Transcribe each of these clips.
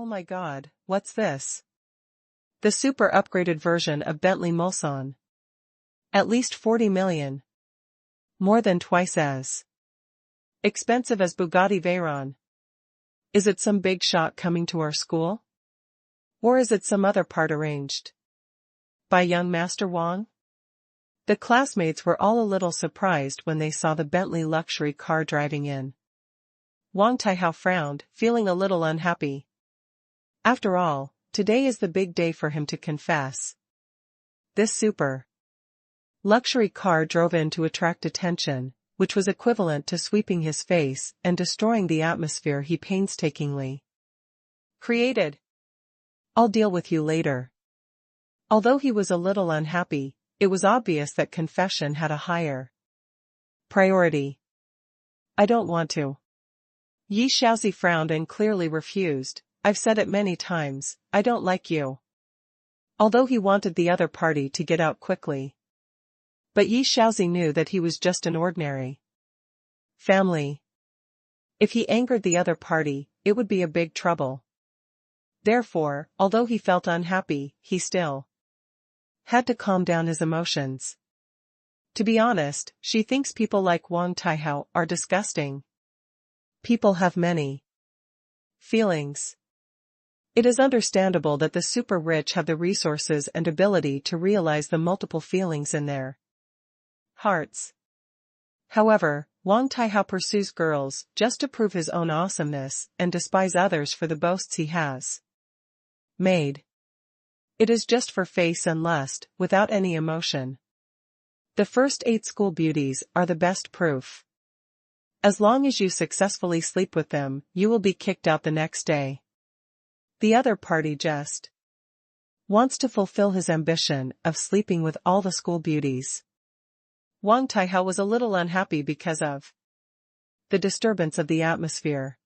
Oh my god, what's this? The super upgraded version of Bentley Mulsanne. At least 40 million. More than twice as expensive as Bugatti Veyron. Is it some big shot coming to our school? Or is it some other part arranged by young Master Wang? The classmates were all a little surprised when they saw the Bentley luxury car driving in. Wang Taihao frowned, feeling a little unhappy. After all, today is the big day for him to confess. This super luxury car drove in to attract attention, which was equivalent to sweeping his face and destroying the atmosphere he painstakingly created. I'll deal with you later. Although he was a little unhappy, it was obvious that confession had a higher priority. I don't want to. Yi Xiaozi frowned and clearly refused. I've said it many times, I don't like you. Although he wanted the other party to get out quickly. But Yi Xiaozi knew that he was just an ordinary family. If he angered the other party, it would be a big trouble. Therefore, although he felt unhappy, he still had to calm down his emotions. To be honest, she thinks people like Wang Taihao are disgusting. People have many feelings. It is understandable that the super rich have the resources and ability to realize the multiple feelings in their hearts. However, Wang Taihao pursues girls just to prove his own awesomeness and despise others for the boasts he has made. It is just for face and lust, without any emotion. The first 8 school beauties are the best proof. As long as you successfully sleep with them, you will be kicked out the next day. The other party just wants to fulfill his ambition of sleeping with all the school beauties. Wang Taihao was a little unhappy because of the disturbance of the atmosphere.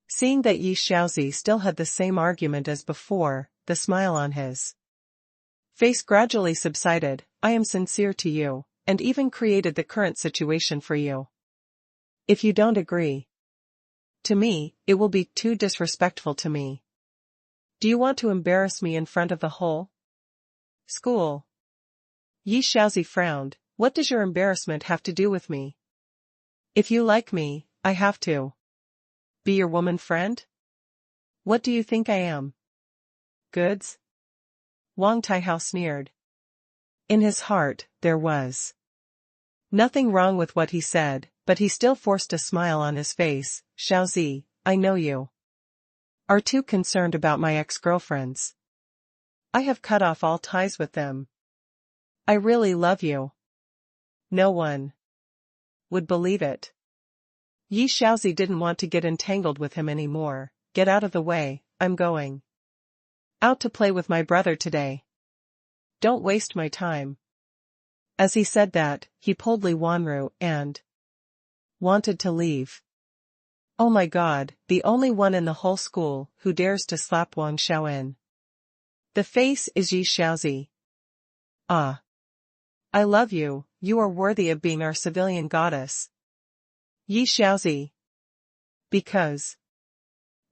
Seeing that Yi Xiaozi still had the same argument as before, the smile on his face gradually subsided. I am sincere to you, and even created the current situation for you. If you don't agree to me, it will be too disrespectful to me. Do you want to embarrass me in front of the whole school? Yi Xiaozi frowned. What does your embarrassment have to do with me? If you like me, I have to be your woman friend? What do you think I am? Goods? Wang Taihao sneered. In his heart, there was nothing wrong with what he said, but he still forced a smile on his face. Xiaozi, I know you are too concerned about my ex-girlfriends. I have cut off all ties with them. I really love you. No one would believe it. Yi Xiaozi didn't want to get entangled with him anymore. Get out of the way, I'm going out to play with my brother today. Don't waste my time. As he said that, he pulled Li Wanru and wanted to leave. Oh my god, the only one in the whole school who dares to slap Wang Xiaoen. The face is Yi Xiaozi. Ah. I love you, you are worthy of being our civilian goddess. Yi Xiaozi. Because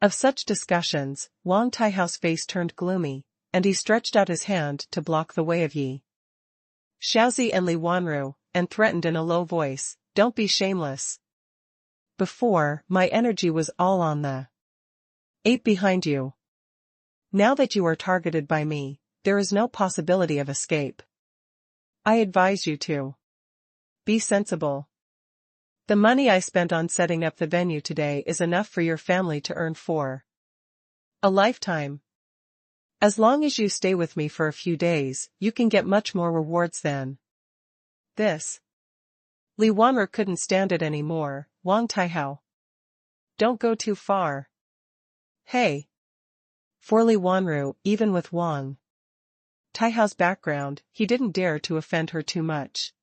of such discussions, Wang Taihao's face turned gloomy, and he stretched out his hand to block the way of Yi Xiaozi and Li Wanru, and threatened in a low voice, don't be shameless. Before, my energy was all on the 8 behind you. Now that you are targeted by me, there is no possibility of escape. I advise you to be sensible. The money I spent on setting up the venue today is enough for your family to earn for a lifetime. As long as you stay with me for a few days, you can get much more rewards than this. Li Wanru couldn't stand it anymore. Wang Taihao, don't go too far. Hey. For Li Wanru, even with Wang Taihao's background, he didn't dare to offend her too much.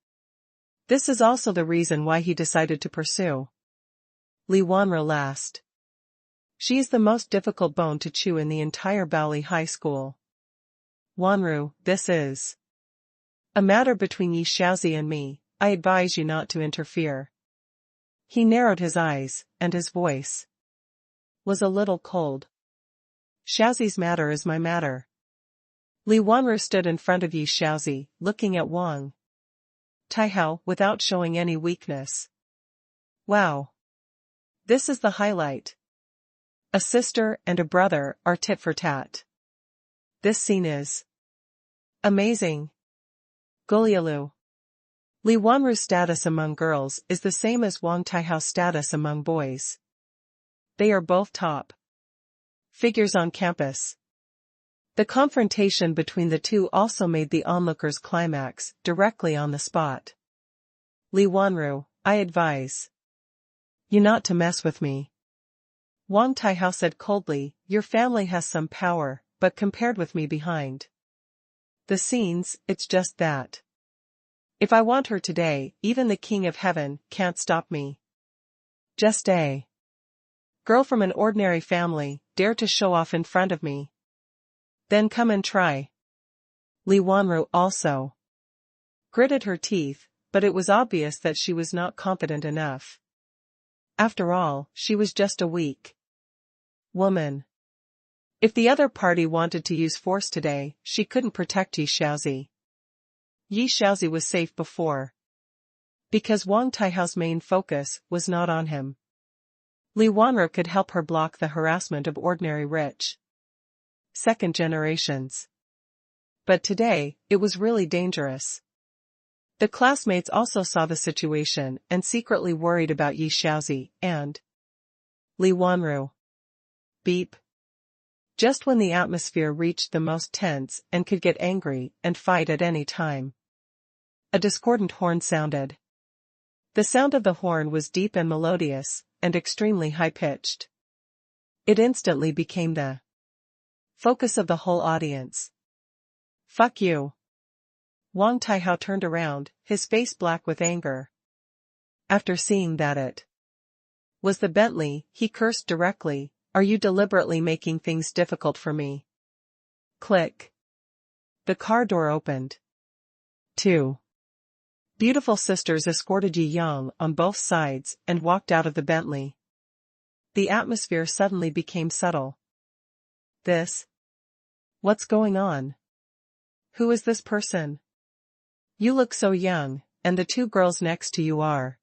This is also the reason why he decided to pursue Li Wanru last. She is the most difficult bone to chew in the entire Baoli High School. Wanru, this is a matter between Yi Xiaozi and me. I advise you not to interfere. He narrowed his eyes, and his voice was a little cold. Xiaozi's matter is my matter. Li Wanru stood in front of Yi Xiaozi, looking at Wang Taihao without showing any weakness. Wow. This is the highlight. A sister and a brother are tit for tat. This scene is amazing. Golialu. Li Wanru's status among girls is the same as Wang Taihao's status among boys. They are both top figures on campus. The confrontation between the two also made the onlookers climax directly on the spot. Li Wanru, I advise you not to mess with me. Wang Taihao said coldly, your family has some power, but compared with me behind the scenes, it's just that. If I want her today, even the King of Heaven can't stop me. Just a girl from an ordinary family, dare to show off in front of me. Then come and try. Li Wanru also gritted her teeth, but it was obvious that she was not confident enough. After all, she was just a weak woman. If the other party wanted to use force today, she couldn't protect Yi Xiaozi. Yi Xiaozi was safe before, because Wang Taihao's main focus was not on him. Li Wanru could help her block the harassment of ordinary rich second generations. But today, it was really dangerous. The classmates also saw the situation and secretly worried about Yi Xiaozi and Li Wanru. Beep. Just when the atmosphere reached the most tense and could get angry and fight at any time, a discordant horn sounded. The sound of the horn was deep and melodious, and extremely high-pitched. It instantly became the focus of the whole audience. Fuck you. Wang Taihao turned around, his face black with anger. After seeing that it was the Bentley, he cursed directly, are you deliberately making things difficult for me? Click. The car door opened. 2 beautiful sisters escorted Yi Yang on both sides and walked out of the Bentley. The atmosphere suddenly became subtle. What's going on? Who is this person? You look so young, and the two girls next to you are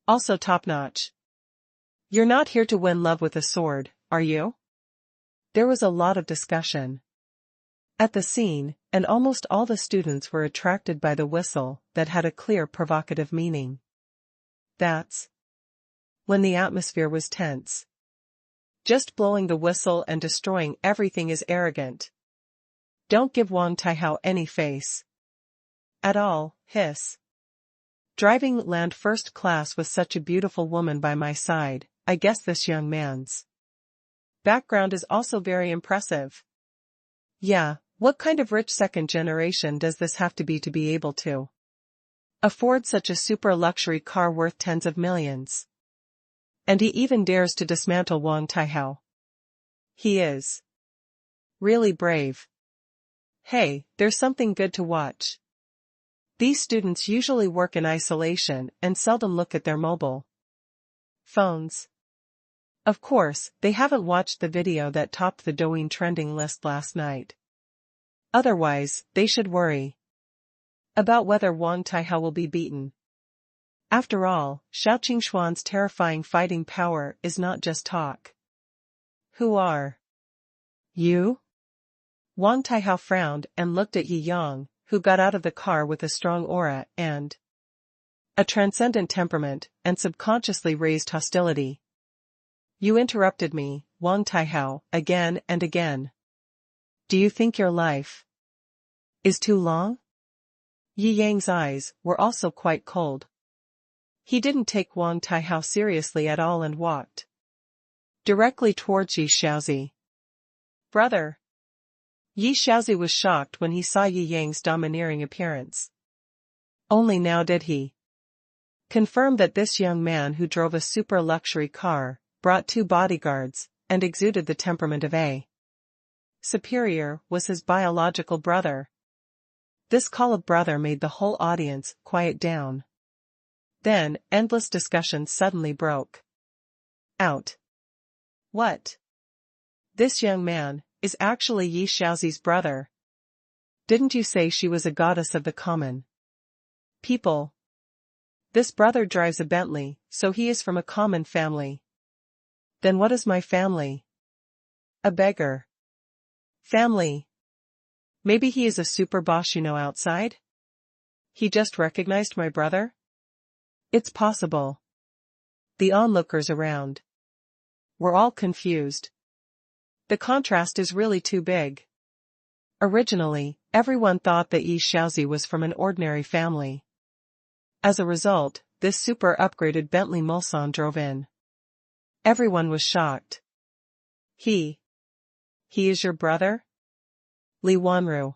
also top-notch. You're not here to win love with a sword, are you? There was a lot of discussion at the scene, and almost all the students were attracted by the whistle that had a clear provocative meaning. That's when the atmosphere was tense. Just blowing the whistle and destroying everything is arrogant. Don't give Wang Taihao any face at all, hiss. Driving land first class with such a beautiful woman by my side, I guess this young man's background is also very impressive. Yeah, what kind of rich second generation does this have to be able to afford such a super luxury car worth tens of millions? And he even dares to dismantle Wang Taihao. He is really brave. Hey, there's something good to watch. These students usually work in isolation and seldom look at their mobile phones. Of course, they haven't watched the video that topped the Douyin trending list last night. Otherwise, they should worry about whether Wang Taihao will be beaten. After all, Shou Qingshuan's terrifying fighting power is not just talk. Who are you? Wang Taihao frowned and looked at Yi Yang, who got out of the car with a strong aura and a transcendent temperament, and subconsciously raised hostility. You interrupted me, Wang Taihao, again and again. Do you think your life is too long? Yi Yang's eyes were also quite cold. He didn't take Wang Taihao seriously at all and walked directly towards Yi Xiaozi. Brother. Yi Xiaozi was shocked when he saw Yi Yang's domineering appearance. Only now did he confirm that this young man who drove a super luxury car, brought 2 bodyguards, and exuded the temperament of a superior was his biological brother. This call of brother made the whole audience quiet down. Then, endless discussion suddenly broke out. What? This young man is actually Yi Xiaozi's brother. Didn't you say she was a goddess of the common people? This brother drives a Bentley, so he is from a common family. Then what is my family? A beggar family. Maybe he is a super boss you know outside? He just recognized my brother? It's possible. The onlookers around were all confused. The contrast is really too big. Originally, everyone thought that Yi Xiaozi was from an ordinary family. As a result, this super upgraded Bentley Mulsanne drove in. Everyone was shocked. He is your brother? Li Wanru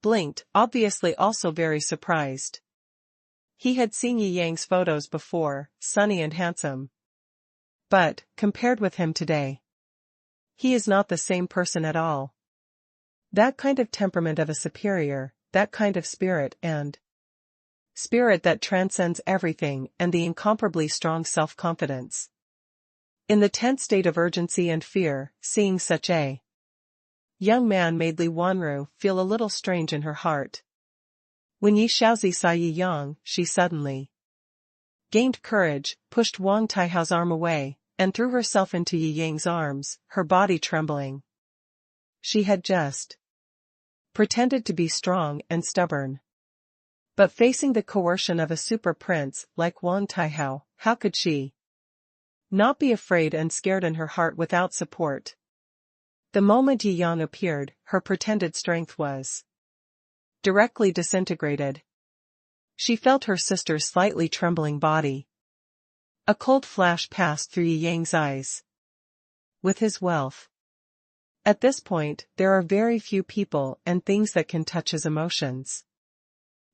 blinked, obviously also very surprised. He had seen Yi Yang's photos before, sunny and handsome. But, compared with him today, he is not the same person at all. That kind of temperament of a superior, that kind of spirit that transcends everything, and the incomparably strong self-confidence. In the tense state of urgency and fear, seeing such a young man made Li Wanru feel a little strange in her heart. When Yi Xiaozi saw Yi Yang, she suddenly gained courage, pushed Wang Taihao's arm away, and threw herself into Yi Yang's arms, her body trembling. She had just pretended to be strong and stubborn. But facing the coercion of a super prince like Wang Taihao, how could she not be afraid and scared in her heart without support? The moment Yi Yang appeared, her pretended strength was directly disintegrated. She felt her sister's slightly trembling body. A cold flash passed through Yi Yang's eyes. With his wealth, at this point, there are very few people and things that can touch his emotions.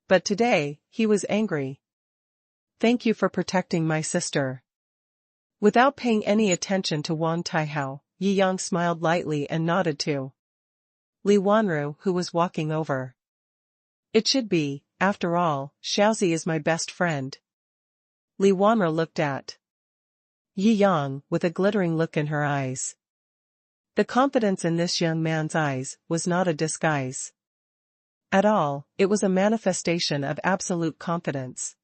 But today, he was angry. Thank you for protecting my sister. Without paying any attention to Wang Taihao, Yi Yang smiled lightly and nodded to Li Wanru, who was walking over. It should be, after all, Xiaozi is my best friend. Li Wanru looked at Yi Yang with a glittering look in her eyes. The confidence in this young man's eyes was not a disguise at all, it was a manifestation of absolute confidence.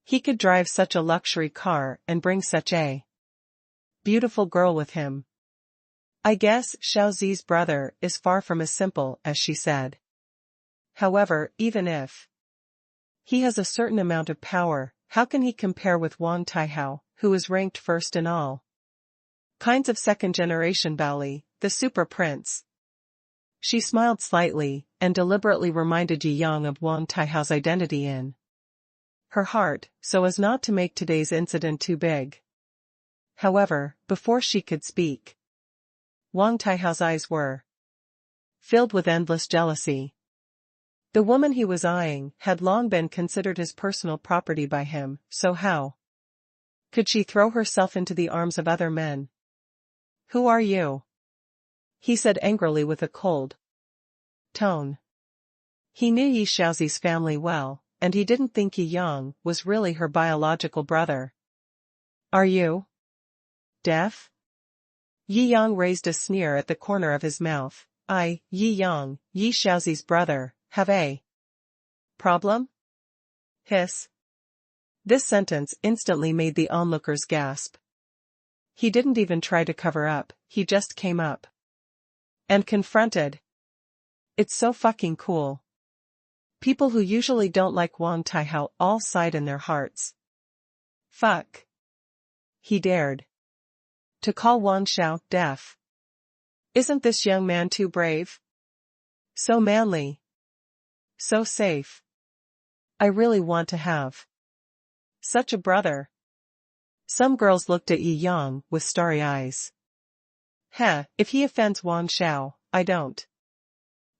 He could drive such a luxury car and bring such a beautiful girl with him. I guess Xiaozi's brother is far from as simple as she said. However, even if he has a certain amount of power, how can he compare with Wang Taihao, who is ranked first in all kinds of second-generation Baoli, the super prince? She smiled slightly, and deliberately reminded Yi Yang of Wang Taihao's identity in her heart, so as not to make today's incident too big. However, before she could speak, Wang Taihao's eyes were filled with endless jealousy. The woman he was eyeing had long been considered his personal property by him, so how could she throw herself into the arms of other men? Who are you? He said angrily with a cold tone. He knew Yi Xiaozi's family well, and he didn't think Yi Yang was really her biological brother. Are you deaf? Yi Yang raised a sneer at the corner of his mouth. I, Yi Yang, Yi Xiaozi's brother, have a problem? Hiss. This sentence instantly made the onlookers gasp. He didn't even try to cover up, he just came up and confronted. It's so fucking cool. People who usually don't like Wang Taihao all sighed in their hearts. Fuck. He dared to call Wang Xiao deaf. Isn't this young man too brave? So manly. So safe. I really want to have such a brother. Some girls looked at Yi Yang with starry eyes. Heh, if he offends Wang Xiao, I don't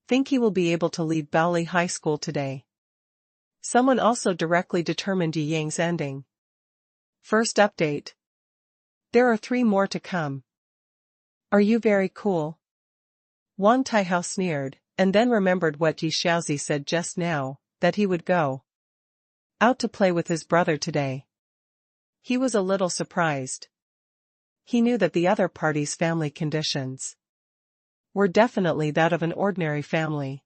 think he will be able to leave Baoli High School today. Someone also directly determined Yi Yang's ending. First update. There are 3 more to come. Are you very cool? Wang Taihao sneered, and then remembered what Yi Xiaozi said just now, that he would go out to play with his brother today. He was a little surprised. He knew that the other party's family conditions were definitely that of an ordinary family.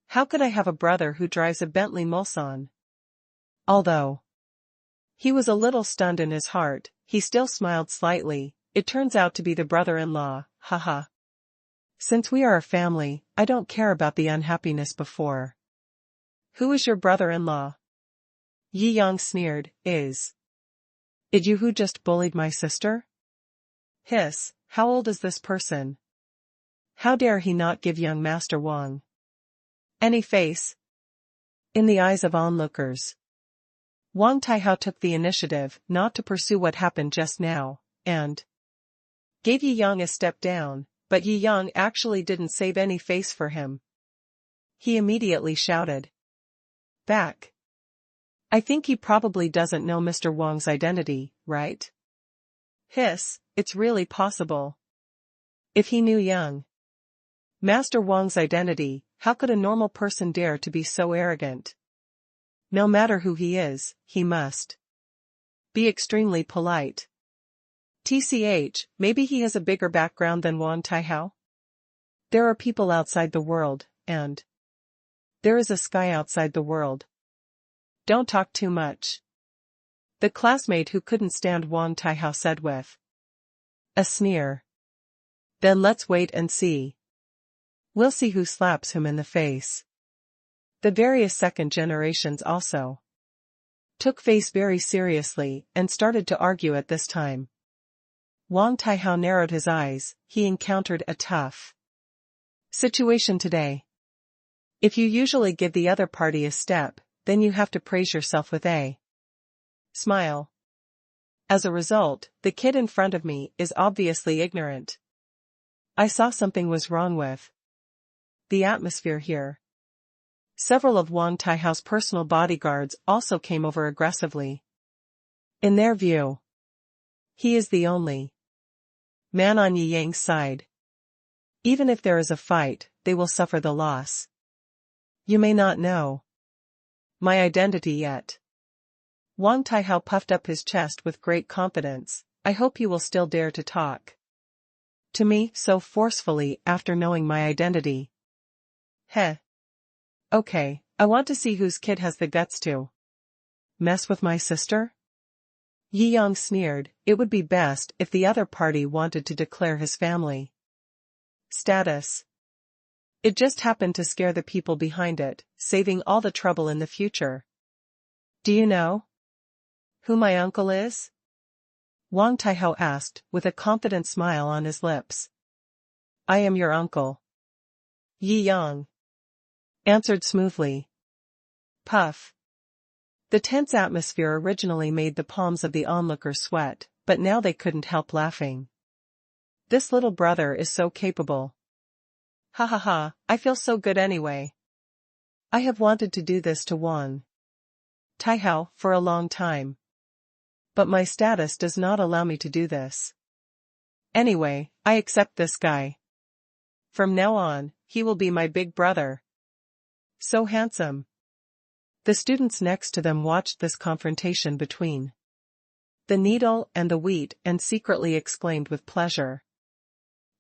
How could I have a brother who drives a Bentley Mulsanne? Although he was a little stunned in his heart, he still smiled slightly. It turns out to be the brother-in-law, haha. Since we are a family, I don't care about the unhappiness before. Who is your brother-in-law? Yi Yang sneered, Is it you who just bullied my sister? Hiss, how old is this person? How dare he not give young Master Wang any face? In the eyes of onlookers, Wang Taihao took the initiative not to pursue what happened just now, and gave Yi Yang a step down, but Yi Yang actually didn't save any face for him. He immediately shouted back. I think he probably doesn't know Mr. Wang's identity, right? Hiss, it's really possible. If he knew young Master Wang's identity, how could a normal person dare to be so arrogant? No matter who he is, he must be extremely polite. TCH, maybe he has a bigger background than Wang Taihao? There are people outside the world, and there is a sky outside the world. Don't talk too much. The classmate who couldn't stand Wang Taihao said with a sneer. Then let's wait and see. We'll see who slaps him in the face. The various second generations also took face very seriously and started to argue at this time. Wang Taihao narrowed his eyes. He encountered a tough situation today. If you usually give the other party a step, then you have to praise yourself with a smile. As a result, the kid in front of me is obviously ignorant. I saw something was wrong with the atmosphere here. Several of Wang Taihao's personal bodyguards also came over aggressively. In their view, he is the only man on Yi Yang's side. Even if there is a fight, they will suffer the loss. You may not know my identity yet. Wang Taihao puffed up his chest with great confidence. I hope you will still dare to talk to me so forcefully after knowing my identity. Heh. Okay, I want to see whose kid has the guts to mess with my sister? Yi Yang sneered. It would be best if the other party wanted to declare his family status. It just happened to scare the people behind it, saving all the trouble in the future. Do you know who my uncle is? Wang Taihao asked, with a confident smile on his lips. I am your uncle. Yi Yang answered smoothly. Puff. The tense atmosphere originally made the palms of the onlookers sweat, but now they couldn't help laughing. This little brother is so capable. Ha ha ha, I feel so good anyway. I have wanted to do this to Wang Taihao for a long time. But my status does not allow me to do this. Anyway, I accept this guy. From now on, he will be my big brother. So handsome. The students next to them watched this confrontation between the needle and the wheat and secretly exclaimed with pleasure.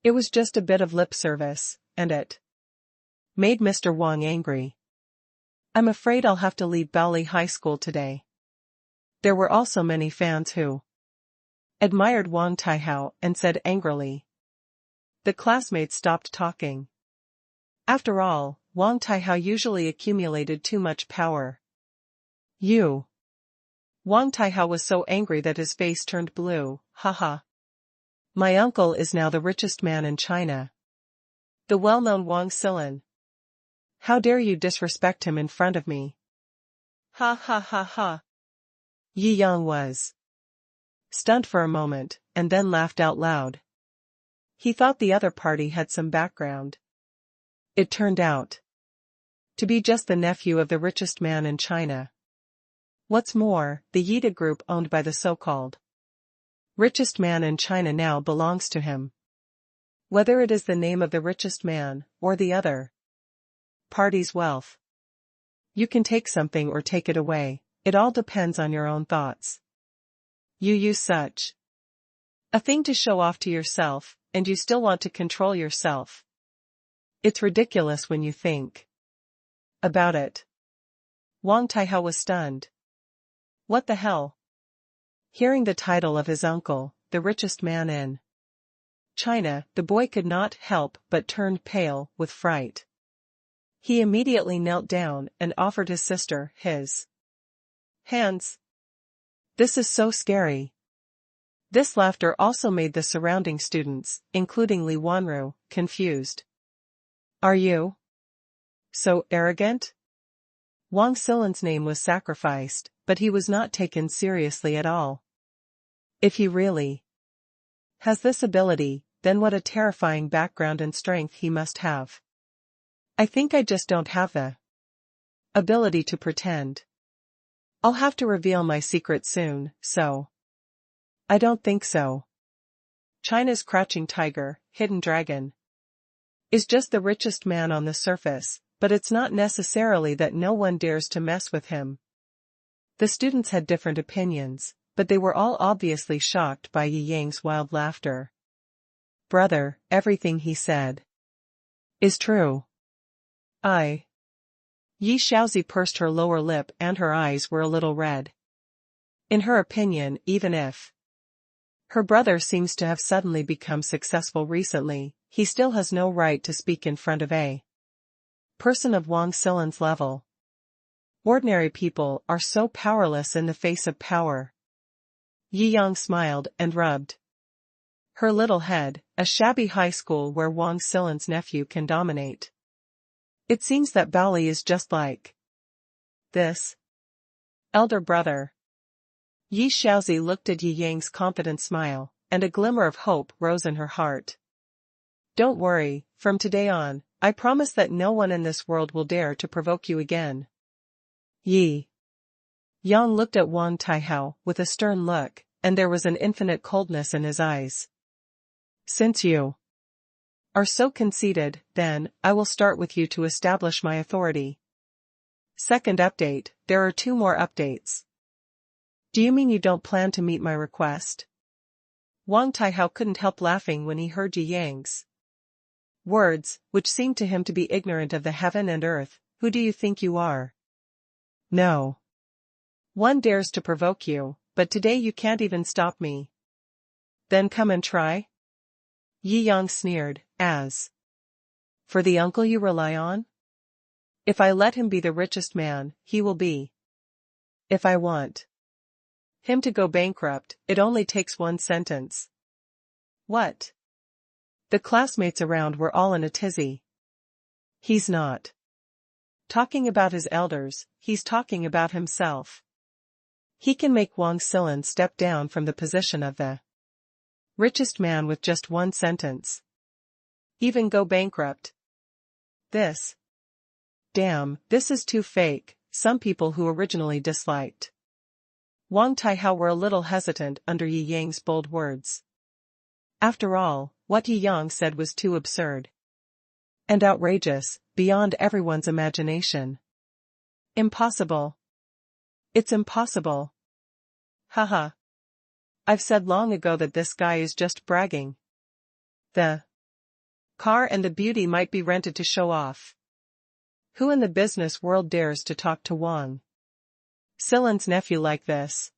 It was just a bit of lip service, and it made Mr. Wang angry. I'm afraid I'll have to leave Baoli High School today. There were also many fans who admired Wang Taihao and said angrily. The classmates stopped talking. After all, Wang Taihao usually accumulated too much power. Wang Taihao was so angry that his face turned blue. Haha. My uncle is now the richest man in China. The well-known Wang Silin. How dare you disrespect him in front of me? Ha ha ha ha. Yi Yang was stunned for a moment, and then laughed out loud. He thought the other party had some background. It turned out to be just the nephew of the richest man in China. What's more, the Yida group owned by the so-called richest man in China now belongs to him. Whether it is the name of the richest man, or the other party's wealth, you can take something or take it away, it all depends on your own thoughts. You use such A thing to show off to yourself, and you still want to control yourself. It's ridiculous when you think about it. Wang Taihao was stunned. What the hell? Hearing the title of his uncle, the richest man in China, the boy could not help but turn pale with fright. He immediately knelt down and offered his sister his hands. This is so scary. This laughter also made the surrounding students, including Li Wanru, confused. Are you so arrogant? Wang Xilin's name was sacrificed, but he was not taken seriously at all. If he really has this ability, then what a terrifying background and strength he must have. I think I just don't have the ability to pretend. I'll have to reveal my secret soon, so. I don't think so. China's crouching tiger, hidden dragon, is just the richest man on the surface, but it's not necessarily that no one dares to mess with him. The students had different opinions, but they were all obviously shocked by Yi Yang's wild laughter. Brother, everything he said is true. Yi Shaozi pursed her lower lip and her eyes were a little red. In her opinion, even if her brother seems to have suddenly become successful recently, he still has no right to speak in front of a person of Wang Xilin's level. Ordinary people are so powerless in the face of power. Yi Yang smiled and rubbed her little head, a shabby high school where Wang Xilin's nephew can dominate. It seems that Baoli is just like this elder brother. Yi Shaozi looked at Yi Yang's confident smile, and a glimmer of hope rose in her heart. Don't worry, from today on, I promise that no one in this world will dare to provoke you again. Yi Yang looked at Wang Taihao with a stern look, and there was an infinite coldness in his eyes. Since you are so conceited, then, I will start with you to establish my authority. Second update, there are 2 more updates. Do you mean you don't plan to meet my request? Wang Taihao couldn't help laughing when he heard Yi Yang's words, which seemed to him to be ignorant of the heaven and earth. Who do you think you are? No one dares to provoke you, but today you can't even stop me. Then come and try? Yi Yang sneered, as for the uncle you rely on? If I let him be the richest man, he will be. If I want him to go bankrupt, it only takes 1 sentence. What? The classmates around were all in a tizzy. He's not talking about his elders, he's talking about himself. He can make Wang Xilin step down from the position of the richest man with just 1 sentence. Even go bankrupt. This is too fake. Some people who originally disliked Wang Taihao were a little hesitant under Yi Yang's bold words. After all, what Yi Yang said was too absurd and outrageous, beyond everyone's imagination. Impossible. It's impossible. Haha. I've said long ago that this guy is just bragging. The car and the beauty might be rented to show off. Who in the business world dares to talk to Wang Xilin's nephew like this?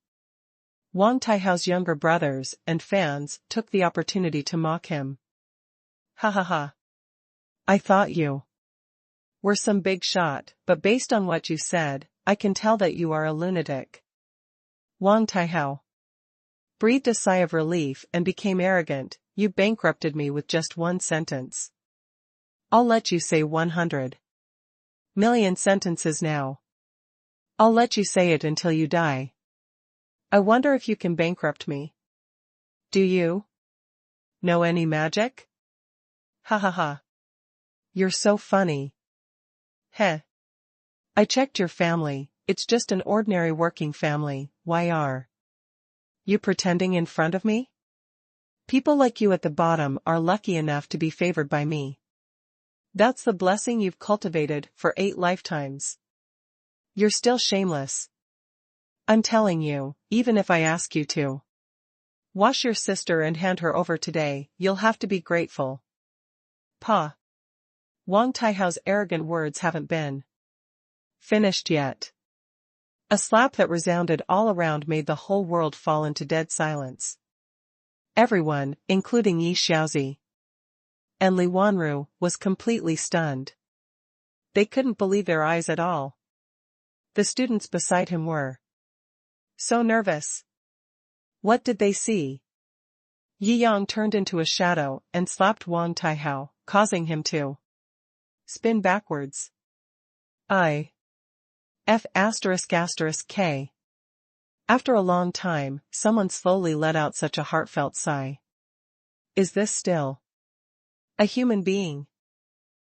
Wang Taihao's younger brothers and fans took the opportunity to mock him. Ha ha ha. I thought you were some big shot, but based on what you said, I can tell that you are a lunatic. Wang Taihao breathed a sigh of relief and became arrogant. You bankrupted me with just 1 sentence. I'll let you say 100 million sentences now. I'll let you say it until you die. I wonder if you can bankrupt me. Do you know any magic? Ha ha ha. You're so funny. Heh. I checked your family, it's just an ordinary working family. Why are you pretending in front of me? People like you at the bottom are lucky enough to be favored by me. That's the blessing you've cultivated for 8 lifetimes. You're still shameless. I'm telling you, even if I ask you to Wash your sister and hand her over today, you'll have to be grateful. Pa. Wang Taihao's arrogant words haven't been finished yet. A slap that resounded all around made the whole world fall into dead silence. Everyone, including Yi Xiaozi and Li Wanru, was completely stunned. They couldn't believe their eyes at all. The students beside him were so nervous. What did they see? Yi Yang turned into a shadow and slapped Wang Taihao, causing him to spin backwards. F***K. After a long time, someone slowly let out such a heartfelt sigh. Is this still a human being?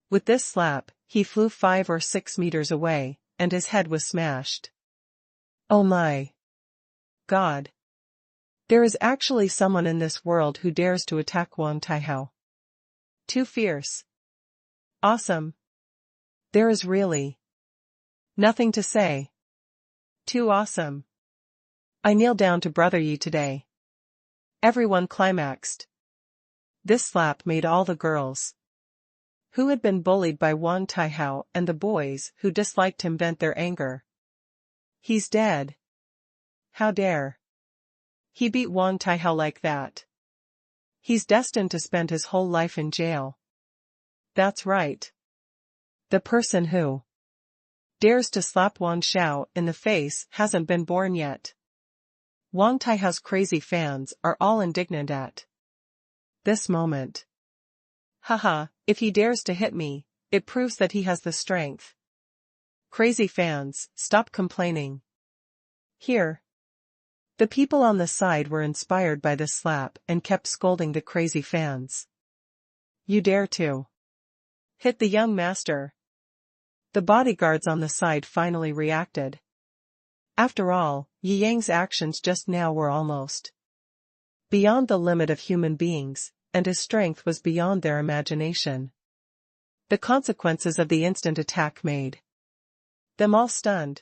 With this slap, he flew 5 or 6 meters away, and his head was smashed. Oh my God. There is actually someone in this world who dares to attack Wang Taihao. Too fierce. Awesome. There is really nothing to say. Too awesome. I kneel down to Brother Yi today. Everyone climaxed. This slap made all the girls who had been bullied by Wang Taihao and the boys who disliked him vent their anger. He's dead. How dare he beat Wang Taihao like that? He's destined to spend his whole life in jail. That's right. The person who dares to slap Wang Xiao in the face hasn't been born yet. Wang Taihao's crazy fans are all indignant at this moment. Haha, if he dares to hit me, it proves that he has the strength. Crazy fans, stop complaining. Here. The people on the side were inspired by this slap and kept scolding the crazy fans. You dare to hit the young master. The bodyguards on the side finally reacted. After all, Yi Yang's actions just now were almost beyond the limit of human beings, and his strength was beyond their imagination. The consequences of the instant attack made them all stunned.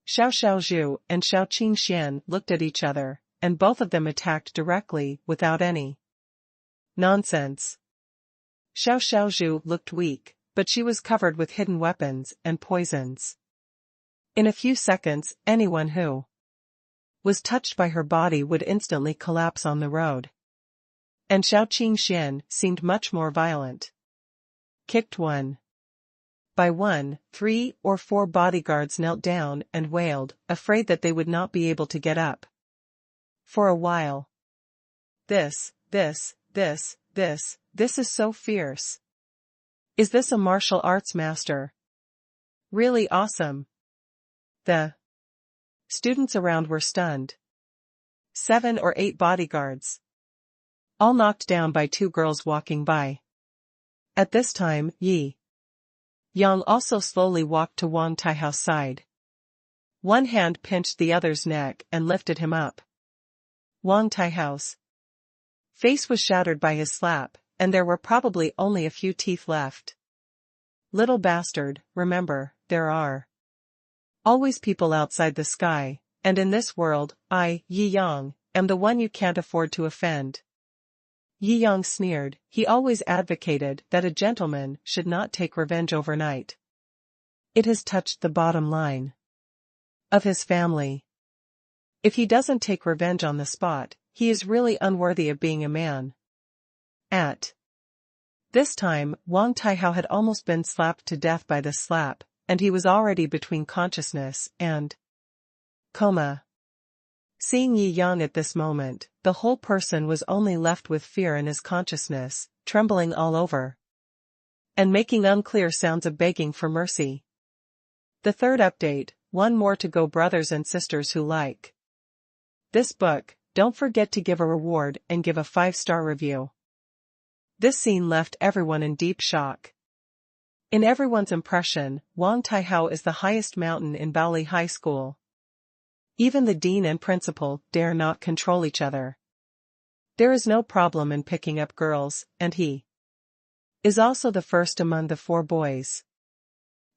Shou Xiaozhu and Shou Qingxian looked at each other, and both of them attacked directly, without any nonsense. Shou Xiaozhu looked weak, but she was covered with hidden weapons and poisons. In a few seconds, anyone who was touched by her body would instantly collapse on the road. And Shou Qingxian seemed much more violent. Kicked one by one, 3 or 4 bodyguards knelt down and wailed, afraid that they would not be able to get up for a while. This is so fierce. Is this a martial arts master? Really awesome. The students around were stunned. 7 or 8 bodyguards, all knocked down by 2 girls walking by. At this time, Yi Yang also slowly walked to Wang Taihao's side. One hand pinched the other's neck and lifted him up. Wang Taihao's face was shattered by his slap, and there were probably only a few teeth left. Little bastard, remember, there are always people outside the sky, and in this world, I, Yi Yang, am the one you can't afford to offend. Yi Yang sneered. He always advocated that a gentleman should not take revenge overnight. It has touched the bottom line of his family. If he doesn't take revenge on the spot, he is really unworthy of being a man. At this time, Wang Taihao had almost been slapped to death by the slap, and he was already between consciousness and coma. Seeing Yi Yang at this moment, the whole person was only left with fear in his consciousness, trembling all over, and making unclear sounds of begging for mercy. The third update, 1 more to go, brothers and sisters who like this book, don't forget to give a reward and give a 5-star review. This scene left everyone in deep shock. In everyone's impression, Wang Taihao is the highest mountain in Baoli High School. Even the dean and principal dare not control each other. There is no problem in picking up girls, and he is also the first among the 4 boys.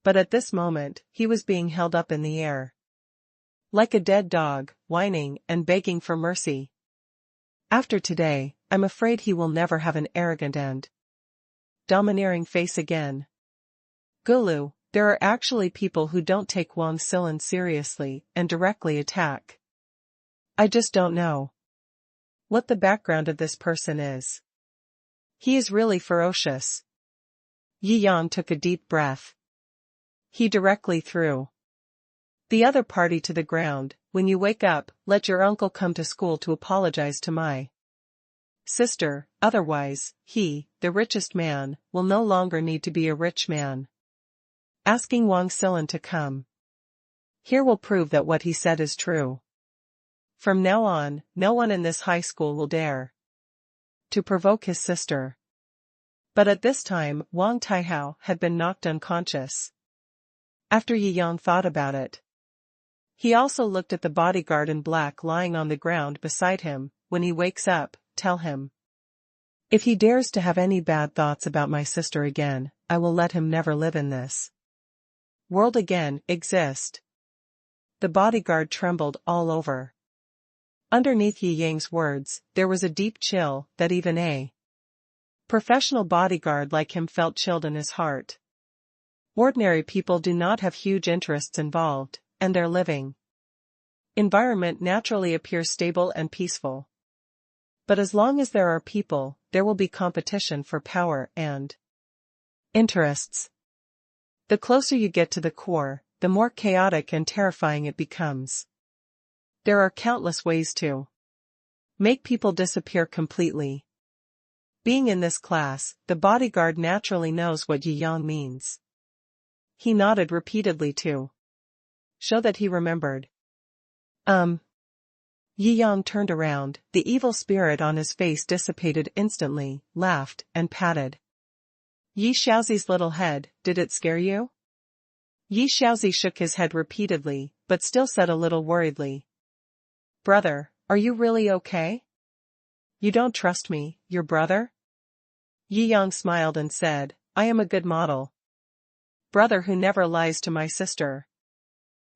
But at this moment, he was being held up in the air like a dead dog, whining and begging for mercy. After today, I'm afraid he will never have an arrogant and domineering face again. Gulu, there are actually people who don't take Wang Silan seriously and directly attack. I just don't know what the background of this person is. He is really ferocious. Yi Yang took a deep breath. He directly threw the other party to the ground. When you wake up, let your uncle come to school to apologize to my sister, otherwise, he, the richest man, will no longer need to be a rich man. Asking Wang Silan to come here will prove that what he said is true. From now on, no one in this high school will dare to provoke his sister. But at this time, Wang Taihao had been knocked unconscious. After Yi Yang thought about it, he also looked at the bodyguard in black lying on the ground beside him. When he wakes up, tell him. If he dares to have any bad thoughts about my sister again, I will let him never live in this world again. Exist. The bodyguard trembled all over. Underneath Yi Yang's words, there was a deep chill that even a professional bodyguard like him felt chilled in his heart. Ordinary people do not have huge interests involved, and their living environment naturally appears stable and peaceful. But as long as there are people, there will be competition for power and interests. The closer you get to the core, the more chaotic and terrifying it becomes. There are countless ways to make people disappear completely. Being in this class, the bodyguard naturally knows what Yi Yang means. He nodded repeatedly to show that he remembered. Yi Yang turned around, the evil spirit on his face dissipated instantly, laughed, and patted Yi Xiaozi's little head. Did it scare you? Yi Xiaozi shook his head repeatedly, but still said a little worriedly. Brother, are you really okay? You don't trust me, your brother? Yi Yang smiled and said, I am a good model brother who never lies to my sister.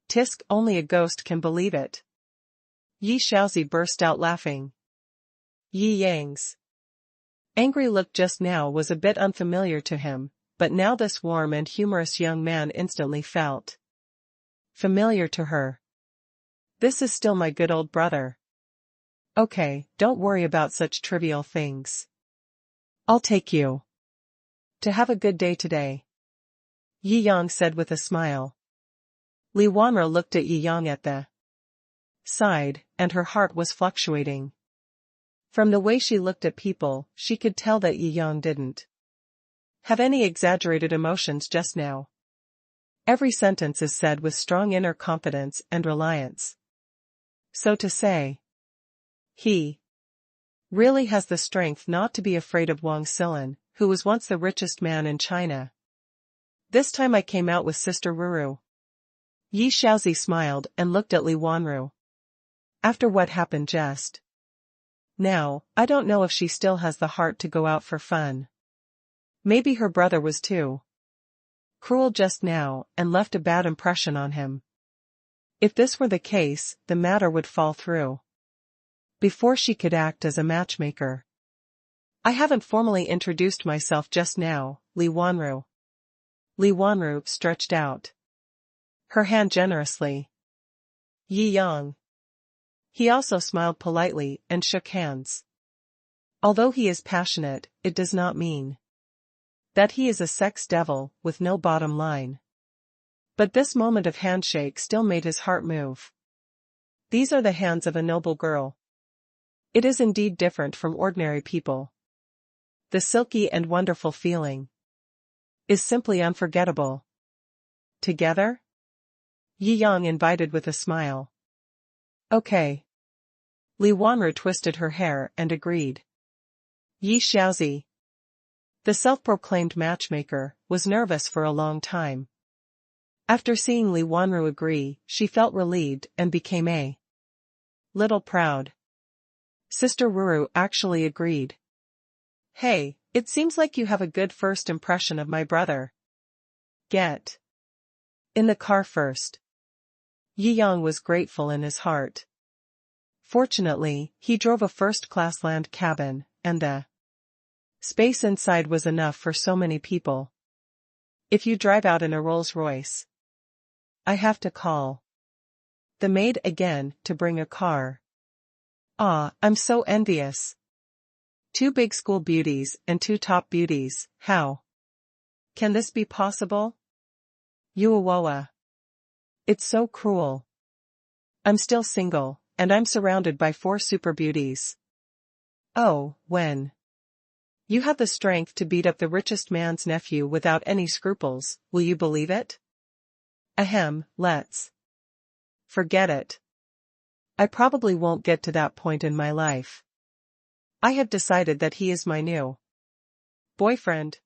Tisk, only a ghost can believe it. Yi Xiaozi burst out laughing. Yi Yang's angry look just now was a bit unfamiliar to him, but now this warm and humorous young man instantly felt familiar to her. This is still my good old brother. Okay, don't worry about such trivial things. I'll take you to have a good day today, Yi Yang said with a smile. Li Wanru looked at Yi Yang at the side, and her heart was fluctuating. From the way she looked at people, she could tell that Yi Yang didn't have any exaggerated emotions just now. Every sentence is said with strong inner confidence and reliance. So to say, he really has the strength not to be afraid of Wang Silan, who was once the richest man in China. This time I came out with Sister Ruru. Yi Xiaozi smiled and looked at Li Wanru. After what happened just now, I don't know if she still has the heart to go out for fun. Maybe her brother was too cruel just now and left a bad impression on him. If this were the case, the matter would fall through before she could act as a matchmaker. I haven't formally introduced myself just now, Li Wanru. Li Wanru stretched out her hand generously. Yi Yang. He also smiled politely and shook hands. Although he is passionate, it does not mean that he is a sex devil with no bottom line. But this moment of handshake still made his heart move. These are the hands of a noble girl. It is indeed different from ordinary people. The silky and wonderful feeling is simply unforgettable. Together? Yi Yang invited with a smile. Okay. Li Wanru twisted her hair and agreed. Yi Xiaozi, the self-proclaimed matchmaker, was nervous for a long time. After seeing Li Wanru agree, she felt relieved and became a little proud. Sister Ruru actually agreed. Hey, it seems like you have a good first impression of my brother. Get in the car first. Yi Yang was grateful in his heart. Fortunately, he drove a first-class land cabin, and the space inside was enough for so many people. If you drive out in a Rolls-Royce, I have to call the maid again to bring a car. Ah, I'm so envious. 2 big school beauties and 2 top beauties, how can this be possible? Yuawawa. It's so cruel. I'm still single, and I'm surrounded by 4 super beauties. Oh, when you have the strength to beat up the richest man's nephew without any scruples, will you believe it? Ahem, let's forget it. I probably won't get to that point in my life. I have decided that he is my new boyfriend.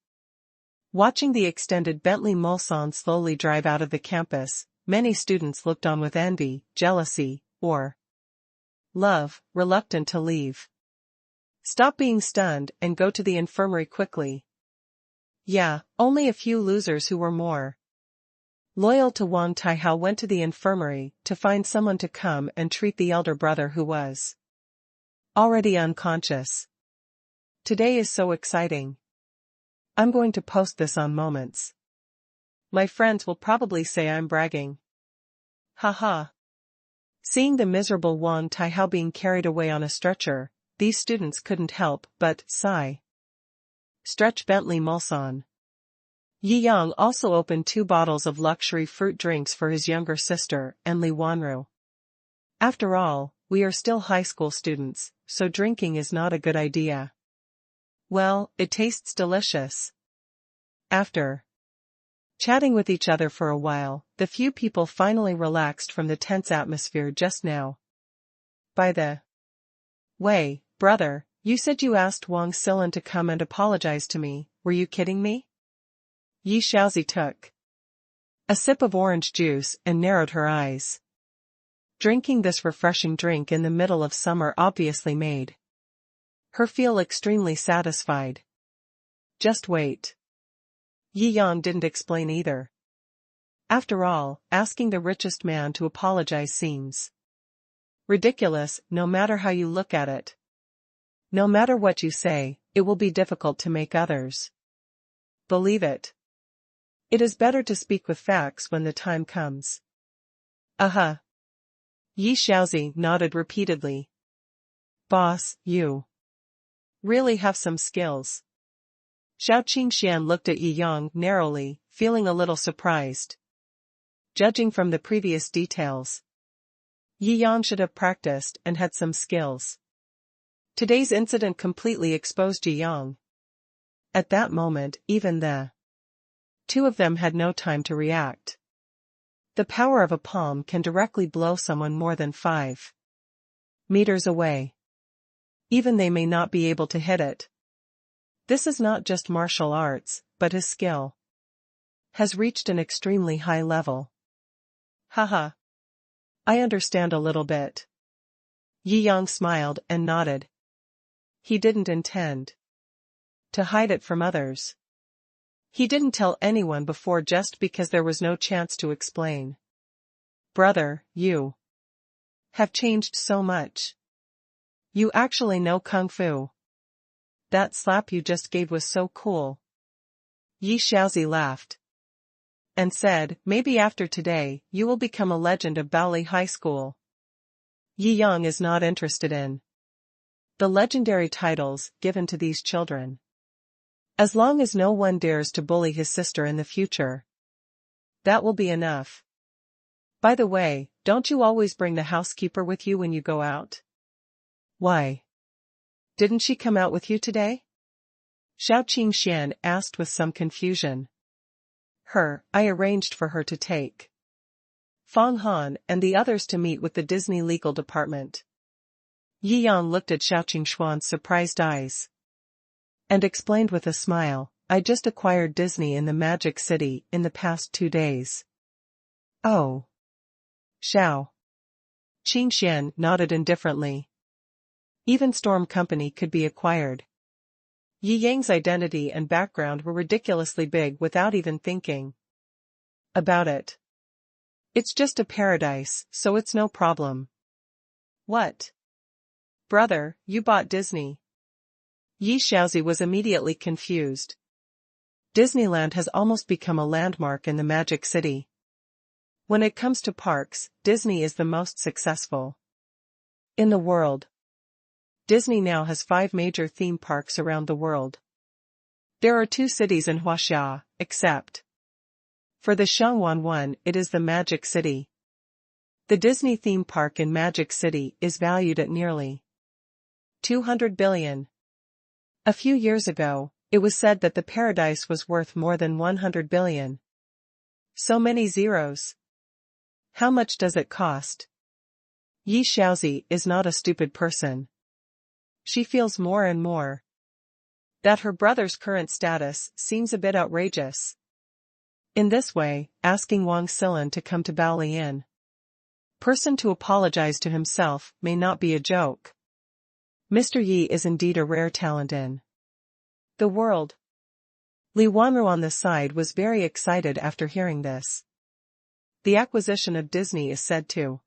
Watching the extended Bentley Mulsanne slowly drive out of the campus, many students looked on with envy, jealousy, or love, reluctant to leave. Stop being stunned and go to the infirmary quickly. Yeah, only a few losers who were more loyal to Wang Taihao went to the infirmary to find someone to come and treat the elder brother who was already unconscious. Today is so exciting. I'm going to post this on Moments. My friends will probably say I'm bragging. Haha. Seeing the miserable Wang Taihao being carried away on a stretcher, these students couldn't help but sigh. Stretch Bentley Mulsanne. Yi Yang also opened 2 bottles of luxury fruit drinks for his younger sister and Li Wanru. After all, we are still high school students, so drinking is not a good idea. Well, it tastes delicious. After chatting with each other for a while, the few people finally relaxed from the tense atmosphere just now. By the way, brother, you said you asked Wang Silan to come and apologize to me, were you kidding me? Yi Xiaozi took a sip of orange juice and narrowed her eyes. Drinking this refreshing drink in the middle of summer obviously made her feel extremely satisfied. Just wait. Yi Yang didn't explain either. After all, asking the richest man to apologize seems ridiculous, no matter how you look at it. No matter what you say, it will be difficult to make others believe it. It is better to speak with facts when the time comes. Yi Xiaozi nodded repeatedly. Boss, you really have some skills. Xiao Qingxian looked at Yi Yang narrowly, feeling a little surprised. Judging from the previous details, Yi Yang should have practiced and had some skills. Today's incident completely exposed Yi Yang. At that moment, even the 2 of them had no time to react. The power of a palm can directly blow someone more than 5 meters away. Even they may not be able to hit it. This is not just martial arts, but his skill has reached an extremely high level. Haha. I understand a little bit. Yi Yang smiled and nodded. He didn't intend to hide it from others. He didn't tell anyone before just because there was no chance to explain. Brother, you have changed so much. You actually know Kung Fu. That slap you just gave was so cool. Yi Xiaozi laughed and said, maybe after today, you will become a legend of Baoli High School. Yi Yang is not interested in the legendary titles given to these children. As long as no one dares to bully his sister in the future, that will be enough. By the way, don't you always bring the housekeeper with you when you go out? Why? Didn't she come out with you today? Xiao Qingxian asked with some confusion. I arranged for her to take Fang Han and the others to meet with the Disney legal department. Yi Yang looked at Xiao Qingshuan's surprised eyes and explained with a smile, I just acquired Disney in the Magic City in the past 2 days. Oh. Xiao Qingxian nodded indifferently. Even Storm Company could be acquired. Yi Yang's identity and background were ridiculously big without even thinking about it. It's just a paradise, so it's no problem. What? Brother, you bought Disney. Yi Xiaozi was immediately confused. Disneyland has almost become a landmark in the Magic City. When it comes to parks, Disney is the most successful in the world. Disney now has 5 major theme parks around the world. There are 2 cities in Huaxia, except for the Shangwan one, it is the Magic City. The Disney theme park in Magic City is valued at nearly 200 billion. A few years ago, it was said that the paradise was worth more than 100 billion. So many zeros. How much does it cost? Yi Xiaozi is not a stupid person. She feels more and more that her brother's current status seems a bit outrageous. In this way, asking Wang Xilin to come to Baolian person to apologize to himself may not be a joke. Mr. Yi is indeed a rare talent in the world. Li Wanru on the side was very excited after hearing this. The acquisition of Disney is said to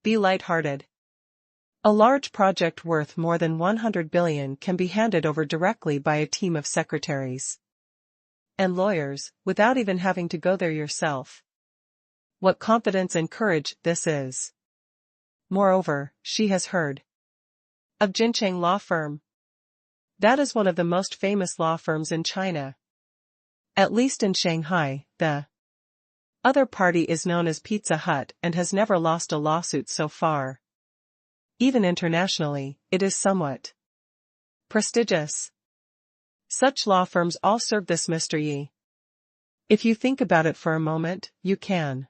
be light-hearted. A large project worth more than 100 billion can be handed over directly by a team of secretaries and lawyers, without even having to go there yourself. What confidence and courage this is. Moreover, she has heard of Jiangjing law firm. That is one of the most famous law firms in China. At least in Shanghai, the other party is known as Pizza Hut and has never lost a lawsuit so far. Even internationally, it is somewhat prestigious. Such law firms all serve this Mr. Yi. If you think about it for a moment, you can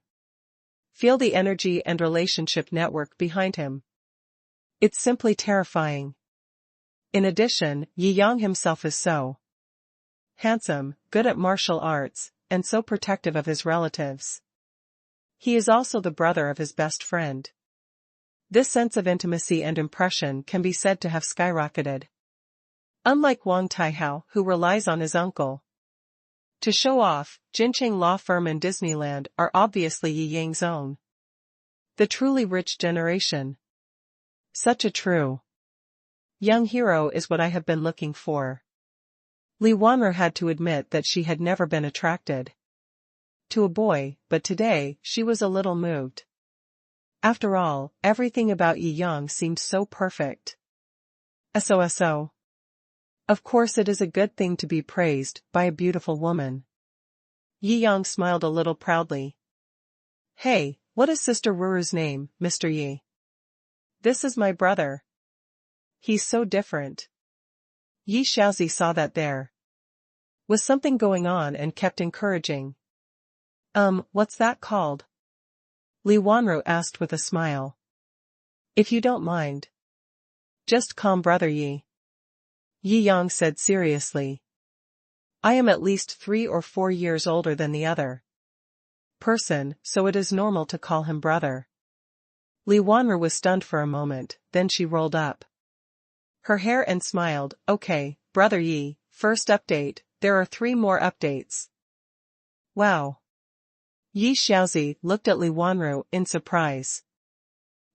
feel the energy and relationship network behind him. It's simply terrifying. In addition, Yi Yang himself is so handsome, good at martial arts, and so protective of his relatives. He is also the brother of his best friend. This sense of intimacy and impression can be said to have skyrocketed. Unlike Wang Taihao, who relies on his uncle to show off, Jiangjing Law Firm and Disneyland are obviously Yi Yang's own. The truly rich generation. Such a true young hero is what I have been looking for. Li Wanru had to admit that she had never been attracted to a boy, but today, she was a little moved. After all, everything about Yi Yang seemed so perfect. So. Of course it is a good thing to be praised by a beautiful woman. Yi Yang smiled a little proudly. Hey, what is Sister Ruru's name, Mr. Yi? This is my brother. He's so different. Yi Xiaozi saw that there was something going on and kept encouraging. What's that called? Li Wanru asked with a smile. If you don't mind. Just calm brother Yi. Yi Yang said seriously. I am at least 3 or 4 years older than the other person, so it is normal to call him brother. Li Wanru was stunned for a moment, then she rolled up her hair and smiled. Okay, brother Yi, first update, there are 3 more updates. Wow. Yi Xiaozi looked at Li Wanru in surprise.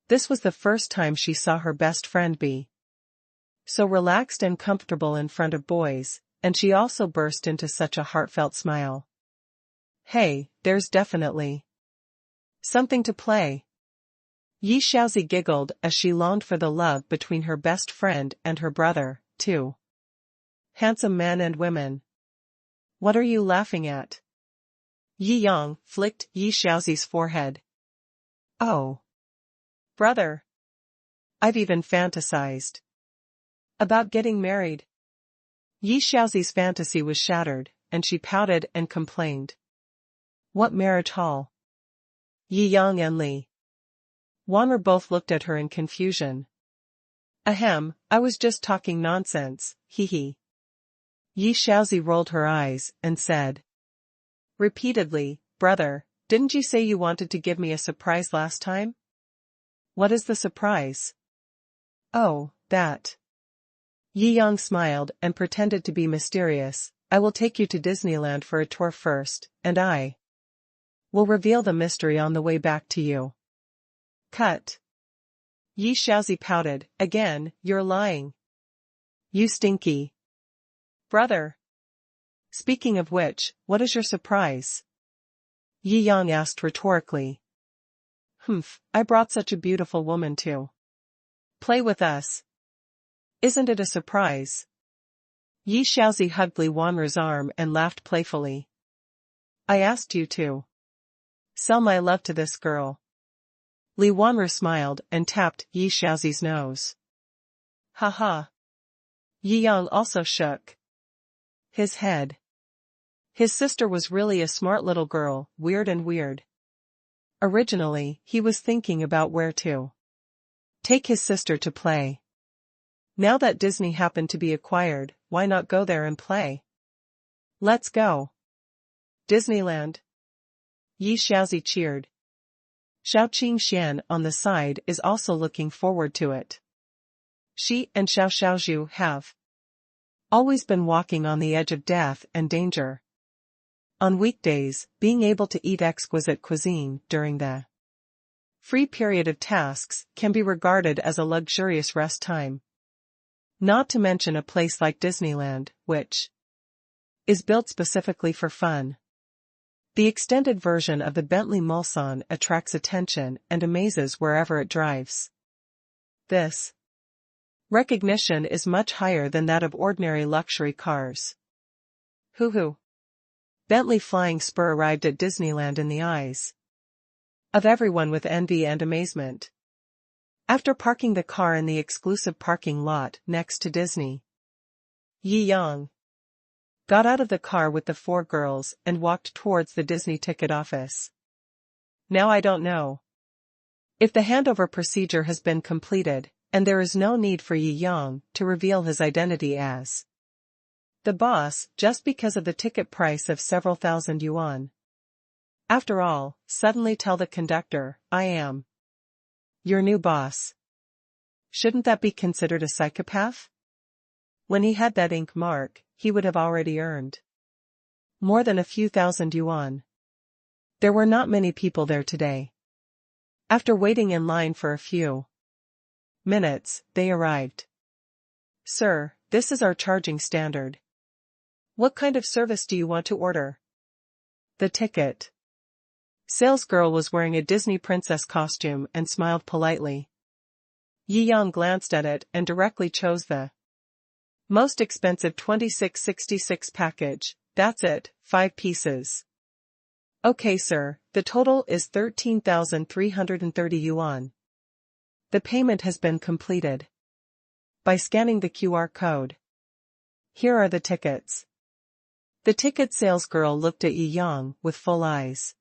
This was the first time she saw her best friend be so relaxed and comfortable in front of boys, and she also burst into such a heartfelt smile. Hey, there's definitely something to play. Yi Xiaozi giggled as she longed for the love between her best friend and her brother, too. Handsome men and women. What are you laughing at? Yi Yang flicked Yi Xiaozi's forehead. Oh. Brother. I've even fantasized about getting married. Yi Xiaozi's fantasy was shattered, and she pouted and complained. What marriage hall? Yi Yang and Li Wanru both looked at her in confusion. Ahem, I was just talking nonsense, hee hee. Yi Xiaozi rolled her eyes and said repeatedly, brother, didn't you say you wanted to give me a surprise last time? What is the surprise? Oh, that. Yi Yang smiled and pretended to be mysterious. I will take you to Disneyland for a tour first, and I will reveal the mystery on the way back to you. Cut. Yi Shaozi pouted, again, you're lying. You stinky brother. Speaking of which, what is your surprise? Yi Yang asked rhetorically. I brought such a beautiful woman to play with us. Isn't it a surprise? Yi Shaozi hugged Li Wanru's arm and laughed playfully. I asked you to sell my love to this girl. Li Wanru smiled and tapped Yi Shaozi's nose. Ha ha. Yi Yang also shook his head. His sister was really a smart little girl, weird and weird. Originally, he was thinking about where to take his sister to play. Now that Disney happened to be acquired, why not go there and play? Let's go. Disneyland. Yi Shaozi cheered. Shao Qingxian on the side is also looking forward to it. She and Xiao Xiaozhu have always been walking on the edge of death and danger. On weekdays, being able to eat exquisite cuisine during the free period of tasks can be regarded as a luxurious rest time. Not to mention a place like Disneyland, which is built specifically for fun. The extended version of the Bentley Mulsanne attracts attention and amazes wherever it drives. This recognition is much higher than that of ordinary luxury cars. Hoo-hoo. Bentley Flying Spur arrived at Disneyland in the eyes of everyone with envy and amazement. After parking the car in the exclusive parking lot next to Disney, Yi Yang got out of the car with the four girls and walked towards the Disney ticket office. Now I don't know if the handover procedure has been completed, and there is no need for Yi Yang to reveal his identity as the boss just because of the ticket price of several thousand yuan. After all, suddenly tell the conductor, I am your new boss. Shouldn't that be considered a psychopath? When he had that ink mark, he would have already earned more than a few thousand yuan. There were not many people there today. After waiting in line for a few minutes, they arrived. Sir, this is our charging standard. What kind of service do you want to order? The ticket salesgirl was wearing a Disney princess costume and smiled politely. Yi Yang glanced at it and directly chose the most expensive 2666 package. That's it, 5 pieces. Okay sir, the total is 13,330 yuan. The payment has been completed by scanning the QR code. Here are the tickets. The ticket salesgirl looked at Yi Yang with full eyes.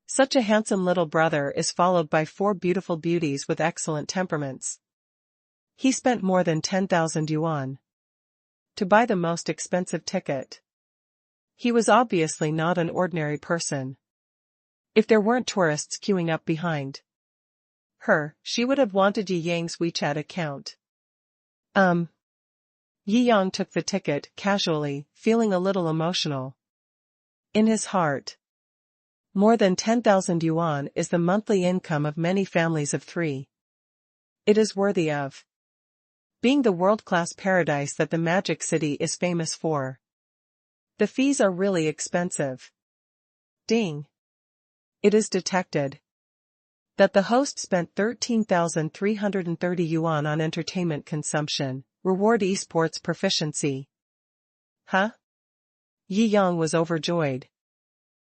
Such a handsome little brother is followed by 4 beautiful beauties with excellent temperaments. He spent more than 10,000 yuan to buy the most expensive ticket. He was obviously not an ordinary person. If there weren't tourists queuing up behind her, she would have wanted Yi Yang's WeChat account. Yi Yang took the ticket casually, feeling a little emotional in his heart. More than 10,000 yuan is the monthly income of many families of 3. It is worthy of being the world-class paradise that the Magic City is famous for. The fees are really expensive. Ding. It is detected that the host spent 13,330 yuan on entertainment consumption, reward esports proficiency. Huh? Yi Yang was overjoyed.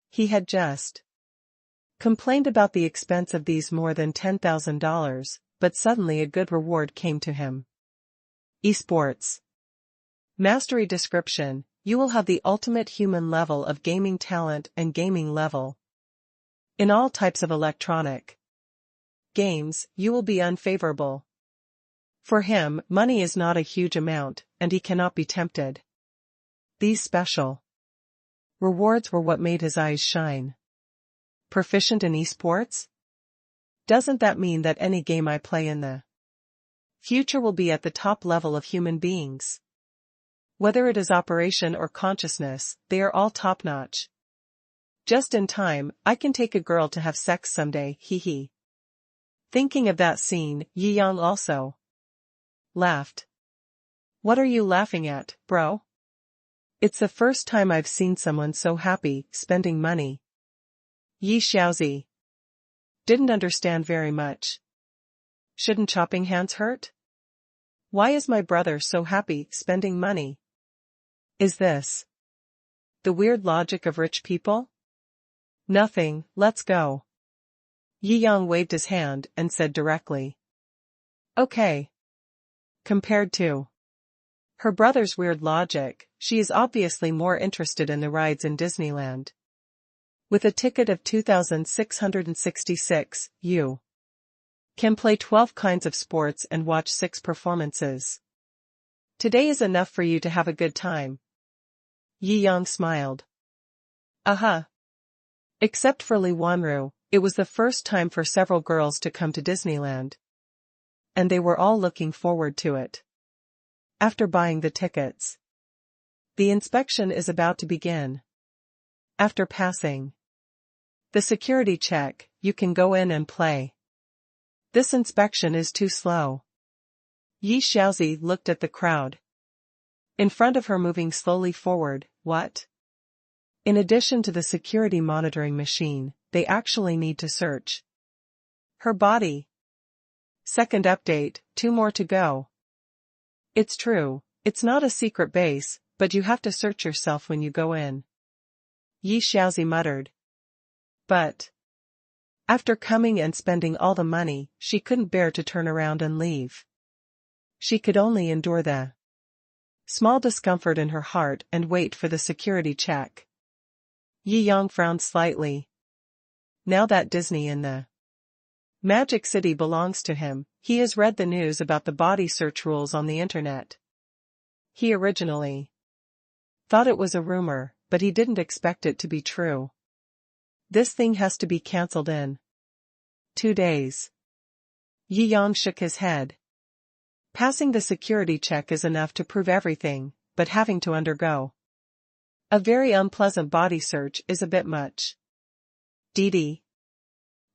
He had just complained about the expense of these more than $10,000, but suddenly a good reward came to him. Esports. Mastery description: you will have the ultimate human level of gaming talent and gaming level. In all types of electronic games, you will be unfavorable. For him, money is not a huge amount, and he cannot be tempted. These special rewards were what made his eyes shine. Proficient in esports? Doesn't that mean that any game I play in the future will be at the top level of human beings? Whether it is operation or consciousness, they are all top-notch. Just in time, I can take a girl to have sex someday, hee hee. Thinking of that scene, Yi Yang also laughed. What are you laughing at, bro? It's the first time I've seen someone so happy, spending money. Yi Xiaozi didn't understand very much. Shouldn't chopping hands hurt? Why is my brother so happy, spending money? Is this the weird logic of rich people? Nothing, let's go. Yi Yang waved his hand and said directly. Okay. Compared to her brother's weird logic, she is obviously more interested in the rides in Disneyland. With a ticket of 2,666, you can play 12 kinds of sports and watch 6 performances. Today is enough for you to have a good time. Yi Yang smiled. Except for Li Wanru, it was the first time for several girls to come to Disneyland. And they were all looking forward to it. After buying the tickets, the inspection is about to begin. After passing the security check, you can go in and play. This inspection is too slow. Yi Xiaozi looked at the crowd in front of her moving slowly forward. What? In addition to the security monitoring machine, they actually need to search her body. Second update, 2 more to go. It's true, it's not a secret base, but you have to search yourself when you go in. Yi Xiaozi muttered. But after coming and spending all the money, she couldn't bear to turn around and leave. She could only endure the small discomfort in her heart and wait for the security check. Yi Yang frowned slightly. Now that Disney in the Magic City belongs to him, he has read the news about the body search rules on the internet. He originally thought it was a rumor, but he didn't expect it to be true. This thing has to be cancelled in 2 days. Yi Yang shook his head. Passing the security check is enough to prove everything, but having to undergo a very unpleasant body search is a bit much. Didi.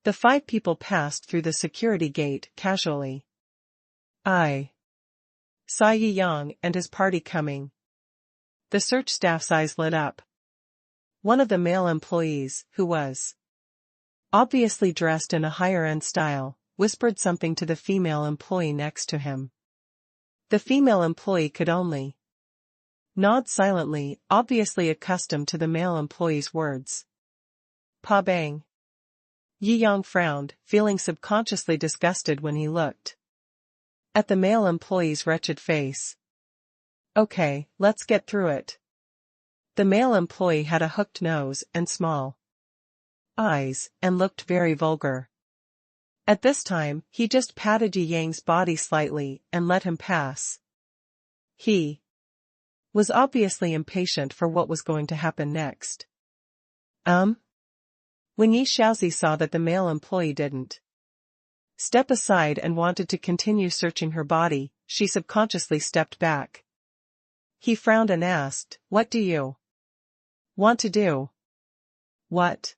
The 5 people passed through the security gate casually. I saw Yi Yang and his party coming. The search staff's eyes lit up. One of the male employees, who was obviously dressed in a higher-end style, whispered something to the female employee next to him. The female employee could only nod silently, obviously accustomed to the male employee's words. Pa bang. Yi Yang frowned, feeling subconsciously disgusted when he looked at the male employee's wretched face. Okay, let's get through it. The male employee had a hooked nose and small eyes, and looked very vulgar. At this time, he just patted Yi Yang's body slightly and let him pass. He was obviously impatient for what was going to happen next. When Yi Xiaozi saw that the male employee didn't step aside and wanted to continue searching her body, she subconsciously stepped back. He frowned and asked, "What do you want to do?" What?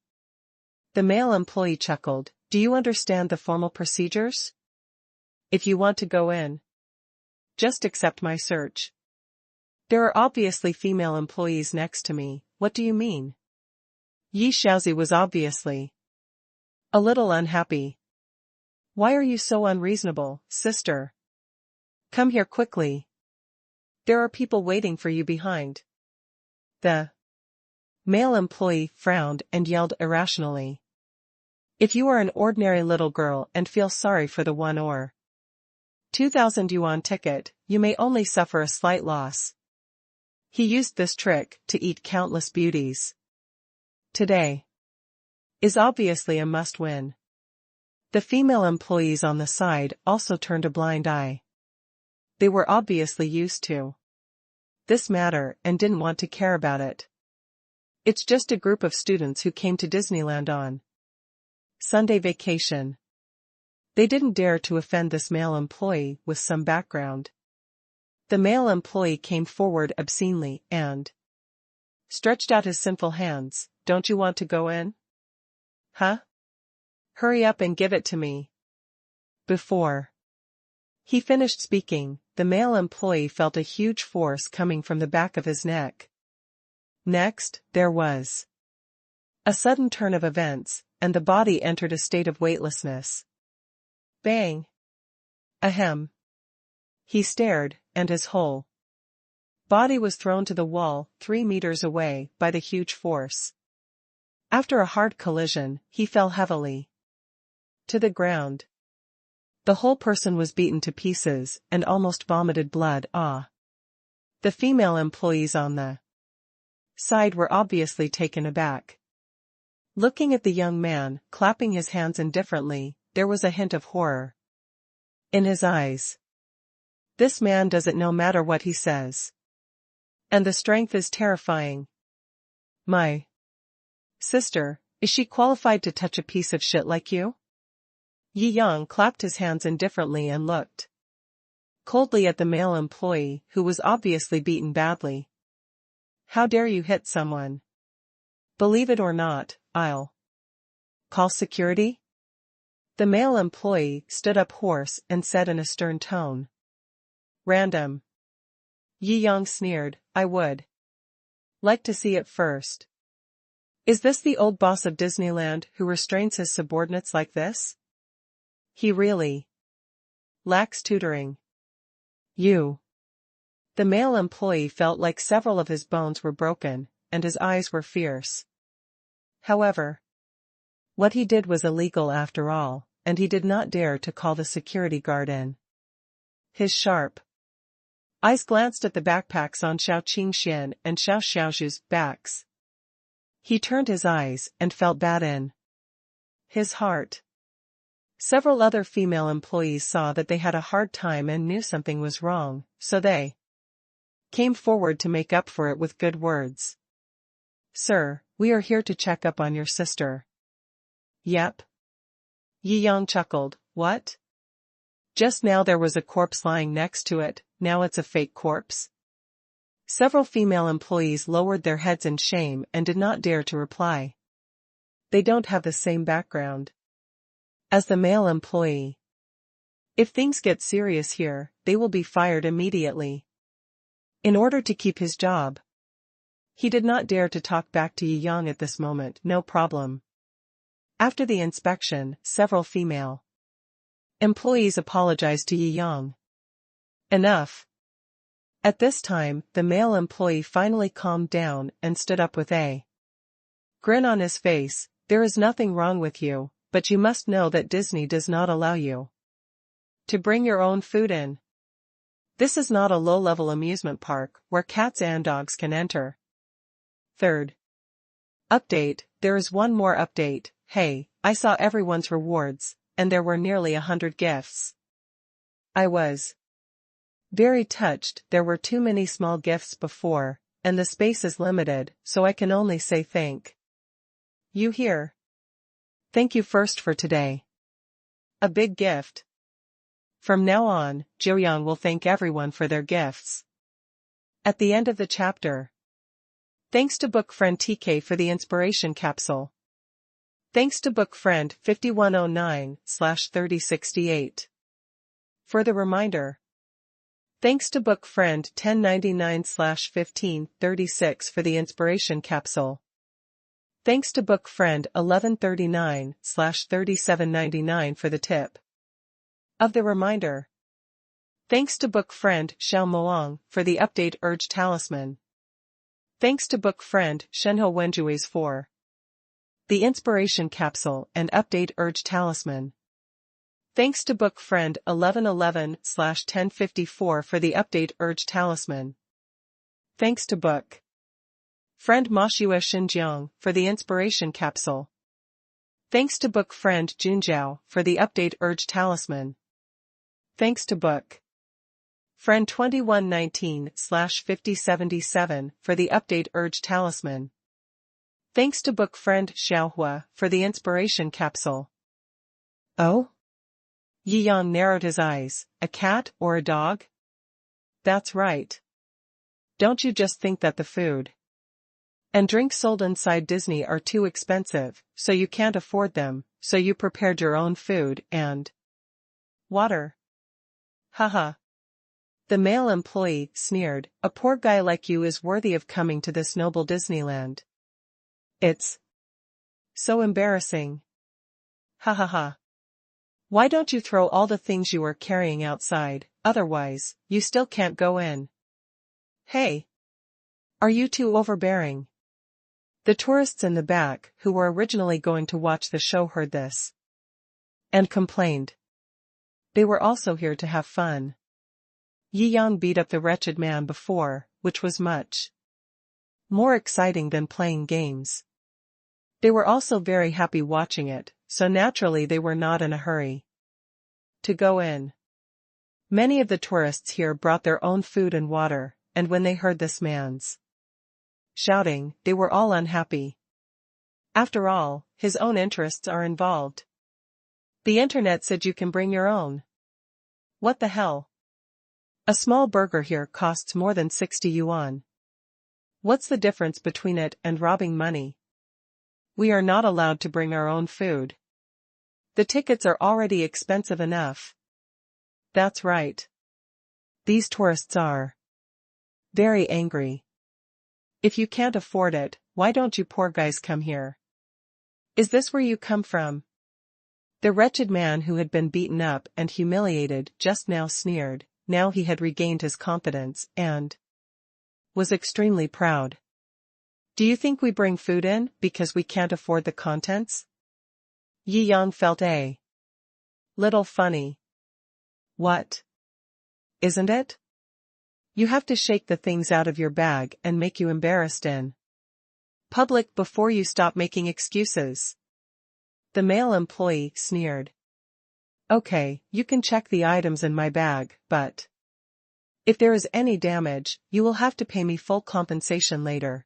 The male employee chuckled. Do you understand the formal procedures? If you want to go in, just accept my search. There are obviously female employees next to me. What do you mean? Yi Xiaozi was obviously a little unhappy. Why are you so unreasonable, sister? Come here quickly. There are people waiting for you behind. The male employee frowned and yelled irrationally. If you are an ordinary little girl and feel sorry for the 1 or 2,000 yuan ticket, you may only suffer a slight loss. He used this trick to eat countless beauties. Today is obviously a must-win. The female employees on the side also turned a blind eye. They were obviously used to this matter and didn't want to care about it. It's just a group of students who came to Disneyland on Sunday vacation. They didn't dare to offend this male employee with some background. The male employee came forward obscenely and stretched out his sinful hands. Don't you want to go in? Huh? Hurry up and give it to me. Before he finished speaking, the male employee felt a huge force coming from the back of his neck. Next, there was a sudden turn of events, and the body entered a state of weightlessness. Bang! Ahem! He stared, and his whole body was thrown to the wall, 3 meters away, by the huge force. After a hard collision, he fell heavily to the ground. The whole person was beaten to pieces, and almost vomited blood. The female employees on the side were obviously taken aback. Looking at the young man, clapping his hands indifferently, there was a hint of horror in his eyes. This man does it no matter what he says. And the strength is terrifying. My sister, is she qualified to touch a piece of shit like you? Yi Yang clapped his hands indifferently and looked coldly at the male employee, who was obviously beaten badly. How dare you hit someone? Believe it or not, I'll call security? The male employee stood up hoarse and said in a stern tone. Random. Yi Yang sneered, I would like to see it first. Is this the old boss of Disneyland who restrains his subordinates like this? He really lacks tutoring. You. The male employee felt like several of his bones were broken, and his eyes were fierce. However, what he did was illegal after all, and he did not dare to call the security guard in. His sharp eyes glanced at the backpacks on Shou Qingxian and Xiao Xiaozhu's backs. He turned his eyes and felt bad in his heart. Several other female employees saw that they had a hard time and knew something was wrong, so they came forward to make up for it with good words. Sir, we are here to check up on your sister. Yep. Yi Yang chuckled, what? Just now there was a corpse lying next to it, now it's a fake corpse? Several female employees lowered their heads in shame and did not dare to reply. They don't have the same background as the male employee. If things get serious here, they will be fired immediately. In order to keep his job, he did not dare to talk back to Yi Yang at this moment. No problem. After the inspection, several female employees apologized to Yi Yang. Enough. At this time, the male employee finally calmed down and stood up with a grin on his face. There is nothing wrong with you, but you must know that Disney does not allow you to bring your own food in. This is not a low-level amusement park where cats and dogs can enter. Third update, there is one more update. Hey, I saw everyone's rewards, and there were nearly 100 gifts. I was very touched. There were too many small gifts before, and the space is limited, so I can only say thank you here. Thank you first for today. A big gift. From now on, Jiangjing will thank everyone for their gifts. At the end of the chapter. Thanks to book friend TK for the inspiration capsule. Thanks to book friend 5109/3068 for the reminder. Thanks to book friend 1099/1536 for the inspiration capsule. Thanks to book friend 1139/3799 for the tip of the reminder. Thanks to book friend Xiao Moang for the update urge talisman. Thanks to book friend Shenhe Wenjui's for the inspiration capsule and update urge talisman. Thanks to book friend 1111/1054 for the update urge talisman. Thanks to book friend Moshue Xinjiang for the inspiration capsule. Thanks to book friend Junjiao for the update urge talisman. Thanks to book friend 2119/5077 for the update urge talisman. Thanks to book friend Xiaohua for the inspiration capsule. Oh? Yi Yang narrowed his eyes. A cat or a dog? That's right. Don't you just think that the food and drinks sold inside Disney are too expensive, so you can't afford them, so you prepared your own food and Water. Haha. The male employee sneered, a poor guy like you is worthy of coming to this noble Disneyland. It's so embarrassing. Ha ha ha. Why don't you throw all the things you are carrying outside, otherwise, you still can't go in. Hey! Are you too overbearing? The tourists in the back, who were originally going to watch the show, heard this and complained. They were also here to have fun. Yi Yang beat up the wretched man before, which was much more exciting than playing games. They were also very happy watching it, so naturally they were not in a hurry to go in. Many of the tourists here brought their own food and water, and when they heard this man's shouting, they were all unhappy. After all, his own interests are involved. The internet said you can bring your own. What the hell? A small burger here costs more than 60 yuan. What's the difference between it and robbing money? We are not allowed to bring our own food. The tickets are already expensive enough. That's right. These tourists are very angry. If you can't afford it, why don't you poor guys come here? Is this where you come from? The wretched man who had been beaten up and humiliated just now sneered. Now he had regained his confidence and was extremely proud. Do you think we bring food in because we can't afford the contents? Yi Yang felt a little funny. What? Isn't it? You have to shake the things out of your bag and make you embarrassed in public before you stop making excuses. The male employee sneered. Okay, you can check the items in my bag, but if there is any damage, you will have to pay me full compensation later.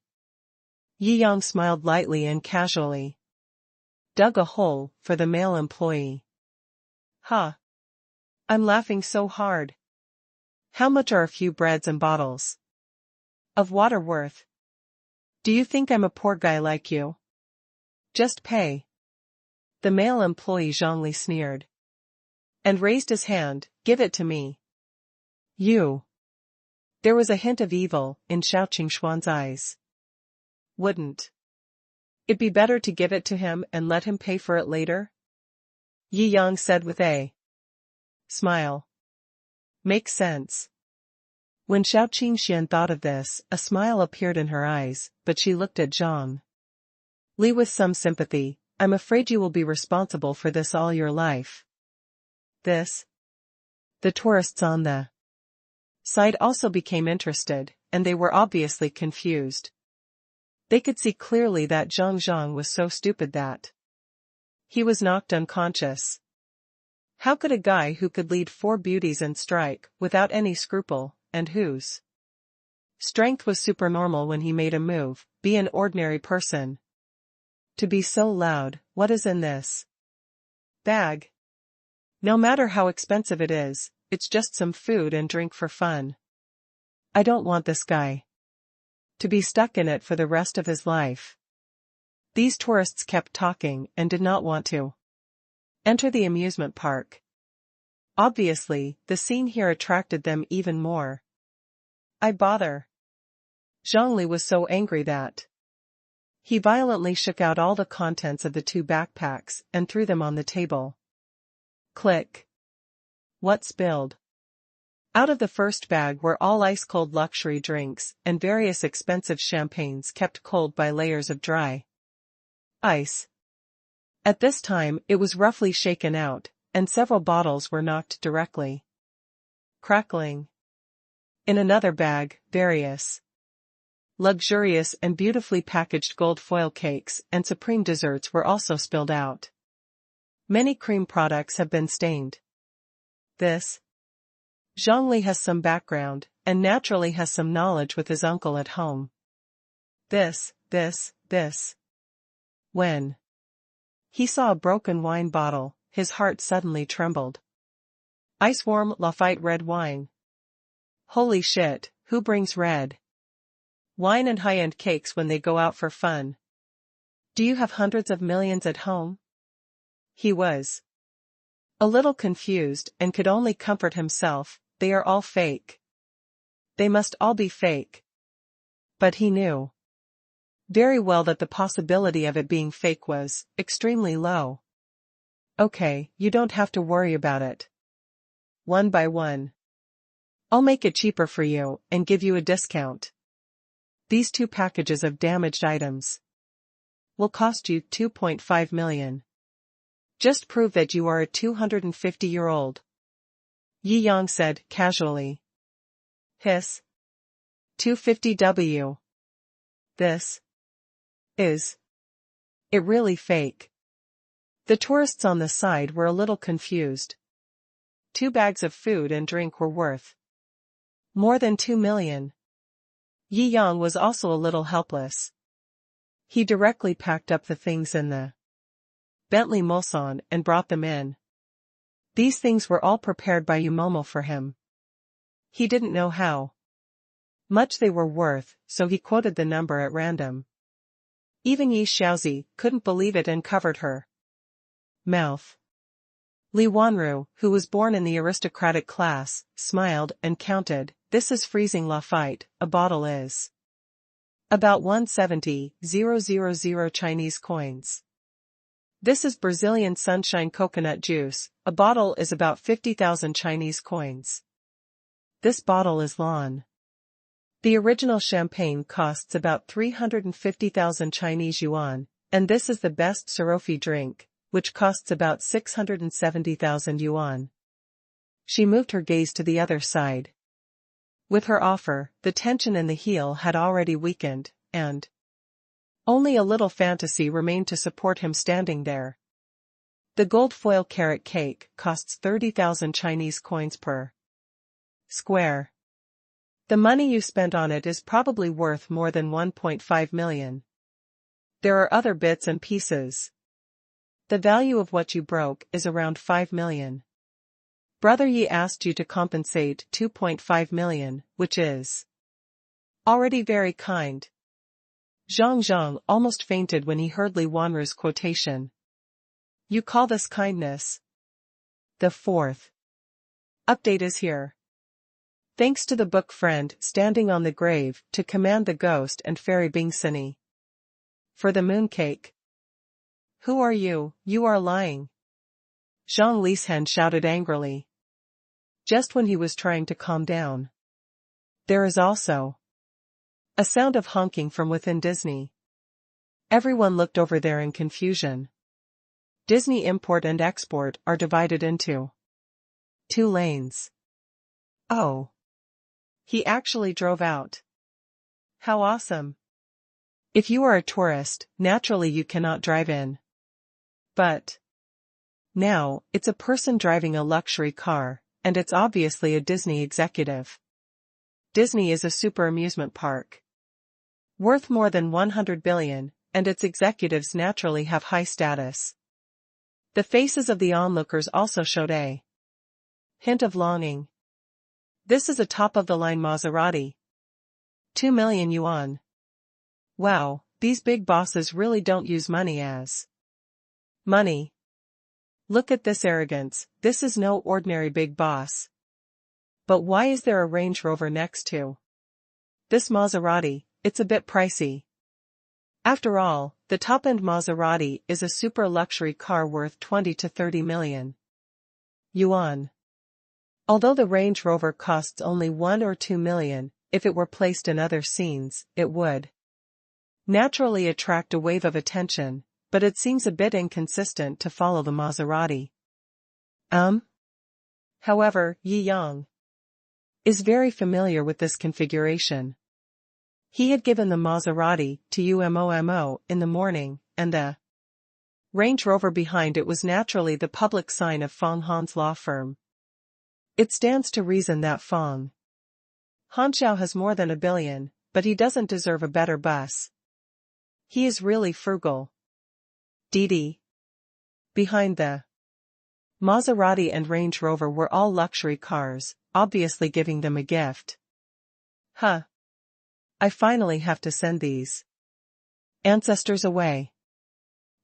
Yi Yang smiled lightly and casually dug a hole for the male employee. Huh. I'm laughing so hard. How much are a few breads and bottles of water worth? Do you think I'm a poor guy like you? Just pay. The male employee Zhongli sneered and raised his hand. Give it to me. You. There was a hint of evil in Shou Qingxuan's eyes. Wouldn't it be better to give it to him and let him pay for it later? Yi Yang said with a smile. Makes sense. When Shou Qingxian thought of this, a smile appeared in her eyes, but she looked at Zhang Li with some sympathy. I'm afraid you will be responsible for this all your life. This? The tourists on the side also became interested, and they were obviously confused. They could see clearly that Zhang was so stupid that he was knocked unconscious. How could a guy who could lead 4 beauties and strike, without any scruple, and whose strength was supernormal when he made a move, be an ordinary person? To be so loud, what is in this bag? No matter how expensive it is, it's just some food and drink for fun. I don't want this guy to be stuck in it for the rest of his life. These tourists kept talking and did not want to enter the amusement park. Obviously, the scene here attracted them even more. I bother. Zhongli was so angry that he violently shook out all the contents of the 2 backpacks and threw them on the table. Click. What spilled? Out of the first bag were all ice-cold luxury drinks and various expensive champagnes kept cold by layers of dry ice. At this time it was roughly shaken out, and several bottles were knocked directly crackling. In another bag, various luxurious and beautifully packaged gold foil cakes and supreme desserts were also spilled out. Many cream products have been stained. This? Zhongli has some background, and naturally has some knowledge with his uncle at home. This. When he saw a broken wine bottle, his heart suddenly trembled. Ice-warm Lafite red wine. Holy shit, who brings red wine and high-end cakes when they go out for fun? Do you have hundreds of millions at home? He was A little confused and could only comfort himself, they are all fake. They must all be fake. But he knew very well that the possibility of it being fake was extremely low. Okay, you don't have to worry about it. One by one. I'll make it cheaper for you and give you a discount. These 2 packages of damaged items will cost you 2.5 million. Just prove that you are a 250-year-old. Yi Yang said casually. Hiss. 250W. This is it really fake? The tourists on the side were a little confused. 2 bags of food and drink were worth more than 2 million. Yi Yang was also a little helpless. He directly packed up the things in the Bentley Mulsanne and brought them in. These things were all prepared by Yumomo for him. He didn't know how much they were worth, so he quoted the number at random. Even Yi Xiaozi couldn't believe it and covered her mouth. Li Wanru, who was born in the aristocratic class, smiled and counted. This is freezing Lafite, a bottle is about 170,000 Chinese coins. This is Brazilian sunshine coconut juice, a bottle is about 50,000 Chinese coins. This bottle is Lan. The original champagne costs about 350,000 Chinese yuan, and this is the best Sorofi drink, which costs about 670,000 yuan. She moved her gaze to the other side. With her offer, the tension in the heel had already weakened, and only a little fantasy remained to support him standing there. The gold foil carrot cake costs 30,000 Chinese coins per square. The money you spent on it is probably worth more than 1.5 million. There are other bits and pieces. The value of what you broke is around 5 million. Brother Yi asked you to compensate 2.5 million, which is already very kind. Zhang almost fainted when he heard Li Wanru's quotation. You call this kindness? The 4th update is here. Thanks to the book friend standing on the grave to command the ghost and fairy Bingsini. For the mooncake. Who are you? You are lying. Zhang Lishen shouted angrily. Just when he was trying to calm down. There is also a sound of honking from within Disney. Everyone looked over there in confusion. Disney import and export are divided into 2 lanes. Oh. He actually drove out. How awesome. If you are a tourist, naturally you cannot drive in. But now, it's a person driving a luxury car, and it's obviously a Disney executive. Disney is a super amusement park. Worth more than 100 billion, and its executives naturally have high status. The faces of the onlookers also showed a hint of longing. This is a top-of-the-line Maserati. 2 million yuan. Wow, these big bosses really don't use money as money. Look at this arrogance, this is no ordinary big boss. But why is there a Range Rover next to this Maserati? It's a bit pricey. After all, the top-end Maserati is a super luxury car worth 20 to 30 million yuan. Although the Range Rover costs only 1 or 2 million, if it were placed in other scenes, it would naturally attract a wave of attention, but it seems a bit inconsistent to follow the Maserati. However, Yi Yang is very familiar with this configuration. He had given the Maserati to Umomo in the morning, and the Range Rover behind it was naturally the public sign of Fong Han's law firm. It stands to reason that Fong Hanxiao has more than 1 billion, but he doesn't deserve a better bus. He is really frugal. Didi. Behind the Maserati and Range Rover were all luxury cars, obviously giving them a gift. Huh. I finally have to send these ancestors away.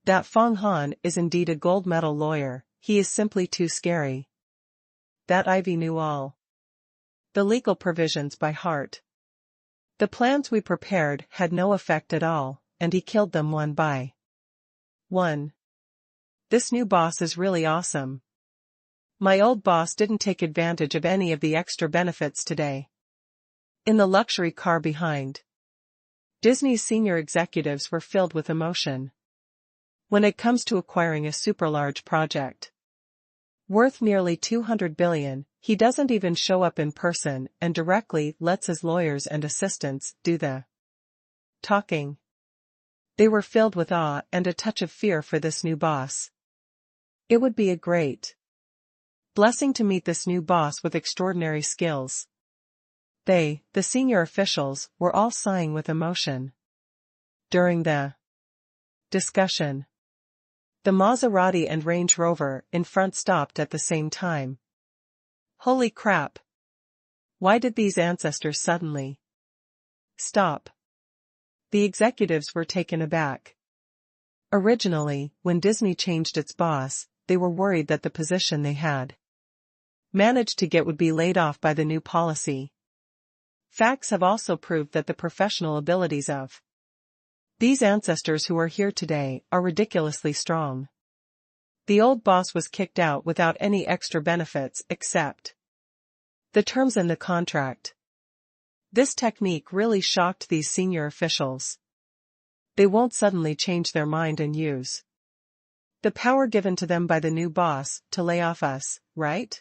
That Fong Han is indeed a gold medal lawyer, he is simply too scary. That Ivy knew all the legal provisions by heart. The plans we prepared had no effect at all, and he killed them one by one. This new boss is really awesome. My old boss didn't take advantage of any of the extra benefits today. In the luxury car behind, Disney's senior executives were filled with emotion. When it comes to acquiring a super-large project worth nearly $200 billion, he doesn't even show up in person and directly lets his lawyers and assistants do the talking. They were filled with awe and a touch of fear for this new boss. It would be a great blessing to meet this new boss with extraordinary skills. They, the senior officials, were all sighing with emotion. During the discussion, the Maserati and Range Rover in front stopped at the same time. Holy crap! Why did these ancestors suddenly stop? The executives were taken aback. Originally, when Disney changed its boss, they were worried that the position they had managed to get would be laid off by the new policy. Facts have also proved that the professional abilities of these ancestors who are here today are ridiculously strong. The old boss was kicked out without any extra benefits except the terms in the contract. This technique really shocked these senior officials. They won't suddenly change their mind and use the power given to them by the new boss to lay off us, right?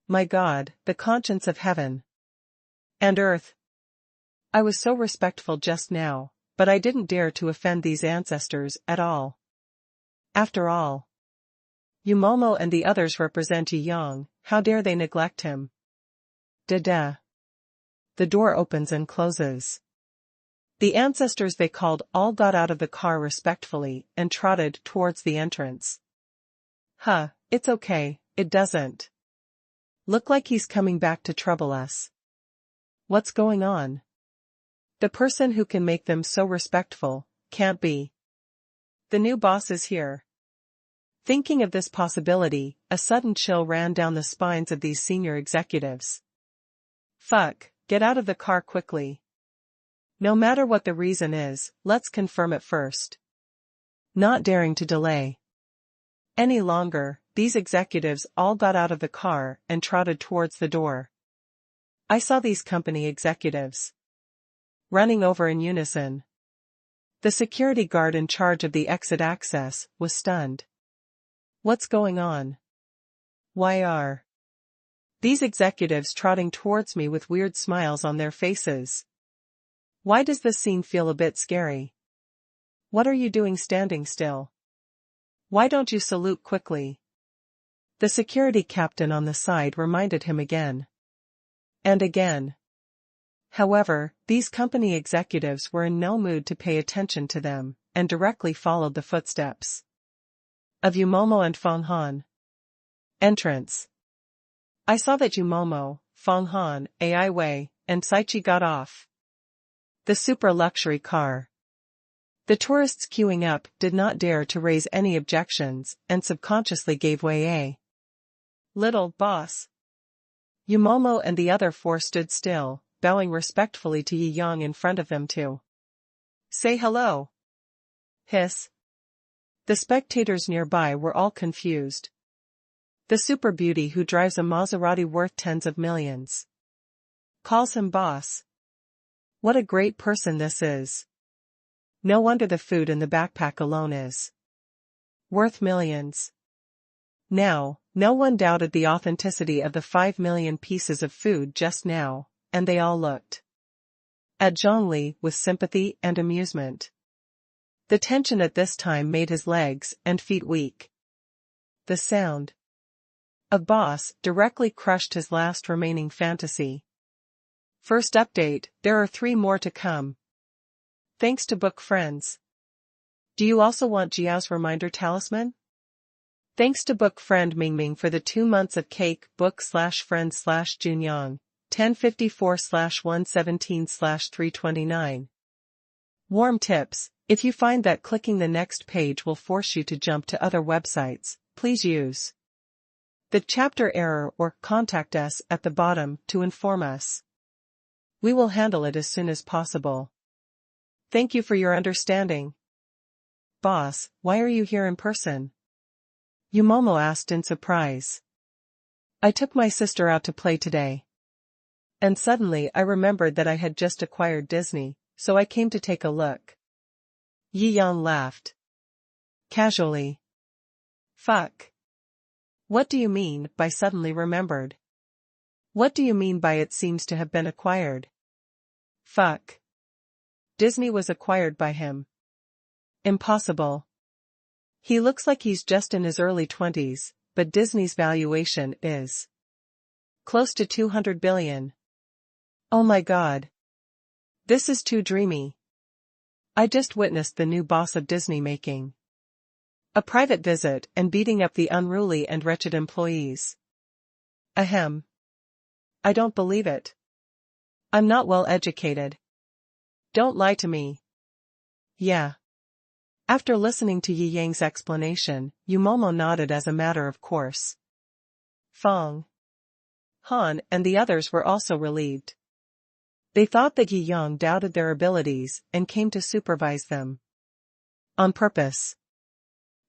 My God, the conscience of heaven and earth. I was so respectful just now, but I didn't dare to offend these ancestors at all. After all, Yumomo and the others represent Jiangjing, how dare they neglect him? Da-da. The door opens and closes. The ancestors they called all got out of the car respectfully and trotted towards the entrance. Huh, it's okay, it doesn't look like he's coming back to trouble us. What's going on? The person who can make them so respectful can't be the new boss is here. Thinking of this possibility, a sudden chill ran down the spines of these senior executives. Fuck, get out of the car quickly. No matter what the reason is, let's confirm it first. Not daring to delay any longer, these executives all got out of the car and trotted towards the door. I saw these company executives running over in unison. The security guard in charge of the exit access was stunned. What's going on? Why are these executives trotting towards me with weird smiles on their faces? Why does this scene feel a bit scary? What are you doing standing still? Why don't you salute quickly? The security captain on the side reminded him again and again. However, these company executives were in no mood to pay attention to them, and directly followed the footsteps of Yumomo and Feng Han. Entrance. I saw that Yumomo, Feng Han, Ai Wei, and Saichi got off the super luxury car. The tourists queuing up did not dare to raise any objections and subconsciously gave way. Little boss. Yumomo and the other four stood still, bowing respectfully to Jiangjing in front of them to say hello. Hiss. The spectators nearby were all confused. The super beauty who drives a Maserati worth tens of millions calls him boss. What a great person this is. No wonder the food in the backpack alone is worth millions. Now, no one doubted the authenticity of the 5 million pieces of food just now, and they all looked at Zhongli with sympathy and amusement. The tension at this time made his legs and feet weak. The sound of boss directly crushed his last remaining fantasy. First update, there are 3 more to come. Thanks to book friends. Do you also want Jiao's reminder talisman? Thanks to book friend Mingming for the 2 months of cake book/friend/Junyang, 1054/117/329. Warm tips, if you find that clicking the next page will force you to jump to other websites, please use the chapter error or contact us at the bottom to inform us. We will handle it as soon as possible. Thank you for your understanding. Boss, why are you here in person? Yumomo asked in surprise. I took my sister out to play today. And suddenly I remembered that I had just acquired Disney, so I came to take a look. Yi Yang laughed. Casually. Fuck. What do you mean by suddenly remembered? What do you mean by it seems to have been acquired? Fuck. Disney was acquired by him. Impossible. He looks like he's just in his early 20s, but Disney's valuation is close to 200 billion. Oh my god. This is too dreamy. I just witnessed the new boss of Disney making a private visit and beating up the unruly and wretched employees. Ahem. I don't believe it. I'm not well educated. Don't lie to me. Yeah. After listening to Yi Yang's explanation, Yumomo nodded as a matter of course. Fong, Han, and the others were also relieved. They thought that Yi Yang doubted their abilities and came to supervise them. On purpose.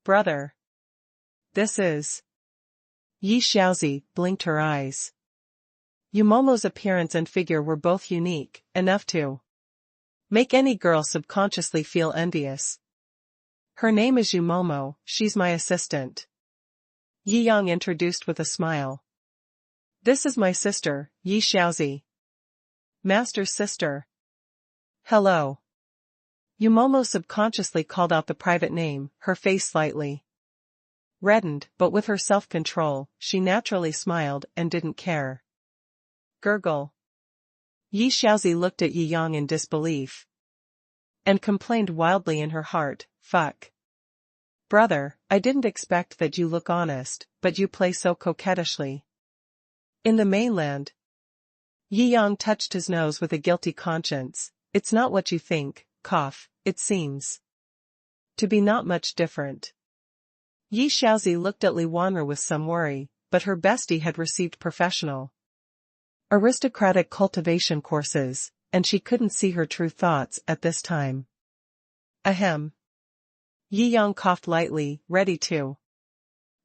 Brother. This is. Yi Xiaozi blinked her eyes. Yumomo's appearance and figure were both unique, enough to make any girl subconsciously feel envious. Her name is Yumomo, she's my assistant. Yi Yang introduced with a smile. This is my sister, Yi Xiaozi. Master's sister. Hello. Yumomo subconsciously called out the private name, her face slightly reddened, but with her self-control, she naturally smiled and didn't care. Gurgle. Yi Xiaozi looked at Yi Yang in disbelief and complained wildly in her heart, fuck. Brother, I didn't expect that you look honest, but you play so coquettishly. In the mainland. Yi Yang touched his nose with a guilty conscience. It's not what you think, cough, it seems to be not much different. Yi Xiaozi looked at Li Wanru with some worry, but her bestie had received professional aristocratic cultivation courses, and she couldn't see her true thoughts at this time. Ahem. Yi Yang coughed lightly, ready to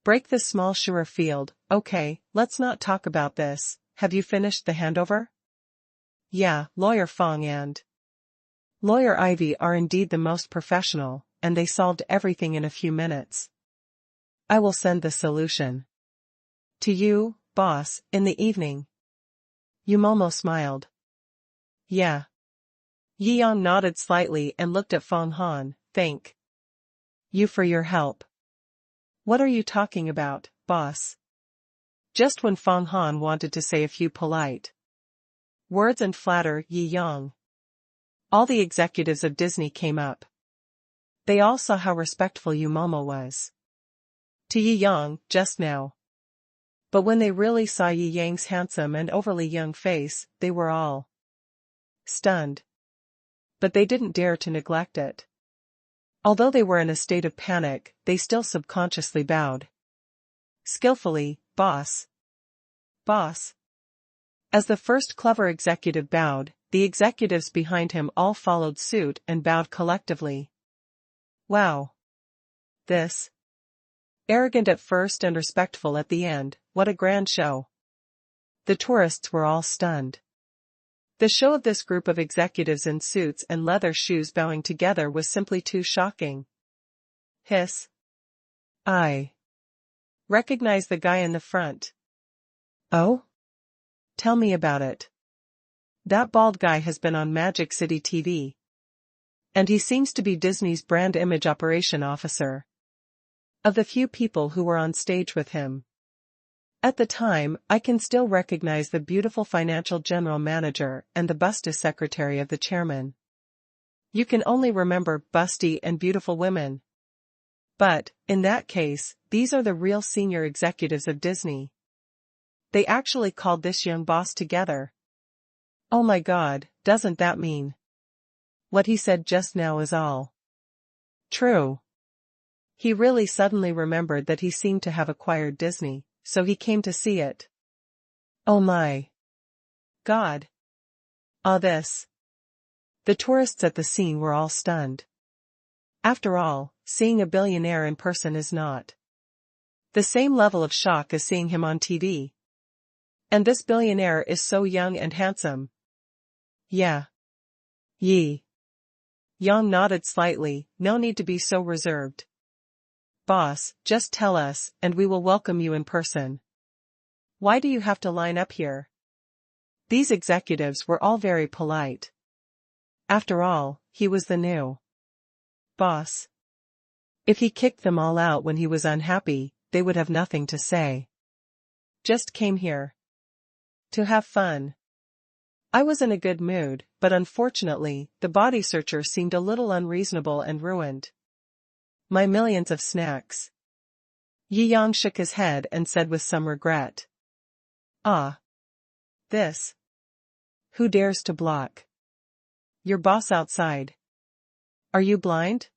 break this small sure field. Okay, let's not talk about this. Have you finished the handover? Yeah, Lawyer Fong and Lawyer Ivy are indeed the most professional, and they solved everything in a few minutes. I will send the solution to you, boss, in the evening. Yumomo smiled. Yeah. Yi Yang nodded slightly and looked at Fong Han. Thank you for your help. What are you talking about, boss? Just when Fong Han wanted to say a few polite words and flatter Yi Yang, all the executives of Disney came up. They all saw how respectful Yumomo was to Yi Yang just now. But when they really saw Yi Yang's handsome and overly young face, they were all stunned. But they didn't dare to neglect it. Although they were in a state of panic, they still subconsciously bowed. Skillfully, boss. Boss. As the first clever executive bowed, the executives behind him all followed suit and bowed collectively. Wow. This. Arrogant at first and respectful at the end, what a grand show. The tourists were all stunned. The show of this group of executives in suits and leather shoes bowing together was simply too shocking. Hiss. I recognize the guy in the front. Oh? Tell me about it. That bald guy has been on Magic City TV. And he seems to be Disney's brand image operation officer. Of the few people who were on stage with him at the time, I can still recognize the beautiful financial general manager and the busty secretary of the chairman. You can only remember busty and beautiful women. But, in that case, these are the real senior executives of Disney. They actually called this young boss together. Oh my god, doesn't that mean what he said just now is all true? He really suddenly remembered that he seemed to have acquired Disney, so he came to see it. Oh my God. Ah, this. The tourists at the scene were all stunned. After all, seeing a billionaire in person is not the same level of shock as seeing him on TV. And this billionaire is so young and handsome. Yeah. Yi. Yang nodded slightly, no need to be so reserved. Boss, just tell us, and we will welcome you in person. Why do you have to line up here? These executives were all very polite. After all, he was the new boss. If he kicked them all out when he was unhappy, they would have nothing to say. Just came here to have fun. I was in a good mood, but unfortunately, the body searcher seemed a little unreasonable and ruined my millions of snacks. Yi Yang shook his head and said with some regret. Ah. This. Who dares to block your boss outside? Are you blind?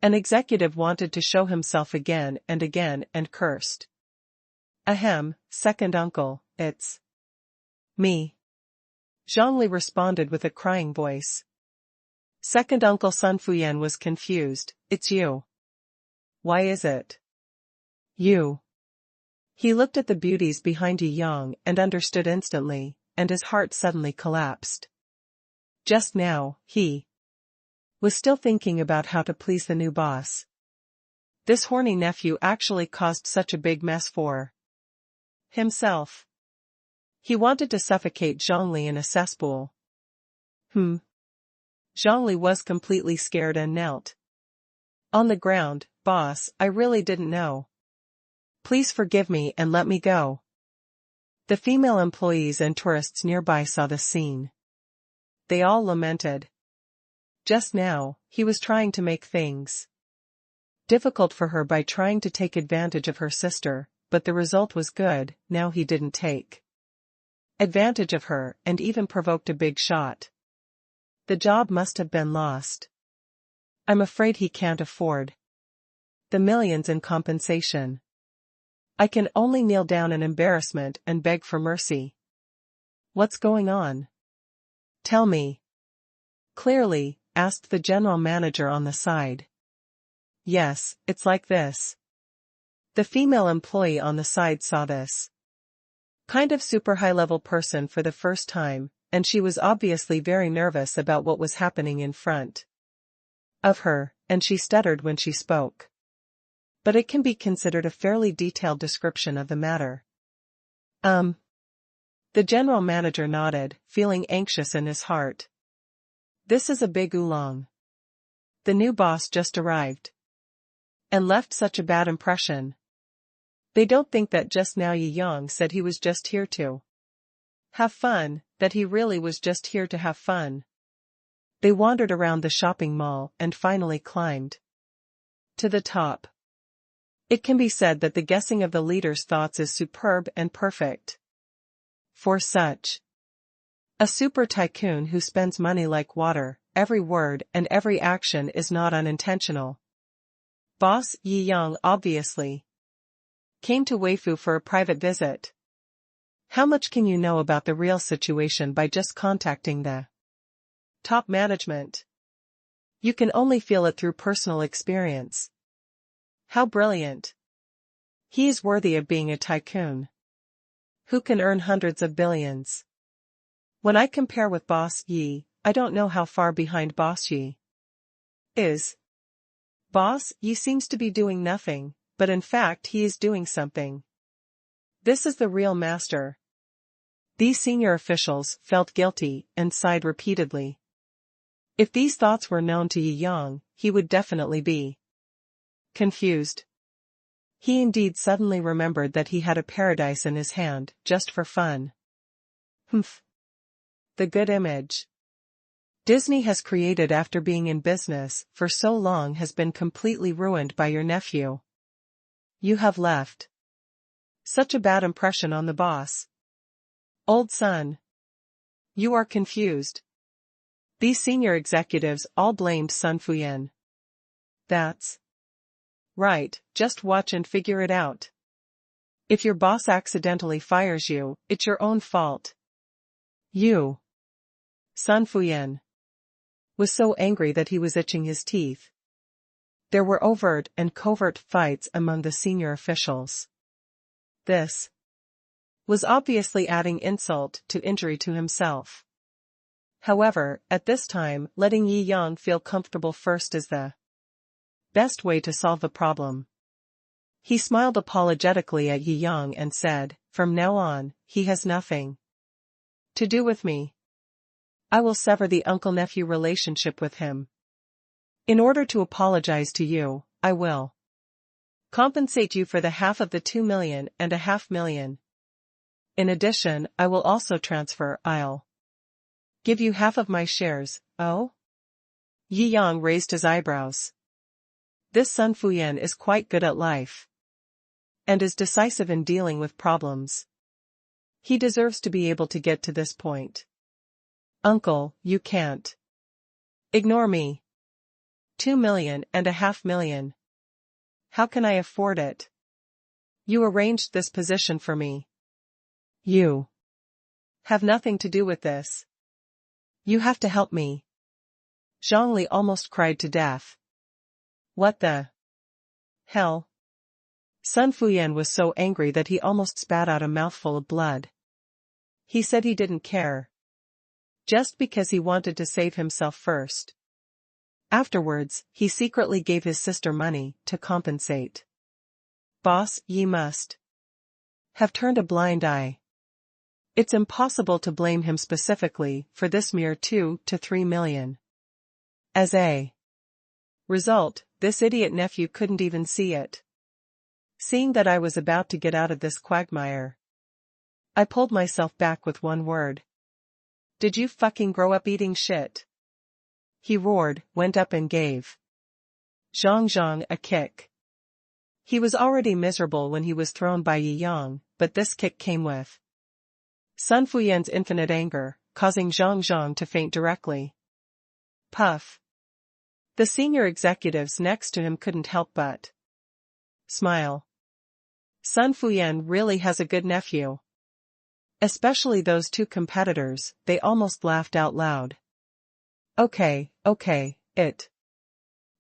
An executive wanted to show himself again and cursed. Ahem, second uncle, it's me. Zhongli responded with a crying voice. Second uncle Sun Fuyan was confused. It's you. Why is it you? He looked at the beauties behind Yi Yang and understood instantly, and his heart suddenly collapsed. Just now, he was still thinking about how to please the new boss. This horny nephew actually caused such a big mess for himself. He wanted to suffocate Zhongli in a cesspool. Zhongli was completely scared and knelt on the ground. Boss, I really didn't know. Please forgive me and let me go. The female employees and tourists nearby saw the scene. They all lamented. Just now, he was trying to make things difficult for her by trying to take advantage of her sister, but the result was good. Now he didn't take advantage of her and even provoked a big shot. The job must have been lost. I'm afraid he can't afford the millions in compensation. I can only kneel down in embarrassment and beg for mercy. What's going on? Tell me. Clearly, asked the general manager on the side. Yes, it's like this. The female employee on the side saw this kind of super high-level person for the first time, and she was obviously very nervous about what was happening in front of her, and she stuttered when she spoke. But it can be considered a fairly detailed description of the matter. The general manager nodded, feeling anxious in his heart. This is a big oolong. The new boss just arrived and left such a bad impression. They don't think that just now Yi Yang said he was just here to have fun, that he really was just here to have fun. They wandered around the shopping mall and finally climbed to the top. It can be said that the guessing of the leader's thoughts is superb and perfect. For such a super tycoon who spends money like water, every word and every action is not unintentional. Boss Yi Yang obviously came to Weifu for a private visit. How much can you know about the real situation by just contacting the top management? You can only feel it through personal experience. How brilliant. He is worthy of being a tycoon who can earn hundreds of billions. When I compare with Boss Yi, I don't know how far behind Boss Yi is. Boss Yi seems to be doing nothing, but in fact he is doing something. This is the real master. These senior officials felt guilty and sighed repeatedly. If these thoughts were known to Yi Yang, he would definitely be confused. He indeed suddenly remembered that he had a paradise in his hand, just for fun. The good image Disney has created after being in business for so long has been completely ruined by your nephew. You have left such a bad impression on the boss. Old son. You are confused. These senior executives all blamed Sun Fuyan. That's Right, just watch and figure it out. If your boss accidentally fires you, it's your own fault. You. Sun Fuyan was so angry that he was itching his teeth. There were overt and covert fights among the senior officials. This was obviously adding insult to injury to himself. However, at this time, letting Yi Yang feel comfortable first is the best way to solve the problem. He smiled apologetically at Yi Yang and said, "From now on, he has nothing to do with me. I will sever the uncle-nephew relationship with him. In order to apologize to you, I will compensate you for the half of the 2.5 million. In addition, I will also I'll give you half of my shares." Oh? Yi Yang raised his eyebrows. This Sun Fuyan is quite good at life. And is decisive in dealing with problems. He deserves to be able to get to this point. Uncle, you can't ignore me. 2.5 million. How can I afford it? You arranged this position for me. You have nothing to do with this. You have to help me. Zhongli almost cried to death. What the hell? Sun Fuyan was so angry that he almost spat out a mouthful of blood. He said he didn't care. Just because he wanted to save himself first. Afterwards, he secretly gave his sister money to compensate. Boss, ye must have turned a blind eye. It's impossible to blame him specifically for this mere 2 to 3 million. As a result, this idiot nephew couldn't even see it. Seeing that I was about to get out of this quagmire, I pulled myself back with one word. Did you fucking grow up eating shit? He roared, went up and gave Jiangjing a kick. He was already miserable when he was thrown by Yi Yang, but this kick came with Sun Fuyan's infinite anger, causing Jiangjing to faint directly. Puff. The senior executives next to him couldn't help but smile. Sun Fuyan really has a good nephew. Especially those two competitors, they almost laughed out loud. Okay, it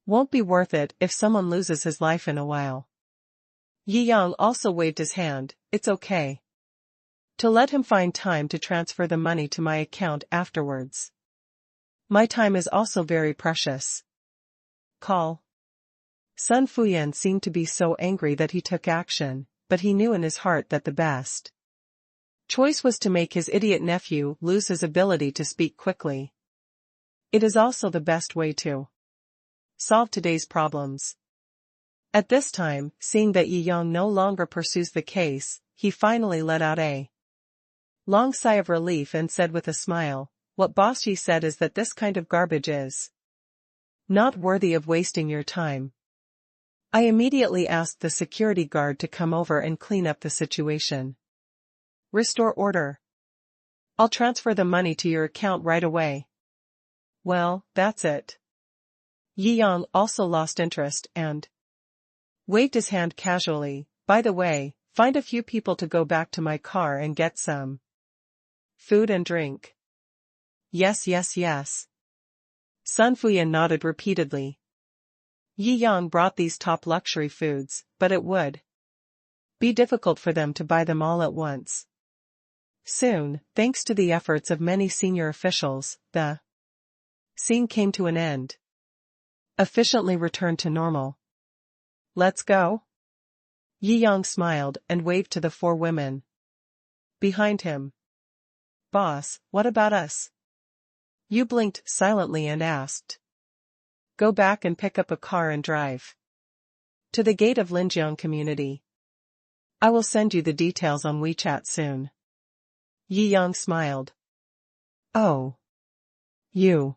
won't be worth it if someone loses his life in a while. Yi Yang also waved his hand. It's okay to let him find time to transfer the money to my account afterwards. My time is also very precious. Call. Sun Fuyan seemed to be so angry that he took action, but he knew in his heart that the best choice was to make his idiot nephew lose his ability to speak quickly. It is also the best way to solve today's problems. At this time, seeing that Yi Yang no longer pursues the case, he finally let out a long sigh of relief and said with a smile, "What Boss Yi said is that this kind of garbage is not worthy of wasting your time." I immediately asked the security guard to come over and clean up the situation. Restore order. I'll transfer the money to your account right away. Well, that's it. Yi Yang also lost interest and waved his hand casually. By the way, find a few people to go back to my car and get some food and drink. Yes. Sun Fuyan nodded repeatedly. Yi Yang brought these top luxury foods, but it would be difficult for them to buy them all at once. Soon, thanks to the efforts of many senior officials, the scene came to an end. Efficiently returned to normal. Let's go? Yi Yang smiled and waved to the four women behind him. Boss, what about us? Yu blinked silently and asked. Go back and pick up a car and drive to the gate of Linjiang community. I will send you the details on WeChat soon. Yi Yang smiled. Oh. You.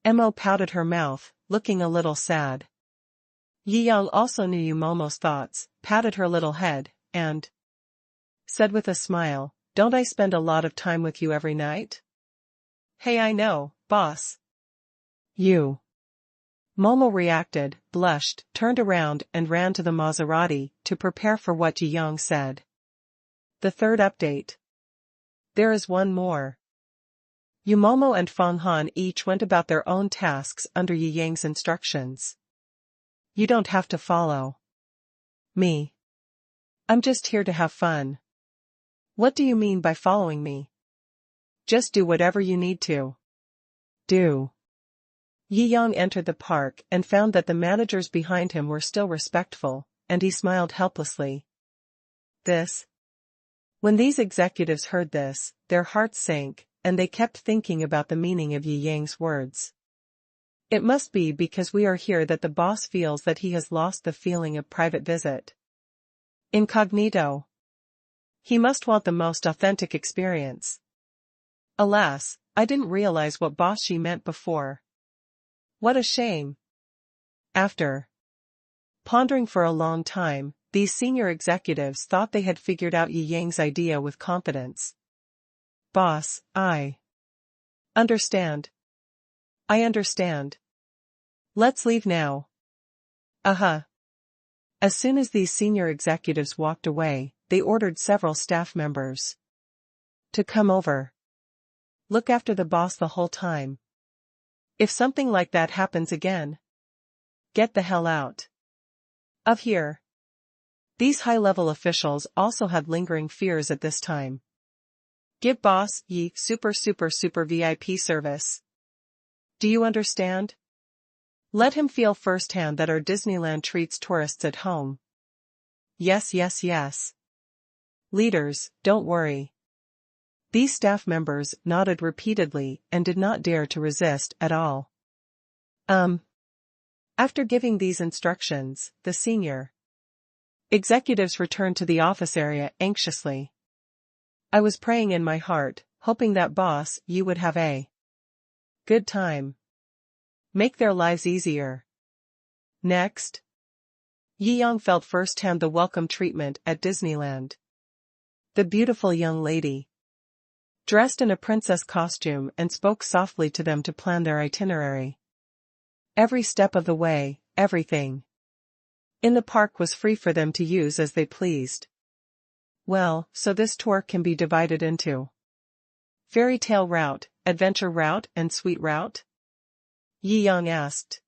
Mo pouted her mouth, looking a little sad. Yi Yang also knew Yu Momo's thoughts, patted her little head, and said with a smile, don't I spend a lot of time with you every night? Hey, I know, boss. You Momo reacted, blushed, turned around and ran to the Maserati to prepare for what Jiangjing said. The third update. There is one more. Momo and Feng Han each went about their own tasks under Jiangjing's instructions. You don't have to follow me. I'm just here to have fun. What do you mean by following me? Just do whatever you need to do. Jiangjing entered the park and found that the managers behind him were still respectful, and he smiled helplessly. When these executives heard this, their hearts sank, and they kept thinking about the meaning of Jiangjing's words. It must be because we are here that the boss feels that he has lost the feeling of private visit. Incognito. He must want the most authentic experience. Alas, I didn't realize what boss she meant before. What a shame. After pondering for a long time, these senior executives thought they had figured out Jiangjing's idea with confidence. Boss, I understand. I understand. Let's leave now. As soon as these senior executives walked away, they ordered several staff members to come over. Look after the boss the whole time. If something like that happens again, get the hell out of here. These high-level officials also had lingering fears at this time. Give boss ye super VIP service. Do you understand? Let him feel firsthand that our Disneyland treats tourists at home. Yes. Leaders, don't worry. These staff members nodded repeatedly and did not dare to resist at all. After giving these instructions, the senior executives returned to the office area anxiously. I was praying in my heart, hoping that boss, you would have a good time. Make their lives easier. Next. Jiangjing felt firsthand the welcome treatment at Disneyland. The beautiful young lady, dressed in a princess costume, and spoke softly to them to plan their itinerary. Every step of the way, everything in the park was free for them to use as they pleased. Well, so this tour can be divided into fairy tale route, adventure route, and sweet route? Jiangjing asked.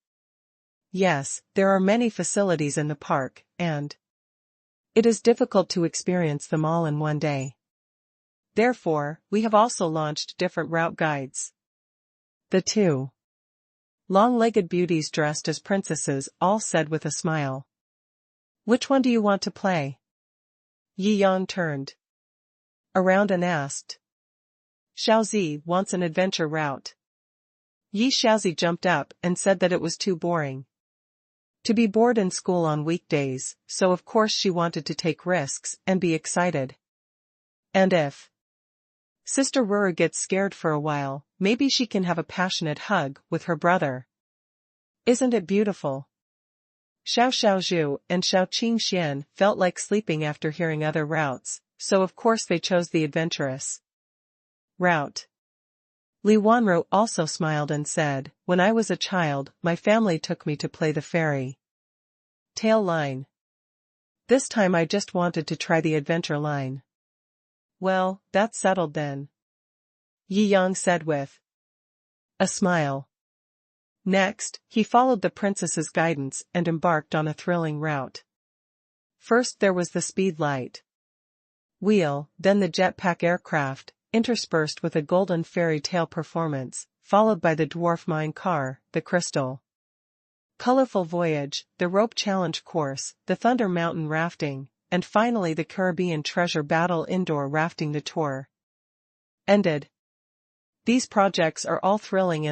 Yes, there are many facilities in the park, and it is difficult to experience them all in one day. Therefore, we have also launched different route guides. The two long-legged beauties dressed as princesses all said with a smile. Which one do you want to play? Jiangjing turned around and asked. Shaozi wants an adventure route. Shaozi jumped up and said that it was too boring to be bored in school on weekdays, so of course she wanted to take risks and be excited. And if Sister Ruru gets scared for a while, maybe she can have a passionate hug with her brother. Isn't it beautiful? Xiao Xiaozhu and Xiao Qingxian felt like sleeping after hearing other routes, so of course they chose the adventurous route. Li Wanru also smiled and said, when I was a child, my family took me to play the fairy tale line. This time I just wanted to try the adventure line. Well, that's settled then, Jiangjing said with a smile. Next, he followed the princess's guidance and embarked on a thrilling route. First there was the speed light wheel, then the jetpack aircraft, interspersed with a golden fairy tale performance, followed by the dwarf mine car, the crystal colorful voyage, the rope challenge course, the Thunder Mountain rafting, and finally the Caribbean treasure battle indoor rafting. The tour ended. These projects are all thrilling,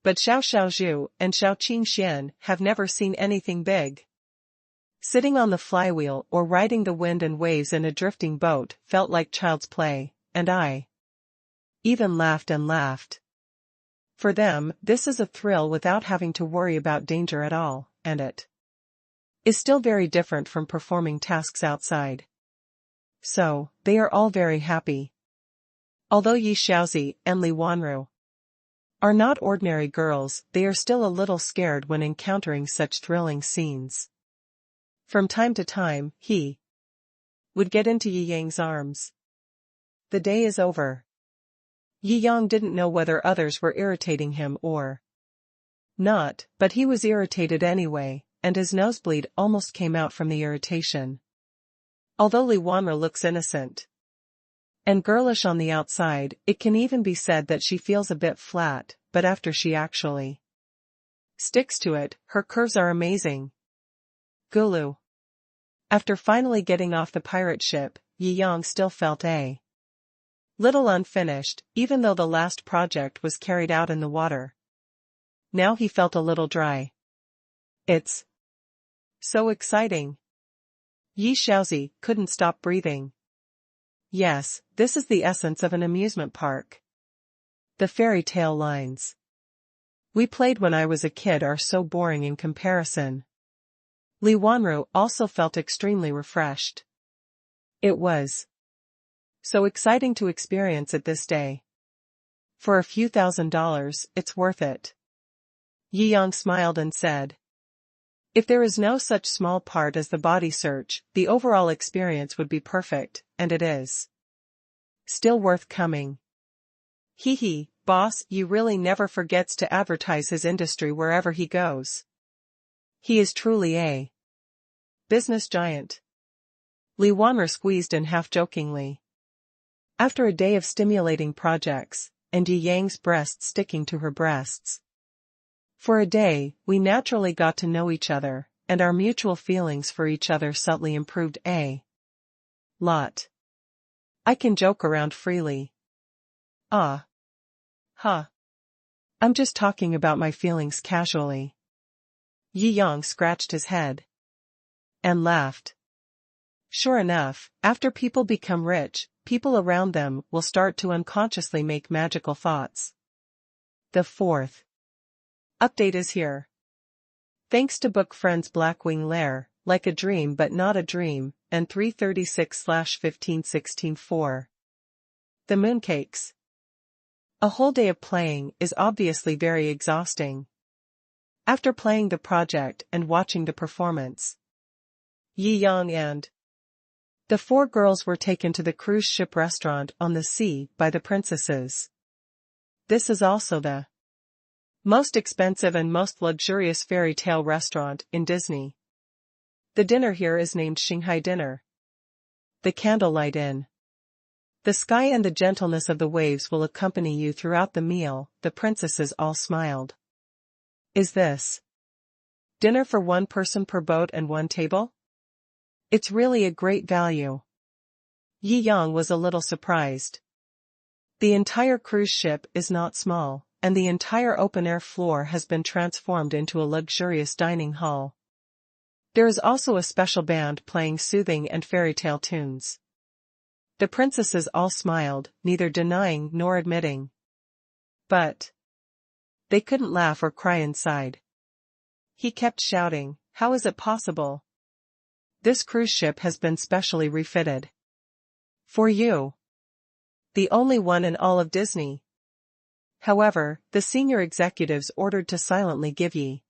but Xiao Xiaozhu and Xiao Qingxian have never seen anything big. Sitting on the flywheel or riding the wind and waves in a drifting boat felt like child's play, and I even laughed and laughed. For them, this is a thrill without having to worry about danger at all, and it is still very different from performing tasks outside. So, they are all very happy. Although Yi Xiaozi and Li Wanru are not ordinary girls, they are still a little scared when encountering such thrilling scenes. From time to time, he would get into Yi Yang's arms. The day is over. Yi Yang didn't know whether others were irritating him or not, but he was irritated anyway, and his nosebleed almost came out from the irritation. Although Li Wanru looks innocent and girlish on the outside, it can even be said that she feels a bit flat, but after she actually sticks to it, her curves are amazing. Gulu. After finally getting off the pirate ship, Yi Yang still felt a little unfinished, even though the last project was carried out in the water. Now he felt a little dry. It's so exciting. Yi Shaozi couldn't stop breathing. Yes, this is the essence of an amusement park. The fairy tale lines we played when I was a kid are so boring in comparison. Li Wanru also felt extremely refreshed. It was so exciting to experience it this day. For a few $1,000s, it's worth it. Yi Yang smiled and said, if there is no such small part as the body search, the overall experience would be perfect, and it is still worth coming. Hee hee, boss, Yi really never forgets to advertise his industry wherever he goes. He is truly a business giant. Li Wanru squeezed in half-jokingly. After a day of stimulating projects, and Yi Yang's breasts sticking to her breasts, for a day, we naturally got to know each other, and our mutual feelings for each other subtly improved a lot. I can joke around freely. Ah. Huh. I'm just talking about my feelings casually. Yi Yang scratched his head and laughed. Sure enough, after people become rich, people around them will start to unconsciously make magical thoughts. The fourth update is here. Thanks to book friends Blackwing Lair, Like a Dream But Not a Dream, and 336/1516-4. The Mooncakes. A whole day of playing is obviously very exhausting. After playing the project and watching the performance, Yi Yang and the four girls were taken to the cruise ship restaurant on the sea by the princesses. This is also the most expensive and most luxurious fairy tale restaurant in Disney. The dinner here is named Shanghai Dinner. The Candlelight Inn. The sky and the gentleness of the waves will accompany you throughout the meal, the princesses all smiled. Is this dinner for one person per boat and one table? It's really a great value. Yi Yang was a little surprised. The entire cruise ship is not small, and the entire open-air floor has been transformed into a luxurious dining hall. There is also a special band playing soothing and fairy tale tunes. The princesses all smiled, neither denying nor admitting. But they couldn't laugh or cry inside. He kept shouting, how is it possible? This cruise ship has been specially refitted for you. The only one in all of Disney. However, the senior executives ordered to silently give Yi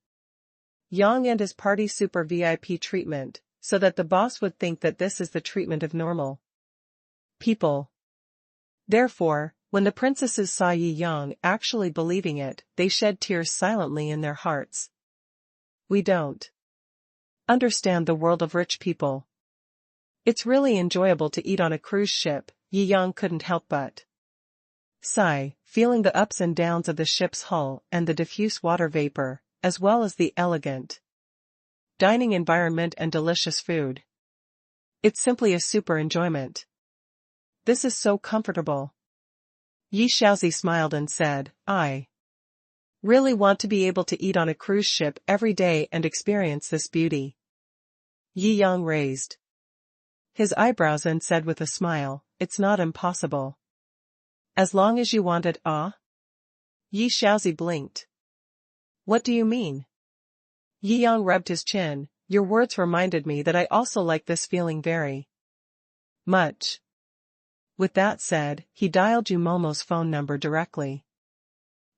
Yang and his party super VIP treatment, so that the boss would think that this is the treatment of normal people. Therefore, when the princesses saw Yi Yang actually believing it, they shed tears silently in their hearts. We don't understand the world of rich people. It's really enjoyable to eat on a cruise ship, Yi Yang couldn't help but sigh, feeling the ups and downs of the ship's hull and the diffuse water vapor, as well as the elegant dining environment and delicious food. It's simply a super enjoyment. This is so comfortable. Yi Shaozi smiled and said, I really want to be able to eat on a cruise ship every day and experience this beauty. Yi Yang raised his eyebrows and said with a smile, it's not impossible. As long as you want it, ah? Yi Shaozi blinked. What do you mean? Yi Yang rubbed his chin, your words reminded me that I also like this feeling very much. With that said, he dialed Momo's phone number directly.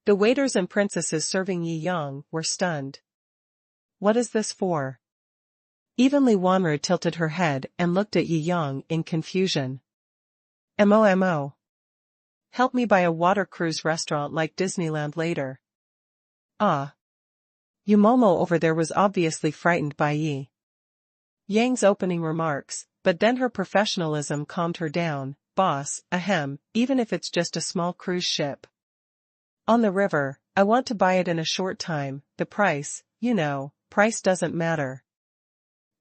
The waiters and princesses serving Yi Yang were stunned. What is this for? Evenly Wanru tilted her head and looked at Yi Yang in confusion. Mo. Help me buy a water cruise restaurant like Disneyland later. Ah. Yumomo over there was obviously frightened by Yi Yang's opening remarks, but then her professionalism calmed her down. Boss, ahem, even if it's just a small cruise ship on the river, I want to buy it in a short time. The price, price doesn't matter.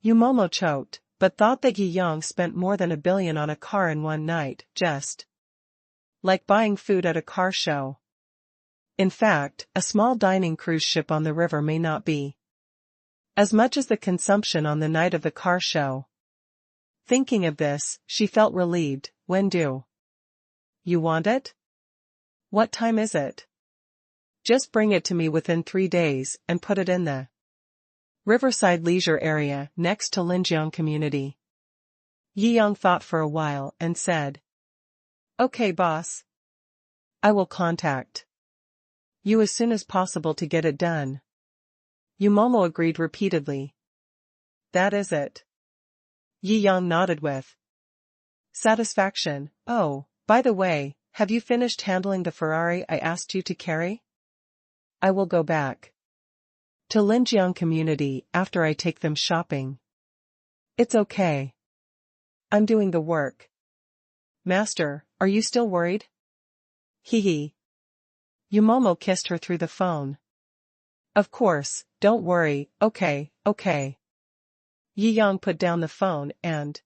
Yumomo choked, but thought that Yi Yang spent more than $1 billion on a car in one night, just like buying food at a car show. In fact, a small dining cruise ship on the river may not be as much as the consumption on the night of the car show. Thinking of this, she felt relieved. When do you want it? What time is it? Just bring it to me within 3 days and put it in the Riverside Leisure area next to Linjiang Community. Yi Yang thought for a while and said, Okay boss. I will contact you as soon as possible to get it done. Yumomo agreed repeatedly. That is it. Yi Yang nodded with satisfaction. Oh, by the way, have you finished handling the Ferrari I asked you to carry? I will go back to Linjiang Community after I take them shopping. It's okay. I'm doing the work. Master, are you still worried? Hee. Yumomo kissed her through the phone. Of course, don't worry, okay. Yi Yang put down the phone and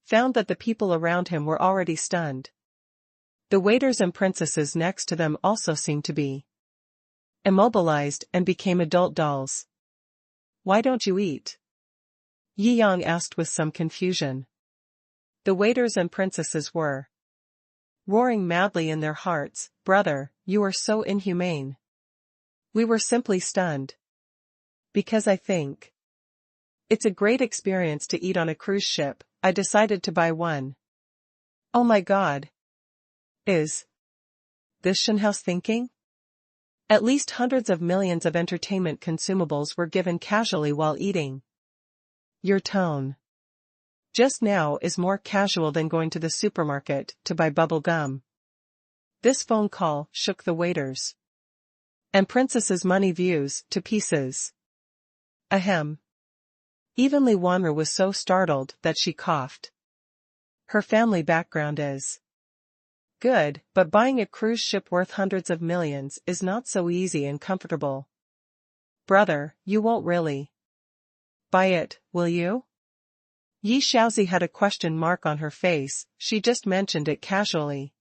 found that the people around him were already stunned. The waiters and princesses next to them also seemed to be immobilized and became adult dolls. Why don't you eat? Yi Yang asked with some confusion. The waiters and princesses were roaring madly in their hearts. Brother, you are so inhumane. We were simply stunned. Because I think it's a great experience to eat on a cruise ship, I decided to buy one. Oh my god. Is this Shenhouse thinking? At least hundreds of millions of entertainment consumables were given casually while eating. Your tone just now is more casual than going to the supermarket to buy bubble gum. This phone call shook the waiters and princess's money views to pieces. Ahem. Evenly Wanru was so startled that she coughed. Her family background is good, but buying a cruise ship worth hundreds of millions is not so easy and comfortable. Brother, you won't really buy it, will you? Yi Shaozi had a question mark on her face. She just mentioned it casually.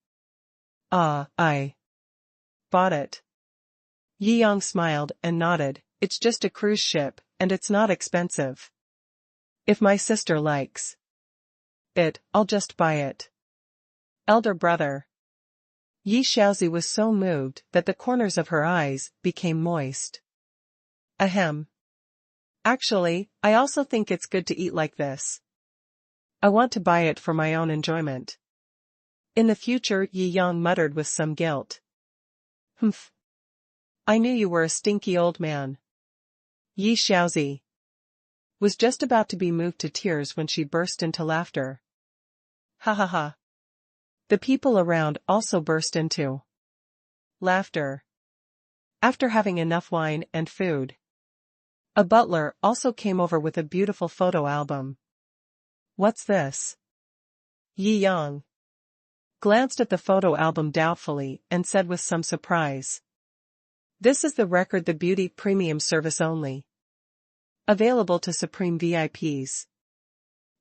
I bought it. Yi Yang smiled and nodded. It's just a cruise ship, and it's not expensive. If my sister likes it, I'll just buy it. Elder brother. Yi Shaozi was so moved that the corners of her eyes became moist. Ahem. Actually, I also think it's good to eat like this. I want to buy it for my own enjoyment. In the future, Yi Yang muttered with some guilt. Humph. I knew you were a stinky old man. Yi Shaozi was just about to be moved to tears when she burst into laughter. Ha ha ha. The people around also burst into laughter. After having enough wine and food, a butler also came over with a beautiful photo album. What's this? Yi Yang glanced at the photo album doubtfully and said with some surprise. This is the Record the Beauty Premium service only. Available to Supreme VIPs.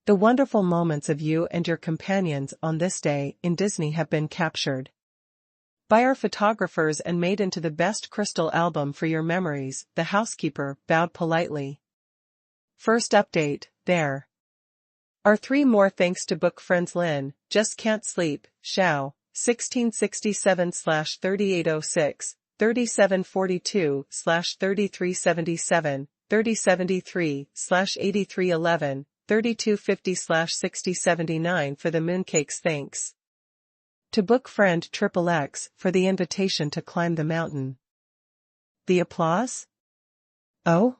The wonderful moments of you and your companions on this day in Disney have been captured by our photographers and made into the best crystal album for your memories. The housekeeper bowed politely. First update, there are 3 more thanks to book friends Lin, Just Can't Sleep, Shou, 1667/3806, 3742/3377, 3073/8311, 3250/6079 for the mooncakes. Thanks To book friend XXX for the invitation to climb the mountain. The applause? Oh?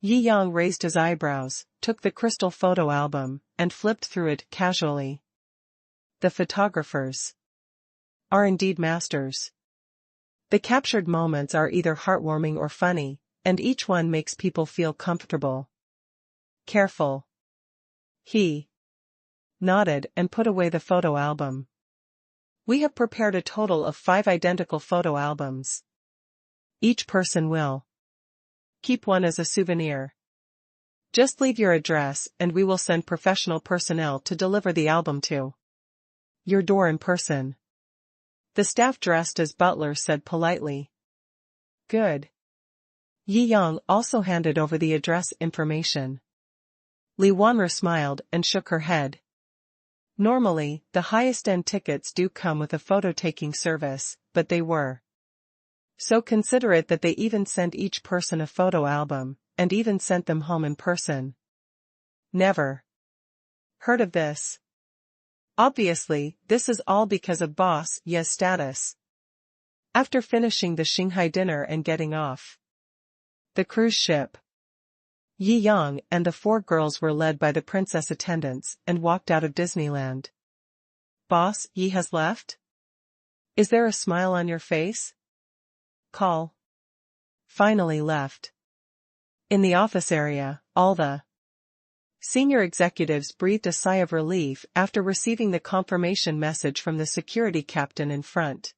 Yi Yang raised his eyebrows, took the crystal photo album, and flipped through it casually. The photographers are indeed masters. The captured moments are either heartwarming or funny, and each one makes people feel comfortable. Careful. He nodded and put away the photo album. We have prepared a total of 5 identical photo albums. Each person will keep one as a souvenir. Just leave your address and we will send professional personnel to deliver the album to your door in person. The staff dressed as butlers said politely. Good. Yi Yang also handed over the address information. Li Wanru smiled and shook her head. Normally, the highest-end tickets do come with a photo-taking service, but they were so considerate that they even sent each person a photo album, and even sent them home in person. Never heard of this. Obviously, this is all because of Boss Ye's status. After finishing the Shanghai dinner and getting off the cruise ship, Yi Yang and the 4 girls were led by the princess attendants and walked out of Disneyland. Boss Yi has left? Is there a smile on your face? Call. Finally left. In the office area, all the senior executives breathed a sigh of relief after receiving the confirmation message from the security captain in front.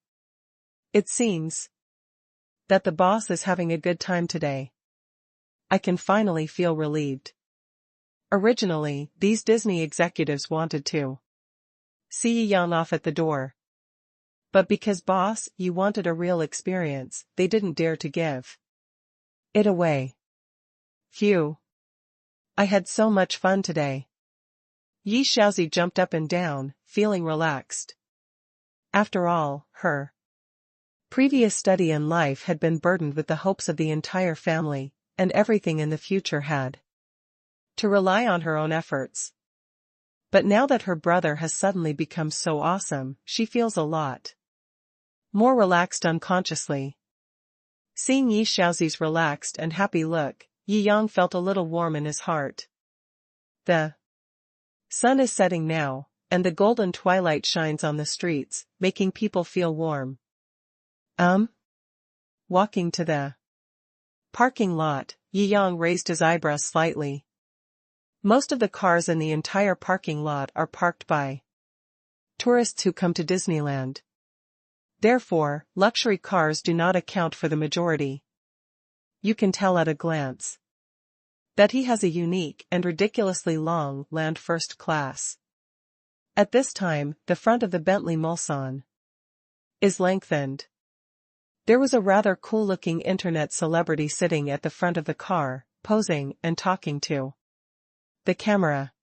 It seems that the boss is having a good time today. I can finally feel relieved. Originally, these Disney executives wanted to see Yi Yang off at the door. But because Boss Yi wanted a real experience, they didn't dare to give it away. Phew. I had so much fun today. Yi Shaozi jumped up and down, feeling relaxed. After all, her previous study and life had been burdened with the hopes of the entire family, and everything in the future had to rely on her own efforts. But now that her brother has suddenly become so awesome, she feels a lot more relaxed unconsciously. Seeing Yi Shaozi's relaxed and happy look, Yi Yang felt a little warm in his heart. The sun is setting now, and the golden twilight shines on the streets, making people feel warm. Walking to the parking lot, Yi Yang raised his eyebrows slightly. Most of the cars in the entire parking lot are parked by tourists who come to Disneyland. Therefore, luxury cars do not account for the majority. You can tell at a glance that he has a unique and ridiculously long land first class. At this time, the front of the Bentley Mulsanne is lengthened. There was a rather cool-looking internet celebrity sitting at the front of the car, posing and talking to the camera.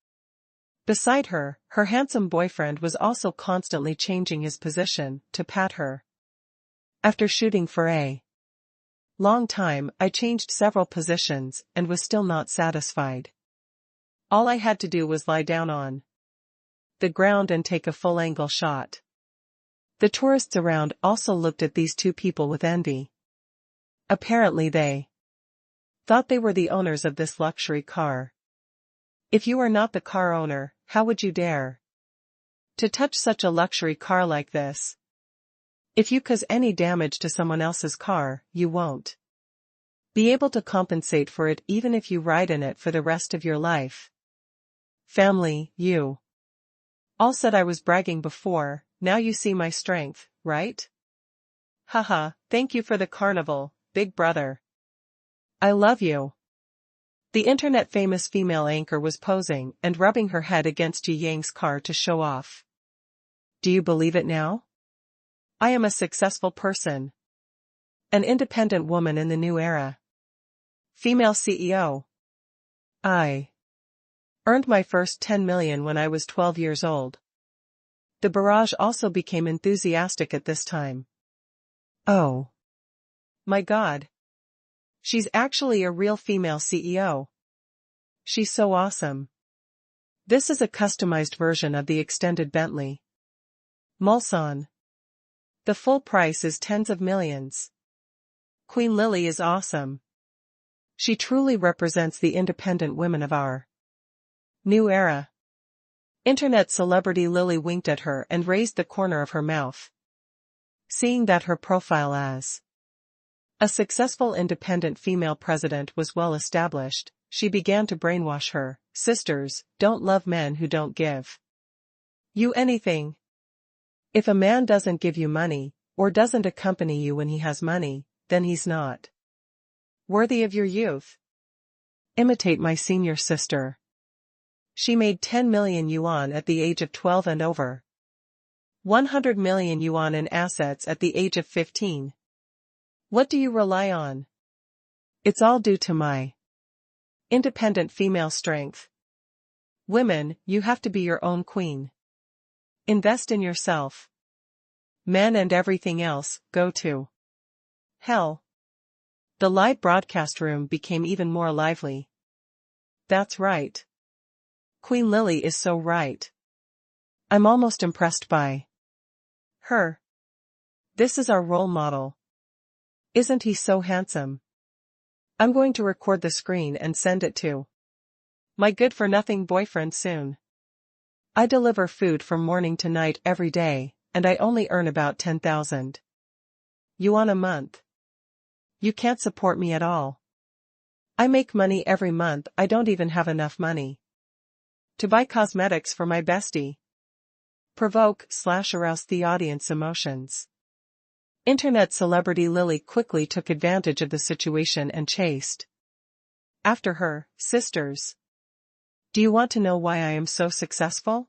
Beside her, her handsome boyfriend was also constantly changing his position to pat her. After shooting for a long time, I changed several positions and was still not satisfied. All I had to do was lie down on the ground and take a full-angle shot. The tourists around also looked at these 2 people with envy. Apparently they thought they were the owners of this luxury car. If you are not the car owner, how would you dare to touch such a luxury car like this? If you cause any damage to someone else's car, you won't be able to compensate for it even if you ride in it for the rest of your life. Family, you all said I was bragging before, now you see my strength, right? Haha, thank you for the carnival, big brother. I love you. The internet-famous female anchor was posing and rubbing her head against Yi Yang's car to show off. Do you believe it now? I am a successful person. An independent woman in the new era. Female CEO. I earned my first 10 million when I was 12 years old. The barrage also became enthusiastic at this time. Oh. My God. She's actually a real female CEO. She's so awesome. This is a customized version of the extended Bentley. Mulsanne. The full price is tens of millions. Queen Lily is awesome. She truly represents the independent women of our new era. Internet celebrity Lily winked at her and raised the corner of her mouth. Seeing that her profile as a successful independent female president was well established, she began to brainwash her sisters. Don't love men who don't give you anything. If a man doesn't give you money, or doesn't accompany you when he has money, then he's not worthy of your youth. Imitate my senior sister. She made 10 million yuan at the age of 12 and over 100 million yuan in assets at the age of 15. What do you rely on? It's all due to my independent female strength. Women, you have to be your own queen. Invest in yourself. Men and everything else, go to hell. The live broadcast room became even more lively. That's right. Queen Lily is so right. I'm almost impressed by her. This is our role model. Isn't he so handsome? I'm going to record the screen and send it to my good-for-nothing boyfriend soon. I deliver food from morning to night every day, and I only earn about 10,000 yuan a month. You can't support me at all. I make money every month. I don't even have enough money to buy cosmetics for my bestie. Provoke/arouse the audience emotions. Internet celebrity Lily quickly took advantage of the situation and chased after her sisters. Do you want to know why I am so successful?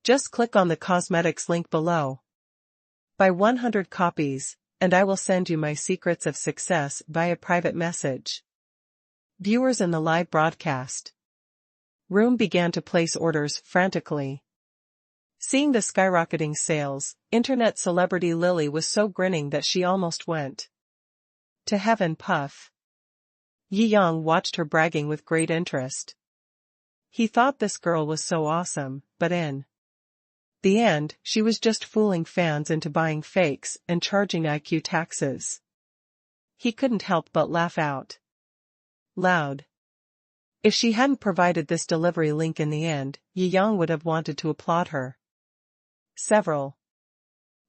Just click on the cosmetics link below. Buy 100 copies, and I will send you my secrets of success via private message. Viewers in the live broadcast room began to place orders frantically. Seeing the skyrocketing sales, internet celebrity Lily was so grinning that she almost went to heaven. Puff. Yi Yang watched her bragging with great interest. He thought this girl was so awesome, but in the end, she was just fooling fans into buying fakes and charging IQ taxes. He couldn't help but laugh out loud. If she hadn't provided this delivery link in the end, Yi Yang would have wanted to applaud her. Several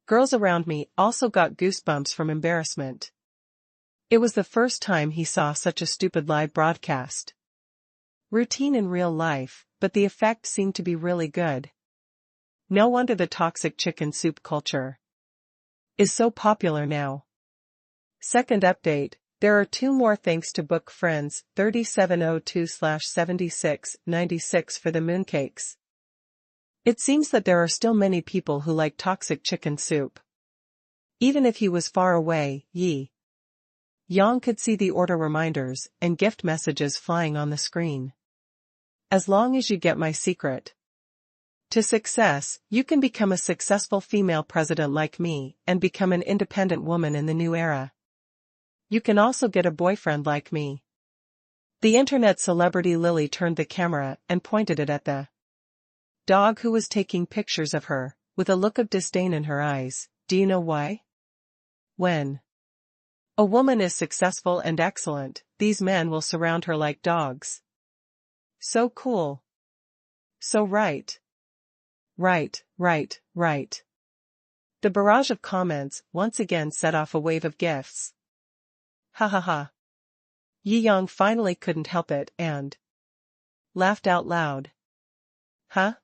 girls around me also got goosebumps from embarrassment. It was the first time he saw such a stupid live broadcast. Routine in real life, but the effect seemed to be really good. No wonder the toxic chicken soup culture is so popular now. Second update, there are 2 more thanks to Book Friends 3702/7696 for the mooncakes. It seems that there are still many people who like toxic chicken soup. Even if he was far away, Yi Yang could see the order reminders and gift messages flying on the screen. As long as you get my secret to success, you can become a successful female president like me and become an independent woman in the new era. You can also get a boyfriend like me. The internet celebrity Lily turned the camera and pointed it at the dog who was taking pictures of her, with a look of disdain in her eyes. Do you know why? When a woman is successful and excellent, these men will surround her like dogs. So cool. So right. Right. The barrage of comments once again set off a wave of gifts. Ha ha ha. Yi Yang finally couldn't help it and laughed out loud. Huh?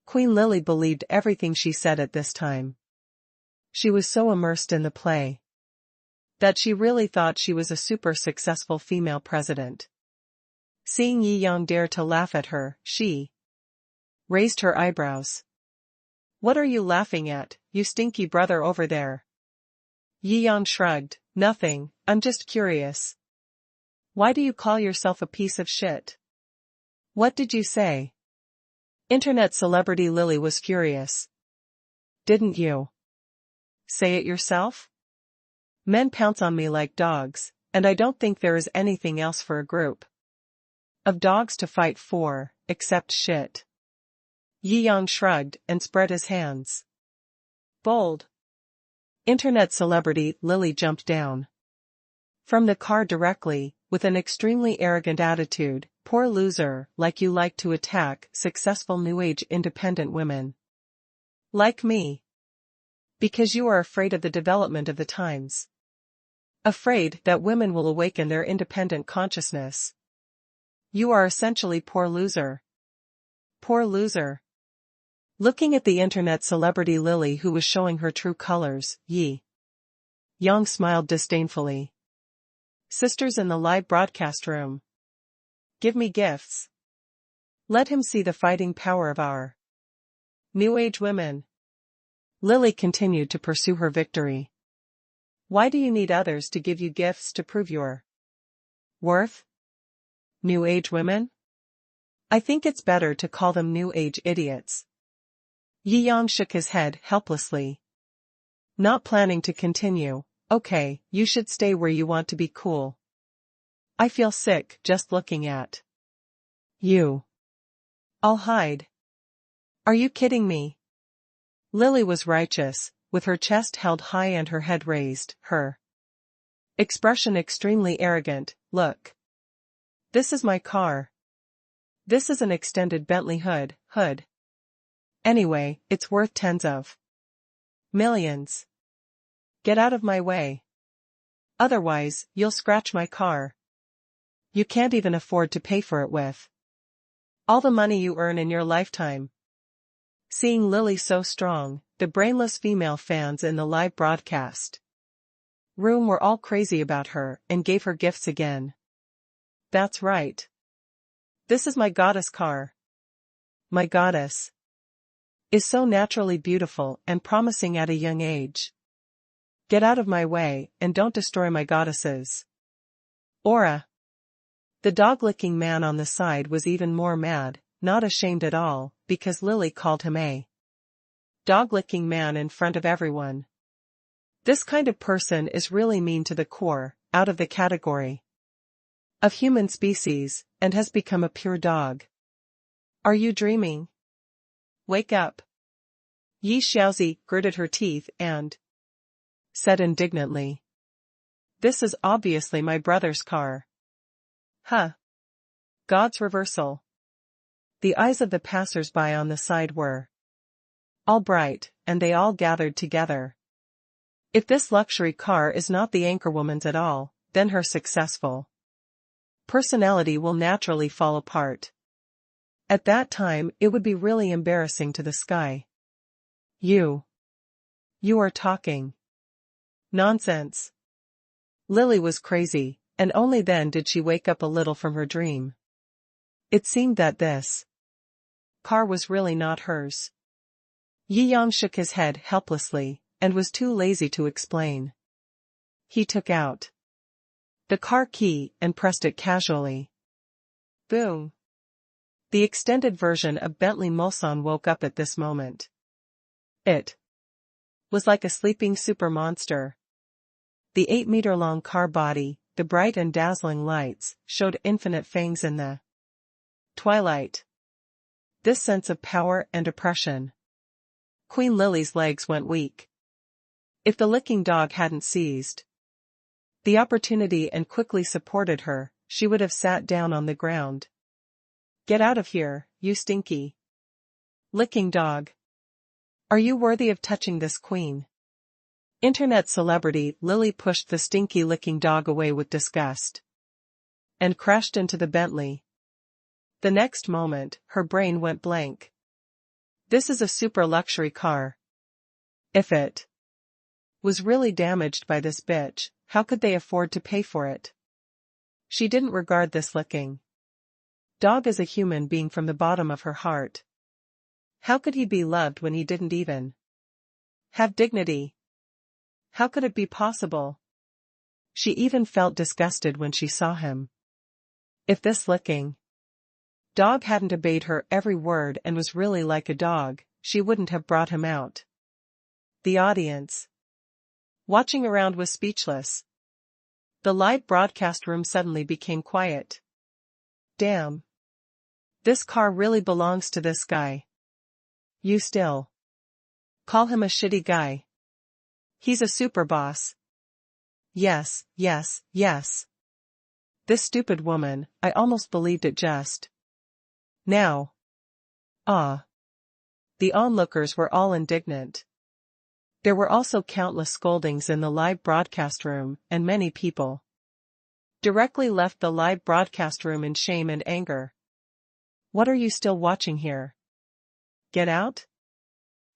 Queen Lily believed everything she said at this time. She was so immersed in the play that she really thought she was a super successful female president. Seeing Yi Yang dare to laugh at her, she raised her eyebrows. What are you laughing at, you stinky brother over there? Yi Yang shrugged. Nothing, I'm just curious. Why do you call yourself a piece of shit? What did you say? Internet celebrity Lily was furious. Didn't you say it yourself? Men pounce on me like dogs, and I don't think there is anything else for a group of dogs to fight for, except shit. Yi Yang shrugged and spread his hands. Bold. Internet celebrity Lily jumped down from the car directly, with an extremely arrogant attitude. Poor loser, like you like to attack successful new age independent women. Like me. Because you are afraid of the development of the times. Afraid that women will awaken their independent consciousness. You are essentially poor loser. Poor loser. Looking at the internet celebrity Lily, who was showing her true colors, Yang smiled disdainfully. Sisters in the live broadcast room. Give me gifts. Let him see the fighting power of our new age women. Lily continued to pursue her victory. Why do you need others to give you gifts to prove your worth? New age women? I think it's better to call them new age idiots. Yang shook his head helplessly. Not planning to continue. Okay, you should stay where you want to be cool. I feel sick just looking at you. I'll hide. Are you kidding me? Lily was righteous, with her chest held high and her head raised, her expression extremely arrogant. Look. This is my car. This is an extended Bentley hood. Anyway, it's worth tens of millions. Get out of my way. Otherwise, you'll scratch my car. You can't even afford to pay for it with all the money you earn in your lifetime. Seeing Lily so strong, the brainless female fans in the live broadcast room were all crazy about her and gave her gifts again. That's right. This is my goddess car. My goddess is so naturally beautiful and promising at a young age. Get out of my way and don't destroy my goddess's aura. The dog-licking man on the side was even more mad, not ashamed at all, because Lily called him a dog-licking man in front of everyone. This kind of person is really mean to the core, out of the category of human species, and has become a pure dog. Are you dreaming? Wake up. Yi Xiaozi gritted her teeth and said indignantly. This is obviously my brother's car. Huh. God's reversal. The eyes of the passers-by on the side were all bright, and they all gathered together. If this luxury car is not the anchorwoman's at all, then her successful personality will naturally fall apart. At that time, it would be really embarrassing to the sky. You are talking nonsense. Lily was crazy, and only then did she wake up a little from her dream. It seemed that this car was really not hers. Yang shook his head helplessly, and was too lazy to explain. He took out the car key and pressed it casually. Boom. The extended version of Bentley Mulsanne woke up at this moment. It was like a sleeping super monster. The 8-meter-long car body, the bright and dazzling lights, showed infinite fangs in the twilight. This sense of power and oppression. Queen Lily's legs went weak. If the licking dog hadn't seized the opportunity and quickly supported her, she would have sat down on the ground. Get out of here, you stinky licking dog. Are you worthy of touching this queen? Internet celebrity Lily pushed the stinky licking dog away with disgust and crashed into the Bentley. The next moment, her brain went blank. This is a super luxury car. If it was really damaged by this bitch, how could they afford to pay for it? She didn't regard this licking dog as a human being from the bottom of her heart. How could he be loved when he didn't even have dignity? How could it be possible? She even felt disgusted when she saw him. If this licking dog hadn't obeyed her every word and was really like a dog, she wouldn't have brought him out. The audience watching around was speechless. The live broadcast room suddenly became quiet. Damn. This car really belongs to this guy. You still Call him a shitty guy. He's a super boss. Yes, yes, yes. This stupid woman, I almost believed it just now. Ah. The onlookers were all indignant. There were also countless scoldings in the live broadcast room, and many people directly left the live broadcast room in shame and anger. What are you still watching here? Get out?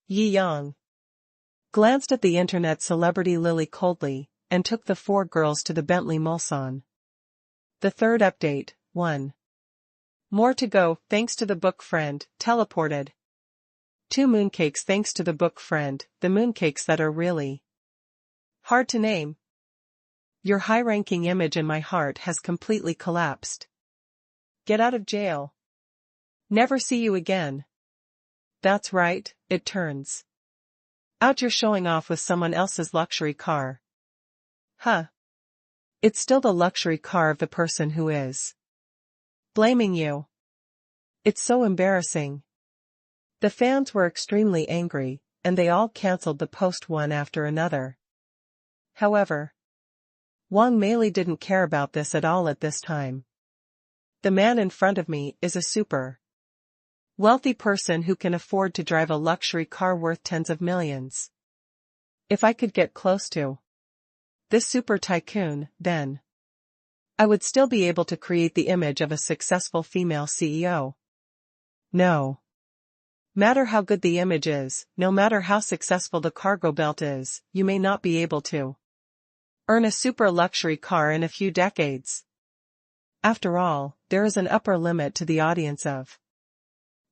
Yi Yang glanced at the internet celebrity Lily coldly, and took the 4 girls to the Bentley Mulsanne. The third update, 1. More to go, thanks to the book friend, teleported. 2 mooncakes thanks to the book friend, the mooncakes that are really hard to name. Your high-ranking image in my heart has completely collapsed. Get out of jail. Never see you again. That's right, it turns out you're showing off with someone else's luxury car. Huh. It's still the luxury car of the person who is blaming you. It's so embarrassing. The fans were extremely angry, and they all cancelled the post one after another. However, Wang Meili didn't care about this at all at this time. The man in front of me is a super wealthy person who can afford to drive a luxury car worth tens of millions. If I could get close to this super tycoon, then I would still be able to create the image of a successful female CEO. No matter how good the image is, no matter how successful the cargo belt is, you may not be able to earn a super luxury car in a few decades. After all, there is an upper limit to the audience of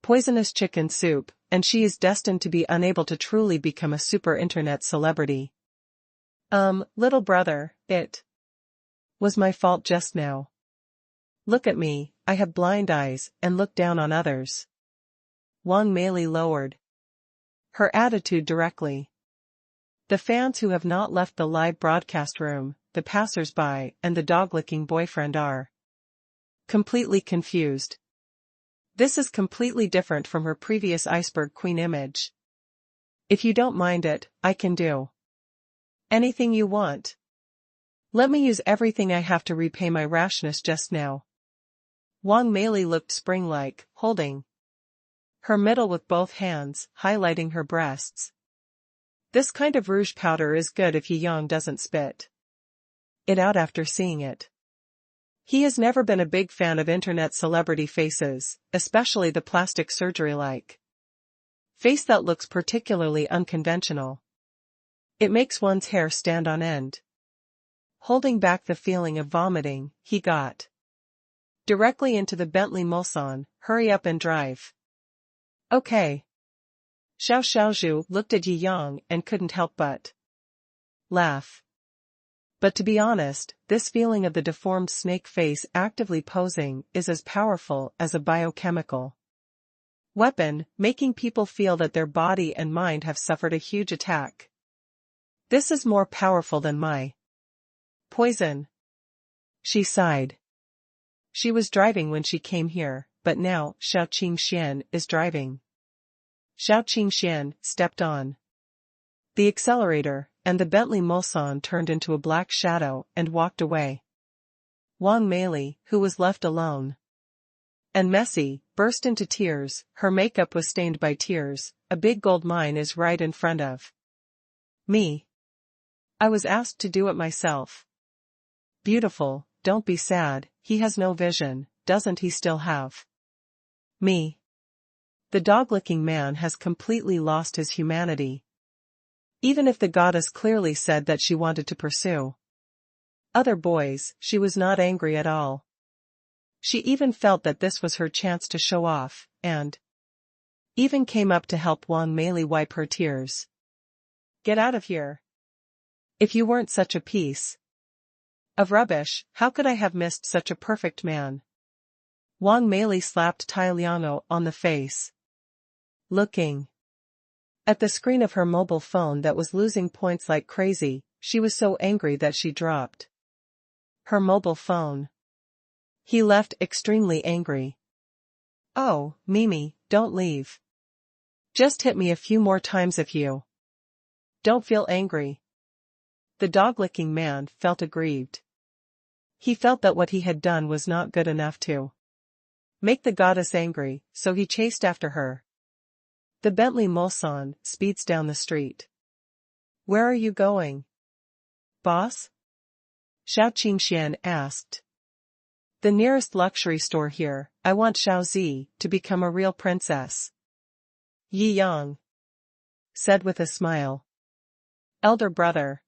poisonous chicken soup, and she is destined to be unable to truly become a super internet celebrity. Little brother, it was my fault just now. Look at me, I have blind eyes, and look down on others. Wang Meili lowered her attitude directly. The fans who have not left the live broadcast room, the passers-by, and the dog-licking boyfriend are completely confused. This is completely different from her previous iceberg queen image. If you don't mind it, I can do anything you want. Let me use everything I have to repay my rashness just now. Wang Meili looked spring-like, holding her middle with both hands, highlighting her breasts. This kind of rouge powder is good if Yi Yang doesn't spit it out after seeing it. He has never been a big fan of internet celebrity faces, especially the plastic surgery-like face that looks particularly unconventional. It makes one's hair stand on end. Holding back the feeling of vomiting, he got directly into the Bentley Mulsanne. Hurry up and drive. Okay. Shou Xiaozhu looked at Yi Yang and couldn't help but laugh. But to be honest, this feeling of the deformed snake face actively posing is as powerful as a biochemical weapon, making people feel that their body and mind have suffered a huge attack. This is more powerful than my poison. She sighed. She was driving when she came here, but now Shao Qingxian is driving. Shao Qingxian stepped on the accelerator, and the Bentley Mulsanne turned into a black shadow and walked away. Wang Meili, who was left alone and messy, burst into tears. Her makeup was stained by tears. A big gold mine is right in front of me. I was asked to do it myself. Beautiful, don't be sad, he has no vision, doesn't he still have me? The dog-licking man has completely lost his humanity. Even if the goddess clearly said that she wanted to pursue other boys, she was not angry at all. She even felt that this was her chance to show off, and even came up to help Wang Meili wipe her tears. Get out of here. If you weren't such a piece of rubbish, how could I have missed such a perfect man? Wang Meili slapped Tai Liang'o on the face. Looking at the screen of her mobile phone that was losing points like crazy, she was so angry that she dropped her mobile phone. He left extremely angry. Oh, Mimi, don't leave. Just hit me a few more times if you Don't feel angry. The dog-licking man felt aggrieved. He felt that what he had done was not good enough to make the goddess angry, so he chased after her. The Bentley Mulsanne speeds down the street. Where are you going, boss? Shou Qingxian asked. The nearest luxury store here. I want Shou Zi to become a real princess. Yi Yang said with a smile. Elder brother.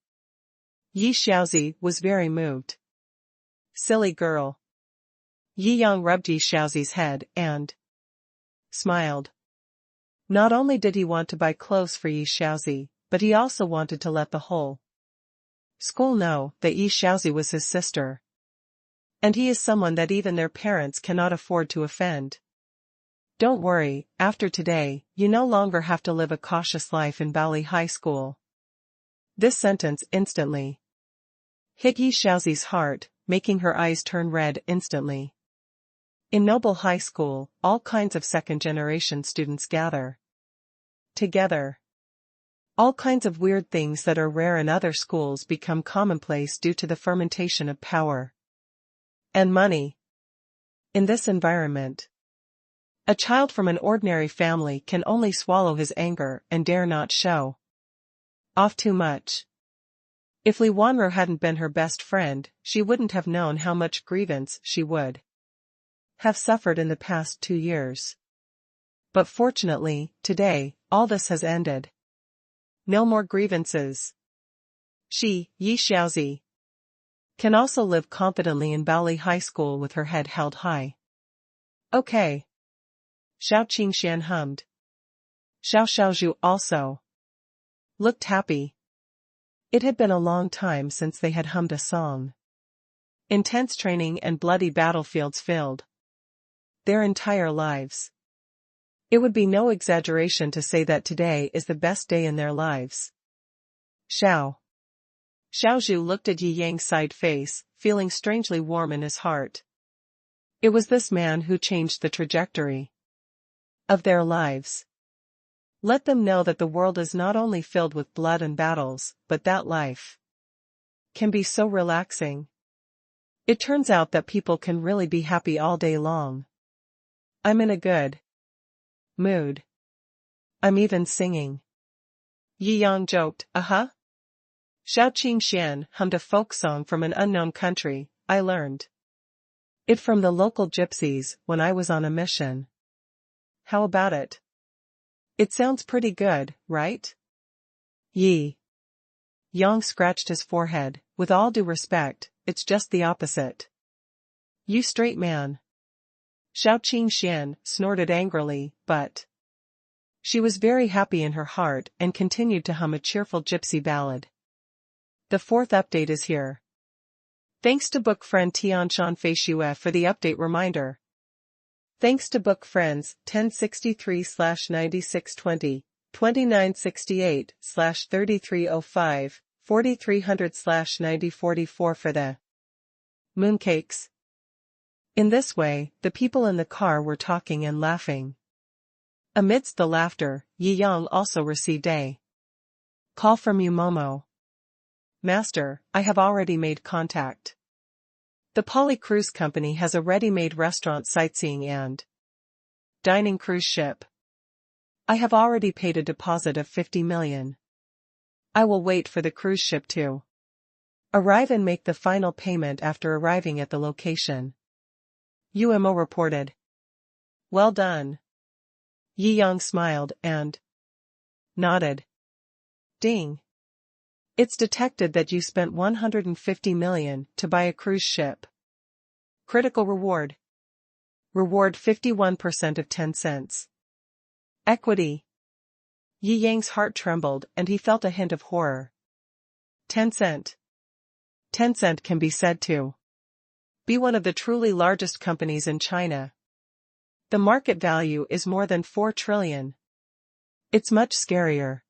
Yi Xiaozi was very moved. Silly girl. Yi Yang rubbed Yi Xiaozi's head and smiled. Not only did he want to buy clothes for Yi Xiaozi, but he also wanted to let the whole school know that Yi Xiaozi was his sister. And he is someone that even their parents cannot afford to offend. Don't worry, after today, you no longer have to live a cautious life in Bali High School. This sentence instantly hit Yi Xiaozi's heart, making her eyes turn red instantly. In Noble High School, all kinds of second-generation students gather together. All kinds of weird things that are rare in other schools become commonplace due to the fermentation of power and money. In this environment, a child from an ordinary family can only swallow his anger and dare not show off too much. If Li Wanru hadn't been her best friend, she wouldn't have known how much grievance she would have suffered in the past 2 years. But fortunately, today, all this has ended. No more grievances. She, Yi Xiaozi, can also live confidently in Bali High School with her head held high. Okay. Shou Qingxian hummed. Xiao Xiaozhu also looked happy. It had been a long time since they had hummed a song. Intense training and bloody battlefields filled their entire lives. It would be no exaggeration to say that today is the best day in their lives. Xiao Xiaozhu looked at Yi Yang's side face, feeling strangely warm in his heart. It was this man who changed the trajectory of their lives. Let them know that the world is not only filled with blood and battles, but that life can be so relaxing. It turns out that people can really be happy all day long. I'm in a good mood. I'm even singing. Yi Yang joked, Shou Qingxian hummed a folk song from an unknown country. I learned it from the local gypsies when I was on a mission. How about it? It sounds pretty good, right? Yi Yang scratched his forehead. With all due respect, it's just the opposite. You straight man. Shou Qingxian snorted angrily, but she was very happy in her heart and continued to hum a cheerful gypsy ballad. The 4th update is here. Thanks to book friend Tianshan Feishue for the update reminder. Thanks to book friends 1063/9620, 2968/3305, 4300/9044 for the mooncakes. In this way, the people in the car were talking and laughing. Amidst the laughter, Yi Yang also received a call from Yumomo. Master, I have already made contact. The Poly Cruise Company has a ready-made restaurant, sightseeing and dining cruise ship. I have already paid a deposit of 50 million. I will wait for the cruise ship to arrive and make the final payment after arriving at the location. UMO reported. Well done. Yi Yang smiled and nodded. Ding. It's detected that you spent 150 million to buy a cruise ship. Critical reward. Reward 51% of 10 cents. Equity. Yi Yang's heart trembled and he felt a hint of horror. 10 cent. 10 cent can be said to be one of the truly largest companies in China. The market value is more than 4 trillion. It's much scarier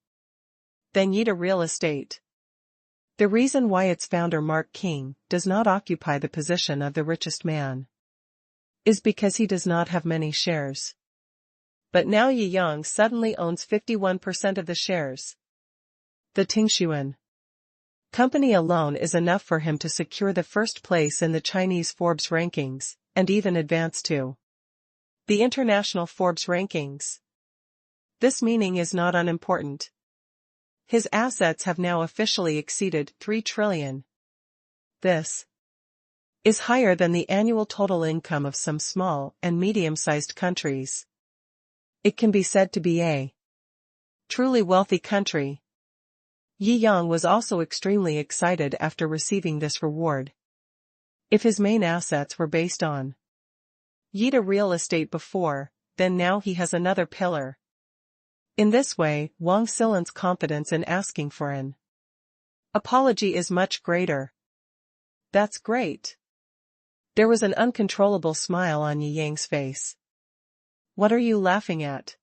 than Yida Real Estate. The reason why its founder Mark King does not occupy the position of the richest man is because he does not have many shares. But now Yi Yang suddenly owns 51% of the shares. The Tingshuan company alone is enough for him to secure the first place in the Chinese Forbes rankings, and even advance to the international Forbes rankings. This meaning is not unimportant. His assets have now officially exceeded 3 trillion. This is higher than the annual total income of some small and medium-sized countries. It can be said to be a truly wealthy country. Yi Yang was also extremely excited after receiving this reward. If his main assets were based on Yida real estate before, then now he has another pillar. In this way, Wang Xilan's confidence in asking for an apology is much greater. That's great. There was an uncontrollable smile on Yi Yang's face. What are you laughing at?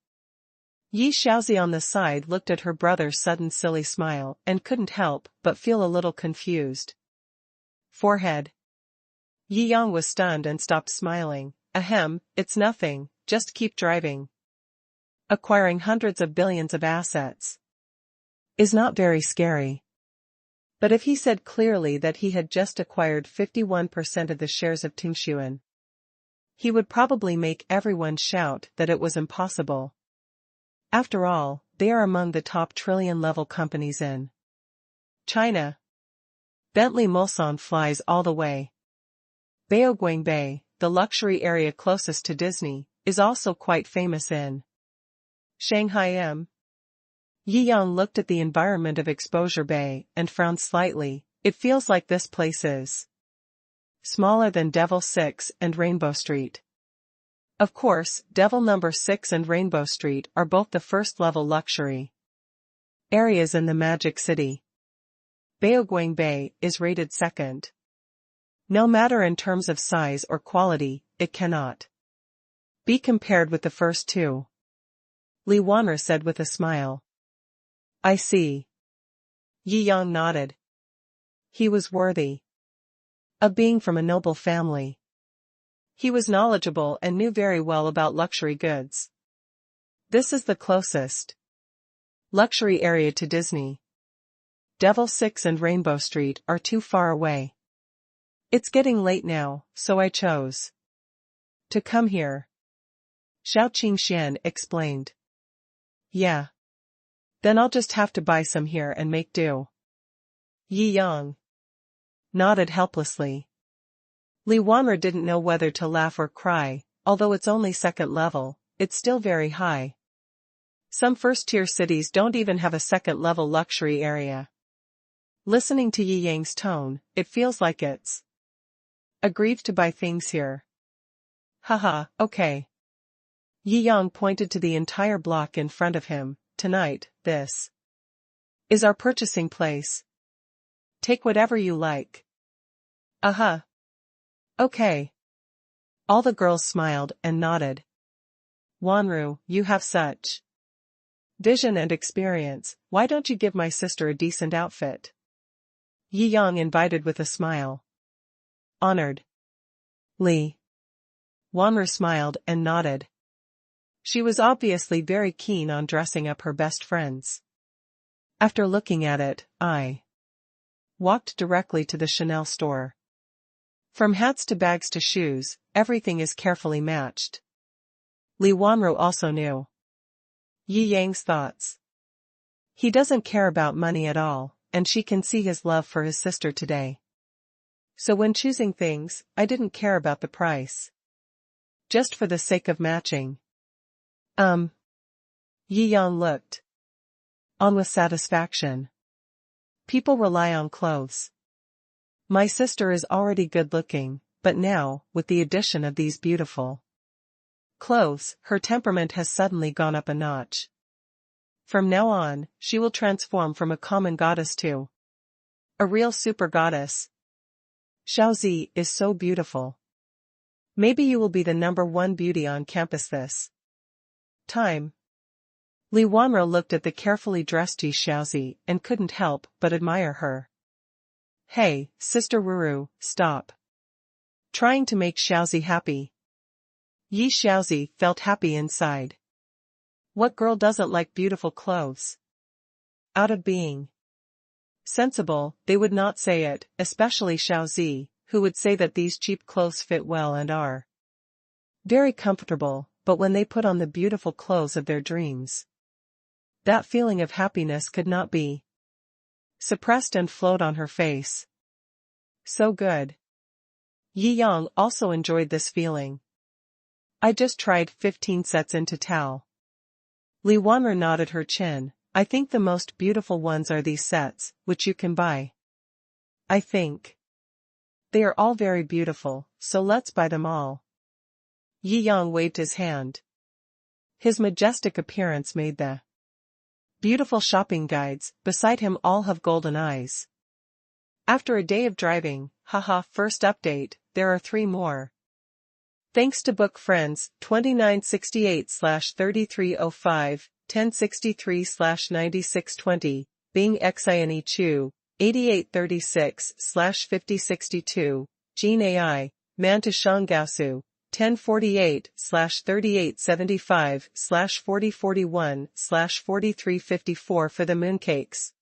Yi Shaozi on the side looked at her brother's sudden silly smile and couldn't help but feel a little confused. Forehead. Yi Yang was stunned and stopped smiling. Ahem, it's nothing, just keep driving. Acquiring hundreds of billions of assets is not very scary. But if he said clearly that he had just acquired 51% of the shares of Tingshuan, he would probably make everyone shout that it was impossible. After all, they are among the top trillion-level companies in China. Bentley Mulsanne flies all the way. Baoguang Bay, the luxury area closest to Disney, is also quite famous in Shanghai. Yi Yang looked at the environment of Exposure Bay and frowned slightly. It feels like this place is smaller than Devil 6 and Rainbow Street. Of course, Devil Number 6 and Rainbow Street are both the first-level luxury areas in the Magic City. Baoguang Bay is rated second. No matter in terms of size or quality, it cannot be compared with the first two. Li Wan'er said with a smile. I see. Yi Yang nodded. He was worthy of being from a noble family. He was knowledgeable and knew very well about luxury goods. This is the closest luxury area to Disney. Devil 6 and Rainbow Street are too far away. It's getting late now, so I chose to come here. Shao Qingxian explained. Yeah. Then I'll just have to buy some here and make do. Yi Yang nodded helplessly. Li Wan'er didn't know whether to laugh or cry. Although it's only second level, it's still very high. Some first-tier cities don't even have a second-level luxury area. Listening to Yi Yang's tone, it feels like it's aggrieved to buy things here. Haha, okay. Yi Yang pointed to the entire block in front of him. Tonight, this is our purchasing place. Take whatever you like. Okay. All the girls smiled and nodded. Wanru, you have such vision and experience, why don't you give my sister a decent outfit? Yi Yang invited with a smile. Honored. Li Wanru smiled and nodded. She was obviously very keen on dressing up her best friends. After looking at it, I walked directly to the Chanel store. From hats to bags to shoes, everything is carefully matched. Li Wanru also knew Yi Yang's thoughts. He doesn't care about money at all, and she can see his love for his sister today. So when choosing things, I didn't care about the price. Just for the sake of matching. Yi Yang looked on with satisfaction. People rely on clothes. My sister is already good-looking, but now, with the addition of these beautiful clothes, her temperament has suddenly gone up a notch. From now on, she will transform from a common goddess to a real super goddess. Shaozi is so beautiful. Maybe you will be the #1 beauty on campus this time. Li Wanru looked at the carefully dressed Yi Shaozi and couldn't help but admire her. Hey, Sister Ruru, stop trying to make Shaozi happy. Yi Shaozi felt happy inside. What girl doesn't like beautiful clothes? Out of being Sensible, they would not say it, especially Shou, who would say that these cheap clothes fit well and are very comfortable, but when they put on the beautiful clothes of their dreams, that feeling of happiness could not be suppressed and flowed on her face. So good. Yi Yang also enjoyed this feeling. I just tried 15 sets into Tao. Li Wanru nodded her chin. I think the most beautiful ones are these sets, which you can buy. I think they are all very beautiful, so let's buy them all. Yi Yang waved his hand. His majestic appearance made the beautiful shopping guides beside him all have golden eyes. After a day of driving, first update, there are 3 more. Thanks to book friends, 2968/3305, 1063/9620, Bing Xine Chu, 8836/5062, Gene AI, Man to Shanggaosu, 1048/3875/4041/4354 for the mooncakes.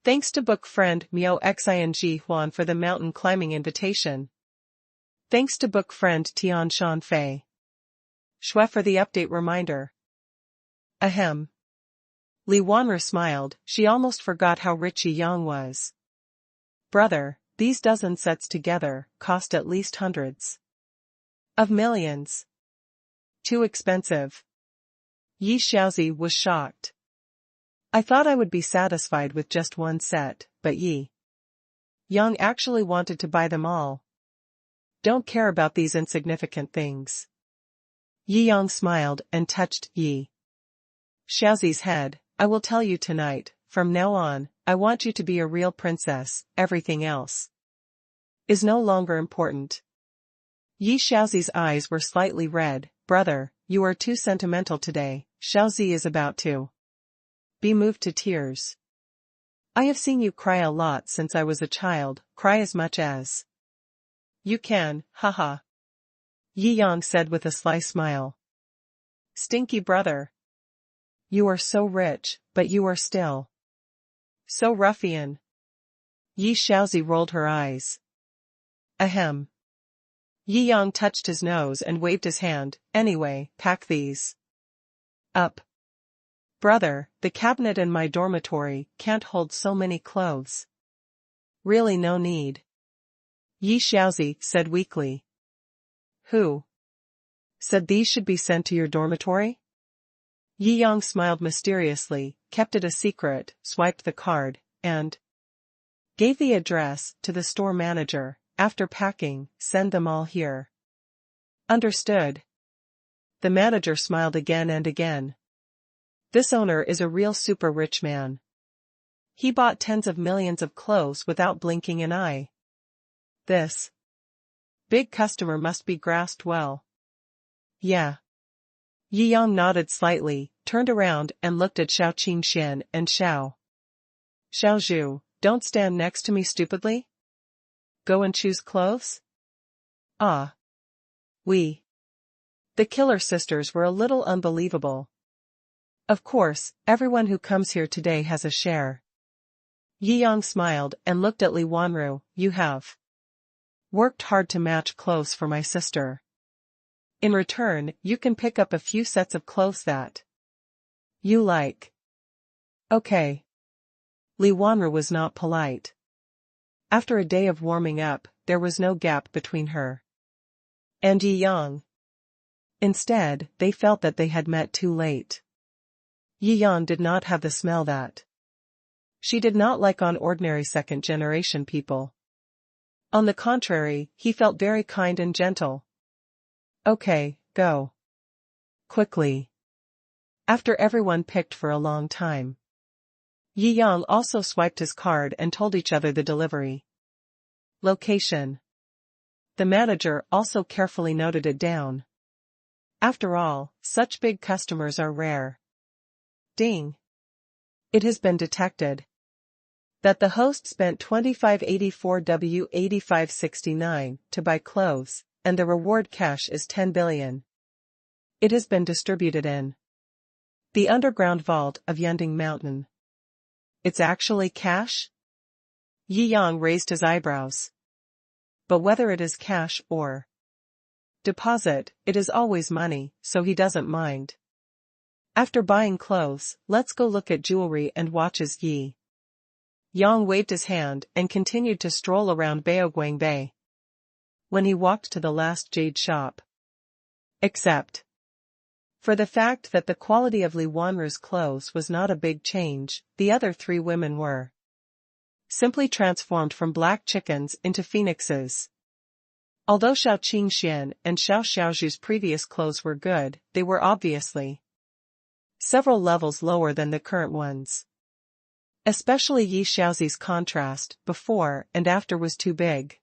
Thanks to book friend Miao Xing Huan for the mountain climbing invitation. Thanks to book friend Tian Shan Fei Shui for the update reminder. Ahem. Li Wanru smiled, she almost forgot how rich Yi Yang was. Brother, these dozen sets together cost at least hundreds of millions. Too expensive. Yi Xiaozi was shocked. I thought I would be satisfied with just one set, but Yi Yang actually wanted to buy them all. Don't care about these insignificant things. Yi Yang smiled and touched Yi Xiaozi's head. I will tell you tonight, from now on, I want you to be a real princess, everything else is no longer important. Yi Xiaozi's eyes were slightly red. Brother, you are too sentimental today. Xiaozi is about to be moved to tears. I have seen you cry a lot since I was a child, cry as much as you can, haha. Yi Yang said with a sly smile. Stinky brother. You are so rich, but you are still so ruffian. Yi Xiaozi rolled her eyes. Ahem. Yi Yang touched his nose and waved his hand. Anyway, pack these up. Brother, the cabinet in my dormitory can't hold so many clothes. Really no need. Yi Xiaozi said weakly. Who said these should be sent to your dormitory? Yi Yang smiled mysteriously, kept it a secret, swiped the card, and gave the address to the store manager. After packing, send them all here. Understood. The manager smiled again and again. This owner is a real super rich man. He bought tens of millions of clothes without blinking an eye. This big customer must be grasped well. Yeah. Yi Yang nodded slightly, turned around and looked at Shou Qingxian and Shou Zhu. Don't stand next to me stupidly. Go and choose clothes? Ah. The Killer sisters were a little unbelievable. Of course, everyone who comes here today has a share. Yi Yang smiled and looked at Li Wanru. You have worked hard to match clothes for my sister. In return, you can pick up a few sets of clothes that you like. Okay. Li Wanru was not polite. After a day of warming up, there was no gap between her and Yi Yang. Instead, they felt that they had met too late. Yi Yang did not have the smell that she did not like on ordinary second-generation people. On the contrary, he felt very kind and gentle. Okay, go. Quickly. After everyone picked for a long time, Yi Yang also swiped his card and told each other the delivery location. The manager also carefully noted it down. After all, such big customers are rare. Ding. It has been detected that the host spent 2584W8569 to buy clothes, and the reward cash is 10 billion. It has been distributed in the underground vault of Yunding Mountain. It's actually cash? Yi Yang raised his eyebrows. But whether it is cash or deposit, it is always money, so he doesn't mind. After buying clothes, let's go look at jewelry and watches. Yi Yang waved his hand and continued to stroll around Baoguang Bay. When he walked to the last jade shop, except for the fact that the quality of Li Wanru's clothes was not a big change, the other three women were simply transformed from black chickens into phoenixes. Although Shou Qingxian and Shou Xiaozhu's previous clothes were good, they were obviously several levels lower than the current ones. Especially Yi Xiaozi's contrast, before and after, was too big.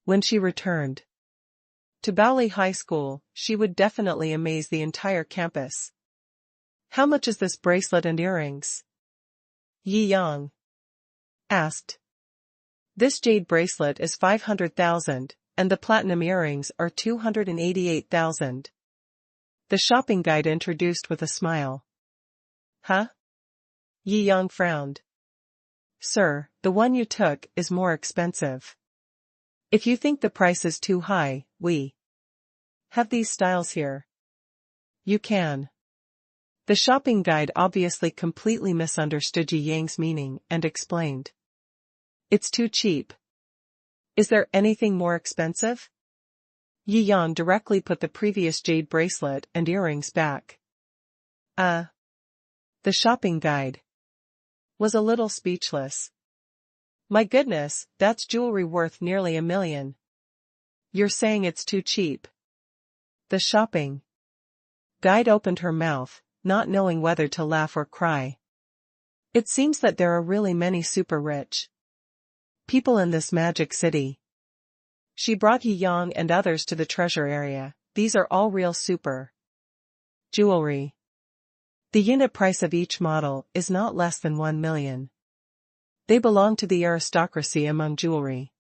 When she returned to Baoli High School, she would definitely amaze the entire campus. How much is this bracelet and earrings? Yi Yang asked. This jade bracelet is 500,000, and the platinum earrings are 288,000. The shopping guide introduced with a smile. Huh? Yi Yang frowned. Sir, the one you took is more expensive. If you think the price is too high, we have these styles here. You can. The shopping guide obviously completely misunderstood Yi Yang's meaning and explained. It's too cheap. Is there anything more expensive? Yi Yang directly put the previous jade bracelet and earrings back. The shopping guide was a little speechless. My goodness, that's jewelry worth nearly $1 million. You're saying it's too cheap? The shopping guide opened her mouth, not knowing whether to laugh or cry. It seems that there are really many super rich people in this magic city. She brought Yi Yang and others to the treasure area. These are all real super jewelry. The unit price of each model is not less than 1 million. They belong to the aristocracy among jewelry.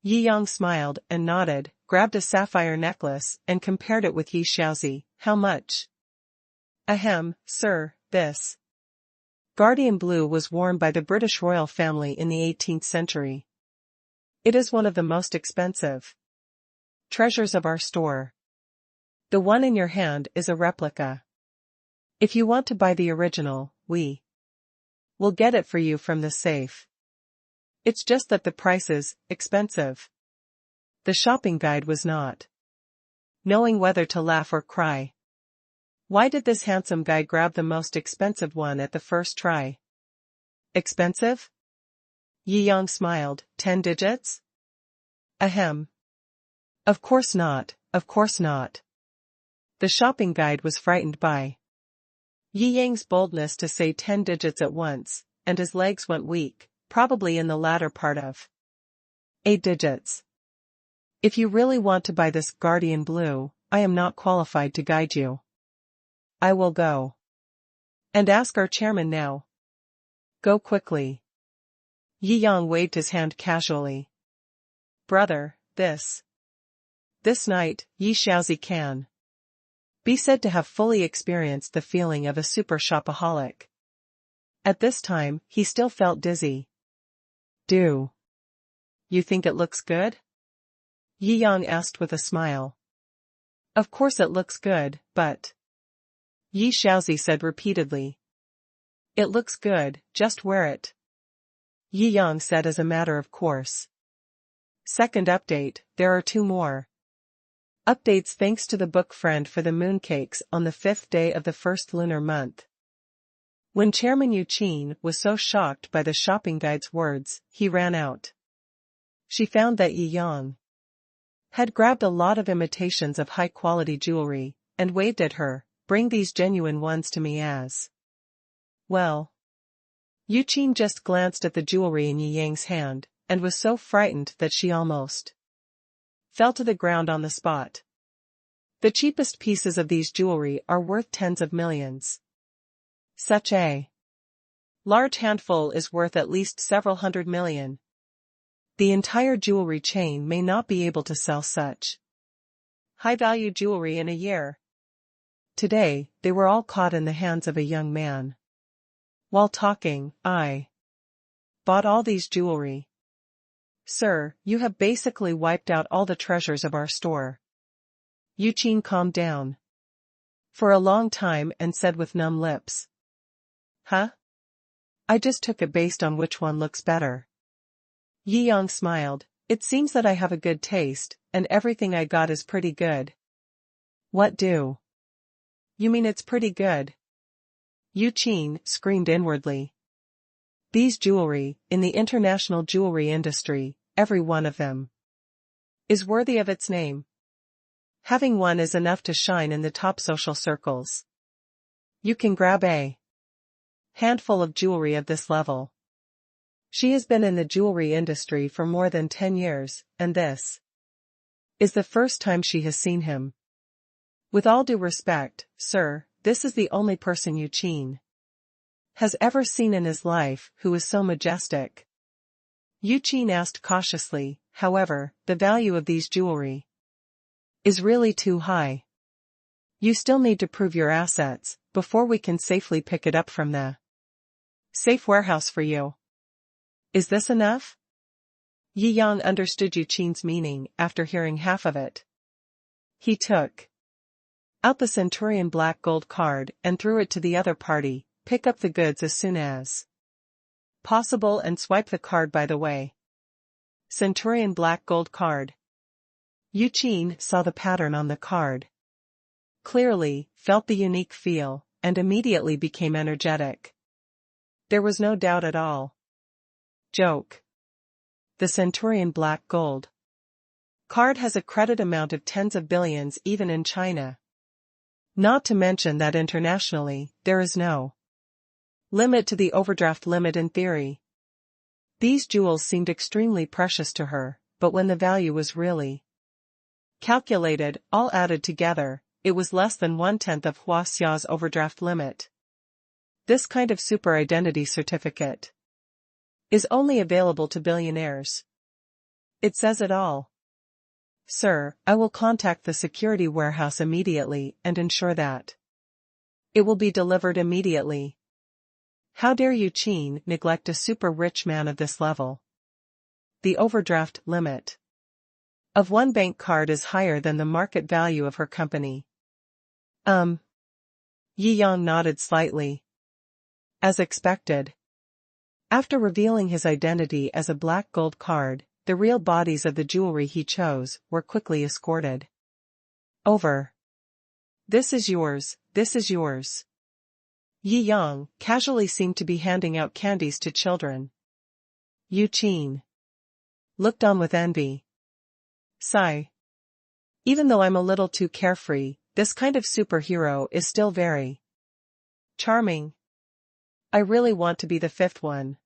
Yi Yang smiled and nodded, grabbed a sapphire necklace and compared it with Yi Xiaozi. How much? Ahem, sir, this guardian blue was worn by the British royal family in the 18th century. It is one of the most expensive treasures of our store. The one in your hand is a replica. If you want to buy the original, we will get it for you from the safe. It's just that the price is expensive. The shopping guide was not knowing whether to laugh or cry. Why did this handsome guy grab the most expensive one at the first try? Expensive? Yi Yang smiled. 10 digits? Ahem. Of course not, of course not. The shopping guide was frightened by Yi Yang's boldness to say 10 digits at once, and his legs went weak, probably in the latter part of 8 digits. If you really want to buy this guardian blue, I am not qualified to guide you. I will go and ask our chairman now. Go quickly. Yi Yang waved his hand casually. Brother, this night, Yi Xiaozi can be said to have fully experienced the feeling of a super shopaholic. At this time, he still felt dizzy. Do you think it looks good? Yi Yang asked with a smile. Of course it looks good, but Yi Xiaozi said repeatedly. It looks good, just wear it. Yi Yang said as a matter of course. Second update, there are 2 more updates thanks to the book Friend for the Mooncakes on the 5th day of the first lunar month. When Chairman Yu Qin was so shocked by the shopping guide's words, he ran out. She found that Yi Yang had grabbed a lot of imitations of high-quality jewelry, and waved at her. Bring these genuine ones to me as well. Yu Qin just glanced at the jewelry in Yi Yang's hand, and was so frightened that she almost fell to the ground on the spot. The cheapest pieces of these jewelry are worth tens of millions. Such a large handful is worth at least several hundred million. The entire jewelry chain may not be able to sell such high-value jewelry in a year. Today, they were all caught in the hands of a young man. While talking, I bought all these jewelry. Sir, you have basically wiped out all the treasures of our store. Jiangjing calmed down for a long time and said with numb lips. Huh? I just took it based on which one looks better. Jiangjing smiled. It seems that I have a good taste, and everything I got is pretty good. What do you mean it's pretty good? Jiangjing screamed inwardly. These jewelry, in the international jewelry industry, every one of them is worthy of its name. Having one is enough to shine in the top social circles. You can grab a handful of jewelry of this level. She has been in the jewelry industry for more than 10 years, and this is the first time she has seen him. With all due respect, sir, this is the only person Jiangjing has ever seen in his life who is so majestic. Jiangjing asked cautiously, however, the value of these jewelry is really too high. You still need to prove your assets before we can safely pick it up from the safe warehouse for you. Is this enough? Jiangjing understood Jiangjing's meaning after hearing half of it. He took out the Centurion black gold card and threw it to the other party. Pick up the goods as soon as possible and swipe the card by the way. Centurion black gold card. Jiangjing saw the pattern on the card clearly, felt the unique feel, and immediately became energetic. There was no doubt at all. Joke. The Centurion black gold card has a credit amount of tens of billions even in China. Not to mention that internationally, there is no limit to the overdraft limit in theory. These jewels seemed extremely precious to her, but when the value was really calculated, all added together, it was less than 1/10 of Hua Xia's overdraft limit. This kind of super identity certificate is only available to billionaires. It says it all. Sir, I will contact the security warehouse immediately and ensure that it will be delivered immediately. How dare Jiangjing neglect a super rich man of this level? The overdraft limit of one bank card is higher than the market value of her company. Jiangjing nodded slightly. As expected. After revealing his identity as a black gold card, the real bodies of the jewelry he chose were quickly escorted over. This is yours, this is yours. Jiangjing casually seemed to be handing out candies to children. Jiangjing looked on with envy. Sigh. Even though I'm a little too carefree, this kind of superhero is still very charming. I really want to be the fifth one.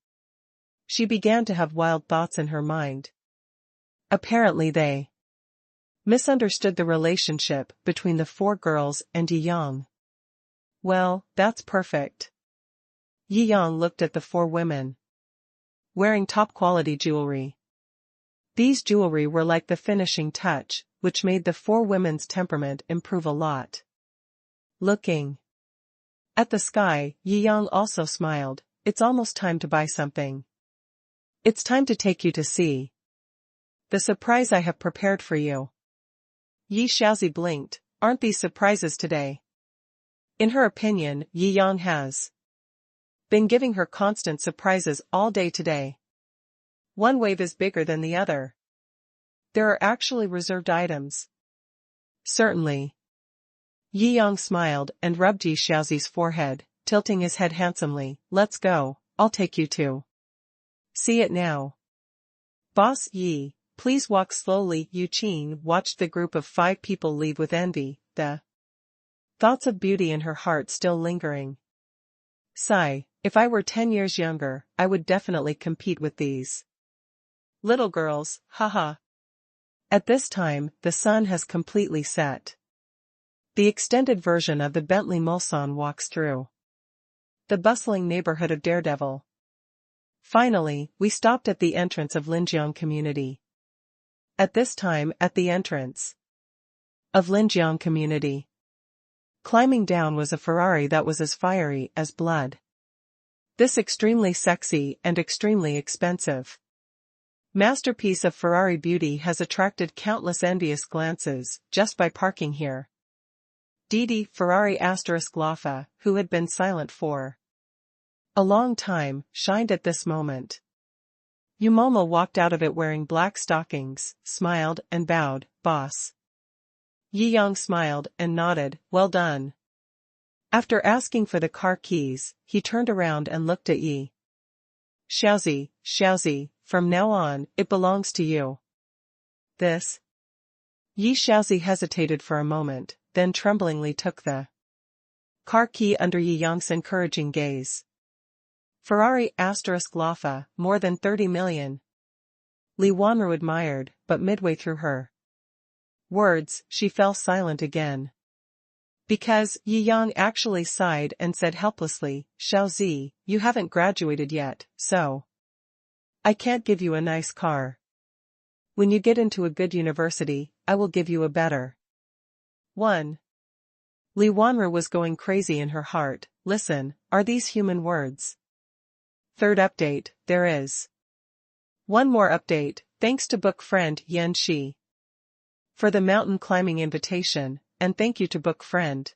She began to have wild thoughts in her mind. Apparently they misunderstood the relationship between the four girls and Jiangjing. Well, that's perfect. Jiangjing looked at the four women wearing top-quality jewelry. These jewelry were like the finishing touch, which made the four women's temperament improve a lot. Looking at the sky, Jiangjing also smiled. It's almost time to buy something. It's time to take you to see the surprise I have prepared for you. Yi Xiaozi blinked. Aren't these surprises today? In her opinion, Jiangjing has been giving her constant surprises all day today. One wave is bigger than the other. There are actually reserved items. Certainly. Jiangjing smiled and rubbed Yi Xiaozi's forehead, tilting his head handsomely. Let's go, I'll take you to see it now. Boss Yi, please walk slowly. Jiangjing watched the group of 5 people leave with envy, the thoughts of beauty in her heart still lingering. Sigh, if I were 10 years younger, I would definitely compete with these little girls, haha. At this time, the sun has completely set. The extended version of the Bentley Mulsanne walks through the bustling neighborhood of Daredevil. Finally, we stopped at the entrance of Linjiang Community. At this time, at the entrance of Linjiang Community, climbing down was a Ferrari that was as fiery as blood. This extremely sexy and extremely expensive masterpiece of Ferrari beauty has attracted countless envious glances just by parking here. Didi Ferrari *Lafa, who had been silent for a long time, shined at this moment. Yumomo walked out of it wearing black stockings, smiled and bowed. Boss. Yi Yang smiled and nodded, well done. After asking for the car keys, he turned around and looked at Yi. Shaozi, from now on, it belongs to you. This? Yi Shaozi hesitated for a moment, then tremblingly took the car key under Yi Yang's encouraging gaze. Ferrari *Lafa, more than 30 million. Li Wanru admired, but midway through her words, she fell silent again. Because Yi Yang actually sighed and said helplessly, Shaozi, you haven't graduated yet, so I can't give you a nice car. When you get into a good university, I will give you a better one. Li Wanru was going crazy in her heart. Listen, are these human words? Third update, there is one more update, thanks to book friend Yan Shi for the mountain climbing invitation, and thank you to book friend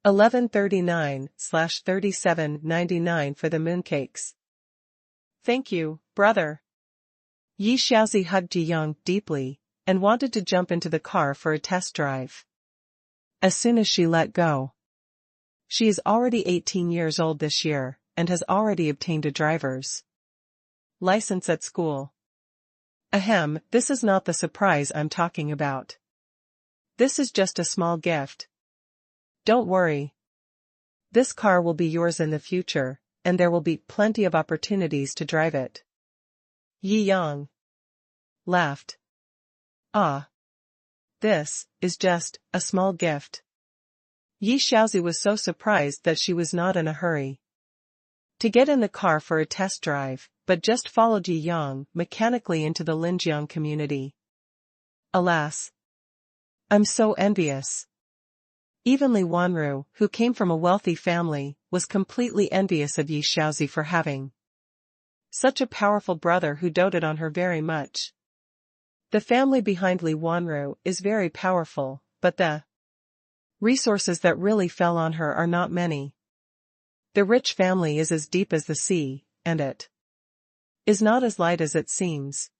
1139/3799 for the mooncakes. Thank you, brother. Yi Shaozi hugged Yi Yang deeply, and wanted to jump into the car for a test drive. As soon as she let go. She is already 18 years old this year, and has already obtained a driver's license at school. Ahem, this is not the surprise I'm talking about. This is just a small gift. Don't worry. This car will be yours in the future, and there will be plenty of opportunities to drive it. Yi Yang laughed. Ah. This is just a small gift. Yi Shaozi was so surprised that she was not in a hurry to get in the car for a test drive, but just followed Yi Yang mechanically into the Linjiang community. Alas. I'm so envious. Even Li Wanru, who came from a wealthy family, was completely envious of Yi Shaozi for having such a powerful brother who doted on her very much. The family behind Li Wanru is very powerful, but the resources that really fell on her are not many. The rich family is as deep as the sea, and it is not as light as it seems.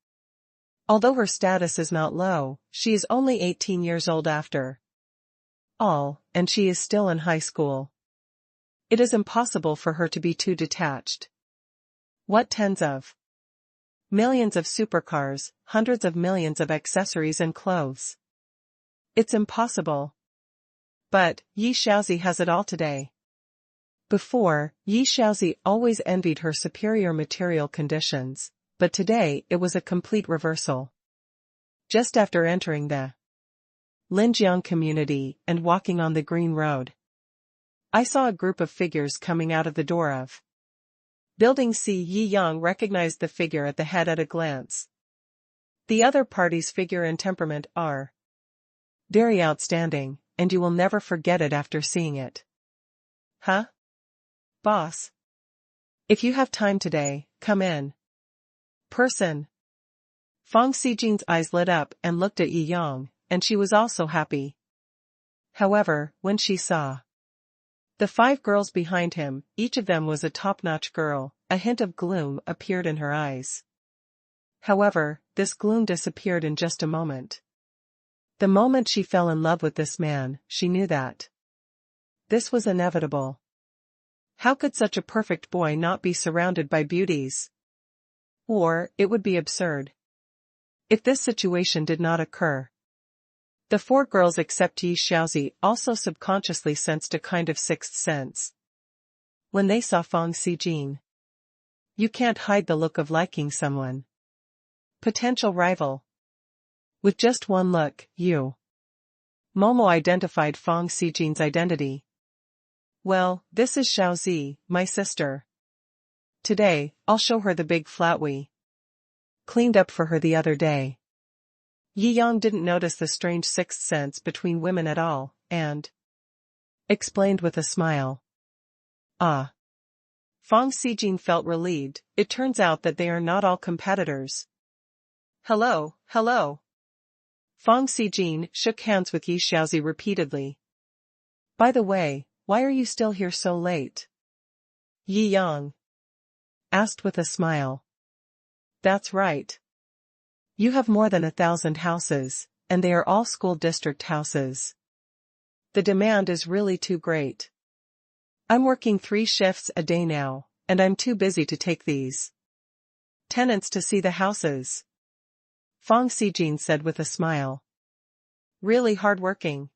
Although her status is not low, she is only 18 years old after all, and she is still in high school. It is impossible for her to be too detached. What tens of millions of supercars, hundreds of millions of accessories and clothes. It's impossible. But Yi Shaozi has it all today. Before, Yi Shaozi always envied her superior material conditions, but today it was a complete reversal. Just after entering the Linjiang community and walking on the green road, I saw a group of figures coming out of the door of Building C. Yi Yang recognized the figure at the head at a glance. The other party's figure and temperament are very outstanding, and you will never forget it after seeing it. Huh? Boss. If you have time today, come in. Person. Fang Xijin's eyes lit up and looked at Yi Yang, and she was also happy. However, when she saw the 5 girls behind him, each of them was a top-notch girl, a hint of gloom appeared in her eyes. However, this gloom disappeared in just a moment. The moment she fell in love with this man, she knew that this was inevitable. How could such a perfect boy not be surrounded by beauties? Or, it would be absurd if this situation did not occur. The 4 girls except Yi Shaozi also subconsciously sensed a kind of sixth sense when they saw Fang Xijin. You can't hide the look of liking someone. Potential rival. With just one look, you. Momo identified Fang Xijin's identity. Well, this is Shaozi, my sister. Today, I'll show her the big flat we cleaned up for her the other day. Yi Yang didn't notice the strange sixth sense between women at all, and explained with a smile. Ah. Fang Xijin felt relieved. It turns out that they are not all competitors. Hello, hello. Fang Xijin shook hands with Yi Xiaozi repeatedly. By the way, why are you still here so late? Yi Yang asked with a smile. That's right. You have more than 1,000 houses, and they are all school district houses. The demand is really too great. I'm working 3 shifts a day now, and I'm too busy to take these tenants to see the houses. Fang Xijin said with a smile. Really hard-working.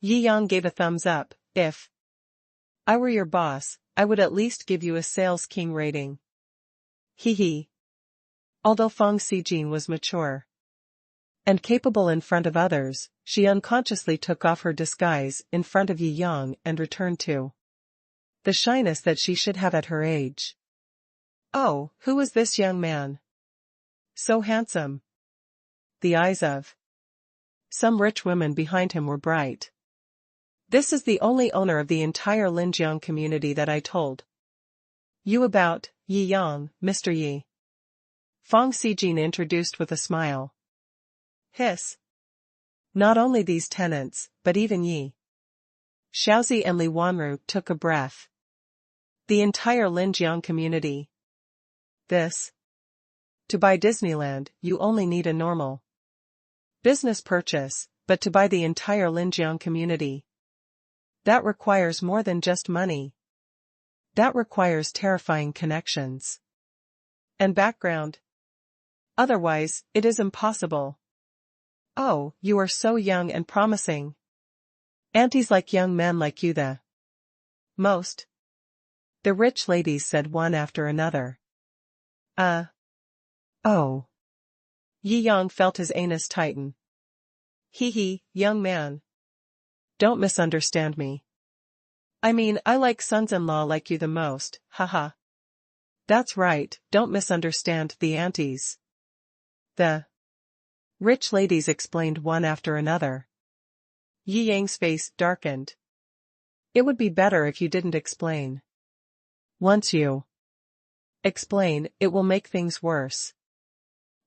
Yi Yang gave a thumbs up. If I were your boss, I would at least give you a sales king rating. Hee hee. Although Fang Xijin was mature and capable in front of others, she unconsciously took off her disguise in front of Yi Yang and returned to the shyness that she should have at her age. Oh, who is this young man? So handsome. The eyes of some rich women behind him were bright. This is the only owner of the entire Linjiang community that I told you about, Yi Yang, Mr. Yi. Fang Xijin introduced with a smile. Hiss. Not only these tenants, but even Yi Xiaozi and Li Wanru took a breath. The entire Linjiang community. This. To buy Disneyland, you only need a normal business purchase, but to buy the entire Linjiang community, that requires more than just money. That requires terrifying connections and background. Otherwise, it is impossible. Oh, you are so young and promising. Aunties like young men like you the most. The rich ladies said one after another. Oh. Yi Yang felt his anus tighten. Hee hee, young man. Don't misunderstand me. I mean, I like sons-in-law like you the most, haha. That's right, don't misunderstand the aunties. The rich ladies explained one after another. Yi Yang's face darkened. It would be better if you didn't explain. Once you explain, it will make things worse.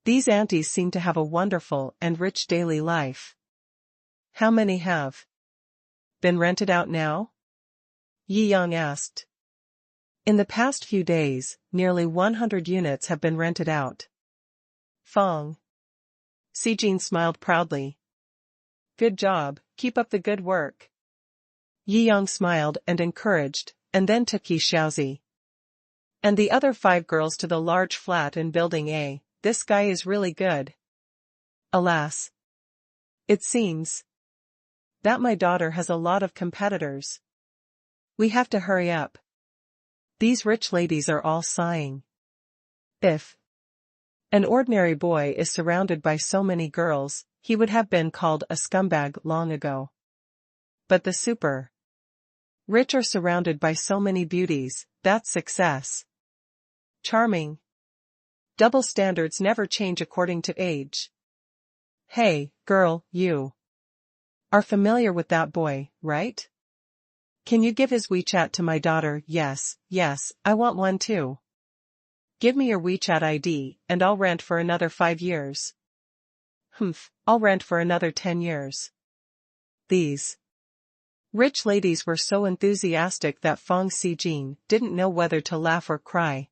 These aunties seem to have a wonderful and rich daily life. How many have been rented out now? Yi Yang asked. In the past few days, nearly 100 units have been rented out. Fang Xijin smiled proudly. Good job, keep up the good work. Yi Yang smiled and encouraged, and then took Yi Xiaozi and the other 5 girls to the large flat in Building A. This guy is really good. Alas. It seems that my daughter has a lot of competitors. We have to hurry up. These rich ladies are all sighing. If an ordinary boy is surrounded by so many girls, he would have been called a scumbag long ago. But the super rich are surrounded by so many beauties, that's success. Charming. Double standards never change according to age. Hey, girl, you are familiar with that boy, right? Can you give his WeChat to my daughter? Yes, I want one too. Give me your WeChat ID, and I'll rent for another 5 years. I'll rent for another 10 years. These rich ladies were so enthusiastic that Fang Xijin didn't know whether to laugh or cry.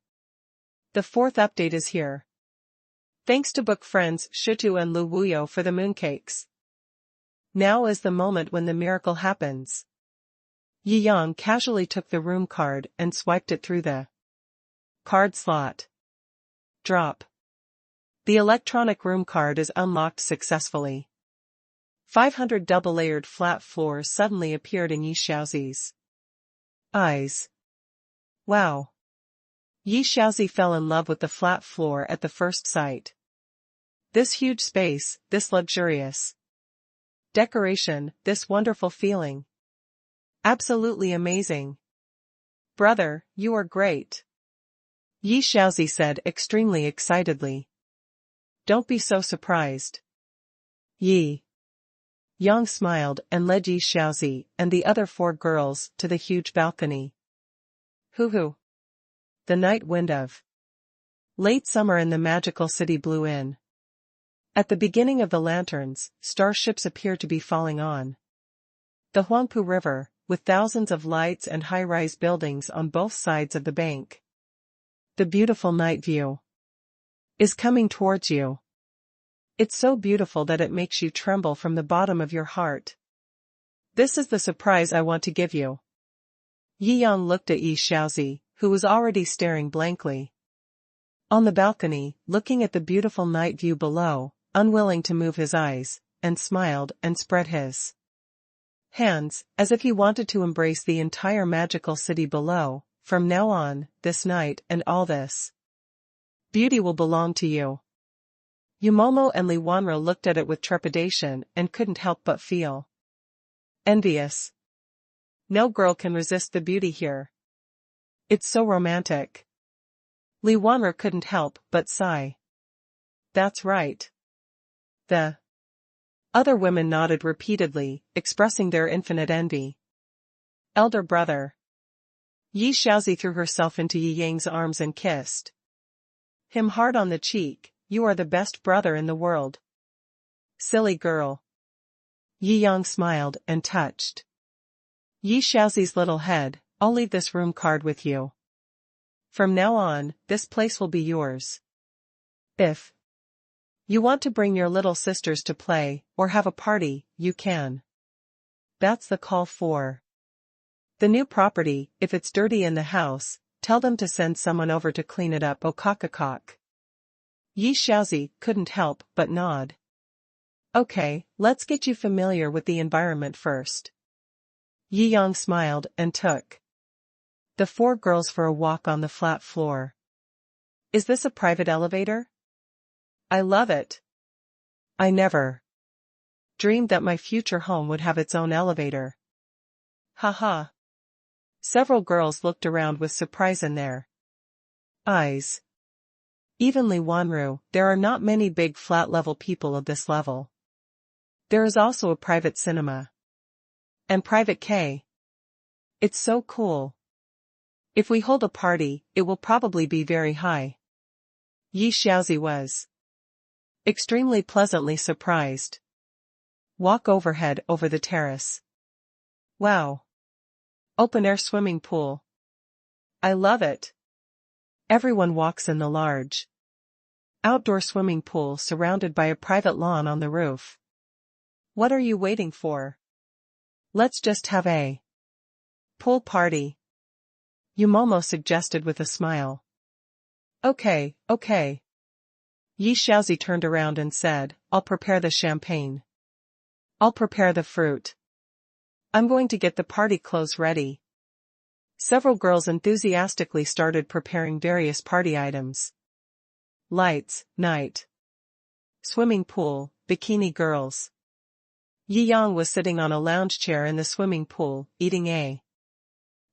The 4th update is here. Thanks to book friends Shou and Lu Wuyo for the mooncakes. Now is the moment when the miracle happens. Yi Yang casually took the room card and swiped it through the card slot. Drop. The electronic room card is unlocked successfully. 500 double-layered flat floors suddenly appeared in Yi Xiaozi's eyes. Wow. Yi Xiaozi fell in love with the flat floor at the first sight. This huge space, this luxurious decoration, this wonderful feeling. Absolutely amazing. Brother, you are great. Yi Xiaozi said extremely excitedly. Don't be so surprised. Yi Yang smiled and led Yi Xiaozi and the other 4 girls to the huge balcony. Hoo-hoo. The night wind of late summer in the magical city blew in. At the beginning of the lanterns, starships appear to be falling on the Huangpu River, with thousands of lights and high-rise buildings on both sides of the bank. The beautiful night view is coming towards you. It's so beautiful that it makes you tremble from the bottom of your heart. This is the surprise I want to give you. Yi Yang looked at Yi Xiaozi, who was already staring blankly on the balcony, looking at the beautiful night view below, unwilling to move his eyes, and smiled and spread his hands, as if he wanted to embrace the entire magical city below. From now on, this night and all this beauty will belong to you. Yumomo and Li Wanru looked at it with trepidation and couldn't help but feel envious. No girl can resist the beauty here. It's so romantic. Li Wanru couldn't help but sigh. That's right. The other women nodded repeatedly, expressing their infinite envy. Elder brother. Yi Xiaozi threw herself into Yi Yang's arms and kissed him hard on the cheek. You are the best brother in the world. Silly girl. Yi Yang smiled and touched Yi Xiaozi's little head. I'll leave this room card with you. From now on, this place will be yours. If you want to bring your little sisters to play, or have a party, you can. That's the call for the new property. If it's dirty in the house, tell them to send someone over to clean it up. Okakakak. Yi Xiaozi couldn't help but nod. Okay, let's get you familiar with the environment first. Yi Yang smiled and took the four girls for a walk on the flat floor. Is this a private elevator? I love it. I never dreamed that my future home would have its own elevator. Haha. Several girls looked around with surprise in their eyes. Even Li Wanru, there are not many big flat-level people of this level. There is also a private cinema. And private K. It's so cool. If we hold a party, it will probably be very high. Yi Xiaozi was extremely pleasantly surprised. Walk overhead over the terrace. Wow. Open-air swimming pool. I love it. Everyone walks in the large outdoor swimming pool surrounded by a private lawn on the roof. What are you waiting for? Let's just have a pool party. Yumomo suggested with a smile. Okay. Yi Xiaozi turned around and said, I'll prepare the champagne. I'll prepare the fruit. I'm going to get the party clothes ready. Several girls enthusiastically started preparing various party items. Lights, night swimming pool, bikini girls. Yi Yang was sitting on a lounge chair in the swimming pool, eating a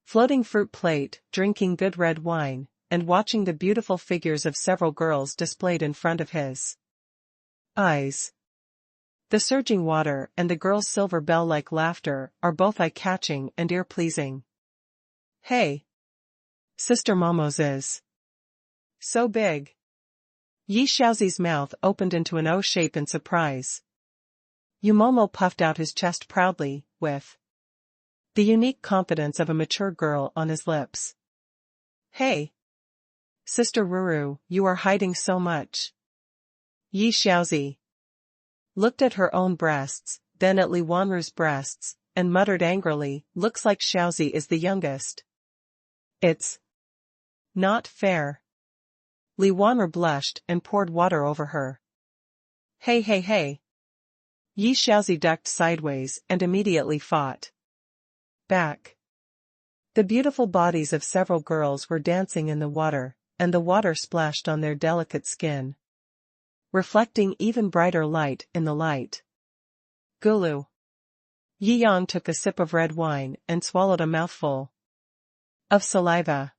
floating fruit plate, drinking good red wine, and watching the beautiful figures of several girls displayed in front of his eyes. The surging water and the girls' silver bell-like laughter are both eye-catching and ear-pleasing. Hey! Sister Momo's is so big. Yi Xiaozi's mouth opened into an O shape in surprise. Yumomo puffed out his chest proudly, with the unique confidence of a mature girl on his lips. Hey! Sister Ruru, you are hiding so much. Yi Xiaozi looked at her own breasts, then at Li Wanru's breasts, and muttered angrily, looks like Xiaozi is the youngest. It's not fair. Li Wanru blushed and poured water over her. Hey. Yi Xiaozi ducked sideways and immediately fought back. The beautiful bodies of several girls were dancing in the water, and the water splashed on their delicate skin, reflecting even brighter light in the light. Gulu. Yi Yang took a sip of red wine and swallowed a mouthful of saliva.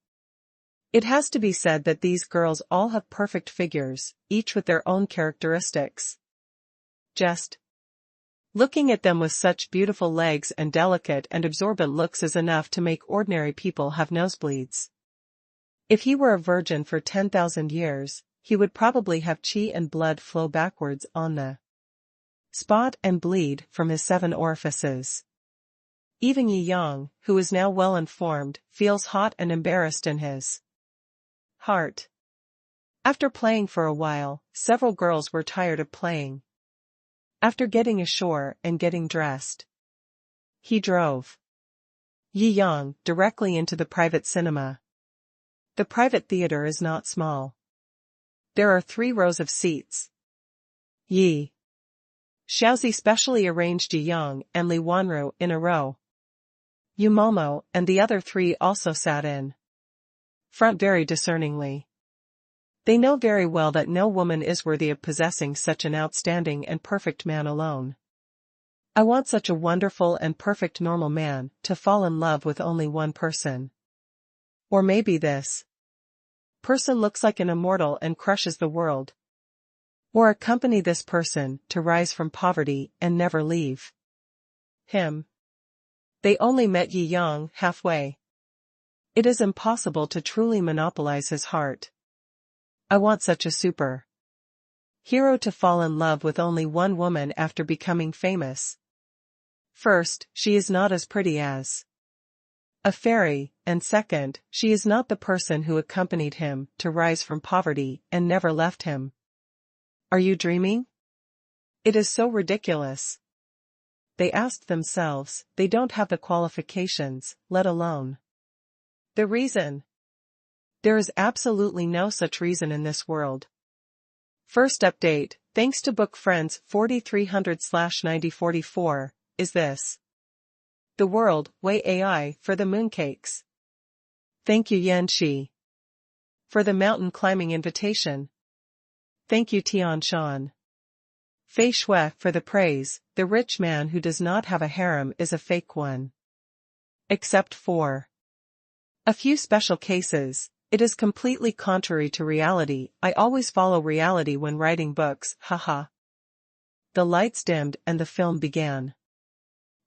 It has to be said that these girls all have perfect figures, each with their own characteristics. Just looking at them with such beautiful legs and delicate and absorbent looks is enough to make ordinary people have nosebleeds. If he were a virgin for 10,000 years, he would probably have qi and blood flow backwards on the spot and bleed from his 7 orifices. Even Yi Yang, who is now well informed, feels hot and embarrassed in his heart. After playing for a while, several girls were tired of playing. After getting ashore and getting dressed, he drove Yi Yang directly into the private cinema. The private theater is not small. There are 3 rows of seats. Yi Shaozi specially arranged Yi Yang and Li Wanru in a row. Yu Momo and the other 3 also sat in front very discerningly. They know very well that no woman is worthy of possessing such an outstanding and perfect man alone. I want such a wonderful and perfect normal man to fall in love with only one person. Or maybe this person looks like an immortal and crushes the world. Or accompany this person to rise from poverty and never leave him. They only met Yi Yang halfway. It is impossible to truly monopolize his heart. I want such a super hero to fall in love with only one woman after becoming famous. First, she is not as pretty as a fairy, and second, she is not the person who accompanied him to rise from poverty and never left him. Are you dreaming? It is so ridiculous. They asked themselves, they don't have the qualifications, let alone the reason. There is absolutely no such reason in this world. First update, thanks to Book Friends 4300/9044, is this the world, Wei AI, for the mooncakes. Thank you Yan Shi for the mountain climbing invitation. Thank you Tian Shan. Fei Shui for the praise, the rich man who does not have a harem is a fake one. Except for a few special cases. It is completely contrary to reality. I always follow reality when writing books, haha. The lights dimmed and the film began.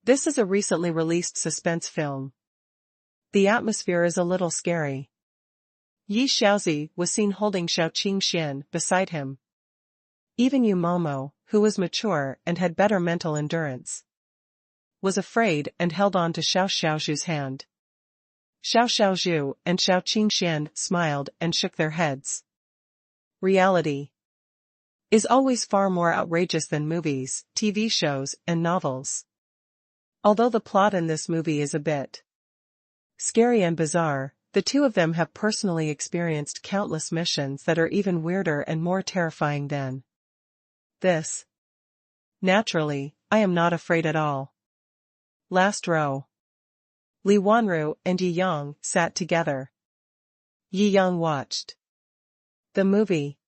This is a recently released suspense film. The atmosphere is a little scary. Yi Shaozi was seen holding Shao Qingxian beside him. Even Yu Momo, who was mature and had better mental endurance, was afraid and held on to Xiao Xiaozhu's hand. Xiao Xiaozhu and Shao Qingxian smiled and shook their heads. Reality is always far more outrageous than movies, TV shows, and novels. Although the plot in this movie is a bit scary and bizarre, the 2 of them have personally experienced countless missions that are even weirder and more terrifying than this. Naturally, I am not afraid at all. Last row. Li Wanru and Yi Yang sat together. Yi Yang watched the movie.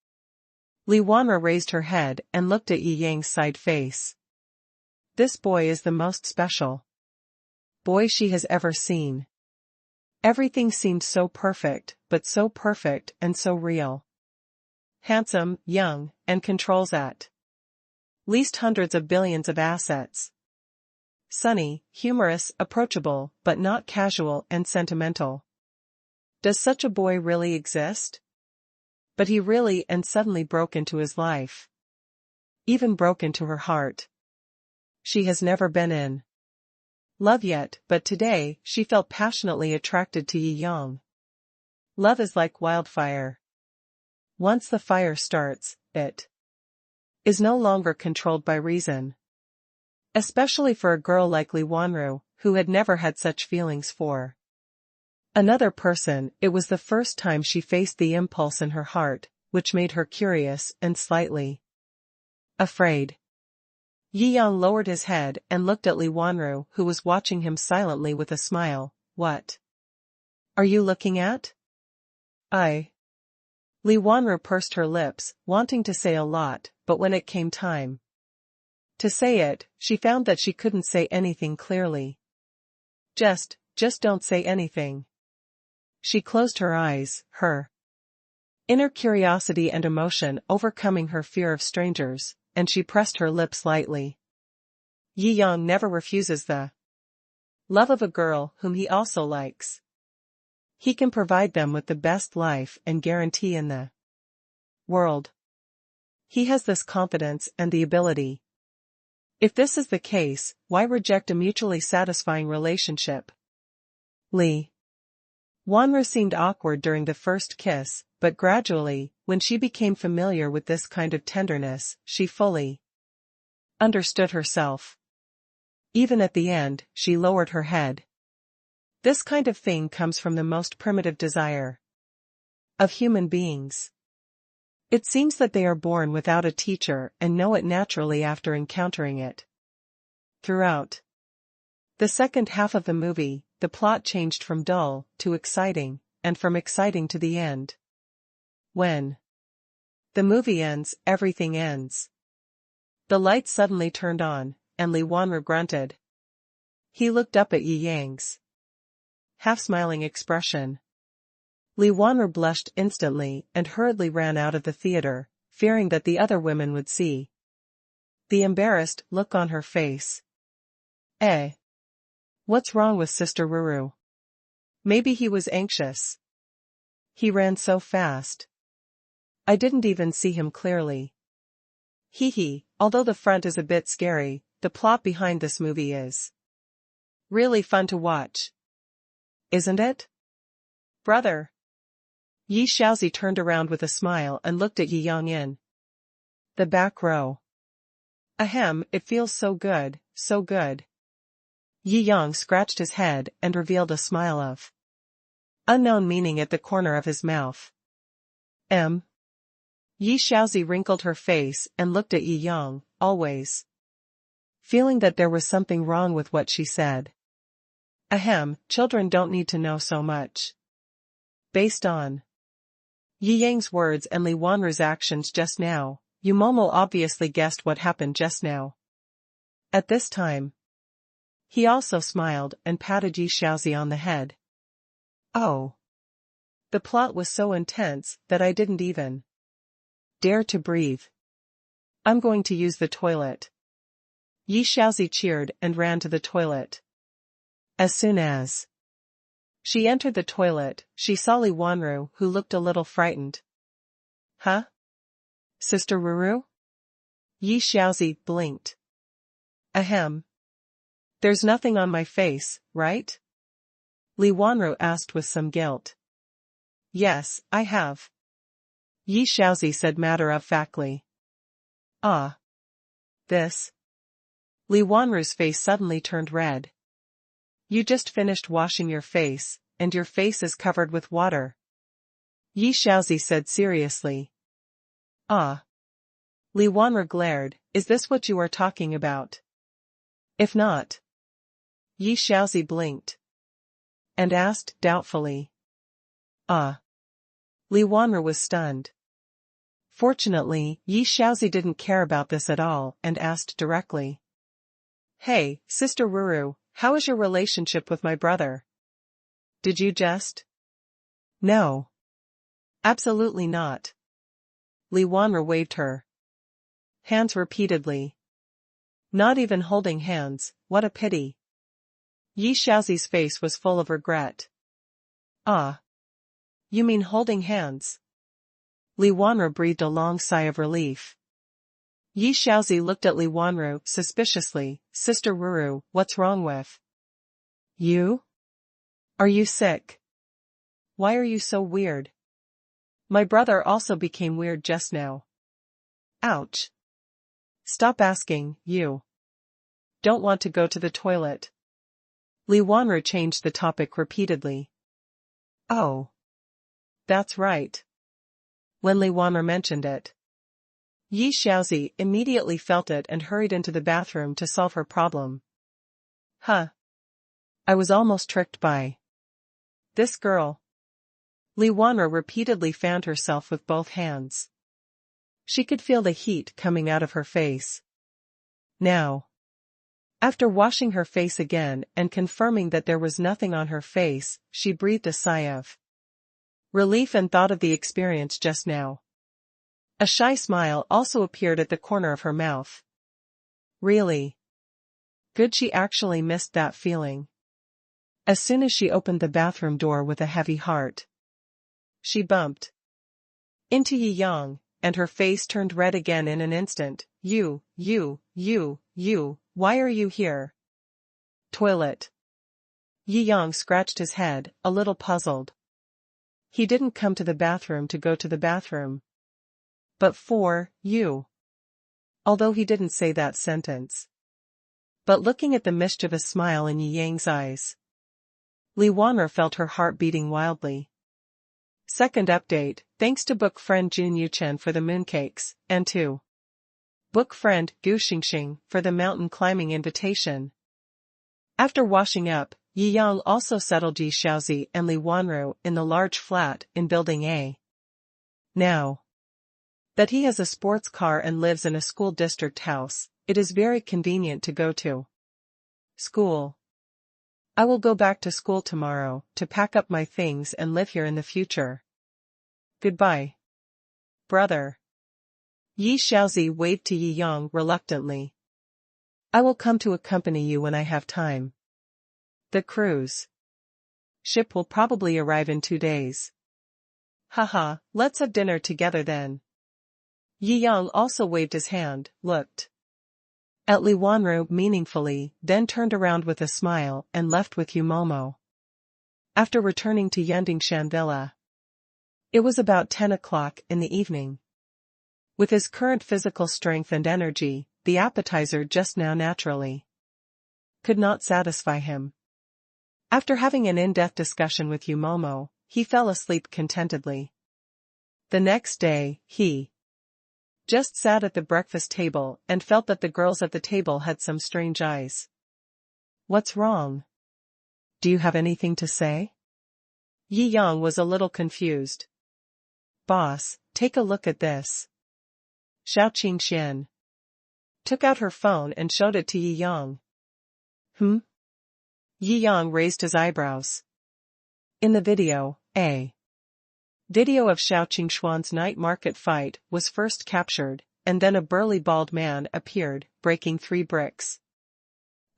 Li Wanru raised her head and looked at Yi Yang's side face. This boy is the most special boy she has ever seen. Everything seemed so perfect, but so perfect and so real. Handsome, young, and controls at least hundreds of billions of assets. Sunny, humorous, approachable, but not casual and sentimental. Does such a boy really exist? But he really and suddenly broke into his life. Even broke into her heart. She has never been in love yet, but today, she felt passionately attracted to Yi Yang. Love is like wildfire. Once the fire starts, it is no longer controlled by reason. Especially for a girl like Li Wanru, who had never had such feelings for another person. It was the first time she faced the impulse in her heart, which made her curious and slightly afraid. Yi Yang lowered his head and looked at Li Wanru, who was watching him silently with a smile. What are you looking at? Li Wanru pursed her lips, wanting to say a lot, but when it came time to say it, she found that she couldn't say anything clearly. Just don't say anything. She closed her eyes, her inner curiosity and emotion overcoming her fear of strangers, and she pressed her lips lightly. Yi Yang never refuses the love of a girl whom he also likes. He can provide them with the best life and guarantee in the world. He has this confidence and the ability. If this is the case, why reject a mutually satisfying relationship? Li Wanru seemed awkward during the first kiss, but gradually, when she became familiar with this kind of tenderness, she fully understood herself. Even at the end, she lowered her head. This kind of thing comes from the most primitive desire of human beings. It seems that they are born without a teacher and know it naturally after encountering it. Throughout the second half of the movie, the plot changed from dull to exciting, and from exciting to the end. When the movie ends, everything ends. The lights suddenly turned on, and Li Wanru grunted. He looked up at Yi Yang's half-smiling expression. Li Wanru blushed instantly and hurriedly ran out of the theater, fearing that the other women would see the embarrassed look on her face. What's wrong with Sister Ruru? Maybe he was anxious. He ran so fast. I didn't even see him clearly. Although the front is a bit scary, the plot behind this movie is really fun to watch. Isn't it? Brother. Yi Xiaozi turned around with a smile and looked at Yi Yangyin. The back row. Ahem, it feels so good, so good. Yi Yang scratched his head and revealed a smile of unknown meaning at the corner of his mouth. Yi Xiaozi wrinkled her face and looked at Yi Yang, always feeling that there was something wrong with what she said. Ahem, children don't need to know so much. Based on Yi Yang's words and Li Wanru's actions just now, Yu Momo obviously guessed what happened just now. At this time, he also smiled and patted Yi Xiaozi on the head. Oh. The plot was so intense that I didn't even dare to breathe. I'm going to use the toilet. Yi Xiaozi cheered and ran to the toilet. As soon as she entered the toilet, she saw Li Wanru, who looked a little frightened. Huh? Sister Ruru? Yi Xiaozi blinked. Ahem. There's nothing on my face, right? Li Wanru asked with some guilt. Yes, I have. Yi Xiaozi said matter-of-factly. Ah. This. Li Wanru's face suddenly turned red. You just finished washing your face, and your face is covered with water. Yi Xiaozi said seriously. Ah. Li Wanru glared, is this what you are talking about? If not. Yi Xiaozi blinked. And asked doubtfully. Ah. Li Wanru was stunned. Fortunately, Yi Xiaozi didn't care about this at all and asked directly. Hey, Sister Ruru, how is your relationship with my brother? Did you just? No. Absolutely not. Li Wanru waved her hands repeatedly. Not even holding hands, what a pity. Yi Xiaozi's face was full of regret. Ah. You mean holding hands? Li Wanru breathed a long sigh of relief. Yi Xiaozi looked at Li Wanru suspiciously. Sister Ruru, what's wrong with you? Are you sick? Why are you so weird? My brother also became weird just now. Ouch. Stop asking, you. Don't want to go to the toilet. Li Wanru changed the topic repeatedly. Oh. That's right. When Li Wanru mentioned it, Yi Xiaozi immediately felt it and hurried into the bathroom to solve her problem. Huh. I was almost tricked by this girl. Li Wanru repeatedly fanned herself with both hands. She could feel the heat coming out of her face. Now. After washing her face again and confirming that there was nothing on her face, she breathed a sigh of relief and thought of the experience just now. A shy smile also appeared at the corner of her mouth. Really? Good, she actually missed that feeling. As soon as she opened the bathroom door with a heavy heart, she bumped into Yi Yang, and her face turned red again in an instant. You, why are you here? Toilet. Yi Yang scratched his head, a little puzzled. He didn't come to the bathroom to go to the bathroom. But for you. Although he didn't say that sentence. But looking at the mischievous smile in Yi Yang's eyes, Li Wan'er felt her heart beating wildly. Second update, thanks to book friend Jun Yuchen for the mooncakes, and to book friend Gu Xingxing for the mountain climbing invitation. After washing up, Yi Yang also settled Yi Shaozi and Li Wanru in the large flat in Building A. Now that he has a sports car and lives in a school district house, it is very convenient to go to school. I will go back to school tomorrow to pack up my things and live here in the future. Goodbye, brother. Yi Shaozi waved to Yi Yang reluctantly. I will come to accompany you when I have time. The cruise ship will probably arrive in 2 days. Haha, let's have dinner together then. Yi Yang also waved his hand, looked at Li Wanru meaningfully, then turned around with a smile and left with Yu Momo. After returning to Yundingshan Villa, it was about 10 o'clock in the evening. With his current physical strength and energy, the appetizer just now naturally could not satisfy him. After having an in-depth discussion with Yu Momo, he fell asleep contentedly. The next day, he just sat at the breakfast table and felt that the girls at the table had some strange eyes. What's wrong? Do you have anything to say? Yi Yang was a little confused. Boss, take a look at this. Shao Qingxian took out her phone and showed it to Yi Yang. Yi Yang raised his eyebrows. In the video, a video of Shao Qingshuan's night market fight was first captured, and then a burly bald man appeared, breaking 3 bricks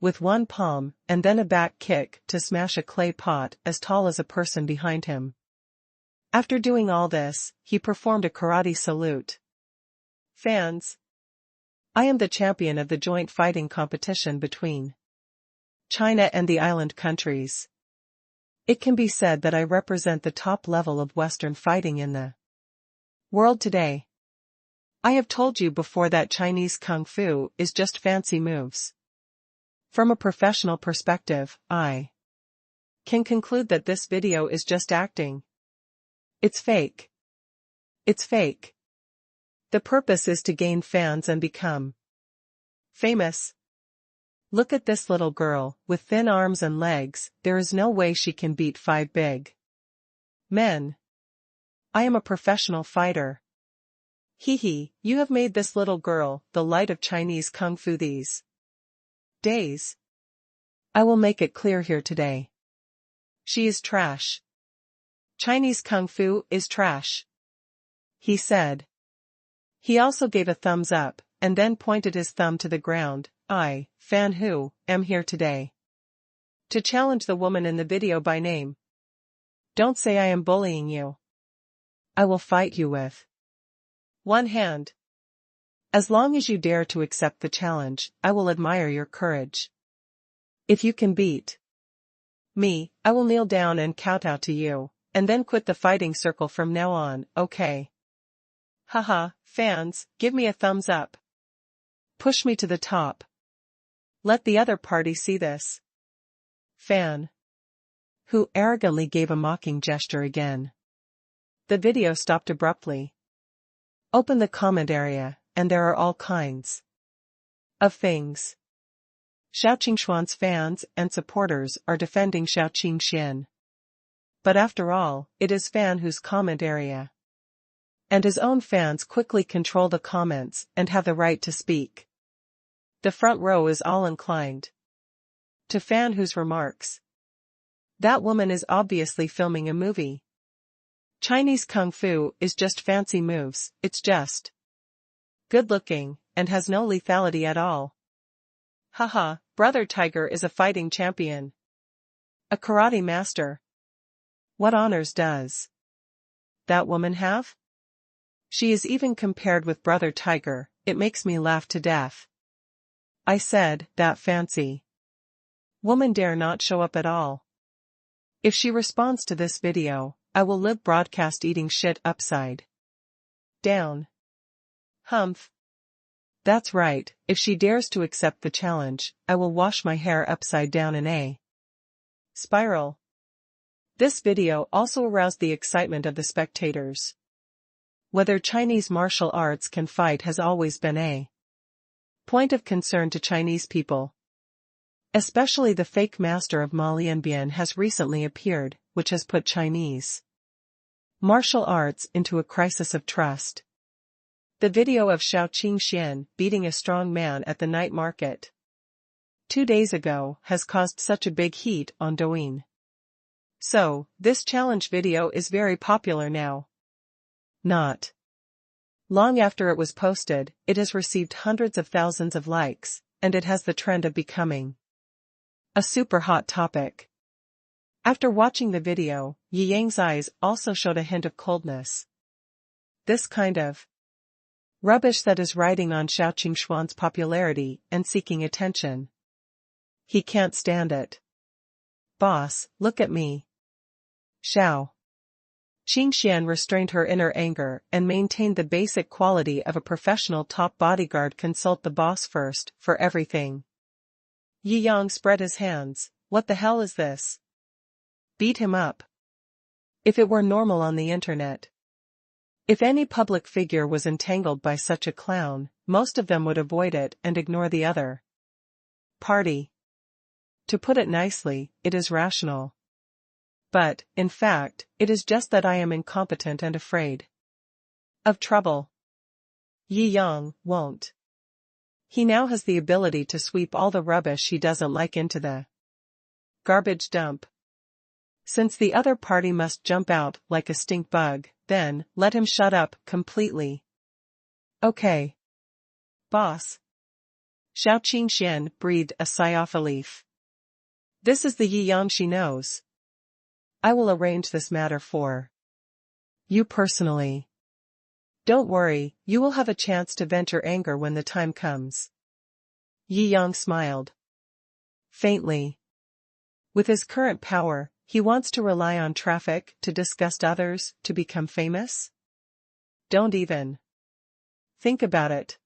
with one palm, and then a back kick to smash a clay pot as tall as a person behind him. After doing all this, he performed a karate salute. Fans, I am the champion of the joint fighting competition between China and the island countries. It can be said that I represent the top level of Western fighting in the world today. I have told you before that Chinese Kung Fu is just fancy moves. From a professional perspective, I can conclude that this video is just acting. It's fake. It's fake. The purpose is to gain fans and become famous. Look at this little girl, with thin arms and legs, there is no way she can beat 5 big men. I am a professional fighter. Hee, you have made this little girl the light of Chinese Kung Fu these days. I will make it clear here today. She is trash. Chinese Kung Fu is trash, he said. He also gave a thumbs up, and then pointed his thumb to the ground. I, Fan Hu, am here today to challenge the woman in the video by name. Don't say I am bullying you. I will fight you with one hand. As long as you dare to accept the challenge, I will admire your courage. If you can beat me, I will kneel down and kowtow to you, and then quit the fighting circle from now on, okay? Haha, fans, give me a thumbs up. Push me to the top. Let the other party see this. Fan Hu arrogantly gave a mocking gesture again. The video stopped abruptly. Open the comment area, and there are all kinds of things. Shao Qingshuan's fans and supporters are defending Shao Qingxian. But after all, it is Fan Hu's comment area. And his own fans quickly control the comments and have the right to speak. The front row is all inclined to Fan Hu's remarks. That woman is obviously filming a movie. Chinese Kung Fu is just fancy moves, it's just good looking, and has no lethality at all. Haha, Brother Tiger is a fighting champion. A karate master. What honors does that woman have? She is even compared with Brother Tiger. It makes me laugh to death. I said, that fancy woman dare not show up at all. If she responds to this video, I will live broadcast eating shit upside down. Humph. That's right, if she dares to accept the challenge, I will wash my hair upside down in a spiral. This video also aroused the excitement of the spectators. Whether Chinese martial arts can fight has always been a point of concern to Chinese people. Especially the fake master of Ma Lianbian has recently appeared, which has put Chinese martial arts into a crisis of trust. The video of Shou Qingxian beating a strong man at the night market 2 days ago has caused such a big heat on Douyin. So, this challenge video is very popular now. Not long after it was posted, it has received hundreds of thousands of likes, and it has the trend of becoming a super hot topic. After watching the video, Yi Yang's eyes also showed a hint of coldness. This kind of rubbish that is riding on Shou Qingxuan's popularity and seeking attention. He can't stand it. Boss, look at me. Shou Qingxian restrained her inner anger and maintained the basic quality of a professional top bodyguard. Consult the boss first, for everything. Yi Yang spread his hands. What the hell is this? Beat him up. If it were normal on the internet. If any public figure was entangled by such a clown, most of them would avoid it and ignore the other party. To put it nicely, it is rational. But, in fact, it is just that I am incompetent and afraid of trouble. Yi Yang won't. He now has the ability to sweep all the rubbish he doesn't like into the garbage dump. Since the other party must jump out like a stink bug, then, let him shut up completely. Okay. Boss. Shou Qingxian breathed a sigh of relief. This is the Yi Yang she knows. I will arrange this matter for you personally. Don't worry, you will have a chance to vent your anger when the time comes. Yi Yang smiled faintly. With his current power, he wants to rely on traffic to disgust others, to become famous? Don't even think about it.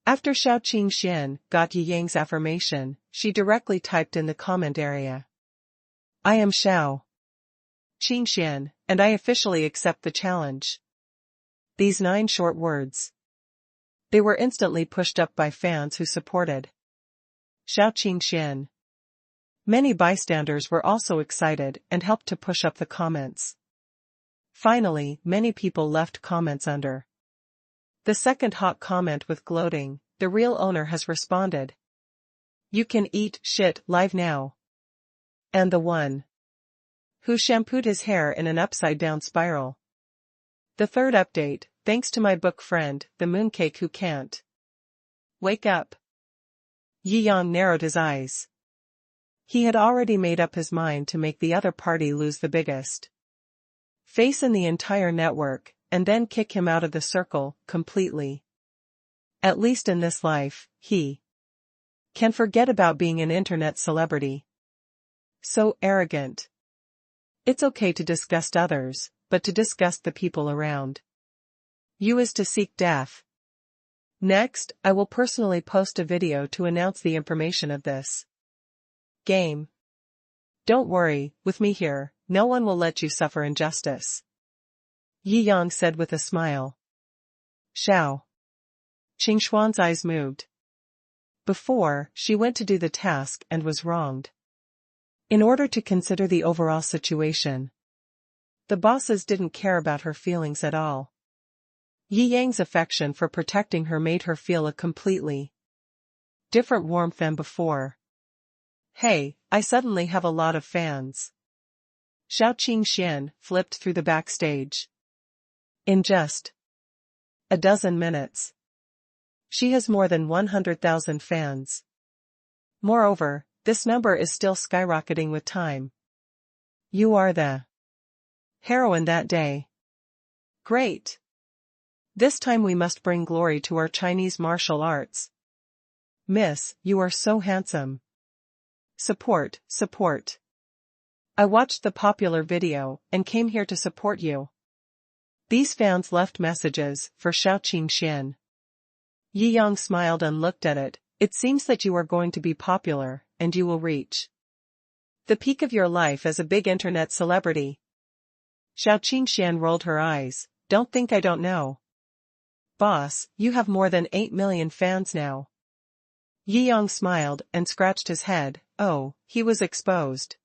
After Shou Qingxian got Yi Yang's affirmation, she directly typed in the comment area. I am Shou Qingxian, and I officially accept the challenge. These 9 short words. They were instantly pushed up by fans who supported Shou Qingxian. Many bystanders were also excited and helped to push up the comments. Finally, many people left comments under the second hot comment with gloating. The real owner has responded. You can eat shit live now. And the one who shampooed his hair in an upside-down spiral. The third update, thanks to my book friend, the mooncake who can't wake up. Yi Yang narrowed his eyes. He had already made up his mind to make the other party lose the biggest face in the entire network, and then kick him out of the circle, completely. At least in this life, he can forget about being an internet celebrity. So arrogant. It's okay to disgust others, but to disgust the people around you is to seek death. Next, I will personally post a video to announce the information of this game. Don't worry, with me here, no one will let you suffer injustice. Yi Yang said with a smile. Shou Qingxuan's eyes moved. Before, she went to do the task and was wronged. In order to consider the overall situation, the bosses didn't care about her feelings at all. Yi Yang's affection for protecting her made her feel a completely different warmth than before. Hey, I suddenly have a lot of fans. Shou Qingxian flipped through the backstage. In just a dozen minutes, she has more than 100,000 fans. Moreover, this number is still skyrocketing with time. You are the heroine that day. Great. This time we must bring glory to our Chinese martial arts. Miss, you are so handsome. Support, support. I watched the popular video and came here to support you. These fans left messages for Shou Qingxian. Yi Yang smiled and looked at it. It seems that you are going to be popular, and you will reach the peak of your life as a big internet celebrity. Shou Qingxian rolled her eyes. Don't think I don't know. Boss, you have more than 8 million fans now. Yi Yang smiled and scratched his head. Oh, he was exposed.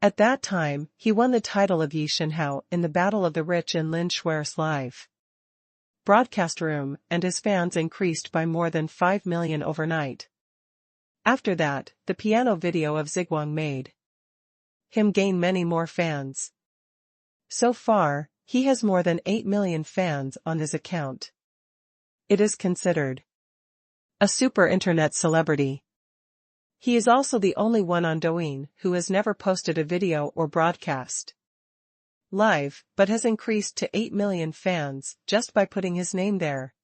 At that time, he won the title of Yi Shenhao in the Battle of the Rich in Lin Shuer's live broadcast room, and his fans increased by more than 5 million overnight. After that, the piano video of Ziguang made him gain many more fans. So far, he has more than 8 million fans on his account. It is considered a super internet celebrity. He is also the only one on Douyin who has never posted a video or broadcast live, but has increased to 8 million fans just by putting his name there.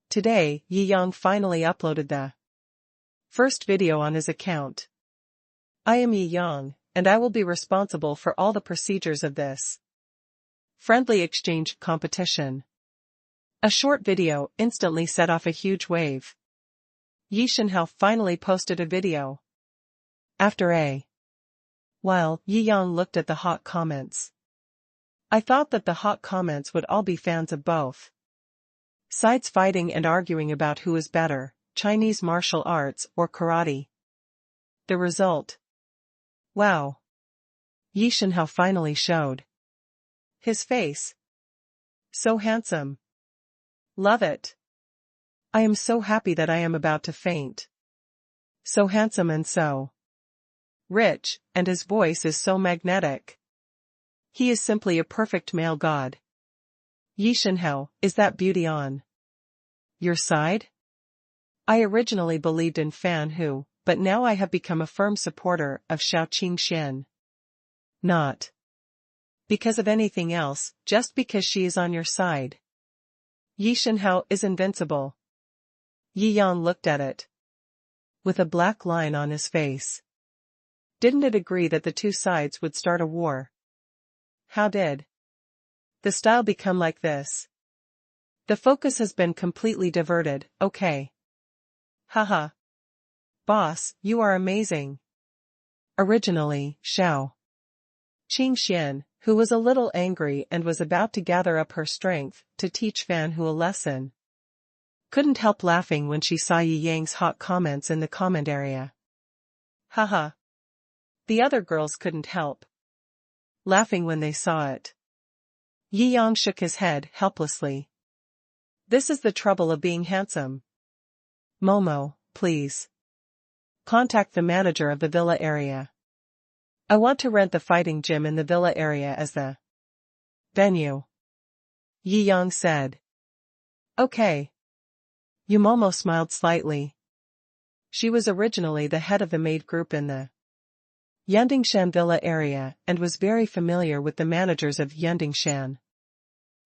Today, Yi Yang finally uploaded the first video on his account. I am Yi Yang, and I will be responsible for all the procedures of this friendly exchange competition. A short video instantly set off a huge wave. Yi Shenhao finally posted a video. After a while, Yi Yang looked at the hot comments. I thought that the hot comments would all be fans of both sides fighting and arguing about who is better, Chinese martial arts or karate. The result. Wow. Yi Shenhao finally showed his face. So handsome. Love it. I am so happy that I am about to faint. So handsome and so rich, and his voice is so magnetic. He is simply a perfect male god. Yi Shenhao, is that beauty on your side? I originally believed in Fan Hu, but now I have become a firm supporter of Shou Qingxian. Not because of anything else, just because she is on your side. Yi Shenhao is invincible. Yi Yang looked at it with a black line on his face. Didn't it agree that the two sides would start a war? How did the style become like this? The focus has been completely diverted, okay. Haha. Boss, you are amazing. Originally, Shou Qingxian, who was a little angry and was about to gather up her strength to teach Fan Hu a lesson, couldn't help laughing when she saw Yi Yang's hot comments in the comment area. Haha. The other girls couldn't help laughing when they saw it. Yi Yang shook his head helplessly. This is the trouble of being handsome. Momo, please contact the manager of the villa area. I want to rent the fighting gym in the villa area as the venue. Yi Yang said. Okay. Momo smiled slightly. She was originally the head of the maid group in the Yandingshan villa area and was very familiar with the managers of Yandingshan.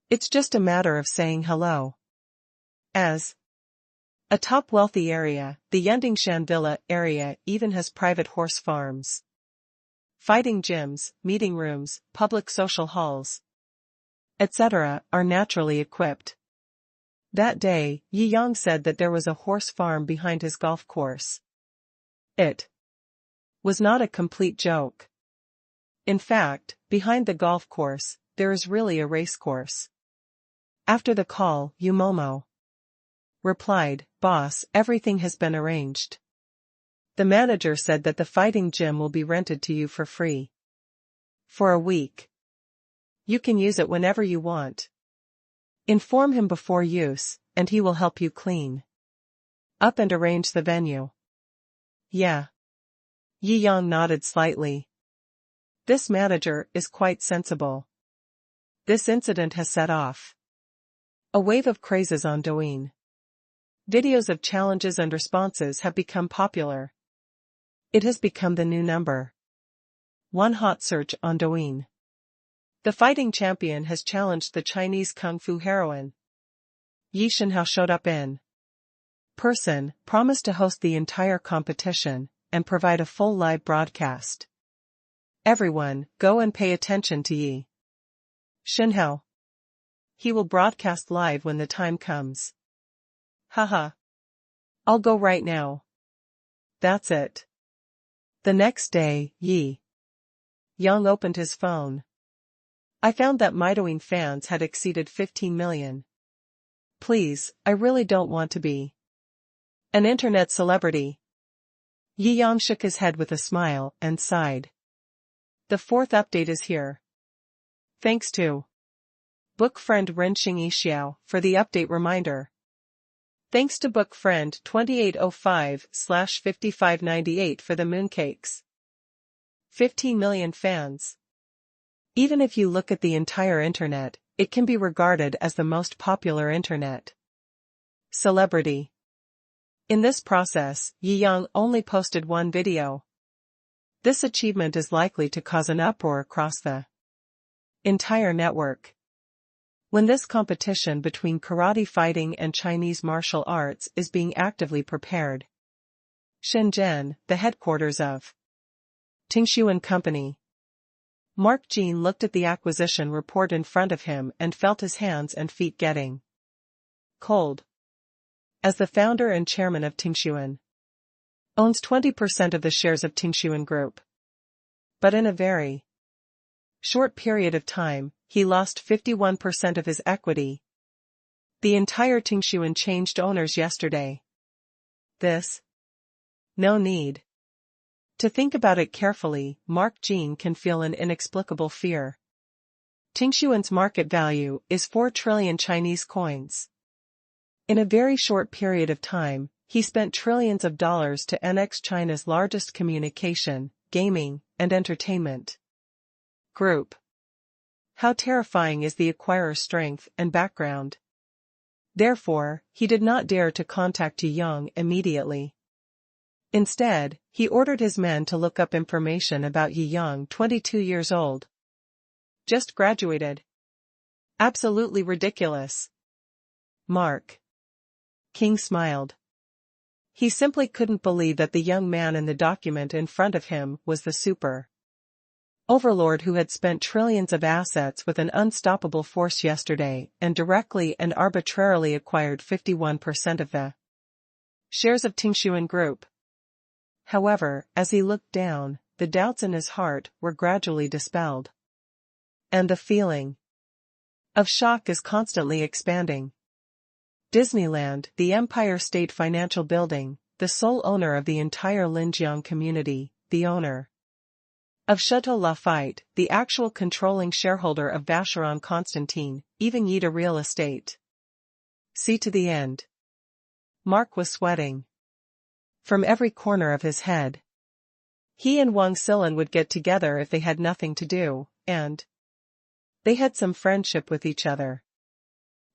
It's just a matter of saying hello. As a top wealthy area, the Yandingshan villa area even has private horse farms, fighting gyms, meeting rooms, public social halls, etc. are naturally equipped. That day, Yi Yang said that there was a horse farm behind his golf course. It was not a complete joke. In fact, behind the golf course, there is really a race course. After the call, Momo replied, Boss, everything has been arranged. The manager said that the fighting gym will be rented to you for free. For a week. You can use it whenever you want. Inform him before use, and he will help you clean up and arrange the venue. Yeah. Yi Yang nodded slightly. This manager is quite sensible. This incident has set off a wave of crazes on Douyin. Videos of challenges and responses have become popular. It has become the new number one hot search on Douyin. The fighting champion has challenged the Chinese kung fu heroine. Yi Shenhao showed up in person, promised to host the entire competition, and provide a full live broadcast. Everyone, go and pay attention to Yi Shenhao. He will broadcast live when the time comes. Haha. I'll go right now. That's it. The next day, Yi Yang opened his phone. I found that my Douyin fans had exceeded 15 million. Please, I really don't want to be an internet celebrity. Yi Yang shook his head with a smile and sighed. The fourth update is here. Thanks to book friend Renxing Yixiao for the update reminder. Thanks to book friend 2805/5598 for the mooncakes. 15 million fans. Even if you look at the entire internet, it can be regarded as the most popular internet celebrity. In this process, Yi Yang only posted one video. This achievement is likely to cause an uproar across the entire network. When this competition between karate fighting and Chinese martial arts is being actively prepared. Shenzhen, the headquarters of Tingshu & Company. Mark Jean looked at the acquisition report in front of him and felt his hands and feet getting cold. As the founder and chairman of Tingshu, owns 20% of the shares of Tingshu Group. But in a very short period of time, he lost 51% of his equity. The entire Tingshu changed owners yesterday. This? No need to think about it carefully. Mark Jean can feel an inexplicable fear. Tingshuan's market value is 4 trillion Chinese coins. In a very short period of time, he spent trillions of dollars to annex China's largest communication, gaming, and entertainment group. How terrifying is the acquirer's strength and background. Therefore, he did not dare to contact Yi Yang immediately. Instead, he ordered his men to look up information about Yi Yang, 22 years old. Just graduated. Absolutely ridiculous. Mark King smiled. He simply couldn't believe that the young man in the document in front of him was the super overlord who had spent trillions of assets with an unstoppable force yesterday and directly and arbitrarily acquired 51% of the shares of Tingshu Group. However, as he looked down, the doubts in his heart were gradually dispelled. And the feeling of shock is constantly expanding. Disneyland, the Empire State Financial Building, the sole owner of the entire Linjiang community, the owner of Chateau Lafayette, the actual controlling shareholder of Vacheron Constantin, even Yida Real Estate. See to the end. Mark was sweating from every corner of his head. He and Wang Silan would get together if they had nothing to do, and they had some friendship with each other.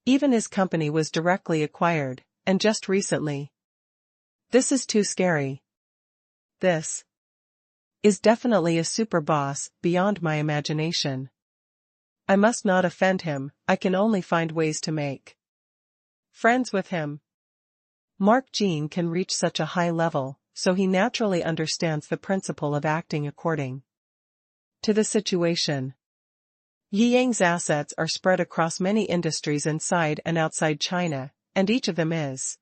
Even his company was directly acquired, and just recently. This is too scary. This is definitely a super boss, beyond my imagination. I must not offend him, I can only find ways to make friends with him. Mark Jean can reach such a high level, so he naturally understands the principle of acting according to the situation. Yi Yang's assets are spread across many industries inside and outside China, and each of them is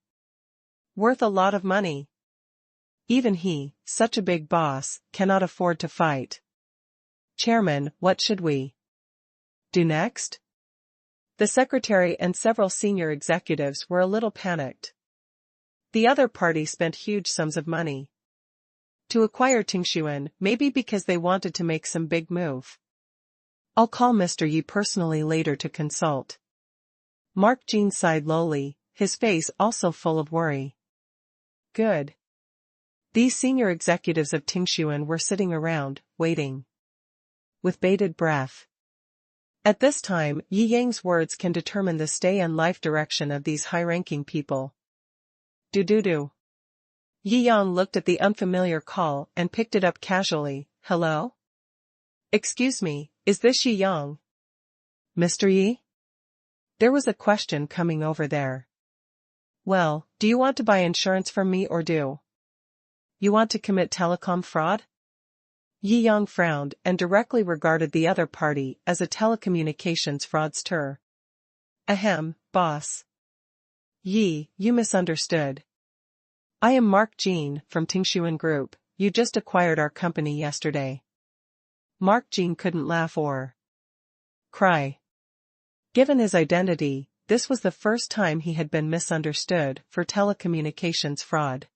worth a lot of money. Even he, such a big boss, cannot afford to fight. Chairman, what should we do next? The secretary and several senior executives were a little panicked. The other party spent huge sums of money to acquire Tingshu, maybe because they wanted to make some big move. I'll call Mr. Yi personally later to consult. Mark Jean sighed lowly, his face also full of worry. Good. These senior executives of Tingshu were sitting around, waiting with bated breath. At this time, Yi Yang's words can determine the stay and life direction of these high-ranking people. Do. Yi Yang looked at the unfamiliar call and picked it up casually. Hello? Excuse me, is this Yi Yang? Mr. Yi? There was a question coming over there. Well, do you want to buy insurance from me or do you want to commit telecom fraud? Yi Yang frowned and directly regarded the other party as a telecommunications fraudster. Ahem, boss. Yi, you misunderstood. I am Mark Jean from Tingshuan Group. You just acquired our company yesterday. Mark Jean couldn't laugh or cry. Given his identity, this was the first time he had been misunderstood for telecommunications fraud.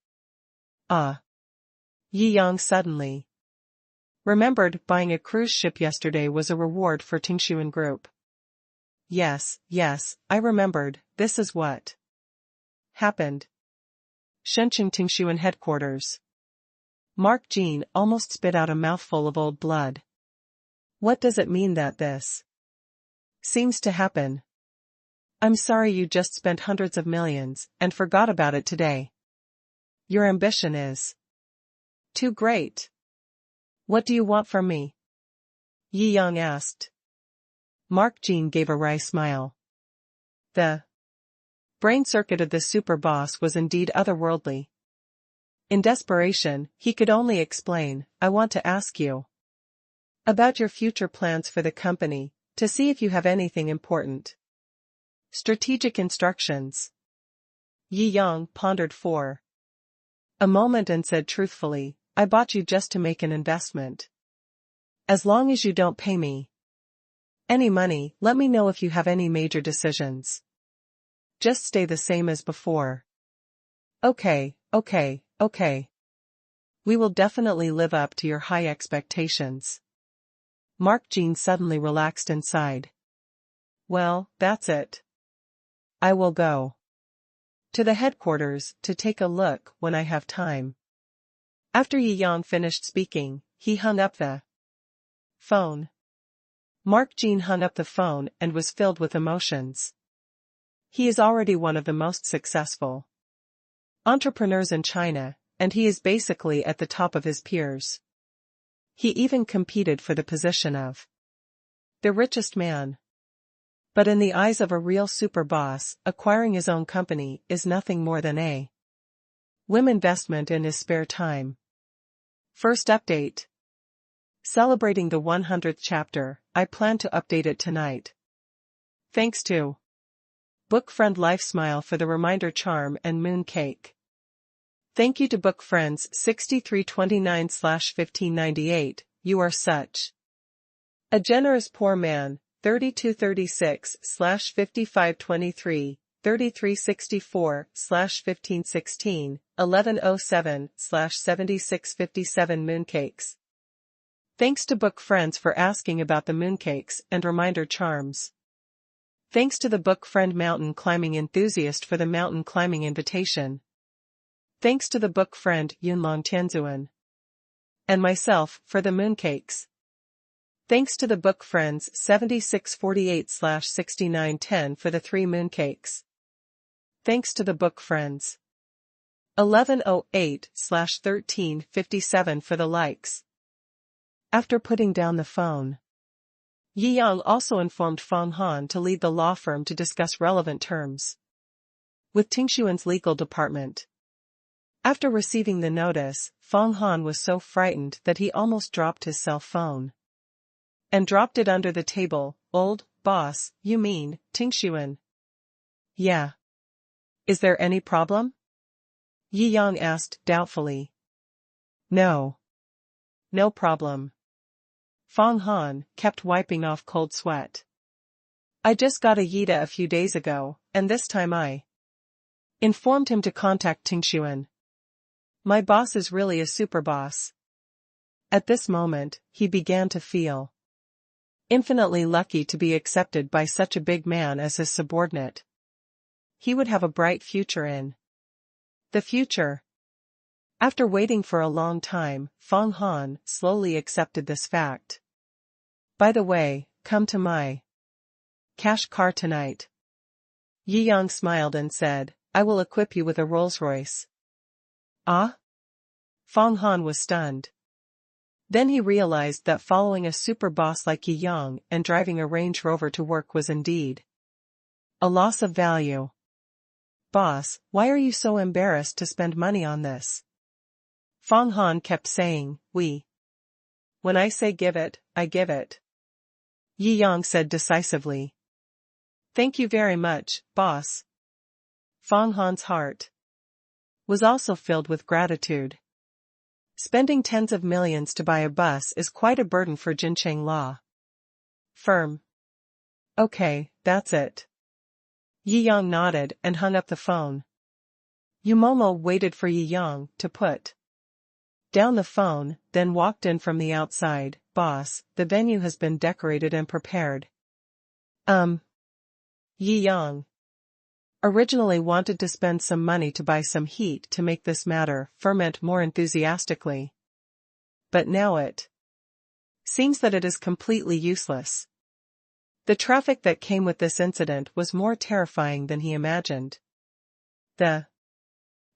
Yi Yang suddenly remembered buying a cruise ship yesterday was a reward for Tingshuan Group. Yes, I remembered. This is what happened. Shenzhen Tingshuan headquarters. Mark Jean almost spit out a mouthful of old blood. What does it mean that this seems to happen? I'm sorry you just spent hundreds of millions and forgot about it today. Your ambition is too great. What do you want from me? Yi Yang asked. Mark Jean gave a wry smile. The brain circuit of the super boss was indeed otherworldly. In desperation, he could only explain, I want to ask you about your future plans for the company, to see if you have anything important. Strategic instructions. Yi Yang pondered for a moment and said truthfully, I bought you just to make an investment. As long as you don't pay me any money, let me know if you have any major decisions. Just stay the same as before. Okay. We will definitely live up to your high expectations. Mark Jean suddenly relaxed and sighed. Well, that's it. I will go to the headquarters to take a look when I have time. After Yi Yang finished speaking, he hung up the phone. Mark Jean hung up the phone and was filled with emotions. He is already one of the most successful entrepreneurs in China, and he is basically at the top of his peers. He even competed for the position of the richest man. But in the eyes of a real super boss, acquiring his own company is nothing more than a whim investment in his spare time. First update. Celebrating the 100th chapter, I plan to update it tonight. Thanks to Book Friend Life Smile for the reminder charm and moon cake. Thank you to Book Friends 6329/1598, you are such a generous poor man. 3236/5523, 3364/1516, 1107/7657 mooncakes. Thanks to Book Friends for asking about the mooncakes and reminder charms. Thanks to the Book Friend Mountain Climbing Enthusiast for the mountain climbing invitation. Thanks to the Book Friend Yunlong Tianzuan and myself for the mooncakes. Thanks to the Book Friends 7648/6910 for the 3 mooncakes. Thanks to the Book Friends 1108/1357 for the likes. After putting down the phone, Yi Yang also informed Feng Han to lead the law firm to discuss relevant terms with Tingshuan's legal department. After receiving the notice, Feng Han was so frightened that he almost dropped his cell phone and dropped it under the table. Old boss, you mean Tingshuan? Yeah. Is there any problem? Yi Yang asked doubtfully. No problem. Feng Han kept wiping off cold sweat. I just got a Yida a few days ago, and this time I informed him to contact Tingshuan. My boss is really a super boss. At this moment, he began to feel infinitely lucky to be accepted by such a big man as his subordinate. He would have a bright future in the future. After waiting for a long time, Feng Han slowly accepted this fact. By the way, come to my cash car tonight. Yi Yang smiled and said, I will equip you with a Rolls-Royce. Ah? Fang Han was stunned. Then he realized that following a super boss like Yi Yang and driving a Range Rover to work was indeed a loss of value. Boss, why are you so embarrassed to spend money on this? Fang Han kept saying, When I say give it, I give it. Yi Yang said decisively. Thank you very much, boss. Fang Han's heart was also filled with gratitude. Spending tens of millions to buy a bus is quite a burden for Jincheng law firm. Okay, that's it. Yi Yang nodded and hung up the phone. Yu Momo waited for Yi Yang to put down the phone, then walked in from the outside. Boss, the venue has been decorated and prepared. Yi Yang originally wanted to spend some money to buy some heat to make this matter ferment more enthusiastically. But now it seems that it is completely useless. The traffic that came with this incident was more terrifying than he imagined. The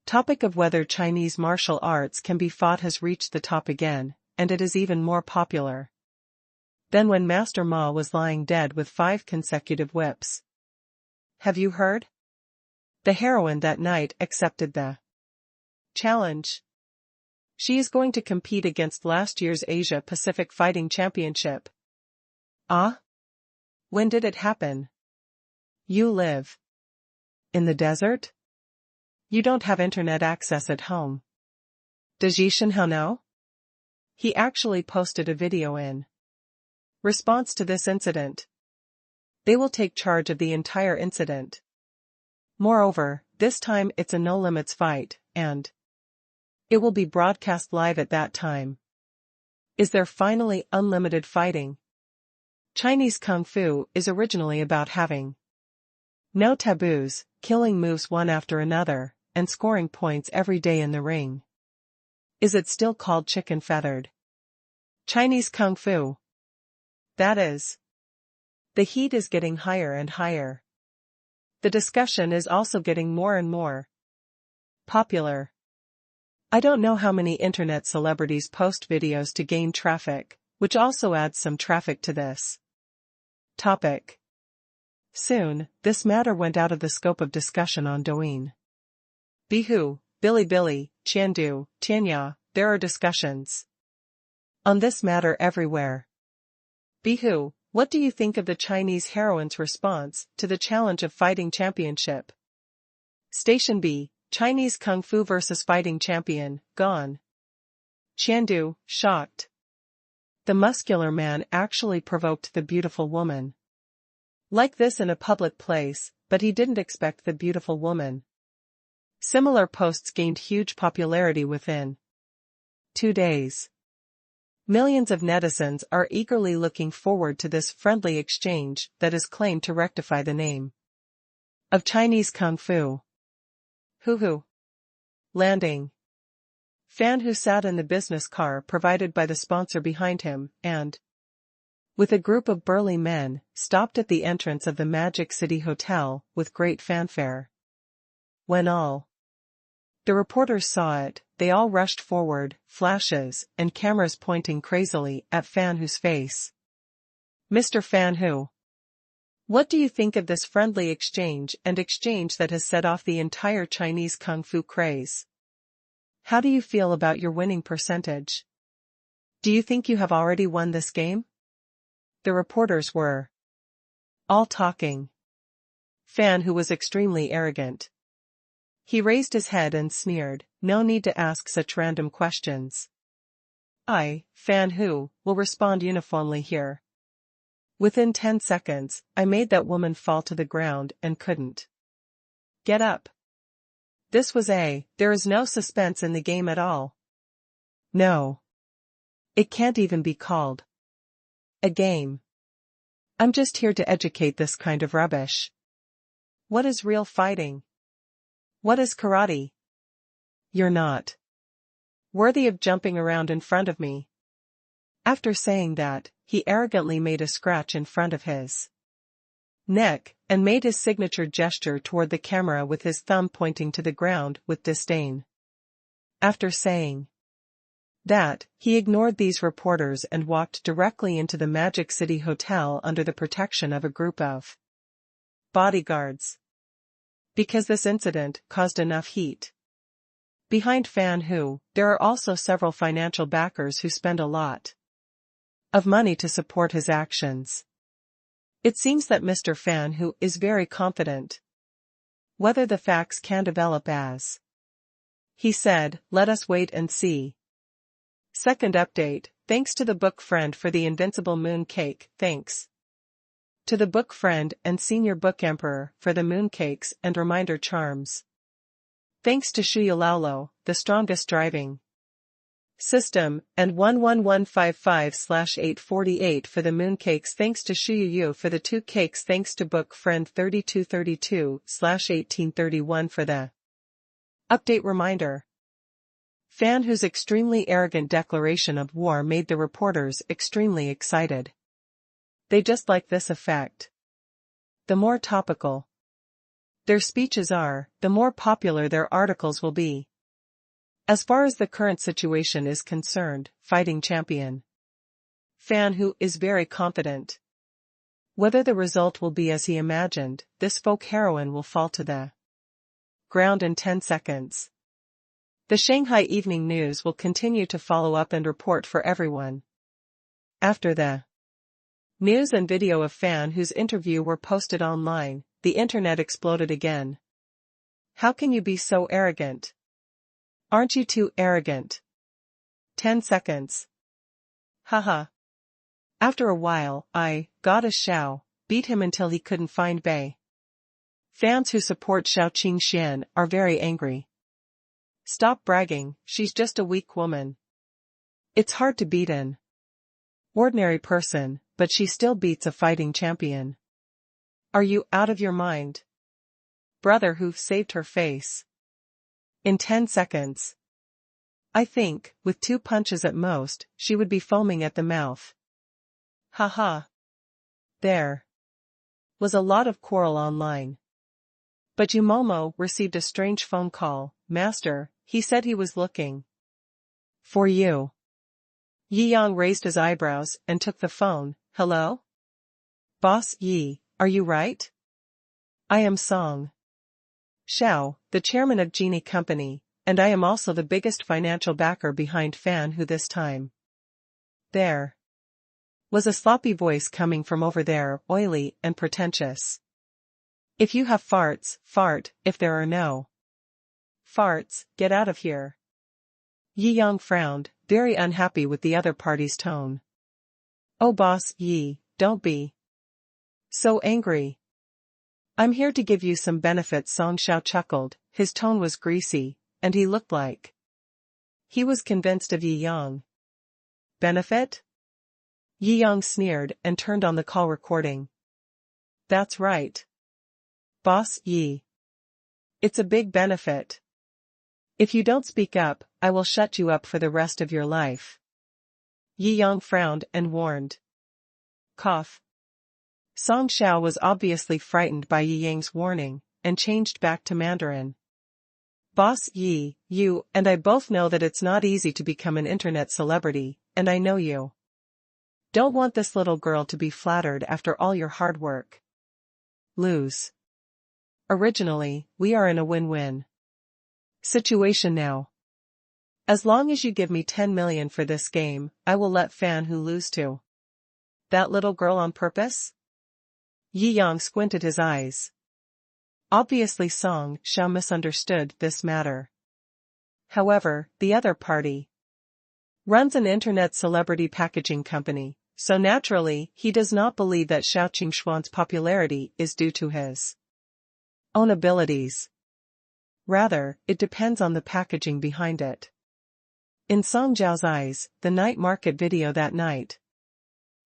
topic of whether Chinese martial arts can be fought has reached the top again, and it is even more popular than when Master Ma was lying dead with 5 consecutive whips. Have you heard? The heroine that night accepted the challenge. She is going to compete against last year's Asia Pacific Fighting Championship. Ah? When did it happen? You live in the desert? You don't have internet access at home. Does Yishenhao know? He actually posted a video in response to this incident. They will take charge of the entire incident. Moreover, this time it's a no-limits fight, and it will be broadcast live at that time. Is there finally unlimited fighting? Chinese Kung Fu is originally about having no taboos, killing moves one after another, and scoring points every day in the ring. Is it still called chicken feathered Chinese Kung Fu? That is. The heat is getting higher and higher. The discussion is also getting more and more popular. I don't know how many internet celebrities post videos to gain traffic, which also adds some traffic to this topic. Soon, this matter went out of the scope of discussion on Douyin. Bihu, Bilibili, Tiandu, Tianya, there are discussions on this matter everywhere. Bihu, what do you think of the Chinese heroine's response to the challenge of fighting championship? Station B, Chinese Kung Fu vs. Fighting Champion, gone. Tiandu, shocked. The muscular man actually provoked the beautiful woman like this in a public place, but he didn't expect the beautiful woman. Similar posts gained huge popularity within 2 days. Millions of netizens are eagerly looking forward to this friendly exchange that is claimed to rectify the name of Chinese Kung Fu. Hoo. Landing. Fan, who sat in the business car provided by the sponsor behind him, and with a group of burly men, stopped at the entrance of the Magic City Hotel with great fanfare. When all the reporters saw it, they all rushed forward, flashes and cameras pointing crazily at Fan Hu's face. Mr. Fan Hu, what do you think of this friendly exchange that has set off the entire Chinese Kung Fu craze? How do you feel about your winning percentage? Do you think you have already won this game? The reporters were all talking. Fan, who was extremely arrogant, he raised his head and sneered, no need to ask such random questions. I, Fan Hu, will respond uniformly here. Within 10 seconds, I made that woman fall to the ground and couldn't get up. This was there is no suspense in the game at all. No. It can't even be called a game. I'm just here to educate this kind of rubbish. What is real fighting? What is karate? You're not worthy of jumping around in front of me. After saying that, he arrogantly made a scratch in front of his neck, and made his signature gesture toward the camera with his thumb pointing to the ground with disdain. After saying that, he ignored these reporters and walked directly into the Magic City Hotel under the protection of a group of bodyguards. Because this incident caused enough heat behind Fan Hu, there are also several financial backers who spend a lot of money to support his actions. It seems that Mr. Fan Hu is very confident. Whether the facts can develop as he said, let us wait and see. Second update, thanks to the book friend for the Invincible Moon Cake, thanks to the book friend and senior book emperor for the mooncakes and reminder charms. Thanks to Shou the strongest driving system, and 11155/848 for the mooncakes. Thanks to Shou for the 2 cakes. Thanks to book friend 3232/1831 for the update reminder. Fan Hu's extremely arrogant declaration of war made the reporters extremely excited. They just like this effect. The more topical their speeches are, the more popular their articles will be. As far as the current situation is concerned, fighting champion Fan Hu is very confident. Whether the result will be as he imagined, this folk heroine will fall to the ground in 10 seconds. The Shanghai Evening News will continue to follow up and report for everyone. After the news and video of Fan Hu's interview were posted online, the internet exploded again. How can you be so arrogant? Aren't you too arrogant? 10 seconds. Haha. After a while, Goddess Shou, beat him until he couldn't find Bei. Fans who support Shou Qingxian are very angry. Stop bragging, she's just a weak woman. It's hard to beat an ordinary person, but she still beats a fighting champion. Are you out of your mind? Brother Hu saved her face. In 10 seconds. I think, with 2 punches at most, she would be foaming at the mouth. Haha. There was a lot of quarrel online. But Momo received a strange phone call. Master, he said he was looking for you. Yi Yang raised his eyebrows and took the phone. Hello? Boss Yi, are you right? I am Song Shou, the chairman of Genie Company, and I am also the biggest financial backer behind Fan Hu this time. There was a sloppy voice coming from over there, oily and pretentious. If you have farts, fart. If there are no farts, get out of here. Yi Yang frowned, very unhappy with the other party's tone. Oh boss Yi, don't be so angry. I'm here to give you some benefits. Song Shou chuckled, his tone was greasy, and he looked like he was convinced of Yi Yang. Benefit? Yi Yang sneered and turned on the call recording. That's right. Boss Yi. It's a big benefit. If you don't speak up, I will shut you up for the rest of your life. Yi Yang frowned and warned. Cough. Song Shou was obviously frightened by Yi Yang's warning, and changed back to Mandarin. Boss Yi, you and I both know that it's not easy to become an internet celebrity, and I know you don't want this little girl to be flattered after all your hard work. Lose. Originally, we are in a win-win situation now. As long as you give me 10 million for this game, I will let Fan Hu lose to that little girl on purpose? Yi Yang squinted his eyes. Obviously Song Shou misunderstood this matter. However, the other party runs an internet celebrity packaging company, so naturally he does not believe that Shou Qingxuan's popularity is due to his own abilities. Rather, it depends on the packaging behind it. In Song Zhao's eyes, the night market video that night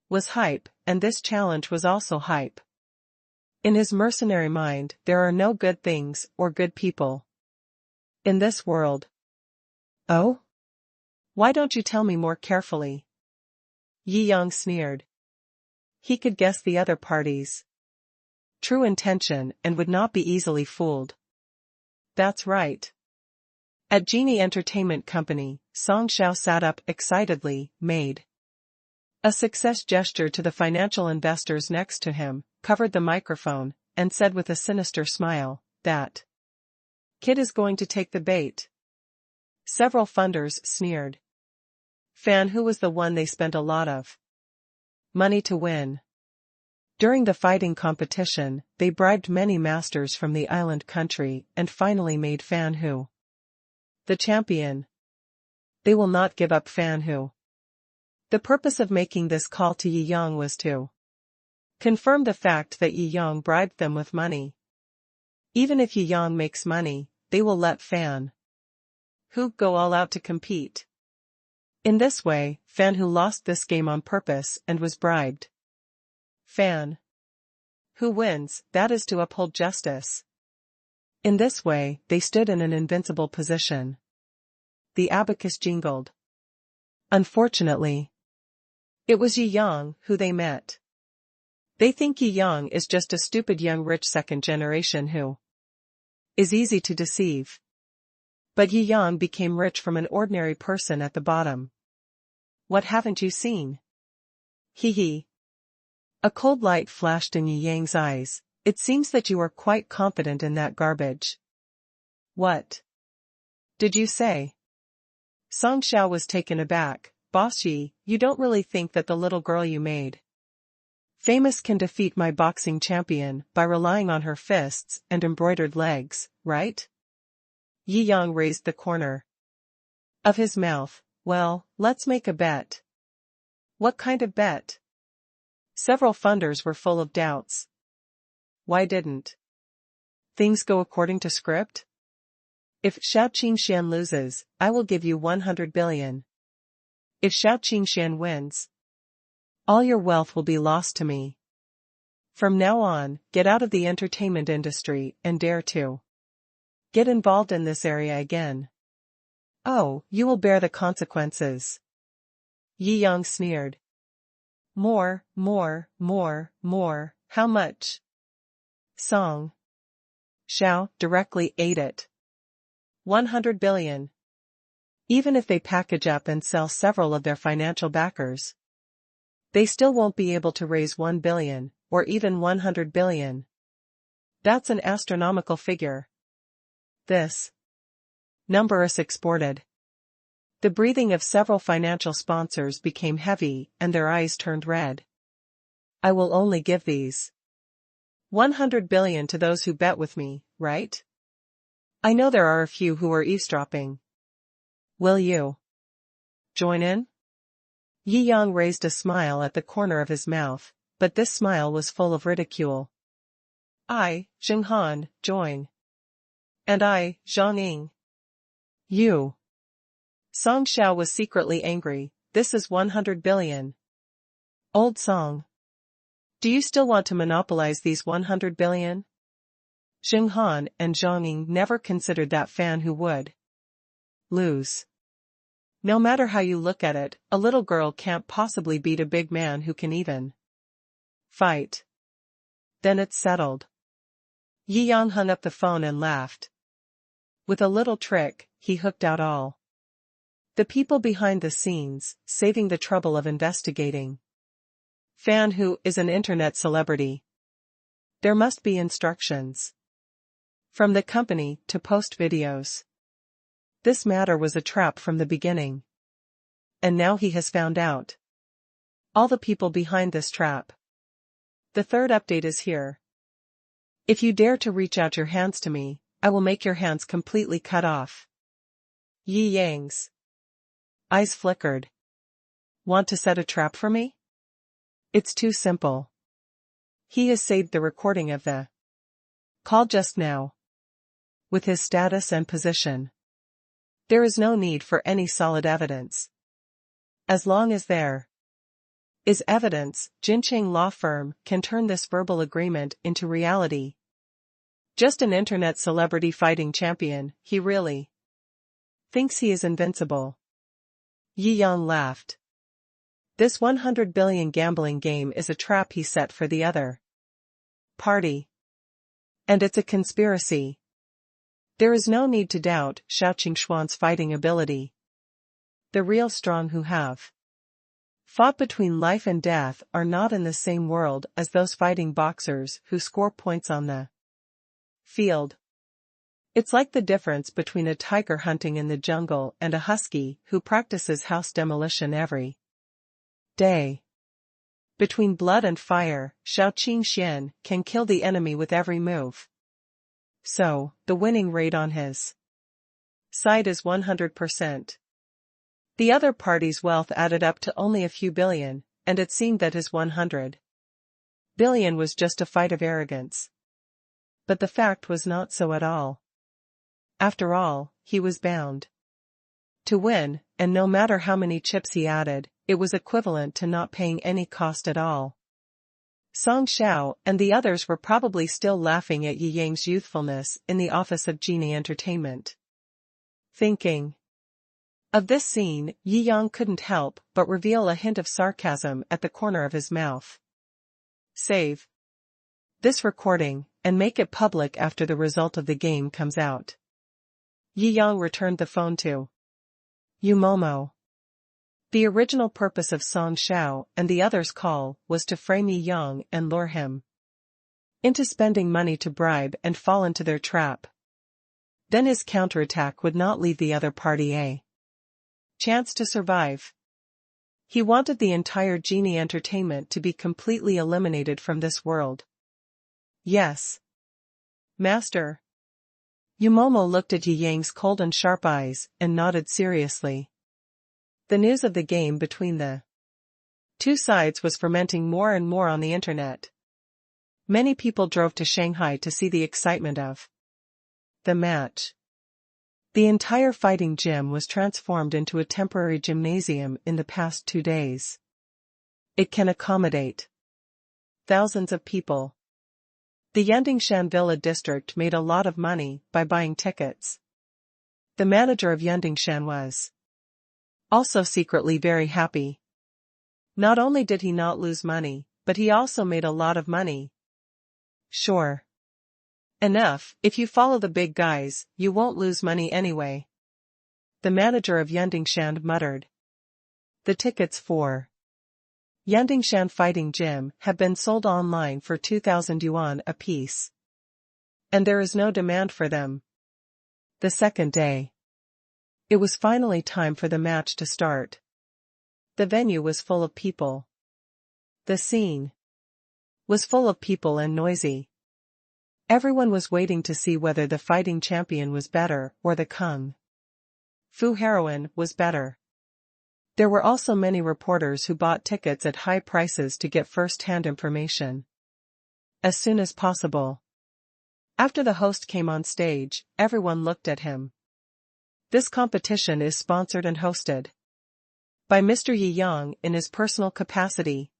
was hype, and this challenge was also hype. In his mercenary mind, there are no good things or good people in this world. Oh? Why don't you tell me more carefully? Yi Yang sneered. He could guess the other party's true intention and would not be easily fooled. That's right. At Genie Entertainment Company, Shou sat up excitedly, made a success gesture to the financial investors next to him, covered the microphone, and said with a sinister smile, "That kid is going to take the bait." Several funders sneered. Fan Hu was the one they spent a lot of money to win. During the fighting competition, they bribed many masters from the island country and finally made Fan Hu the champion. They will not give up Fan Hu. The purpose of making this call to Yi Yang was to confirm the fact that Yi Yang bribed them with money. Even if Yi Yang makes money, they will let Fan Hu go all out to compete. In this way, Fan Hu lost this game on purpose and was bribed. Fan Hu wins, that is to uphold justice. In this way, they stood in an invincible position. The abacus jingled. Unfortunately, it was Yi Yang who they met. They think Yi Yang is just a stupid young rich second generation who is easy to deceive. But Yi Yang became rich from an ordinary person at the bottom. What haven't you seen? Hee hee. A cold light flashed in Yi Yang's eyes. It seems that you are quite confident in that garbage. What did you say? Shou was taken aback. Boss Yi, you don't really think that the little girl you made famous can defeat my boxing champion by relying on her fists and embroidered legs, right? Yi Yang raised the corner of his mouth. Well, let's make a bet. What kind of bet? Several funders were full of doubts. Why didn't things go according to script? If Shou Qingshan loses, I will give you 100 billion. If Shou Qingshan wins, all your wealth will be lost to me. From now on, get out of the entertainment industry and dare to get involved in this area again. Oh, you will bear the consequences. Yi Yang sneered. More, how much? Shou directly ate it. 100 billion. Even if they package up and sell several of their financial backers, they still won't be able to raise 1 billion, or even 100 billion. That's an astronomical figure. This number is exported. The breathing of several financial sponsors became heavy and their eyes turned red. I will only give these 100 billion to those who bet with me, right? I know there are a few who are eavesdropping. Will you join in? Yi Yang raised a smile at the corner of his mouth, but this smile was full of ridicule. I, Zhenghan, join. And I, Zhang Ying. You. Shou was secretly angry. This is 100 billion. Old song. Do you still want to monopolize these 100 billion? Zhenghan and Zhang Ying never considered that Fan Hu would lose. No matter how you look at it, a little girl can't possibly beat a big man who can even fight. Then it's settled. Yi Yang hung up the phone and laughed. With a little trick, he hooked out all the people behind the scenes, saving the trouble of investigating. Fan Hu is an internet celebrity. There must be instructions from the company to post videos. This matter was a trap from the beginning. And now he has found out all the people behind this trap. The third update is here. If you dare to reach out your hands to me, I will make your hands completely cut off. Yi Yang's eyes flickered. Want to set a trap for me? It's too simple. He has saved the recording of the call just now. With his status and position, there is no need for any solid evidence. As long as there is evidence, Jincheng law firm can turn this verbal agreement into reality. Just an internet celebrity fighting champion, he really thinks he is invincible. Yi Yang laughed. This 100 billion gambling game is a trap he set for the other party. And it's a conspiracy. There is no need to doubt Shou Qingshuan's fighting ability. The real strong who have fought between life and death are not in the same world as those fighting boxers who score points on the field. It's like the difference between a tiger hunting in the jungle and a husky who practices house demolition every day. Between blood and fire, Shou Qingshuan can kill the enemy with every move. So, the winning rate on his side is 100%. The other party's wealth added up to only a few billion, and it seemed that his 100 billion was just a fight of arrogance. But the fact was not so at all. After all, he was bound to win, and no matter how many chips he added, it was equivalent to not paying any cost at all. Song Shou and the others were probably still laughing at Yi Yang's youthfulness in the office of Genie Entertainment. Thinking of this scene, Yi Yang couldn't help but reveal a hint of sarcasm at the corner of his mouth. Save this recording, and make it public after the result of the game comes out. Yi Yang returned the phone to Yu Momo. The original purpose of Song Shou and the others' call was to frame Yi Yang and lure him into spending money to bribe and fall into their trap. Then his counterattack would not leave the other party a chance to survive. He wanted the entire Genie Entertainment to be completely eliminated from this world. Yes, Master. Yu Momo looked at Yi Yang's cold and sharp eyes and nodded seriously. The news of the game between the two sides was fermenting more and more on the internet. Many people drove to Shanghai to see the excitement of the match. The entire fighting gym was transformed into a temporary gymnasium in the past 2 days. It can accommodate thousands of people. The Yandingshan Villa district made a lot of money by buying tickets. The manager of Yandingshan was also secretly very happy. Not only did he not lose money, but he also made a lot of money. Sure enough, if you follow the big guys, you won't lose money anyway. The manager of Yandingshan muttered. The tickets for Yandingshan Fighting Gym have been sold online for 2,000 yuan apiece. And there is no demand for them. The second day. It was finally time for the match to start. The venue was full of people. The scene was full of people and noisy. Everyone was waiting to see whether the fighting champion was better or the kung fu heroine was better. There were also many reporters who bought tickets at high prices to get first-hand information as soon as possible. After the host came on stage, everyone looked at him. This competition is sponsored and hosted by Mr. Yi Yang in his personal capacity.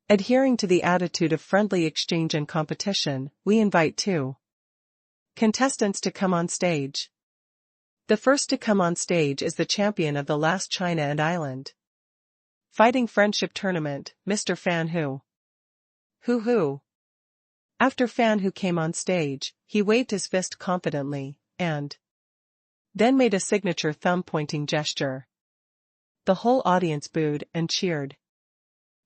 Adhering to the attitude of friendly exchange and competition, we invite 2 contestants to come on stage. The first to come on stage is the champion of the last China and Island Fighting Friendship Tournament, Mr. Fan Hu. Hu. After Fan Hu came on stage, he waved his fist confidently, and then made a signature thumb-pointing gesture. The whole audience booed and cheered.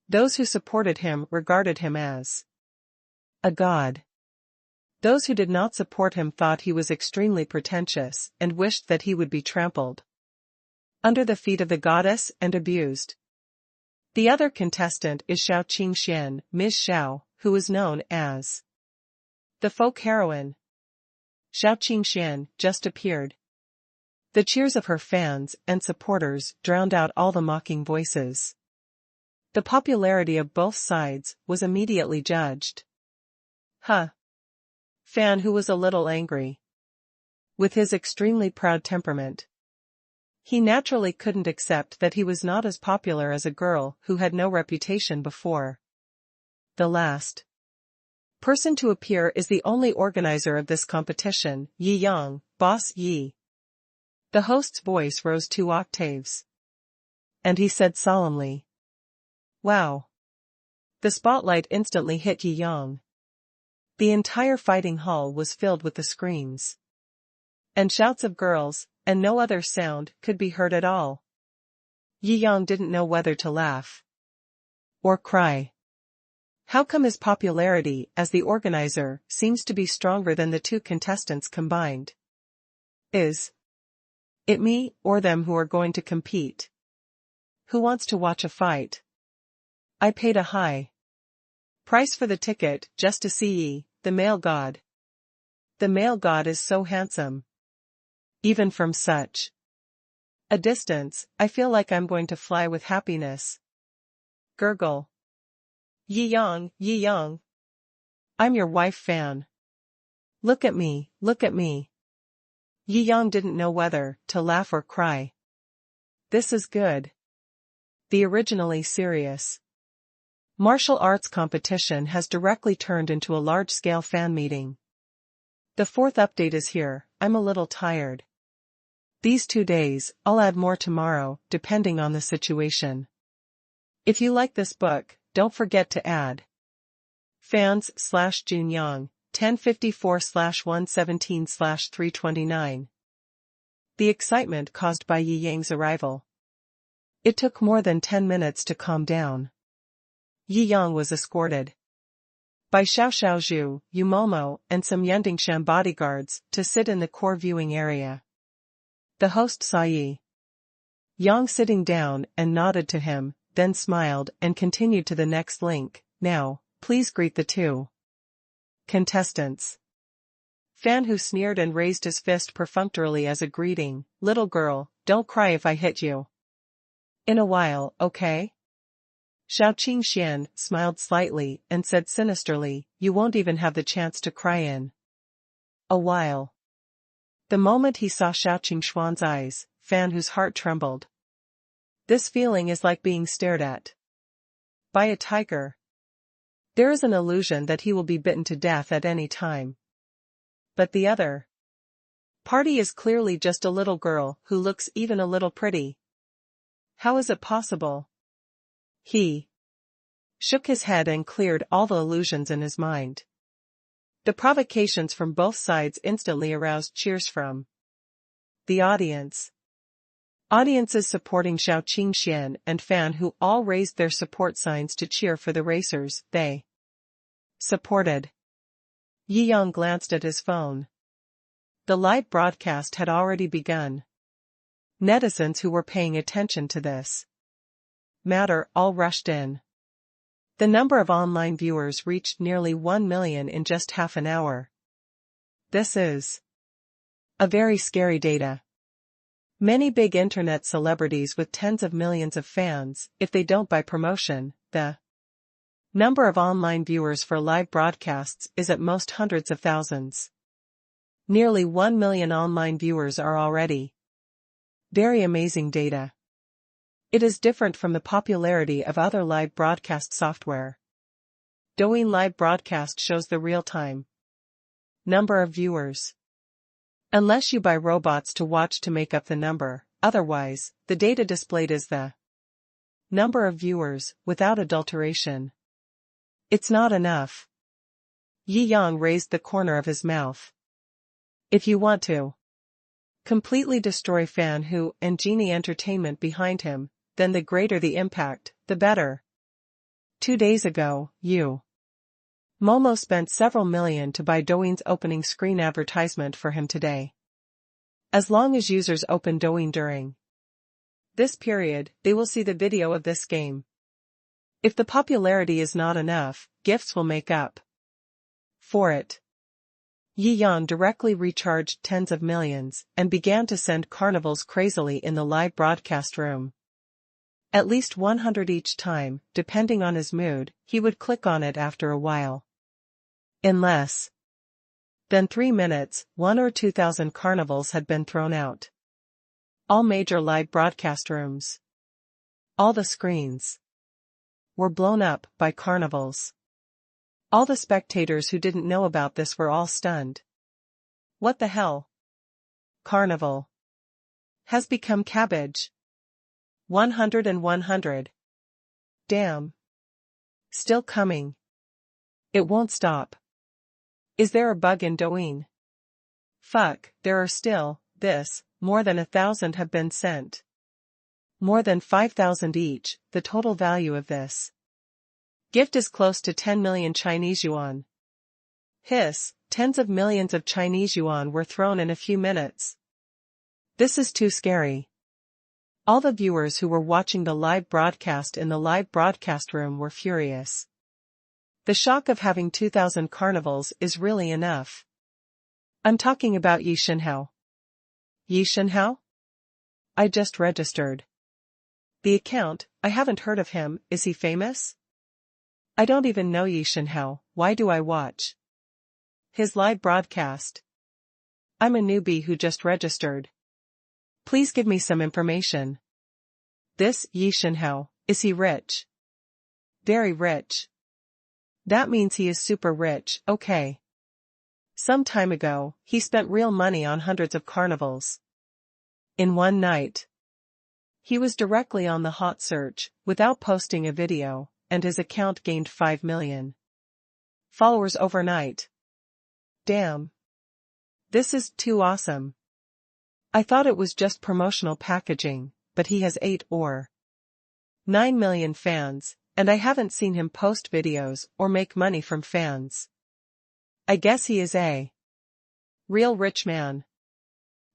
Those who supported him regarded him as a god. Those who did not support him thought he was extremely pretentious and wished that he would be trampled under the feet of the goddess and abused. The other contestant is Shou Qingshuan, Ms. Shou, who is known as the folk heroine. Shou Qingshuan just appeared. The cheers of her fans and supporters drowned out all the mocking voices. The popularity of both sides was immediately judged. Fan Hu was a little angry. With his extremely proud temperament, he naturally couldn't accept that he was not as popular as a girl who had no reputation before. The last person to appear is the only organizer of this competition, Yi Yang, Boss Yi. The host's voice rose 2 octaves. And he said solemnly, "Wow." The spotlight instantly hit Yi Yang. The entire fighting hall was filled with the screams and shouts of girls, and no other sound could be heard at all. Yang didn't know whether to laugh or cry. How come his popularity as the organizer seems to be stronger than the two contestants combined? Is it me or them who are going to compete? Who wants to watch a fight? I paid a high price for the ticket just to see the male god. The male god is so handsome. Even from such a distance, I feel like I'm going to fly with happiness. Gurgle. Yi-yang. I'm your wife fan. Look at me, look at me. Yi-yang didn't know whether to laugh or cry. This is good. The originally serious martial arts competition has directly turned into a large-scale fan meeting. The fourth update is here. I'm a little tired. These 2 days, I'll add more tomorrow, depending on the situation. If you like this book, don't forget to add fans/Jiangjing 1054/117/329. The excitement caused by Yi Yang's arrival. It took more than 10 minutes to calm down. Yi Yang was escorted by Shou Zhu, Yu Momo, and some Yandingshan bodyguards to sit in the core viewing area. The host saw Yi Yang sitting down and nodded to him, then smiled and continued to the next link. Now, please greet the two contestants. Fan, who sneered and raised his fist perfunctorily as a greeting. Little girl, don't cry if I hit you. In a while, okay? Shou Qingxian smiled slightly and said sinisterly, you won't even have the chance to cry in a while. The moment he saw Shou Qingxuan's eyes, Fan, whose heart trembled. This feeling is like being stared at by a tiger. There is an illusion that he will be bitten to death at any time. But the other party is clearly just a little girl who looks even a little pretty. How is it possible? He shook his head and cleared all the illusions in his mind. The provocations from both sides instantly aroused cheers from the audience. Audiences supporting Shou Qingxian and Fan, who all raised their support signs to cheer for the racers. They supported. Yi Yang glanced at his phone. The live broadcast had already begun. Netizens who were paying attention to this matter all rushed in. The number of online viewers reached nearly 1 million in just half an hour. This is a very scary data. Many big internet celebrities with tens of millions of fans, if they don't buy promotion, the number of online viewers for live broadcasts is at most hundreds of thousands. Nearly 1 million online viewers are already. Very amazing data. It is different from the popularity of other live broadcast software. Douyin live broadcast shows the real-time number of viewers. Unless you buy robots to watch to make up the number, otherwise, the data displayed is the number of viewers, without adulteration. It's not enough. Yi Yang raised the corner of his mouth. If you want to completely destroy Fan Hu and Genie Entertainment behind him, then the greater the impact, the better. 2 days ago, you Momo spent several million to buy Douyin's opening screen advertisement for him today. As long as users open Douyin during this period, they will see the video of this game. If the popularity is not enough, gifts will make up for it. Yi Yang directly recharged tens of millions and began to send carnivals crazily in the live broadcast room. At least 100 each time, depending on his mood, he would click on it after a while. In less than 3 minutes, 1 or 2,000 carnivals had been thrown out. All major live broadcast rooms, all the screens, were blown up by carnivals. All the spectators who didn't know about this were all stunned. What the hell? Carnival has become cabbage. 100 and 100. Damn. Still coming. It won't stop. Is there a bug in Douyin? Fuck, there are still, more than 1,000 have been sent. More than 5,000 each, the total value of this gift is close to 10 million Chinese yuan. Hiss, tens of millions of Chinese yuan were thrown in a few minutes. This is too scary. All the viewers who were watching the live broadcast in the live broadcast room were furious. The shock of having 2,000 carnivals is really enough. I'm talking about Yi Shenhao. Yi Shenhao? I just registered the account. I haven't heard of him. Is he famous? I don't even know Yi Shenhao. Why do I watch his live broadcast? I'm a newbie who just registered. Please give me some information. This Yi Shenhao, is he rich? Very rich. That means he is super rich, okay. Some time ago, he spent real money on hundreds of carnivals. In one night. He was directly on the hot search, without posting a video, and his account gained 5 million followers overnight. Damn. This is too awesome. I thought it was just promotional packaging, but he has 8 or 9 million fans, and I haven't seen him post videos or make money from fans. I guess he is a real rich man.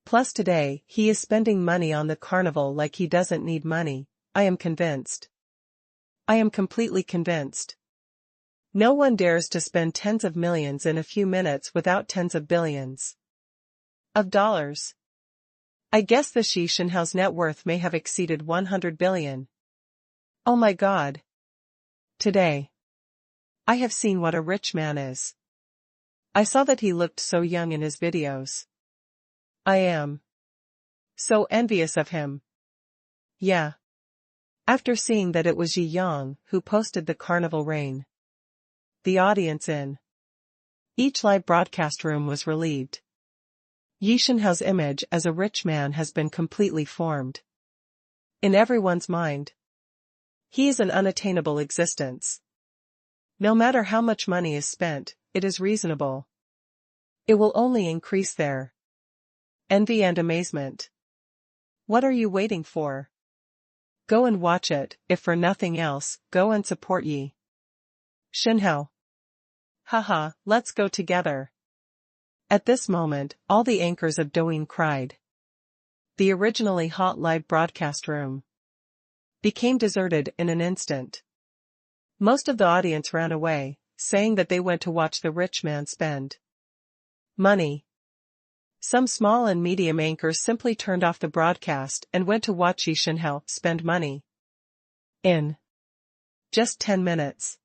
Plus today, he is spending money on the carnival like he doesn't need money. I am convinced. I am completely convinced. No one dares to spend tens of millions in a few minutes without tens of billions of dollars. I guess the Yi Shenhao's net worth may have exceeded 100 billion. Oh my god. Today, I have seen what a rich man is. I saw that he looked so young in his videos. I am so envious of him. Yeah. After seeing that it was Yi Yang who posted the carnival reign, the audience in each live broadcast room was relieved. Yi Shenhao's image as a rich man has been completely formed in everyone's mind. He is an unattainable existence. No matter how much money is spent, it is reasonable. It will only increase their envy and amazement. What are you waiting for? Go and watch it. If for nothing else, go and support Yi Shenhao. Haha, let's go together. At this moment, all the anchors of Douyin cried. The originally hot live broadcast room became deserted in an instant. Most of the audience ran away, saying that they went to watch the rich man spend money. Some small and medium anchors simply turned off the broadcast and went to watch Yi Shenhao spend money. In just 10 minutes,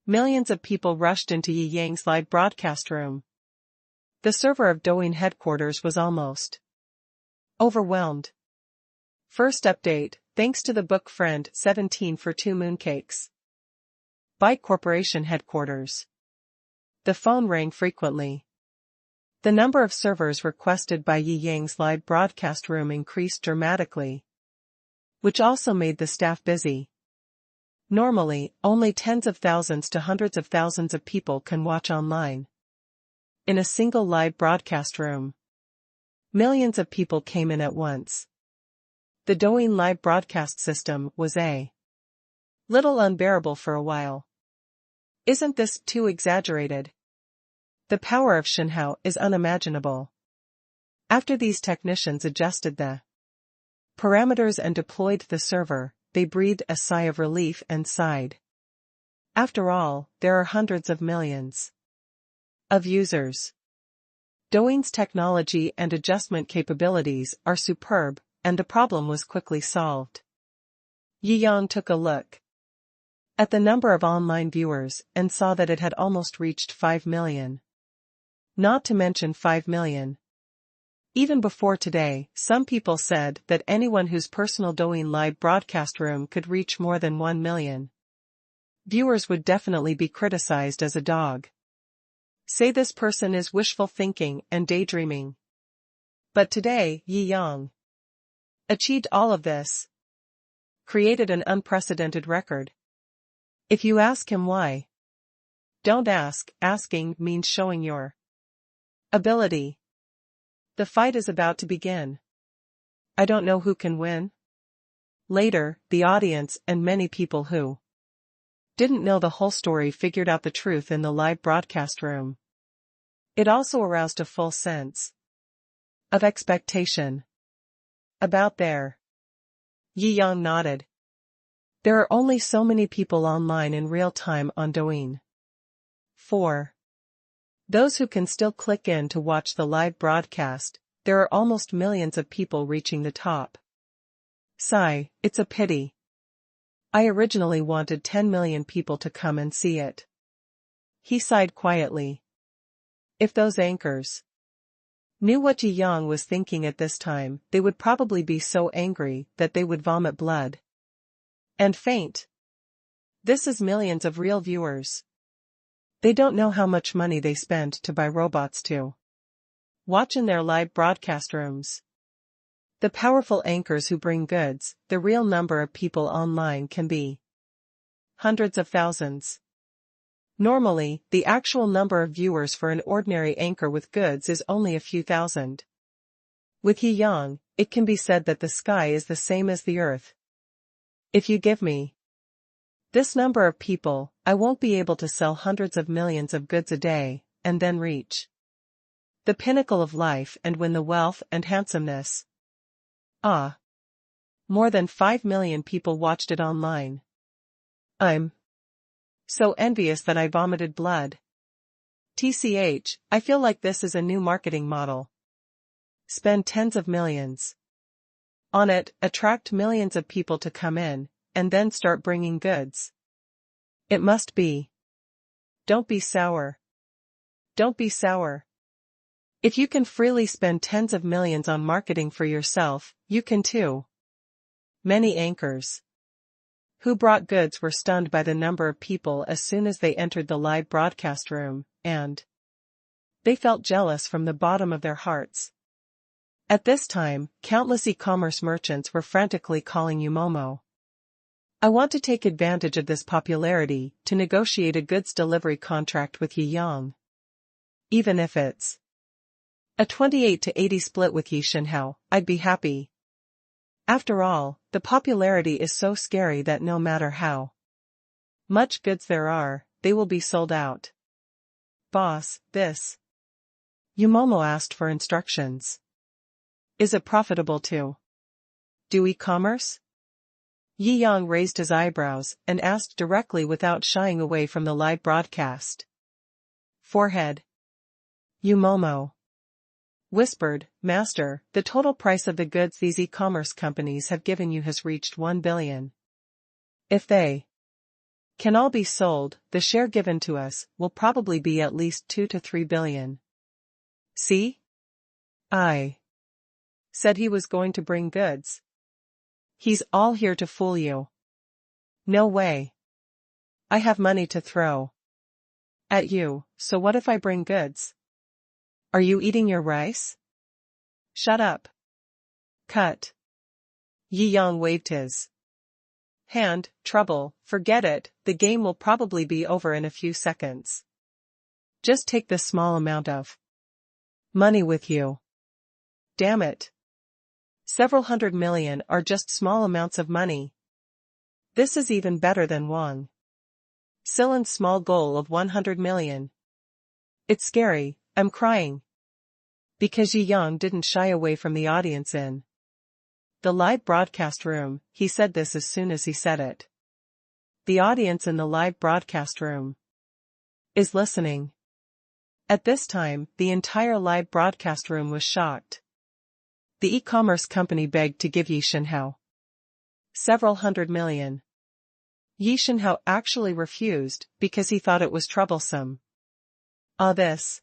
millions of people rushed into Yi Yang's live broadcast room. The server of Douyin headquarters was almost overwhelmed. First update, thanks to the book friend 17 for 2 mooncakes. Byte Corporation headquarters. The phone rang frequently. The number of servers requested by Yi Yang's live broadcast room increased dramatically, which also made the staff busy. Normally, only tens of thousands to hundreds of thousands of people can watch online. In a single live broadcast room, millions of people came in at once. The Douyin live broadcast system was a little unbearable for a while. Isn't this too exaggerated? The power of Shenhao is unimaginable. After these technicians adjusted the parameters and deployed the server, they breathed a sigh of relief and sighed. After all, there are hundreds of millions of users. Douyin's technology and adjustment capabilities are superb, and the problem was quickly solved. Yi Yang took a look at the number of online viewers and saw that it had almost reached 5 million. Not to mention 5 million. Even before today, some people said that anyone whose personal Douyin live broadcast room could reach more than 1 million viewers would definitely be criticized as a dog. Say this person is wishful thinking and daydreaming. But today, Yi Yang achieved all of this. Created an unprecedented record. If you ask him why, don't ask. Asking means showing your ability. The fight is about to begin. I don't know who can win. Later, the audience and many people who didn't know the whole story figured out the truth in the live broadcast room. It also aroused a full sense of expectation. About there. Yi Yang nodded. There are only so many people online in real time on Douyin. 4. Those who can still click in to watch the live broadcast, there are almost millions of people reaching the top. Sigh, it's a pity. I originally wanted 10 million people to come and see it. He sighed quietly. If those anchors knew what Yi Yang was thinking at this time, they would probably be so angry that they would vomit blood and faint. This is millions of real viewers. They don't know how much money they spend to buy robots to watch in their live broadcast rooms. The powerful anchors who bring goods, the real number of people online can be hundreds of thousands. Normally, the actual number of viewers for an ordinary anchor with goods is only a few thousand. With Yi Yang, it can be said that the sky is the same as the earth. If you give me this number of people, I won't be able to sell hundreds of millions of goods a day, and then reach the pinnacle of life and win the wealth and handsomeness. Ah! More than 5 million people watched it online. I'm so envious that I vomited blood. TCH, I feel like this is a new marketing model. Spend tens of millions on it, attract millions of people to come in, and then start bringing goods. It must be. Don't be sour. Don't be sour. If you can freely spend tens of millions on marketing for yourself, you can too. Many anchors who brought goods were stunned by the number of people as soon as they entered the live broadcast room, and they felt jealous from the bottom of their hearts. At this time, countless e-commerce merchants were frantically calling Yumomo. I want to take advantage of this popularity to negotiate a goods delivery contract with Yi Yang. Even if it's a 28-80 split with Yi Shenhao, I'd be happy. After all, the popularity is so scary that no matter how much goods there are, they will be sold out. Boss, this. Yumomo asked for instructions. Is it profitable to do e-commerce? Yi Yang raised his eyebrows and asked directly without shying away from the live broadcast. Forehead. Yumomo whispered, Master, the total price of the goods these e-commerce companies have given you has reached 1 billion. If they can all be sold, the share given to us will probably be at least 2 to 3 billion. See? I said he was going to bring goods. He's all here to fool you. No way. I have money to throw at you, so what if I bring goods? Are you eating your rice? Shut up. Cut. Yi Yang waved his hand. Trouble, forget it, the game will probably be over in a few seconds. Just take this small amount of money with you. Damn it. Several 100 million are just small amounts of money. This is even better than Wang Silan's small goal of 100 million. It's scary, I'm crying. Because Yi Yang didn't shy away from the audience in the live broadcast room, he said this as soon as he said it. The audience in the live broadcast room is listening. At this time, the entire live broadcast room was shocked. The e-commerce company begged to give Yi Shenhao several 100 million. Yi Shenhao actually refused because he thought it was troublesome. This.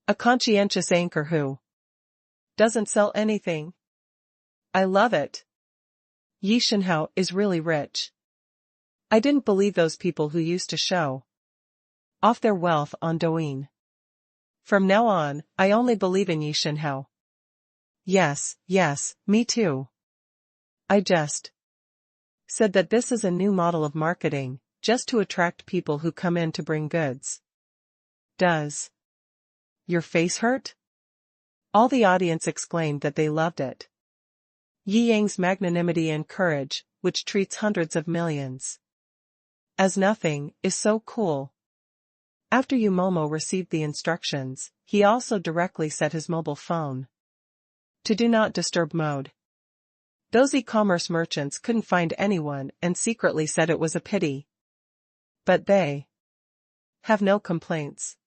A conscientious anchor who doesn't sell anything. I love it. Yi Shenhao is really rich. I didn't believe those people who used to show off their wealth on Douyin. From now on, I only believe in Yi Shenhao. Yes, me too. I just said that this is a new model of marketing, just to attract people who come in to bring goods. Does your face hurt? All the audience exclaimed that they loved it. Yi Yang's magnanimity and courage, which treats hundreds of millions as nothing, is so cool. After Yu Momo received the instructions, he also directly set his mobile phone to Do Not Disturb mode. Those e-commerce merchants couldn't find anyone and secretly said it was a pity. But they have no complaints.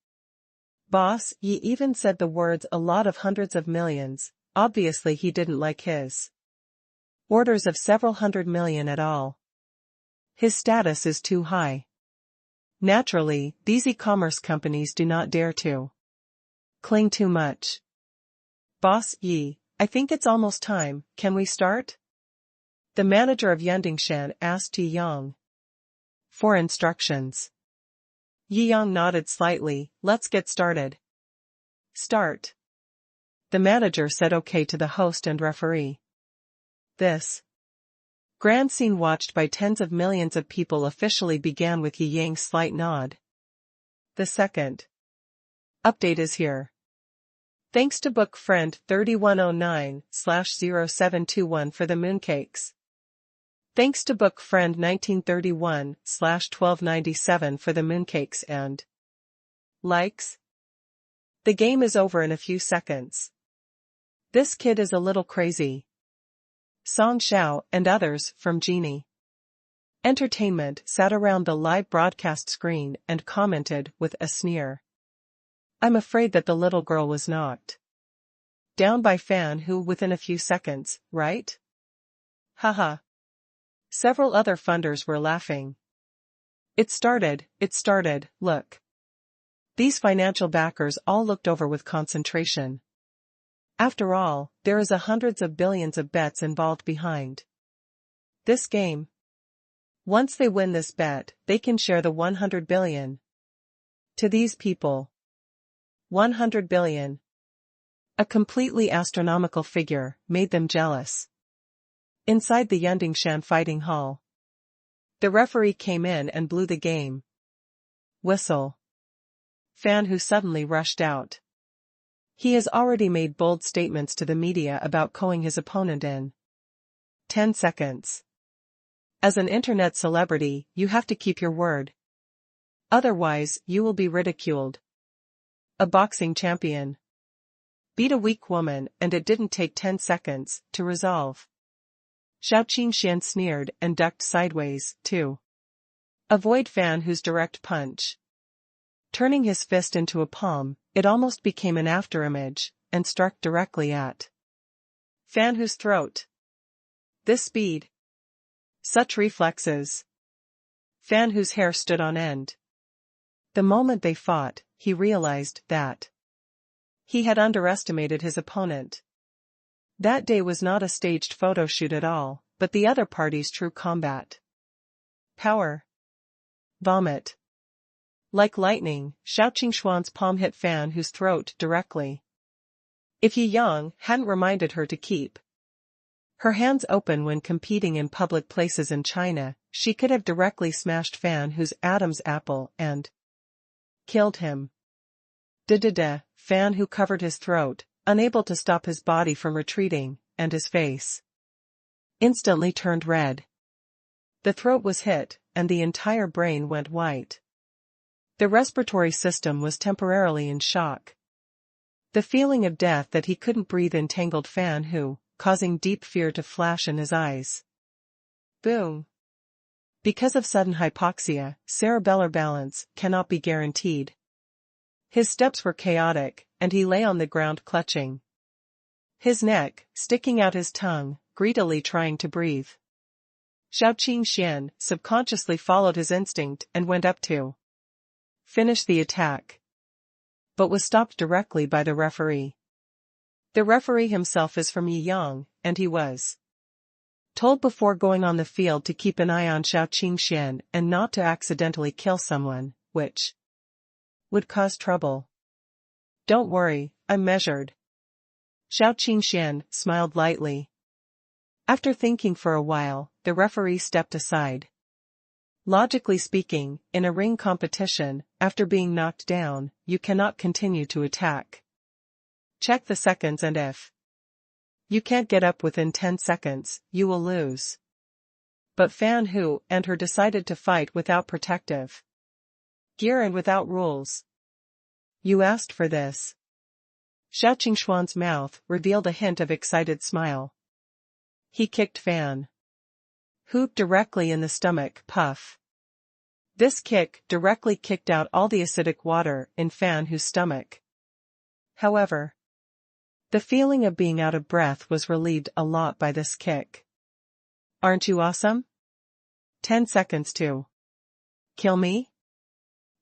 Boss Yi even said the words a lot of hundreds of millions. Obviously he didn't like his orders of several hundred million at all. His status is too high. Naturally, these e-commerce companies do not dare to cling too much. Boss Yi, I think it's almost time, can we start? The manager of Yandingshan asked Yi Yang for instructions. Yi Yang nodded slightly. Let's get started. Start. The manager said okay to the host and referee. This grand scene watched by tens of millions of people officially began with Yi Yang's slight nod. The second update is here. Thanks to book friend 3109/0721 for the mooncakes. Thanks to book friend 1931/1297 for the mooncakes and likes. The game is over in a few seconds. This kid is a little crazy. Song Shou and others from Genie Entertainment sat around the live broadcast screen and commented with a sneer. I'm afraid that the little girl was knocked down by Fan Hu within a few seconds, right? Haha. Several other funders were laughing. It started, look. These financial backers all looked over with concentration. After all, there is hundreds of billions of bets involved behind this game. Once they win this bet, they can share the 100 billion. To these people, 100 billion. A completely astronomical figure, made them jealous. Inside the Yandingshan fighting hall, the referee came in and blew the game whistle. Fan Hu suddenly rushed out. He has already made bold statements to the media about KOing his opponent in 10 seconds. As an internet celebrity, you have to keep your word. Otherwise, you will be ridiculed. A boxing champion beat a weak woman and it didn't take 10 seconds to resolve. Shou Qingxian sneered and ducked sideways, to avoid Fan Hu's direct punch. Turning his fist into a palm, it almost became an afterimage, and struck directly at Fan Hu's throat. This speed. Such reflexes. Fan Hu's hair stood on end. The moment they fought, he realized that he had underestimated his opponent. That day was not a staged photo shoot at all, but the other party's true combat. Power. Vomit. Like lightning, Shou Qingxuan's palm hit Fan Hu's throat directly. If Yi Yang hadn't reminded her to keep her hands open when competing in public places in China, she could have directly smashed Fan Hu's Adam's apple and killed him. Da-da-da, Fan Hu covered his throat, unable to stop his body from retreating, and his face instantly turned red. The throat was hit, and the entire brain went white. The respiratory system was temporarily in shock. The feeling of death that he couldn't breathe entangled Fan Hu, causing deep fear to flash in his eyes. Boom. Because of sudden hypoxia, cerebellar balance cannot be guaranteed. His steps were chaotic, and he lay on the ground clutching his neck, sticking out his tongue, greedily trying to breathe. Shou Qingxian subconsciously followed his instinct and went up to finish the attack, but was stopped directly by the referee. The referee himself is from Yi Yang, and he was told before going on the field to keep an eye on Shou Qingxian and not to accidentally kill someone, which would cause trouble. Don't worry, I'm measured. Shou Qingxian smiled lightly. After thinking for a while, the referee stepped aside. Logically speaking, in a ring competition, after being knocked down, you cannot continue to attack. Check the seconds, and if you can't get up within 10 seconds, you will lose. But Fan Hu and her decided to fight without protective gear and without rules. You asked for this. Xiao Qingshuan's mouth revealed a hint of excited smile. He kicked Fan Hu directly in the stomach. Puff. This kick directly kicked out all the acidic water in Fan Hu's stomach. However, the feeling of being out of breath was relieved a lot by this kick. Aren't you awesome? 10 seconds to kill me?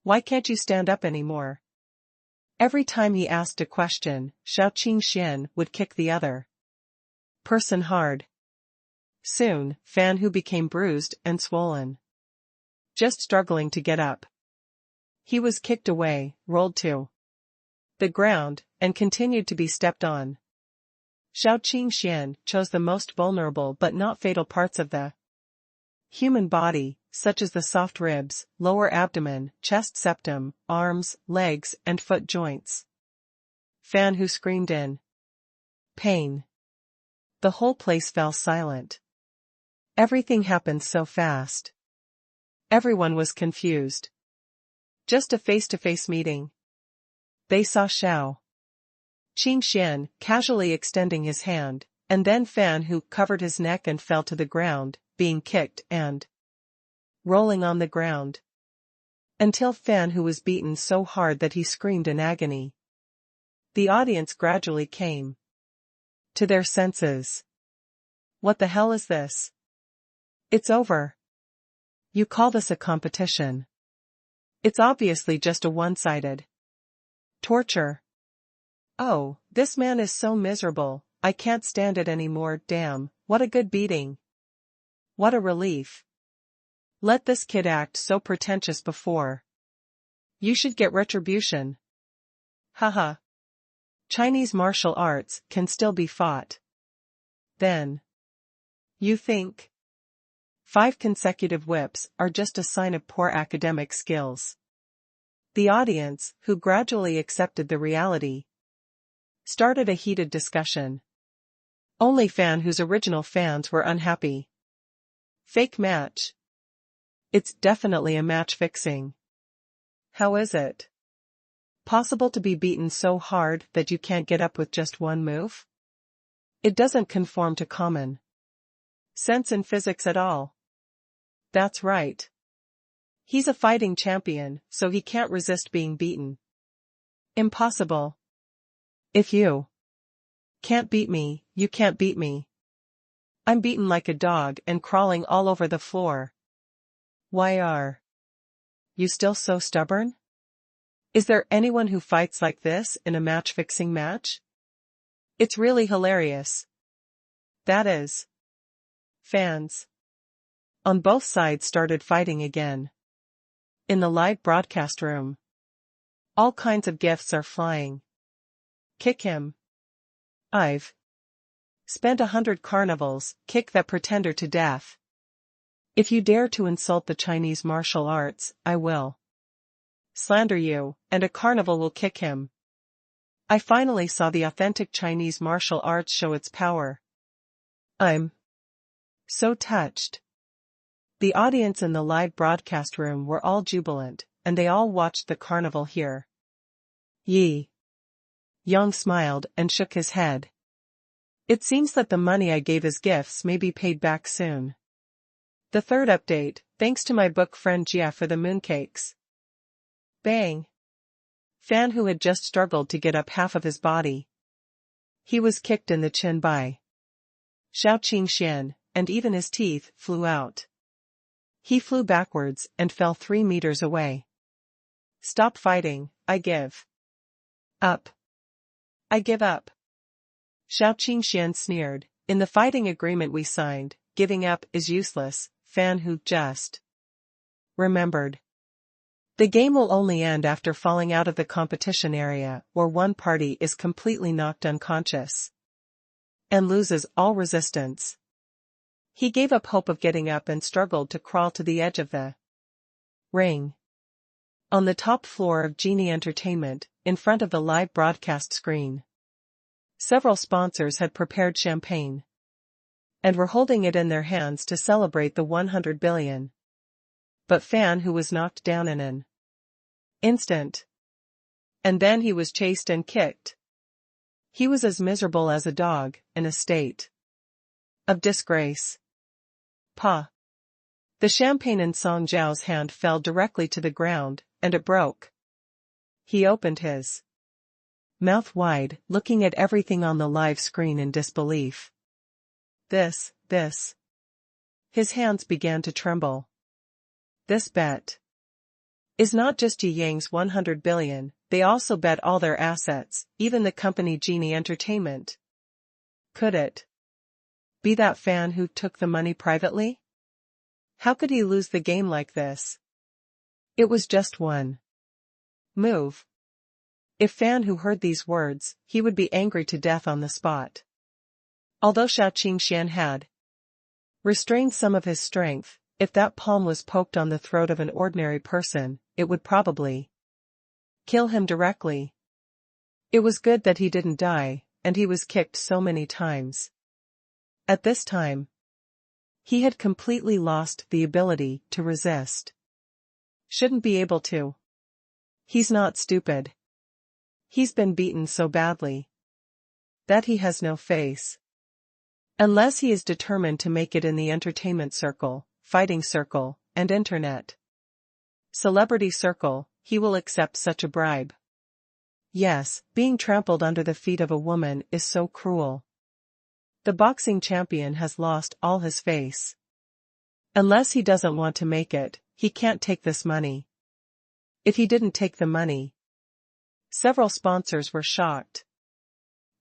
Why can't you stand up anymore? Every time he asked a question, Xiao Qingxian would kick the other person hard. Soon, Fan Hu became bruised and swollen, just struggling to get up. He was kicked away, rolled to the ground, and continued to be stepped on. Xiao Qingxian chose the most vulnerable but not fatal parts of the human body, such as the soft ribs, lower abdomen, chest septum, arms, legs, and foot joints. Fan Hu screamed in pain. The whole place fell silent. Everything happened so fast. Everyone was confused. Just a face-to-face meeting. They saw Xiao Qingxian casually extending his hand, and then Fan Hu covered his neck and fell to the ground, being kicked and rolling on the ground, until Fan Hu was beaten so hard that he screamed in agony. The audience gradually came to their senses. What the hell is this? It's over. You call this a competition? It's obviously just a one-sided torture. Oh, this man is so miserable, I can't stand it anymore. Damn, what a good beating. What a relief. Let this kid act so pretentious before. You should get retribution. Haha. Chinese martial arts can still be fought. Then. You think 5 consecutive whips are just a sign of poor academic skills? The audience, who gradually accepted the reality, started a heated discussion. Only Fan Hu's original fans were unhappy. Fake match. It's definitely a match fixing. How is it possible to be beaten so hard that you can't get up with just one move? It doesn't conform to common sense in physics at all. That's right. He's a fighting champion, so he can't resist being beaten. Impossible. If you can't beat me, you can't beat me. I'm beaten like a dog and crawling all over the floor. Why are you still so stubborn? Is there anyone who fights like this in a match-fixing match? It's really hilarious. That is. Fans on both sides started fighting again. In the live broadcast room, all kinds of gifts are flying. Kick him. I've spent 100 carnivals, kick that pretender to death. If you dare to insult the Chinese martial arts, I will slander you, and a carnival will kick him. I finally saw the authentic Chinese martial arts show its power. I'm so touched. The audience in the live broadcast room were all jubilant, and they all watched the carnival here. Yi Yang smiled and shook his head. It seems that the money I gave as gifts may be paid back soon. The third update, thanks to my book friend Jia for the mooncakes. Bang! Fan Hu had just struggled to get up half of his body. He was kicked in the chin by Xiao Qingxian, and even his teeth flew out. He flew backwards and fell 3 meters away. Stop fighting, I give up. I give up. Xiao Qingxian sneered. In the fighting agreement we signed, giving up is useless. Fan Hu just remembered. The game will only end after falling out of the competition area, where one party is completely knocked unconscious and loses all resistance. He gave up hope of getting up and struggled to crawl to the edge of the ring. On the top floor of Genie Entertainment, in front of the live broadcast screen, Several sponsors had prepared champagne and were holding it in their hands to celebrate the 100 billion. But Fan Hu was knocked down in an instant. And then he was chased and kicked. He was as miserable as a dog, in a state of disgrace. Pa! The champagne in Song Zhao's hand fell directly to the ground, and it broke. He opened his mouth wide, looking at everything on the live screen in disbelief. This. His hands began to tremble. This bet is not just Yang's 100 billion, they also bet all their assets, even the company Genie Entertainment. Could it be that Fan Hu took the money privately? How could he lose the game like this? It was just one move. If Fan Hu heard these words, he would be angry to death on the spot. Although Shou Qingxian had restrained some of his strength, if that palm was poked on the throat of an ordinary person, it would probably kill him directly. It was good that he didn't die, and he was kicked so many times. At this time, he had completely lost the ability to resist. Shouldn't be able to. He's not stupid. He's been beaten so badly that he has no face. Unless he is determined to make it in the entertainment circle, fighting circle, and internet celebrity circle, he will accept such a bribe. Yes, being trampled under the feet of a woman is so cruel. The boxing champion has lost all his face. Unless he doesn't want to make it, he can't take this money. If he didn't take the money. Several sponsors were shocked.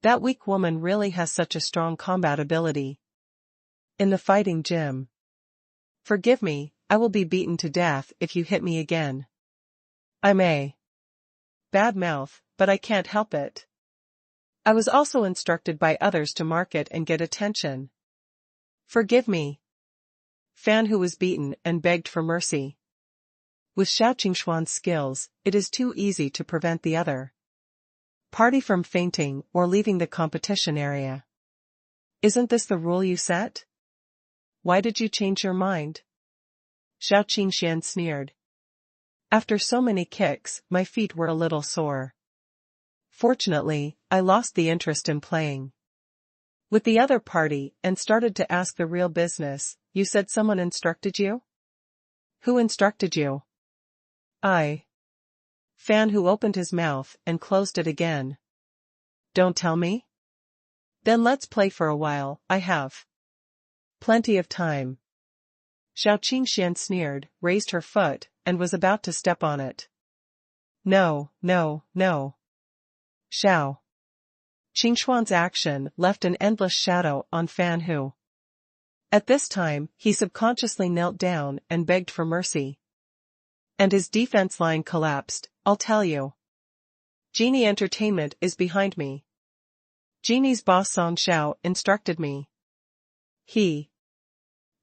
That weak woman really has such a strong combat ability. In the fighting gym. Forgive me, I will be beaten to death if you hit me again. I may bad mouth, but I can't help it. I was also instructed by others to market and get attention. Forgive me. Fan Hu was beaten and begged for mercy. With Shou Qingxuan's skills, it is too easy to prevent the other party from fainting or leaving the competition area. Isn't this the rule you set? Why did you change your mind? Shou Qingxian sneered. After so many kicks, my feet were a little sore. Fortunately, I lost the interest in playing with the other party and started to ask the real business. You said someone instructed you? Who instructed you? I. Fan Hu opened his mouth and closed it again. Don't tell me? Then let's play for a while, I have plenty of time. Shou Qingxian sneered, raised her foot, and was about to step on it. No. Shou Qingxuan's action left an endless shadow on Fan Hu. At this time, he subconsciously knelt down and begged for mercy. And his defense line collapsed, I'll tell you. Genie Entertainment is behind me. Genie's boss Song Zhao instructed me. He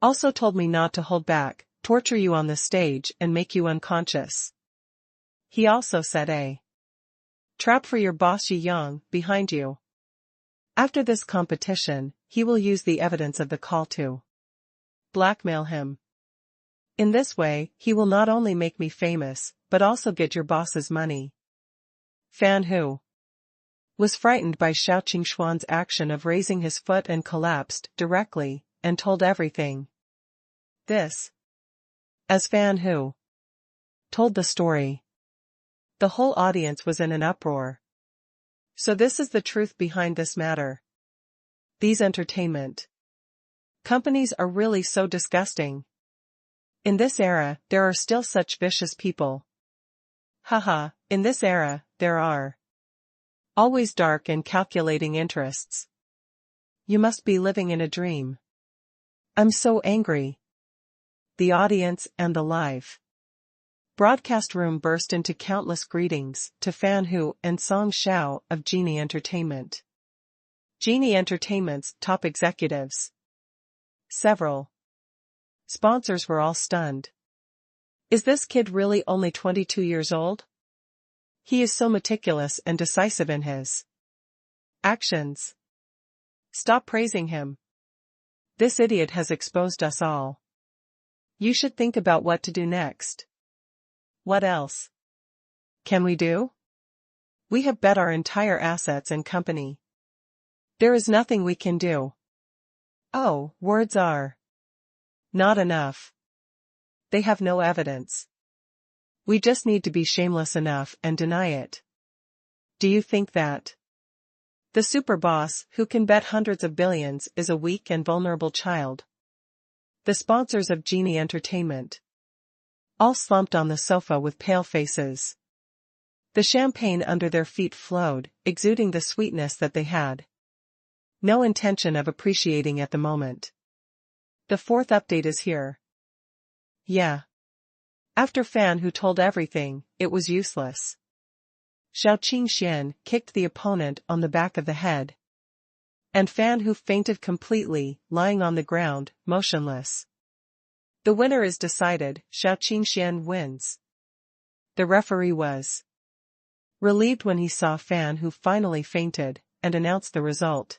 also told me not to hold back, torture you on the stage and make you unconscious. He also set a trap for your boss Yi Yang behind you. After this competition, he will use the evidence of the call to blackmail him. In this way, he will not only make me famous, but also get your boss's money. Fan Hu was frightened by Shou Qingxuan's action of raising his foot and collapsed directly, and told everything. This. As Fan Hu told the story, the whole audience was in an uproar. So this is the truth behind this matter. These entertainment companies are really so disgusting. In this era, there are still such vicious people. Haha, in this era, there are always dark and calculating interests. You must be living in a dream. I'm so angry. The audience and the live broadcast room burst into countless greetings to Fan Hu and Song Zhao of Genie Entertainment. Genie Entertainment's top executives. Several sponsors were all stunned. Is this kid really only 22 years old? He is so meticulous and decisive in his Actions. Stop praising him. This idiot has exposed us all. You should think about what to do next. What else can we do? We have bet our entire assets and company. There is nothing we can do. Oh, words are not enough. They have no evidence. We just need to be shameless enough and deny it. Do you think that the super boss, who can bet hundreds of billions, is a weak and vulnerable child? The sponsors of Genie Entertainment all slumped on the sofa with pale faces. The champagne under their feet flowed, exuding the sweetness that they had no intention of appreciating at the moment. The fourth update is here. Yeah. After Fan Who told everything, it was useless. Shou Qingxian kicked the opponent on the back of the head. And Fan Who fainted completely, lying on the ground, motionless. The winner is decided, Shou Qingxian wins. The referee was relieved when he saw Fan Who finally fainted, and announced the result.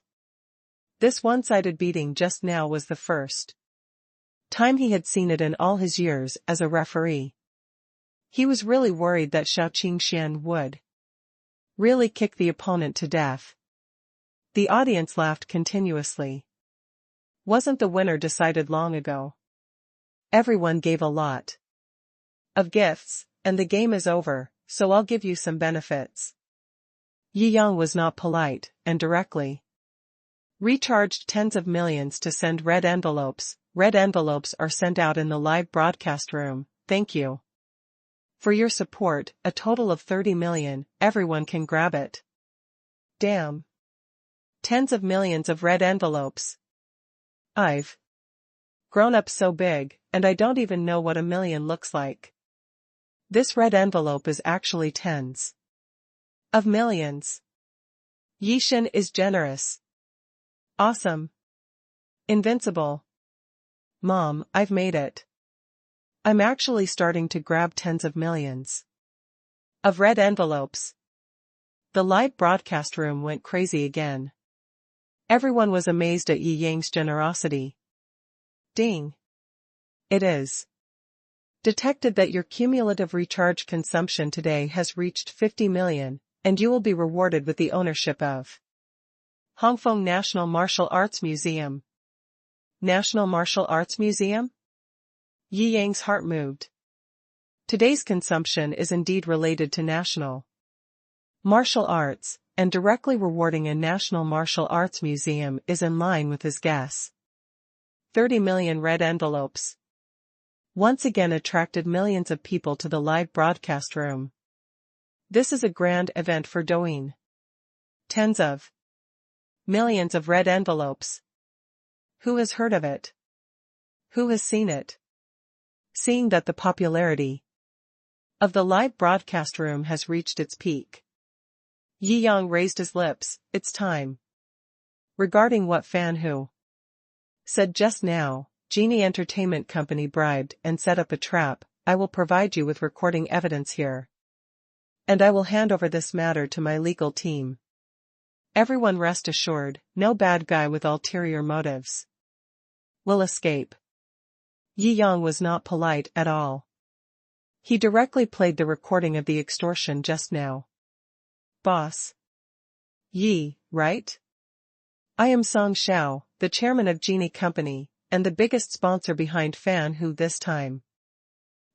This one-sided beating just now was the first time he had seen it in all his years as a referee. He was really worried that Shou Qingxian would really kick the opponent to death. The audience laughed continuously. Wasn't the winner decided long ago? Everyone gave a lot of gifts, and the game is over, so I'll give you some benefits. Yi Yang was not polite, and directly recharged tens of millions to send red envelopes. Red envelopes are sent out in the live broadcast room. Thank you for your support, a total of 30 million, everyone can grab it. Damn. Tens of millions of red envelopes. I've grown up so big, and I don't even know what a million looks like. This red envelope is actually tens of millions. Yishin is generous. Awesome. Invincible. Mom, I've made it. I'm actually starting to grab tens of millions of red envelopes. The live broadcast room went crazy again. Everyone was amazed at Yi Yang's generosity. Ding. It is detected that your cumulative recharge consumption today has reached 50 million, and you will be rewarded with the ownership of Hongfeng National Martial Arts Museum. National Martial Arts Museum? Yi Yang's heart moved. Today's consumption is indeed related to national martial arts, and directly rewarding a National Martial Arts Museum is in line with his guess. 30 million red envelopes once again attracted millions of people to the live broadcast room. This is a grand event for Douyin. Tens of millions of red envelopes. Who has heard of it? Who has seen it? Seeing that the popularity of the live broadcast room has reached its peak, Yi Yang raised his lips. It's time. Regarding what Fan Who said just now, Genie Entertainment Company bribed and set up a trap. I will provide you with recording evidence here. And I will hand over this matter to my legal team. Everyone rest assured, no bad guy with ulterior motives will escape. Yi Yang was not polite at all. He directly played the recording of the extortion just now. Boss. Yi, right? I am Song Shou, the chairman of Genie Company, and the biggest sponsor behind Fan Who this time.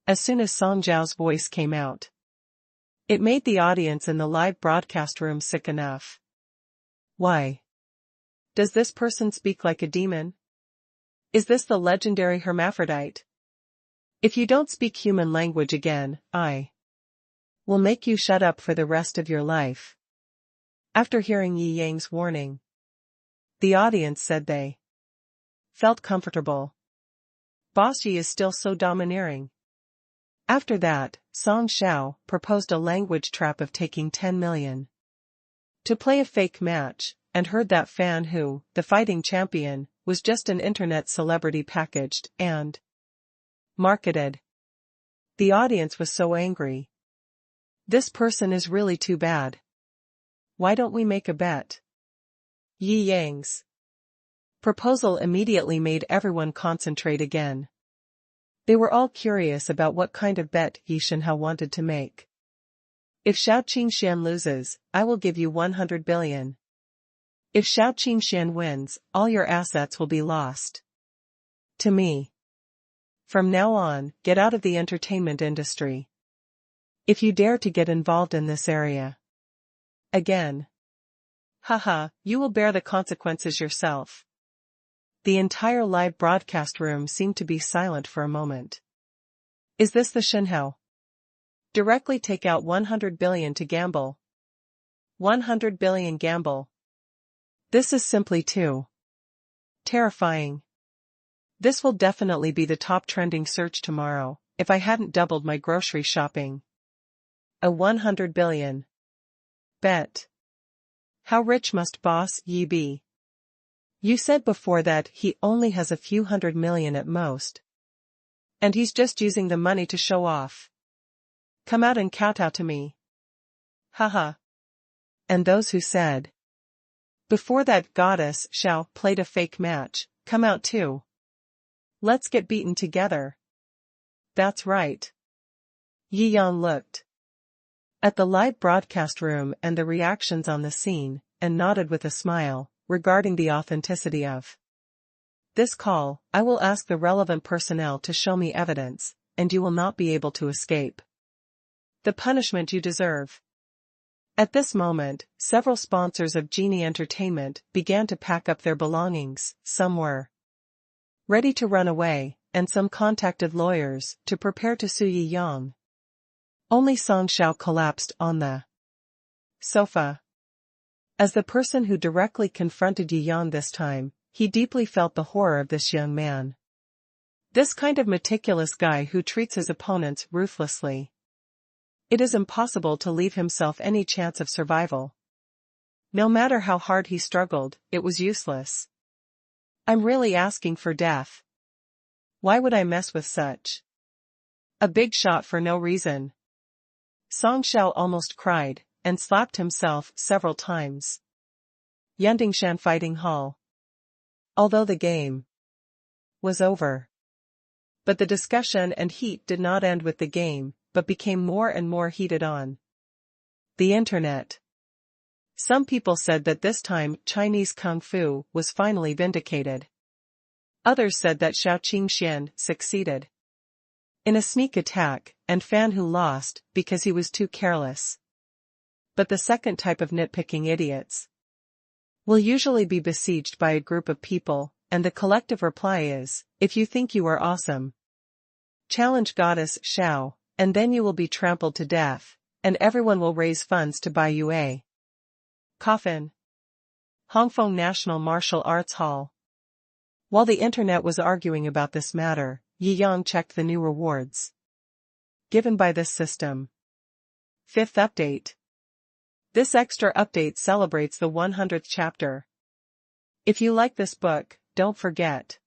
As soon as Song Zhao's voice came out, it made the audience in the live broadcast room sick enough. Why? Does this person speak like a demon? Is this the legendary hermaphrodite? If you don't speak human language again, I will make you shut up for the rest of your life. After hearing Yi Yang's warning, the audience said they felt comfortable. Boss Yi is still so domineering. After that, Song Shou proposed a language trap of taking 10 million to play a fake match, and heard that Fan Who, the fighting champion, was just an internet celebrity packaged and marketed. The audience was so angry. This person is really too bad. Why don't we make a bet? Yi Yang's proposal immediately made everyone concentrate again. They were all curious about what kind of bet Yi Shenhao wanted to make. If Shou Qingshan loses, I will give you 100 billion. If Shou Qingshan wins, all your assets will be lost. To me. From now on, get out of the entertainment industry. If you dare to get involved in this area again, haha, you will bear the consequences yourself. The entire live broadcast room seemed to be silent for a moment. Is this the Shenhao? Directly take out 100 billion to gamble. 100 billion gamble. This is simply too terrifying. This will definitely be the top trending search tomorrow, if I hadn't doubled my grocery shopping. A 100 billion bet. How rich must Boss Yi be? You said before that he only has a few hundred million at most. And he's just using the money to show off. Come out and kowtow to me. Haha. And those who said before that goddess Shou played a fake match, come out too. Let's get beaten together. That's right. Yi Yang looked at the live broadcast room and the reactions on the scene, and nodded with a smile, regarding the authenticity of this call. I will ask the relevant personnel to show me evidence, and you will not be able to escape the punishment you deserve. At this moment, several sponsors of Genie Entertainment began to pack up their belongings. Some were ready to run away, and some contacted lawyers to prepare to sue Yi Yang. Only Song Shao collapsed on the sofa. As the person who directly confronted Yi Yang this time, he deeply felt the horror of this young man. This kind of meticulous guy who treats his opponents ruthlessly. It is impossible to leave himself any chance of survival. No matter how hard he struggled, it was useless. I'm really asking for death. Why would I mess with such a big shot for no reason? Song Shao almost cried, and slapped himself several times. Yandingshan Fighting Hall. Although the game was over, but the discussion and heat did not end with the game, but became more and more heated on the internet. Some people said that this time Chinese Kung Fu was finally vindicated. Others said that Shou Qingshan succeeded in a sneak attack, and Fan who lost because he was too careless. But the second type of nitpicking idiots will usually be besieged by a group of people, and the collective reply is, if you think you are awesome, challenge Goddess Shou, and then you will be trampled to death, and everyone will raise funds to buy you a coffin. Hongfeng National Martial Arts Hall. While the internet was arguing about this matter, Yi Yang checked the new rewards given by this system. 5th update. This extra update celebrates the 100th chapter. If you like this book, don't forget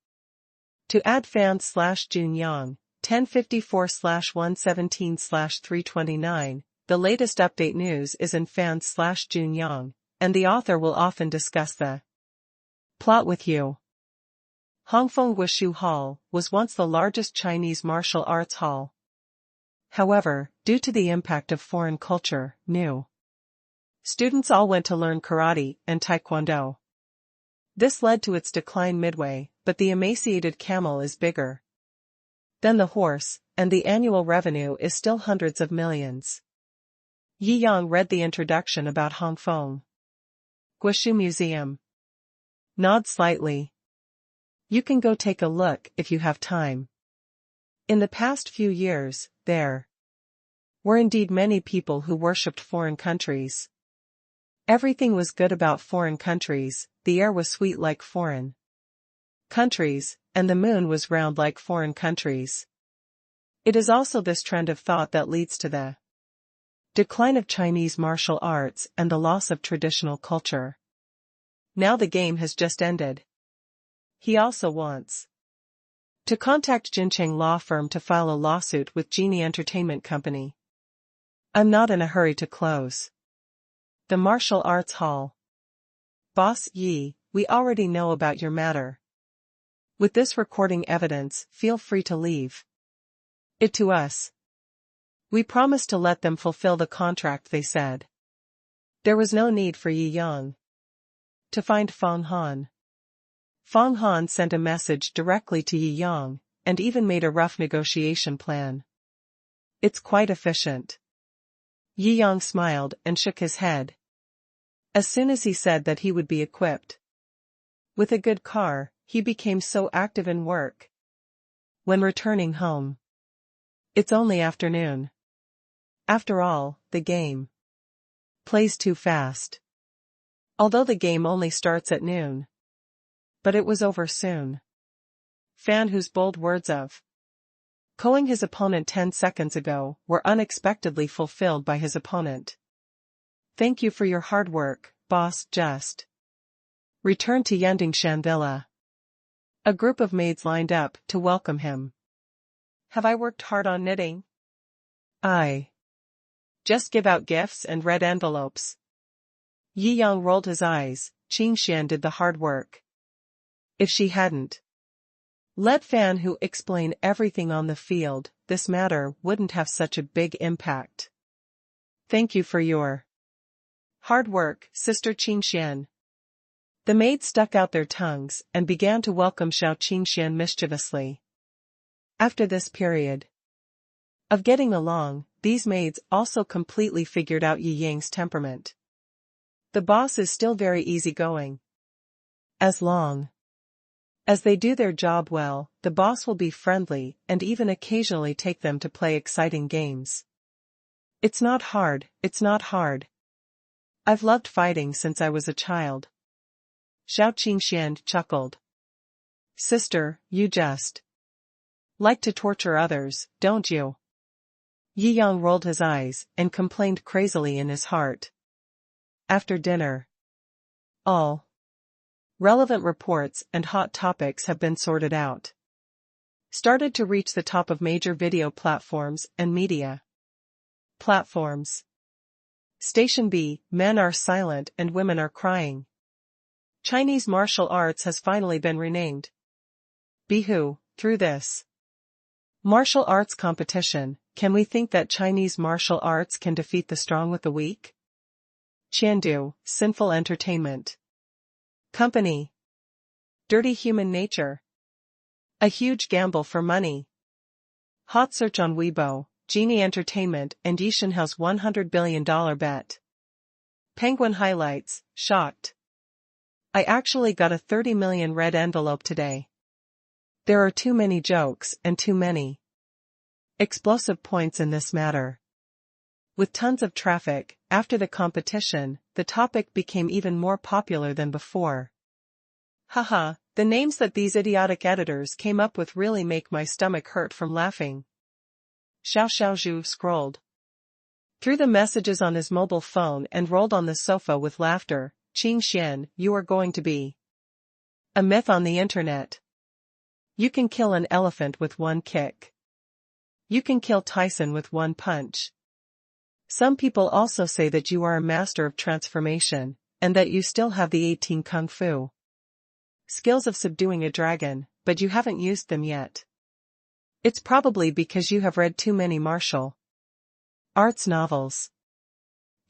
to add fan/Junyang 1054/117/329. The latest update news is in fan/Junyang, and the author will often discuss the plot with you. Hongfeng Wushu Hall was once the largest Chinese martial arts hall. However, due to the impact of foreign culture, new students all went to learn karate and taekwondo. This led to its decline midway, but the emaciated camel is bigger than the horse, and the annual revenue is still hundreds of millions. Yi Yang read the introduction about Hongfeng Guishu Museum. Nod slightly. You can go take a look if you have time. In the past few years, there were indeed many people who worshipped foreign countries. Everything was good about foreign countries, the air was sweet like foreign countries, and the moon was round like foreign countries. It is also this trend of thought that leads to the decline of Chinese martial arts and the loss of traditional culture. Now the game has just ended. He also wants to contact Jincheng law firm to file a lawsuit with Genie Entertainment Company. I'm not in a hurry to close the martial arts hall. Boss Yi, we already know about your matter. With this recording evidence, feel free to leave it to us. We promised to let them fulfill the contract, they said. There was no need for Yi Yang to find Fang Han. Fang Han sent a message directly to Yi Yang, and even made a rough negotiation plan. It's quite efficient. Yi Yang smiled and shook his head. As soon as he said that he would be equipped with a good car, he became so active in work. When returning home, it's only afternoon. After all, the game plays too fast. Although the game only starts at noon. But it was over soon. Fan, whose bold words of calling his opponent 10 seconds ago were unexpectedly fulfilled by his opponent. Thank you for your hard work, boss. Just returned to Jiangjing Villa. A group of maids lined up to welcome him. Have I worked hard on knitting? I just give out gifts and red envelopes. Yi Yang rolled his eyes. Qing Xian did the hard work. If she hadn't let Fan Hu explain everything on the field, this matter wouldn't have such a big impact. Thank you for your hard work, Sister Qing Xian. The maids stuck out their tongues and began to welcome Shou Qing Xian mischievously. After this period of getting along, these maids also completely figured out Yi Yang's temperament. The boss is still very easygoing. As long as they do their job well, the boss will be friendly and even occasionally take them to play exciting games. It's not hard, it's not hard. I've loved fighting since I was a child. Shou Qing Xian chuckled. Sister, you just like to torture others, don't you? Yi Yang rolled his eyes and complained crazily in his heart. After dinner, all relevant reports and hot topics have been sorted out. Started to reach the top of major video platforms and media platforms. Station B, men are silent and women are crying. Chinese martial arts has finally been renamed Bihu. Through this martial arts competition, can we think that Chinese martial arts can defeat the strong with the weak? Qiandu, sinful entertainment company. Dirty human nature. A huge gamble for money. Hot search on Weibo, Genie Entertainment and Yishinhao's $100 billion bet. Penguin highlights, shocked. I actually got a 30 million red envelope today. There are too many jokes and too many explosive points in this matter. With tons of traffic, after the competition, the topic became even more popular than before. Haha, the names that these idiotic editors came up with really make my stomach hurt from laughing. Xiao Xiaozhu scrolled through the messages on his mobile phone and rolled on the sofa with laughter. Qing Xian, you are going to be a myth on the internet. You can kill an elephant with one kick. You can kill Tyson with one punch. Some people also say that you are a master of transformation, and that you still have the 18 kung fu skills of subduing a dragon, but you haven't used them yet. It's probably because you have read too many martial arts novels.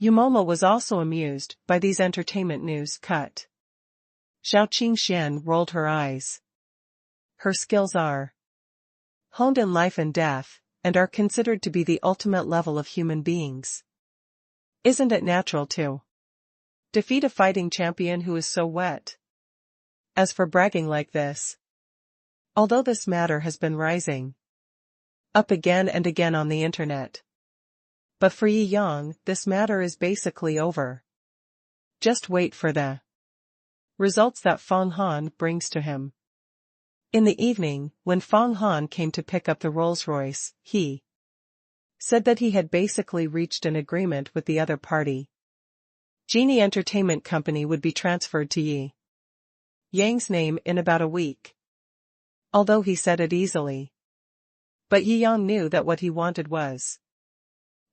Yumomo was also amused by these entertainment news cut. Shou Qing Xian rolled her eyes. Her skills are honed in life and death, and are considered to be the ultimate level of human beings. Isn't it natural to defeat a fighting champion who is so wet? As for bragging like this, although this matter has been rising up again and again on the internet, but for Yi Yang, this matter is basically over. Just wait for the results that Fang Han brings to him. In the evening, when Fang Han came to pick up the Rolls-Royce, he said that he had basically reached an agreement with the other party. Genie Entertainment Company would be transferred to Yi Yang's name in about a week. Although he said it easily. But Yi Yang knew that what he wanted was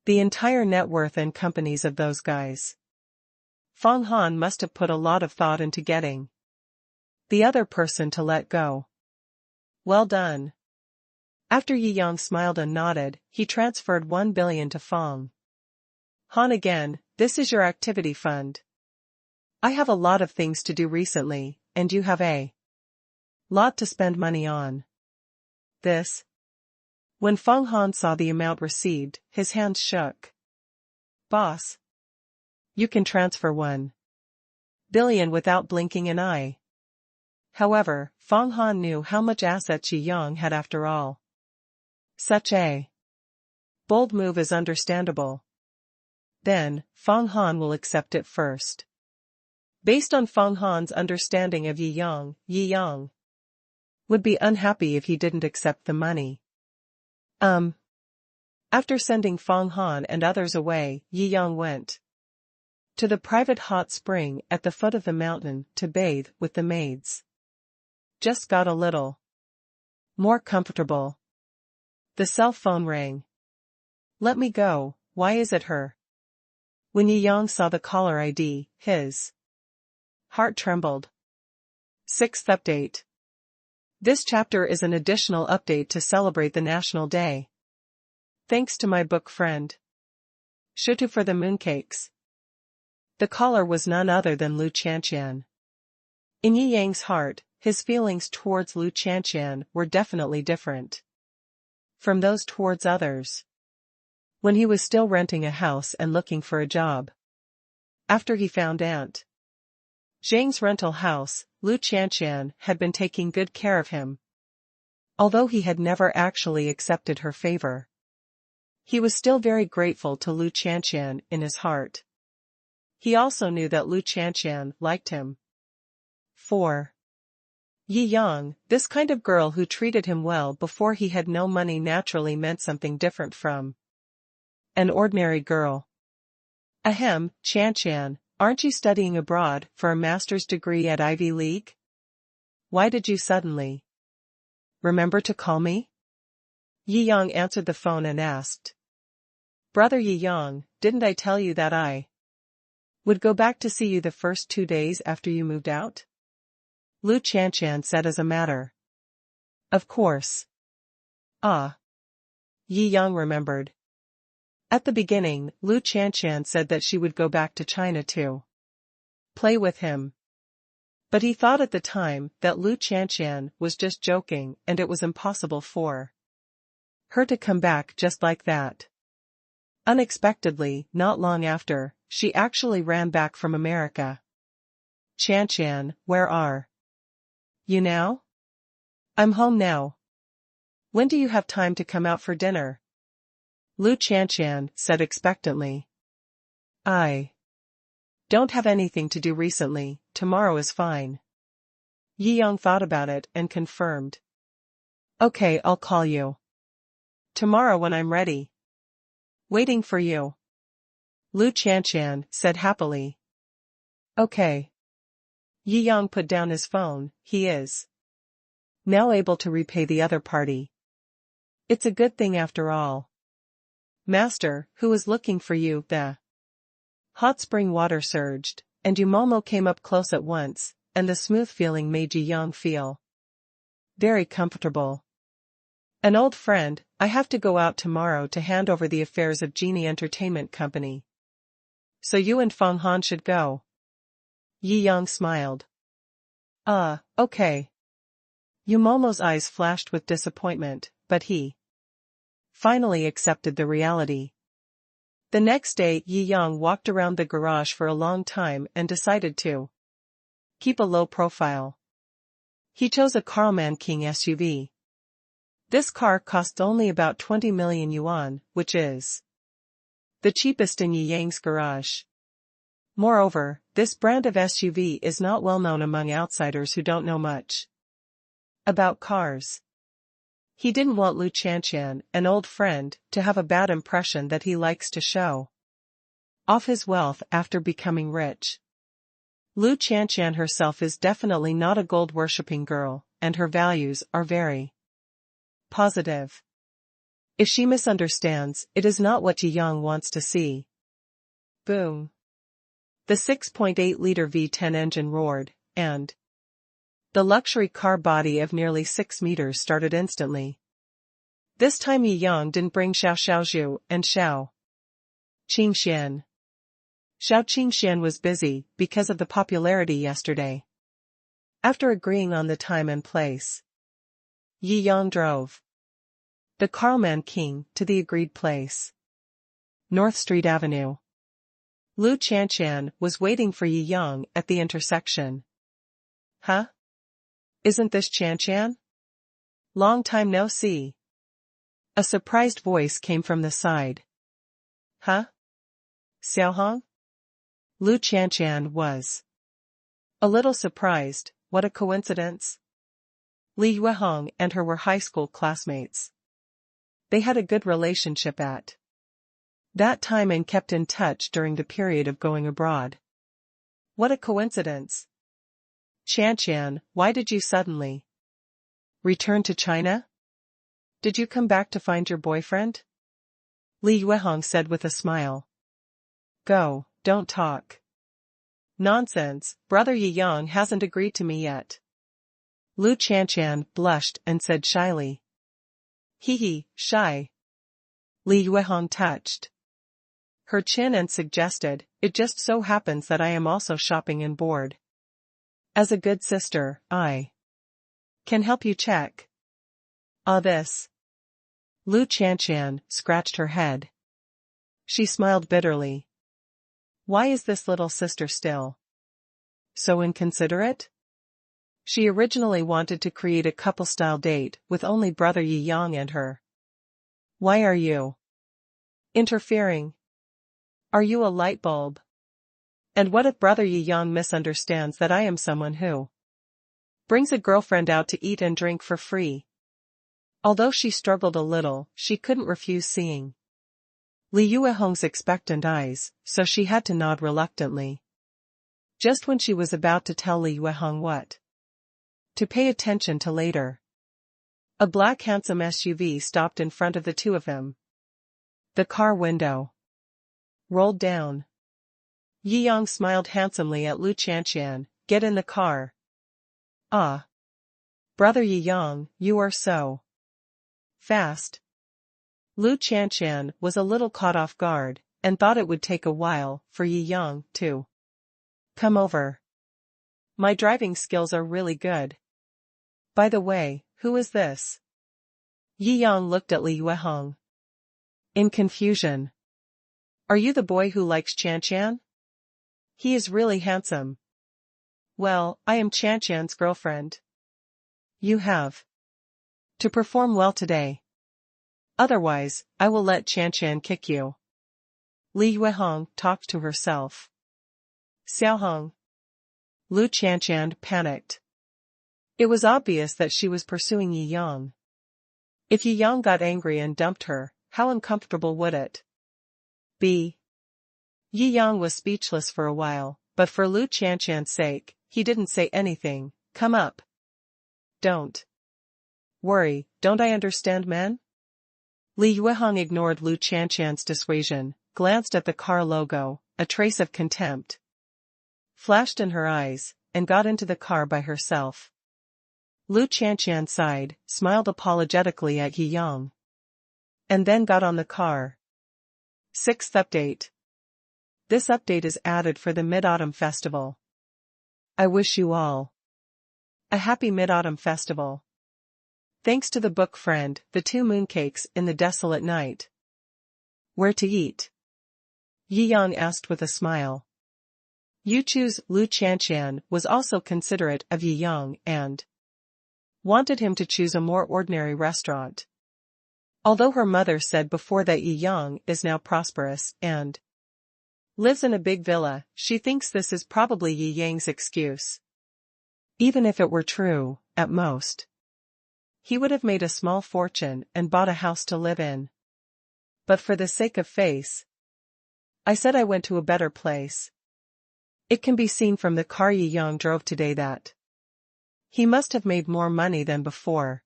the entire net worth and companies of those guys. Feng Han must have put a lot of thought into getting the other person to let go. Well done. After Yi Yang smiled and nodded, he transferred 1 billion to Feng Han again. This is your activity fund. I have a lot of things to do recently, and you have a lot to spend money on. This. When Feng Han saw the amount received, his hands shook. Boss. You can transfer 1 billion without blinking an eye. However, Feng Han knew how much assets Yi Yang had after all. Such a bold move is understandable. Then, Feng Han will accept it first. Based on Feng Han's understanding of Yi Yang would be unhappy if he didn't accept the money. After sending Feng Han and others away, Yi Yang went to the private hot spring at the foot of the mountain to bathe with the maids. Just got a little more comfortable. The cell phone rang. Let me go, why is it her? When Yi Yang saw the caller ID, his heart trembled. 6th update. This chapter is an additional update to celebrate the National Day. Thanks to my book friend Shou for the mooncakes. The caller was none other than Lu Qianqian. In Yi Yang's heart, his feelings towards Lu Qianqian were definitely different from those towards others. When he was still renting a house and looking for a job. After he found Aunt Zhang's rental house, Lu Qianqian had been taking good care of him. Although he had never actually accepted her favor, he was still very grateful to Lu Qianqian in his heart. He also knew that Lu Qianqian liked him. 4. Yi Yang, this kind of girl who treated him well before he had no money, naturally meant something different from an ordinary girl. Ahem, Qianqian, aren't you studying abroad for a master's degree at Ivy League? Why did you suddenly remember to call me? Yi Yang answered the phone and asked. Brother Yi Yang, didn't I tell you that I would go back to see you the first 2 days after you moved out? Lu Qianqian said as a matter of course. Ah. Yi Yang remembered. At the beginning, Lu Qianqian said that she would go back to China to play with him. But he thought at the time that Lu Qianqian was just joking and it was impossible for her to come back just like that. Unexpectedly, not long after, she actually ran back from America. Qianqian, where are you now? I'm home now. When do you have time to come out for dinner? Lu Qianqian said expectantly. I don't have anything to do recently, tomorrow is fine. Yi Yang thought about it and confirmed. Okay, I'll call you tomorrow when I'm ready. Waiting for you. Lu Qianqian said happily. Okay. Yi Yang put down his phone. He is now able to repay the other party. It's a good thing after all. Master, who is looking for you? The hot spring water surged, and Yumomo came up close at once, and the smooth feeling made Yi Yang feel very comfortable. An old friend, I have to go out tomorrow to hand over the affairs of Genie Entertainment Company. So you and Feng Han should go. Yi Yang smiled. Okay. Yumomo's eyes flashed with disappointment, but he finally accepted the reality. The next day, Yi Yang walked around the garage for a long time and decided to keep a low profile. He chose a Carlman King SUV. This car costs only about 20 million yuan, which is the cheapest in Yi Yang's garage. Moreover, this brand of SUV is not well known among outsiders who don't know much about cars. He didn't want Lu Qianqian, an old friend, to have a bad impression that he likes to show off his wealth after becoming rich. Lu Qianqian herself is definitely not a gold-worshipping girl, and her values are very positive. If she misunderstands, it is not what Yi Yang wants to see. Boom. The 6.8-liter V10 engine roared, and the luxury car body of nearly 6 meters started instantly. This time Yang didn't bring Shou and Shou Qingxian. Shou Qingxian was busy because of the popularity yesterday. After agreeing on the time and place, Yang drove the Carlman King to the agreed place. North Street Avenue. Lu Qianqian was waiting for Yang at the intersection. Huh? Isn't this Qianqian? Long time no see. A surprised voice came from the side. Huh? Xiaohong? Lu Qianqian was a little surprised. What a coincidence. Li Yuehong and her were high school classmates. They had a good relationship at that time and kept in touch during the period of going abroad. What a coincidence. Qianqian, why did you suddenly return to China? Did you come back to find your boyfriend? Li Yuehong said with a smile. Go, don't talk. Nonsense, brother Yang hasn't agreed to me yet. Lu Qianqian blushed and said shyly. Hee, shy. Li Yuehong touched her chin and suggested, it just so happens that I am also shopping and bored. As a good sister, I can help you check. This. Lu Qianqian scratched her head. She smiled bitterly. Why is this little sister still so inconsiderate? She originally wanted to create a couple-style date with only brother Yang and her. Why are you interfering? Are you a light bulb? And what if brother Yang misunderstands that I am someone who brings a girlfriend out to eat and drink for free? Although she struggled a little, she couldn't refuse seeing Li Yuehong's expectant eyes, so she had to nod reluctantly. Just when she was about to tell Li Yuehong what to pay attention to later, a black handsome SUV stopped in front of the two of them. The car window rolled down. Yang smiled handsomely at Lu Qianqian. Get in the car. Ah. Brother Yang, you are so fast. Lu Qianqian was a little caught off guard, and thought it would take a while for Yang to come over. My driving skills are really good. By the way, who is this? Yang looked at Li Yuehong in confusion. Are you the boy who likes Qianqian? He is really handsome. Well, I am Qianqian's girlfriend. You have to perform well today. Otherwise, I will let Qianqian kick you. Li Yuehong talked to herself. Xiaohong. Lu Qianqian panicked. It was obvious that she was pursuing Yang. If Yang got angry and dumped her, how uncomfortable would it be? Yang was speechless for a while, but for Lu Qianqian's sake, he didn't say anything. Come up. Don't worry, don't I understand men? Li Yuehong ignored Lu Qianqian's dissuasion, glanced at the car logo, a trace of contempt flashed in her eyes, and got into the car by herself. Lu Qianqian sighed, smiled apologetically at Yang, and then got on the car. 6th update. This update is added for the Mid-Autumn Festival. I wish you all a happy Mid-Autumn Festival. Thanks to the book friend, the 2 mooncakes in the desolate night. Where to eat? Yang asked with a smile. You choose. Lu Qianqian was also considerate of Yang and wanted him to choose a more ordinary restaurant. Although her mother said before that Yang is now prosperous and lives in a big villa, she thinks this is probably Yang's excuse. Even if it were true, at most, he would have made a small fortune and bought a house to live in. But for the sake of face, I said I went to a better place. It can be seen from the car Yang drove today that he must have made more money than before.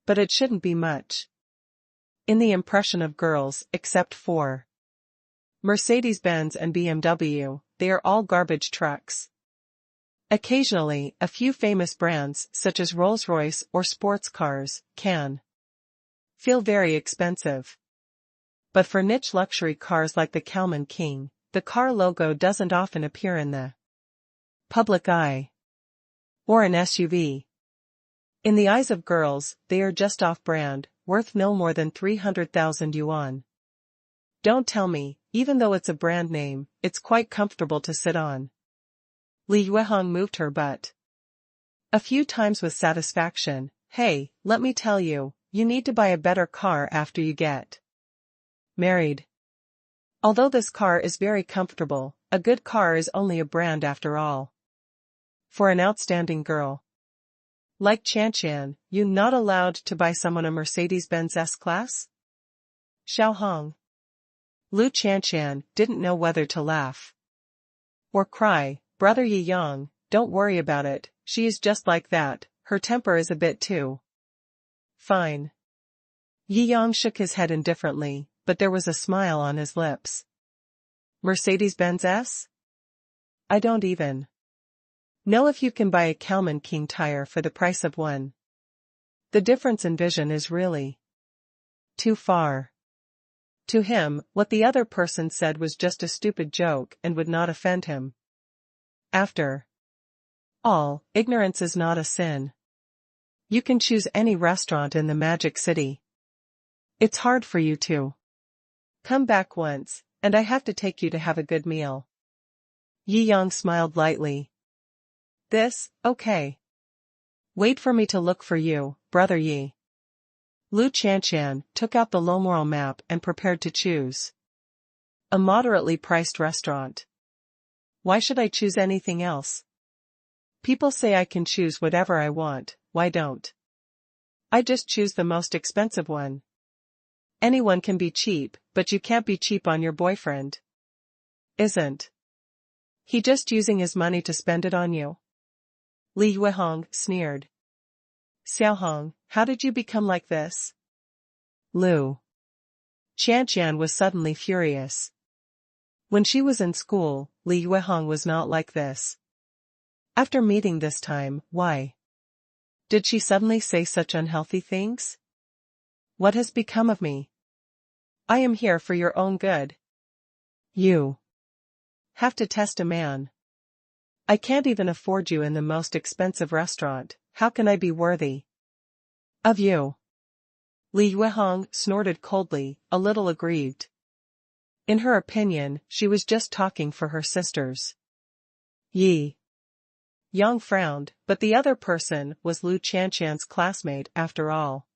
But it shouldn't be much in the impression of girls, except for Mercedes-Benz and BMW, they are all garbage trucks. Occasionally, a few famous brands, such as Rolls-Royce or sports cars, can feel very expensive. But for niche luxury cars like the Calman King, the car logo doesn't often appear in the public eye. Or an SUV. In the eyes of girls, they are just off-brand, worth no more than 300,000 yuan. Don't tell me, even though it's a brand name, it's quite comfortable to sit on. Li Yuehong moved her butt a few times with satisfaction. Hey, let me tell you, you need to buy a better car after you get married. Although this car is very comfortable, a good car is only a brand after all. For an outstanding girl like Qianqian, you're not allowed to buy someone a Mercedes-Benz S-Class? Xiaohong. Lu Qianqian didn't know whether to laugh or cry. Brother Yi Yang, don't worry about it, she is just like that, her temper is a bit too fine. Yi Yang shook his head indifferently, but there was a smile on his lips. Mercedes-Benz S? I don't even know if you can buy a Calman King tire for the price of one. The difference in vision is really too far. To him, what the other person said was just a stupid joke and would not offend him. After all, ignorance is not a sin. You can choose any restaurant in the Magic City. It's hard for you to come back once, and I have to take you to have a good meal. Yi Yang smiled lightly. Okay. Wait for me to look for you, Brother Yi. Lu Qianqian took out the Lomoral map and prepared to choose a moderately priced restaurant. Why should I choose anything else? People say I can choose whatever I want, why don't I just choose the most expensive one? Anyone can be cheap, but you can't be cheap on your boyfriend. Isn't he just using his money to spend it on you? Li Yuehong sneered. Xiaohong, how did you become like this? Lu Qianqian was suddenly furious. When she was in school, Li Yuehong was not like this. After meeting this time, why did she suddenly say such unhealthy things? What has become of me? I am here for your own good. You have to test a man. I can't even afford you in the most expensive restaurant, how can I be worthy of you? Li Yuehong snorted coldly, a little aggrieved. In her opinion, she was just talking for her sisters. Yi Yang frowned, but the other person was Lu Qianqian's classmate after all.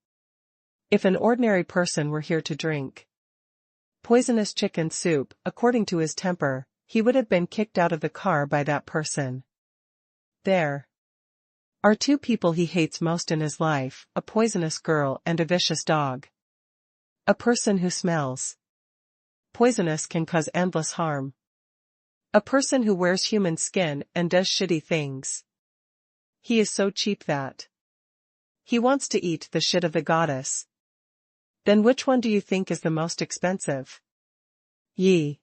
If an ordinary person were here to drink poisonous chicken soup, according to his temper, he would have been kicked out of the car by that person. There are two people he hates most in his life, a poisonous girl and a vicious dog. A person who smells poisonous can cause endless harm. A person who wears human skin and does shitty things. He is so cheap that he wants to eat the shit of the goddess. Then which one do you think is the most expensive? Yi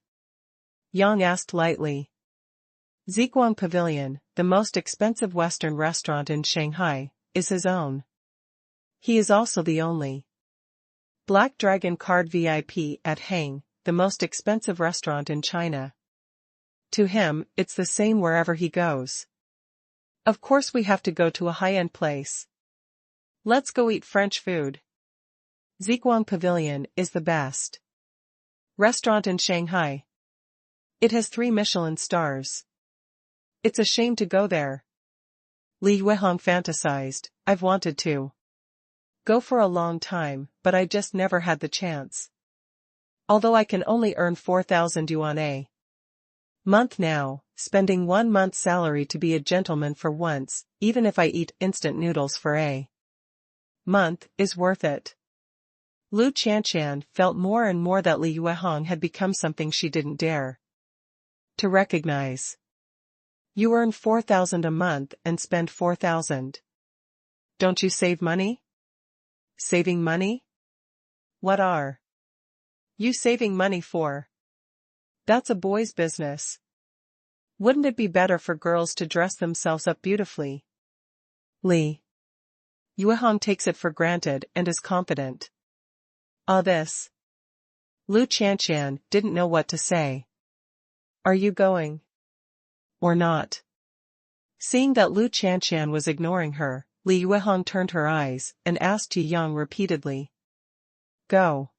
Yang asked lightly. Ziguang Pavilion, the most expensive Western restaurant in Shanghai, is his own. He is also the only Black Dragon Card VIP at Hang, the most expensive restaurant in China. To him, it's the same wherever he goes. Of course we have to go to a high-end place. Let's go eat French food. Ziguang Pavilion is the best restaurant in Shanghai. It has 3 Michelin stars. It's a shame to go there. Li Yuehong fantasized, I've wanted to go for a long time, but I just never had the chance. Although I can only earn 4,000 yuan a month now, spending 1 month's salary to be a gentleman for once, even if I eat instant noodles for a month, is worth it. Lu Qianqian felt more and more that Li Yuehong had become something she didn't dare to recognize. You earn 4,000 a month and spend 4,000. Don't you save money? Saving money? What are you saving money for? That's a boy's business. Wouldn't it be better for girls to dress themselves up beautifully? Li Yuehong takes it for granted and is confident. This. Lu Qianqian didn't know what to say. Are you going? Or not? Seeing that Lu Qianqian was ignoring her, Li Yuehong turned her eyes and asked Yi Yang repeatedly. Go.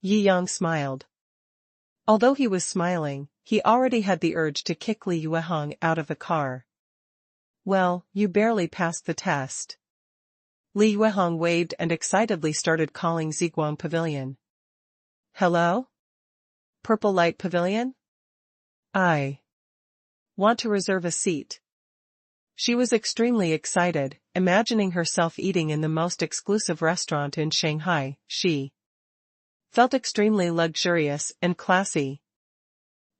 Yi Yang smiled. Although he was smiling, he already had the urge to kick Li Yuehong out of the car. Well, you barely passed the test. Li Yuehong waved and excitedly started calling Ziguang Pavilion. Hello? Purple Light Pavilion? I want to reserve a seat. She was extremely excited, imagining herself eating in the most exclusive restaurant in Shanghai. She felt extremely luxurious and classy.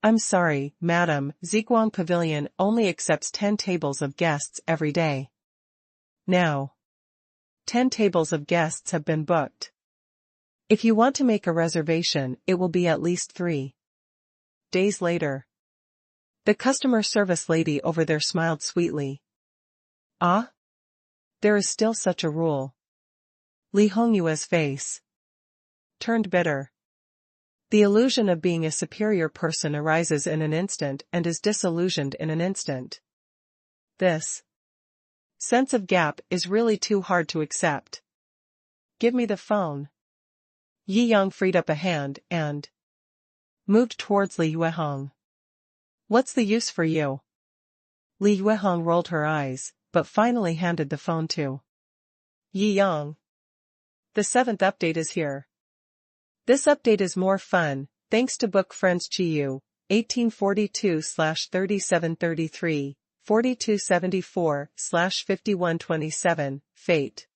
I'm sorry, madam, Ziguang Pavilion only accepts 10 tables of guests every day. Now, 10 tables of guests have been booked. If you want to make a reservation, it will be at least 3 days later. The customer service lady over there smiled sweetly. Ah? There is still such a rule. Li Hongyue's face turned bitter. The illusion of being a superior person arises in an instant and is disillusioned in an instant. This sense of gap is really too hard to accept. Give me the phone. Yi Yang freed up a hand and moved towards Li Yuehong. What's the use for you? Li Yuehong rolled her eyes, but finally handed the phone to Yi Yang. The 7th update is here. This update is more fun, thanks to book friends Chiyu, 1842/3733, 4274/5127, Fate.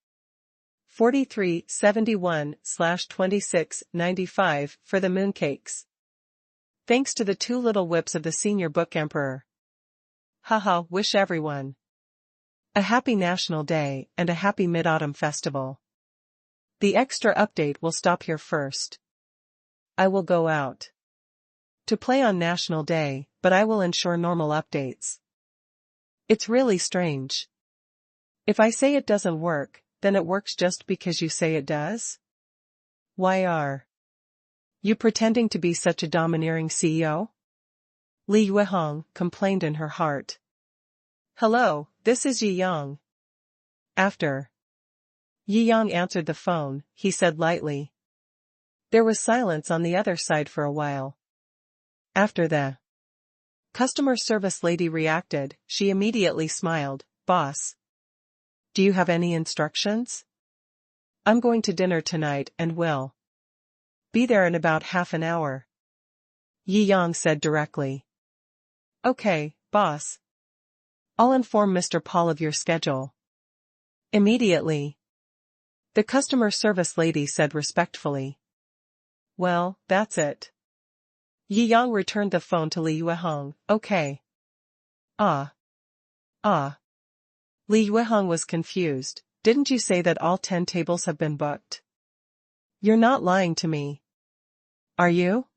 4371/2695 for the mooncakes. Thanks to the 2 little whips of the senior book emperor. Haha, wish everyone a happy National Day and a happy Mid-Autumn Festival. The extra update will stop here first. I will go out to play on National Day, but I will ensure normal updates. It's really strange. If I say it doesn't work, then it works just because you say it does? Why are you pretending to be such a domineering CEO? Li Yuehong complained in her heart. Hello, this is Yi Yang. After Yi Yang answered the phone, he said lightly. There was silence on the other side for a while. After the customer service lady reacted, she immediately smiled. Boss, do you have any instructions? I'm going to dinner tonight and will be there in about half an hour. Yi Yang said directly. Okay, boss. I'll inform Mr. Paul of your schedule. Immediately. The customer service lady said respectfully. Well, that's it. Yi Yang returned the phone to Li Yuehong. Okay. Ah. Li Yuehong was confused. Didn't you say that all 10 tables have been booked? You're not lying to me. Are you?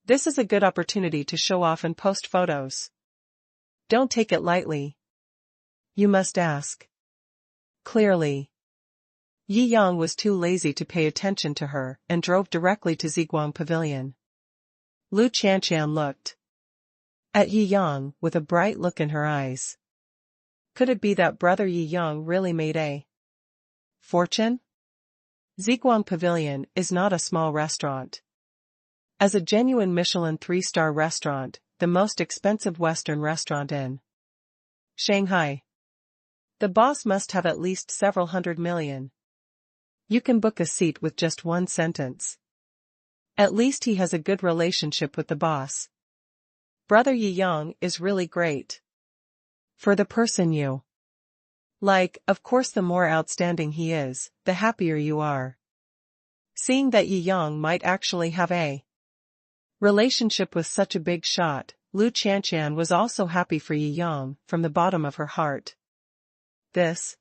This is a good opportunity to show off and post photos. Don't take it lightly. You must ask. Clearly. Yi Yang was too lazy to pay attention to her and drove directly to Ziguang Pavilion. Lu Qianqian looked at Yi Yang with a bright look in her eyes. Could it be that brother Yi Yang really made a fortune? Ziguang Pavilion is not a small restaurant. As a genuine Michelin 3-star restaurant, the most expensive Western restaurant in Shanghai. The boss must have at least several hundred million. You can book a seat with just one sentence. At least he has a good relationship with the boss. Brother Yi Yang is really great. For the person you like, of course, the more outstanding he is, the happier you are. Seeing that Yi Yang might actually have a relationship with such a big shot, Lu Qianqian was also happy for Yi Yang from the bottom of her heart. This.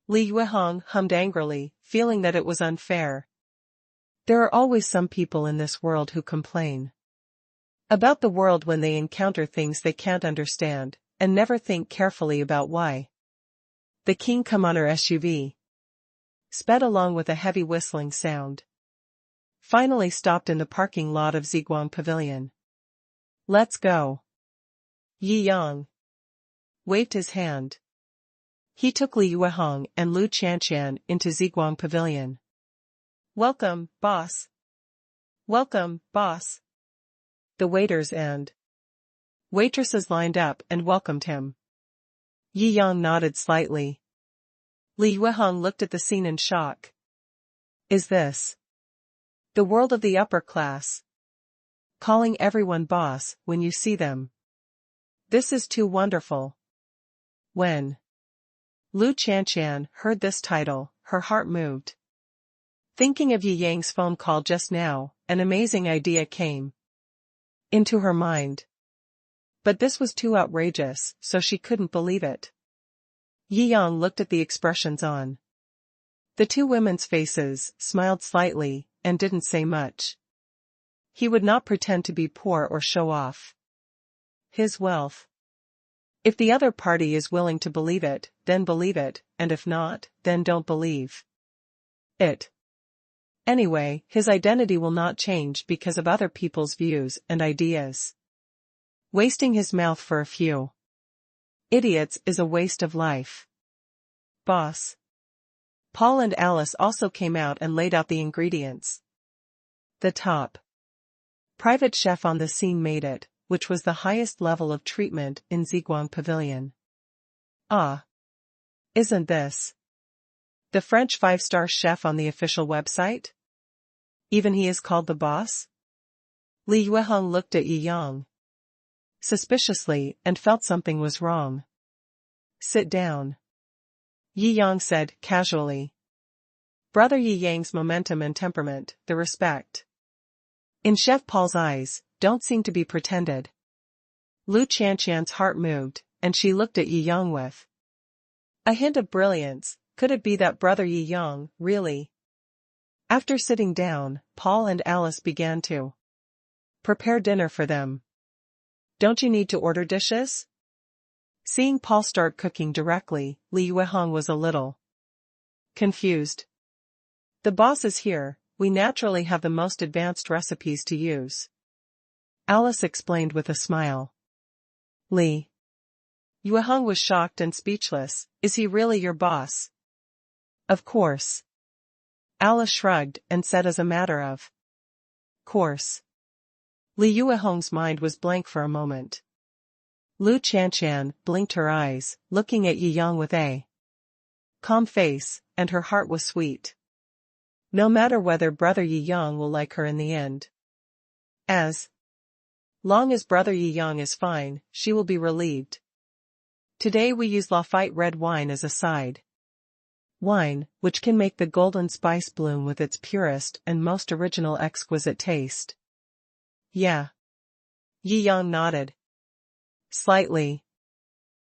Li Yuehong hummed angrily, feeling that it was unfair. There are always some people in this world who complain. About the world when they encounter things they can't understand, and never think carefully about why. The King Commoner SUV sped along with a heavy whistling sound. Finally stopped in the parking lot of Ziguang Pavilion. Let's go. Yi Yang waved his hand. He took Li Yuehong and Lu Qianqian into Ziguang Pavilion. Welcome, boss. Welcome, boss. The waiters and waitresses lined up and welcomed him. Yi Yang nodded slightly. Li Yuehong looked at the scene in shock. Is this the world of the upper class? Calling everyone boss when you see them. This is too wonderful. When Lu Qianqian heard this title, her heart moved. Thinking of Yi Yang's phone call just now, an amazing idea came into her mind. But this was too outrageous, so she couldn't believe it. Yi Yang looked at the expressions on the two women's faces, smiled slightly, and didn't say much. He would not pretend to be poor or show off his wealth. If the other party is willing to believe it, then believe it, and if not, then don't believe it. Anyway, his identity will not change because of other people's views and ideas. Wasting his mouth for a few idiots is a waste of life. Boss. Paul and Alice also came out and laid out the ingredients. The top private chef on the scene made it, which was the highest level of treatment in Ziguang Pavilion. Ah! Isn't this the French 5-star chef on the official website? Even he is called the boss? Li Yuehong looked at Yi Yang suspiciously and felt something was wrong. Sit down. Yi Yang said casually. Brother Yi Yang's momentum and temperament, the respect in Chef Paul's eyes, don't seem to be pretended. Lu Qianqian's heart moved, and she looked at Yi Yang with a hint of brilliance. Could it be that brother Yi Yang, really? After sitting down, Paul and Alice began to prepare dinner for them. Don't you need to order dishes? Seeing Paul start cooking directly, Li Yuehong was a little confused. The boss is here, we naturally have the most advanced recipes to use. Alice explained with a smile. Li Yuehong was shocked and speechless. Is he really your boss? Of course. Alice shrugged and said as a matter of course. Li Yuehong's mind was blank for a moment. Lu Qianqian blinked her eyes, looking at Yi Yang with a calm face, and her heart was sweet. No matter whether brother Yi Yang will like her in the end. As long as brother Yi Yang is fine, she will be relieved. Today we use Lafite red wine as a side wine, which can make the golden spice bloom with its purest and most original exquisite taste. Yeah. Yi Yang nodded slightly.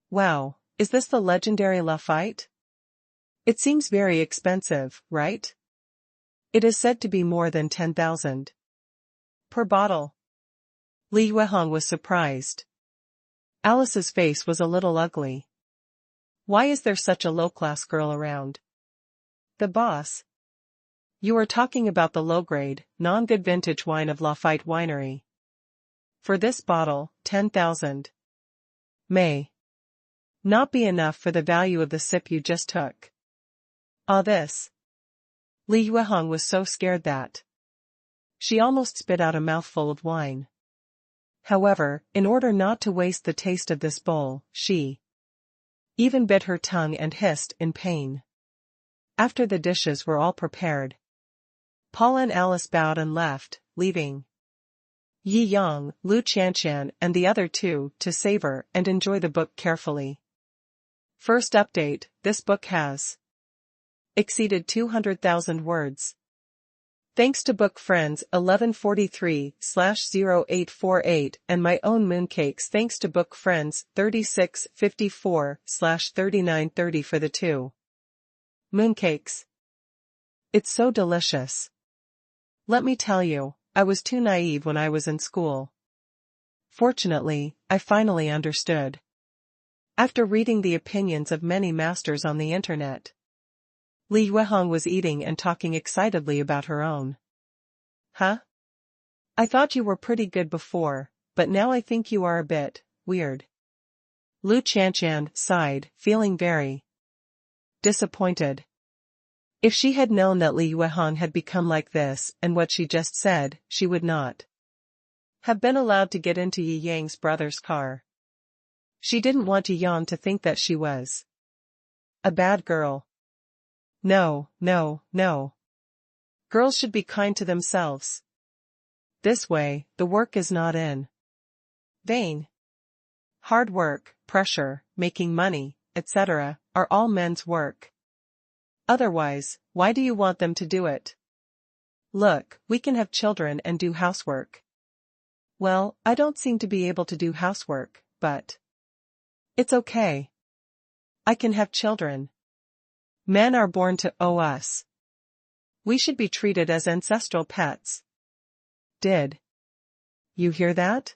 Wow, is this the legendary Lafite? It seems very expensive, right? It is said to be more than 10,000 per bottle. Li Yuehong was surprised. Alice's face was a little ugly. Why is there such a low-class girl around? The boss. You are talking about the low-grade, non-good vintage wine of Lafite Winery. For this bottle, 10,000 may not be enough for the value of the sip you just took. Ah, this. Li Yuehong was so scared that she almost spit out a mouthful of wine. However, in order not to waste the taste of this bowl, she even bit her tongue and hissed in pain. After the dishes were all prepared, Paul and Alice bowed and left, leaving Yi Yang, Lu Qianqian and the other two to savor and enjoy the book carefully. First update, this book has exceeded 200,000 words. Thanks to book friends 1143/0848 and my own mooncakes, thanks to book friends 3654/3930 for the two mooncakes. It's so delicious. Let me tell you, I was too naive when I was in school. Fortunately, I finally understood. After reading the opinions of many masters on the internet, Li Yuehong was eating and talking excitedly about her own. Huh? I thought you were pretty good before, but now I think you are a bit weird. Lu Qianqian sighed, feeling very disappointed. If she had known that Li Yuehong had become like this and what she just said, she would not have been allowed to get into Yi Yang's brother's car. She didn't want Yi Yang to think that she was a bad girl. No, no, no. Girls should be kind to themselves. This way, the work is not in vain. Hard work, pressure, making money, etc., are all men's work. Otherwise, why do you want them to do it? Look, we can have children and do housework. Well, I don't seem to be able to do housework, but it's okay. I can have children. Men are born to owe us. We should be treated as ancestral pets. Did you hear that?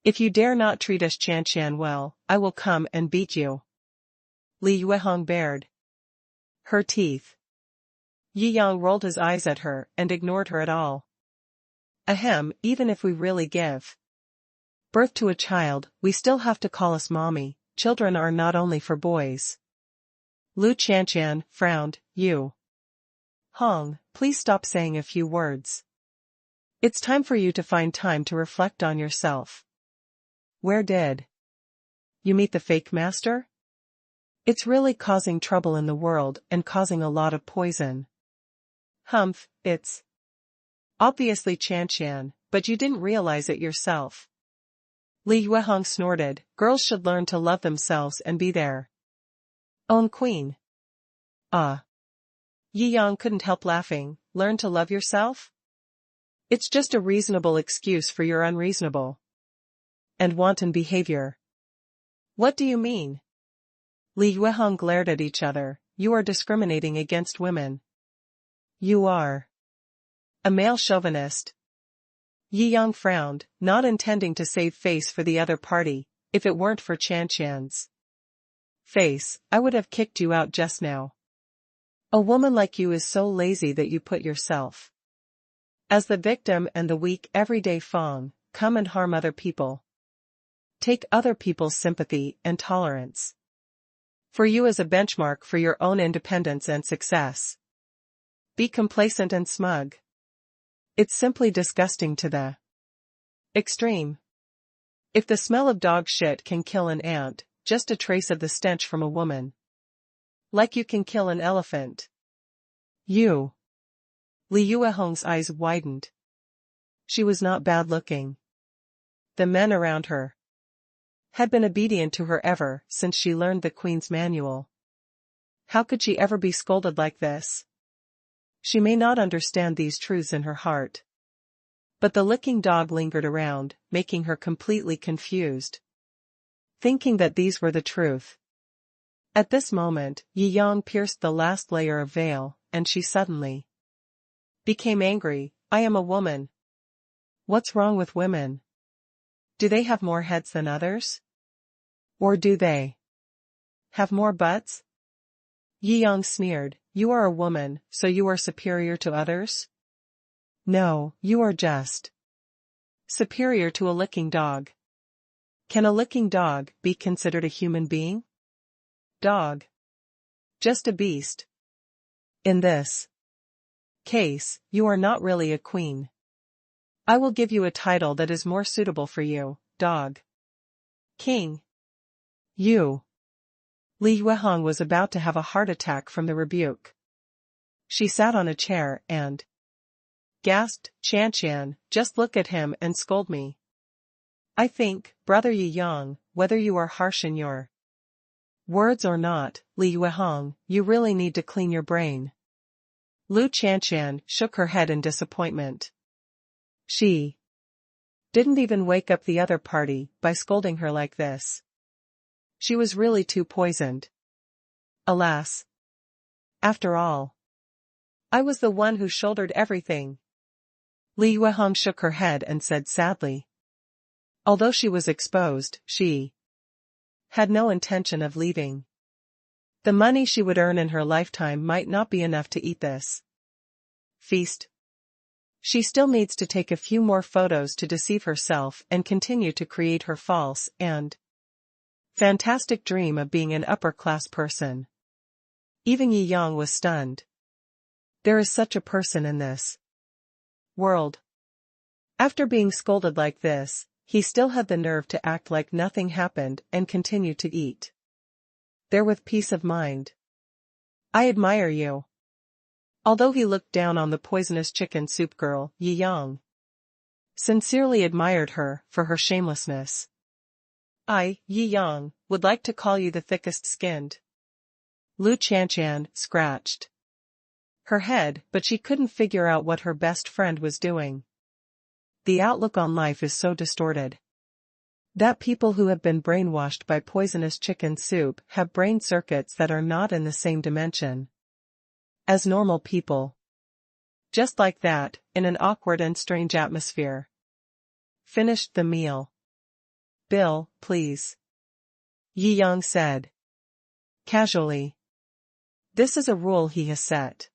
If you dare not treat us Qianqian well, I will come and beat you. Li Yuehong bared her teeth. Yi Yang rolled his eyes at her and ignored her at all. Ahem, even if we really give birth to a child, we still have to call us mommy. Children are not only for boys. Lu Qianqian frowned. You Hong, please stop saying a few words. It's time for you to find time to reflect on yourself. Where did you meet the fake master? It's really causing trouble in the world and causing a lot of poison. Humph, it's obviously Qianqian, but you didn't realize it yourself. Li Yuehong snorted. Girls should learn to love themselves and be their own queen. Yi Yang couldn't help laughing. Learn to love yourself? It's just a reasonable excuse for your unreasonable and wanton behavior. What do you mean? Li Yuehong glared at each other. You are discriminating against women. You are a male chauvinist. Yi Yang frowned, not intending to save face for the other party. If it weren't for Qianqian's face, I would have kicked you out just now. A woman like you is so lazy that you put yourself as the victim and the weak everyday Fong, come and harm other people. Take other people's sympathy and tolerance for you as a benchmark for your own independence and success. Be complacent and smug. It's simply disgusting to the extreme. If the smell of dog shit can kill an ant, just a trace of the stench from a woman, like you can kill an elephant. You. Li Yuehong's eyes widened. She was not bad looking. The men around her had been obedient to her ever since she learned the Queen's manual. How could she ever be scolded like this? She may not understand these truths in her heart. But the licking dog lingered around, making her completely confused, thinking that these were the truth. At this moment, Yi Yang pierced the last layer of veil, and she suddenly became angry. I am a woman. What's wrong with women? Do they have more heads than others? Or do they have more butts? Yi Yang sneered. You are a woman, so you are superior to others? No, you are just superior to a licking dog. Can a licking dog be considered a human being? Dog. Just a beast. In this case, you are not really a queen. I will give you a title that is more suitable for you, dog. King. You. Li Yuehong was about to have a heart attack from the rebuke. She sat on a chair and gasped, Qianqian, just look at him and scold me. I think, brother Yi Yang, whether you are harsh in your words or not, Li Yuehong, you really need to clean your brain. Lu Qianqian shook her head in disappointment. She didn't even wake up the other party by scolding her like this. She was really too poisoned. Alas. After all, I was the one who shouldered everything. Li Yuehong shook her head and said sadly. Although she was exposed, she had no intention of leaving. The money she would earn in her lifetime might not be enough to eat this feast. She still needs to take a few more photos to deceive herself and continue to create her false and fantastic dream of being an upper-class person. Even Yi Yang was stunned. There is such a person in this world. After being scolded like this, he still had the nerve to act like nothing happened and continue to eat. There with peace of mind. I admire you. Although he looked down on the poisonous chicken soup girl, Yi Yang sincerely admired her for her shamelessness. I, Yi Yang, would like to call you the thickest-skinned. Lu Qianqian scratched her head, but she couldn't figure out what her best friend was doing. The outlook on life is so distorted that people who have been brainwashed by poisonous chicken soup have brain circuits that are not in the same dimension as normal people. Just like that, in an awkward and strange atmosphere. Finished the meal. Bill, please. Yi Yang said casually. This is a rule he has set.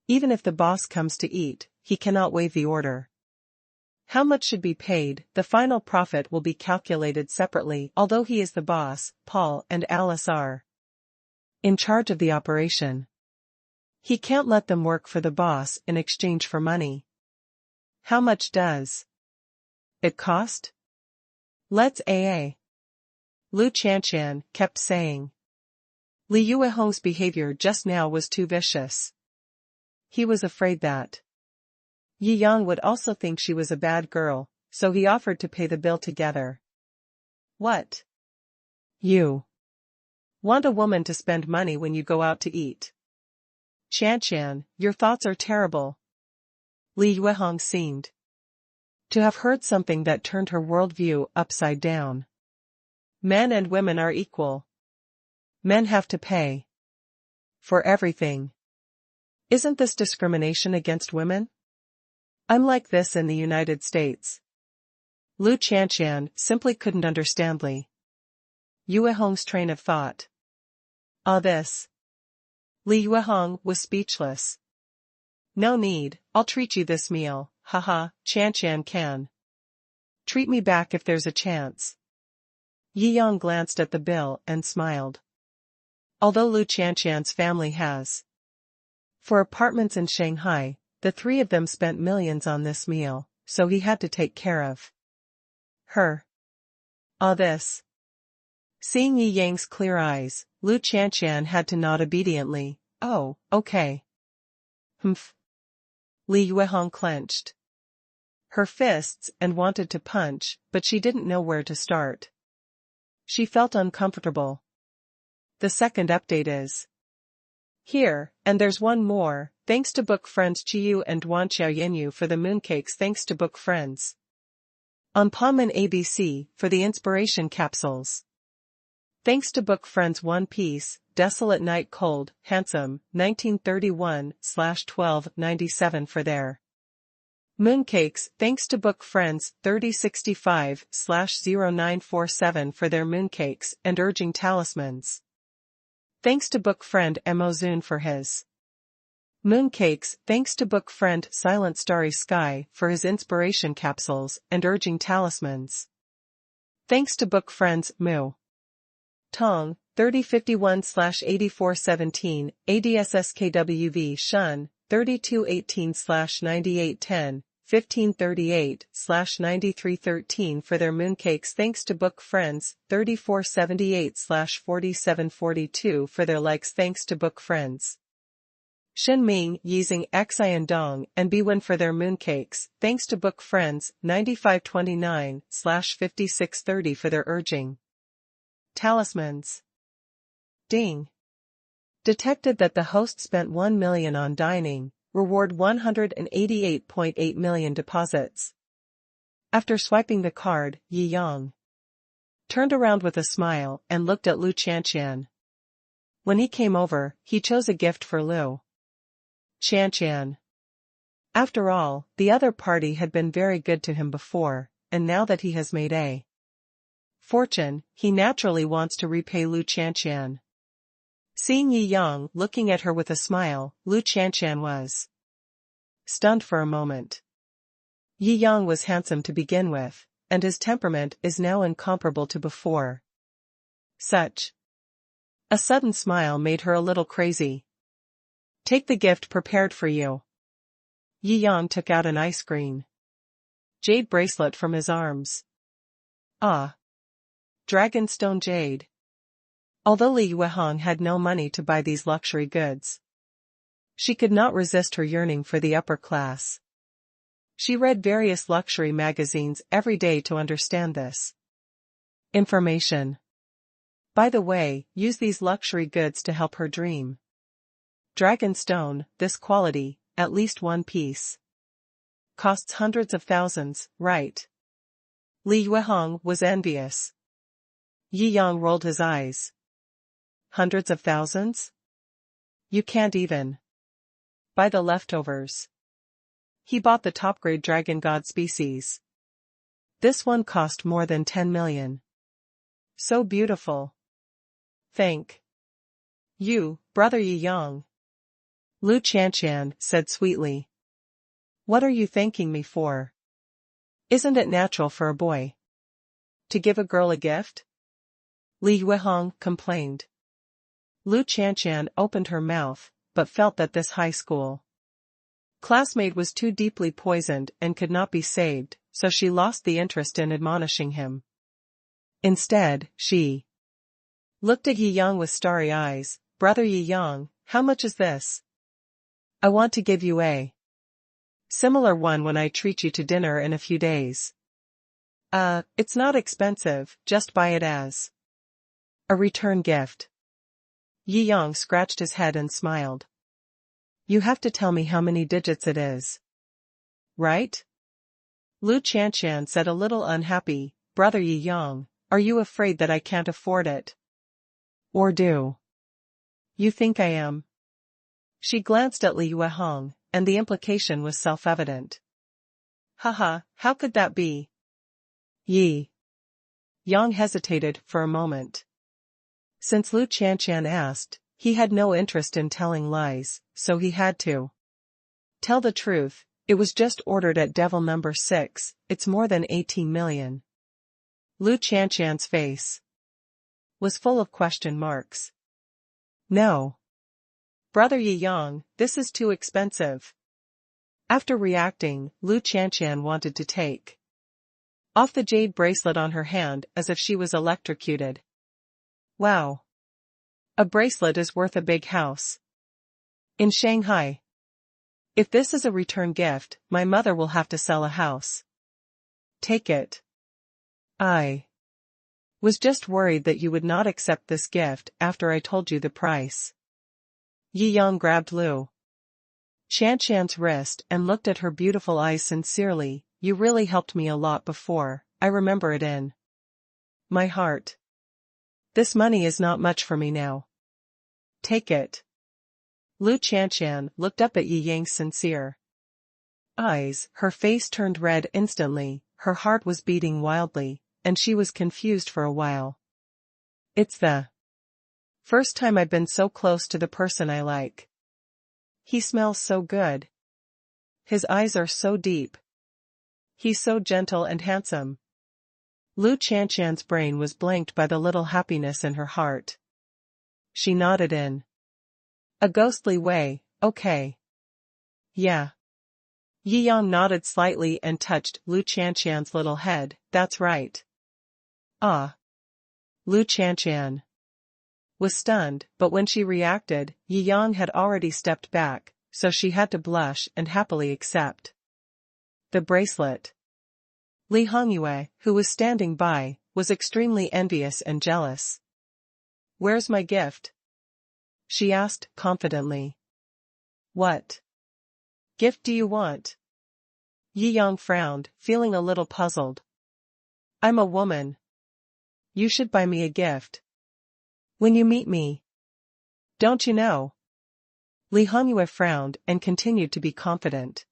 Even if the boss comes to eat, he cannot waive the order. How much should be paid? The final profit will be calculated separately. Although he is the boss, Paul and Alice are in charge of the operation. He can't let them work for the boss in exchange for money. How much does it cost? Let's AA. Lu Qianqian kept saying. Li Yuehong's behavior just now was too vicious. He was afraid that Yi Yang would also think she was a bad girl, so he offered to pay the bill together. What? You want a woman to spend money when you go out to eat? Qianqian, your thoughts are terrible. Li Yuehong seemed to have heard something that turned her worldview upside down. Men and women are equal. Men have to pay for everything. Isn't this discrimination against women? I'm like this in the United States. Lu Qianqian simply couldn't understand Li Yuehong's train of thought. This. Li Yuehong was speechless. No need, I'll treat you this meal, haha, Qianqian can treat me back if there's a chance. Yi Yang glanced at the bill and smiled. Although Lu Qianqian's family has for apartments in Shanghai, the three of them spent millions on this meal, so he had to take care of her. This. Seeing Yi Yang's clear eyes, Lu Qianqian had to nod obediently. Oh, okay. Humph. Li Yuehong clenched her fists and wanted to punch, but she didn't know where to start. She felt uncomfortable. The second update is here, and there's one more. Thanks to book friends Chiyu and Duan Xiaoyinyu for the mooncakes. Thanks to book friends on Palm ABC for the inspiration capsules. Thanks to book friends One Piece, Desolate Night Cold, Handsome, 1931/1297 for their mooncakes. Thanks to book friends 3065/0947 for their mooncakes and urging talismans. Thanks to book friend Emozun for his mooncakes. Thanks to book friend Silent Starry Sky for his inspiration capsules and urging talismans. Thanks to book friends Mu Tong 3051/8417, ADSSKWV Shun 3218/9810, 1538/9313 for their mooncakes. Thanks to book friends 3478/4742 for their likes. Thanks to book friends Shen Ming, Yizing, Xian Dong, and Biwen for their mooncakes. Thanks to book friends 9529/5630 for their urging talismans. Ding. Detected that the host spent 1 million on dining, reward 188.8 million deposits. After swiping the card, Yi Yang turned around with a smile and looked at Lu Qianqian. When he came over, he chose a gift for Lu Qianqian. After all, the other party had been very good to him before, and now that he has made a fortune, he naturally wants to repay Lu Qianqian. Seeing Yi Yang looking at her with a smile, Lu Qianqian was stunned for a moment. Yi Yang was handsome to begin with, and his temperament is now incomparable to before. Such a sudden smile made her a little crazy. Take the gift prepared for you. Yi Yang took out an ice green jade bracelet from his arms. Ah! Dragonstone jade. Although Li Yuehong had no money to buy these luxury goods, she could not resist her yearning for the upper class. She read various luxury magazines every day to understand this information. By the way, use these luxury goods to help her dream. Dragonstone, this quality, at least one piece. Costs hundreds of thousands, right? Li Yuehong was envious. Yi Yang rolled his eyes. Hundreds of thousands? You can't even buy the leftovers. He bought the top-grade dragon god species. This one cost more than 10 million. So beautiful. Thank you, brother Yi Yang. Lu Qianqian said sweetly. What are you thanking me for? Isn't it natural for a boy to give a girl a gift? Li Yuehong complained. Lu Qianqian opened her mouth, but felt that this high school classmate was too deeply poisoned and could not be saved, so she lost the interest in admonishing him. Instead, she looked at Yi Yang with starry eyes. Brother Yi Yang, how much is this? I want to give you a similar one when I treat you to dinner in a few days. It's not expensive, just buy it as a return gift. Yi Yang scratched his head and smiled. You have to tell me how many digits it is. Right? Lu Qianqian said a little unhappy. Brother Yi Yang, are you afraid that I can't afford it? Or do you think I am? She glanced at Li Yuehong, and the implication was self-evident. Haha, how could that be? Yi Yang hesitated for a moment. Since Lu Qianqian asked, he had no interest in telling lies, so he had to tell the truth. It was just ordered at Devil number 6, it's more than 18 million. Lu Qianqian's face was full of question marks. No. Brother Yi Yang, this is too expensive. After reacting, Lu Qianqian wanted to take off the jade bracelet on her hand as if she was electrocuted. Wow. A bracelet is worth a big house in Shanghai. If this is a return gift, my mother will have to sell a house. Take it. I was just worried that you would not accept this gift after I told you the price. Yi Yang grabbed Lu Qianqian's wrist and looked at her beautiful eyes sincerely. You really helped me a lot before, I remember it in my heart. This money is not much for me now. Take it. Lu Qianqian looked up at Yi Yang's sincere eyes. Her face turned red instantly, her heart was beating wildly, and she was confused for a while. It's the first time I've been so close to the person I like. He smells so good. His eyes are so deep. He's so gentle and handsome. Lu Qianqian's brain was blanked by the little happiness in her heart. She nodded in a ghostly way. Okay. Yeah. Yi Yang nodded slightly and touched Lu Qianqian's little head. That's right. Ah. Lu Qianqian was stunned, but when she reacted, Yi Yang had already stepped back, so she had to blush and happily accept the bracelet. Li Hongyue, who was standing by, was extremely envious and jealous. Where's my gift? She asked confidently. What gift do you want? Yi Yang frowned, feeling a little puzzled. I'm a woman. You should buy me a gift when you meet me. Don't you know? Li Hongyue frowned and continued to be confident.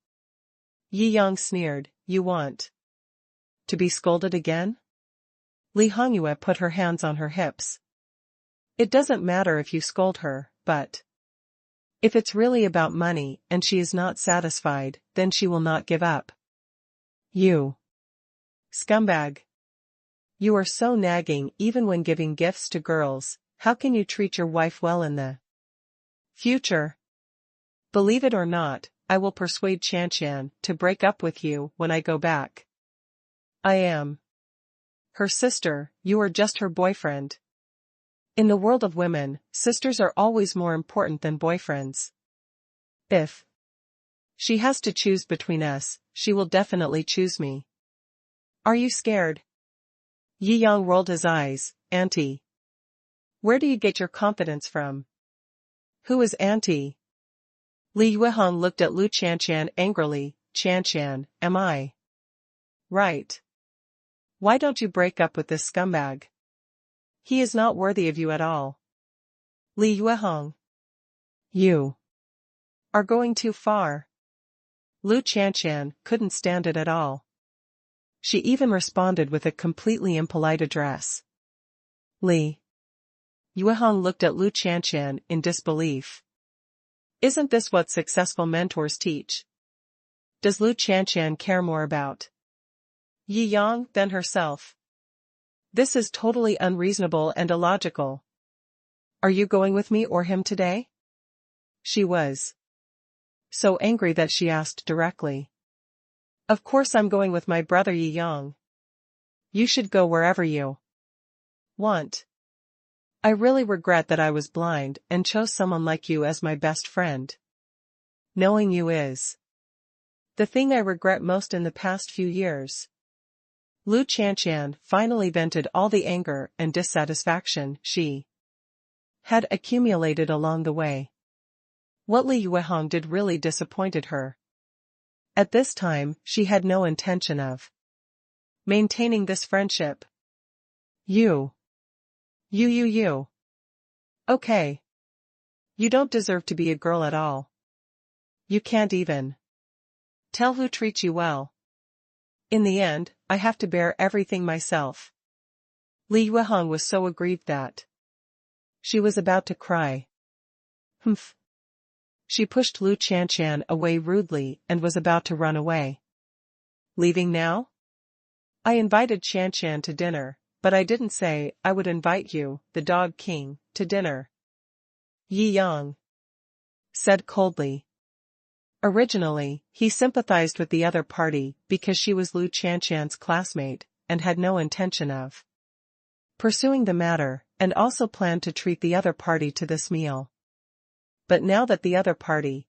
Yi Yang sneered, you want To be scolded again? Li Hongyue put her hands on her hips. It doesn't matter if you scold her, but if it's really about money and she is not satisfied, then she will not give up. You scumbag. You are so nagging even when giving gifts to girls. How can you treat your wife well in the future? Believe it or not, I will persuade Qianqian to break up with you when I go back. I am her sister, you are just her boyfriend. In the world of women, sisters are always more important than boyfriends. If she has to choose between us, she will definitely choose me. Are you scared? Yi Yang rolled his eyes. Auntie. Where do you get your confidence from? Who is Auntie? Li Yuehong looked at Lu Qianqian angrily. Qianqian, am I right? Why don't you break up with this scumbag? He is not worthy of you at all. Li Yuehong. You are going too far. Lu Qianqian couldn't stand it at all. She even responded with a completely impolite address. Li Yuehong looked at Lu Qianqian in disbelief. Isn't this what successful mentors teach? Does Lu Qianqian care more about Yi Yang than herself? This is totally unreasonable and illogical. Are you going with me or him today? She was so angry that she asked directly. Of course I'm going with my brother Yi Yang. You should go wherever you want. I really regret that I was blind and chose someone like you as my best friend. Knowing you is the thing I regret most in the past few years. Lu Qianqian finally vented all the anger and dissatisfaction she had accumulated along the way. What Li Yuehong did really disappointed her. At this time, she had no intention of maintaining this friendship. You. Okay. You don't deserve to be a girl at all. You can't even tell who treats you well. In the end, I have to bear everything myself. Li Yuehong was so aggrieved that she was about to cry. Humph. She pushed Lu Qianqian away rudely and was about to run away. Leaving now? I invited Qianqian to dinner, but I didn't say I would invite you, the Dog King, to dinner. Yi Yang said coldly. Originally, he sympathized with the other party because she was Lu Qianqian's classmate, and had no intention of pursuing the matter, and also planned to treat the other party to this meal. But now that the other party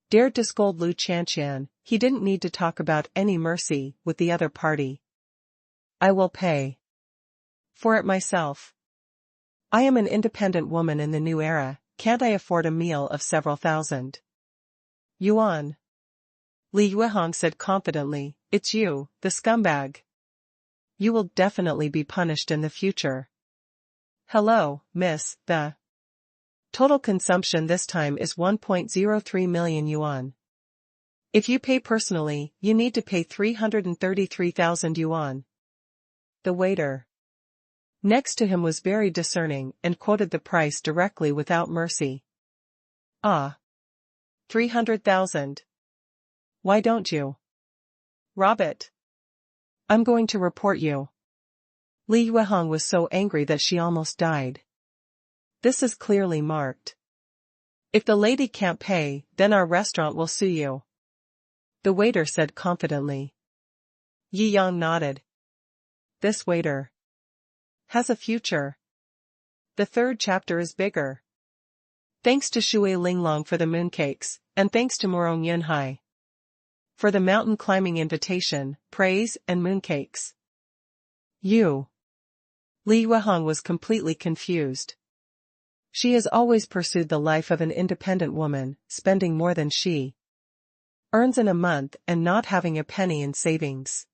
dared to scold Lu Qianqian, he didn't need to talk about any mercy with the other party. I will pay for it myself. I am an independent woman in the new era, can't I afford a meal of several thousand yuan? Li Yuehong said confidently, it's you, the scumbag. You will definitely be punished in the future. Hello, miss, the total consumption this time is 1.03 million yuan. If you pay personally, you need to pay 333,000 yuan. The waiter next to him was very discerning and quoted the price directly without mercy. Ah. 300,000. Why don't you rob it? I'm going to report you. Li Yuehong was so angry that she almost died. This is clearly marked. If the lady can't pay, then our restaurant will sue you. The waiter said confidently. Yi Yang nodded. This waiter has a future. The third chapter is bigger. Thanks to Shui Linglong for the mooncakes, and thanks to Morong Yunhai for the mountain climbing invitation, praise, and mooncakes. You. Li Yuehong was completely confused. She has always pursued the life of an independent woman, spending more than she earns in a month and not having a penny in savings.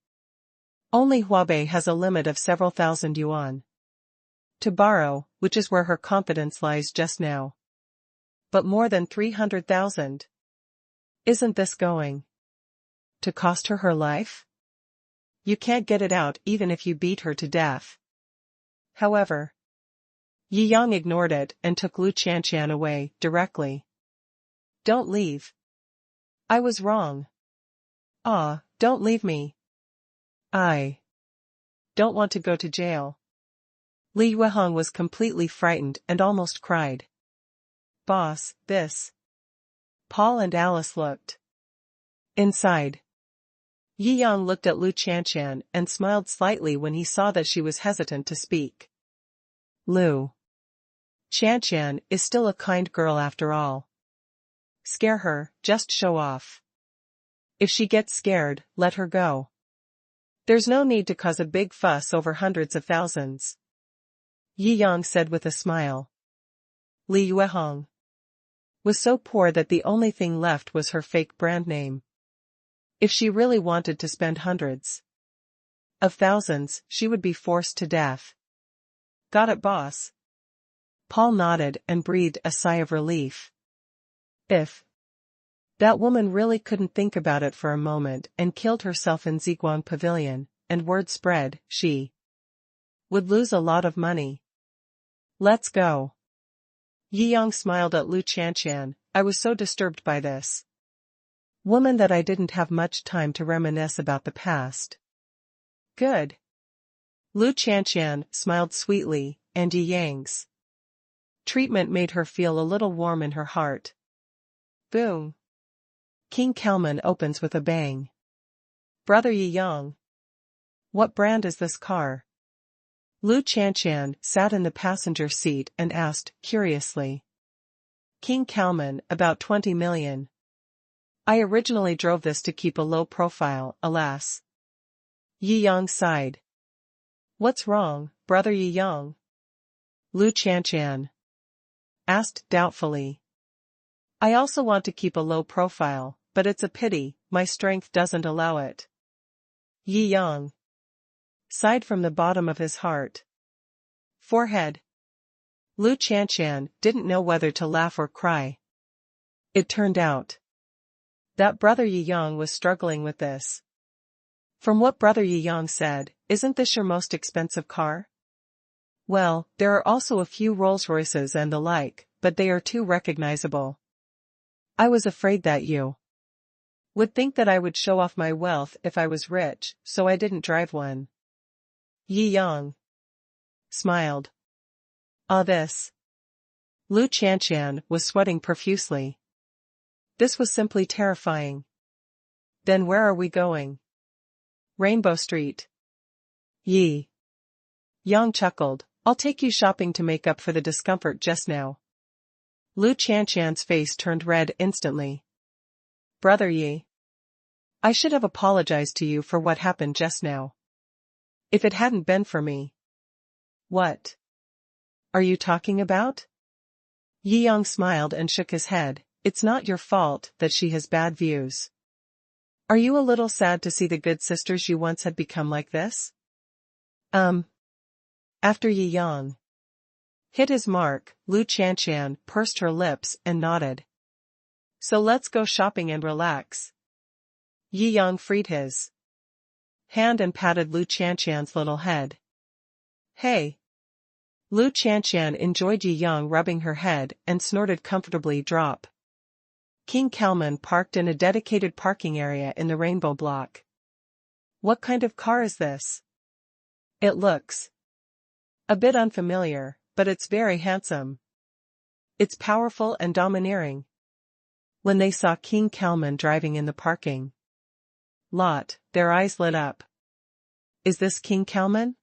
Only Huabei has a limit of several thousand yuan to borrow, which is where her confidence lies just now. But more than 300,000. Isn't this going to cost her her life? You can't get it out even if you beat her to death. However, Yi Yang ignored it and took Lu Qianqian away, directly. Don't leave. I was wrong. Ah, don't leave me. I don't want to go to jail. Li Yueheng was completely frightened and almost cried. Boss, this. Paul and Alice looked inside. Yi Yang looked at Lu Qianqian and smiled slightly when he saw that she was hesitant to speak. Lu Qianqian is still a kind girl after all. Scare her, just show off. If she gets scared, let her go. There's no need to cause a big fuss over hundreds of thousands. Yi Yang said with a smile. Li Yueheng was so poor that the only thing left was her fake brand name. If she really wanted to spend hundreds of thousands, she would be forced to death. Got it, boss? Paul nodded and breathed a sigh of relief. If that woman really couldn't think about it for a moment and killed herself in Ziguang Pavilion, and word spread, she would lose a lot of money. Let's go. Yi Yang smiled at Lu Qianqian. I was so disturbed by this woman that I didn't have much time to reminisce about the past. Good. Lu Qianqian smiled sweetly, and Yi Yang's treatment made her feel a little warm in her heart. Boom. King Kalman opens with a bang. Brother Yi Yang. What brand is this car? Lu Qianqian sat in the passenger seat and asked, curiously. King Kalman, about 20 million. I originally drove this to keep a low profile, alas. Yi Yang sighed. What's wrong, brother Yi Yang? Lu Qianqian asked doubtfully. I also want to keep a low profile, but it's a pity, my strength doesn't allow it. Yi Yang sighed from the bottom of his heart. Forehead. Lu Qianqian didn't know whether to laugh or cry. It turned out that brother Yi Yang was struggling with this. From what brother Yi Yang said, isn't this your most expensive car? Well, there are also a few Rolls-Royces and the like, but they are too recognizable. I was afraid that you would think that I would show off my wealth if I was rich, so I didn't drive one. Yi Yang smiled. This. Lu Qianqian was sweating profusely. This was simply terrifying. Then where are we going? Rainbow Street. Yi Yang chuckled. I'll take you shopping to make up for the discomfort just now. Lu Qianqian's face turned red instantly. Brother Yi. I should have apologized to you for what happened just now. If it hadn't been for me. What are you talking about? Yi Yang smiled and shook his head. It's not your fault that she has bad views. Are you a little sad to see the good sisters you once had become like this? After Yi Yang hit his mark, Lu Qianqian pursed her lips and nodded. So let's go shopping and relax. Yi Yang freed his hand and patted Lu Qianqian's little head. Hey. Lu Qianqian enjoyed Yi Yang rubbing her head and snorted comfortably. Drop. King Kalman parked in a dedicated parking area in the Rainbow Block. What kind of car is this? It looks a bit unfamiliar, but it's very handsome. It's powerful and domineering. When they saw King Kalman driving in the parking lot, their eyes lit up. Is this King Kalman?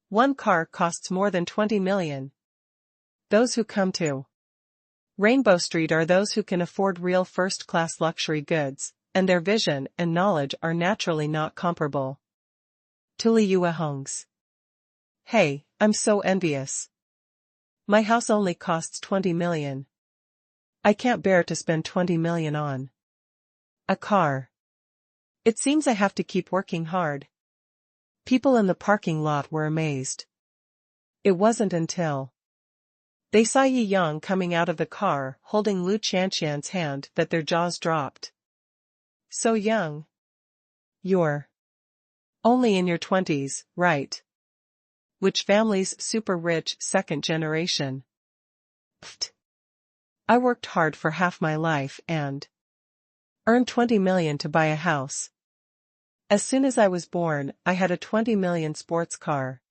One car costs more than 20 million. Those who come to Rainbow Street are those who can afford real first-class luxury goods, and their vision and knowledge are naturally not comparable to Li Yueheng's. Hey, I'm so envious. My house only costs 20 million. I can't bear to spend 20 million on a car. It seems I have to keep working hard. People in the parking lot were amazed. It wasn't until they saw Yi Yang coming out of the car holding Lu Qianqian's hand that their jaws dropped. So young. You're Only in your 20s, right? Which family's super rich second generation? Pfft. I worked hard for half my life and earned 20 million to buy a house. As soon as I was born, I had a 20 million sports car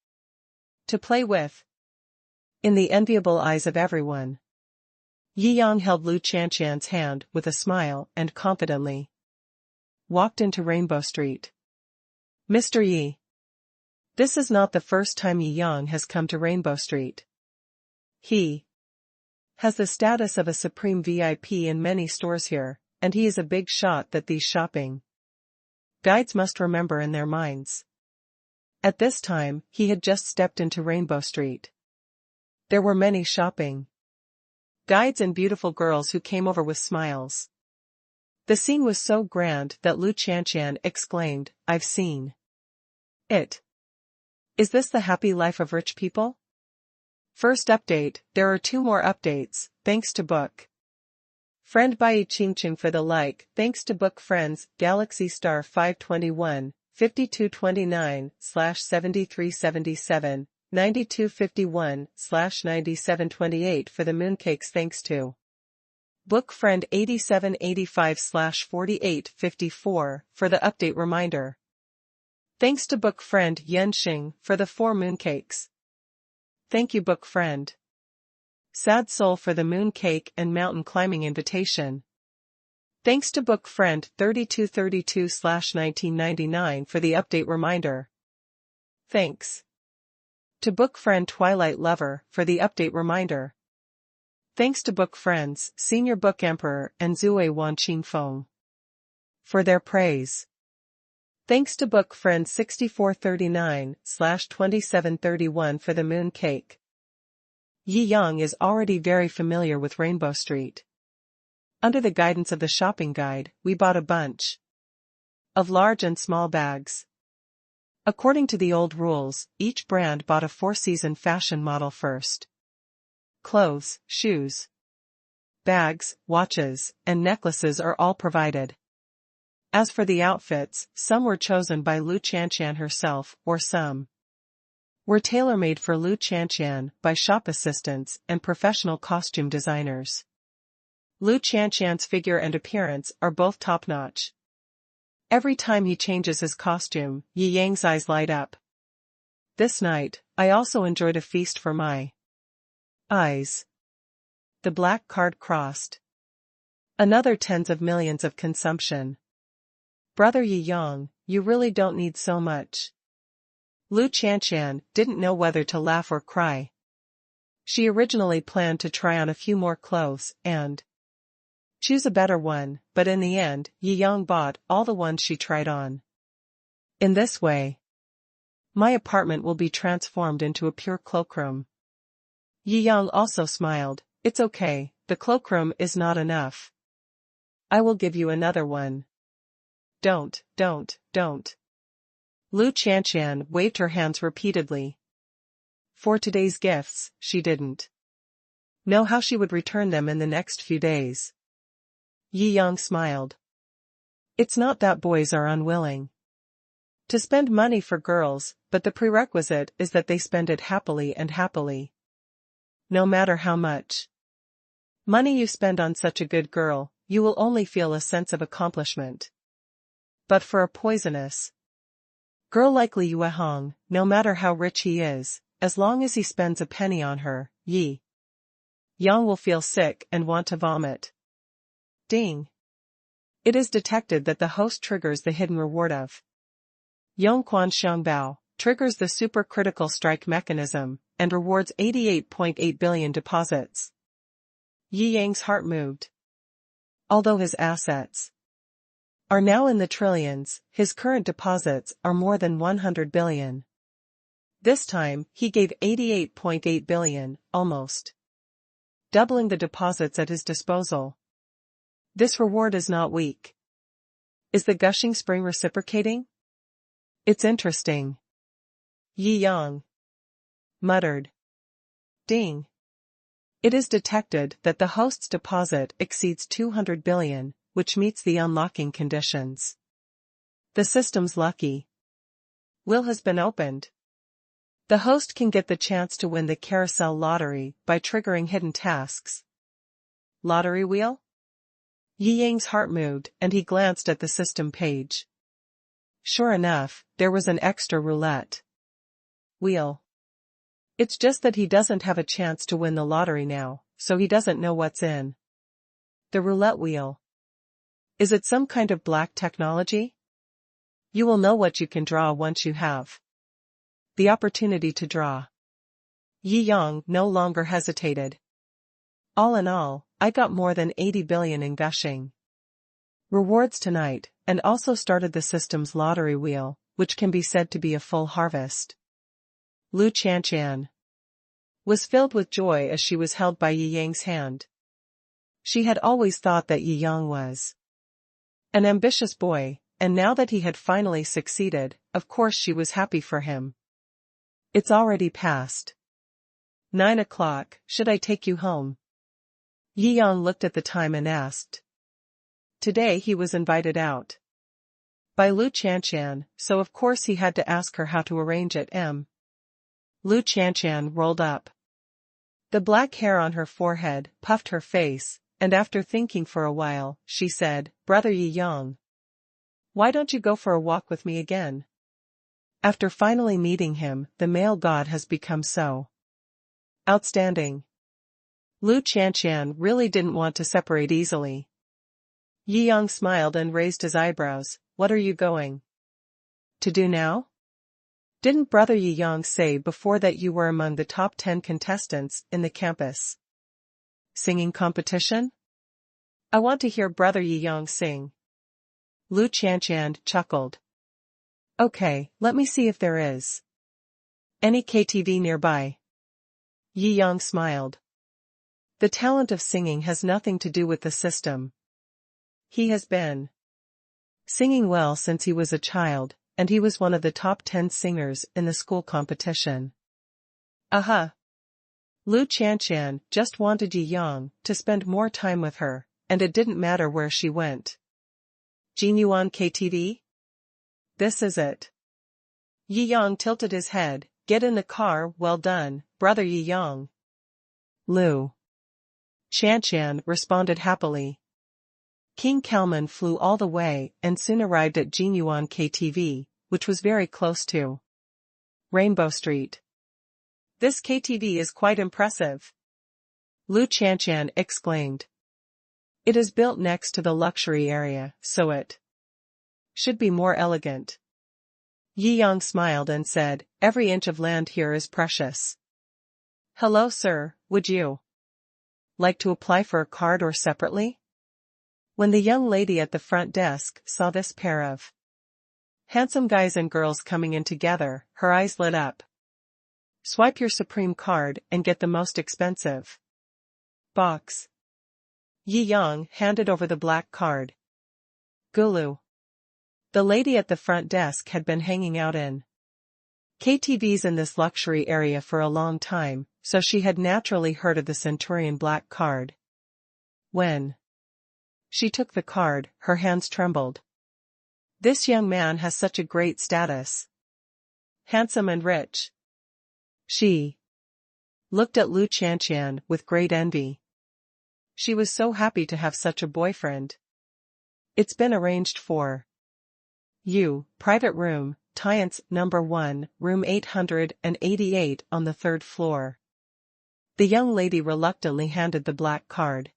to play with. In the enviable eyes of everyone, Yi Yang held Lu Qianqian's hand with a smile and confidently walked into Rainbow Street. Mr. Yi. This is not the first time Yi Yang has come to Rainbow Street. He has the status of a supreme VIP in many stores here, and he is a big shot that these shopping guides must remember in their minds. At this time, he had just stepped into Rainbow Street. There were many shopping guides and beautiful girls who came over with smiles. The scene was so grand that Lu Qianqian exclaimed, "I've seen it. Is this the happy life of rich people?" First update, there are 2 more updates, thanks to Book Friend by Qingqing for the like, thanks to Book Friends, Galaxy Star 521, 5229/7377, 9251/9728 for the mooncakes, thanks to Book Friend 8785/4854 for the update reminder. Thanks to Book Friend Yenxing for the 4 mooncakes. Thank you Book Friend Sad Soul for the mooncake and mountain climbing invitation. Thanks to Book Friend 3232/1999 for the update reminder. Thanks to Book Friend Twilight Lover for the update reminder. Thanks to Book Friends Senior Book Emperor and Zue Wanqing Feng for their praise. Thanks to Book Friend 6439/2731 for the mooncake. Yi Yang is already very familiar with Rainbow Street. Under the guidance of the shopping guide, we bought a bunch of large and small bags. According to the old rules, each brand bought a 4-season fashion model first. Clothes, shoes, bags, watches, and necklaces are all provided. As for the outfits, some were chosen by Lu Qianqian herself, or some were tailor-made for Lu Qianqian by shop assistants and professional costume designers. Lu Qianqian's figure and appearance are both top-notch. Every time he changes his costume, Yi Yang's eyes light up. This night, I also enjoyed a feast for my eyes. The black card crossed. Another tens of millions of consumption. Brother Yi Yang, you really don't need so much. Lu Qianqian didn't know whether to laugh or cry. She originally planned to try on a few more clothes and choose a better one, but in the end, Yi Yang bought all the ones she tried on. In this way, my apartment will be transformed into a pure cloakroom. Yi Yang also smiled. It's okay, the cloakroom is not enough. I will give you another one. Don't. Lu Qianqian waved her hands repeatedly. For today's gifts, she didn't know how she would return them in the next few days. Yi Yang smiled. It's not that boys are unwilling to spend money for girls, but the prerequisite is that they spend it happily and happily. No matter how much money you spend on such a good girl, you will only feel a sense of accomplishment. But for a poisonous girl like Li Yuehong, no matter how rich he is, as long as he spends a penny on her, Yi Yang will feel sick and want to vomit. Ding! It is detected that the host triggers the hidden reward of Yongquan Xiangbao, triggers the supercritical strike mechanism, and rewards 88.8 billion deposits. Yi Yang's heart moved. Although his assets are now in the trillions, his current deposits are more than 100 billion. This time, he gave 88.8 billion, almost doubling the deposits at his disposal. This reward is not weak. Is the gushing spring reciprocating? It's interesting. Yi Yang muttered. Ding! It is detected that the host's deposit exceeds 200 billion, which meets the unlocking conditions. The system's lucky. Wheel has been opened. The host can get the chance to win the carousel lottery by triggering hidden tasks. Lottery wheel? Yi Yang's heart moved and he glanced at the system page. Sure enough, there was an extra roulette wheel. It's just that he doesn't have a chance to win the lottery now, so he doesn't know what's in the roulette wheel. Is it some kind of black technology? You will know what you can draw once you have the opportunity to draw. Yi Yang no longer hesitated. All in all, I got more than 80 billion in gushing rewards tonight, and also started the system's lottery wheel, which can be said to be a full harvest. Lu Qianqian was filled with joy as she was held by Yi Yang's hand. She had always thought that Yi Yang was an ambitious boy, and now that he had finally succeeded, of course she was happy for him. It's already past 9 o'clock, should I take you home? Yi Yang looked at the time and asked. Today he was invited out by Lu Qianqian, so of course he had to ask her how to arrange it. Lu Qianqian rolled up the black hair on her forehead, puffed her face, and after thinking for a while, she said, Brother Yi Yang, why don't you go for a walk with me again? After finally meeting him, the male god has become so outstanding. Lu Qianqian really didn't want to separate easily. Yi Yang smiled and raised his eyebrows. What are you going to do now? Didn't Brother Yi Yang say before that you were among the top 10 contestants in the campus singing competition? I want to hear Brother Yi Yang sing. Lu Qianqian chuckled. Okay, let me see if there is any KTV nearby. Yi Yang smiled. The talent of singing has nothing to do with the system. He has been singing well since he was a child, and he was one of the top 10 singers in the school competition. Aha! Lu Qianqian just wanted Yi Yang to spend more time with her, and it didn't matter where she went. Jinyuan KTV? This is it. Yi Yang tilted his head. Get in the car, well done, Brother Yi Yang. Lu Qianqian responded happily. King Kalman flew all the way and soon arrived at Jinyuan KTV, which was very close to Rainbow Street. This KTV is quite impressive, Lu Qianqian exclaimed. It is built next to the luxury area, so it should be more elegant. Yi Yang smiled and said, every inch of land here is precious. Hello sir, would you like to apply for a card or separately? When the young lady at the front desk saw this pair of handsome guys and girls coming in together, her eyes lit up. Swipe your Supreme card and get the most expensive box. Yi Yang handed over the black card. Gulu. The lady at the front desk had been hanging out in KTVs in this luxury area for a long time, so she had naturally heard of the Centurion black card. When she took the card, her hands trembled. This young man has such a great status. Handsome and rich. She looked at Lu Qianqian with great envy. She was so happy to have such a boyfriend. It's been arranged for you, private room, Tiance number 1, room 888 on the 3rd floor. The young lady reluctantly handed the black card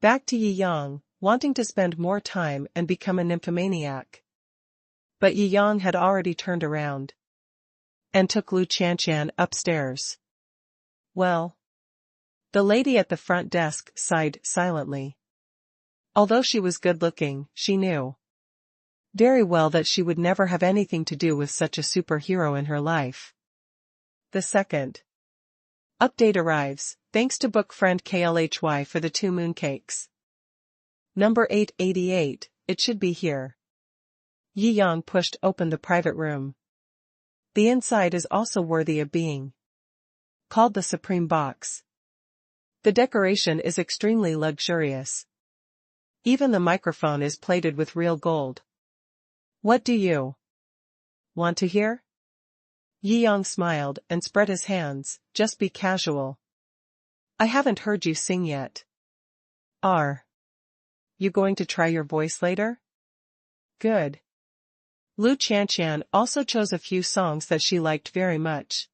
back to Yi Yang, wanting to spend more time and become a nymphomaniac. But Yi Yang had already turned around and took Lu Qianqian upstairs. Well, the lady at the front desk sighed silently. Although she was good-looking, she knew very well that she would never have anything to do with such a superhero in her life. The second update arrives, thanks to book friend KLHY for the 2 mooncakes. Number 888, it should be here. Yi Yang pushed open the private room. The inside is also worthy of being called the Supreme Box. The decoration is extremely luxurious. Even the microphone is plated with real gold. What do you Want to hear? Yi Yang smiled and spread his hands. Just be casual. I haven't heard you sing yet. Are you going to try your voice later? Good. Lu Qianqian also chose a few songs that she liked very much.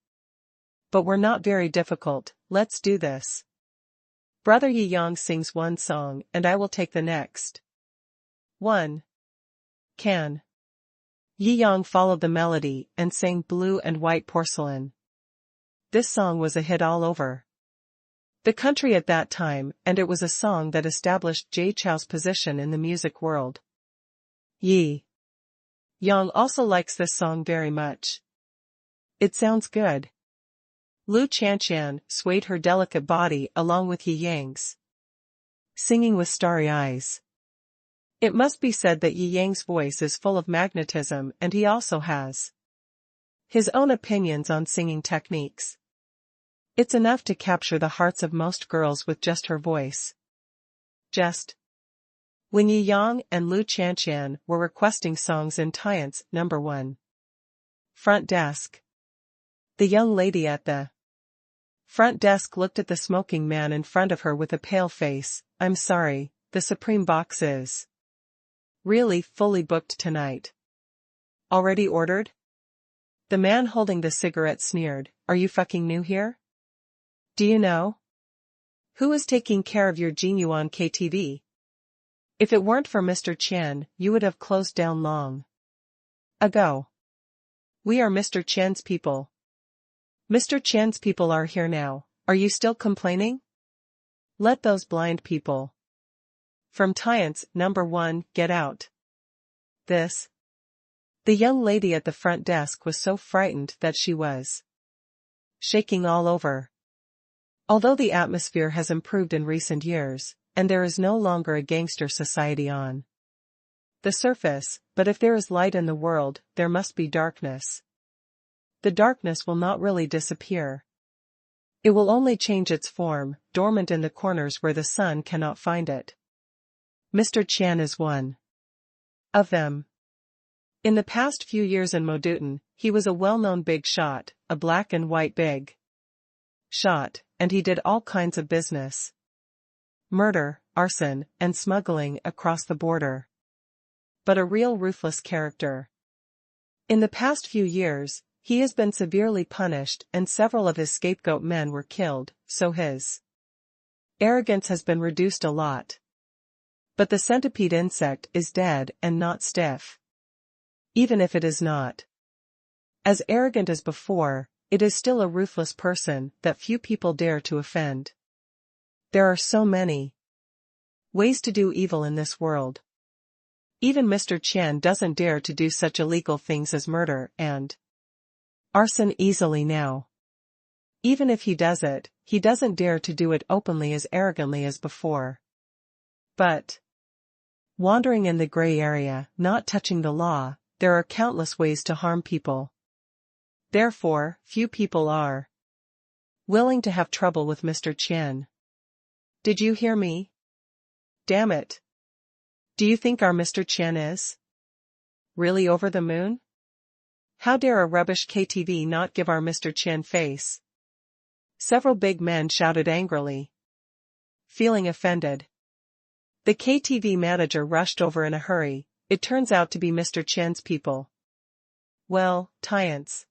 But we're not very difficult, let's do this. Brother Yi Yang sings one song and I will take the next. 1. Can. Yi Yang followed the melody and sang Blue and White Porcelain. This song was a hit all over the country at that time, and it was a song that established Jay Chou's position in the music world. Yi Yang also likes this song very much. It sounds good. Lu Qianqian swayed her delicate body along with Yi Yang's, singing with starry eyes. It must be said that Yi Yang's voice is full of magnetism, and he also has his own opinions on singing techniques. It's enough to capture the hearts of most girls with just her voice. When Yi Yang and Lu Qianqian were requesting songs in Tian's number 1 front desk, the young lady at the front desk looked at the smoking man in front of her with a pale face. I'm sorry, the Supreme box is really fully booked tonight. Already ordered? The man holding the cigarette sneered. Are you fucking new here? Do you know who is taking care of your Jinyuan KTV? If it weren't for Mr. Chen, you would have closed down long ago. We are Mr. Chen's people. Mr. Chen's people are here now. Are you still complaining? Let those blind people from Tian's number 1 get out. The young lady at the front desk was so frightened that she was shaking all over. Although the atmosphere has improved in recent years, and there is no longer a gangster society on the surface, but if there is light in the world, there must be darkness. The darkness will not really disappear. It will only change its form, dormant in the corners where the sun cannot find it. Mr. Chen is one of them. In the past few years in Moduten, he was a well-known big shot, a black and white big shot, and he did all kinds of business. Murder, arson, and smuggling across the border. But a real ruthless character. In the past few years, he has been severely punished and several of his scapegoat men were killed, so his arrogance has been reduced a lot. But the centipede insect is dead and not stiff. Even if it is not as arrogant as before, it is still a ruthless person that few people dare to offend. There are so many ways to do evil in this world. Even Mr. Chen doesn't dare to do such illegal things as murder and arson easily now. Even if he does it, he doesn't dare to do it openly as arrogantly as before. But wandering in the gray area, not touching the law, there are countless ways to harm people. Therefore, few people are willing to have trouble with Mr. Chen. Did you hear me? Damn it. Do you think our Mr. Chen is really over the moon? How dare a rubbish KTV not give our Mr. Chen face? Several big men shouted angrily, feeling offended. The KTV manager rushed over in a hurry. It turns out to be Mr. Chen's people. Well, Tian's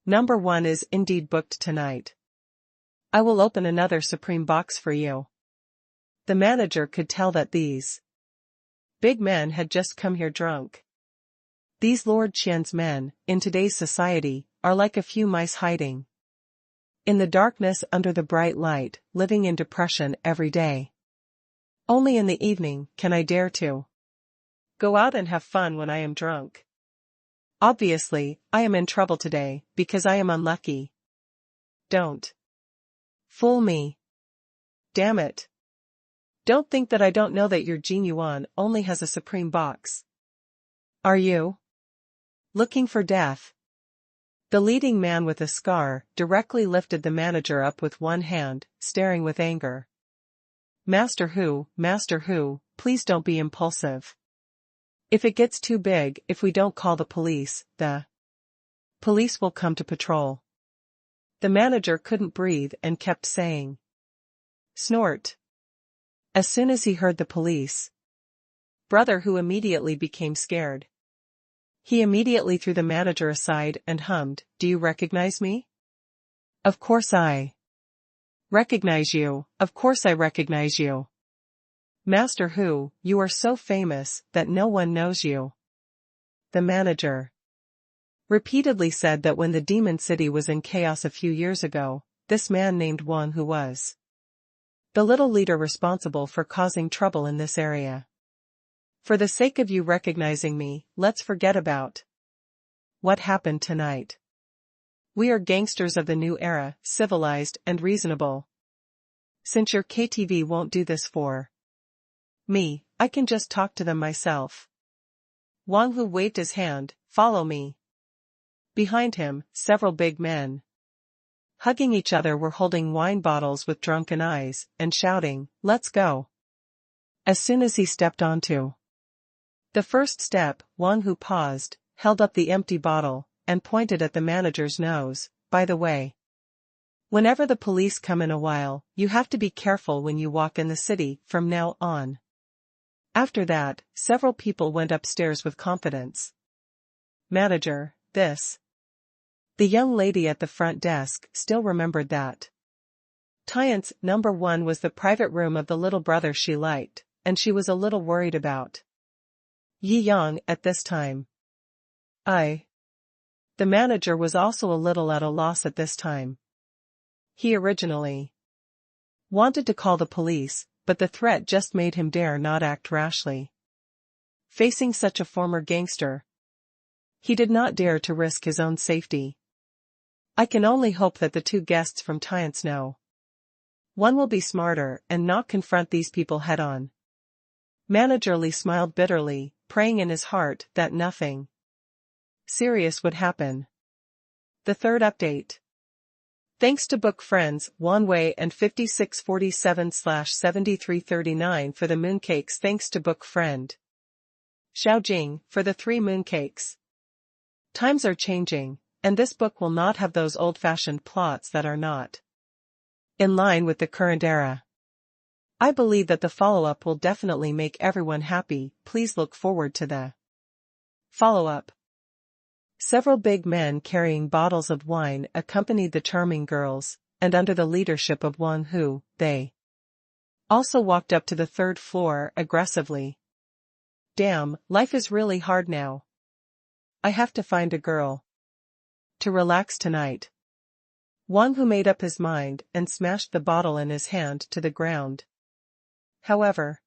number 1 is indeed booked tonight. I will open another Supreme box for you. The manager could tell that these big men had just come here drunk. These Lord Chen's men, in today's society, are like a few mice hiding in the darkness under the bright light, living in depression every day. Only in the evening can I dare to go out and have fun when I am drunk. Obviously, I am in trouble today, because I am unlucky. Don't fool me. Damn it. Don't think that I don't know that your Jinyuan only has a Supreme box. Are you looking for death? The leading man with a scar directly lifted the manager up with one hand, staring with anger. Master Hu, please don't be impulsive. If it gets too big, if we don't call the police, the Police will come to patrol. The manager couldn't breathe and kept saying. Snort. As soon as he heard the police. Brother Who immediately became scared. He immediately threw the manager aside and hummed, "Do you recognize me?" "Of course I recognize you, of course I recognize you. Master Who, you are so famous that no one knows you." The manager repeatedly said that when the Demon City was in chaos a few years ago, this man named Wang Hu was the little leader responsible for causing trouble in this area. For the sake of you recognizing me, let's forget about what happened tonight. We are gangsters of the new era, civilized and reasonable. Since your KTV won't do this for me, I can just talk to them myself. Wang Hu waved his hand, "Follow me." Behind him, several big men, hugging each other, were holding wine bottles with drunken eyes, and shouting, "Let's go." As soon as he stepped onto the first step, Wang Hu paused, held up the empty bottle, and pointed at the manager's nose. "By the way, whenever the police come in a while, you have to be careful when you walk in the city from now on." After that, several people went upstairs with confidence. "Manager, this." The young lady at the front desk still remembered that Tian's #1 was the private room of the little brother she liked, and she was a little worried about Yi Yang at this time. The manager was also a little at a loss at this time. He originally wanted to call the police, but the threat just made him dare not act rashly. Facing such a former gangster, he did not dare to risk his own safety. I can only hope that the two guests from Tian's know. One will be smarter and not confront these people head-on. Manager Li smiled bitterly, praying in his heart that nothing serious would happen. The third update. Thanks to book friends, Wanwei and 5647/7339 for the mooncakes. Thanks to book friend Xiaojing for the 3 mooncakes. Times are changing, and this book will not have those old-fashioned plots that are not in line with the current era. I believe that the follow-up will definitely make everyone happy. Please look forward to the follow-up. Several big men carrying bottles of wine accompanied the charming girls, and under the leadership of Wang Hu, they also walked up to the 3rd floor aggressively. Damn, life is really hard now. I have to find a girl to relax tonight. Wang Hu made up his mind and smashed the bottle in his hand to the ground. However,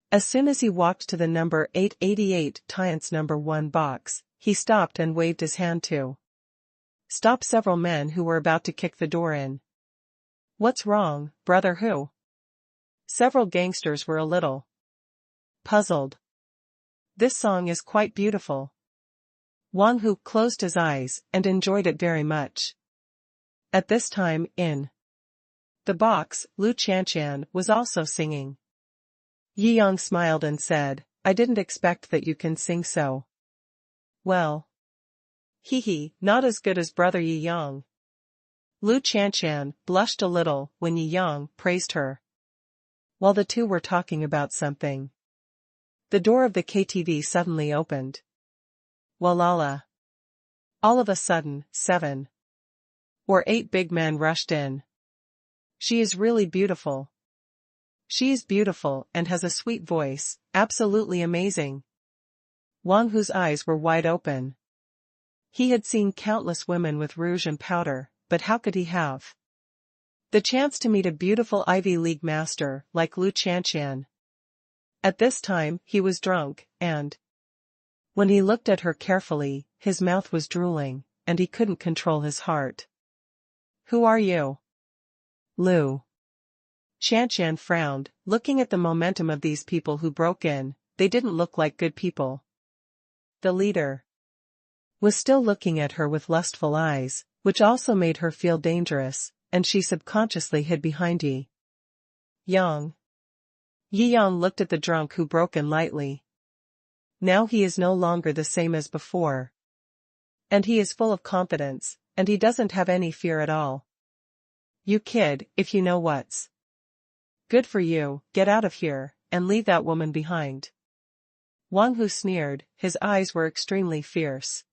as soon as he walked to the number 888 Tian's #1 box, he stopped and waved his hand to stop several men who were about to kick the door in. "What's wrong, brother Who?" Several gangsters were a little puzzled. "This song is quite beautiful." Wang Hu closed his eyes and enjoyed it very much. At this time, in the box, Lu Qianqian was also singing. Yi Yang smiled and said, "I didn't expect that you can sing so well." "Hee, not as good as brother Yi Yang." Lu Qianqian blushed a little when Yi Yang praised her. While the two were talking about something, the door of the KTV suddenly opened. Walala. All of a sudden, 7 or 8 big men rushed in. "She is really beautiful. She is beautiful and has a sweet voice, absolutely amazing." Wang Hu's eyes were wide open. He had seen countless women with rouge and powder, but how could he have the chance to meet a beautiful Ivy League master like Lu Qianqian? At this time, he was drunk, and when he looked at her carefully, his mouth was drooling, and he couldn't control his heart. "Who are you?" Lu Qianqian frowned, looking at the momentum of these people who broke in. They didn't look like good people. The leader was still looking at her with lustful eyes, which also made her feel dangerous, and she subconsciously hid behind Yi Yang. Yi Yang looked at the drunk who broke in lightly. Now he is no longer the same as before. And he is full of confidence, and he doesn't have any fear at all. You kid, if you know what's good for you, get out of here, and leave that woman behind. Wang Hu sneered, his eyes were extremely fierce.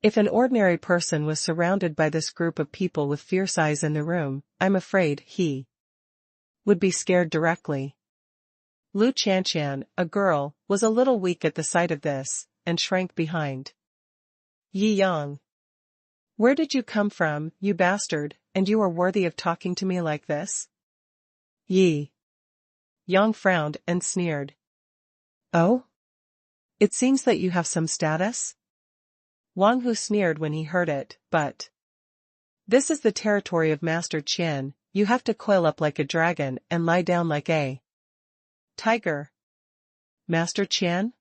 If an ordinary person was surrounded by this group of people with fierce eyes in the room, I'm afraid he would be scared directly. Lu Chanshan, a girl, was a little weak at the sight of this, and shrank behind. Yi Yang. Where did you come from, you bastard, and you are worthy of talking to me like this? Yi Yang frowned and sneered. Oh? It seems that you have some status? Wang Hu sneered when he heard it, but this is the territory of Master Qian, you have to coil up like a dragon and lie down like a tiger. Master Qian?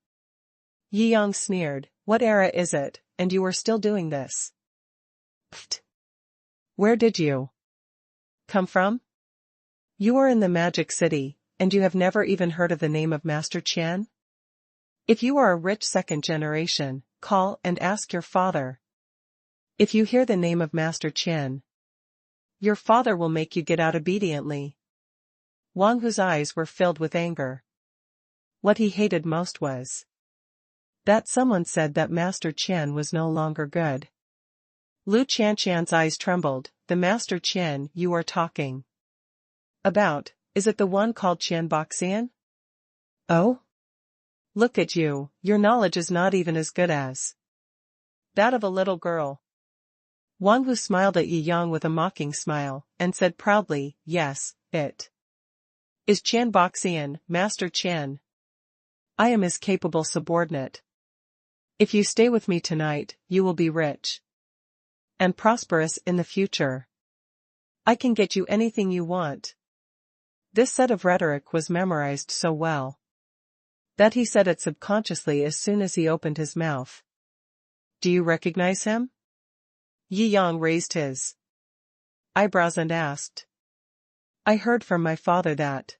Yi Yang sneered, what era is it, and you are still doing this? Pfft. Where did you come from? You are in the Magic City, and you have never even heard of the name of Master Qian? If you are a rich second generation, call and ask your father. If you hear the name of Master Qian, your father will make you get out obediently. Wang Hu's eyes were filled with anger. What he hated most was that someone said that Master Qian was no longer good. Lu Chanshan's eyes trembled, the Master Qian you are talking about, is it the one called Qian Boxian? Oh? Look at you, your knowledge is not even as good as that of a little girl. Wang Hu smiled at Yi Yang with a mocking smile, and said proudly, yes, it is Qian Boxian, Master Qian. I am his capable subordinate. If you stay with me tonight, you will be rich and prosperous in the future. I can get you anything you want. This set of rhetoric was memorized so well that he said it subconsciously as soon as he opened his mouth. Do you recognize him? Yi Yang raised his eyebrows and asked. I heard from my father that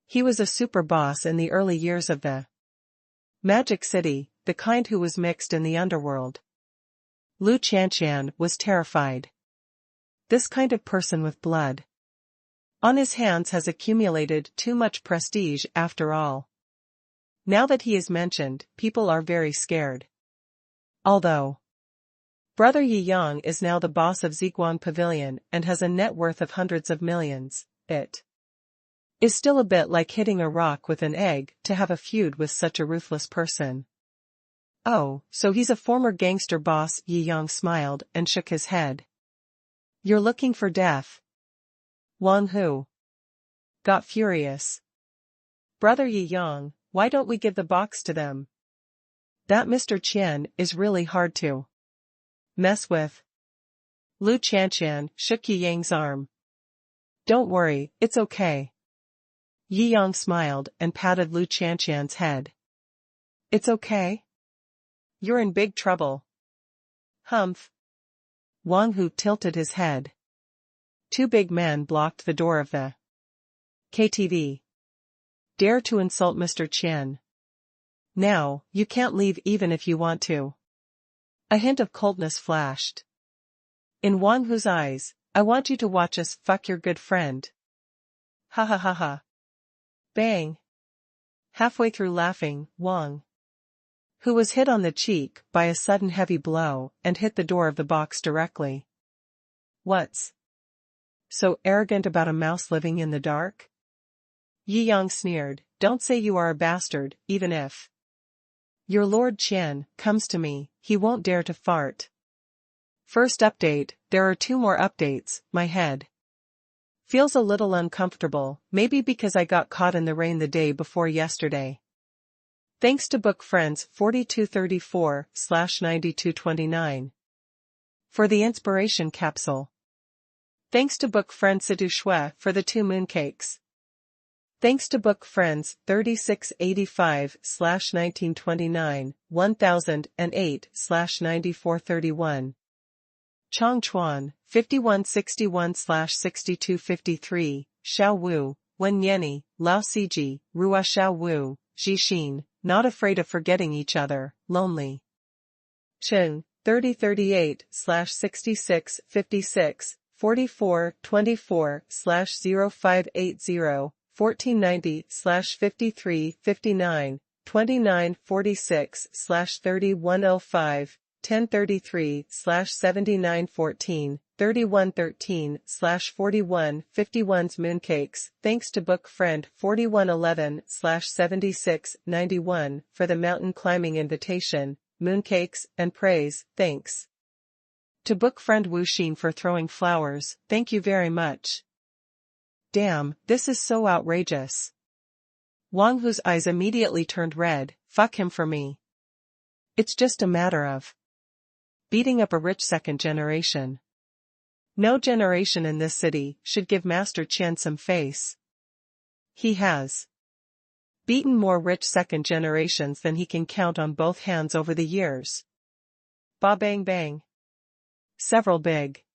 he was a super boss in the early years of the Magic City, the kind who was mixed in the underworld. Lu Chanshan was terrified. This kind of person with blood on his hands has accumulated too much prestige after all. Now that he is mentioned, people are very scared. Although Brother Yi Yang is now the boss of Ziguang Pavilion and has a net worth of hundreds of millions, it is still a bit like hitting a rock with an egg to have a feud with such a ruthless person. Oh, so he's a former gangster boss, Yi Yang smiled and shook his head. You're looking for death. Wang Hu got furious. Brother Yi Yang, why don't we give the box to them? That Mr. Qian is really hard to mess with. Lu Chanshan shook Yi Yang's arm. Don't worry, it's okay. Yi Yang smiled and patted Lu Chanshan's head. It's okay? You're in big trouble. Humph. Wang Hu tilted his head. Two big men blocked the door of the KTV. Dare to insult Mr. Qian. Now, you can't leave even if you want to. A hint of coldness flashed in Wang Hu's eyes. I want you to watch us fuck your good friend. Ha ha ha ha. Bang. Halfway through laughing, Wang Hu was hit on the cheek by a sudden heavy blow and hit the door of the box directly. What's so arrogant about a mouse living in the dark? Yi Yang sneered, don't say you are a bastard, even if your Lord Qian comes to me, he won't dare to fart. First update, there are 2 more updates, my head feels a little uncomfortable, maybe because I got caught in the rain the day before yesterday. Thanks to Book Friends 4234/9229 for the inspiration capsule. Thanks to Book Friend Situ Shui for the 2 mooncakes. Thanks to Book Friends 3685/1929, 1008/9431. Chong Chuan, 5161/6253, Shou Wu, Wen Yeni, Lao Siji, Rua Shou Wu, Jixin, not afraid of forgetting each other, lonely. Chen, 3038/6656 4424/0580 1490/5359 2946/3105 1033/7914 3113/4151's Mooncakes. Thanks to book friend 4111/7691 for the mountain climbing invitation, mooncakes, and praise. Thanks. To book friend Wu Xin for throwing flowers. Thank you very much. Damn, this is so outrageous. Wang Hu's eyes immediately turned red. Fuck him for me. It's just a matter of beating up a rich second generation. No generation in this city should give Master Qian some face. He has beaten more rich second generations than he can count on both hands over the years. Ba bang bang. Several big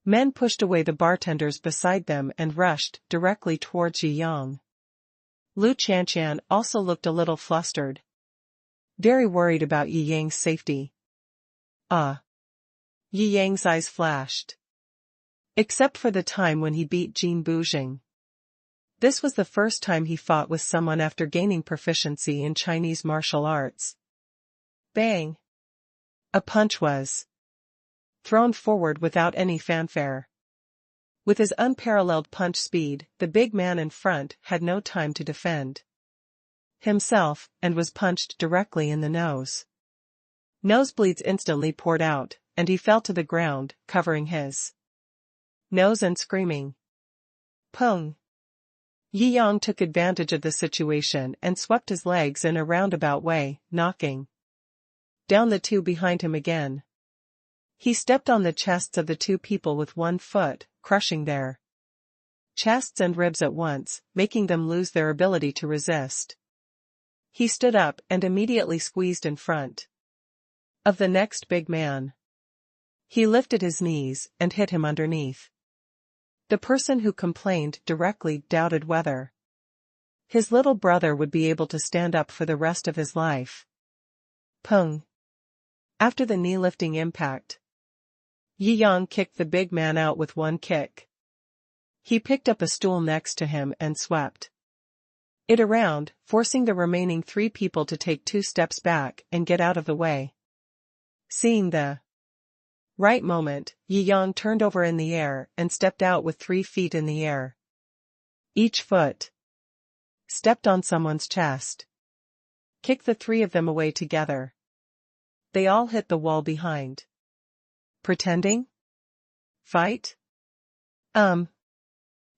men pushed away the bartenders beside them and rushed directly towards Yi Yang. Lu Qianqian also looked a little flustered. Very worried about Yi Yang's safety. Yi Yang's eyes flashed. Except for the time when he beat Jin Bujing. This was the first time he fought with someone after gaining proficiency in Chinese martial arts. Bang! A punch was thrown forward without any fanfare. With his unparalleled punch speed, the big man in front had no time to defend himself, and was punched directly in the nose. Nosebleeds instantly poured out, and he fell to the ground, covering his nose and screaming. Pung! Yi Yang took advantage of the situation and swept his legs in a roundabout way, knocking down the two behind him again. He stepped on the chests of the two people with one foot, crushing their chests and ribs at once, making them lose their ability to resist. He stood up and immediately squeezed in front of the next big man. He lifted his knees and hit him underneath. The person who complained directly doubted whether his little brother would be able to stand up for the rest of his life. Pung! After the knee-lifting impact, Yi Yang kicked the big man out with one kick. He picked up a stool next to him and swept it around, forcing the remaining three people to take 2 steps back and get out of the way. Seeing the right moment, Yi Yang turned over in the air and stepped out with 3 feet in the air. Each foot stepped on someone's chest. Kicked the 3 of them away together. They all hit the wall behind. Pretending? Fight?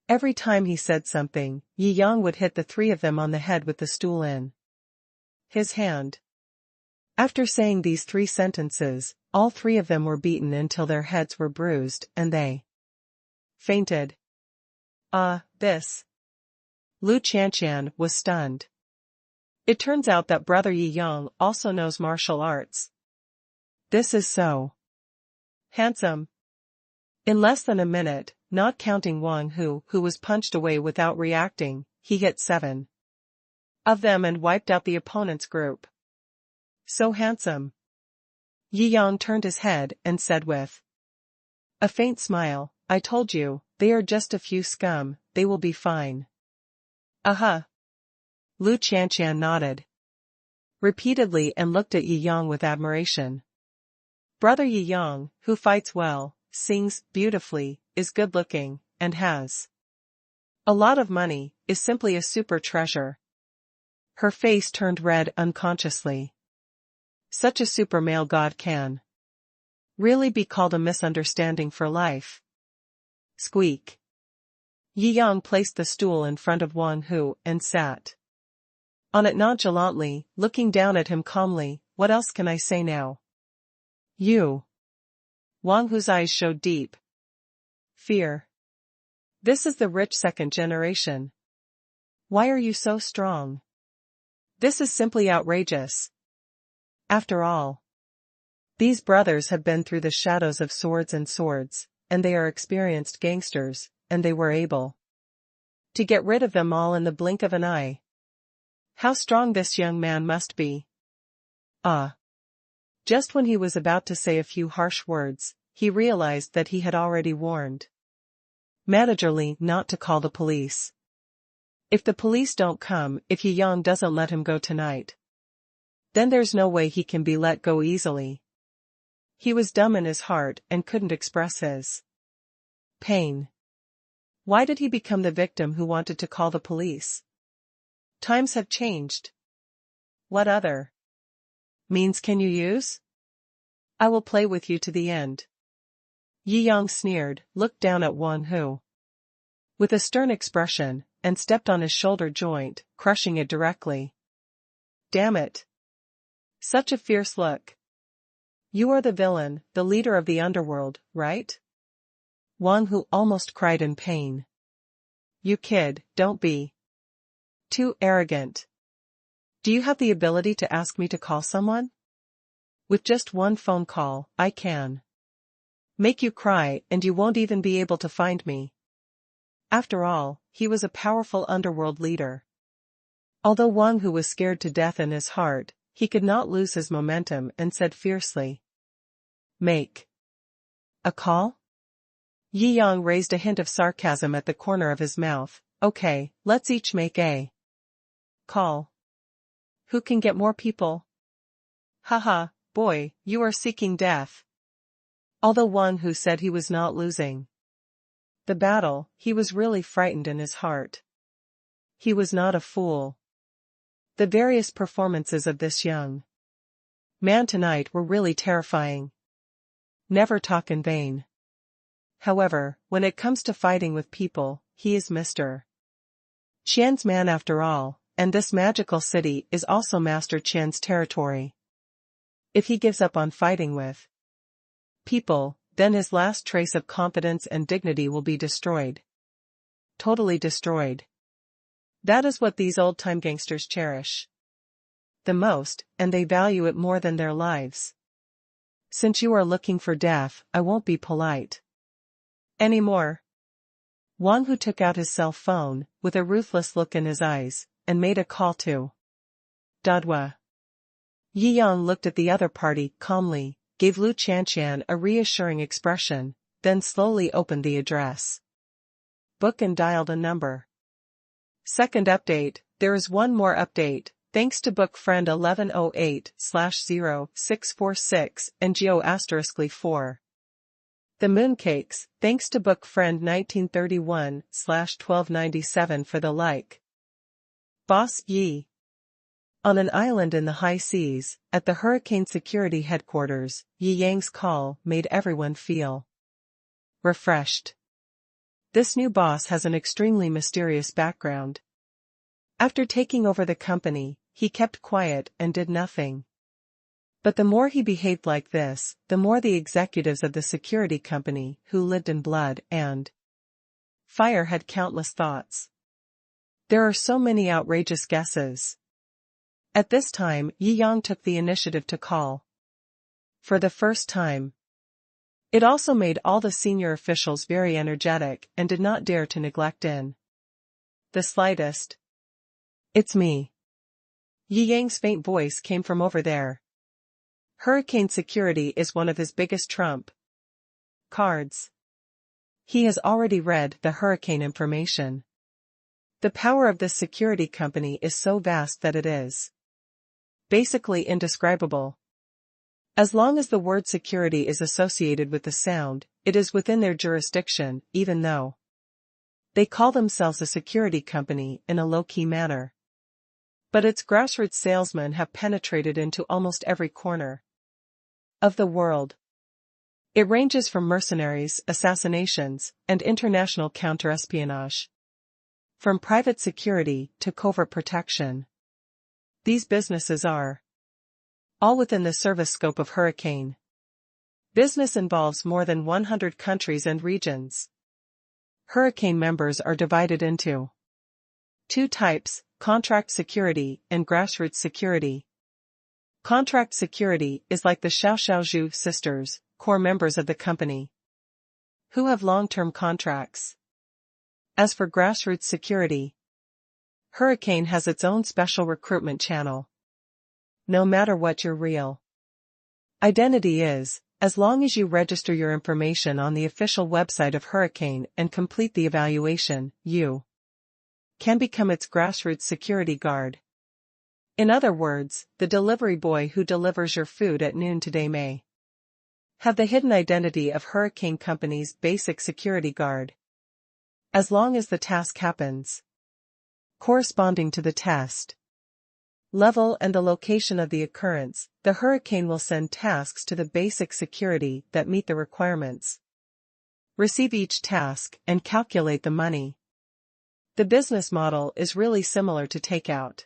Every time he said something, Yi Yang would hit the 3 of them on the head with the stool in his hand. After saying these 3 sentences, all 3 of them were beaten until their heads were bruised and they fainted. This. Lu Qianqian was stunned. It turns out that brother Yi Yang also knows martial arts. This is so handsome. In less than a minute, not counting Wang Hu, who was punched away without reacting, he hit 7 of them and wiped out the opponent's group. So handsome. Yi Yang turned his head and said with a faint smile, I told you, they are just a few scum, they will be fine. Lu Qianqian nodded repeatedly and looked at Yi Yang with admiration. Brother Yi Yang, who fights well, sings beautifully, is good-looking, and has a lot of money, is simply a super treasure. Her face turned red unconsciously. Such a super male god can really be called a misunderstanding for life. Squeak. Yi Yang placed the stool in front of Wang Hu and sat on it nonchalantly, looking down at him calmly. What else can I say now? You. Wang Hu's eyes showed deep fear. This is the rich second generation. Why are you so strong? This is simply outrageous. After all, these brothers have been through the shadows of swords, and they are experienced gangsters, and they were able to get rid of them all in the blink of an eye. How strong this young man must be. Just when he was about to say a few harsh words, he realized that he had already warned Manager Li not to call the police. If the police don't come, if Jiangjing doesn't let him go tonight, then there's no way he can be let go easily. He was dumb in his heart and couldn't express his pain. Why did he become the victim who wanted to call the police? Times have changed. What other means can you use? I will play with you to the end. Jiangjing sneered, looked down at Wang Hu with a stern expression, and stepped on his shoulder joint, crushing it directly. Damn it. Such a fierce look. You are the villain, the leader of the underworld, right? Wang Hu almost cried in pain. You kid, don't be too arrogant. Do you have the ability to ask me to call someone? With just one phone call, I can make you cry and you won't even be able to find me. After all, he was a powerful underworld leader. Although Wang Hu was scared to death in his heart, he could not lose his momentum and said fiercely, Make a call? Jiangjing raised a hint of sarcasm at the corner of his mouth. Okay, let's each make a call. Who can get more people? Haha, boy, you are seeking death. Although Wang Hu said he was not losing the battle, he was really frightened in his heart. He was not a fool. The various performances of this young man tonight were really terrifying. Never talk in vain. However, when it comes to fighting with people, he is Mr. Qian's man after all, and this magical city is also Master Qian's territory. If he gives up on fighting with people, then his last trace of confidence and dignity will be destroyed. Totally destroyed. That is what these old-time gangsters cherish the most, and they value it more than their lives. Since you are looking for death, I won't be polite anymore. Wang Hu took out his cell phone, with a ruthless look in his eyes, and made a call to Dadwa. Jiangjing looked at the other party calmly, gave Lu Qianqian a reassuring expression, then slowly opened the address book and dialed a number. Second update, there is one more update, thanks to book friend 1108/0646 and Geo*4. The Mooncakes, thanks to book friend 1931/1297 for the like. Boss Yi. On an island in the high seas, at the hurricane security headquarters, Jiangjing's call made everyone feel refreshed. This new boss has an extremely mysterious background. After taking over the company, he kept quiet and did nothing. But the more he behaved like this, the more the executives of the security company, who lived in blood and fire, had countless thoughts. There are so many outrageous guesses. At this time, Jiangjing took the initiative to call for the first time. It also made all the senior officials very energetic and did not dare to neglect in the slightest. It's me. Jiangjing's faint voice came from over there. Hurricane security is one of his biggest trump cards. He has already read the hurricane information. The power of this security company is so vast that it is basically indescribable. As long as the word security is associated with the sound, it is within their jurisdiction, even though they call themselves a security company in a low-key manner. But its grassroots salesmen have penetrated into almost every corner of the world. It ranges from mercenaries, assassinations, and international counter-espionage, from private security to covert protection. These businesses are all within the service scope of Hurricane. Business involves more than 100 countries and regions. Hurricane members are divided into two types: contract security and grassroots security. Contract security is like the Shou sisters, core members of the company, who have long-term contracts. As for grassroots security, Hurricane has its own special recruitment channel. No matter what your real Identity is, as long as you register your information on the official website of Hurricane and complete the evaluation, you can become its grassroots security guard. In other words, the delivery boy who delivers your food at noon today may have the hidden identity of Hurricane Company's basic security guard. As long as the task happens corresponding to the test level and the location of the occurrence, the Hurricane will send tasks to the basic security that meet the requirements. Receive each task and calculate the money. The business model is really similar to takeout.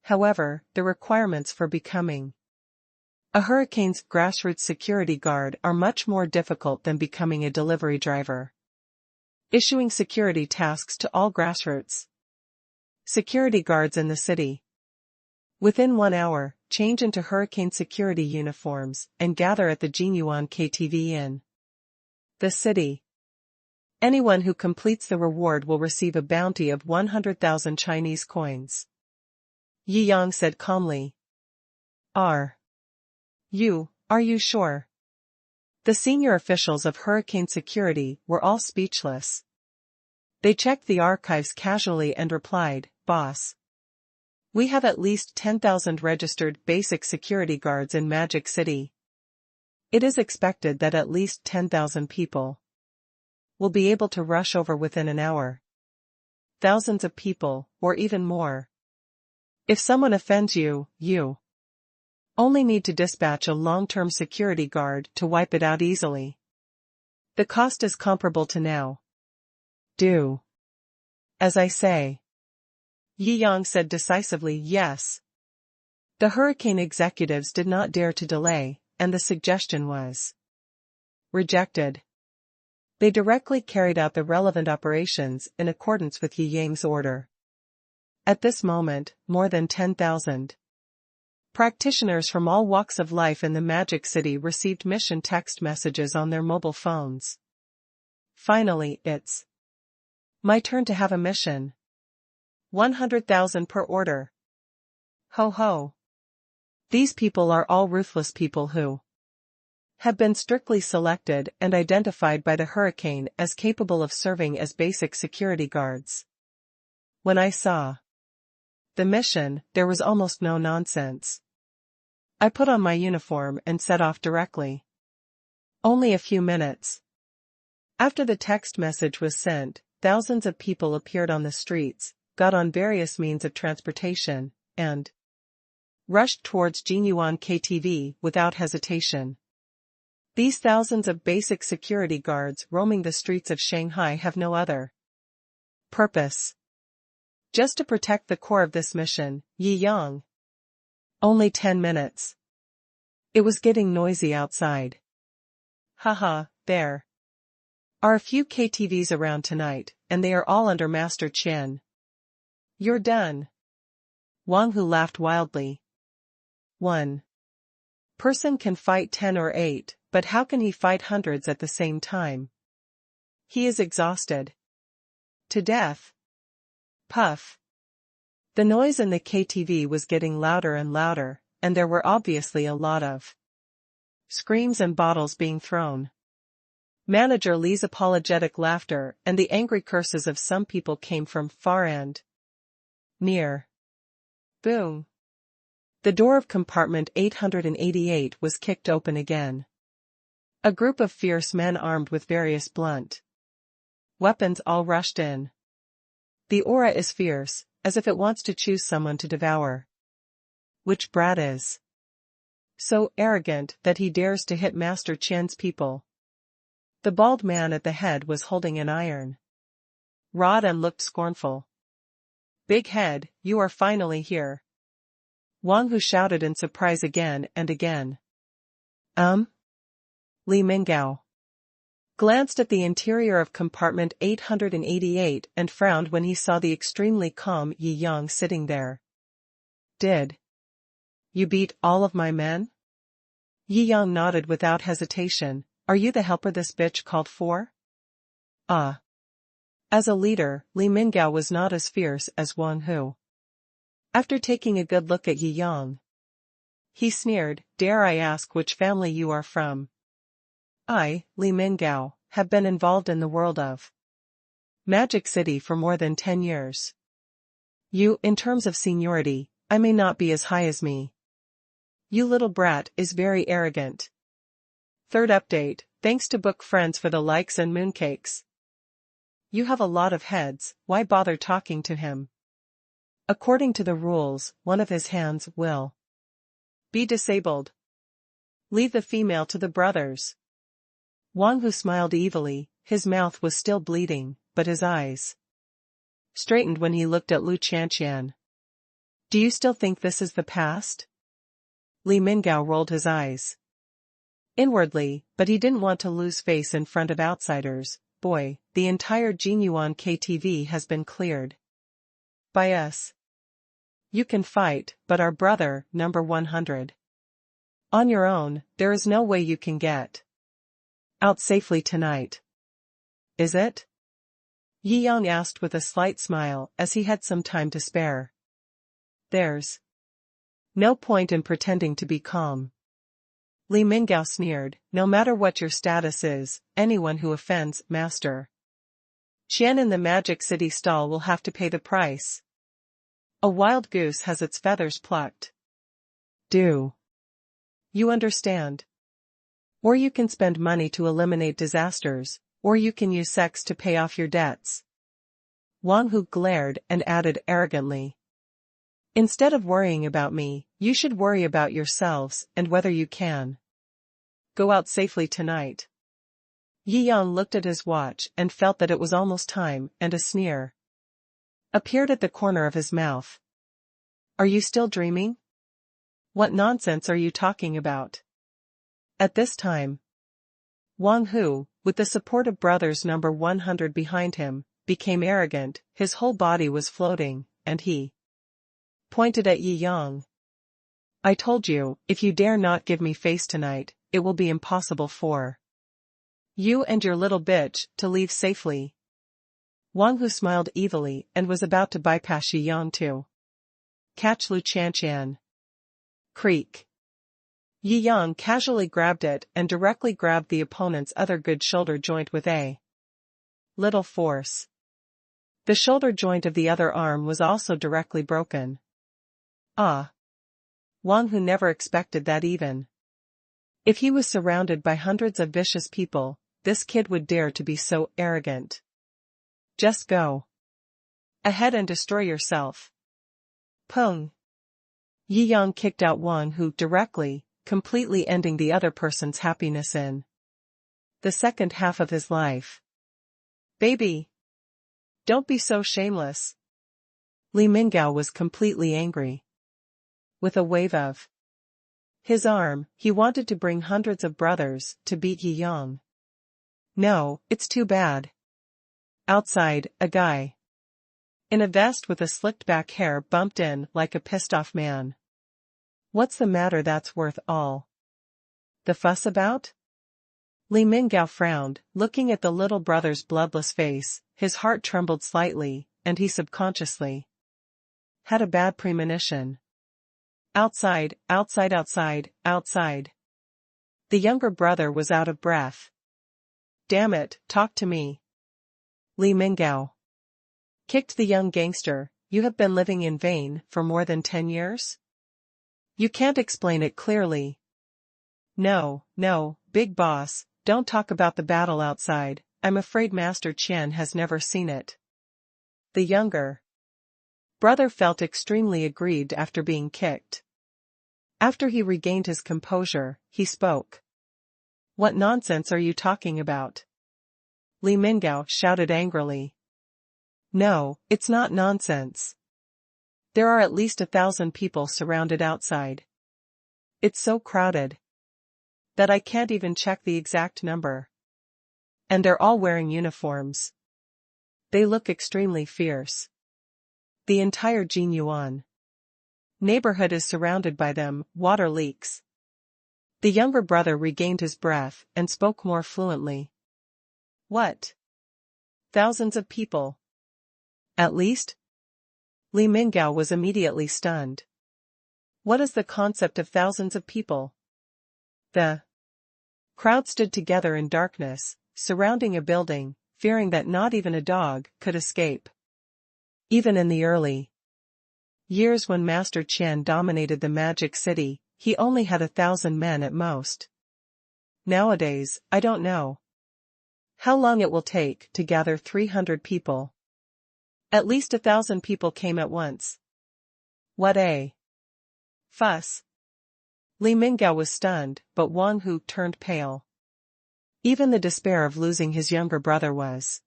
However, the requirements for becoming a Hurricane's grassroots security guard are much more difficult than becoming a delivery driver. Issuing security tasks to all grassroots security guards in the city. Within 1 hour, change into Hurricane security uniforms and gather at the Jiangjing KTV in the city. Anyone who completes the reward will receive a bounty of 100,000 Chinese coins. Yi Yang said calmly. Are you sure? The senior officials of Hurricane Security were all speechless. They checked the archives casually and replied, Boss. We have at least 10,000 registered basic security guards in Magic City. It is expected that at least 10,000 people will be able to rush over within an hour. Thousands of people, or even more. If someone offends you, you only need to dispatch a long-term security guard to wipe it out easily. The cost is comparable to now. Do as I say. Yi Yang said decisively yes. The Hurricane executives did not dare to delay, and the suggestion was rejected. They directly carried out the relevant operations in accordance with Yi Yang's order. At this moment, more than 10,000 practitioners from all walks of life in the Magic City received mission text messages on their mobile phones. Finally, it's my turn to have a mission. 100,000 per order. Ho ho. These people are all ruthless people who have been strictly selected and identified by the Hurricane as capable of serving as basic security guards. When I saw the mission, there was almost no nonsense. I put on my uniform and set off directly. Only a few minutes after the text message was sent, thousands of people appeared on the streets, got on various means of transportation, and rushed towards Jiangjing KTV without hesitation. These thousands of basic security guards roaming the streets of Shanghai have no other purpose. Just to protect the core of this mission, Yi Yang. Only 10 minutes. It was getting noisy outside. Haha, there are a few KTVs around tonight, and they are all under Master Chen. You're done. Wang Hu laughed wildly. One person can fight 10 or 8, but how can he fight hundreds at the same time? He is exhausted to death. Puff. The noise in the KTV was getting louder and louder, and there were obviously a lot of screams and bottles being thrown. Manager Li's apologetic laughter and the angry curses of some people came from far and near. Boom. The door of compartment 888 was kicked open again. A group of fierce men armed with various blunt weapons all rushed in. The aura is fierce, as if it wants to choose someone to devour. Which brat is so arrogant that he dares to hit Master Chen's people? The bald man at the head was holding an iron rod and looked scornful. Big head, you are finally here. Wang Hu shouted in surprise again and again. Li Minggao glanced at the interior of compartment 888 and frowned when he saw the extremely calm Yi Yang sitting there. Did you beat all of my men? Yi Yang nodded without hesitation. Are you the helper this bitch called for? As a leader, Li Minggao was not as fierce as Wang Hu. After taking a good look at Yi Yang, He sneered, "Dare I ask which family you are from?" "I, Li Mingao, have been involved in the world of Magic City for more than 10 years. You, in terms of seniority, I may not be as high as me. You little brat is very arrogant." Third update, thanks to book friends for the likes and mooncakes. You have a lot of heads, why bother talking to him? According to the rules, one of his hands will be disabled. Leave the female to the brothers. Wang Hu smiled evilly, his mouth was still bleeding, but his eyes straightened when he looked at Lu Qianqian. "Do you still think this is the past?" Li Mingao rolled his eyes inwardly, but he didn't want to lose face in front of outsiders. "Boy, the entire Jinyuan KTV has been cleared by us. You can fight, but our brother, number 100. On your own, there is no way you can get out safely tonight. Is it?" Yi Yang asked with a slight smile as he had some time to spare. "There's no point in pretending to be calm." Li Mingao sneered, "No matter what your status is, anyone who offends Master Qian in the Magic City stall will have to pay the price. A wild goose has its feathers plucked. Do you understand? Or you can spend money to eliminate disasters, or you can use sex to pay off your debts." Wang Hu glared and added arrogantly, "Instead of worrying about me, you should worry about yourselves and whether you can go out safely tonight." Yi Yang looked at his watch and felt that it was almost time, and a sneer appeared at the corner of his mouth. "Are you still dreaming? What nonsense are you talking about?" At this time, Wang Hu, with the support of brothers number 100 behind him, became arrogant, his whole body was floating, and he pointed at Yi Yang. "I told you, if you dare not give me face tonight, it will be impossible for you and your little bitch to leave safely." Wang Hu smiled evilly and was about to bypass Yi Yang to catch Lu Qianqian. Creak. Yi Yang casually grabbed it and directly grabbed the opponent's other good shoulder joint with a little force. The shoulder joint of the other arm was also directly broken. Ah! Wang Hu never expected that even if he was surrounded by hundreds of vicious people, this kid would dare to be so arrogant. "Just go ahead and destroy yourself." Pung! Yi Yang kicked out Wang Hu directly, completely ending the other person's happiness in the second half of his life. "Baby! Don't be so shameless." Li Mingao was completely angry. With a wave of his arm, he wanted to bring hundreds of brothers to beat Yi Yang. "No, it's too bad." Outside, a guy in a vest with a slicked back hair bumped in like a pissed-off man. "What's the matter that's worth all the fuss about?" Li Mingao frowned, looking at the little brother's bloodless face. His heart trembled slightly, and he subconsciously had a bad premonition. Outside, outside, outside, outside. The younger brother was out of breath. "Damn it, talk to me." Li Mingao kicked the young gangster. "You have been living in vain for more than 10 years? You can't explain it clearly." No, big boss, don't talk about the battle outside, I'm afraid Master Qian has never seen it." The younger brother felt extremely aggrieved after being kicked. After he regained his composure, he spoke. "What nonsense are you talking about?" Li Mingao shouted angrily. "No, it's not nonsense. There are at least 1,000 people surrounded outside. It's so crowded that I can't even check the exact number. And they're all wearing uniforms. They look extremely fierce. The entire Jinyuan neighborhood is surrounded by them, water leaks." The younger brother regained his breath and spoke more fluently. "What? Thousands of people? At least?" Li Mingao was immediately stunned. What is the concept of thousands of people? The crowd stood together in darkness, surrounding a building, fearing that not even a dog could escape. Even in the early years when Master Qian dominated the Magic City, he only had 1,000 men at most. Nowadays, I don't know how long it will take to gather 300 people. At least 1,000 people came at once. What a fuss. Li Minggao was stunned, but Wang Hu turned pale. Even the despair of losing his younger brother was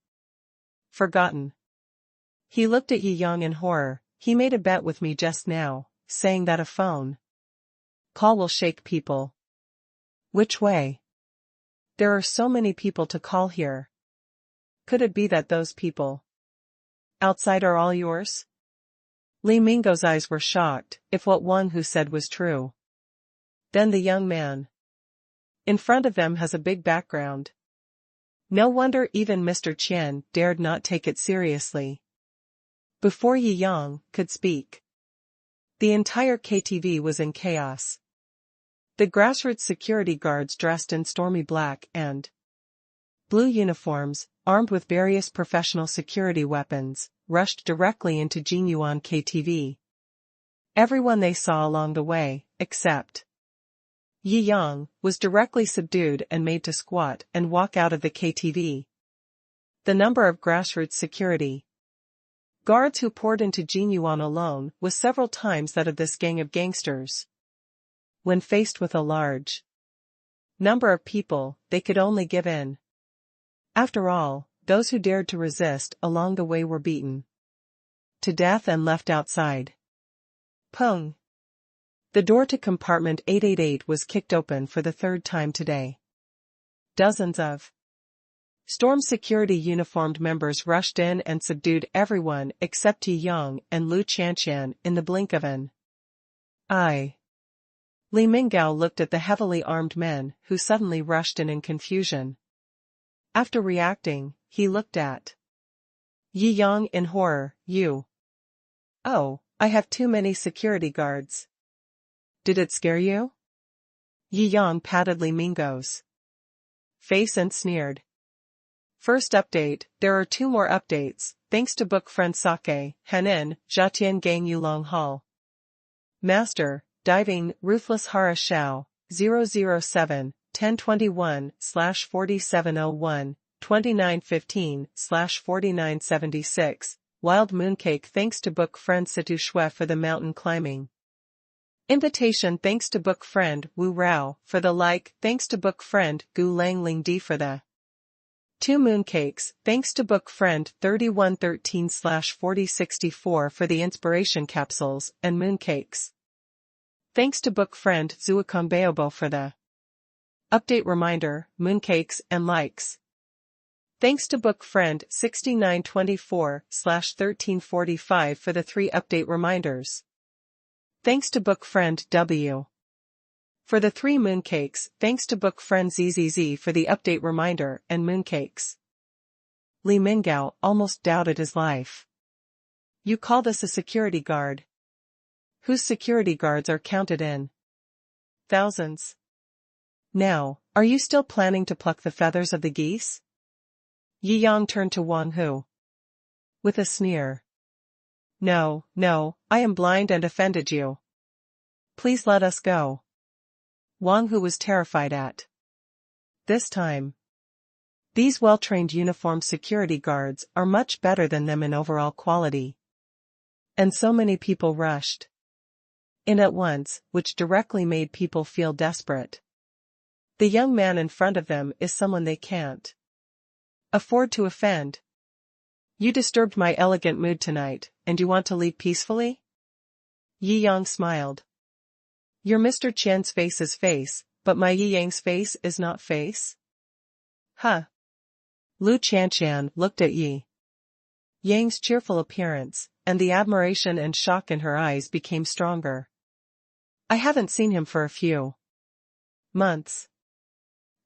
forgotten. He looked at Yi Yang in horror. He made a bet with me just now, saying that a phone call will shake people. Which way? There are so many people to call here. Could it be that those people outside are all yours? Li Minggao's eyes were shocked, if what Wang Hu said was true. Then the young man in front of them has a big background. No wonder even Mr. Qian dared not take it seriously. Before Yi Yang could speak, the entire KTV was in chaos. The grassroots security guards dressed in stormy black and blue uniforms, armed with various professional security weapons, rushed directly into Jinyuan KTV. Everyone they saw along the way, except Yi Yang, was directly subdued and made to squat and walk out of the KTV. The number of grassroots security guards who poured into Jinyuan alone was several times that of this gang of gangsters. When faced with a large number of people, they could only give in. After all, those who dared to resist along the way were beaten to death and left outside. Pung! The door to compartment 888 was kicked open for the third time today. Dozens of storm security uniformed members rushed in and subdued everyone except Yi Yang and Lu Qianqian in the blink of an eye. Li Minggao looked at the heavily armed men who suddenly rushed in confusion. After reacting, he looked at Yi Yang in horror. You. Oh, I have too many security guards. Did it scare you? Yi Yang patted Li Minggao's face and sneered. First update, there are 2 more updates, thanks to book friend Sake, Henin, Zhatian Gang Yulong Hall. Master, diving, Ruthless Hara Shou, 007, 1021/4701, 2915/4976, Wild Mooncake thanks to book friend Situ Shui for the mountain climbing invitation thanks to book friend Wu Rao for the like thanks to book friend Gu Lang Ling D for the 2 mooncakes thanks to book friend 3113/4064 for the inspiration capsules and mooncakes. Thanks to book friend Zuokong Baobo for the update reminder, mooncakes and likes. Thanks to book friend 6924/1345 for the 3 update reminders. Thanks to book friend W for the 3 mooncakes, thanks to book friend ZZZ for the update reminder and mooncakes. Li Minggao almost doubted his life. You call this a security guard? Whose security guards are counted in thousands? Now, are you still planning to pluck the feathers of the geese? Yi Yang turned to Wang Hu with a sneer. No, I am blind and offended you. Please let us go. Wang Hu was terrified at this time. These well-trained uniformed security guards are much better than them in overall quality. And so many people rushed in at once, which directly made people feel desperate. The young man in front of them is someone they can't afford to offend. You disturbed my elegant mood tonight, and you want to leave peacefully? Yi Yang smiled. Your Mr. Qian's face is face, but my Yi Yang's face is not face? Huh. Lu Qianqian looked at Yi Yang's cheerful appearance, and the admiration and shock in her eyes became stronger. I haven't seen him for a few months.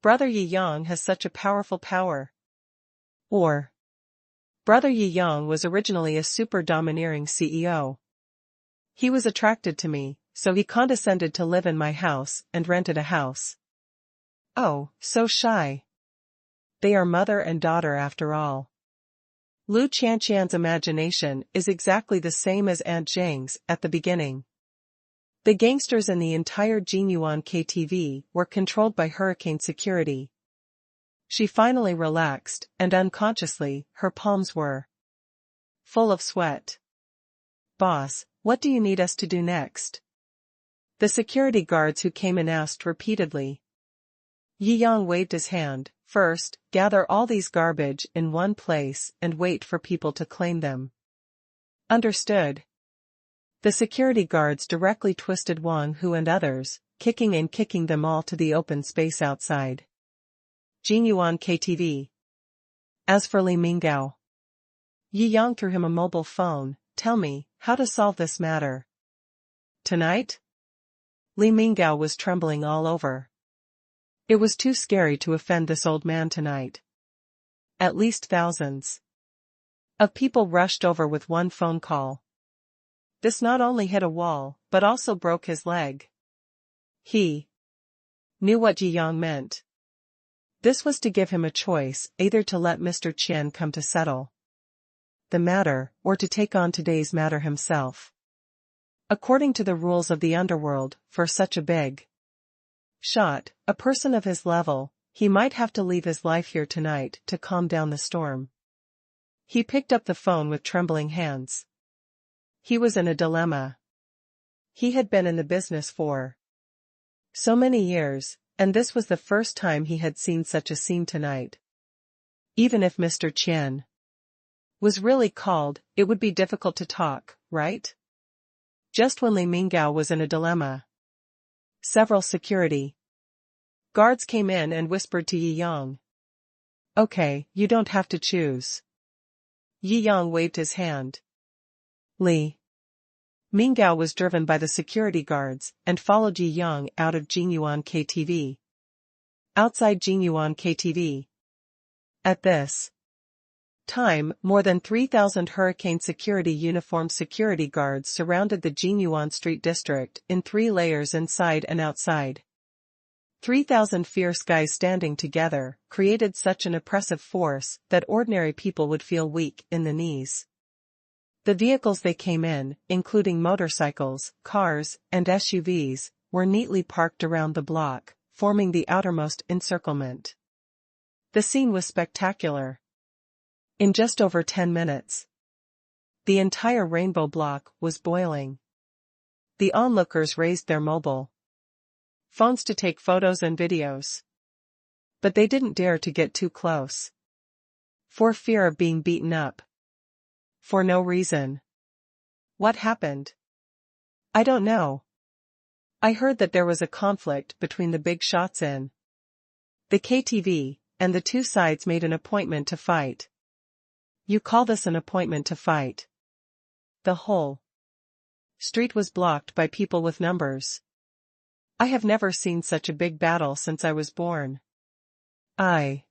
Brother Yi Yang has such a powerful power. Or Brother Yi Yang was originally a super domineering CEO. He was attracted to me, so he condescended to live in my house and rented a house. Oh, so shy. They are mother and daughter after all. Lu Qianqian's imagination is exactly the same as Aunt Zhang's at the beginning. The gangsters in the entire Jinyuan KTV were controlled by hurricane security. She finally relaxed, and unconsciously, her palms were full of sweat. Boss, what do you need us to do next? The security guards who came in asked repeatedly. Yi Yang waved his hand. First, gather all these garbage in one place and wait for people to claim them. Understood. The security guards directly twisted Wang Hu and others, kicking them all to the open space outside Jinyuan KTV. As for Li Minggao, Yi Yang threw him a mobile phone. Tell me, how to solve this matter. Tonight? Li Minggao was trembling all over. It was too scary to offend this old man tonight. At least thousands of people rushed over with one phone call. This not only hit a wall, but also broke his leg. He knew what Yi Yang meant. This was to give him a choice, either to let Mr. Qian come to settle the matter, or to take on today's matter himself. According to the rules of the underworld, for such a big shot, a person of his level, he might have to leave his life here tonight to calm down the storm. He picked up the phone with trembling hands. He was in a dilemma. He had been in the business for so many years, and this was the first time he had seen such a scene tonight. Even if Mr. Qian was really called, it would be difficult to talk, right? Just when Li Minggao was in a dilemma, several security guards came in and whispered to Yi Yang. Okay, you don't have to choose. Yi Yang waved his hand. Li Minggao was driven by the security guards and followed Yi Yang out of Jinyuan KTV. Outside Jinyuan KTV. At this time, more than 3,000 hurricane security uniformed security guards surrounded the Jinyuan Street district in 3 layers inside and outside. 3,000 fierce guys standing together created such an oppressive force that ordinary people would feel weak in the knees. The vehicles they came in, including motorcycles, cars, and SUVs, were neatly parked around the block, forming the outermost encirclement. The scene was spectacular. In just over 10 minutes, the entire rainbow block was boiling. The onlookers raised their mobile phones to take photos and videos. But they didn't dare to get too close, for fear of being beaten up. For no reason. What happened? I don't know. I heard that there was a conflict between the big shots in the KTV, and the two sides made an appointment to fight. You call this an appointment to fight? The whole street was blocked by people with numbers. I have never seen such a big battle since I was born. I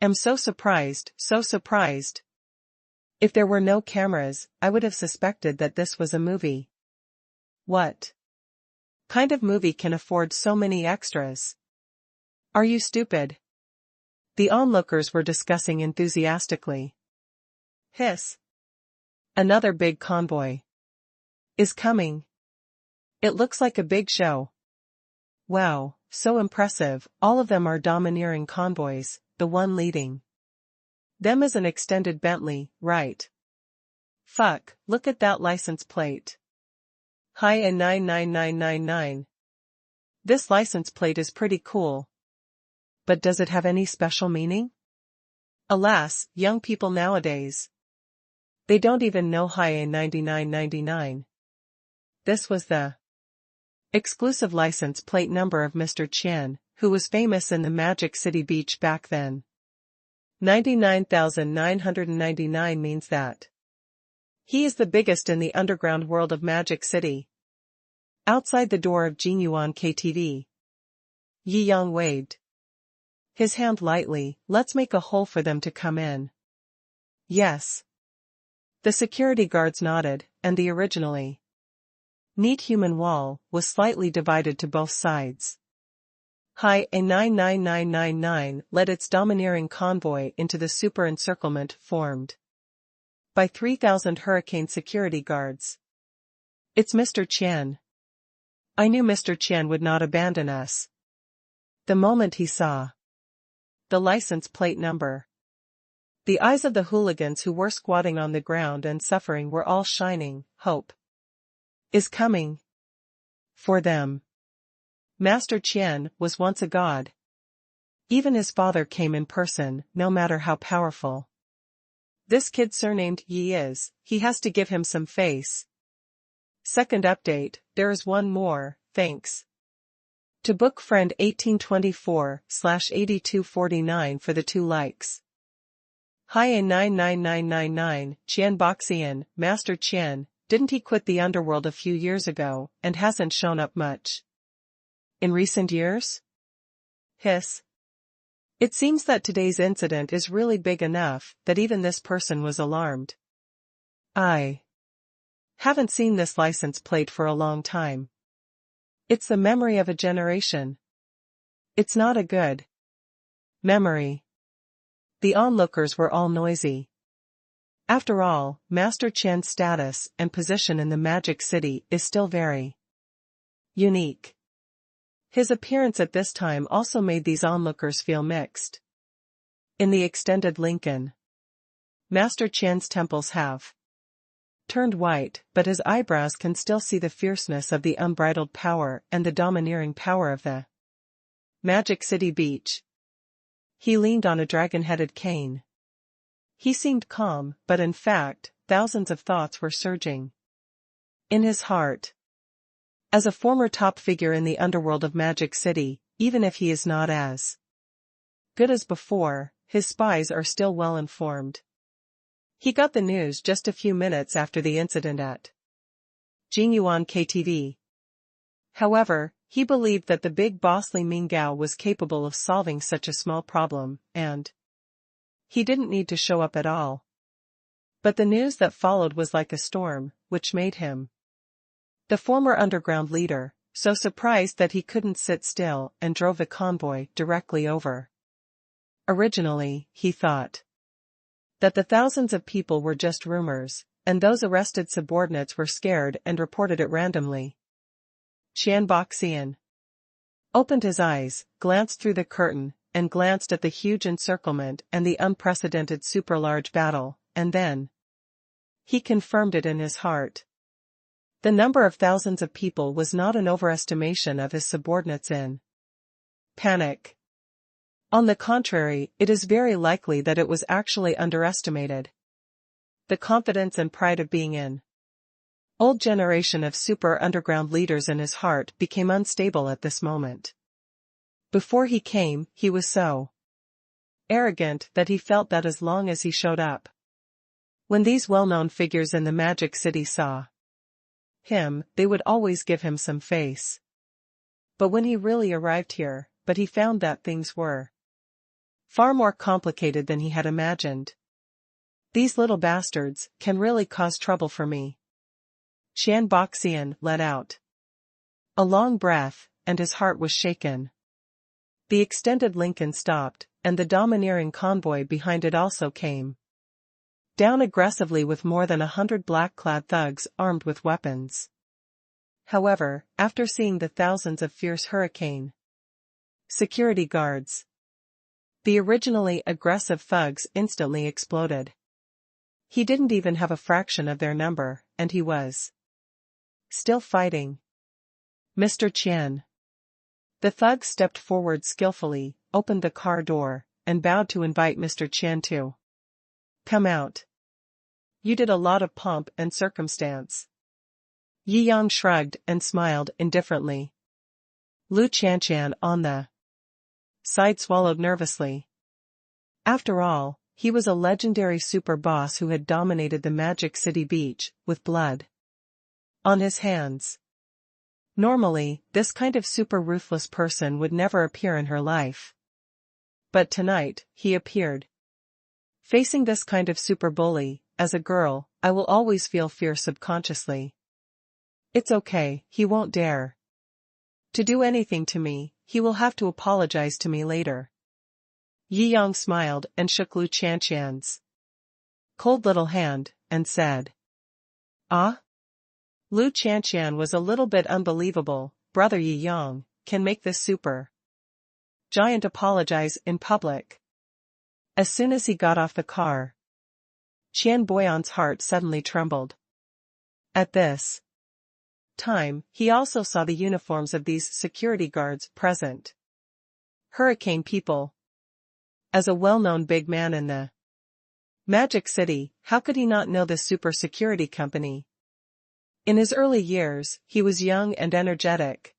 am so surprised, so surprised. If there were no cameras, I would have suspected that this was a movie. What kind of movie can afford so many extras? Are you stupid? The onlookers were discussing enthusiastically. Hiss. Another big convoy is coming. It looks like a big show. Wow, so impressive. All of them are domineering convoys, the one leading them is an extended Bentley, right? Fuck, look at that license plate. Hi and 99999. This license plate is pretty cool. But does it have any special meaning? Alas, young people nowadays, they don't even know Hi 9999. This was the exclusive license plate number of Mr. Qian, who was famous in the Magic City Beach back then. 99,999 means that he is the biggest in the underground world of Magic City. Outside the door of Jinyuan KTV, Yi Yang waved his hand lightly. Let's make a hole for them to come in. Yes. The security guards nodded, and the originally neat human wall was slightly divided to both sides. High A 99999 led its domineering convoy into the super encirclement formed by 3,000 hurricane security guards. It's Mr. Qian. I knew Mr. Qian would not abandon us. The moment he saw the license plate number, the eyes of the hooligans who were squatting on the ground and suffering were all shining. Hope is coming for them. Master Qian was once a god. Even his father came in person, no matter how powerful this kid surnamed Yi is, he has to give him some face. Second update, there is one more, thanks to book friend 1824/8249 for the 2 likes. Hi A 99999, Qian Boxian, Master Qian, didn't he quit the underworld a few years ago, and hasn't shown up much in recent years? Hiss. It seems that today's incident is really big enough that even this person was alarmed. I haven't seen this license plate for a long time. It's the memory of a generation. It's not a good memory. The onlookers were all noisy. After all, Master Qian's status and position in the Magic City is still very unique. His appearance at this time also made these onlookers feel mixed. In the extended Lincoln, Master Qian's temples have turned white, but his eyebrows can still see the fierceness of the unbridled power and the domineering power of the Magic City Beach. He leaned on a dragon-headed cane. He seemed calm, but in fact, thousands of thoughts were surging in his heart. As a former top figure in the underworld of Magic City, even if he is not as good as before, his spies are still well informed. He got the news just a few minutes after the incident at Jingyuan KTV. However, he believed that the big boss Li Minggao was capable of solving such a small problem, and he didn't need to show up at all. But the news that followed was like a storm, which made him, the former underground leader, so surprised that he couldn't sit still and drove a convoy directly over. Originally, he thought that the thousands of people were just rumors, and those arrested subordinates were scared and reported it randomly. Qian Boxian opened his eyes, glanced through the curtain, and glanced at the huge encirclement and the unprecedented super-large battle, and then he confirmed it in his heart. The number of thousands of people was not an overestimation of his subordinates in panic. On the contrary, it is very likely that it was actually underestimated. The confidence and pride of being an old generation of super underground leaders in his heart became unstable at this moment. Before he came, he was so arrogant that he felt that as long as he showed up, when these well-known figures in the Magic City saw him, they would always give him some face. But when he really arrived here, he found that things were far more complicated than he had imagined. These little bastards can really cause trouble for me. Qian Boxian let out a long breath, and his heart was shaken. The extended Lincoln stopped, and the domineering convoy behind it also came down aggressively with more than 100 black-clad thugs armed with weapons. However, after seeing the thousands of fierce hurricane security guards, the originally aggressive thugs instantly exploded. He didn't even have a fraction of their number, and he was still fighting. Mr. Qian. The thugs stepped forward skillfully, opened the car door, and bowed to invite Mr. Qian to come out. You did a lot of pomp and circumstance. Yi Yang shrugged and smiled indifferently. Lu Qianshan on the side swallowed nervously. After all, he was a legendary super boss who had dominated the Magic City Beach, with blood on his hands. Normally, this kind of super ruthless person would never appear in her life. But tonight, he appeared. Facing this kind of super bully, as a girl, I will always feel fear subconsciously. It's okay, he won't dare to do anything to me, he will have to apologize to me later. Yi Yang smiled and shook Lu Qianqian's cold little hand, and said, "Ah?" Lu Qianqian was a little bit unbelievable. Brother Yi Yang can make this super giant apologize in public. As soon as he got off the car, Qian Boyan's heart suddenly trembled. At this time, he also saw the uniforms of these security guards present. Hurricane people. As a well-known big man in the Magic City, how could he not know this super security company? In his early years, he was young and energetic,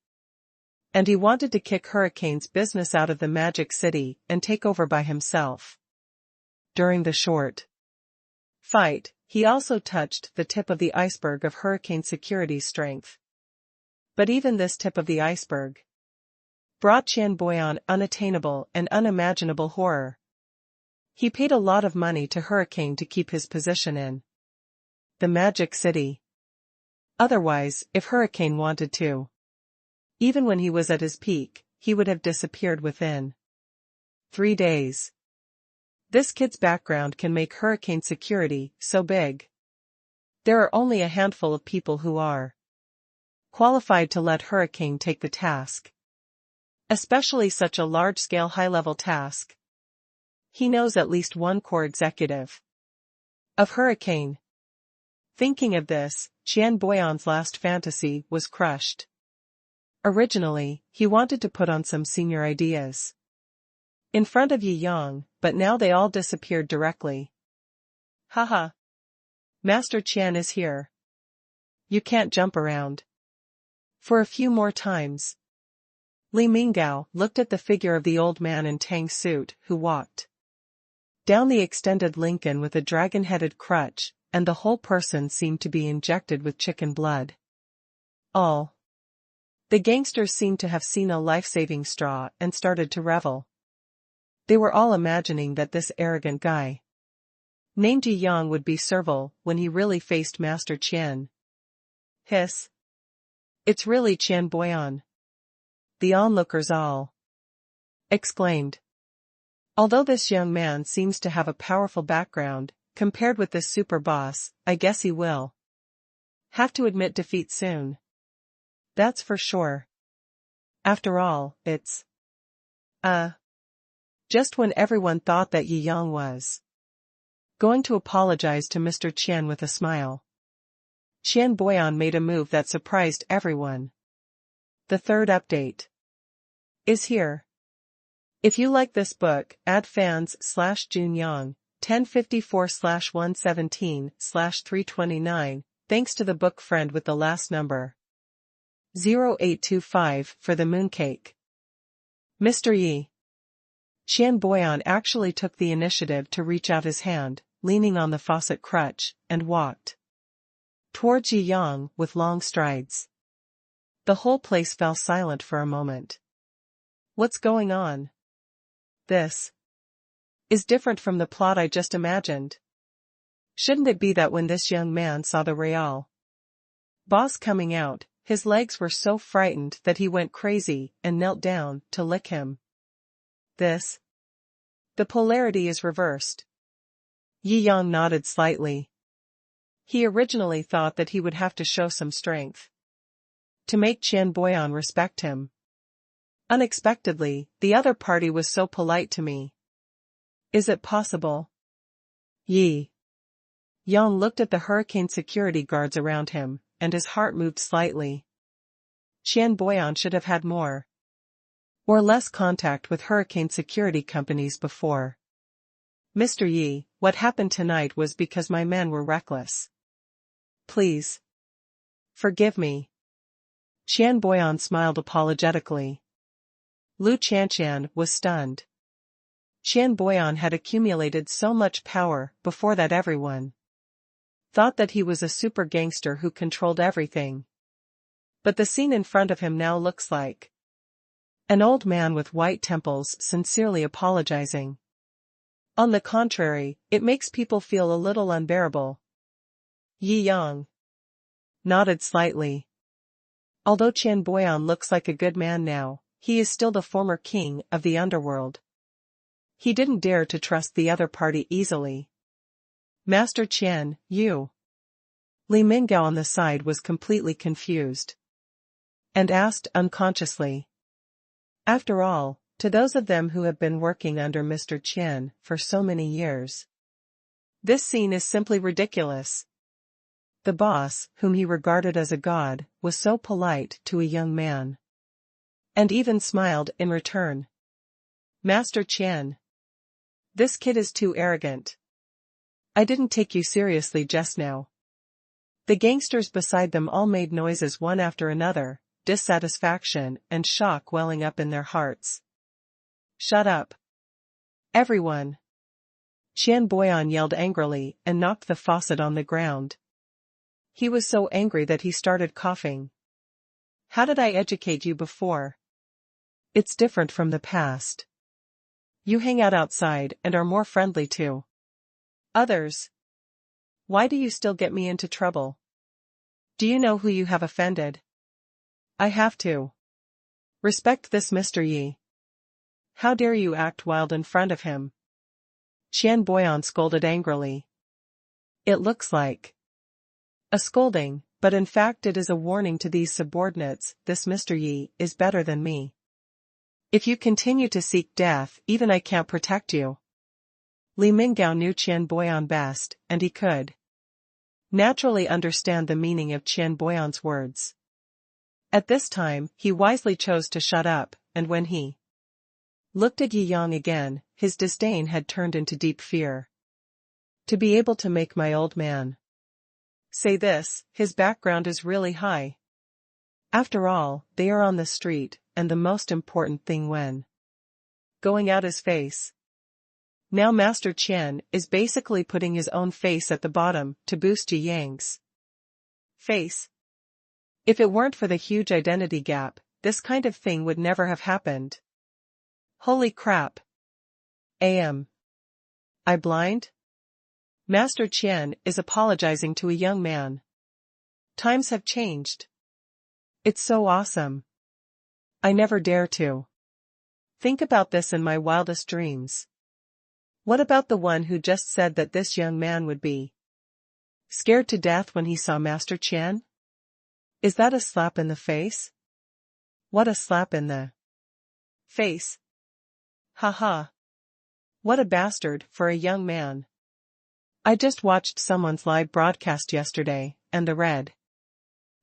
and he wanted to kick Hurricane's business out of the Magic City and take over by himself. During the short fight, he also touched the tip of the iceberg of Hurricane Security's strength. But even this tip of the iceberg brought Qian Boyan unattainable and unimaginable horror. He paid a lot of money to Hurricane to keep his position in the Magic City. Otherwise, if Hurricane wanted to, even when he was at his peak, he would have disappeared within 3 days. This kid's background can make Hurricane Security so big. There are only a handful of people who are qualified to let Hurricane take the task. Especially such a large-scale high-level task. He knows at least one core executive of Hurricane. Thinking of this, Qian Boyan's last fantasy was crushed. Originally, he wanted to put on some senior ideas in front of Yi Yang, but now they all disappeared directly. Haha. Master Qian is here. You can't jump around. For a few more times. Li Minggao looked at the figure of the old man in tang suit who walked down the extended Lincoln with a dragon-headed crutch, and the whole person seemed to be injected with chicken blood. All the gangsters seemed to have seen a life-saving straw and started to revel. They were all imagining that this arrogant guy named Yi Yang would be servile when he really faced Master Qian. Hiss. It's really Qian Boyan. The onlookers all exclaimed. Although this young man seems to have a powerful background, compared with this super boss, I guess he will have to admit defeat soon. That's for sure. After all, it's just when everyone thought that Yi Yang was going to apologize to Mr. Qian with a smile, Qian Boyan made a move that surprised everyone. The third update is here. If you like this book, add fans/Junyang 1054/117/329, thanks to the book friend with the last number 0825 for the mooncake. Mr. Yi. Qian Boyan actually took the initiative to reach out his hand, leaning on the faucet crutch, and walked towards Yi Yang with long strides. The whole place fell silent for a moment. What's going on? This is different from the plot I just imagined. Shouldn't it be that when this young man saw the Real boss coming out, his legs were so frightened that he went crazy and knelt down to lick him? The polarity is reversed. Yi Yang nodded slightly. He originally thought that he would have to show some strength to make Qian Boyan respect him. Unexpectedly, the other party was so polite to me. Is it possible? Yi Yang looked at the Hurricane security guards around him, and his heart moved slightly. Qian Boyan should have had more or less contact with Hurricane security companies before. Mr. Yi, what happened tonight was because my men were reckless. Please forgive me. Qian Boyan smiled apologetically. Lu Qianqian was stunned. Qian Boyan had accumulated so much power before that everyone thought that he was a super gangster who controlled everything. But the scene in front of him now looks like an old man with white temples sincerely apologizing. On the contrary, it makes people feel a little unbearable. Yi Yang nodded slightly. Although Qian Boyan looks like a good man now, he is still the former king of the underworld. He didn't dare to trust the other party easily. Master Qian, you. Li Mingao on the side was completely confused. And asked unconsciously. After all, to those of them who have been working under Mr. Qian for so many years, this scene is simply ridiculous. The boss, whom he regarded as a god, was so polite to a young man. And even smiled in return. Master Qian. This kid is too arrogant. I didn't take you seriously just now. The gangsters beside them all made noises one after another, dissatisfaction and shock welling up in their hearts. Shut up. Everyone. Qian Boyan yelled angrily and knocked the faucet on the ground. He was so angry that he started coughing. How did I educate you before? It's different from the past. You hang out outside and are more friendly to others. Why do you still get me into trouble? Do you know who you have offended? I have to respect this Mr. Yi. How dare you act wild in front of him? Qian Boyan scolded angrily. It looks like a scolding, but in fact it is a warning to these subordinates. This Mr. Yi is better than me. If you continue to seek death, even I can't protect you. Li Mingao knew Qian Boyan best, and he could naturally understand the meaning of Qian Boyan's words. At this time, he wisely chose to shut up, and when he looked at Yi Yang again, his disdain had turned into deep fear. To be able to make my old man say this, his background is really high. After all, they are on the street, and the most important thing when going out is face. Now Master Qian is basically putting his own face at the bottom to boost Yi Yang's face. If it weren't for the huge identity gap, this kind of thing would never have happened. Holy crap. Am I blind? Master Qian is apologizing to a young man. Times have changed. It's so awesome. I never dare to think about this in my wildest dreams. What about the one who just said that this young man would be scared to death when he saw Master Qian? Is that a slap in the face? What a slap in the face. Haha. What a bastard for a young man. I just watched someone's live broadcast yesterday, and the red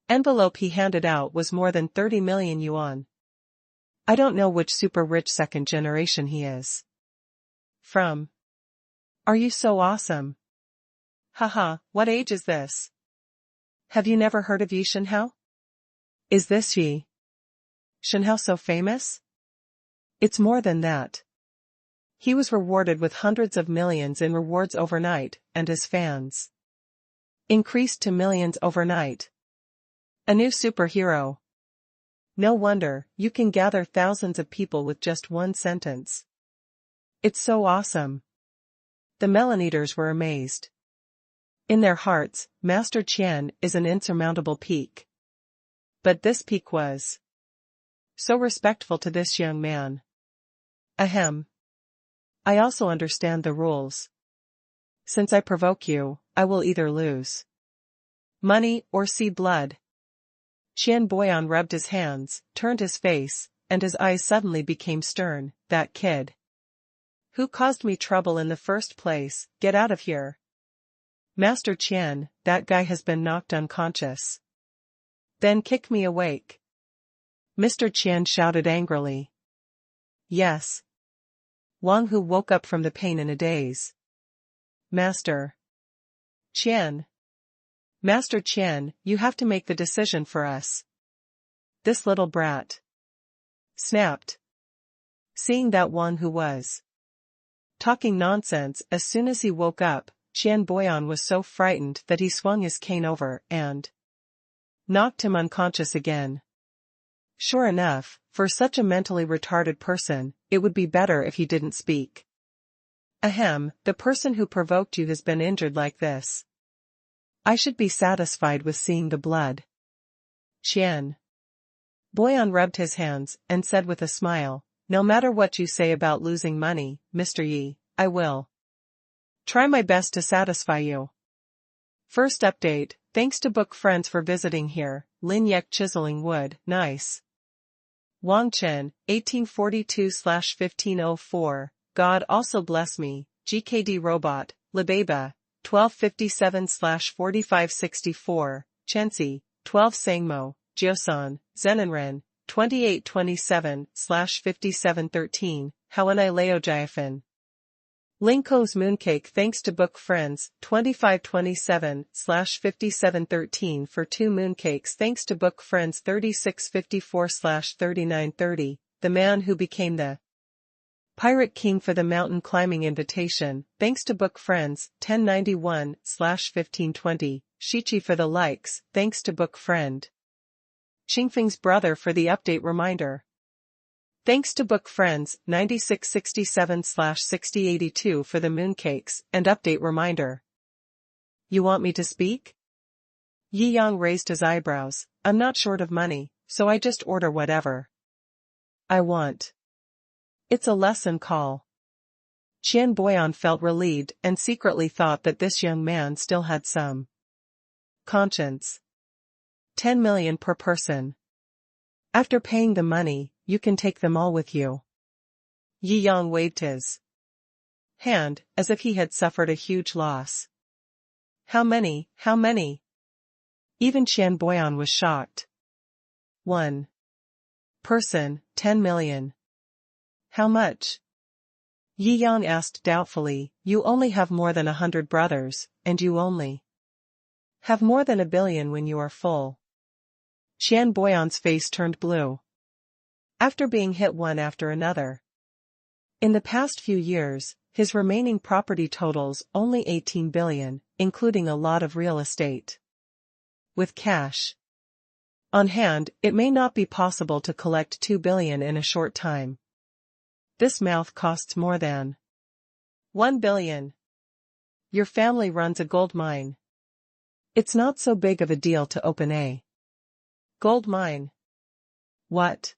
envelope he handed out was more than 30 million yuan. I don't know which super rich second generation he is from. Are you so awesome? Haha, what age is this? Have you never heard of Yi Shenhao? Is this Yi Shenhao so famous? It's more than that. He was rewarded with hundreds of millions in rewards overnight, and his fans increased to millions overnight. A new superhero. No wonder, you can gather thousands of people with just one sentence. It's so awesome. The melon eaters were amazed. In their hearts, Master Qian is an insurmountable peak. But this peak was so respectful to this young man. Ahem. I also understand the rules. Since I provoke you, I will either lose money or see blood. Qian Boyan rubbed his hands, turned his face, and his eyes suddenly became stern. That kid who caused me trouble in the first place, get out of here. Master Qian, that guy has been knocked unconscious. Then kick me awake. Mr. Qian shouted angrily. Yes. Wang Hu woke up from the pain in a daze. Master Qian. Master Qian, you have to make the decision for us. This little brat snapped. Seeing that Wang Hu was talking nonsense as soon as he woke up, Qian Boyan was so frightened that he swung his cane over and knocked him unconscious again. Sure enough, for such a mentally retarded person, it would be better if he didn't speak. Ahem, the person who provoked you has been injured like this. I should be satisfied with seeing the blood. Qian. Boyan rubbed his hands and said with a smile, "No matter what you say about losing money, Mr. Yi, I will try my best to satisfy you." First update, thanks to book friends for visiting here. Lin Yek chiseling wood, nice. Wang Chen, 1842/1504, God also bless me. GKD Robot, Lababa, 1257/4564, Chensi, 12 Sangmo, Jiosan, Zenenren, 2827/5713, Hawanai Laojiafan. Linko's Mooncake thanks to book friends, 2527/5713 for 2 mooncakes thanks to book friends 3654/3930, the man who became the Pirate King for the mountain climbing invitation, thanks to book friends, 1091/1520, Shichi for the likes, thanks to book friend. Qingfeng's brother for the update reminder. Thanks to book friends, 9667/6082 for the mooncakes and update reminder. You want me to speak? Yi Yang raised his eyebrows. I'm not short of money, so I just order whatever I want. It's a lesson call. Qian Boyan felt relieved and secretly thought that this young man still had some conscience. 10 million per person. After paying the money, you can take them all with you. Yi Yang waved his hand, as if he had suffered a huge loss. How many? How many? Even Qian Boyan was shocked. 1 person, 10 million. How much? Yi Yang asked doubtfully. You only have more than 100 brothers, and you only have more than 1 billion when you are full. Qian Boyan's face turned blue. After being hit one after another. In the past few years, his remaining property totals only 18 billion, including a lot of real estate. With cash on hand, it may not be possible to collect 2 billion in a short time. This mouth costs more than 1 billion. Your family runs a gold mine. It's not so big of a deal to open a gold mine. What?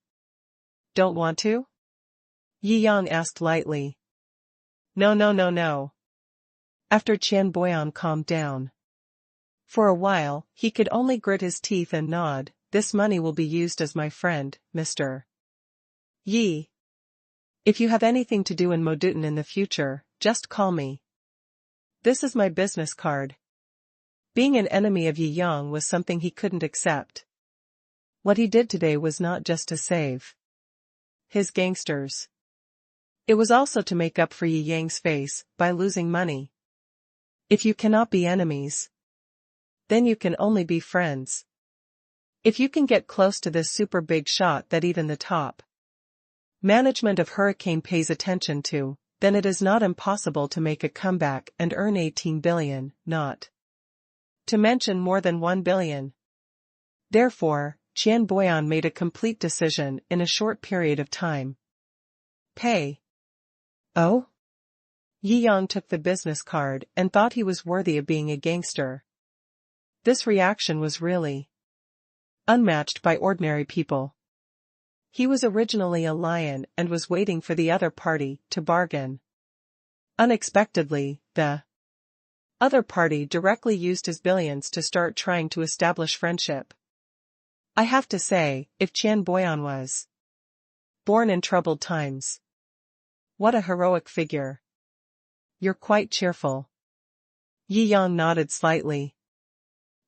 Don't want to? Yi Yang asked lightly. No, no, no, no. After Qian Boyan calmed down. For a while, he could only grit his teeth and nod. This money will be used as my friend, Mr. Yi. If you have anything to do in Modutin in the future, just call me. This is my business card. Being an enemy of Yi Yang was something he couldn't accept. What he did today was not just to save his gangsters. It was also to make up for Yi Yang's face by losing money. If you cannot be enemies, then you can only be friends. If you can get close to this super big shot that even the top management of Hurricane pays attention to, then it is not impossible to make a comeback and earn 18 billion, not to mention more than 1 billion. Therefore, Qian Boyan made a complete decision in a short period of time. Pay. Oh? Yi Yang took the business card and thought he was worthy of being a gangster. This reaction was really unmatched by ordinary people. He was originally a lion and was waiting for the other party to bargain. Unexpectedly, the other party directly used his billions to start trying to establish friendship. I have to say, if Qian Boyan was born in troubled times, what a heroic figure. You're quite cheerful. Yi Yang nodded slightly.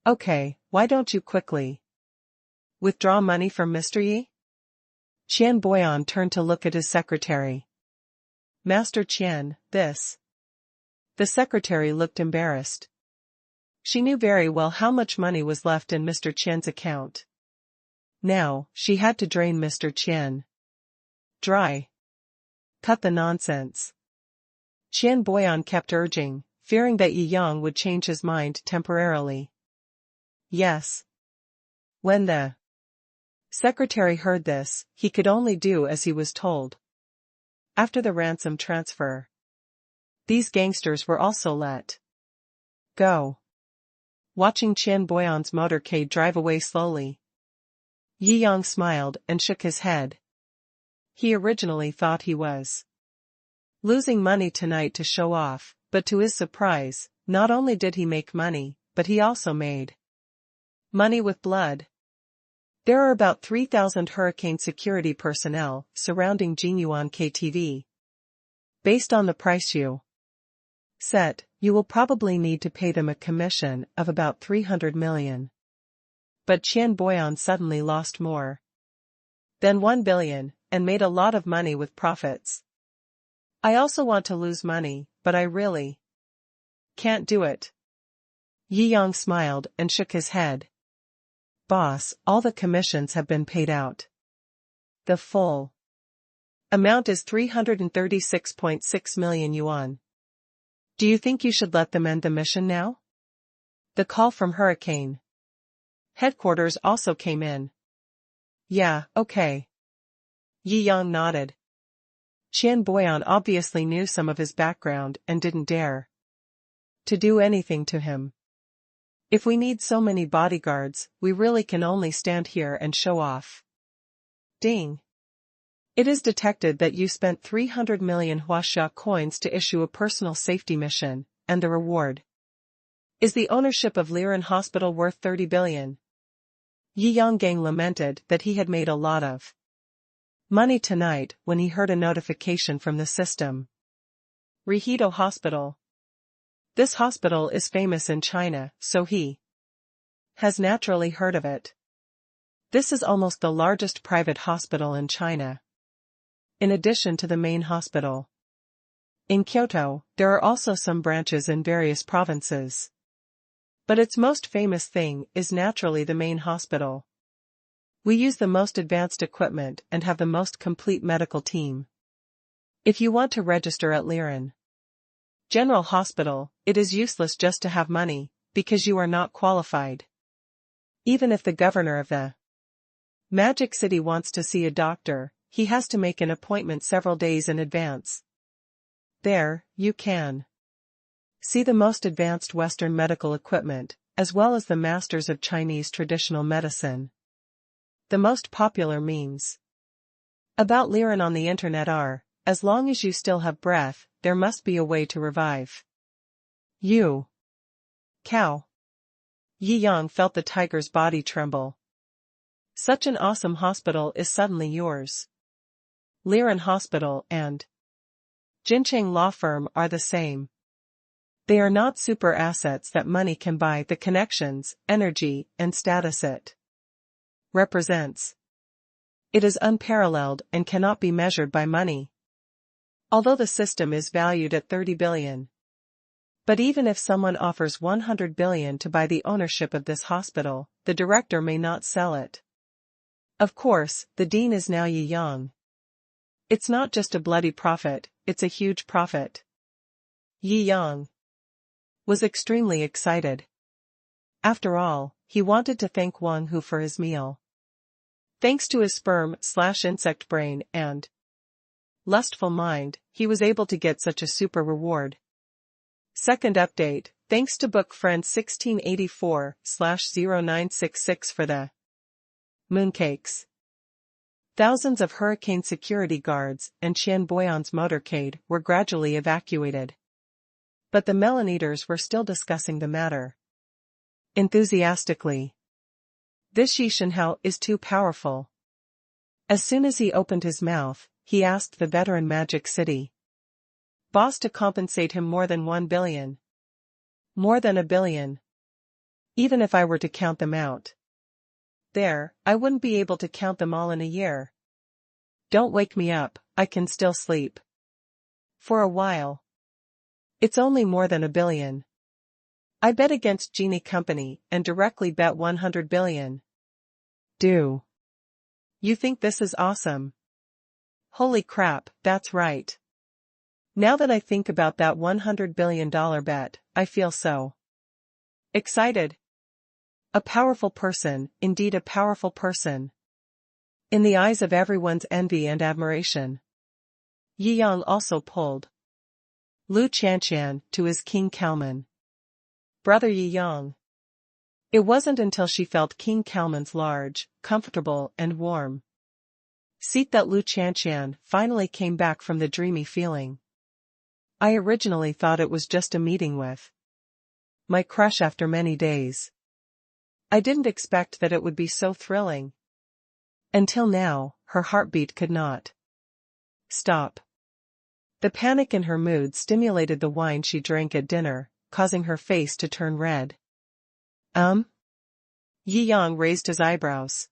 Okay, why don't you quickly withdraw money from Mr. Yi? Qian Boyan turned to look at his secretary. Master Qian, this. The secretary looked embarrassed. She knew very well how much money was left in Mr. Qian's account. Now, she had to drain Mr. Qian dry. Cut the nonsense. Qian Boyan kept urging, fearing that Yi Yang would change his mind temporarily. Yes. When the secretary heard this, he could only do as he was told. After the ransom transfer, these gangsters were also let go. Watching Qian Boyan's motorcade drive away slowly, Yi Yang smiled and shook his head. He originally thought he was losing money tonight to show off, but to his surprise, not only did he make money, but he also made money with blood. There are about 3,000 hurricane security personnel surrounding Jinyuan KTV. Based on the price you set, you will probably need to pay them a commission of about 300 million. But Qian Boyan suddenly lost more than 1 billion, and made a lot of money with profits. I also want to lose money, but I really can't do it. Yi Yang smiled and shook his head. Boss, all the commissions have been paid out. The full amount is 336.6 million yuan. Do you think you should let them end the mission now? The call from Hurricane headquarters also came in. Yeah, okay. Yi Yang nodded. Qian Boyan obviously knew some of his background and didn't dare to do anything to him. If we need so many bodyguards, we really can only stand here and show off. Ding. It is detected that you spent 300 million Huaxia coins to issue a personal safety mission, and the reward is the ownership of Liren Hospital worth 30 billion. Yi Yang lamented that he had made a lot of money tonight when he heard a notification from the system. Rihido Hospital. This hospital is famous in China, so he has naturally heard of it. This is almost the largest private hospital in China. In addition to the main hospital in Kyoto, there are also some branches in various provinces. But its most famous thing is naturally the main hospital. We use the most advanced equipment and have the most complete medical team. If you want to register at Liren General Hospital, it is useless just to have money, because you are not qualified. Even if the governor of the Magic City wants to see a doctor, he has to make an appointment several days in advance. There, you can see the most advanced Western medical equipment, as well as the masters of Chinese traditional medicine. The most popular memes about Liren on the internet are, as long as you still have breath, there must be a way to revive you. Cow. Yi Yang felt the tiger's body tremble. Such an awesome hospital is suddenly yours. Liren Hospital and Jincheng Law Firm are the same. They are not super assets that money can buy. The connections, energy, and status it represents. It is unparalleled and cannot be measured by money. Although the system is valued at 30 billion. But even if someone offers 100 billion to buy the ownership of this hospital, the director may not sell it. Of course, the dean is now Yi Yang. It's not just a bloody profit, it's a huge profit. Yi Yang was extremely excited. After all, he wanted to thank Wang Hu for his meal. Thanks to his sperm/insect brain and lustful mind, he was able to get such a super reward. Second update, thanks to book friend 1684/0966 for the mooncakes. Thousands of hurricane security guards and Qian Boyan's motorcade were gradually evacuated. But the melon eaters were still discussing the matter enthusiastically. This Yi Shenhao is too powerful. As soon as he opened his mouth, he asked the veteran Magic City boss to compensate him more than 1 billion. More than 1 billion. Even if I were to count them out. There, I wouldn't be able to count them all in a year. Don't wake me up, I can still sleep. For a while. It's only more than 1 billion. I bet against Genie Company and directly bet 100 billion. Do you think this is awesome? Holy crap, that's right. Now that I think about that $100 billion bet, I feel so excited. A powerful person, indeed a powerful person. In the eyes of everyone's envy and admiration. Yi Yang also pulled Lu Qianqian to his King Kalman. Brother Yi Yang. It wasn't until she felt King Kalman's large, comfortable and warm seat that Lu Qianqian finally came back from the dreamy feeling. I originally thought it was just a meeting with my crush after many days. I didn't expect that it would be so thrilling. Until now, her heartbeat could not stop. The panic in her mood stimulated the wine she drank at dinner, causing her face to turn red. Yi Yang raised his eyebrows.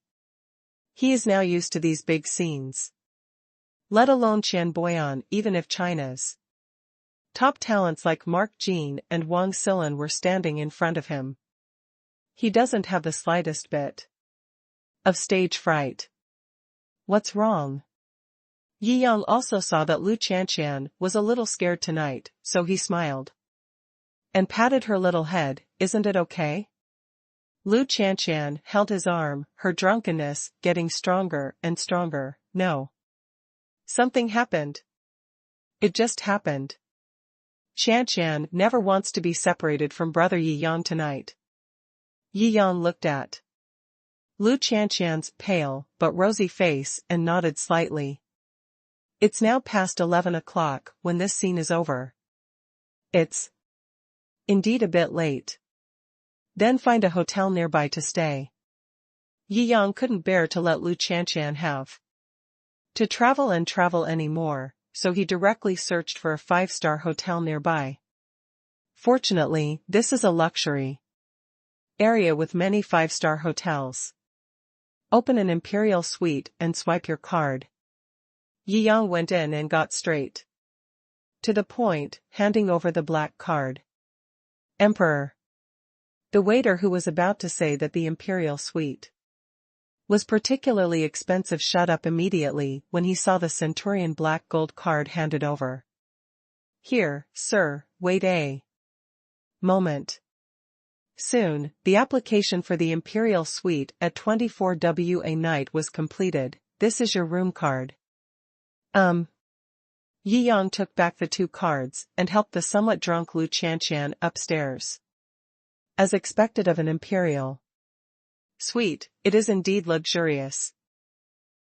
He is now used to these big scenes. Let alone Qian Boyan, even if China's top talents like Mark Jean and Wang Silan were standing in front of him. He doesn't have the slightest bit of stage fright. What's wrong? Yi Yang also saw that Lu Qianqian was a little scared tonight, so he smiled and patted her little head. Isn't it okay? Lu Qianqian held his arm, her drunkenness getting stronger and stronger. No. Something happened. It just happened. Qianqian never wants to be separated from brother Yi Yang tonight. Yi Yang looked at Lu Qianqian's pale but rosy face and nodded slightly. It's now past 11 o'clock when this scene is over. It's indeed a bit late. Then find a hotel nearby to stay. Yi Yang couldn't bear to let Lu Qianqian have to travel anymore, so he directly searched for a 5-star hotel nearby. Fortunately, this is a luxury area with many 5-star hotels. Open an imperial suite and swipe your card. Yi Yang went in and got straight to the point, handing over the black card. Emperor. The waiter, who was about to say that the imperial suite was particularly expensive, shut up immediately when he saw the Centurion black gold card handed over. Here, sir, wait a moment. Soon, the application for the imperial suite at 24W a night was completed. This is your room card. Yi Yang took back the 2 cards and helped the somewhat drunk Lu Qianqian upstairs. As expected of an imperial suite, it is indeed luxurious.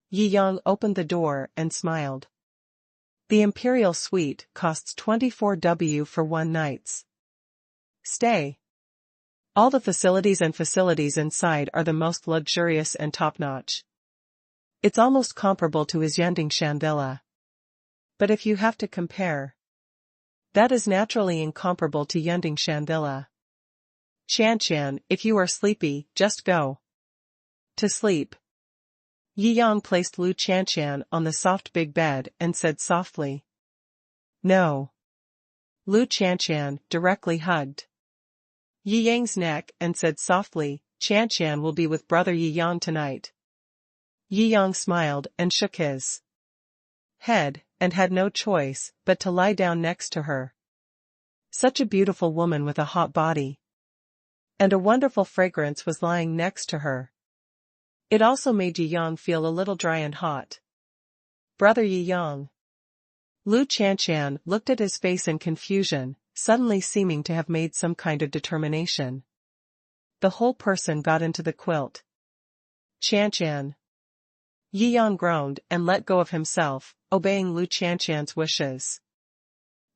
Yi Yang opened the door and smiled. The imperial suite costs 24W for 1 night's stay. All the facilities inside are the most luxurious and top-notch. It's almost comparable to his Jiangjing villa. But if you have to compare, that is naturally incomparable to Jiangjing villa. Qianqian, if you are sleepy, just go to sleep. Yi Yang placed Lu Qianqian on the soft big bed and said softly, "No." Lu Qianqian directly hugged Yi Yang's neck and said softly, "Qianqian will be with brother Yi Yang tonight." Yi Yang smiled and shook his head, and had no choice but to lie down next to her. Such a beautiful woman with a hot body. And a wonderful fragrance was lying next to her. It also made Yi Yang feel a little dry and hot. Brother Yi Yang. Lu Qianqian looked at his face in confusion, suddenly seeming to have made some kind of determination. The whole person got into the quilt. Qianqian. Yi Yang groaned and let go of himself, obeying Lu Qianqian's wishes.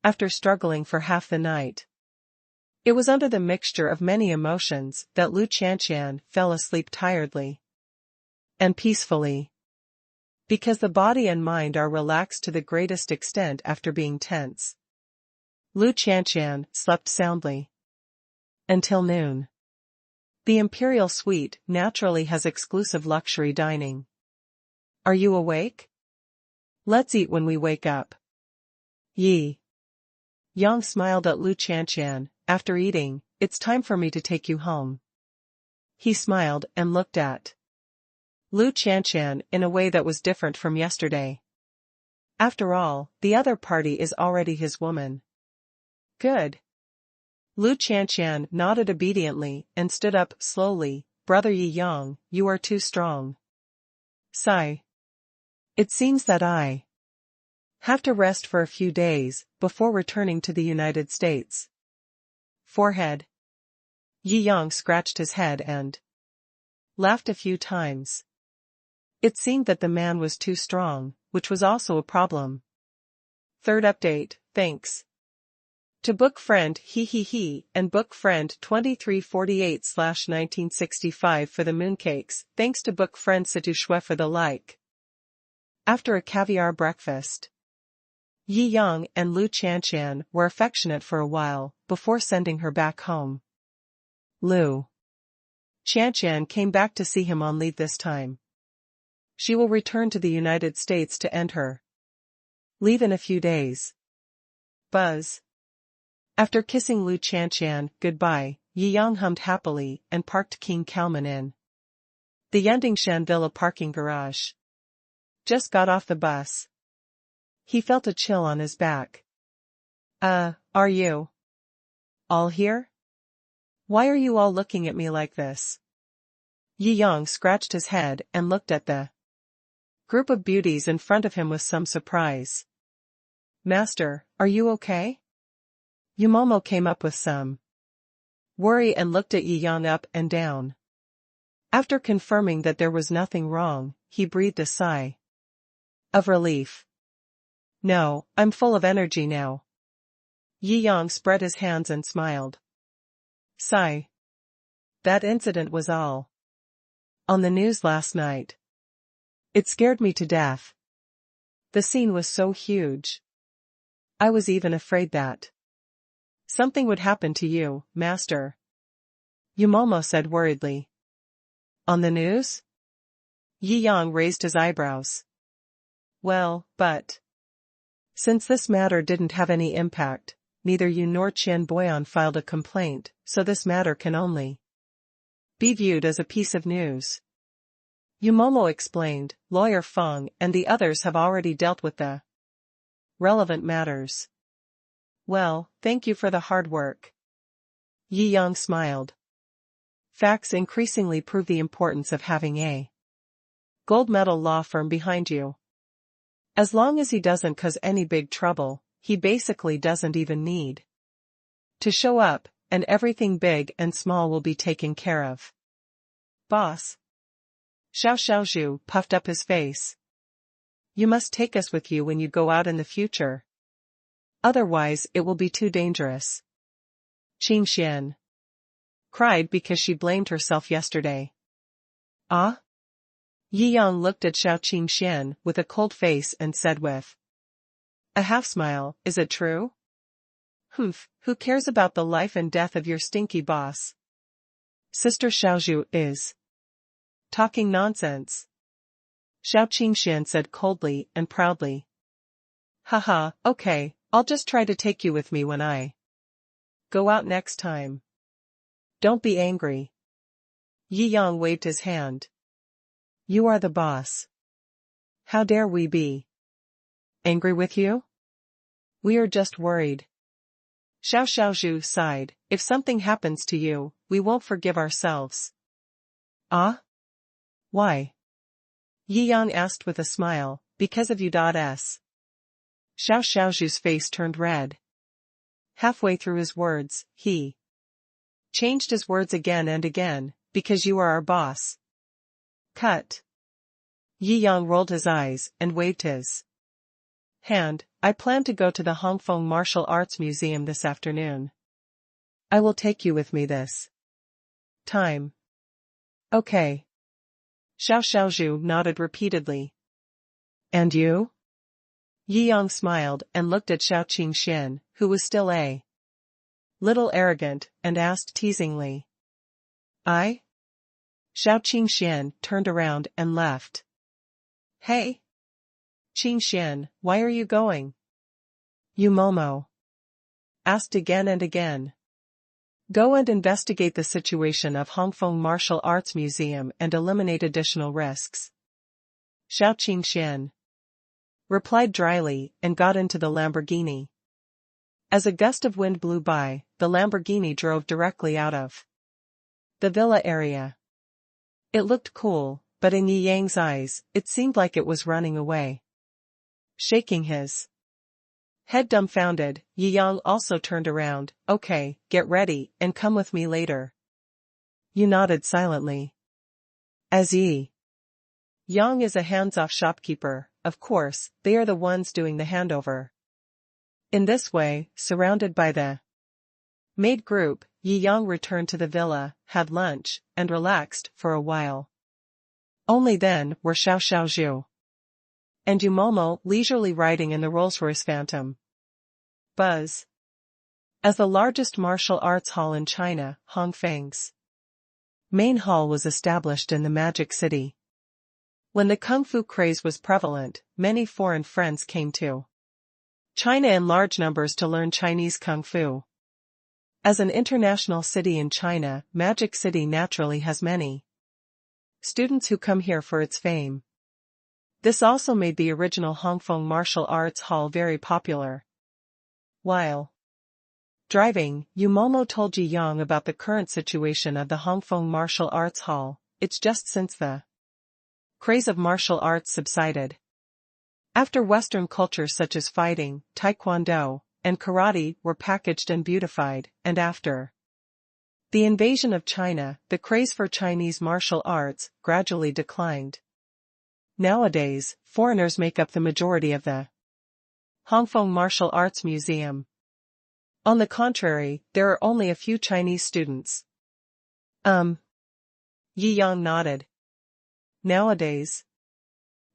After struggling for half the night, it was under the mixture of many emotions that Lu Qianqian fell asleep tiredly and peacefully. Because the body and mind are relaxed to the greatest extent after being tense. Lu Qianqian slept soundly until noon. The imperial suite naturally has exclusive luxury dining. Are you awake? Let's eat when we wake up. Yi Yang smiled at Lu Qianqian. After eating, it's time for me to take you home. He smiled and looked at Lu Qianqian in a way that was different from yesterday. After all, the other party is already his woman. Good. Lu Qianqian nodded obediently and stood up slowly. Brother Yi Yang, you are too strong. Sigh. It seems that I have to rest for a few days before returning to the United States. Forehead. Yi Yang scratched his head and laughed a few times. It seemed that the man was too strong, which was also a problem. Third update, thanks to book friend and book friend 2348/1965 for the mooncakes, thanks to book friend Situ Shui for the like. After a caviar breakfast, Yi Yang and Lu Qianqian were affectionate for a while, before sending her back home. Lu Qianqian came back to see him on leave this time. She will return to the United States to end her leave in a few days. Buzz. After kissing Lu Qianqian goodbye, Yi Yang hummed happily and parked King Kalman in the Yandingshan Villa parking garage. Just got off the bus. He felt a chill on his back. Are you all here? Why are you all looking at me like this? Yi Yang scratched his head and looked at the group of beauties in front of him with some surprise. Master, are you okay? Yumomo came up with some worry and looked at Yi Yang up and down. After confirming that there was nothing wrong, he breathed a sigh of relief. No, I'm full of energy now. Yi Yang spread his hands and smiled. Sigh. That incident was all on the news last night. It scared me to death. The scene was so huge. I was even afraid that something would happen to you, Master. Yumomo said worriedly. On the news? Yi Yang raised his eyebrows. Well, but since this matter didn't have any impact, neither you nor Qian Boyan filed a complaint, so this matter can only be viewed as a piece of news. Yumomo explained, Lawyer Feng and the others have already dealt with the relevant matters. Well, thank you for the hard work. Yi Yang smiled. Facts increasingly prove the importance of having a gold medal law firm behind you. As long as he doesn't cause any big trouble, he basically doesn't even need to show up, and everything big and small will be taken care of. Boss. Xiao puffed up his face. You must take us with you when you go out in the future. Otherwise it will be too dangerous. Qing Xian cried because she blamed herself yesterday. Ah? Yi Yang looked at Xiao Qingxian with a cold face and said with a half-smile, is it true? Humph, who cares about the life and death of your stinky boss? Sister Xiaozhu is talking nonsense. Xiao Qingxian said coldly and proudly. Haha, okay, I'll just try to take you with me when I go out next time. Don't be angry. Yi Yang waved his hand. You are the boss. How dare we be angry with you? We are just worried. Xiaozhu sighed, if something happens to you, we won't forgive ourselves. Ah? Why? Yi Yang asked with a smile, because of you.s. Xiaozhu's face turned red. Halfway through his words, he changed his words again and again, because you are our boss. Cut. Yi Yang rolled his eyes and waved his hand. I plan to go to the Hongfeng Martial Arts Museum this afternoon. I will take you with me this time. Okay. Xiaozhu nodded repeatedly. And you? Yi Yang smiled and looked at Xiao Qingxian, who was still a little arrogant, and asked teasingly. I? Xiao Qingxian turned around and left. Hey? Qingxian, why are you going? Yumomo asked again and again. Go and investigate the situation of Hongfeng Martial Arts Museum and eliminate additional risks. Xiao Qingxian replied dryly and got into the Lamborghini. As a gust of wind blew by, the Lamborghini drove directly out of the villa area. It looked cool, but in Yi Yang's eyes, it seemed like it was running away. Shaking his head dumbfounded, Yi Yang also turned around. Okay, get ready, and come with me later. You nodded silently. As Yi Yang is a hands-off shopkeeper, of course, they are the ones doing the handover. In this way, surrounded by the maid group, Yi Yang returned to the villa, had lunch, and relaxed for a while. Only then were Shou and Yumomo leisurely riding in the Rolls-Royce Phantom. Buzz. As the largest martial arts hall in China, Hongfeng's main hall was established in the Magic City. When the kung fu craze was prevalent, many foreign friends came to China in large numbers to learn Chinese kung fu. As an international city in China, Magic City naturally has many students who come here for its fame. This also made the original Hongfeng Martial Arts Hall very popular. While driving, Yumomo told Ji Yang about the current situation of the Hongfeng Martial Arts Hall. It's just since the craze of martial arts subsided. After Western cultures such as fighting, taekwondo, and karate were packaged and beautified, and after the invasion of China, the craze for Chinese martial arts gradually declined. Nowadays, foreigners make up the majority of the Hongfeng Martial Arts Museum. On the contrary, there are only a few Chinese students. Yi Yang nodded. Nowadays,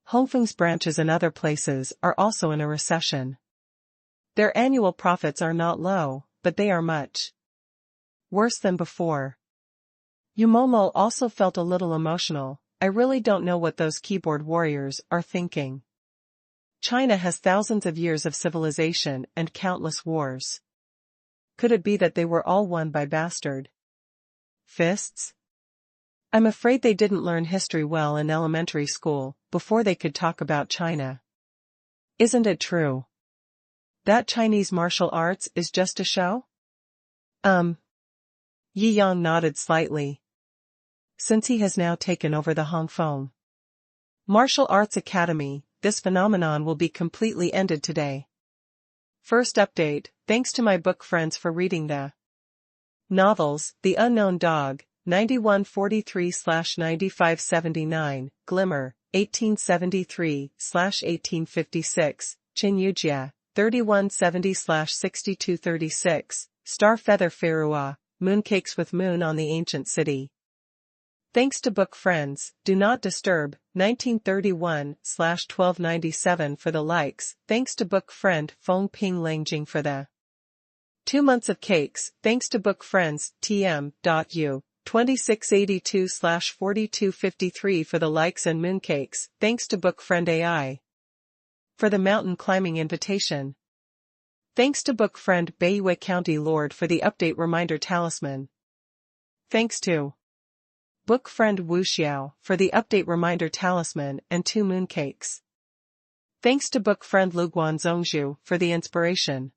Hongfeng's branches in other places are also in a recession. Their annual profits are not low, but they are much worse than before. Yumomo also felt a little emotional. I really don't know what those keyboard warriors are thinking. China has thousands of years of civilization and countless wars. Could it be that they were all won by bastard fists? I'm afraid they didn't learn history well in elementary school, before they could talk about China. Isn't it true that Chinese martial arts is just a show? Yi Yang nodded slightly. Since he has now taken over the Hongfeng Martial Arts Academy, this phenomenon will be completely ended today. First update, thanks to my book friends for reading the novels, The Unknown Dog, 9143/9579, Glimmer, 1873/1856, Qinyujia, 3170/6236, Star Feather Ferua, Mooncakes with Moon on the Ancient City. Thanks to book friends, Do Not Disturb, 1931/1297 for the likes, thanks to book friend Feng Ping Langjing for the 2 months of cakes, thanks to book friends TM.U, 2682/4253 for the likes and mooncakes, thanks to book friend AI for the mountain climbing invitation. Thanks to book friend Baiyue County Lord for the update reminder talisman. Thanks to book friend Wu Xiao for the update reminder talisman and 2 mooncakes. Thanks to book friend Luguan Zhongzhu for the inspiration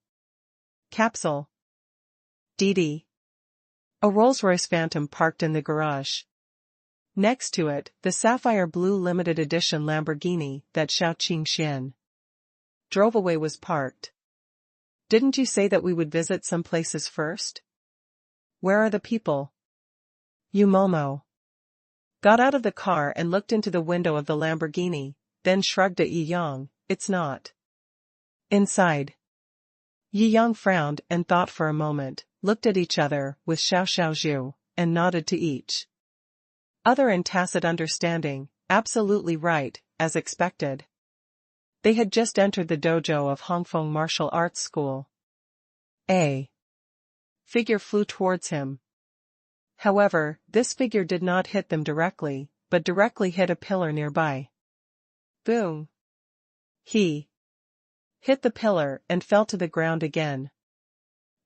capsule. Didi. A Rolls-Royce Phantom parked in the garage. Next to it, the sapphire blue limited edition Lamborghini that Shou drove away was parked. Didn't you say that we would visit some places first? Where are the people? Yumomo got out of the car and looked into the window of the Lamborghini, then shrugged at Yi Yang. It's not inside. Yi Yang frowned and thought for a moment, looked at each other with Xiao, and nodded to each other in tacit understanding. Absolutely right, as expected. They had just entered the dojo of Hongfeng Martial Arts School. A figure flew towards him. However, this figure did not hit them directly, but directly hit a pillar nearby. Boom! He hit the pillar and fell to the ground again.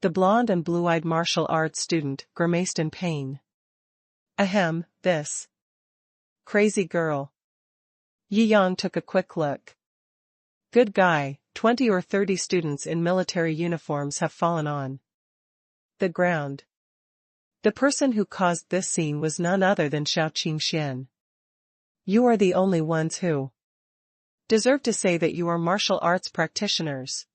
The blonde and blue-eyed martial arts student grimaced in pain. Ahem, this crazy girl. Yi Yang took a quick look. Good guy, 20 or 30 students in military uniforms have fallen on the ground. The person who caused this scene was none other than Shou Qingxian. You are the only ones who deserve to say that you are martial arts practitioners.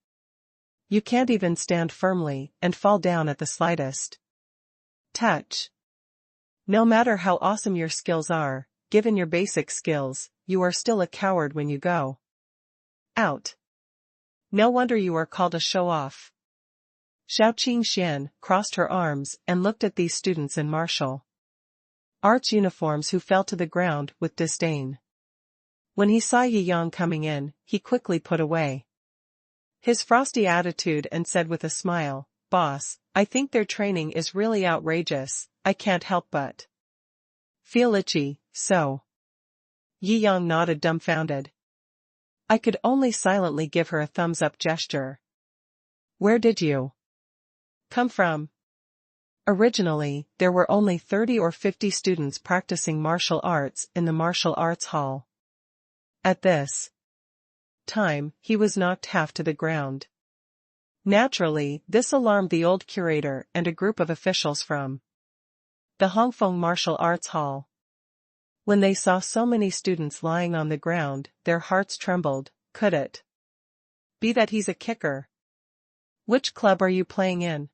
You can't even stand firmly and fall down at the slightest touch. No matter how awesome your skills are, given your basic skills, you are still a coward when you go out. No wonder you are called a show-off. Shou Qingxian crossed her arms and looked at these students in martial arts uniforms who fell to the ground with disdain. When he saw Yi Yang coming in, he quickly put away his frosty attitude and said with a smile, "Boss, I think their training is really outrageous, I can't help but feel itchy, so." Yi Yang nodded dumbfounded. I could only silently give her a thumbs-up gesture. Where did you come from? Originally, there were only 30 or 50 students practicing martial arts in the martial arts hall. At this time, he was knocked half to the ground. Naturally, this alarmed the old curator and a group of officials from the Hongfeng Martial Arts Hall. When they saw so many students lying on the ground, their hearts trembled. Could it be that he's a kicker? Which club are you playing in?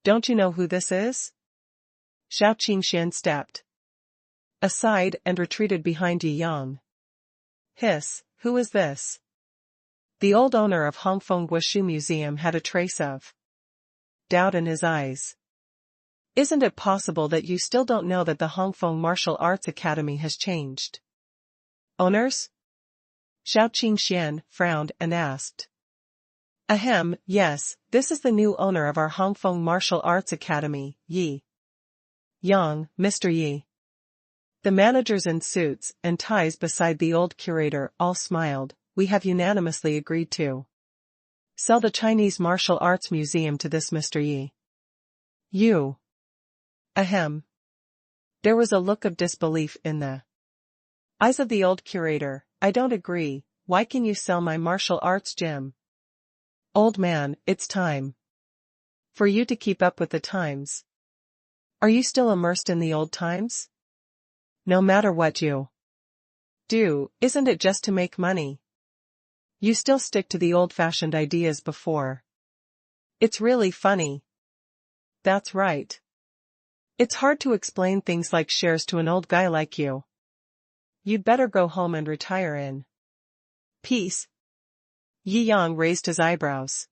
Don't you know who this is? Shou Qingxian stepped aside and retreated behind Yi Yang. Hiss, who is this? The old owner of Hongfeng Wushu Museum had a trace of doubt in his eyes. Isn't it possible that you still don't know that the Hongfeng Martial Arts Academy has changed owners? Shou Qingxian frowned and asked. Ahem, yes, this is the new owner of our Hongfeng Martial Arts Academy, Yi Yang, Mr. Yi. The managers in suits and ties beside the old curator all smiled. We have unanimously agreed to sell the Chinese Martial Arts Museum to this Mr. Yi. You. Ahem. There was a look of disbelief in the eyes of the old curator. I don't agree, why can you sell my martial arts gym? Old man, it's time for you to keep up with the times. Are you still immersed in the old times? No matter what you do, isn't it just to make money? You still stick to the old-fashioned ideas before. It's really funny. That's right. It's hard to explain things like shares to an old guy like you. You'd better go home and retire in peace. Yi Yang raised his eyebrows.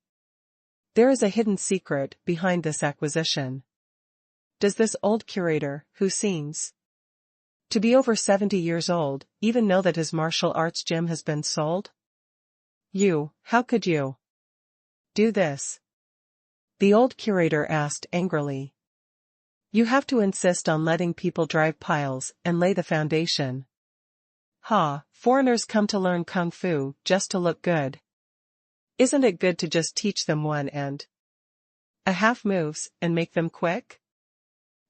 There is a hidden secret behind this acquisition. Does this old curator, who seems to be over 70 years old, even know that his martial arts gym has been sold? You, how could you do this? The old curator asked angrily. You have to insist on letting people drive piles and lay the foundation. Ha, foreigners come to learn kung fu just to look good. Isn't it good to just teach them one and a half moves and make them quick?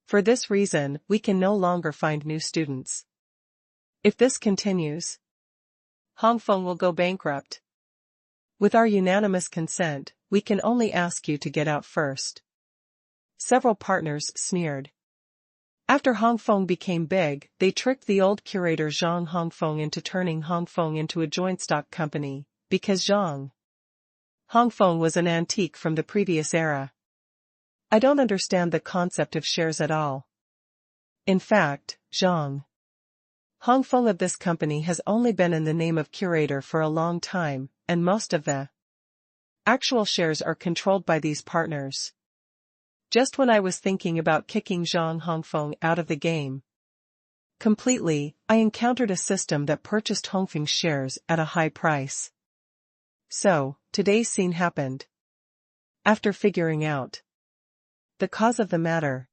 For this reason, we can no longer find new students. If this continues, Hongfeng will go bankrupt. With our unanimous consent, we can only ask you to get out first. Several partners sneered. After Hongfeng became big, they tricked the old curator Zhang Hongfeng into turning Hongfeng into a joint stock company, because Zhang Hongfeng was an antique from the previous era. I don't understand the concept of shares at all. In fact, Zhang Hongfeng of this company has only been in the name of curator for a long time, and most of the actual shares are controlled by these partners. Just when I was thinking about kicking Zhang Hongfeng out of the game completely, I encountered a system that purchased Hongfeng's shares at a high price. So, today's scene happened. After figuring out the cause of the matter,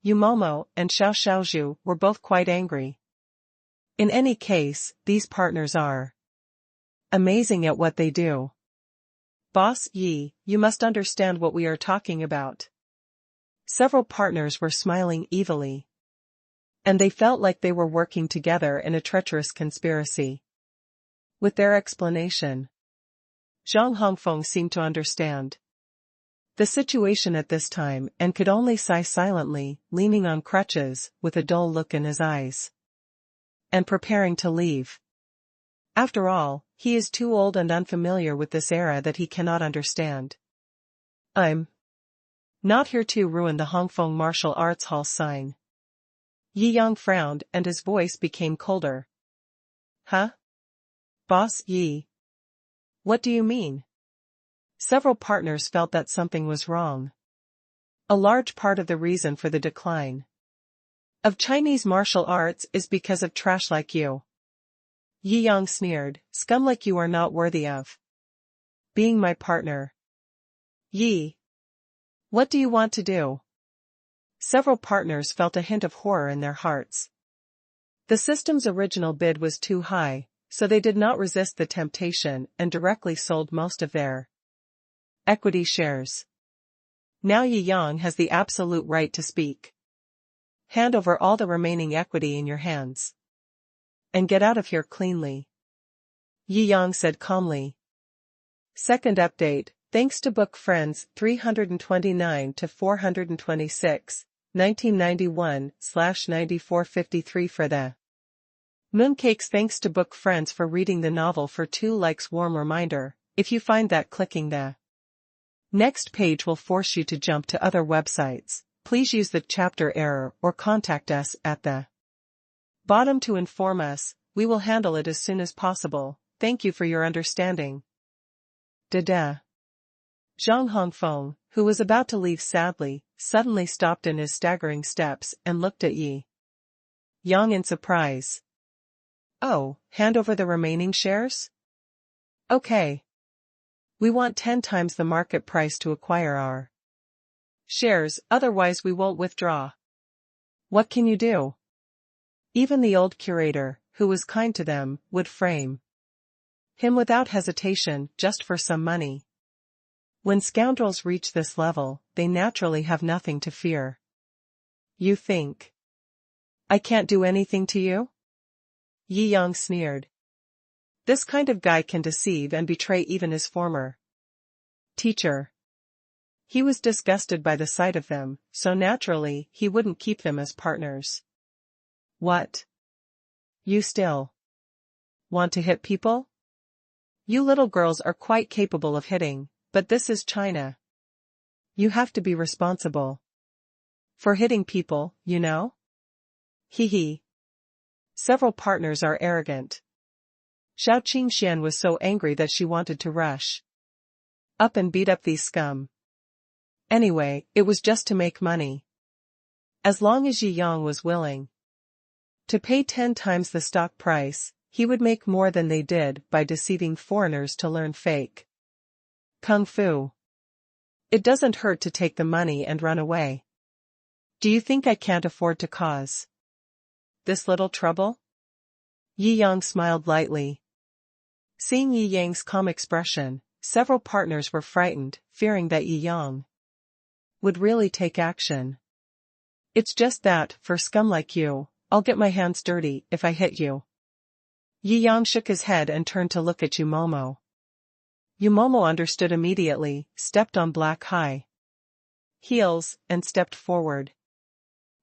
Yu Momo and Xiao Xiaozhu were both quite angry. In any case, these partners are amazing at what they do. Boss Yi, you must understand what we are talking about. Several partners were smiling evilly. And they felt like they were working together in a treacherous conspiracy. With their explanation, Zhang Hongfeng seemed to understand the situation at this time and could only sigh silently, leaning on crutches, with a dull look in his eyes, and preparing to leave. After all, he is too old and unfamiliar with this era that he cannot understand. I'm not here to ruin the Hongfeng Martial Arts Hall sign. Yi Yang frowned and his voice became colder. Huh? Boss Yi. What do you mean? Several partners felt that something was wrong. A large part of the reason for the decline of Chinese martial arts is because of trash like you. Yi Yang sneered, scum like you are not worthy of being my partner. Yi. What do you want to do? Several partners felt a hint of horror in their hearts. The system's original bid was too high, so they did not resist the temptation and directly sold most of their equity shares. Now Yi Yang has the absolute right to speak. Hand over all the remaining equity in your hands. And get out of here cleanly. Yi Yang said calmly. Second update, thanks to book friends 329 to 426, 1991/9453 for the mooncakes. Thanks to book friends for reading the novel for 2 likes. Warm reminder, if you find that clicking the next page will force you to jump to other websites, please use the chapter error or contact us at the bottom to inform us. We will handle it as soon as possible. Thank you for your understanding. Dada. Zhang Hongfeng, who was about to leave sadly, suddenly stopped in his staggering steps and looked at Yi Yang in surprise. Oh, hand over the remaining shares? Okay. We want 10 times the market price to acquire our shares, otherwise we won't withdraw. What can you do? Even the old curator, who was kind to them, would frame him without hesitation, just for some money. When scoundrels reach this level, they naturally have nothing to fear. You think I can't do anything to you? Yi Yang sneered. This kind of guy can deceive and betray even his former teacher. He was disgusted by the sight of them, so naturally he wouldn't keep them as partners. What? You still want to hit people? You little girls are quite capable of hitting, but this is China. You have to be responsible for hitting people, you know? Hee hee. Several partners are arrogant. Xiao Qingxian was so angry that she wanted to rush up and beat up these scum. Anyway, it was just to make money. As long as Yi Yang was willing to pay 10 times the stock price, he would make more than they did by deceiving foreigners to learn fake kung fu. It doesn't hurt to take the money and run away. Do you think I can't afford to cause this little trouble? Yi Yang smiled lightly. Seeing Yi Yang's calm expression, several partners were frightened, fearing that Yi Yang would really take action. It's just that, for scum like you, I'll get my hands dirty if I hit you. Yi Yang shook his head and turned to look at Yumomo. Yumomo understood immediately, stepped on black high heels, and stepped forward.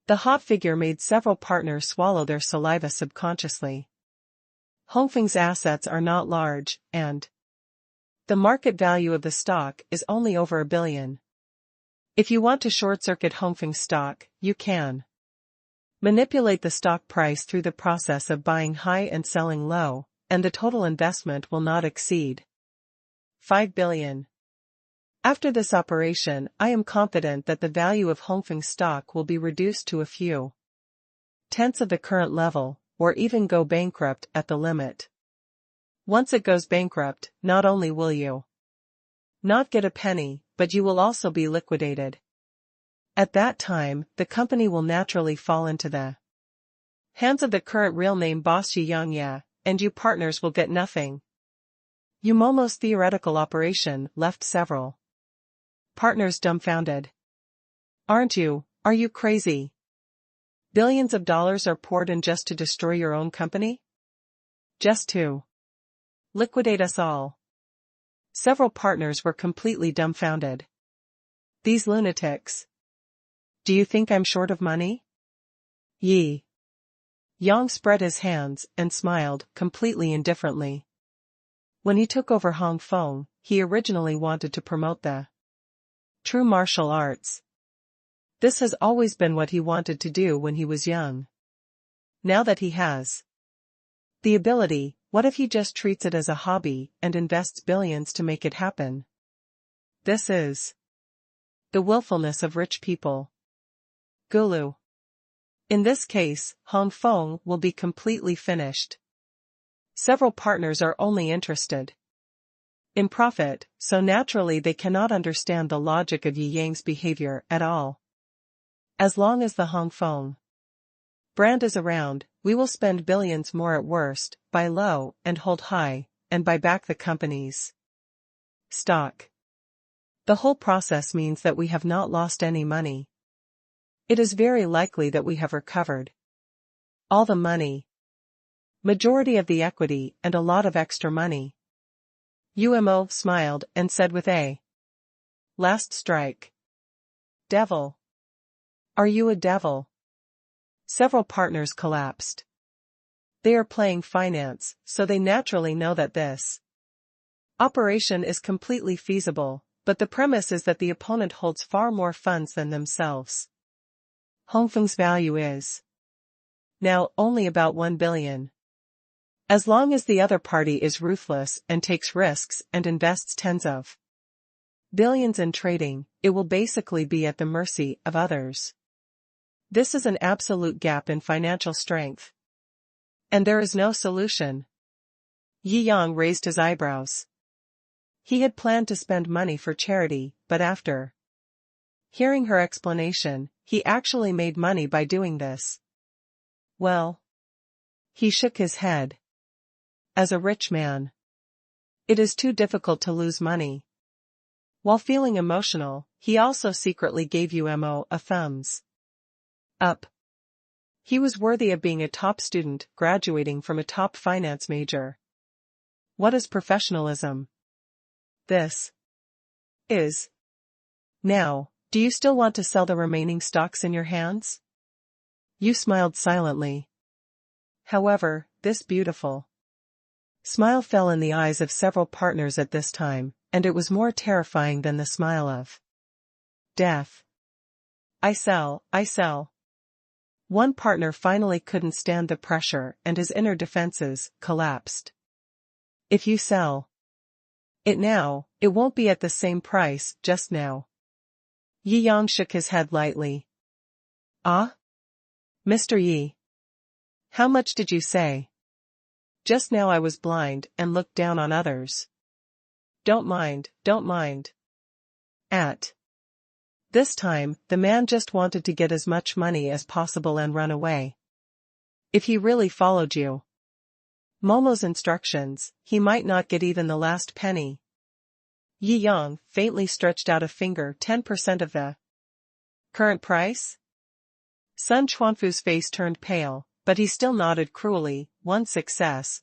The hot figure made several partners swallow their saliva subconsciously. Hongfeng's assets are not large, and the market value of the stock is only over $1 billion. If you want to short-circuit Hongfeng's stock, you can manipulate the stock price through the process of buying high and selling low, and the total investment will not exceed $5 billion. After this operation, I am confident that the value of Hongfeng's stock will be reduced to a few tenths of the current level, or even go bankrupt at the limit. Once it goes bankrupt, not only will you not get a penny, but you will also be liquidated. At that time, the company will naturally fall into the hands of the current real name boss Yi Yang, and you partners will get nothing. Yumomo's theoretical operation left several partners dumbfounded. Are you crazy? Billions of dollars are poured in just to destroy your own company? Just to liquidate us all. Several partners were completely dumbfounded. These lunatics. Do you think I'm short of money? Yi Yang spread his hands and smiled, completely indifferently. When he took over Hongfeng, he originally wanted to promote the true martial arts. This has always been what he wanted to do when he was young. Now that he has the ability, what if he just treats it as a hobby and invests billions to make it happen? This is the willfulness of rich people. Gulu. In this case, Hong Feng will be completely finished. Several partners are only interested in profit, so naturally they cannot understand the logic of Yi Yang's behavior at all. As long as the Hong Feng brand is around, we will spend billions more at worst, buy low and hold high, and buy back the company's stock. The whole process means that we have not lost any money. It is very likely that we have recovered all the money, majority of the equity, and a lot of extra money. Umo smiled and said with a last strike. Devil. Are you a devil? Several partners collapsed. They are playing finance, so they naturally know that this operation is completely feasible, but the premise is that the opponent holds far more funds than themselves. Hongfeng's value is now only about 1 billion. As long as the other party is ruthless and takes risks and invests tens of billions in trading, it will basically be at the mercy of others. This is an absolute gap in financial strength. And there is no solution. Yi Yang raised his eyebrows. He had planned to spend money for charity, but after hearing her explanation, he actually made money by doing this. Well, he shook his head. As a rich man, it is too difficult to lose money. While feeling emotional, he also secretly gave Umo a thumbs up. He was worthy of being a top student graduating from a top finance major. What is professionalism? This is. Now, do you still want to sell the remaining stocks in your hands? You smiled silently. However, this beautiful smile fell in the eyes of several partners at this time, and it was more terrifying than the smile of death. I sell. One partner finally couldn't stand the pressure and his inner defenses collapsed. If you sell it now, it won't be at the same price just now. Yi Yang shook his head lightly. Ah? Mr. Yi. How much did you say? Just now I was blind and looked down on others. Don't mind. At this time, the man just wanted to get as much money as possible and run away. If he really followed you Momo's instructions, he might not get even the last penny. Yi Yang faintly stretched out a finger. 10% of the current price? Sun Chuanfu's face turned pale, but he still nodded cruelly. One success.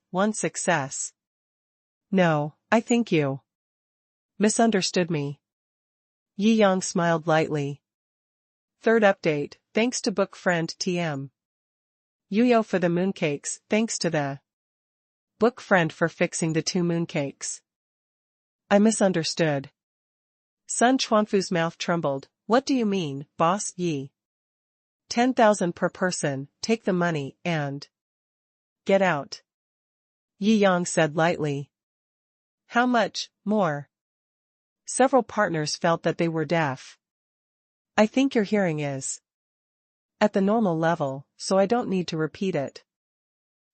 No, I think you misunderstood me. Yi Yang smiled lightly. Third update, thanks to book friend TM. Yuyo for the mooncakes, thanks to the book friend for fixing the 2 mooncakes. I misunderstood. Sun Chuanfu's mouth trembled. What do you mean, boss Yi? 10,000 per person, take the money, and get out. Yi Yang said lightly. How much more? Several partners felt that they were deaf. I think your hearing is at the normal level, so I don't need to repeat it.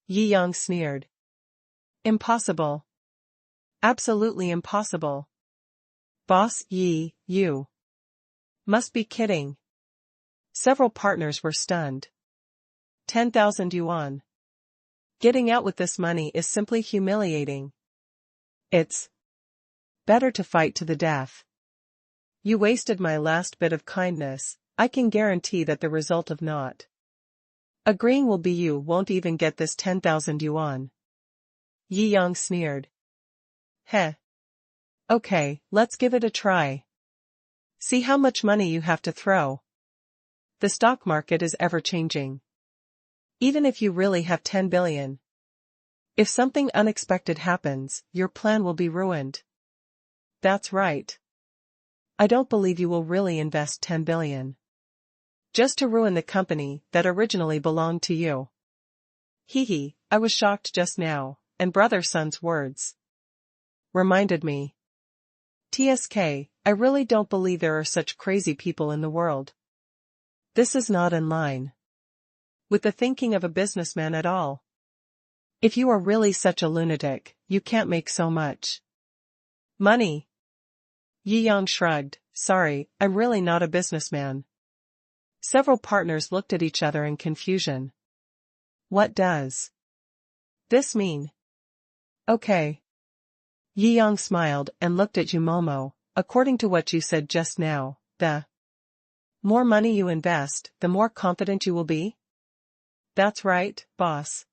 Yi Yang sneered. Impossible. Absolutely impossible. Boss Yi, you must be kidding. Several partners were stunned. 10,000 yuan. Getting out with this money is simply humiliating. It's better to fight to the death. You wasted my last bit of kindness. I can guarantee that the result of not agreeing will be you won't even get this 10,000 yuan. Yi Yang sneered. Heh. Okay, let's give it a try. See how much money you have to throw. The stock market is ever-changing. Even if you really have 10 billion. If something unexpected happens, your plan will be ruined. That's right. I don't believe you will really invest 10 billion. Just to ruin the company that originally belonged to you. Hee, I was shocked just now, and brother son's words reminded me. TSK, I really don't believe there are such crazy people in the world. This is not in line with the thinking of a businessman at all. If you are really such a lunatic, you can't make so much money. Yi Yang shrugged, sorry, I'm really not a businessman. Several partners looked at each other in confusion. What does this mean? Okay. Yi Yang smiled and looked at Yumomo. According to what you said just now, the more money you invest, the more confident you will be? That's right, boss.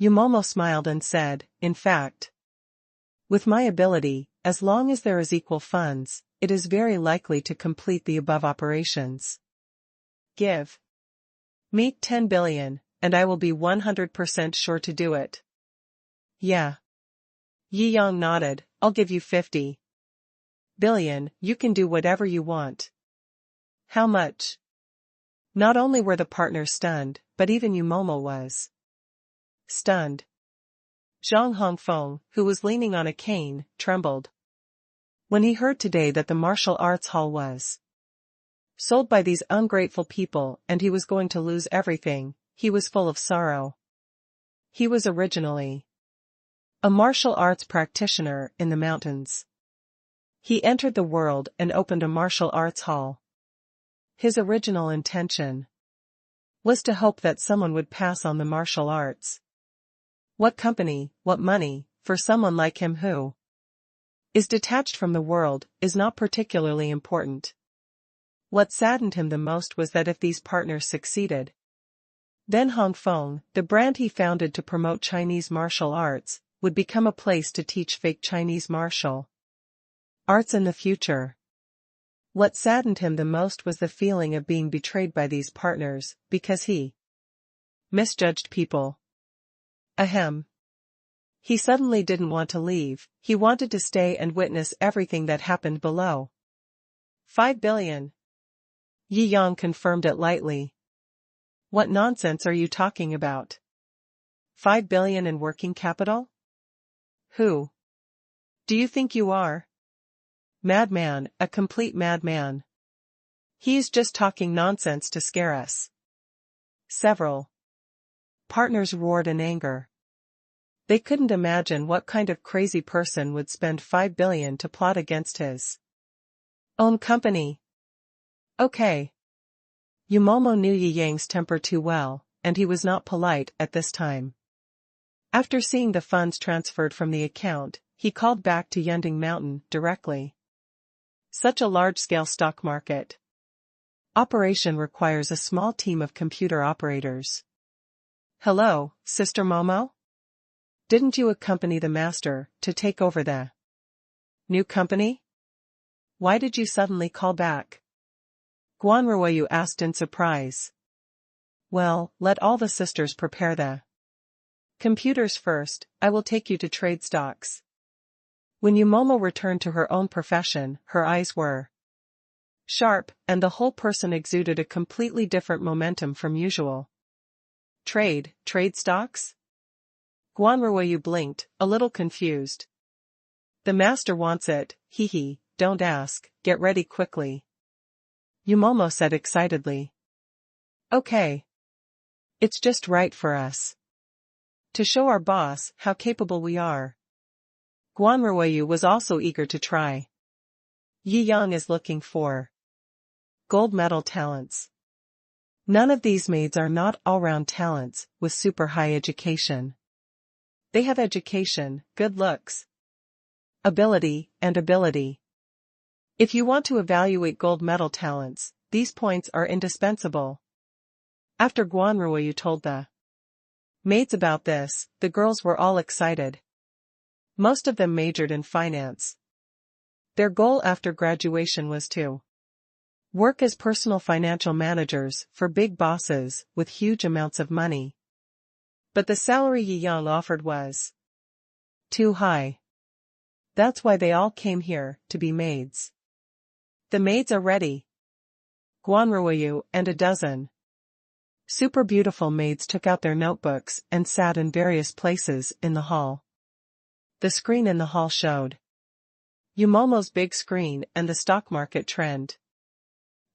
Yumomo smiled and said, in fact, with my ability, as long as there is equal funds, it is very likely to complete the above operations. Give me 10 billion, and I will be 100% sure to do it. Yeah. Yi Yang nodded, I'll give you 50 billion, you can do whatever you want. How much? Not only were the partners stunned, but even Yumomo was stunned. Zhang Hongfeng, who was leaning on a cane, trembled when he heard today that the martial arts hall was sold by these ungrateful people and he was going to lose everything. He was full of sorrow. He was originally a martial arts practitioner in the mountains. He entered the world and opened a martial arts hall. His original intention was to hope that someone would pass on the martial arts. What company, what money, for someone like him who is detached from the world, is not particularly important. What saddened him the most was that if these partners succeeded, then Hongfeng, the brand he founded to promote Chinese martial arts, would become a place to teach fake Chinese martial arts in the future. What saddened him the most was the feeling of being betrayed by these partners, because he misjudged people. Ahem. He suddenly didn't want to leave, he wanted to stay and witness everything that happened below. 5 billion. Yi Yang confirmed it lightly. What nonsense are you talking about? 5 billion in working capital? Who do you think you are? Madman, a complete madman. He's just talking nonsense to scare us. Several partners roared in anger. They couldn't imagine what kind of crazy person would spend 5 billion to plot against his own company. Okay. Yumomo knew Yi Yang's temper too well, and he was not polite at this time. After seeing the funds transferred from the account, he called back to Yunding Mountain directly. Such a large-scale stock market operation requires a small team of computer operators. Hello, Sister Momo? Didn't you accompany the master to take over the new company? Why did you suddenly call back? Guanruoyu asked in surprise. Well, let all the sisters prepare the computers first, I will take you to trade stocks. When Yumomo returned to her own profession, her eyes were sharp, and the whole person exuded a completely different momentum from usual. Trade stocks? Guanruoyu blinked, a little confused. The master wants it, hee, don't ask, get ready quickly. Yumomo said excitedly. Okay. It's just right for us to show our boss how capable we are. Guanruoyu was also eager to try. Yi Yang is looking for gold medal talents. None of these maids are not all-round talents with super high education. They have education, good looks, ability, and ability. If you want to evaluate gold medal talents, these points are indispensable. After Guanruoyu told the maids about this, the girls were all excited. Most of them majored in finance. Their goal after graduation was to work as personal financial managers for big bosses with huge amounts of money. But the salary Yi Yang offered was too high. That's why they all came here, to be maids. The maids are ready. Guanruoyu and a dozen Super beautiful maids took out their notebooks and sat in various places in the hall. The screen in the hall showed Yumomo's big screen and the stock market trend.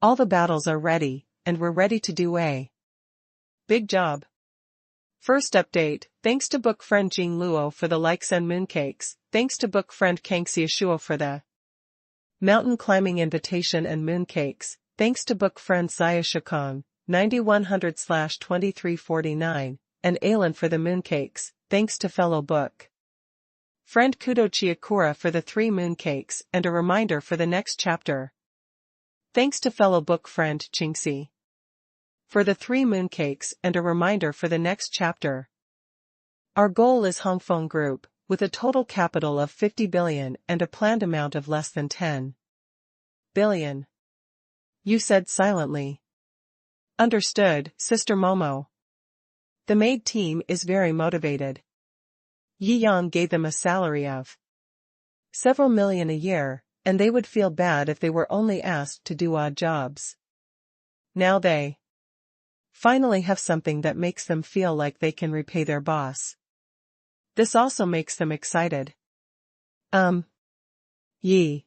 All the battles are ready, and we're ready to do a big job. First update, thanks to book friend Jing Luo for the likes and mooncakes, thanks to book friend Kangxia Shuo for the mountain climbing invitation and mooncakes, thanks to book friend Saya Shikong, 9100/2349, and Alan for the mooncakes, thanks to fellow book friend Kudo Chiakura for the 3 mooncakes and a reminder for the next chapter. Thanks to fellow book friend Qingxi for the 3 mooncakes and a reminder for the next chapter. Our goal is Hongfeng Group, with a total capital of 50 billion and a planned amount of less than 10 billion. You said silently. Understood, Sister Momo. The maid team is very motivated. Yi Yang gave them a salary of several million a year, and they would feel bad if they were only asked to do odd jobs. Now they finally have something that makes them feel like they can repay their boss. This also makes them excited. Yi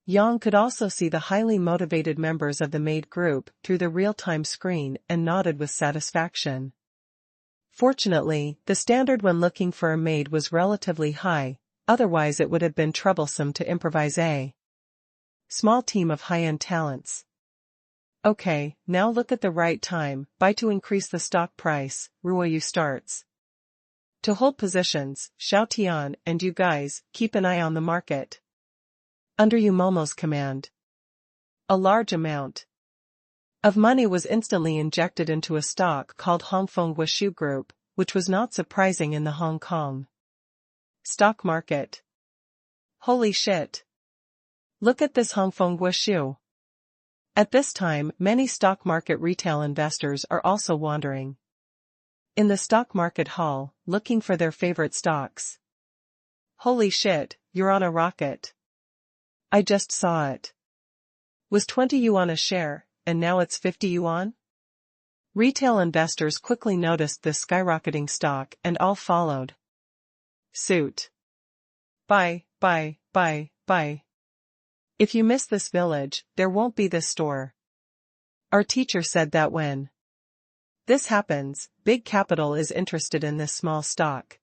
Yang could also see the highly motivated members of the maid group through the real-time screen and nodded with satisfaction. Fortunately, the standard when looking for a maid was relatively high, otherwise it would have been troublesome to improvise a small team of high-end talents. Okay, now look at the right time, buy to increase the stock price, Ruoyu starts. To hold positions, Xiao Tian and you guys, keep an eye on the market. Under Yumomo's command, a large amount of money was instantly injected into a stock called Hongfeng Wuxu Group, which was not surprising in the Hong Kong stock market. Holy shit! Look at this Hongfeng Wuxu. At this time, many stock market retail investors are also wandering in the stock market hall, looking for their favorite stocks. Holy shit, you're on a rocket. I just saw it. Was 20 yuan a share, and now it's 50 yuan? Retail investors quickly noticed this skyrocketing stock and all followed suit. Buy. If you miss this village, there won't be this store. Our teacher said that when this happens, big capital is interested in this small stock.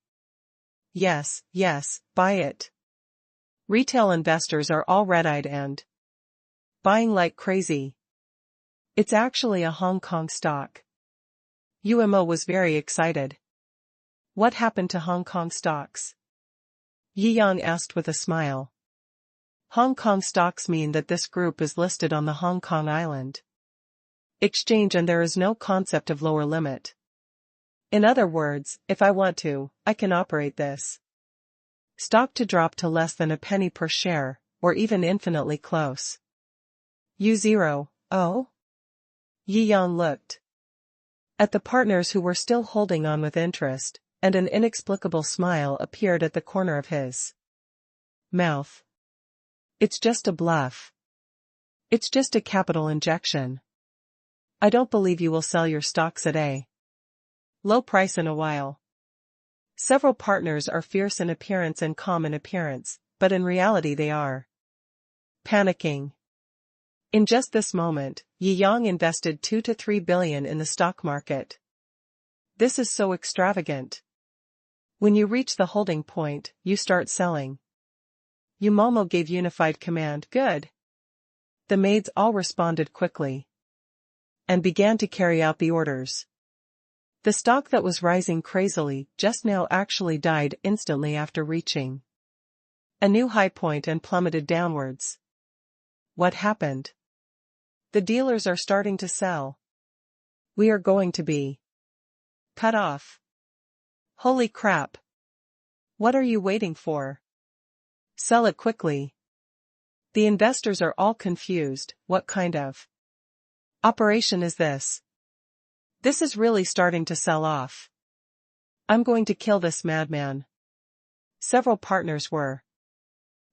Yes, buy it. Retail investors are all red-eyed and buying like crazy. It's actually a Hong Kong stock. UMO was very excited. What happened to Hong Kong stocks? Yi Yang asked with a smile. Hong Kong stocks mean that this group is listed on the Hong Kong Island exchange and there is no concept of lower limit. In other words, if I want to, I can operate this stock to drop to less than a penny per share, or even infinitely close. U0, oh? Yi Yang looked at the partners who were still holding on with interest, and an inexplicable smile appeared at the corner of his mouth. It's just a bluff. It's just a capital injection. I don't believe you will sell your stocks at a low price in a while. Several partners are fierce in appearance and calm in appearance, but in reality they are panicking. In just this moment, Yi Yang invested 2 to 3 billion in the stock market. This is so extravagant. When you reach the holding point, you start selling. Yumomo gave unified command, good. The maids all responded quickly and began to carry out the orders. The stock that was rising crazily just now actually died instantly after reaching a new high point and plummeted downwards. What happened? The dealers are starting to sell. We are going to be cut off. Holy crap. What are you waiting for? Sell it quickly. The investors are all confused. What kind of operation is this? This is really starting to sell off. I'm going to kill this madman. Several partners were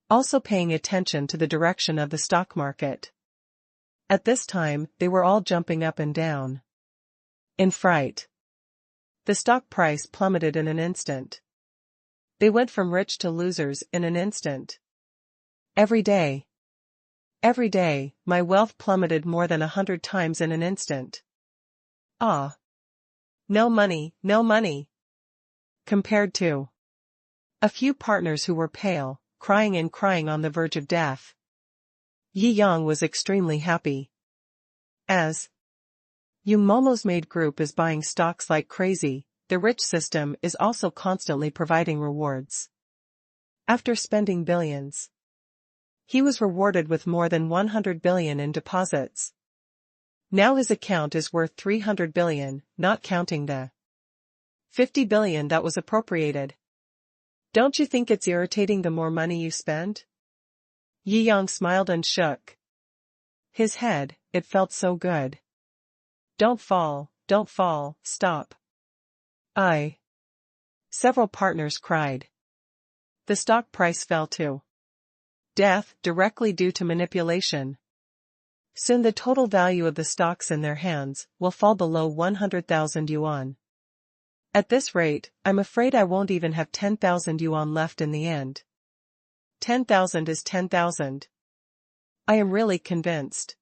also paying attention to the direction of the stock market. At this time, they were all jumping up and down In fright, the stock price plummeted in an instant. They went from rich to losers in an instant. Every day, my wealth plummeted more than 100 times in an instant. Ah. No money, no money. Compared to a few partners who were pale, crying on the verge of death. Yi Yang was extremely happy. As Yu Momo's maid group is buying stocks like crazy, the rich system is also constantly providing rewards. After spending billions, he was rewarded with more than 100 billion in deposits. Now his account is worth 300 billion, not counting the 50 billion that was appropriated. Don't you think it's irritating the more money you spend? Yi Yang smiled and shook his head. It felt so good. Don't fall, stop. Several partners cried. The stock price fell to death directly due to manipulation. Soon the total value of the stocks in their hands will fall below 100,000 yuan. At this rate, I'm afraid I won't even have 10,000 yuan left in the end. 10,000 is 10,000. I am really convinced.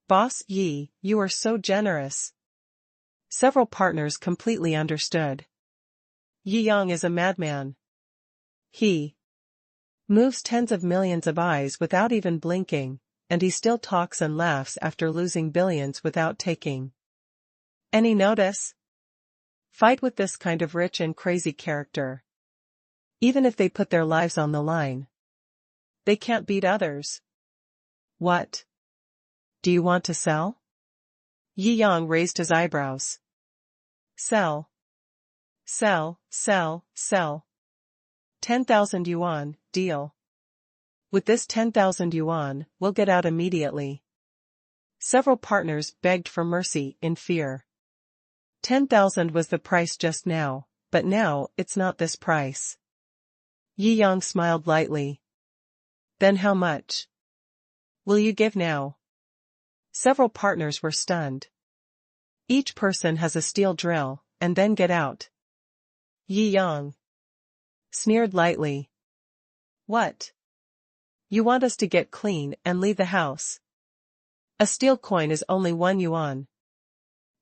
Boss Yi, you are so generous. Several partners completely understood. Yi Yang is a madman. He moves tens of millions of eyes without even blinking, and he still talks and laughs after losing billions without taking any notice. Fight with this kind of rich and crazy character. Even if they put their lives on the line, they can't beat others. What? Do you want to sell? Yi Yang raised his eyebrows. Sell. 10,000 yuan, deal. With this 10,000 yuan, we'll get out immediately. Several partners begged for mercy in fear. 10,000 was the price just now, but now it's not this price. Yi Yang smiled lightly. Then how much will you give now? Several partners were stunned. Each person has a steel drill, and then get out. Yi Yang sneered lightly. What? You want us to get clean and leave the house? A steel coin is only 1 yuan.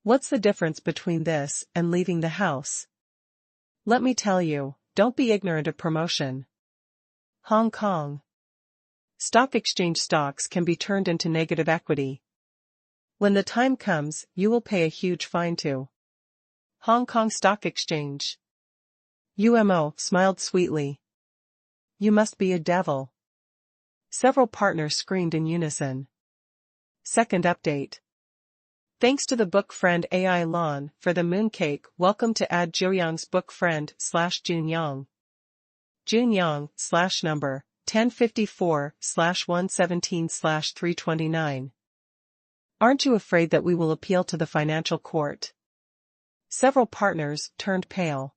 What's the difference between this and leaving the house? Let me tell you, don't be ignorant of promotion. Hong Kong Stock Exchange stocks can be turned into negative equity. When the time comes, you will pay a huge fine to Hong Kong Stock Exchange. UMO smiled sweetly. You must be a devil. Several partners screamed in unison. Second update. Thanks to the book friend AI Lon for the mooncake. Welcome to add Jiuyang's book friend /Junyang. Junyang /number 1054/117/329. Aren't you afraid that we will appeal to the financial court? Several partners turned pale.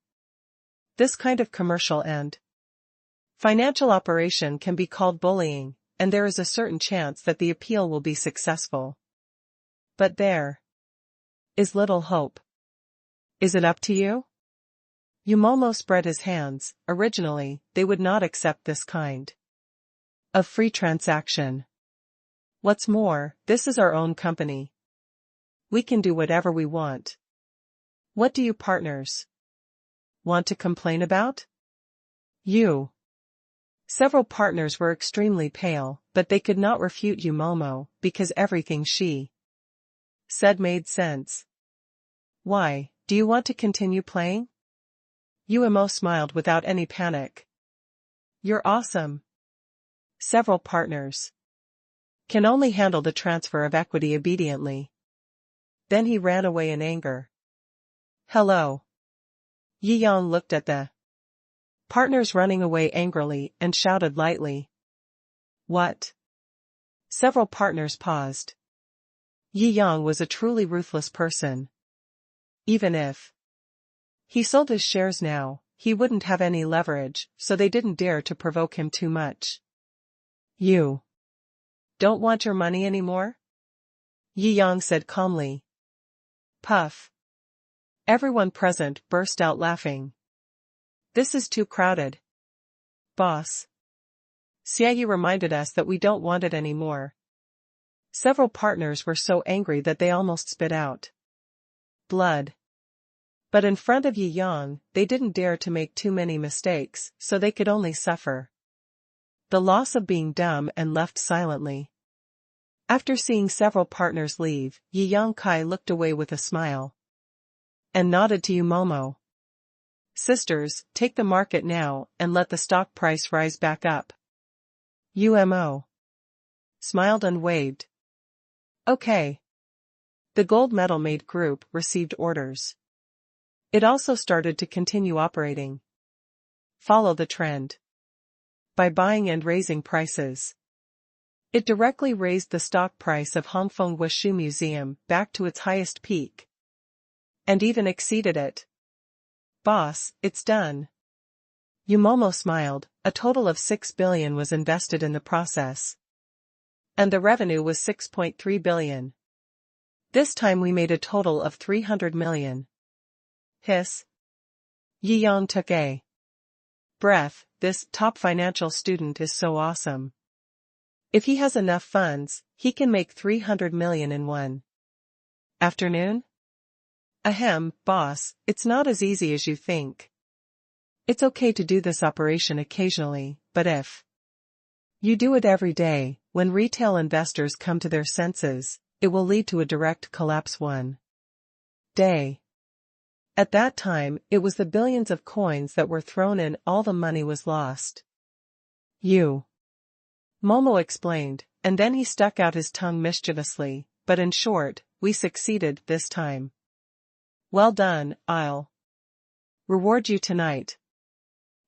This kind of commercial and financial operation can be called bullying, and there is a certain chance that the appeal will be successful. But there is little hope. Is it up to you? Yumomo spread his hands. Originally, they would not accept this kind of free transaction. What's more, this is our own company. We can do whatever we want. What do you partners want to complain about? You. Several partners were extremely pale, but they could not refute Yumomo, because everything she said made sense. Why, do you want to continue playing? Yumomo smiled without any panic. You're awesome. Several partners can only handle the transfer of equity obediently. Then he ran away in anger. Hello. Yi Yang looked at the partners running away angrily and shouted lightly. What? Several partners paused. Yi Yang was a truly ruthless person. Even if he sold his shares now, he wouldn't have any leverage, so they didn't dare to provoke him too much. You don't want your money anymore? Yi Yang said calmly. Puff. Everyone present burst out laughing. This is too crowded. Boss. Xiaoyu reminded us that we don't want it anymore. Several partners were so angry that they almost spit out blood. But in front of Yi Yang, they didn't dare to make too many mistakes, so they could only suffer the loss of being dumb and left silently. After seeing several partners leave, Yi Yang Kai looked away with a smile and nodded to Momo. Sisters, take the market now and let the stock price rise back up. Umo smiled and waved. Okay. The gold medal made group received orders. It also started to continue operating. Follow the trend by buying and raising prices. It directly raised the stock price of Hongfeng Wushu Museum back to its highest peak. And even exceeded it. Boss, it's done. Umomo smiled. A total of 6 billion was invested in the process. And the revenue was 6.3 billion. This time we made a total of 300 million. Hiss. Yi Yang took a breath. This top financial student is so awesome. If he has enough funds, he can make 300 million in one afternoon? Ahem, boss, it's not as easy as you think. It's okay to do this operation occasionally, but if you do it every day, when retail investors come to their senses, it will lead to a direct collapse one day. At that time, it was the billions of coins that were thrown in, all the money was lost. Momo explained, and then he stuck out his tongue mischievously, but in short, we succeeded this time. Well done, I'll reward you tonight.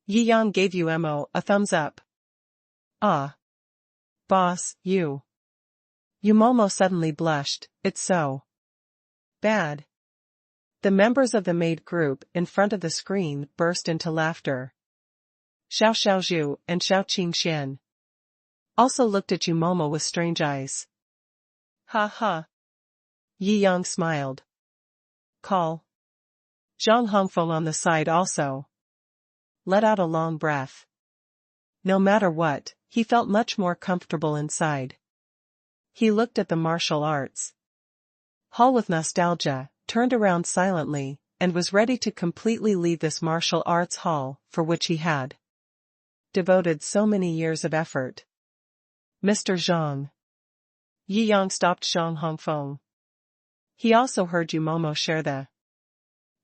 Yi Yang gave Umo a thumbs up. Ah. Boss, Umomo suddenly blushed, it's so bad. The members of the maid group in front of the screen burst into laughter. Xiao Xiaozhu and Xiao Qingxian also looked at Umomo with strange eyes. Ha ha. Yi Yang smiled. Call. Zhang Hongfeng on the side also let out a long breath. No matter what, he felt much more comfortable inside. He looked at the martial arts hall with nostalgia, turned around silently, and was ready to completely leave this martial arts hall, for which he had devoted so many years of effort. Mr. Zhang. Yi Yang stopped Zhang Hongfeng. He also heard Umomo share the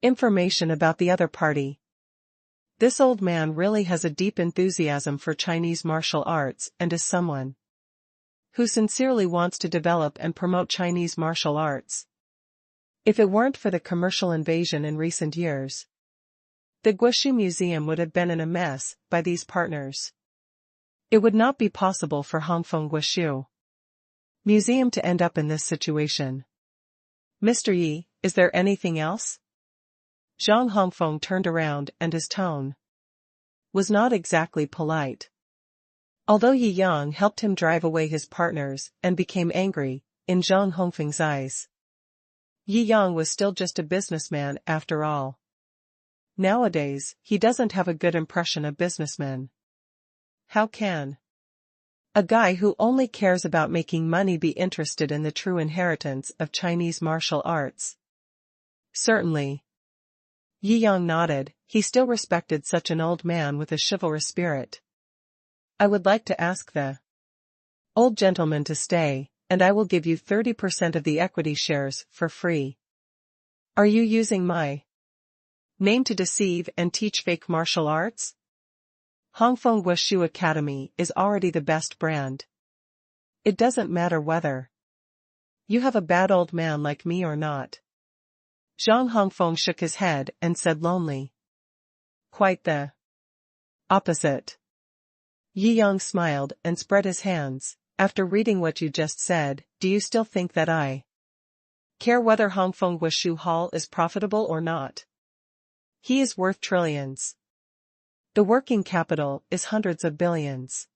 information about the other party. This old man really has a deep enthusiasm for Chinese martial arts and is someone who sincerely wants to develop and promote Chinese martial arts. If it weren't for the commercial invasion in recent years, the Guoshu Museum would have been in a mess by these partners. It would not be possible for Hongfeng Guoshu Museum to end up in this situation. Mr. Yi, is there anything else? Zhang Hongfeng turned around and his tone was not exactly polite. Although Yi Yang helped him drive away his partners and became angry, in Zhang Hongfeng's eyes, Yi Yang was still just a businessman after all. Nowadays, he doesn't have a good impression of businessmen. How can a guy who only cares about making money be interested in the true inheritance of Chinese martial arts? Certainly. Yi Yang nodded. He still respected such an old man with a chivalrous spirit. I would like to ask the old gentleman to stay, and I will give you 30% of the equity shares for free. Are you using my name to deceive and teach fake martial arts? Hongfeng Wushu Academy is already the best brand. It doesn't matter whether you have a bad old man like me or not. Zhang Hongfeng shook his head and said lonely. Quite the opposite. Yi Yang smiled and spread his hands. After reading what you just said, do you still think that I care whether Hongfeng Wushu Hall is profitable or not? He is worth trillions. The working capital is hundreds of billions.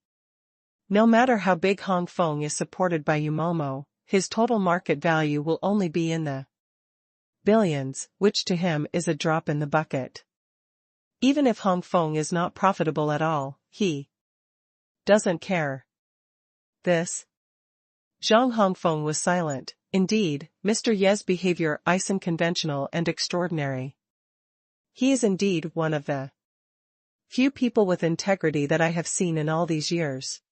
No matter how big Hongfeng is supported by Umomo, his total market value will only be in the billions, which to him is a drop in the bucket. Even if Hong Feng is not profitable at all, he doesn't care. This? Zhang Hongfeng was silent. Indeed, Mr. Ye's behavior is unconventional and extraordinary. He is indeed one of the few people with integrity that I have seen in all these years.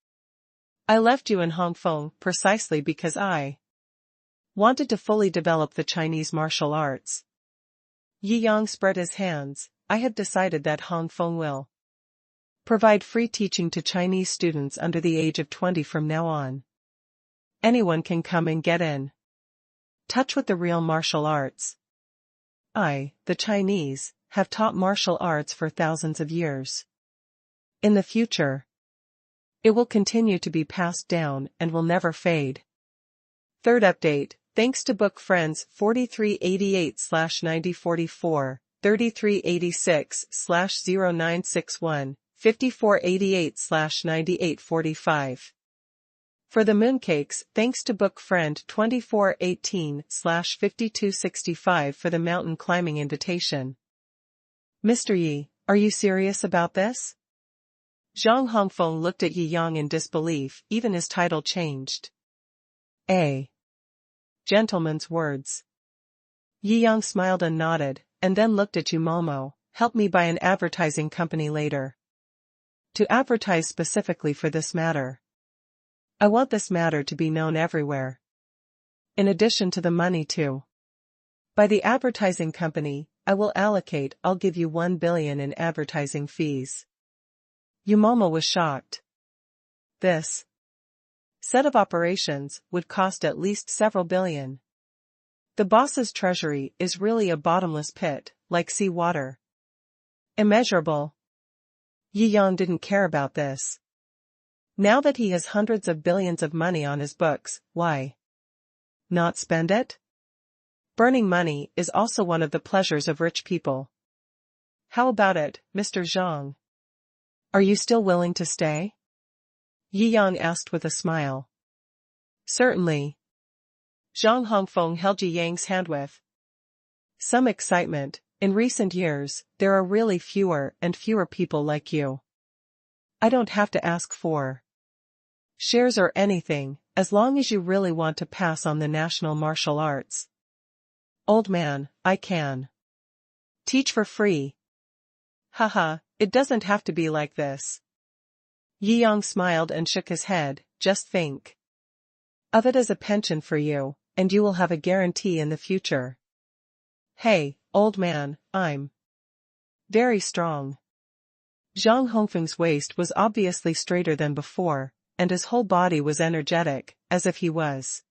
I left you in Hongfeng precisely because I wanted to fully develop the Chinese martial arts. Yi Yang spread his hands. I have decided that Hongfeng will provide free teaching to Chinese students under the age of 20 from now on. Anyone can come and get in touch with the real martial arts. The Chinese, have taught martial arts for thousands of years. In the future, it will continue to be passed down and will never fade. Third update, thanks to book friends 4388/9044, 3386/0961, 5488/9845. For the mooncakes, thanks to book friend 2418/5265 for the mountain climbing invitation. Mr. Yi, are you serious about this? Zhang Hongfeng looked at Yi Yang in disbelief, even his title changed. A gentleman's words. Yi Yang smiled and nodded, and then looked at Yu Momo. Help me buy an advertising company later. To advertise specifically for this matter. I want this matter to be known everywhere. In addition to the money too. By the advertising company, I'll give you 1 billion in advertising fees. Yu Momo was shocked. This set of operations would cost at least several billion. The boss's treasury is really a bottomless pit, like sea water. Immeasurable. Yi Yang didn't care about this. Now that he has hundreds of billions of money on his books, why not spend it? Burning money is also one of the pleasures of rich people. How about it, Mr. Zhang? Are you still willing to stay? Yi Yang asked with a smile. Certainly. Zhang Hongfeng held Yi Yang's hand with some excitement. In recent years, there are really fewer and fewer people like you. I don't have to ask for shares or anything, as long as you really want to pass on the national martial arts. Old man, I can teach for free. Haha, it doesn't have to be like this. Yi Yang smiled and shook his head. Just think of it as a pension for you, and you will have a guarantee in the future. Hey, old man, I'm very strong. Zhang Hongfeng's waist was obviously straighter than before, and his whole body was energetic, as if he was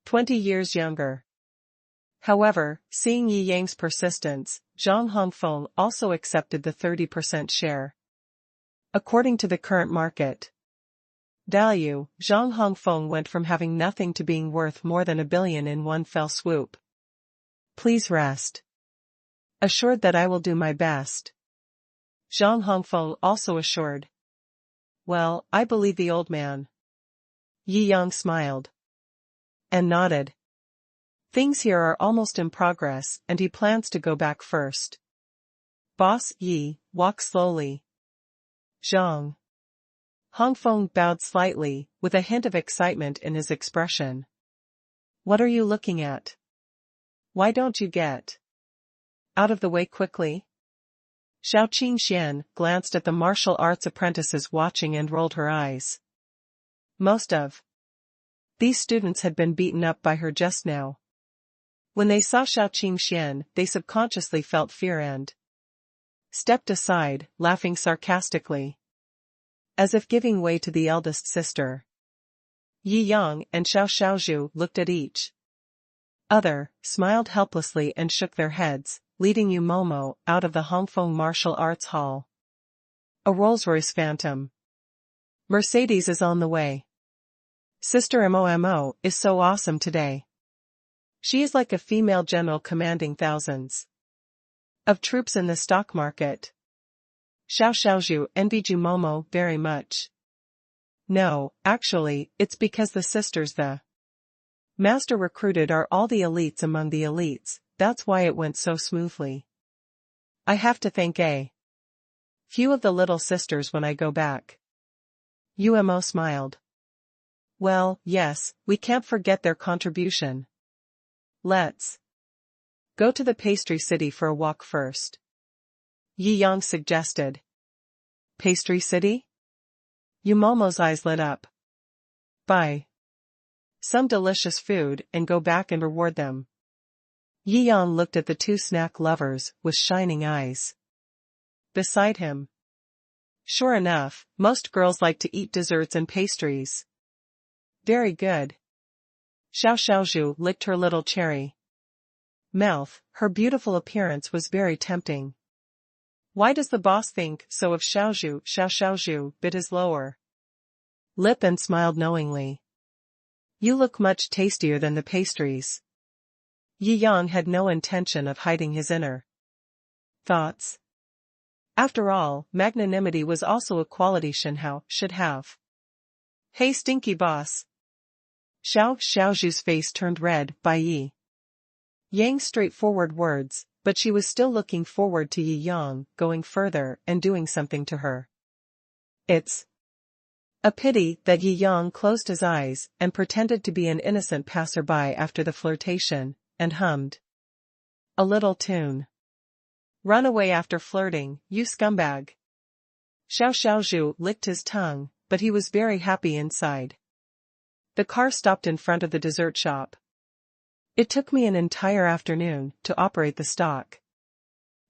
20 years younger. However, seeing Yi Yang's persistence, Zhang Hongfeng also accepted the 30% share. According to the current market value, Zhang Hongfeng went from having nothing to being worth more than 1 billion in one fell swoop. Please rest assured that I will do my best. Zhang Hongfeng also assured. Well, I believe the old man. Yi Yang smiled and nodded. Things here are almost in progress, and he plans to go back first. Boss Yi, walk slowly. Zhang Hongfeng bowed slightly, with a hint of excitement in his expression. What are you looking at? Why don't you get out of the way quickly? Shou Qingxian glanced at the martial arts apprentices watching and rolled her eyes. Most of these students had been beaten up by her just now. When they saw Shou Qingxian, they subconsciously felt fear and stepped aside, laughing sarcastically, as if giving way to the eldest sister. Yi Yang and Xiao Xiaozhu looked at each other, smiled helplessly and shook their heads, leading Yu Momo out of the Hongfeng Martial Arts Hall. A Rolls-Royce Phantom Mercedes is on the way. Sister Momo is so awesome today. She is like a female general commanding thousands of troops in the stock market. Xiao Xiaozhu envied Yu Momo very much. No, actually, it's because the sisters the master recruited are all the elites among the elites. that's why it went so smoothly. I have to thank a few of the little sisters when I go back. Umo smiled. Well, yes, we can't forget their contribution. Let's go to the pastry city for a walk first. Yi Yang suggested. Pastry city? Umomo's eyes lit up. Buy some delicious food and go back and reward them. Yi Yang looked at the two snack lovers with shining eyes. Beside him. Sure enough, most girls like to eat desserts and pastries. Very good. Xiaoxiaozhu licked her little cherry mouth. Her beautiful appearance was very tempting. Why does the boss think so of Xiaozhu? Xiaoxiaozhu bit his lower lip and smiled knowingly. You look much tastier than the pastries. Yi Yang had no intention of hiding his inner thoughts. After all, magnanimity was also a quality Shenhao should have. Hey stinky boss. Xiaoxiaozhu's face turned red by Yi Yang's straightforward words, but she was still looking forward to Yi Yang going further and doing something to her. It's a pity that Yi Yang closed his eyes and pretended to be an innocent passerby after the flirtation, and hummed a little tune. Run away after flirting, you scumbag. Xiaoxiaozhu licked his tongue, but he was very happy inside. The car stopped in front of the dessert shop. It took me an entire afternoon to operate the stock.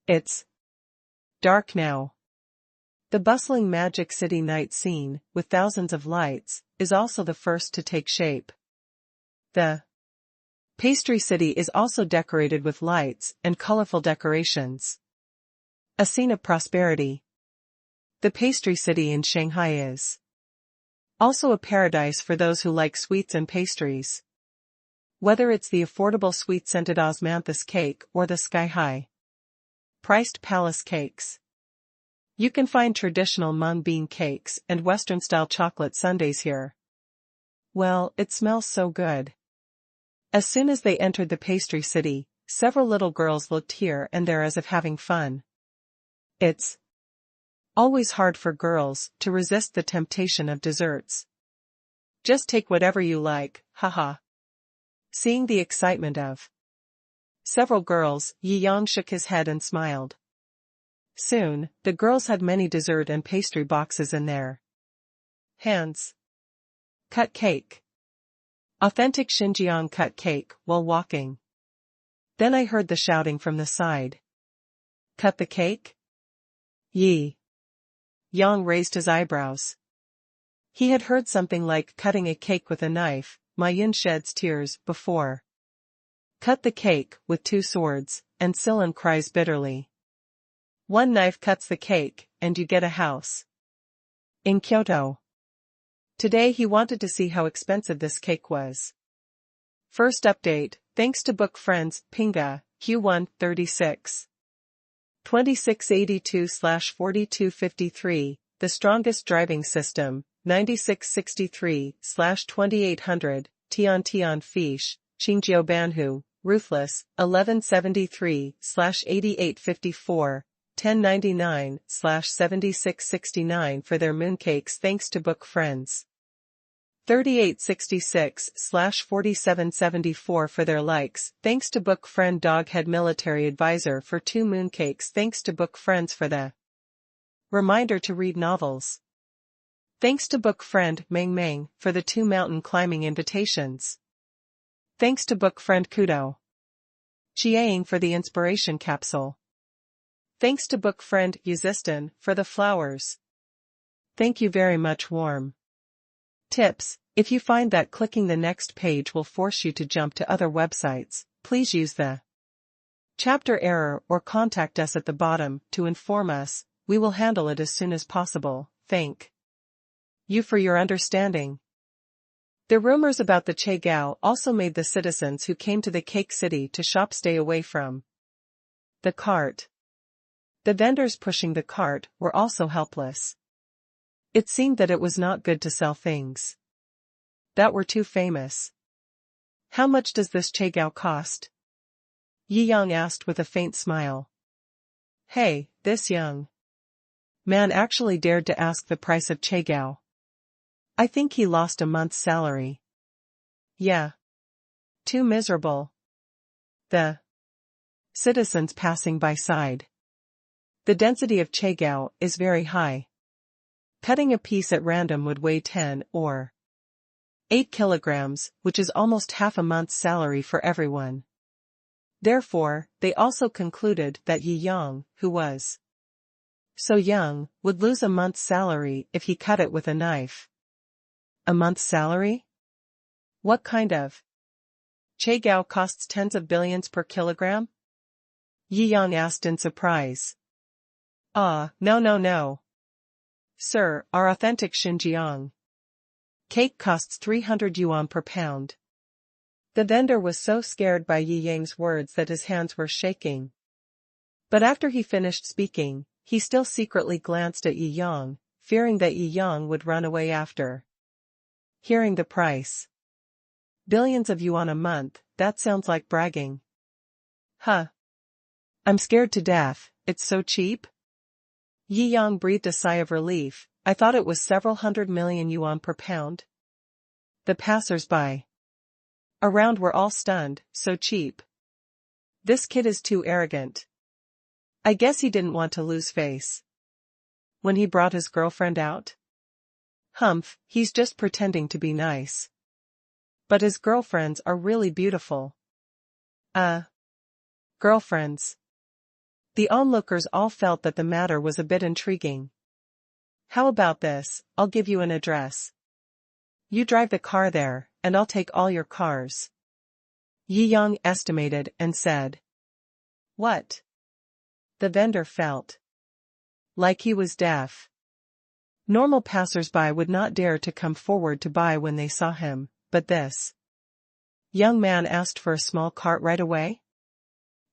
It's dark now. The bustling Magic City night scene, with thousands of lights, is also the first to take shape. The Pastry City is also decorated with lights and colorful decorations. A scene of prosperity. The Pastry City in Shanghai is also a paradise for those who like sweets and pastries. Whether it's the affordable sweet-scented osmanthus cake or the sky-high priced palace cakes. You can find traditional mung bean cakes and Western-style chocolate sundaes here. Well, it smells so good. As soon as they entered the Pastry City, several little girls looked here and there as if having fun. It's always hard for girls to resist the temptation of desserts. Just take whatever you like, haha. Seeing the excitement of several girls, Yi Yang shook his head and smiled. Soon, the girls had many dessert and pastry boxes in their hands. Cut cake. Authentic Xinjiang cut cake while walking. Then I heard the shouting from the side. Cut the cake? Yi Yang raised his eyebrows. He had heard something like cutting a cake with a knife, Ma Yin sheds tears, before. Cut the cake with 2 swords, and Silan cries bitterly. One knife cuts the cake, and you get a house. In Kyoto. Today he wanted to see how expensive this cake was. First update, thanks to book friends, Pinga, Q1, 36. 2682/4253, the strongest driving system, 9663/2800, Tian Fish, Qingjiu Banhu, Ruthless, 1173/8854, 1099/7669 for their mooncakes thanks to book friends. 3866/4774 for their likes, thanks to book friend Doghead Military Advisor for 2 mooncakes thanks to book friends for the reminder to read novels. Thanks to book friend Meng Meng for the 2 mountain climbing invitations. Thanks to book friend Kudo Chiang for the inspiration capsule. Thanks to book friend Yuzistan for the flowers. Thank you very much. Warm tips. If you find that clicking the next page will force you to jump to other websites, please use the chapter error or contact us at the bottom to inform us. We will handle it as soon as possible. Thank you for your understanding. The rumors about the Che Gao also made the citizens who came to the Cake City to shop stay away from the cart. The vendors pushing the cart were also helpless. It seemed that it was not good to sell things that were too famous. How much does this Che Gao cost? Yi Yang asked with a faint smile. Hey, this young man actually dared to ask the price of Chaigao. I think he lost a month's salary. Yeah. Too miserable. The citizens passing by sighed. The density of Chaigao is very high. Cutting a piece at random would weigh 10 or 8 kilograms, which is almost half a month's salary for everyone. Therefore, they also concluded that Yi Yang, who was so young, would lose a month's salary if he cut it with a knife. A month's salary? What kind of Chaigao costs tens of billions per kilogram? Yi Yang asked in surprise. No. Sir, our authentic Xinjiang cake costs 300 yuan per pound. The vendor was so scared by Yi Yang's words that his hands were shaking. But after he finished speaking, he still secretly glanced at Yi Yang, fearing that Yi Yang would run away after hearing the price. Billions of yuan a month, that sounds like bragging. Huh. I'm scared to death, it's so cheap? Yi Yang breathed a sigh of relief. I thought it was several 100 million yuan per pound. The passers-by around were all stunned. So cheap. This kid is too arrogant. I guess he didn't want to lose face when he brought his girlfriend out. Humph, he's just pretending to be nice. But his girlfriends are really beautiful. Girlfriends. The onlookers all felt that the matter was a bit intriguing. How about this, I'll give you an address. You drive the car there, and I'll take all your cars. Yi Yang estimated and said. What? The vendor felt like he was deaf. Normal passers-by would not dare to come forward to buy when they saw him, but this young man asked for a small cart right away?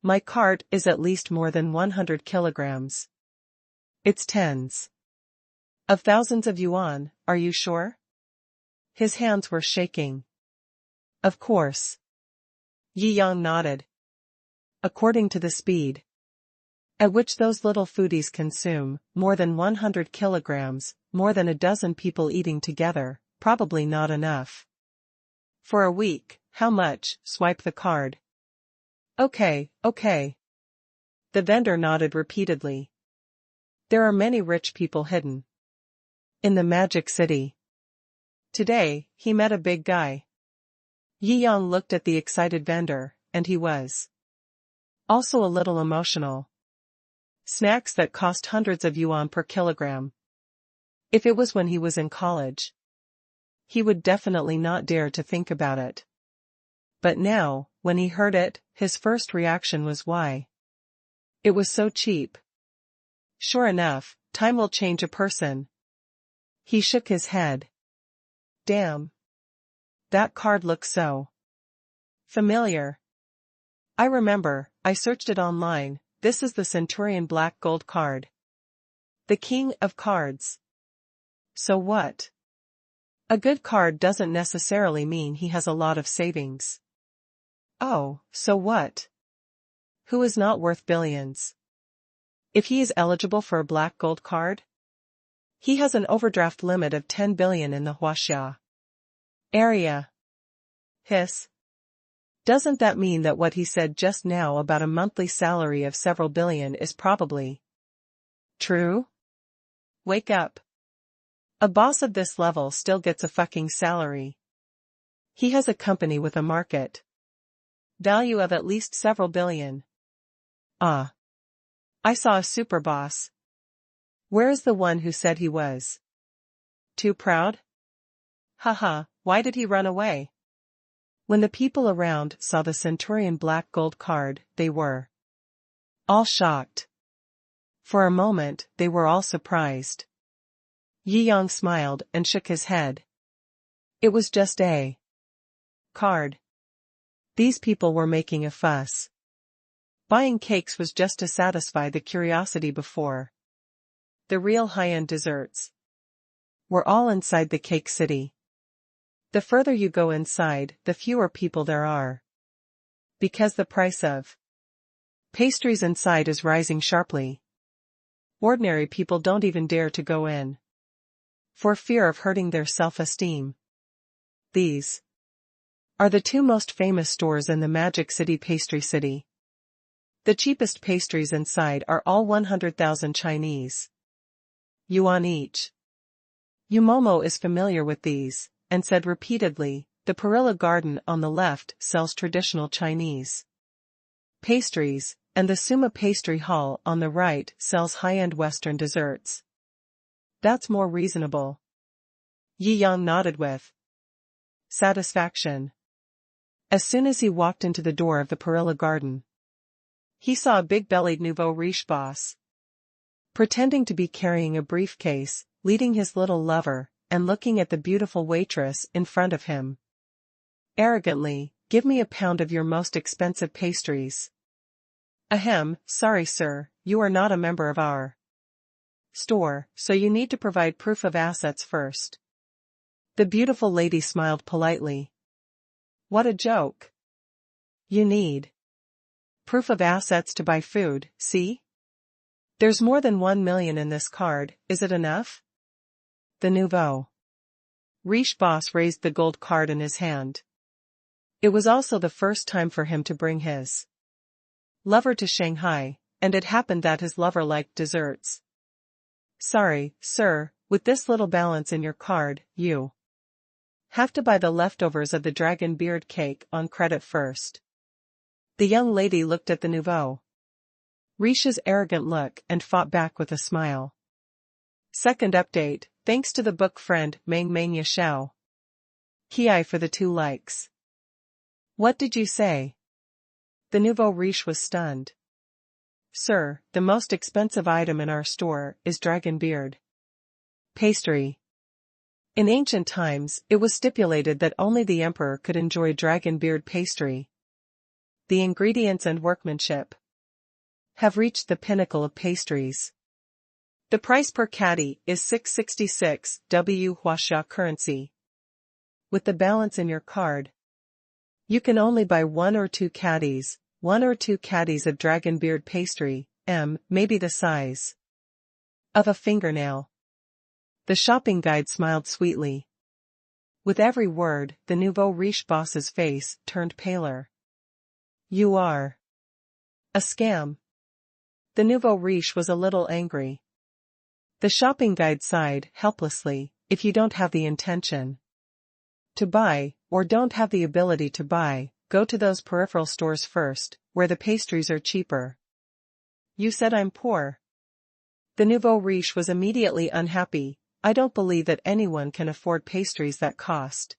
My cart is at least more than 100 kilograms. It's tens of thousands of yuan, are you sure? His hands were shaking. Of course. Yi Yang nodded. According to the speed at which those little foodies consume, more than 100 kilograms, more than a dozen people eating together, probably not enough. For a week, how much? Swipe the card. Okay. The vendor nodded repeatedly. There are many rich people hidden in the Magic City. Today, he met a big guy. Yi Yang looked at the excited vendor, and he was also a little emotional. Snacks that cost hundreds of yuan per kilogram. If it was when he was in college, he would definitely not dare to think about it. But now, when he heard it, his first reaction was why? It was so cheap. Sure enough, time will change a person. He shook his head. Damn. That card looks so familiar. I remember, I searched it online. This is the Centurion Black Gold card. The king of cards. So what? A good card doesn't necessarily mean he has a lot of savings. Oh, so what? Who is not worth billions? If he is eligible for a black gold card? He has an overdraft limit of 10 billion in the Huaxia area. Hiss. Doesn't that mean that what he said just now about a monthly salary of several billion is probably true? Wake up. A boss of this level still gets a fucking salary. He has a company with a market value of at least several billion. I saw a super boss. Where is the one who said he was too proud? Haha, why did he run away? When the people around saw the Centurion Black Gold card, they were all shocked. For a moment, they were all surprised. Yi Yang smiled and shook his head. It was just a card. These people were making a fuss. Buying cakes was just to satisfy the curiosity before. The real high-end desserts were all inside the cake city. The further you go inside, the fewer people there are. Because the price of Pastries inside is rising sharply. Ordinary people don't even dare to go in, for fear of hurting their self-esteem. These are the two most famous stores in the Magic City Pastry City. The cheapest pastries inside are all 100,000 Chinese yuan each. Yumomo is familiar with these, and said repeatedly, the Perilla Garden on the left sells traditional Chinese pastries, and the Suma Pastry Hall on the right sells high-end Western desserts. That's more reasonable. Yi Yang nodded with satisfaction. As soon as he walked into the door of the Perilla Garden, he saw a big-bellied nouveau riche boss, pretending to be carrying a briefcase, leading his little lover, and looking at the beautiful waitress in front of him. Arrogantly, "Give me a pound of your most expensive pastries." "Ahem, sorry sir, you are not a member of our store, so you need to provide proof of assets first." The beautiful lady smiled politely. "What a joke. You need proof of assets to buy food, see? There's more than 1 million in this card, is it enough?" The nouveau riche boss raised the gold card in his hand. It was also the first time for him to bring his lover to Shanghai, and it happened that his lover liked desserts. "Sorry, sir, with this little balance in your card, you have to buy the leftovers of the dragon beard cake on credit first." The young lady looked at the nouveau riche's arrogant look and fought back with a smile. Second update, thanks to the book friend Meng Mania Shou. Ki for the 2 likes. What did you say? The nouveau riche was stunned. "Sir, the most expensive item in our store is dragon beard pastry. In ancient times, it was stipulated that only the emperor could enjoy dragon beard pastry. The ingredients and workmanship have reached the pinnacle of pastries. The price per caddy is 666 W Huaxia currency. With the balance in your card, you can only buy 1 or 2 caddies, 1 or 2 caddies of dragon beard pastry, maybe the size of a fingernail." The shopping guide smiled sweetly. With every word, the nouveau riche boss's face turned paler. "You are a scam." The nouveau riche was a little angry. The shopping guide sighed helplessly, "If you don't have the intention to buy, or don't have the ability to buy, go to those peripheral stores first, where the pastries are cheaper." "You said I'm poor." The nouveau riche was immediately unhappy. "I don't believe that anyone can afford pastries that cost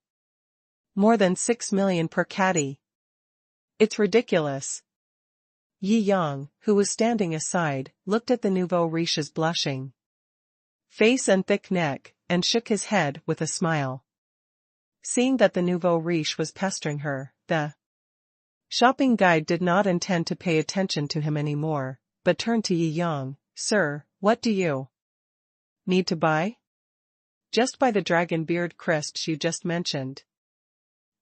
more than 6 million per caddy. It's ridiculous." Yi Yang, who was standing aside, looked at the nouveau riche's blushing face and thick neck, and shook his head with a smile. Seeing that the nouveau riche was pestering her, the shopping guide did not intend to pay attention to him anymore, but turned to Yi Yang. "Sir, what do you need to buy?" "Just buy the dragon beard crisps you just mentioned."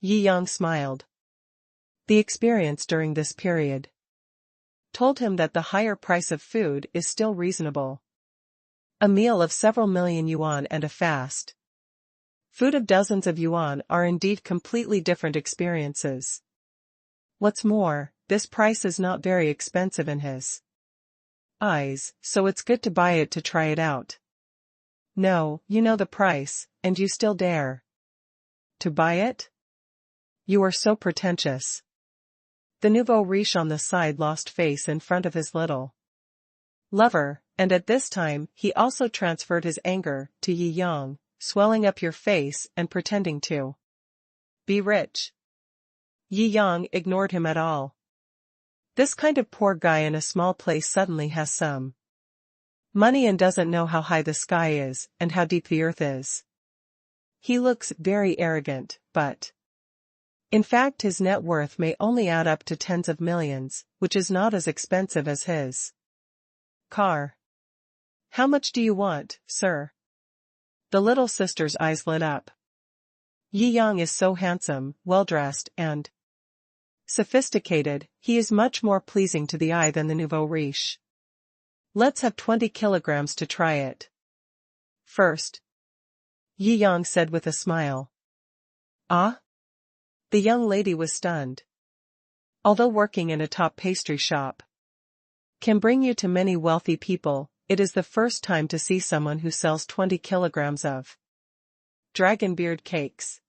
Yi Yang smiled. The experience during this period told him that the higher price of food is still reasonable. A meal of several million yuan and a fast food of dozens of yuan are indeed completely different experiences. What's more, this price is not very expensive in his eyes, so it's good to buy it to try it out. "No, you know the price, and you still dare to buy it? You are so pretentious." The nouveau riche on the side lost face in front of his little lover, and at this time he also transferred his anger to Yi Yang, swelling up your face and pretending to be rich. Yi Yang ignored him at all. This kind of poor guy in a small place suddenly has some money and doesn't know how high the sky is and how deep the earth is. He looks very arrogant, but in fact his net worth may only add up to tens of millions, which is not as expensive as his car. "How much do you want, sir?" The little sister's eyes lit up. Yi Yang is so handsome, well-dressed, and Sophisticated, he is much more pleasing to the eye than the nouveau riche. Let's have 20 kilograms to try it. First. Yi Yang said with a smile. Ah? The young lady was stunned. Although working in a top pastry shop can bring you to many wealthy people, it is the first time to see someone who sells 20 kilograms of dragon beard cakes.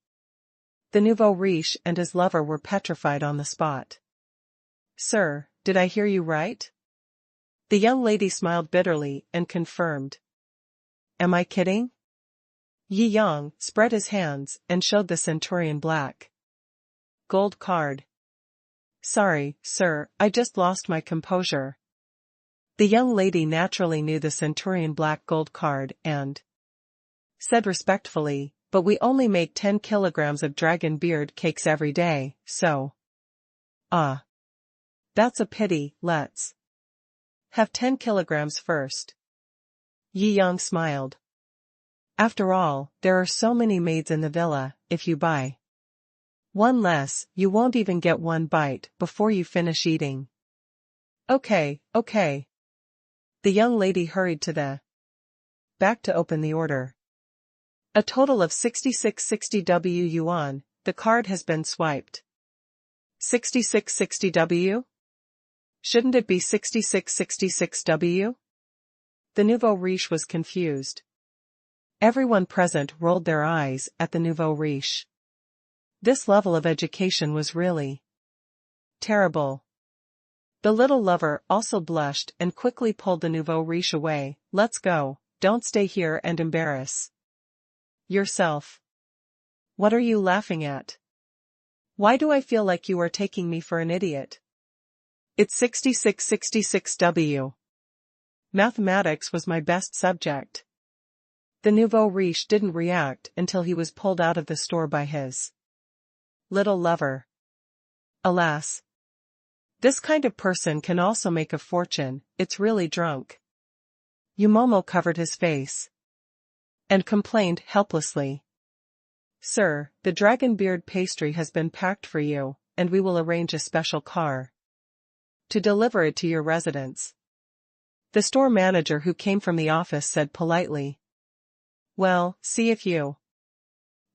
The nouveau riche and his lover were petrified on the spot. Sir, did I hear you right? The young lady smiled bitterly and confirmed. Am I kidding? Yi Yang spread his hands and showed the centurion black gold card. Sorry, sir, I just lost my composure. The young lady naturally knew the centurion black gold card and said respectfully, but we only make 10 kilograms of dragon beard cakes every day, so. Ah. That's a pity, let's have 10 kilograms first. Yi Yang smiled. After all, there are so many maids in the villa, if you buy one less, you won't even get one bite before you finish eating. Okay. The young lady hurried to the back to open the order. A total of 6660 W yuan, the card has been swiped. 6660 W? Shouldn't it be 6666 W? The nouveau riche was confused. Everyone present rolled their eyes at the nouveau riche. This level of education was really terrible. The little lover also blushed and quickly pulled the nouveau riche away. Let's go, don't stay here and embarrass yourself. What are you laughing at? Why do I feel like you are taking me for an idiot? It's 6666 W. Mathematics was my best subject. The nouveau riche didn't react until he was pulled out of the store by his little lover. Alas. This kind of person can also make a fortune, it's really drunk. Yumomo covered his face and complained helplessly. Sir, the dragon beard pastry has been packed for you, and we will arrange a special car to deliver it to your residence. The store manager who came from the office said politely. Well, see if you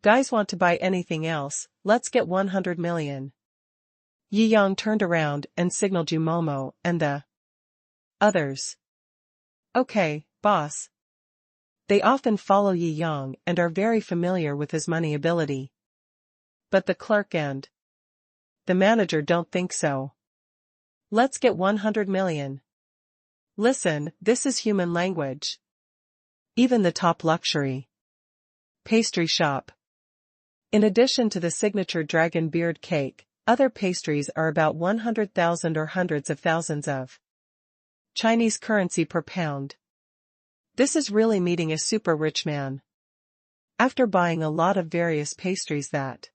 guys want to buy anything else, let's get 100 million. Yi Yang turned around and signaled Yumomo and the others. Okay, boss. They often follow Yi Yang and are very familiar with his money ability. But the clerk and the manager don't think so. Let's get 100 million. Listen, this is human language. Even the top luxury pastry shop. In addition to the signature dragon beard cake, other pastries are about 100,000 or hundreds of thousands of Chinese currency per pound. This is really meeting a super rich man. After buying a lot of various pastries that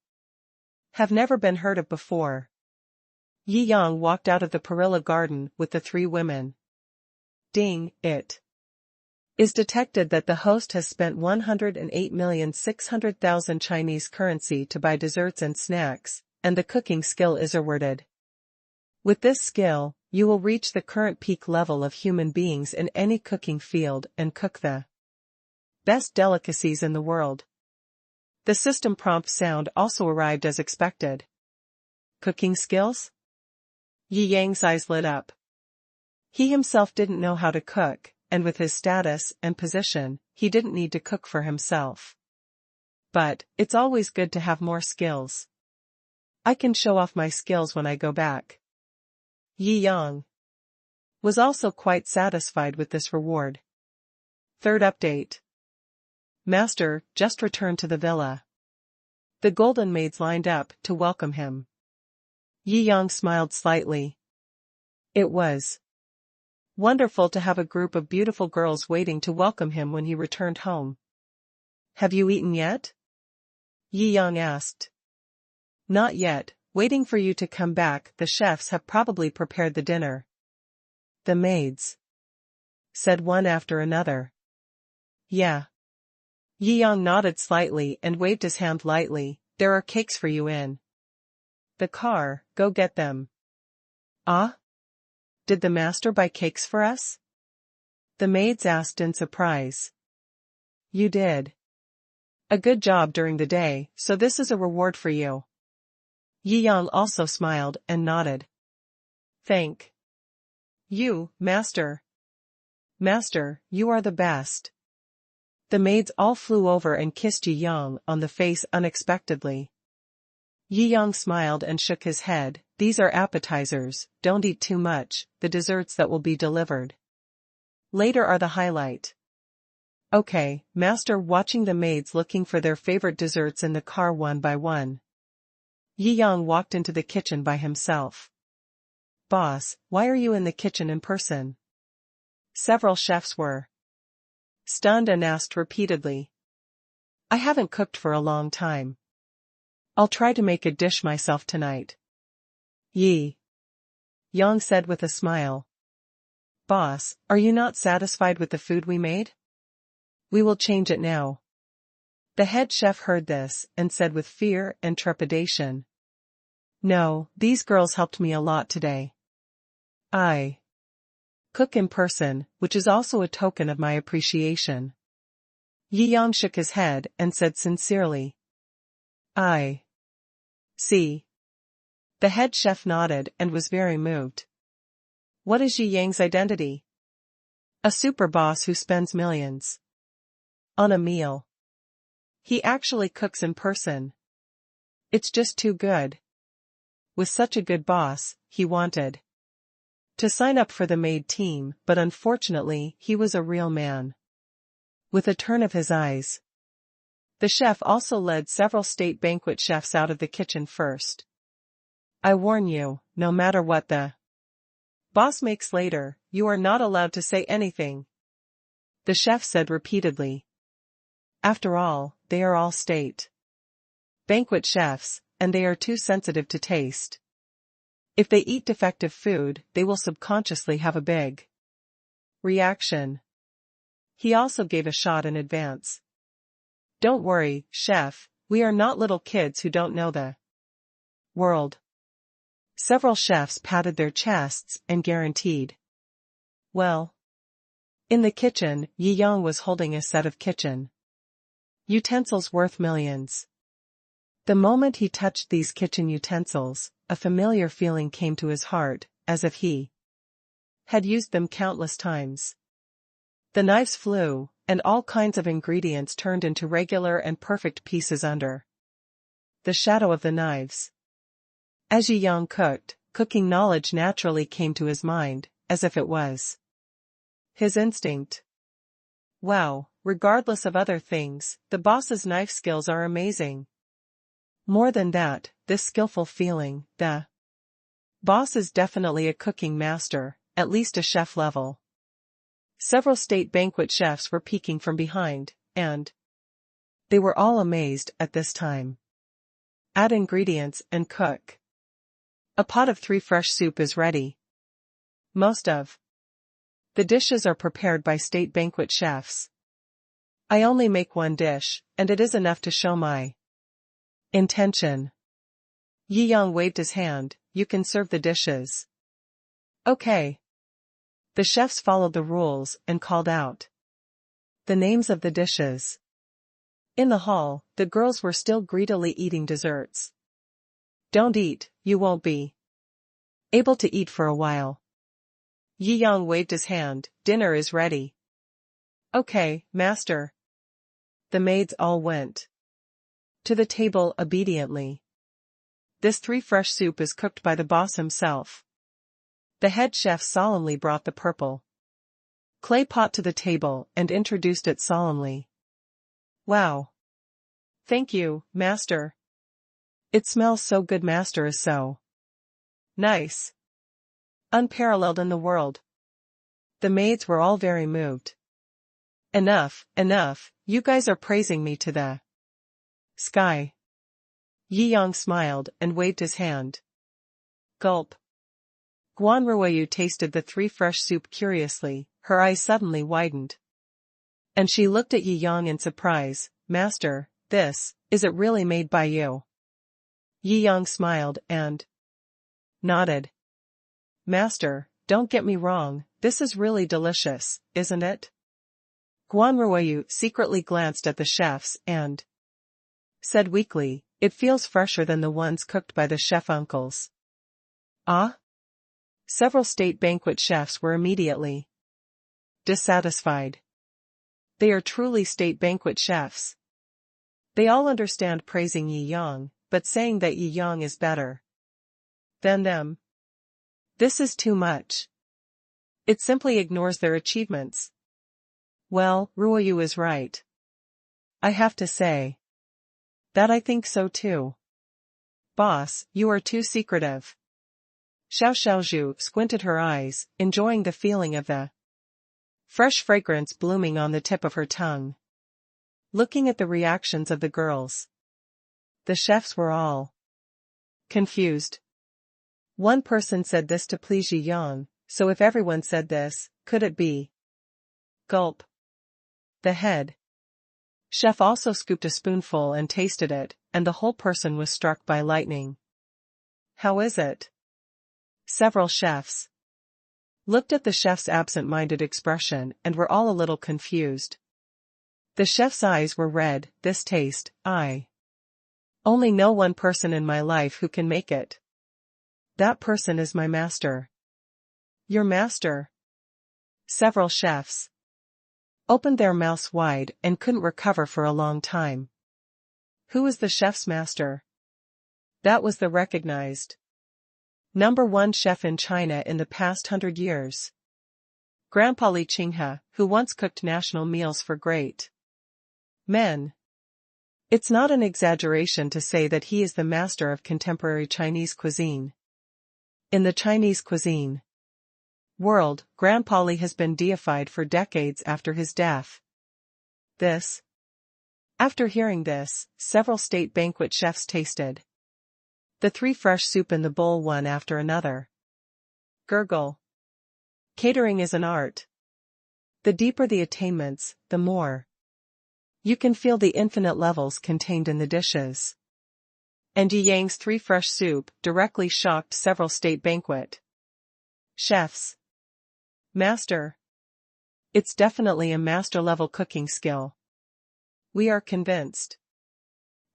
have never been heard of before, Yi Yang walked out of the Perilla garden with the three women. Ding, it is detected that the host has spent 108,600,000 Chinese currency to buy desserts and snacks, and the cooking skill is awarded. With this skill, you will reach the current peak level of human beings in any cooking field and cook the best delicacies in the world. The system prompt sound also arrived as expected. Cooking skills? Yi Yang's eyes lit up. He himself didn't know how to cook, and with his status and position, he didn't need to cook for himself. But, it's always good to have more skills. I can show off my skills when I go back. Yi Yang was also quite satisfied with this reward. Third update. Master just returned to the villa. The golden maids lined up to welcome him. Yi Yang smiled slightly. It was wonderful to have a group of beautiful girls waiting to welcome him when he returned home. Have you eaten yet? Yi Yang asked. Not yet, waiting for you to come back. The chefs have probably prepared the dinner. The maids said one after another. Yeah. Yi Yang nodded slightly and waved his hand lightly. There are cakes for you in The car, go get them. Ah? Did the master buy cakes for us? The maids asked in surprise. You did. A good job during the day, so this is a reward for you. Yang also smiled and nodded. Thank you, master. Master, you are the best. The maids all flew over and kissed Yang on the face unexpectedly. Yang smiled and shook his head. These are appetizers, don't eat too much, the desserts that will be delivered later are the highlight. Okay, master. Watching the maids looking for their favorite desserts in the car one by one, Yang walked into the kitchen by himself. Boss, why are you in the kitchen in person? Several chefs were stunned and asked repeatedly. I haven't cooked for a long time. I'll try to make a dish myself tonight. Yang said with a smile. Boss, are you not satisfied with the food we made? We will change it now. The head chef heard this and said with fear and trepidation. No, these girls helped me a lot today. I cook in person, which is also a token of my appreciation. Yang shook his head and said sincerely. I see. The head chef nodded and was very moved. What is Yang's identity? A super boss who spends millions on a meal. He actually cooks in person. It's just too good. With such a good boss, he wanted to sign up for the maid team, but unfortunately he was a real man. With a turn of his eyes, the chef also led several state banquet chefs out of the kitchen first. I warn you, no matter what the boss makes later, you are not allowed to say anything. The chef said repeatedly. After all, they are all state banquet chefs, and they are too sensitive to taste. If they eat defective food, they will subconsciously have a big reaction. He also gave a shot in advance. Don't worry, chef, we are not little kids who don't know the world. Several chefs patted their chests and guaranteed. Well. In the kitchen, Yang was holding a set of kitchen utensils worth millions. The moment he touched these kitchen utensils, a familiar feeling came to his heart, as if he had used them countless times. The knives flew, and all kinds of ingredients turned into regular and perfect pieces under the shadow of the knives. As Yang cooked, cooking knowledge naturally came to his mind, as if it was his instinct. Wow, regardless of other things, the boss's knife skills are amazing. More than that, this skillful feeling, the boss is definitely a cooking master, at least a chef level. Several state banquet chefs were peeking from behind, and they were all amazed at this time. Add ingredients and cook. A pot of 3 fresh soup is ready. Most of the dishes are prepared by state banquet chefs. I only make one dish, and it is enough to show my intention. Yang waved his hand. You can serve the dishes. Okay. The chefs followed the rules and called out the names of the dishes. In the hall, the girls were still greedily eating desserts. Don't eat, you won't be able to eat for a while. Yang waved his hand. Dinner is ready. Okay, master. The maids all went to the table obediently. This 3 fresh soup is cooked by the boss himself. The head chef solemnly brought the purple clay pot to the table and introduced it solemnly. Wow. Thank you, master. It smells so good. Master is so nice. Unparalleled in the world. The maids were all very moved. Enough, you guys are praising me to the sky. Yang smiled and waved his hand. Gulp. Guanruoyu tasted the 3 fresh soup curiously, her eyes suddenly widened. And she looked at Yang in surprise. Master, is it really made by you? Yi Yang smiled and nodded. Master, don't get me wrong, this is really delicious, isn't it? Guan Ruoyu secretly glanced at the chefs and said weakly, it feels fresher than the ones cooked by the chef uncles. Ah? Several state banquet chefs were immediately dissatisfied. They are truly state banquet chefs. They all understand praising Yi Yang, but saying that Yi Yang is better than them. This is too much. It simply ignores their achievements. Well, Ruoyu is right. I have to say that I think so too. Boss, you are too secretive. Xiao Xiaozhu squinted her eyes, enjoying the feeling of the fresh fragrance blooming on the tip of her tongue. Looking at the reactions of the girls, the chefs were all confused. One person said this to please Yi Yang, so if everyone said this, could it be? Gulp. The head chef also scooped a spoonful and tasted it, and the whole person was struck by lightning. How is it? Several chefs looked at the chef's absent-minded expression and were all a little confused. The chef's eyes were red. This taste, I only know one person in my life who can make it. That person is my master. Your master? Several chefs opened their mouths wide and couldn't recover for a long time. Who is the chef's master? That was the recognized #1 chef in China in the past 100 years. Grandpa Li Qinghe, who once cooked national meals for great men. It's not an exaggeration to say that he is the master of contemporary Chinese cuisine. In the Chinese cuisine world, Grandpa Li has been deified for decades after his death. After hearing this, several state banquet chefs tasted the 3 fresh soup in the bowl one after another. Gurgle. Catering is an art. The deeper the attainments, the more you can feel the infinite levels contained in the dishes. And Yi Yang's 3 fresh soup directly shocked several state banquet chefs. Master. It's definitely a master-level cooking skill. We are convinced.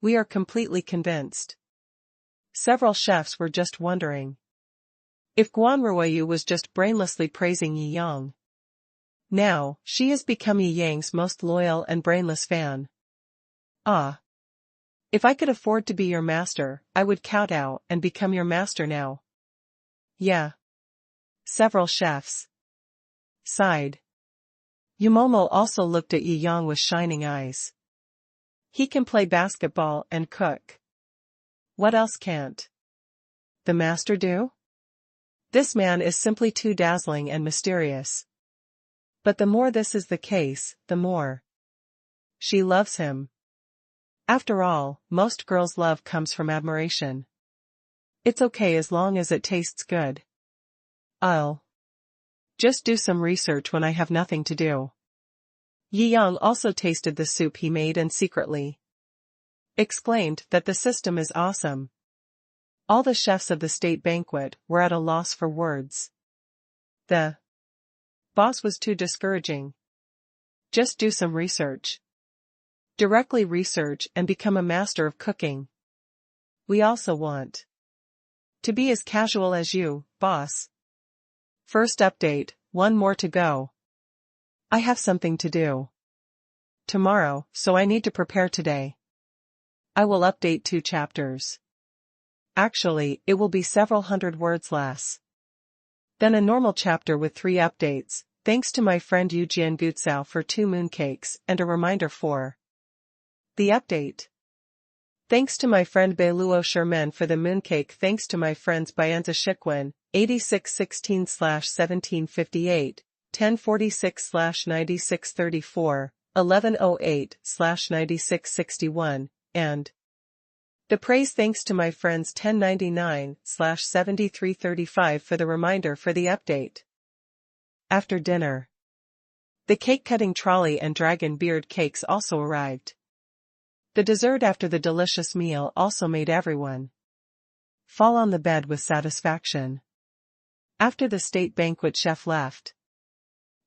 We are completely convinced. Several chefs were just wondering if Guan Ruoyu was just brainlessly praising Yi Yang. Now, she has become Yi Yang's most loyal and brainless fan. Ah. If I could afford to be your master, I would kowtow and become your master now. Yeah. Several chefs sighed. Yumomo also looked at Yi Yang with shining eyes. He can play basketball and cook. What else can't the master do? This man is simply too dazzling and mysterious. But the more this is the case, the more she loves him. After all, most girls' love comes from admiration. It's okay as long as it tastes good. I'll just do some research when I have nothing to do. Yi Yang also tasted the soup he made and secretly exclaimed that the system is awesome. All the chefs of the state banquet were at a loss for words. The boss was too discouraging. Just do some research. Directly research and become a master of cooking. We also want to be as casual as you, boss. First update, 1 more to go. I have something to do tomorrow, so I need to prepare today. I will update 2 chapters. Actually, it will be several hundred words less than a normal chapter with 3 updates, thanks to my friend Yu Jiangutsao for 2 mooncakes and a reminder for the update. Thanks to my friend Beiluo Sherman for the mooncake. Thanks to my friends Bianza Shikwin, 8616/1758, 1046/9634, 1108/9661, and the praise. Thanks to my friends 1099/7335 for the reminder for the update. After dinner, the cake-cutting trolley and dragon beard cakes also arrived. The dessert after the delicious meal also made everyone fall on the bed with satisfaction. After the state banquet chef left,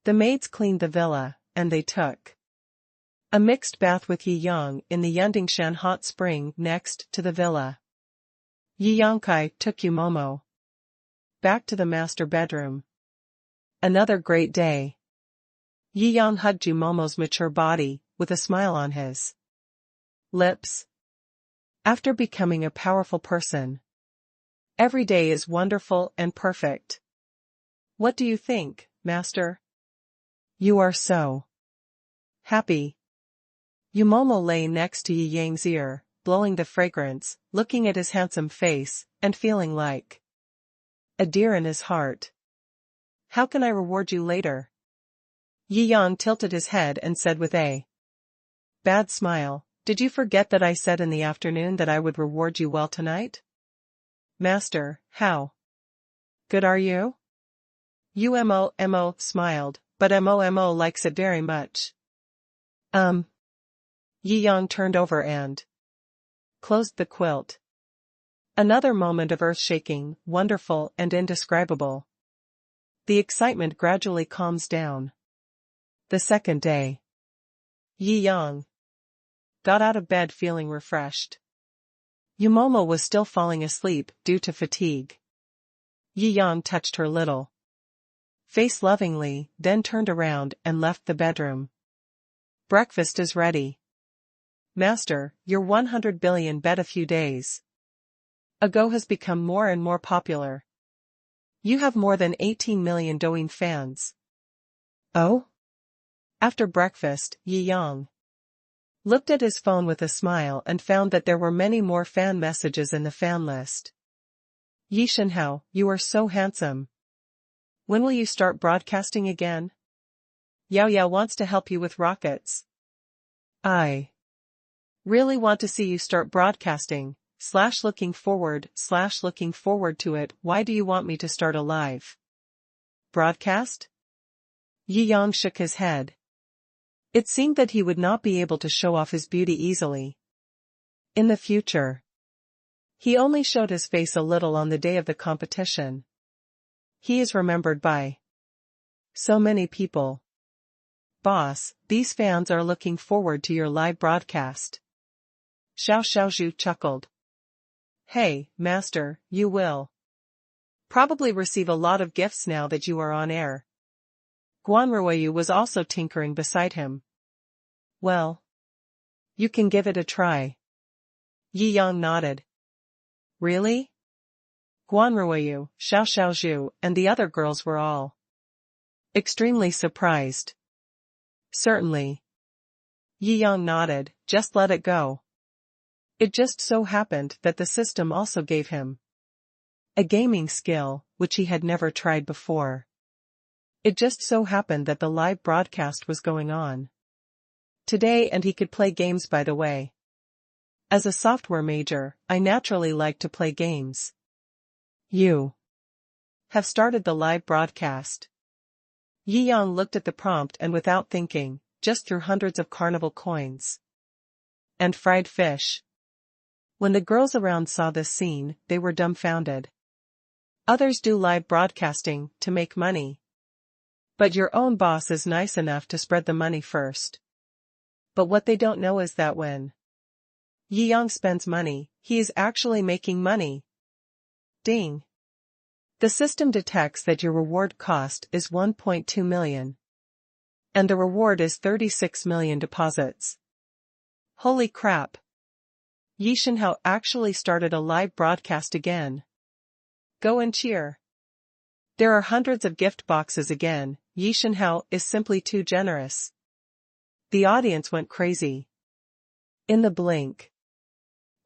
the maids cleaned the villa, and they took a mixed bath with Yi Yang in the Yandingshan hot spring next to the villa. Yi Yangkai took Yu Momo back to the master bedroom. Another great day. Yi Yang hugged Yu Momo's mature body, with a smile on his lips. After becoming a powerful person, every day is wonderful and perfect. What do you think, master? You are so happy. Yu Momo lay next to Yi Yang's ear, blowing the fragrance, looking at his handsome face, and feeling like a deer in his heart. How can I reward you later? Yi Yang tilted his head and said with a bad smile, did you forget that I said in the afternoon that I would reward you well tonight? Master, how good are you? Yu Mo smiled, but Mo likes it very much. Yi Yang turned over and closed the quilt. Another moment of earth-shaking, wonderful and indescribable. The excitement gradually calms down. The second day. Yi Yang got out of bed feeling refreshed. Yu Momo was still falling asleep due to fatigue. Yi Yang touched her little face lovingly, then turned around and left the bedroom. Breakfast is ready. Master, your 100 billion bet a few days ago has become more and more popular. You have more than 18 million Douyin fans. Oh? After breakfast, Yi Yang looked at his phone with a smile and found that there were many more fan messages in the fan list. Yi Shenhao, you are so handsome. When will you start broadcasting again? Yao Yao wants to help you with rockets. I really want to see you start broadcasting, looking forward to it. Why do you want me to start a live broadcast? Yi Yang shook his head. It seemed that he would not be able to show off his beauty easily in the future. He only showed his face a little on the day of the competition. He is remembered by so many people. Boss, these fans are looking forward to your live broadcast. Xiao chuckled. Hey, master, you will probably receive a lot of gifts now that you are on air. Guanruoyu was also tinkering beside him. Well, you can give it a try. Yi Yang nodded. Really? Guanruoyu, Xiao, and the other girls were all extremely surprised. Certainly. Yi Yang nodded, just let it go. It just so happened that the system also gave him a gaming skill, which he had never tried before. It just so happened that the live broadcast was going on today and he could play games by the way. As a software major, I naturally like to play games. You have started the live broadcast. Yi Yang looked at the prompt and without thinking, just threw hundreds of carnival coins and fried fish. When the girls around saw this scene, they were dumbfounded. Others do live broadcasting to make money. But your own boss is nice enough to spread the money first. But what they don't know is that when Yi Yang spends money, he is actually making money. Ding. The system detects that your reward cost is 1.2 million. And the reward is 36 million deposits. Holy crap. Yi Shenhao actually started a live broadcast again. Go and cheer. There are hundreds of gift boxes again. Yi Shenhao is simply too generous. The audience went crazy. In the blink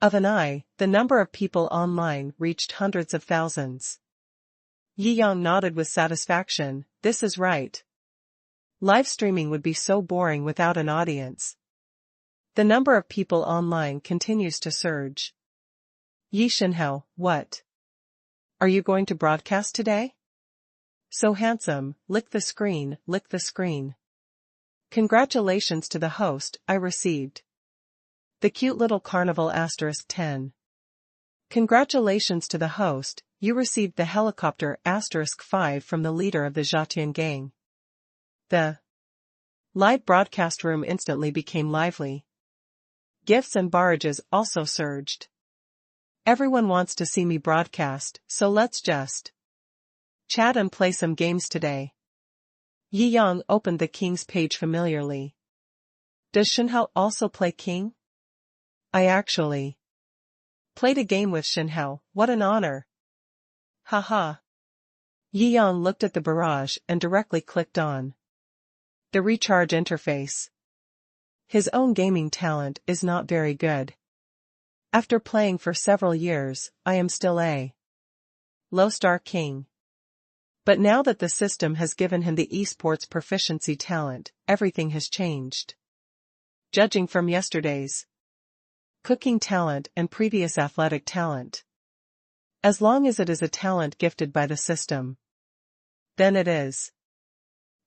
of an eye, the number of people online reached hundreds of thousands. Yi Yang nodded with satisfaction. This is right. Live streaming would be so boring without an audience. The number of people online continues to surge. Yi Shenhao, what? Are you going to broadcast today? So handsome, lick the screen, lick the screen. Congratulations to the host, I received the cute little carnival *10. Congratulations to the host, you received the helicopter *5 from the leader of the Jiangjing gang. The live broadcast room instantly became lively. Gifts and barrages also surged. Everyone wants to see me broadcast, so let's just chat and play some games today. Yi Yang opened the King's page familiarly. Does Shenhao also play King? I actually played a game with Shenhao, what an honor. Haha. Yi Yang looked at the barrage and directly clicked on the recharge interface. His own gaming talent is not very good. After playing for several years, I am still a low-star king. But now that the system has given him the esports proficiency talent, everything has changed. Judging from yesterday's cooking talent and previous athletic talent. As long as it is a talent gifted by the system, then it is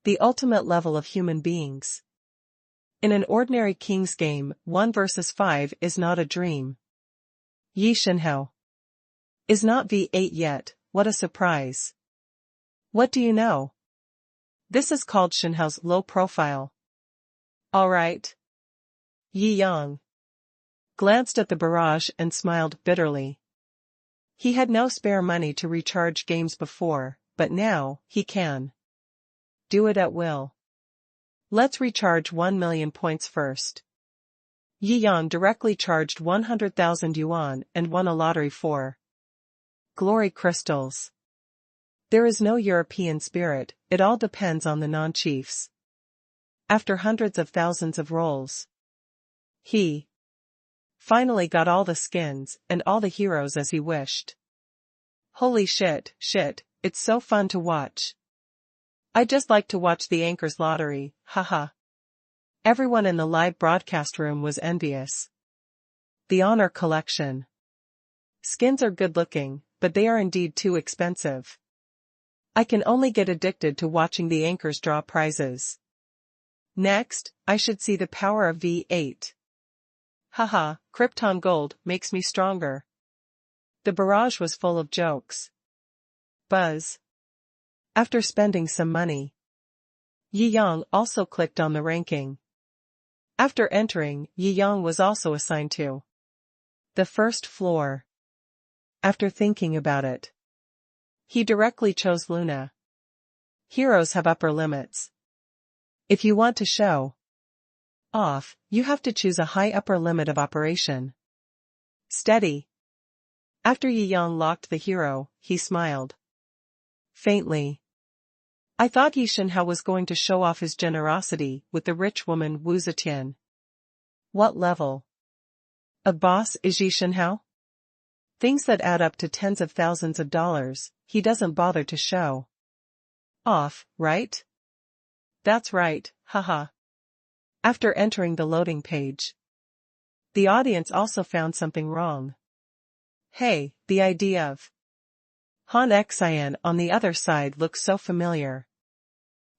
the ultimate level of human beings. In an ordinary King's game, 1 versus 5 is not a dream. Yi Shenhao is not V8 yet, what a surprise. What do you know? This is called Shenhao's low profile. Alright. Yi Yang glanced at the barrage and smiled bitterly. He had no spare money to recharge games before, but now, he can do it at will. Let's recharge 1 million points first. Yi Yang directly charged 100,000 yuan and won a lottery for glory crystals. There is no European spirit, it all depends on the non-chiefs. After hundreds of thousands of rolls, he finally got all the skins and all the heroes as he wished. Holy shit, it's so fun to watch. I just like to watch the anchor's lottery, haha. Everyone in the live broadcast room was envious. The honor collection. Skins are good looking, but they are indeed too expensive. I can only get addicted to watching the anchors draw prizes. Next, I should see the power of V8. Haha, Krypton Gold makes me stronger. The barrage was full of jokes. Buzz. After spending some money, Yi Yang also clicked on the ranking. After entering, Yi Yang was also assigned to the first floor. After thinking about it, he directly chose Luna. Heroes have upper limits. If you want to show off, you have to choose a high upper limit of operation. Steady. After Yi Yang locked the hero, he smiled faintly. I thought Yi Shenhao was going to show off his generosity with the rich woman Wu Zetian. What level of boss is Yi Shenhao? Things that add up to tens of thousands of dollars, he doesn't bother to show off, right? That's right, haha. After entering the loading page, the audience also found something wrong. Hey, the idea of Han Xian on the other side looks so familiar.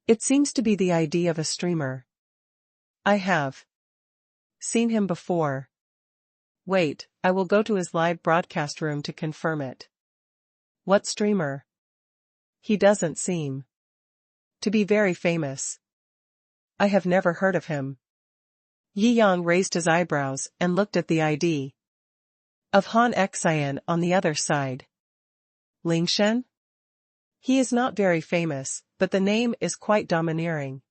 It seems to be the idea of a streamer. I have seen him before. Wait, I will go to his live broadcast room to confirm it. What streamer? He doesn't seem to be very famous. I have never heard of him. Yi Yang raised his eyebrows and looked at the ID of Han Xian on the other side. Ling Shen? He is not very famous, but the name is quite domineering.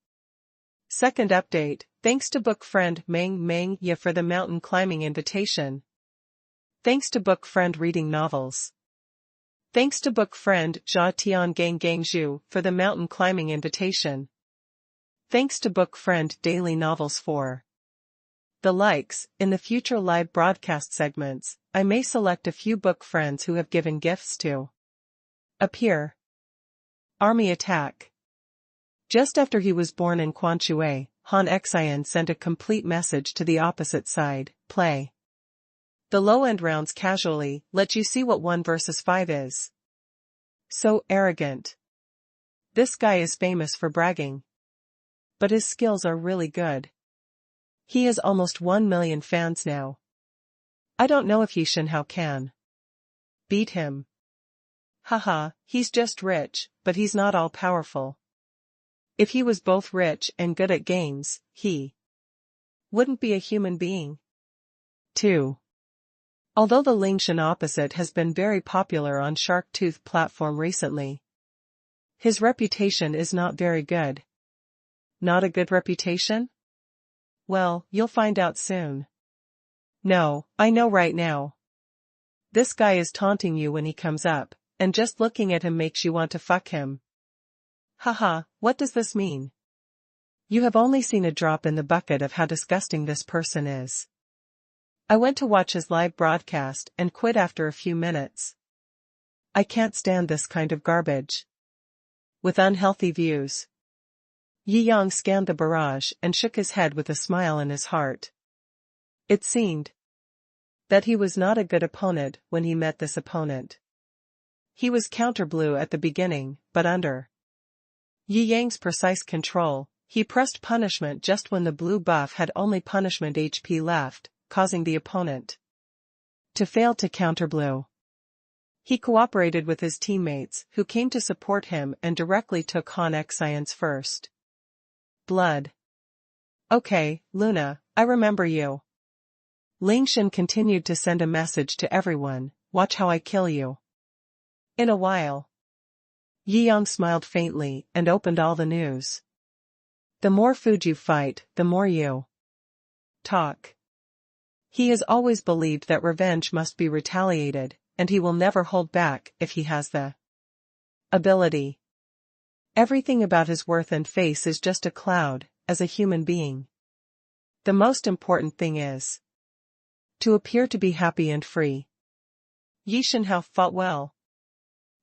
Second update, thanks to book friend Meng Ye for the mountain climbing invitation. Thanks to book friend reading novels. Thanks to book friend Jia Tian Gang Zhu for the mountain climbing invitation. Thanks to book friend daily novels for the likes. In the future live broadcast segments, I may select a few book friends who have given gifts to appear. Army attack. Just after he was born in Quanxue, Han Xian sent a complete message to the opposite side, play the low-end rounds casually, let you see what 1 versus 5 is. So arrogant. This guy is famous for bragging. But his skills are really good. He has almost 1 million fans now. I don't know if Yi Shenhao can Beat him. Haha, he's just rich, but he's not all powerful. If he was both rich and good at games, he wouldn't be a human being. 2. Although the Lingshan opposite has been very popular on Shark Tooth platform recently, his reputation is not very good. Not a good reputation? Well, you'll find out soon. No, I know right now. This guy is taunting you when he comes up, and just looking at him makes you want to fuck him. Haha, what does this mean? You have only seen a drop in the bucket of how disgusting this person is. I went to watch his live broadcast and quit after a few minutes. I can't stand this kind of garbage. With unhealthy views. Yi Yang scanned the barrage and shook his head with a smile in his heart. It seemed that he was not a good opponent when he met this opponent. He was counter blue at the beginning, but under Yi Yang's precise control, he pressed punishment just when the blue buff had only punishment HP left, causing the opponent to fail to counter blue. He cooperated with his teammates, who came to support him and directly took Han Xian's first blood. Okay, Luna, I remember you. Lingshan continued to send a message to everyone, watch how I kill you. In a while. Yi Yang smiled faintly and opened all the news. The more food you fight, the more you talk. He has always believed that revenge must be retaliated, and he will never hold back if he has the ability. Everything about his worth and face is just a cloud, as a human being. The most important thing is to appear to be happy and free. Yi Shenhao fought well.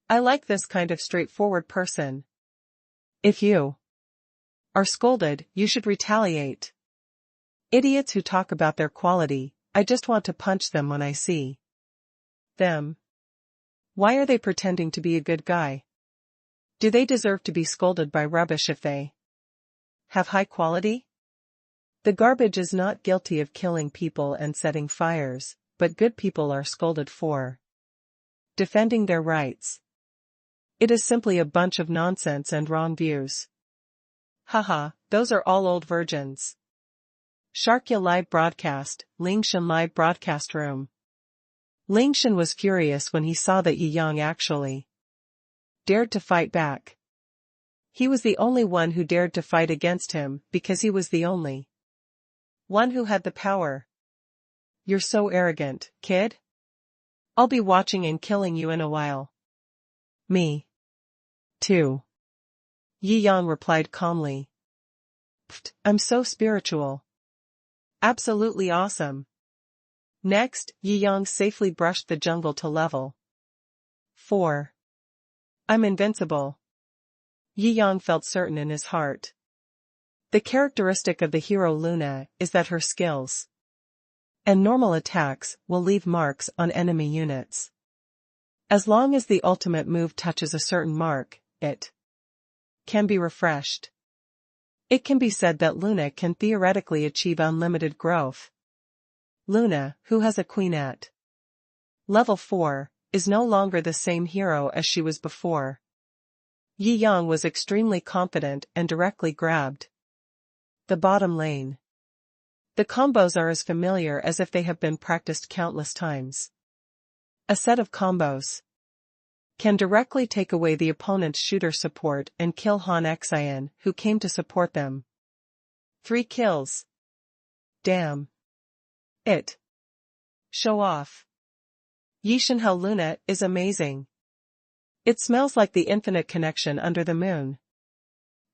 I like this kind of straightforward person. If you are scolded, you should retaliate. Idiots who talk about their quality, I just want to punch them when I see them. Why are they pretending to be a good guy? Do they deserve to be scolded by rubbish if they have high quality? The garbage is not guilty of killing people and setting fires, but good people are scolded for defending their rights. It is simply a bunch of nonsense and wrong views. Haha, those are all old virgins. Sharkya live broadcast, Lingshan live broadcast room. Lingshan was furious when he saw that Yi Yang actually dared to fight back. He was the only one who dared to fight against him because he was the only one who had the power. You're so arrogant, kid. I'll be watching and killing you in a while. Me too. Yi Yang replied calmly. Pfft, I'm so spiritual. Absolutely awesome. Next, Yi Yang safely brushed the jungle to level 4. I'm invincible. Yi Yang felt certain in his heart. The characteristic of the hero Luna is that her skills and normal attacks will leave marks on enemy units. As long as the ultimate move touches a certain mark, it can be refreshed. It can be said that Luna can theoretically achieve unlimited growth. Luna, who has a queen at level 4, is no longer the same hero as she was before. Yi Yang was extremely confident and directly grabbed the bottom lane. The combos are as familiar as if they have been practiced countless times. A set of combos can directly take away the opponent's shooter support and kill Han Xian, who came to support them. 3 kills. Damn. It. Show off. Yi Shenhao Luna is amazing. It smells like the infinite connection under the moon.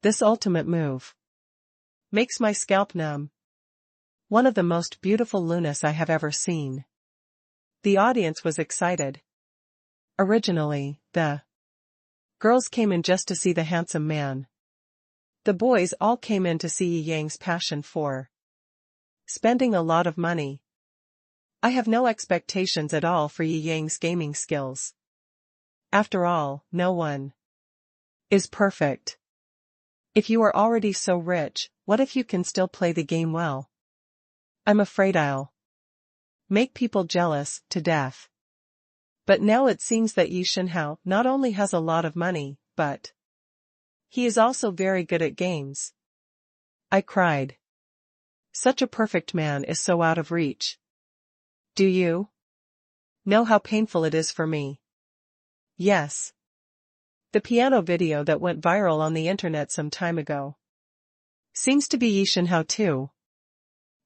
This ultimate move makes my scalp numb. One of the most beautiful Lunas I have ever seen. The audience was excited. Originally, the girls came in just to see the handsome man. The boys all came in to see Yi Yang's passion for spending a lot of money. I have no expectations at all for Yi Yang's gaming skills. After all, no one is perfect. If you are already so rich, what if you can still play the game well? I'm afraid I'll make people jealous to death. But now it seems that Yi Shenhao not only has a lot of money, but he is also very good at games. I cried. Such a perfect man is so out of reach. Do you know how painful it is for me? Yes. The piano video that went viral on the internet some time ago seems to be Yi Shenhao too.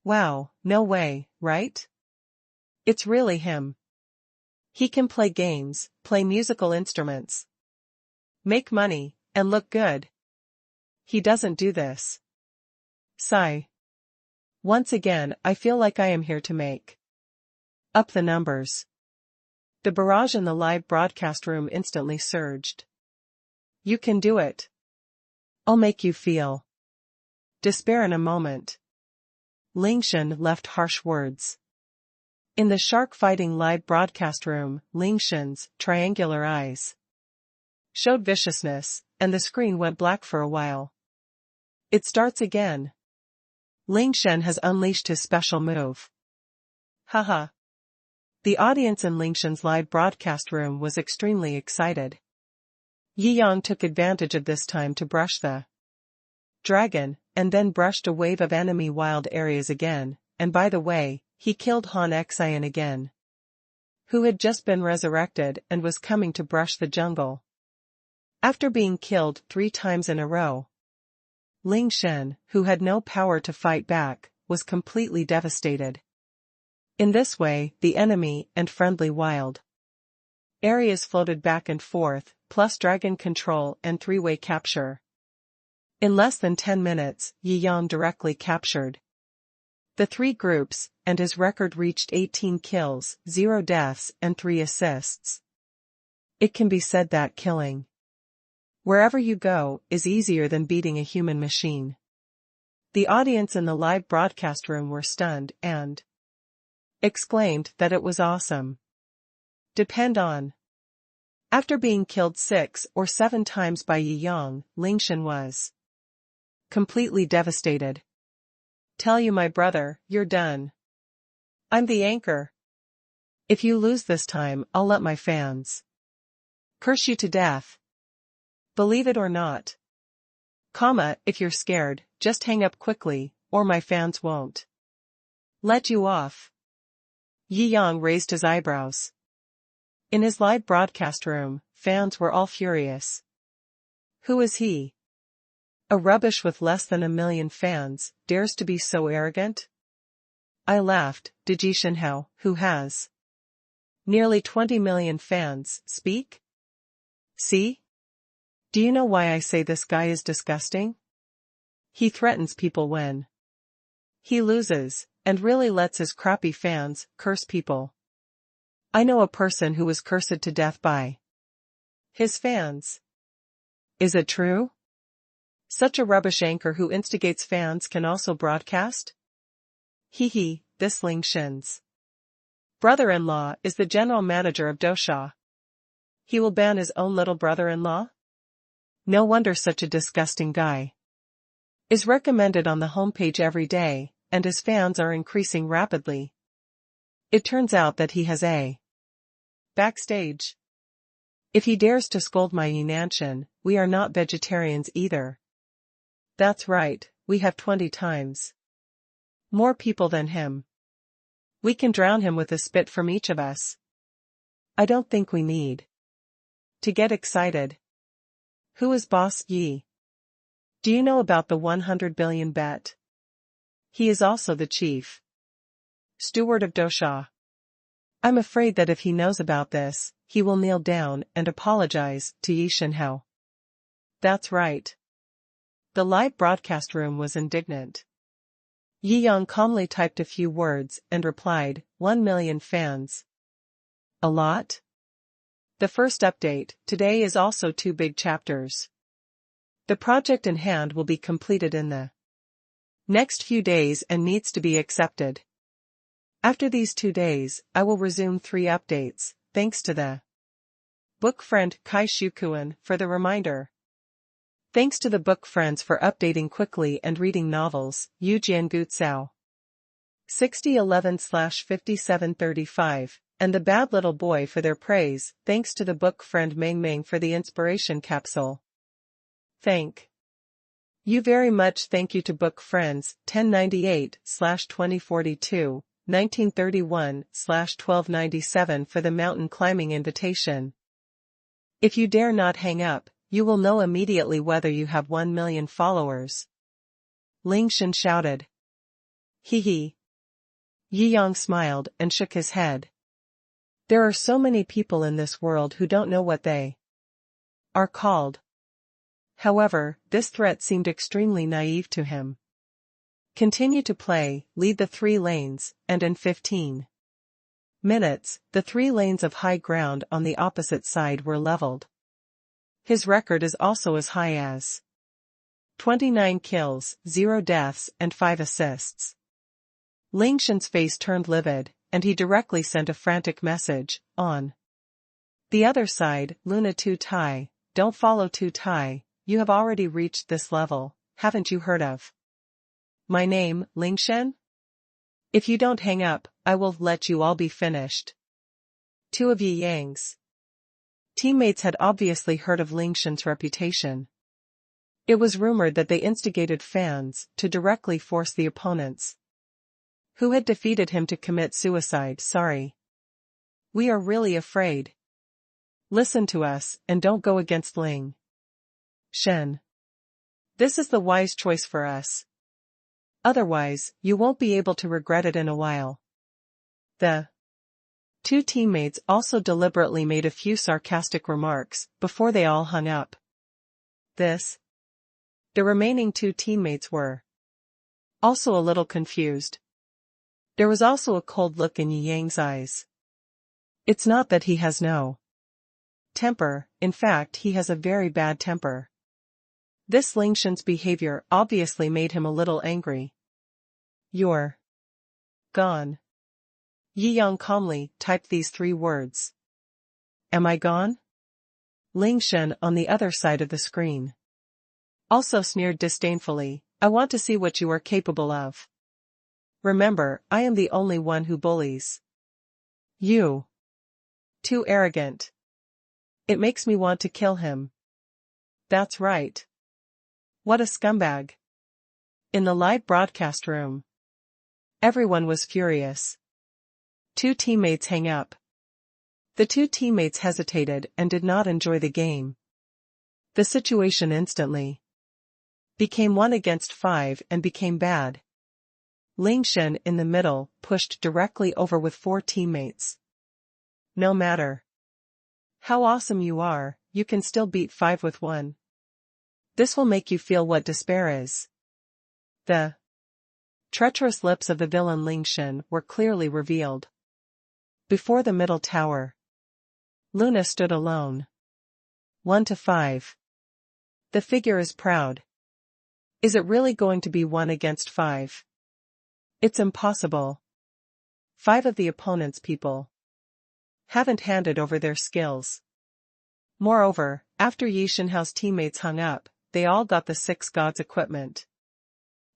Wow, no way, right? It's really him. He can play games, play musical instruments, make money, and look good. He doesn't do this. Sigh. Once again, I feel like I am here to make up the numbers. The barrage in the live broadcast room instantly surged. You can do it. I'll make you feel despair in a moment. Ling Shen left harsh words. In the shark-fighting live broadcast room, Ling Shen's triangular eyes showed viciousness, and the screen went black for a while. It starts again. Ling Shen has unleashed his special move. Haha. The audience in Ling Shen's live broadcast room was extremely excited. Yi Yang took advantage of this time to brush the dragon, and then brushed a wave of enemy wild areas again, and by the way, he killed Han Xian again, who had just been resurrected and was coming to brush the jungle. After being killed 3 times in a row, Ling Shen, who had no power to fight back, was completely devastated. In this way, the enemy and friendly wild areas floated back and forth, plus dragon control and 3-way capture. In less than 10 minutes, Yi Yang directly captured the 3 groups, and his record reached 18 kills, 0 deaths and 3 assists. It can be said that killing wherever you go is easier than beating a human machine. The audience in the live broadcast room were stunned and exclaimed that it was awesome. Depend on. After being killed 6 or 7 times by Yi Yang, Ling Shen was completely devastated. Tell you my brother, you're done. I'm the anchor. If you lose this time, I'll let my fans curse you to death. Believe it or not. If you're scared, just hang up quickly, or my fans won't let you off. Yi Yang raised his eyebrows. In his live broadcast room, fans were all furious. Who is he? A rubbish with less than 1 million fans, dares to be so arrogant? I laughed. Did Yi Shenhao, who has nearly 20 million fans, speak? See? Do you know why I say this guy is disgusting? He threatens people when he loses, and really lets his crappy fans curse people. I know a person who was cursed to death by his fans. Is it true? Such a rubbish anchor who instigates fans can also broadcast? Hee, this Ling Shen's brother-in-law is the general manager of Dosha. He will ban his own little brother-in-law? No wonder such a disgusting guy is recommended on the homepage every day, and his fans are increasing rapidly. It turns out that he has a backstage. If he dares to scold my Yunanshan, we are not vegetarians either. That's right, we have 20 times more people than him. We can drown him with a spit from each of us. I don't think we need to get excited. Who is Boss Yi? Do you know about the 100 billion bet? He is also the chief steward of Dosha. I'm afraid that if he knows about this, he will kneel down and apologize to Yi Shenhao. That's right. The live broadcast room was indignant. Yi Yang calmly typed a few words and replied, 1 million fans. A lot? The first update, today is also 2 big chapters. The project in hand will be completed in the next few days and needs to be accepted. After these 2 days, I will resume 3 updates, thanks to the book friend Kai Shukuan for the reminder. Thanks to the book friends for updating quickly and reading novels, Yu Jian Gutsao. 6011/5735. and the bad little boy for their praise. Thanks to the book friend Meng Meng for the inspiration capsule. Thank you very much. Thank you to book friends 1098/2042, 1931/1297 for the mountain climbing invitation. If you dare not hang up, you will know immediately whether you have 1 million followers. Ling Shan shouted. Hee hee. Yi Yang smiled and shook his head. There are so many people in this world who don't know what they are called. However, this threat seemed extremely naive to him. Continue to play, lead the 3 lanes, and in 15 minutes, the 3 lanes of high ground on the opposite side were leveled. His record is also as high as 29 kills, 0 deaths, and 5 assists. Ling Shan's face turned livid, and he directly sent a frantic message. On the other side, Luna Tu Tai, don't follow Tu Tai, you have already reached this level, haven't you heard of my name, Ling Shan? If you don't hang up, I will let you all be finished. 2 of Yi Yang's teammates had obviously heard of Ling Shan's reputation. It was rumored that they instigated fans to directly force the opponents who had defeated him to commit suicide. Sorry. We are really afraid. Listen to us, and don't go against Ling Shan. This is the wise choice for us. Otherwise, you won't be able to regret it in a while. The 2 teammates also deliberately made a few sarcastic remarks before they all hung up. The remaining 2 teammates were also a little confused. There was also a cold look in Yi Yang's eyes. It's not that he has no temper, in fact he has a very bad temper. This Ling Shan's behavior obviously made him a little angry. You're gone. Yi Yang calmly typed these 3 words. Am I gone? Ling Shan on the other side of the screen also sneered disdainfully. I want to see what you are capable of. Remember, I am the only one who bullies you. Too arrogant. It makes me want to kill him. That's right. What a scumbag. In the live broadcast room, everyone was furious. 2 teammates hang up. The 2 teammates hesitated and did not enjoy the game. The situation instantly became 1 against 5 and became bad. Ling Shan in the middle pushed directly over with 4 teammates. No matter how awesome you are, you can still beat 5 with 1. This will make you feel what despair is. The treacherous lips of the villain Ling Shan were clearly revealed. Before the middle tower, Luna stood alone. 1 to 5. The figure is proud. Is it really going to be 1 against 5? It's impossible. 5 of the opponent's people haven't handed over their skills. Moreover, after Yi Shanhao's teammates hung up, they all got the 6 gods equipment.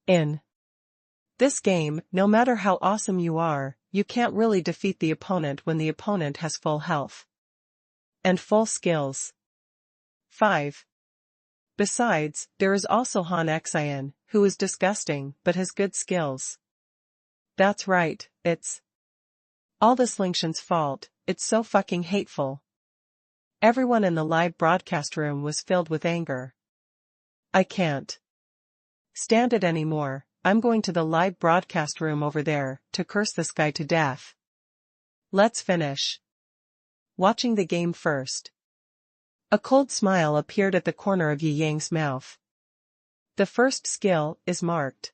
In this game, no matter how awesome you are, you can't really defeat the opponent when the opponent has full health and full skills. 5. Besides, there is also Han Xian, who is disgusting but has good skills. That's right, it's all this Ling Shan's fault. It's so fucking hateful. Everyone in the live broadcast room was filled with anger. I can't stand it anymore. I'm going to the live broadcast room over there to curse this guy to death. Let's finish watching the game first. A cold smile appeared at the corner of Yi Yang's mouth. The first skill is marked.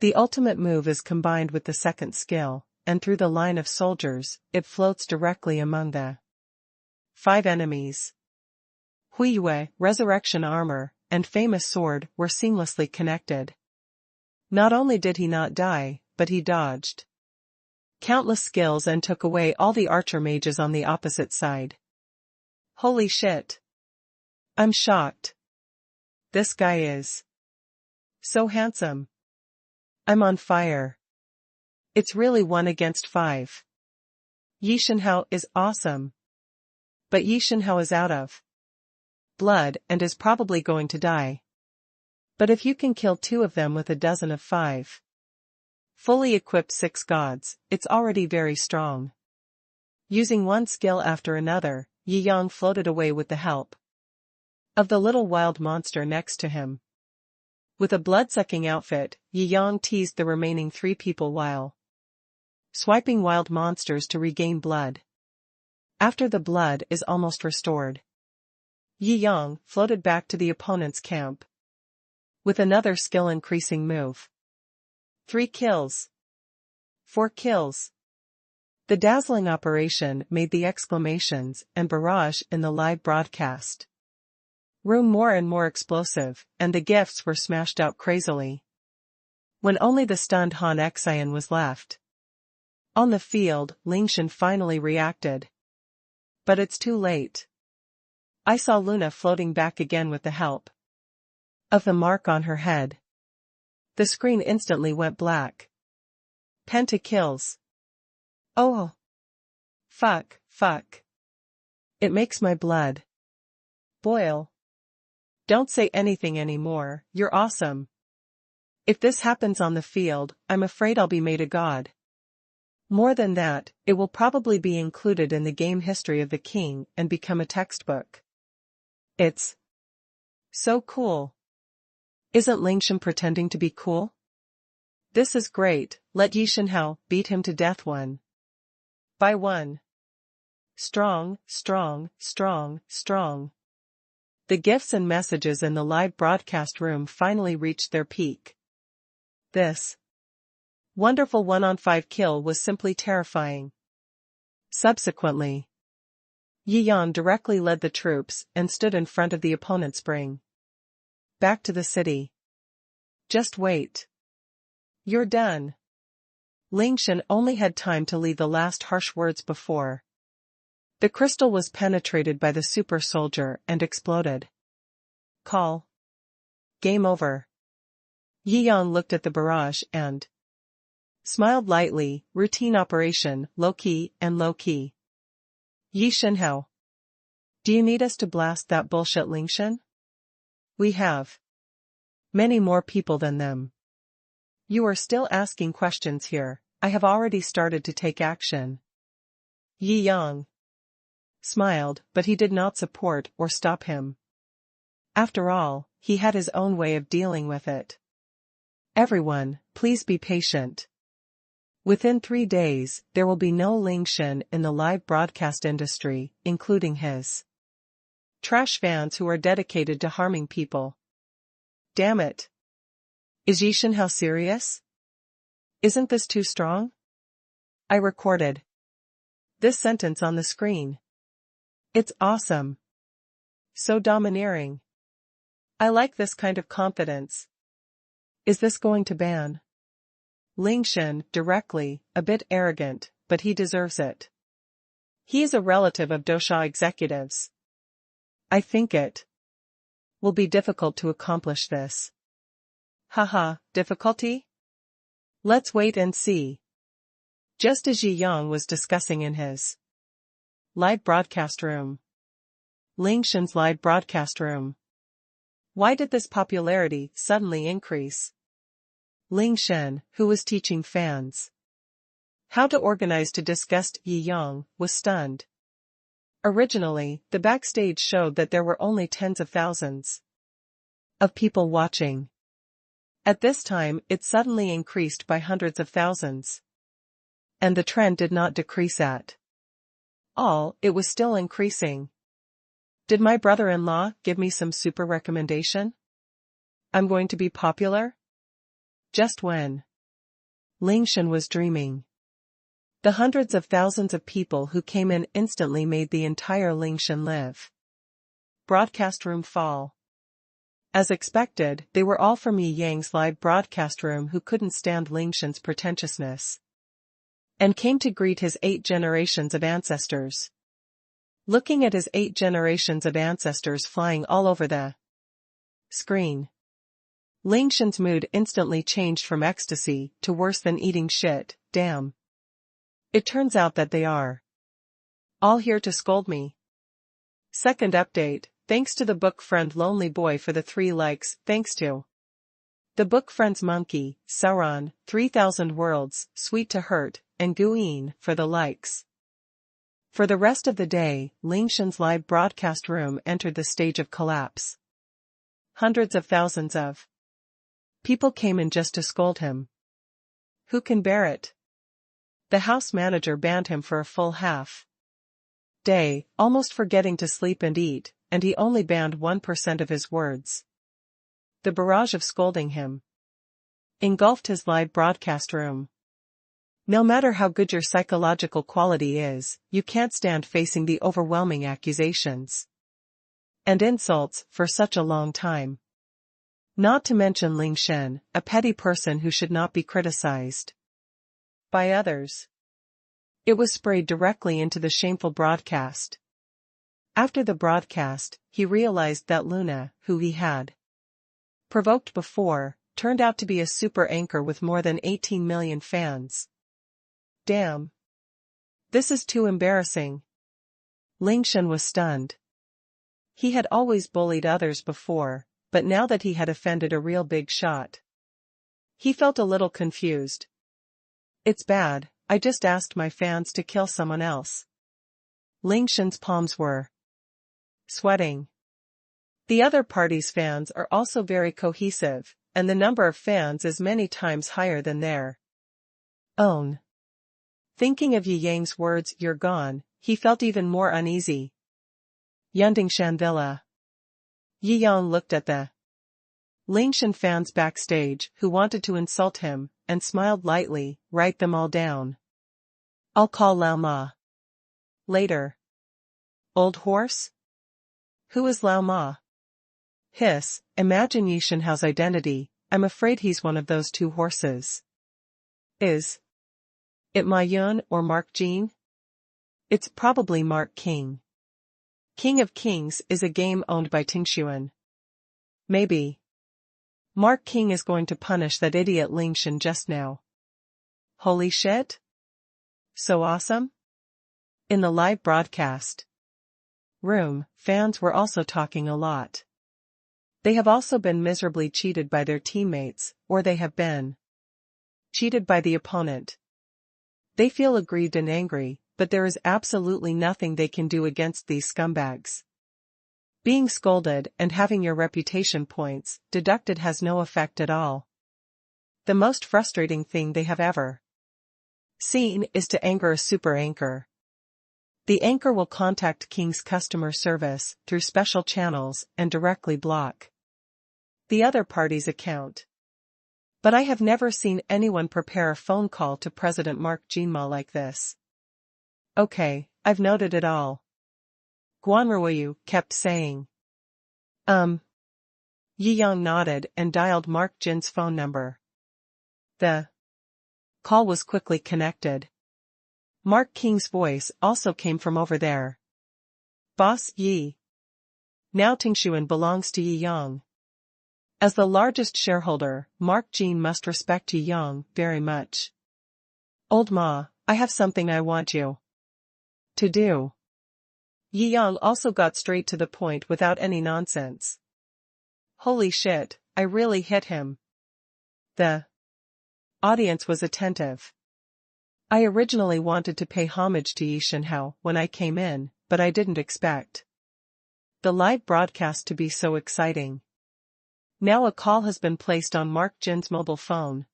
The ultimate move is combined with the second skill, and through the line of soldiers, it floats directly among the 5 enemies. Huiyue, resurrection armor, and famous sword were seamlessly connected. Not only did he not die, but he dodged countless skills and took away all the archer mages on the opposite side. Holy shit. I'm shocked. This guy is so handsome. I'm on fire. It's really 1 against 5. Yi Shenhao is awesome. But Yi Shenhao is out of blood and is probably going to die. But if you can kill 2 of them with a dozen of 5 fully equipped 6 gods, it's already very strong. Using one skill after another, Yi Yang floated away with the help of the little wild monster next to him. With a blood-sucking outfit, Yi Yang teased the remaining 3 people while swiping wild monsters to regain blood. After the blood is almost restored, Yi Yang floated back to the opponent's camp with another skill-increasing move. 3 kills. 4 kills. The dazzling operation made the exclamations and barrage in the live broadcast room more and more explosive, and the gifts were smashed out crazily. When only the stunned Han Xian was left on the field, Ling Shan finally reacted. But it's too late. I saw Luna floating back again with the help of the mark on her head. The screen instantly went black. Penta kills. Oh. Fuck. It makes my blood boil. Don't say anything anymore, you're awesome. If this happens on the field, I'm afraid I'll be made a god. More than that, it will probably be included in the game history of the king and become a textbook. It's so cool. Isn't Ling Shan pretending to be cool? This is great, let Yi Shenhao beat him to death 1 by 1. Strong. The gifts and messages in the live broadcast room finally reached their peak. This wonderful 1-on-5 kill was simply terrifying. Subsequently, Yi Yang directly led the troops and stood in front of the opponent's ring. Back to the city. Just wait. You're done. Ling Shan only had time to leave the last harsh words before the crystal was penetrated by the super soldier and exploded. Call. Game over. Yi Yang looked at the barrage and smiled lightly. Routine operation, low-key and low-key. Yi Shenhao. Do you need us to blast that bullshit Ling Shan? We have many more people than them. You are still asking questions here. I have already started to take action. Yi Yang smiled, but he did not support or stop him. After all, he had his own way of dealing with it. Everyone, please be patient. Within 3 days, there will be no Ling Shan in the live broadcast industry, including his trash fans who are dedicated to harming people. Damn it. Is Yi Shenhao serious? Isn't this too strong? I recorded this sentence on the screen. It's awesome. So domineering. I like this kind of confidence. Is this going to ban Ling Shan directly? A bit arrogant, but he deserves it. He is a relative of Dosha executives. I think it will be difficult to accomplish this. Haha, difficulty? Let's wait and see. Just as Yi Yang was discussing in his live broadcast room. Ling Shan's live broadcast room. Why did this popularity suddenly increase? Ling Shan, who was teaching fans how to organize to disgust Yi Yang, was stunned. Originally, the backstage showed that there were only tens of thousands of people watching. At this time, it suddenly increased by hundreds of thousands. And the trend did not decrease at all, it was still increasing. Did my brother-in-law give me some super recommendation? I'm going to be popular? Just when Ling Shan was dreaming. The hundreds of thousands of people who came in instantly made the entire Ling Shan live broadcast room fall. As expected, they were all from Yi Yang's live broadcast room who couldn't stand Ling Shan's pretentiousness and came to greet his 8 generations of ancestors. Looking at his 8 generations of ancestors flying all over the screen, Ling Shan's mood instantly changed from ecstasy to worse than eating shit. Damn. It turns out that they are All here to scold me. Second update, thanks to the book friend Lonely Boy for the 3 likes, thanks to the book friends Monkey, Sauron, 3000 Worlds, Sweet to Hurt, and Guin for the likes. For the rest of the day, Lingshan's live broadcast room entered the stage of collapse. Hundreds of thousands of people came in just to scold him. Who can bear it? The house manager banned him for a full half day, almost forgetting to sleep and eat, and he only banned 1% of his words. The barrage of scolding him engulfed his live broadcast room. No matter how good your psychological quality is, you can't stand facing the overwhelming accusations and insults for such a long time. Not to mention Ling Shen, a petty person who should not be criticized by others. It was sprayed directly into the shameful broadcast. After the broadcast, he realized that Luna, who he had provoked before, turned out to be a super anchor with more than 18 million fans. Damn. This is too embarrassing. Ling Shen was stunned. He had always bullied others before, but now that he had offended a real big shot, he felt a little confused. It's bad, I just asked my fans to kill someone else. Ling Shen's palms were sweating. The other party's fans are also very cohesive, and the number of fans is many times higher than their own. Thinking of Yi Yang's words, "You're gone," he felt even more uneasy. Yundingshan Villa. Yi Yang looked at the Lingshan fans backstage who wanted to insult him, and smiled lightly. Write them all down. I'll call Lao Ma later. Old horse? Who is Lao Ma? Hiss, imagine Yi Shenhao's identity, I'm afraid he's one of those 2 horses. Is it Ma Yun or Mark Jean? It's probably Mark King. King of Kings is a game owned by Tingshuan. Maybe Mark King is going to punish that idiot Ling Shen just now. Holy shit? So awesome? In the live broadcast room, fans were also talking a lot. They have also been miserably cheated by their teammates, or they have been cheated by the opponent. They feel aggrieved and angry, but there is absolutely nothing they can do against these scumbags. Being scolded and having your reputation points deducted has no effect at all. The most frustrating thing they have ever seen is to anger a super anchor. The anchor will contact King's customer service through special channels and directly block the other party's account. But I have never seen anyone prepare a phone call to President Mark Jinma like this. Okay, I've noted it all. Guanruoyu kept saying. Yi Yang nodded and dialed Mark Jin's phone number. The call was quickly connected. Mark King's voice also came from over there. Boss Yi. Now Tingshuan belongs to Yi Yang. As the largest shareholder, Mark Jin must respect Yi Yang very much. Old Ma, I have something I want you to do. Yi Yang also got straight to the point without any nonsense. Holy shit, I really hit him. The audience was attentive. I originally wanted to pay homage to Yi Shenhao when I came in, but I didn't expect the live broadcast to be so exciting. Now a call has been placed on Mark Jin's mobile phone.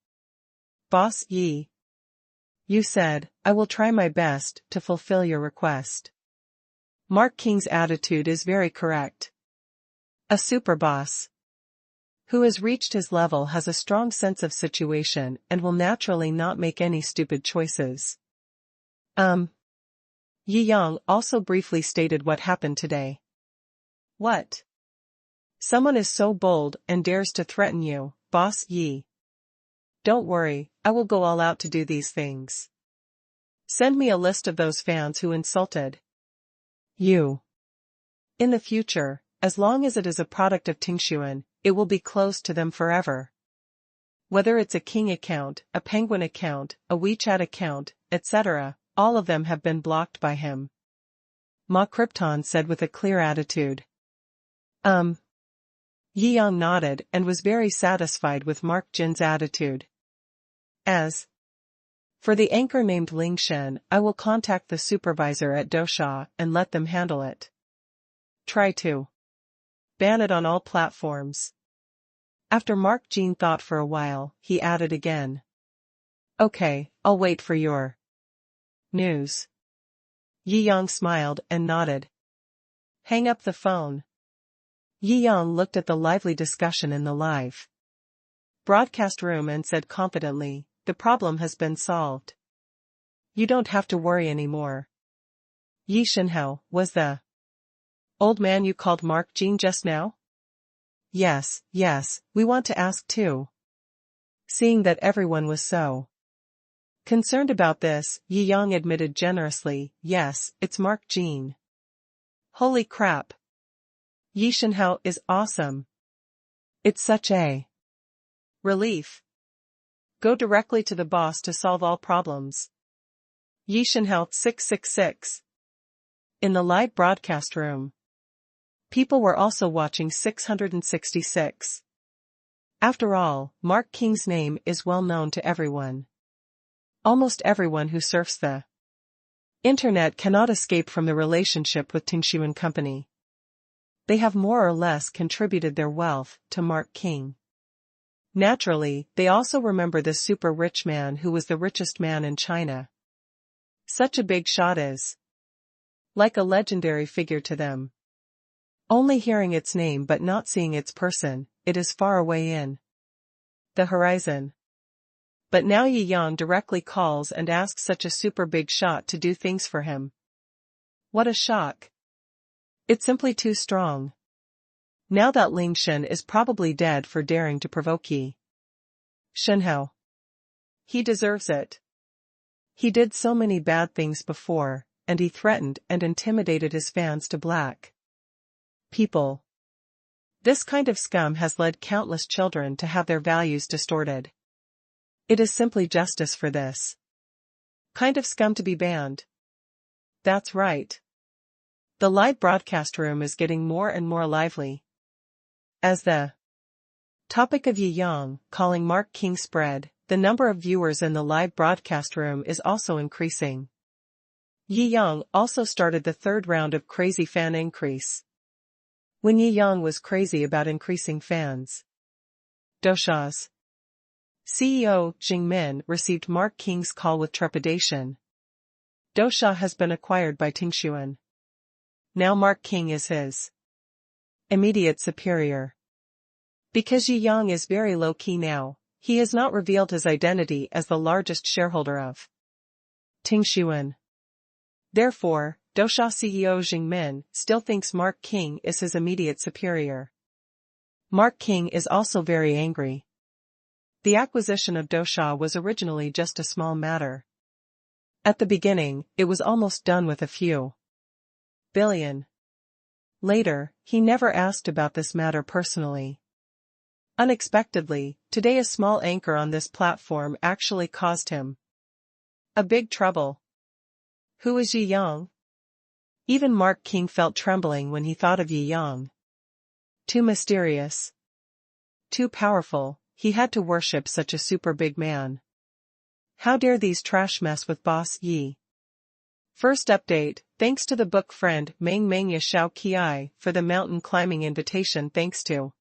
Boss Yi. You said, I will try my best to fulfill your request. Mark King's attitude is very correct. A super boss who has reached his level has a strong sense of situation and will naturally not make any stupid choices. Yi Yang also briefly stated what happened today. What? Someone is so bold and dares to threaten you, Boss Yi. Don't worry, I will go all out to do these things. Send me a list of those fans who insulted you. In the future, as long as it is a product of Tingshuan, it will be closed to them forever. Whether it's a King account, a Penguin account, a WeChat account, etc., all of them have been blocked by him. Ma Krypton said with a clear attitude. Yi Yang nodded and was very satisfied with Mark Jin's attitude. As for the anchor named Ling Shen, I will contact the supervisor at Dosha and let them handle it. Try to ban it on all platforms. After Mark Jin thought for a while, he added again. Okay, I'll wait for your news. Yi Yang smiled and nodded. Hang up the phone. Yi Yang looked at the lively discussion in the live broadcast room and said confidently, the problem has been solved. You don't have to worry anymore. Yi Shenhao, was the old man you called Mark Jin just now? Yes, we want to ask too. Seeing that everyone was so concerned about this, Yi Yang admitted generously, yes, it's Mark Jin. Holy crap. Yi Shenhao is awesome. It's such a relief. Go directly to the boss to solve all problems. Yi Shenhao 666. In the live broadcast room, people were also watching 666. After all, Mark King's name is well known to everyone. Almost everyone who surfs the internet cannot escape from the relationship with Tingshu and Company. They have more or less contributed their wealth to Mark King. Naturally, they also remember the super rich man who was the richest man in China. Such a big shot is like a legendary figure to them. Only hearing its name but not seeing its person, it is far away in the horizon. But now Yi Yang directly calls and asks such a super big shot to do things for him. What a shock. It's simply too strong. Now that Ling Shen is probably dead for daring to provoke Yi Shenhao. He deserves it. He did so many bad things before, and he threatened and intimidated his fans to black people. This kind of scum has led countless children to have their values distorted. It is simply justice for this kind of scum to be banned. That's right. The live broadcast room is getting more and more lively. As the topic of Yi Yang calling Mark King spread, the number of viewers in the live broadcast room is also increasing. Yi Yang also started the third round of crazy fan increase. When Yi Yang was crazy about increasing fans, Dosha's CEO, Jing Min, received Mark King's call with trepidation. Dosha has been acquired by Tingshuan. Now Mark King is his immediate superior. Because Yi Yang is very low-key now, he has not revealed his identity as the largest shareholder of Tingshuan. Therefore, Dosha CEO Jing Min still thinks Mark King is his immediate superior. Mark King is also very angry. The acquisition of Dosha was originally just a small matter. At the beginning, it was almost done with a few billion. Later, he never asked about this matter personally. Unexpectedly, today a small anchor on this platform actually caused him a big trouble. Who is Yi Yang? Even Mark King felt trembling when he thought of Yi Yang. Too mysterious. Too powerful, he had to worship such a super big man. How dare these trash mess with Boss Yi? First update, thanks to the book friend Meng Meng Shou Ki for the mountain climbing invitation. Thanks to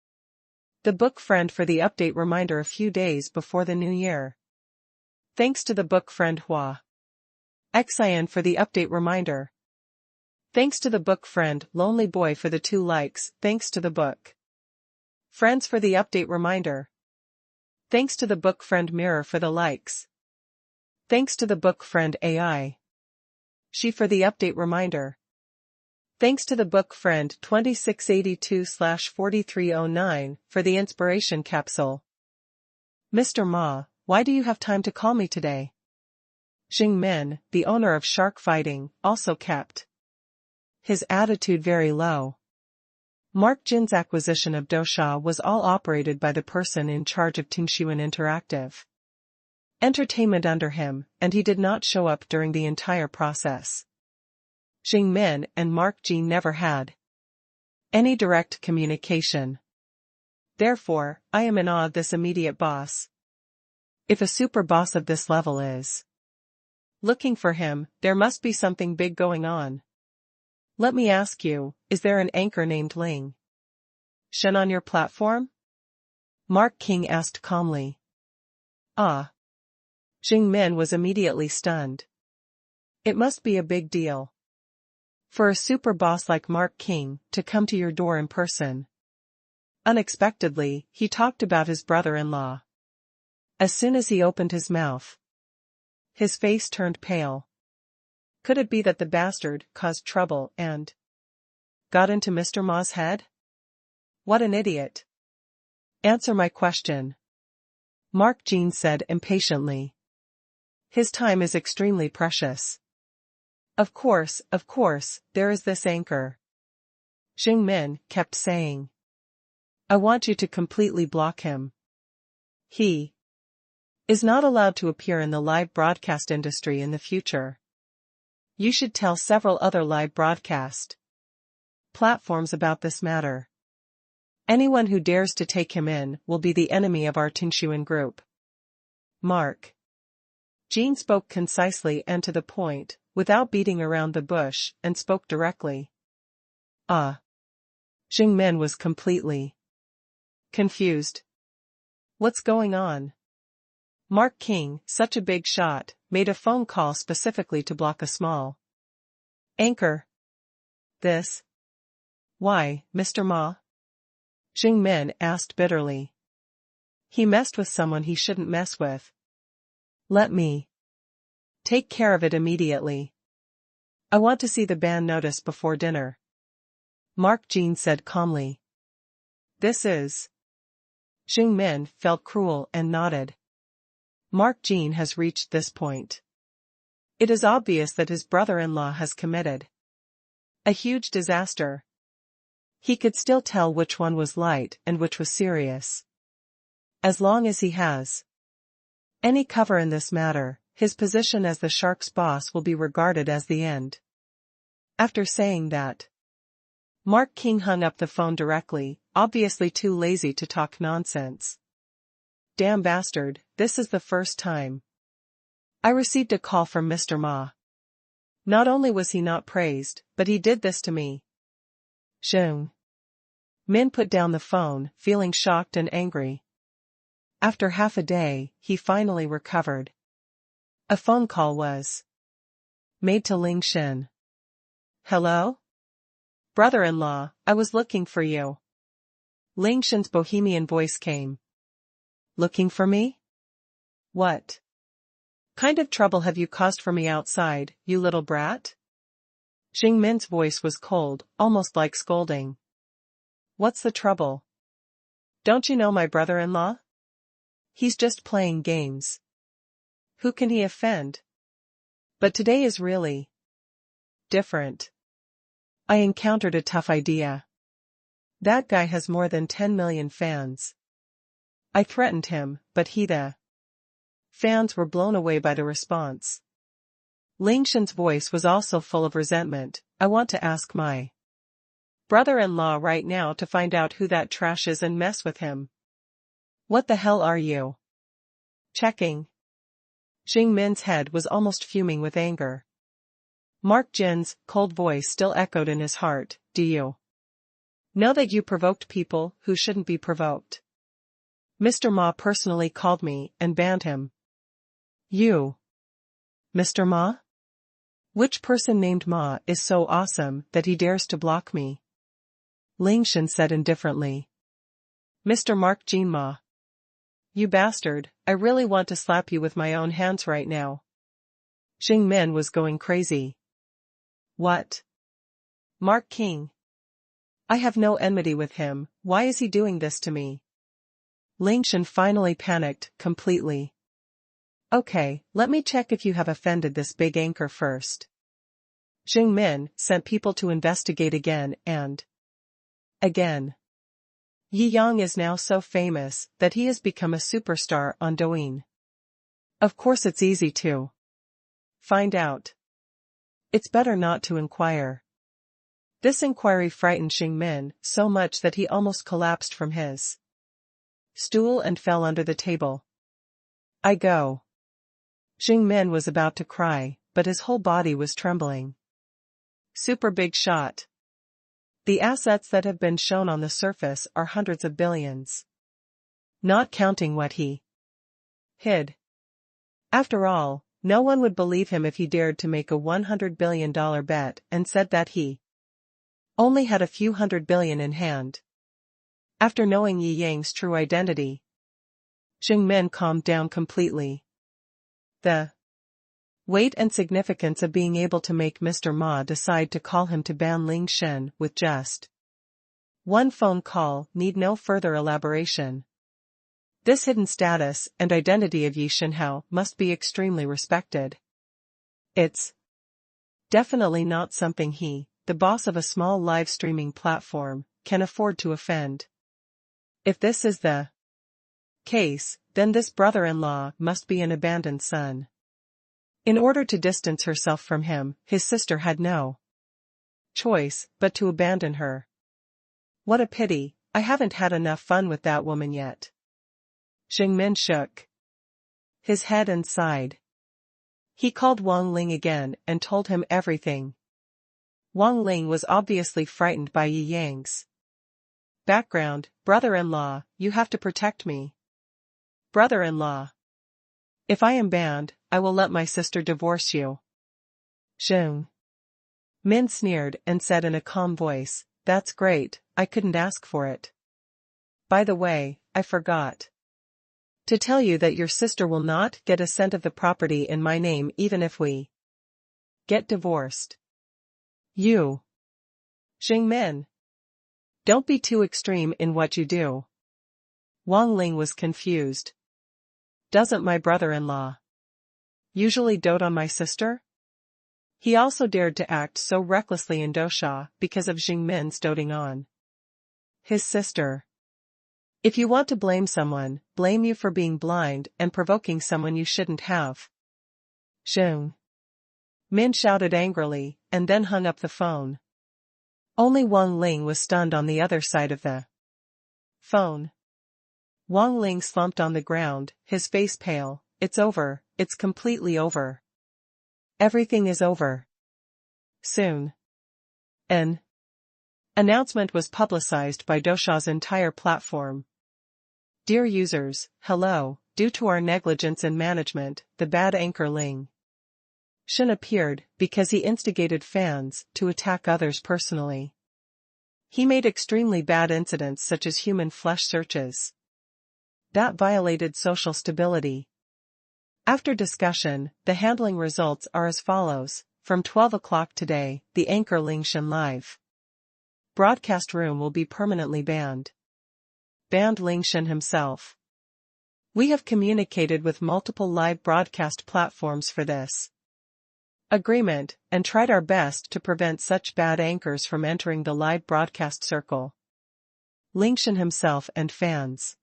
the book friend for the update reminder a few days before the new year. Thanks to the book friend Hua Xian for the update reminder. Thanks to the book friend Lonely Boy for the 2 likes. Thanks to the book friends for the update reminder. Thanks to the book friend Mirror for the likes. Thanks to the book friend AI She for the update reminder. Thanks to the book friend 2682/4309 for the inspiration capsule. Mr. Ma, why do you have time to call me today? Jing Min, the owner of Shark Fighting, also kept his attitude very low. Mark Jin's acquisition of Dosha was all operated by the person in charge of Tingshuan Interactive Entertainment under him, and he did not show up during the entire process. Min and Mark Jean never had any direct communication. Therefore, I am in awe of this immediate boss. If a super boss of this level is looking for him, there must be something big going on. Let me ask you, is there an anchor named Ling Shen on your platform? Mark King asked calmly. Ah. Min was immediately stunned. It must be a big deal for a super boss like Mark King to come to your door in person. Unexpectedly, he talked about his brother-in-law. As soon as he opened his mouth, his face turned pale. Could it be that the bastard caused trouble and got into Mr. Ma's head? What an idiot. Answer my question, Mark Jean said impatiently. His time is extremely precious. Of course, there is this anchor. Min kept saying. I want you to completely block him. He is not allowed to appear in the live broadcast industry in the future. You should tell several other live broadcast platforms about this matter. Anyone who dares to take him in will be the enemy of our Tinshuan group. Mark Jean spoke concisely and to the point, without beating around the bush, and spoke directly. Min was completely confused. What's going on? Mark King, such a big shot, made a phone call specifically to block a small anchor. This? Why, Mr. Ma? Min asked bitterly. He messed with someone he shouldn't mess with. Let me take care of it immediately. I want to see the ban notice before dinner, Mark Jean said calmly. This is. Min felt cruel and nodded. Mark Jean has reached this point. It is obvious that his brother-in-law has committed a huge disaster. He could still tell which one was light and which was serious. As long as he has any cover in this matter, his position as the Shark's boss will be regarded as the end. After saying that, Mark King hung up the phone directly, obviously too lazy to talk nonsense. Damn bastard, this is the first time I received a call from Mr. Ma. Not only was he not praised, but he did this to me. Min put down the phone, feeling shocked and angry. After half a day, he finally recovered. A phone call was made to Ling Shen. Hello? Brother-in-law, I was looking for you. Ling Shen's bohemian voice came. Looking for me? What kind of trouble have you caused for me outside, you little brat? Min's voice was cold, almost like scolding. What's the trouble? Don't you know my brother-in-law? He's just playing games. Who can he offend? But today is really different. I encountered a tough idea. That guy has more than 10 million fans. I threatened him, but the fans were blown away by the response. Ling Shen's voice was also full of resentment. I want to ask my brother-in-law right now to find out who that trash is and mess with him. What the hell are you checking? Min's head was almost fuming with anger. Mark Jin's cold voice still echoed in his heart. Do you know that you provoked people who shouldn't be provoked? Mr. Ma personally called me and banned him. You? Mr. Ma? Which person named Ma is so awesome that he dares to block me? Ling Shen said indifferently. Mr. Mark Jean Ma. You bastard, I really want to slap you with my own hands right now. Min was going crazy. What? Mark King. I have no enmity with him, why is he doing this to me? Ling Shen finally panicked, completely. Okay, let me check if you have offended this big anchor first. Min sent people to investigate again and again. Yi Yang is now so famous that he has become a superstar on Douyin. Of course it's easy to find out. It's better not to inquire. This inquiry frightened Xingmin so much that he almost collapsed from his stool and fell under the table. I go. Xingmin was about to cry, but his whole body was trembling. Super big shot. The assets that have been shown on the surface are hundreds of billions. Not counting what he hid. After all, no one would believe him if he dared to make a $100 billion bet and said that he only had a few $100 billion in hand. After knowing Yi Yang's true identity, Xingmin calmed down completely. The weight and significance of being able to make Mr. Ma decide to call him to ban Ling Shen with just one phone call need no further elaboration. This hidden status and identity of Yi Shenhao must be extremely respected. It's definitely not something he, the boss of a small live streaming platform, can afford to offend. If this is the case, then this brother-in-law must be an abandoned son. In order to distance herself from him, his sister had no choice but to abandon her. What a pity, I haven't had enough fun with that woman yet. Xingmin shook his head and sighed. He called Wang Ling again and told him everything. Wang Ling was obviously frightened by Yi Yang's background. Brother-in-law, you have to protect me. Brother-in-law. If I am banned, I will let my sister divorce you. Xing Min sneered and said in a calm voice, that's great, I couldn't ask for it. By the way, I forgot to tell you that your sister will not get a cent of the property in my name even if we get divorced. You. Xingmin. Don't be too extreme in what you do. Wang Ling was confused. Doesn't my brother-in-law usually dote on my sister? He also dared to act so recklessly in Dosha because of Xingmin's doting on his sister. If you want to blame someone, blame you for being blind and provoking someone you shouldn't have. Xing Min shouted angrily, and then hung up the phone. Only Wang Ling was stunned on the other side of the phone. Wang Ling slumped on the ground, his face pale. It's over, it's completely over. Everything is over. Soon. An announcement was publicized by Dosha's entire platform. Dear users, hello, due to our negligence in management, the bad anchor Ling Shen appeared because he instigated fans to attack others personally. He made extremely bad incidents such as human flesh searches that violated social stability. After discussion, the handling results are as follows. From 12 o'clock today, the anchor Ling Shen live broadcast room will be permanently banned. Banned Ling Shen himself. We have communicated with multiple live broadcast platforms for this agreement, and tried our best to prevent such bad anchors from entering the live broadcast circle. Ling Shen himself and fans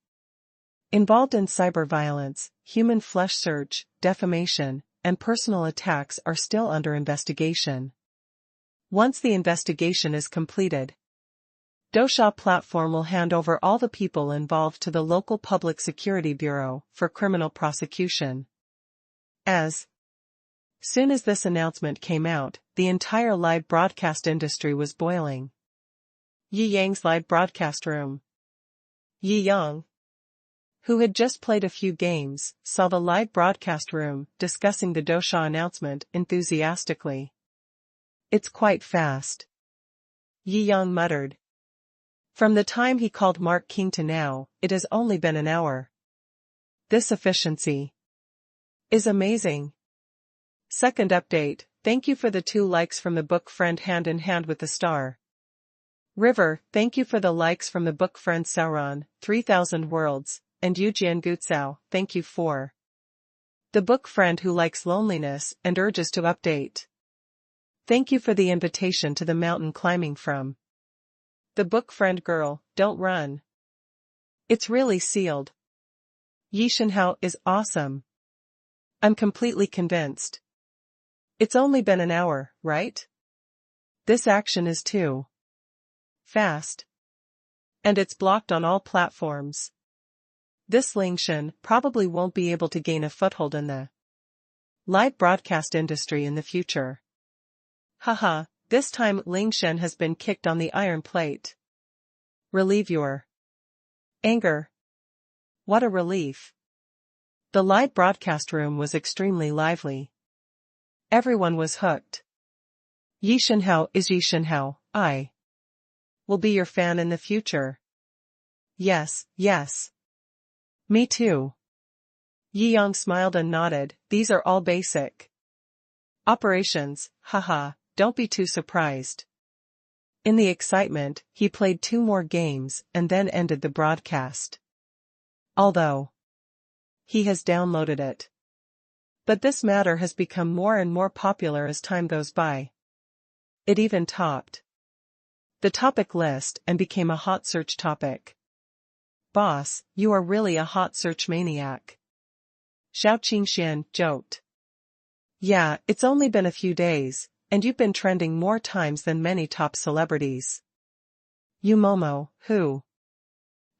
involved in cyber violence, human flesh search, defamation, and personal attacks are still under investigation. Once the investigation is completed, Dosha platform will hand over all the people involved to the local Public Security Bureau for criminal prosecution. As soon as this announcement came out, the entire live broadcast industry was boiling. Yi Yang's live broadcast room. Yi Yang, who had just played a few games, saw the live broadcast room discussing the Dosha announcement enthusiastically. It's quite fast. Yi Yang muttered. From the time he called Mark King to now, it has only been an hour. This efficiency is amazing. Second update, thank you for the 2 likes from the book friend Hand in Hand with the Star. River, thank you for the likes from the book friend Sauron, 3000 Worlds, and Yujian Gutsao, thank you for the book friend who likes loneliness and urges to update. Thank you for the invitation to the mountain climbing from the book friend girl, don't run. It's really sealed. Yi Shenhao is awesome. I'm completely convinced. It's only been an hour, right? This action is too fast. And it's blocked on all platforms. This Lingshan probably won't be able to gain a foothold in the live broadcast industry in the future. Haha, this time Lingshan has been kicked on the iron plate. Relieve your anger. What a relief. The live broadcast room was extremely lively. Everyone was hooked. Yi Shenhao is Yi Shenhao, I will be your fan in the future. Yes, yes. Me too. Yi Yang smiled and nodded, these are all basic operations, haha, don't be too surprised. In the excitement, he played 2 more games and then ended the broadcast. Although he has downloaded it. But this matter has become more and more popular as time goes by. It even topped the topic list and became a hot search topic. Boss, you are really a hot search maniac. Shou Qingxian joked. Yeah, it's only been a few days, and you've been trending more times than many top celebrities. Yu Momo, who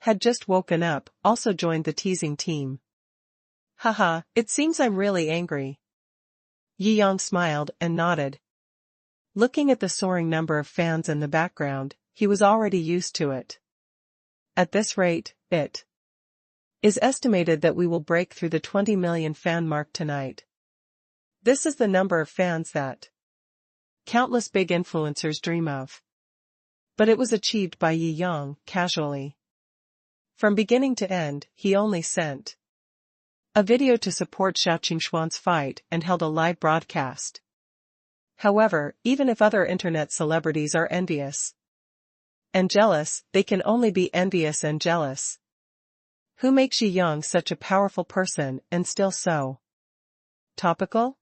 had just woken up, also joined the teasing team. Haha, it seems I'm really angry. Yi Yang smiled and nodded. Looking at the soaring number of fans in the background, he was already used to it. At this rate, it is estimated that we will break through the 20 million fan mark tonight. This is the number of fans that countless big influencers dream of. But it was achieved by Yi Yang, casually. From beginning to end, he only sent a video to support Shou Qingshuan's fight and held a live broadcast. However, even if other internet celebrities are envious and jealous, they can only be envious and jealous. Who makes Yi Yang such a powerful person and still so topical?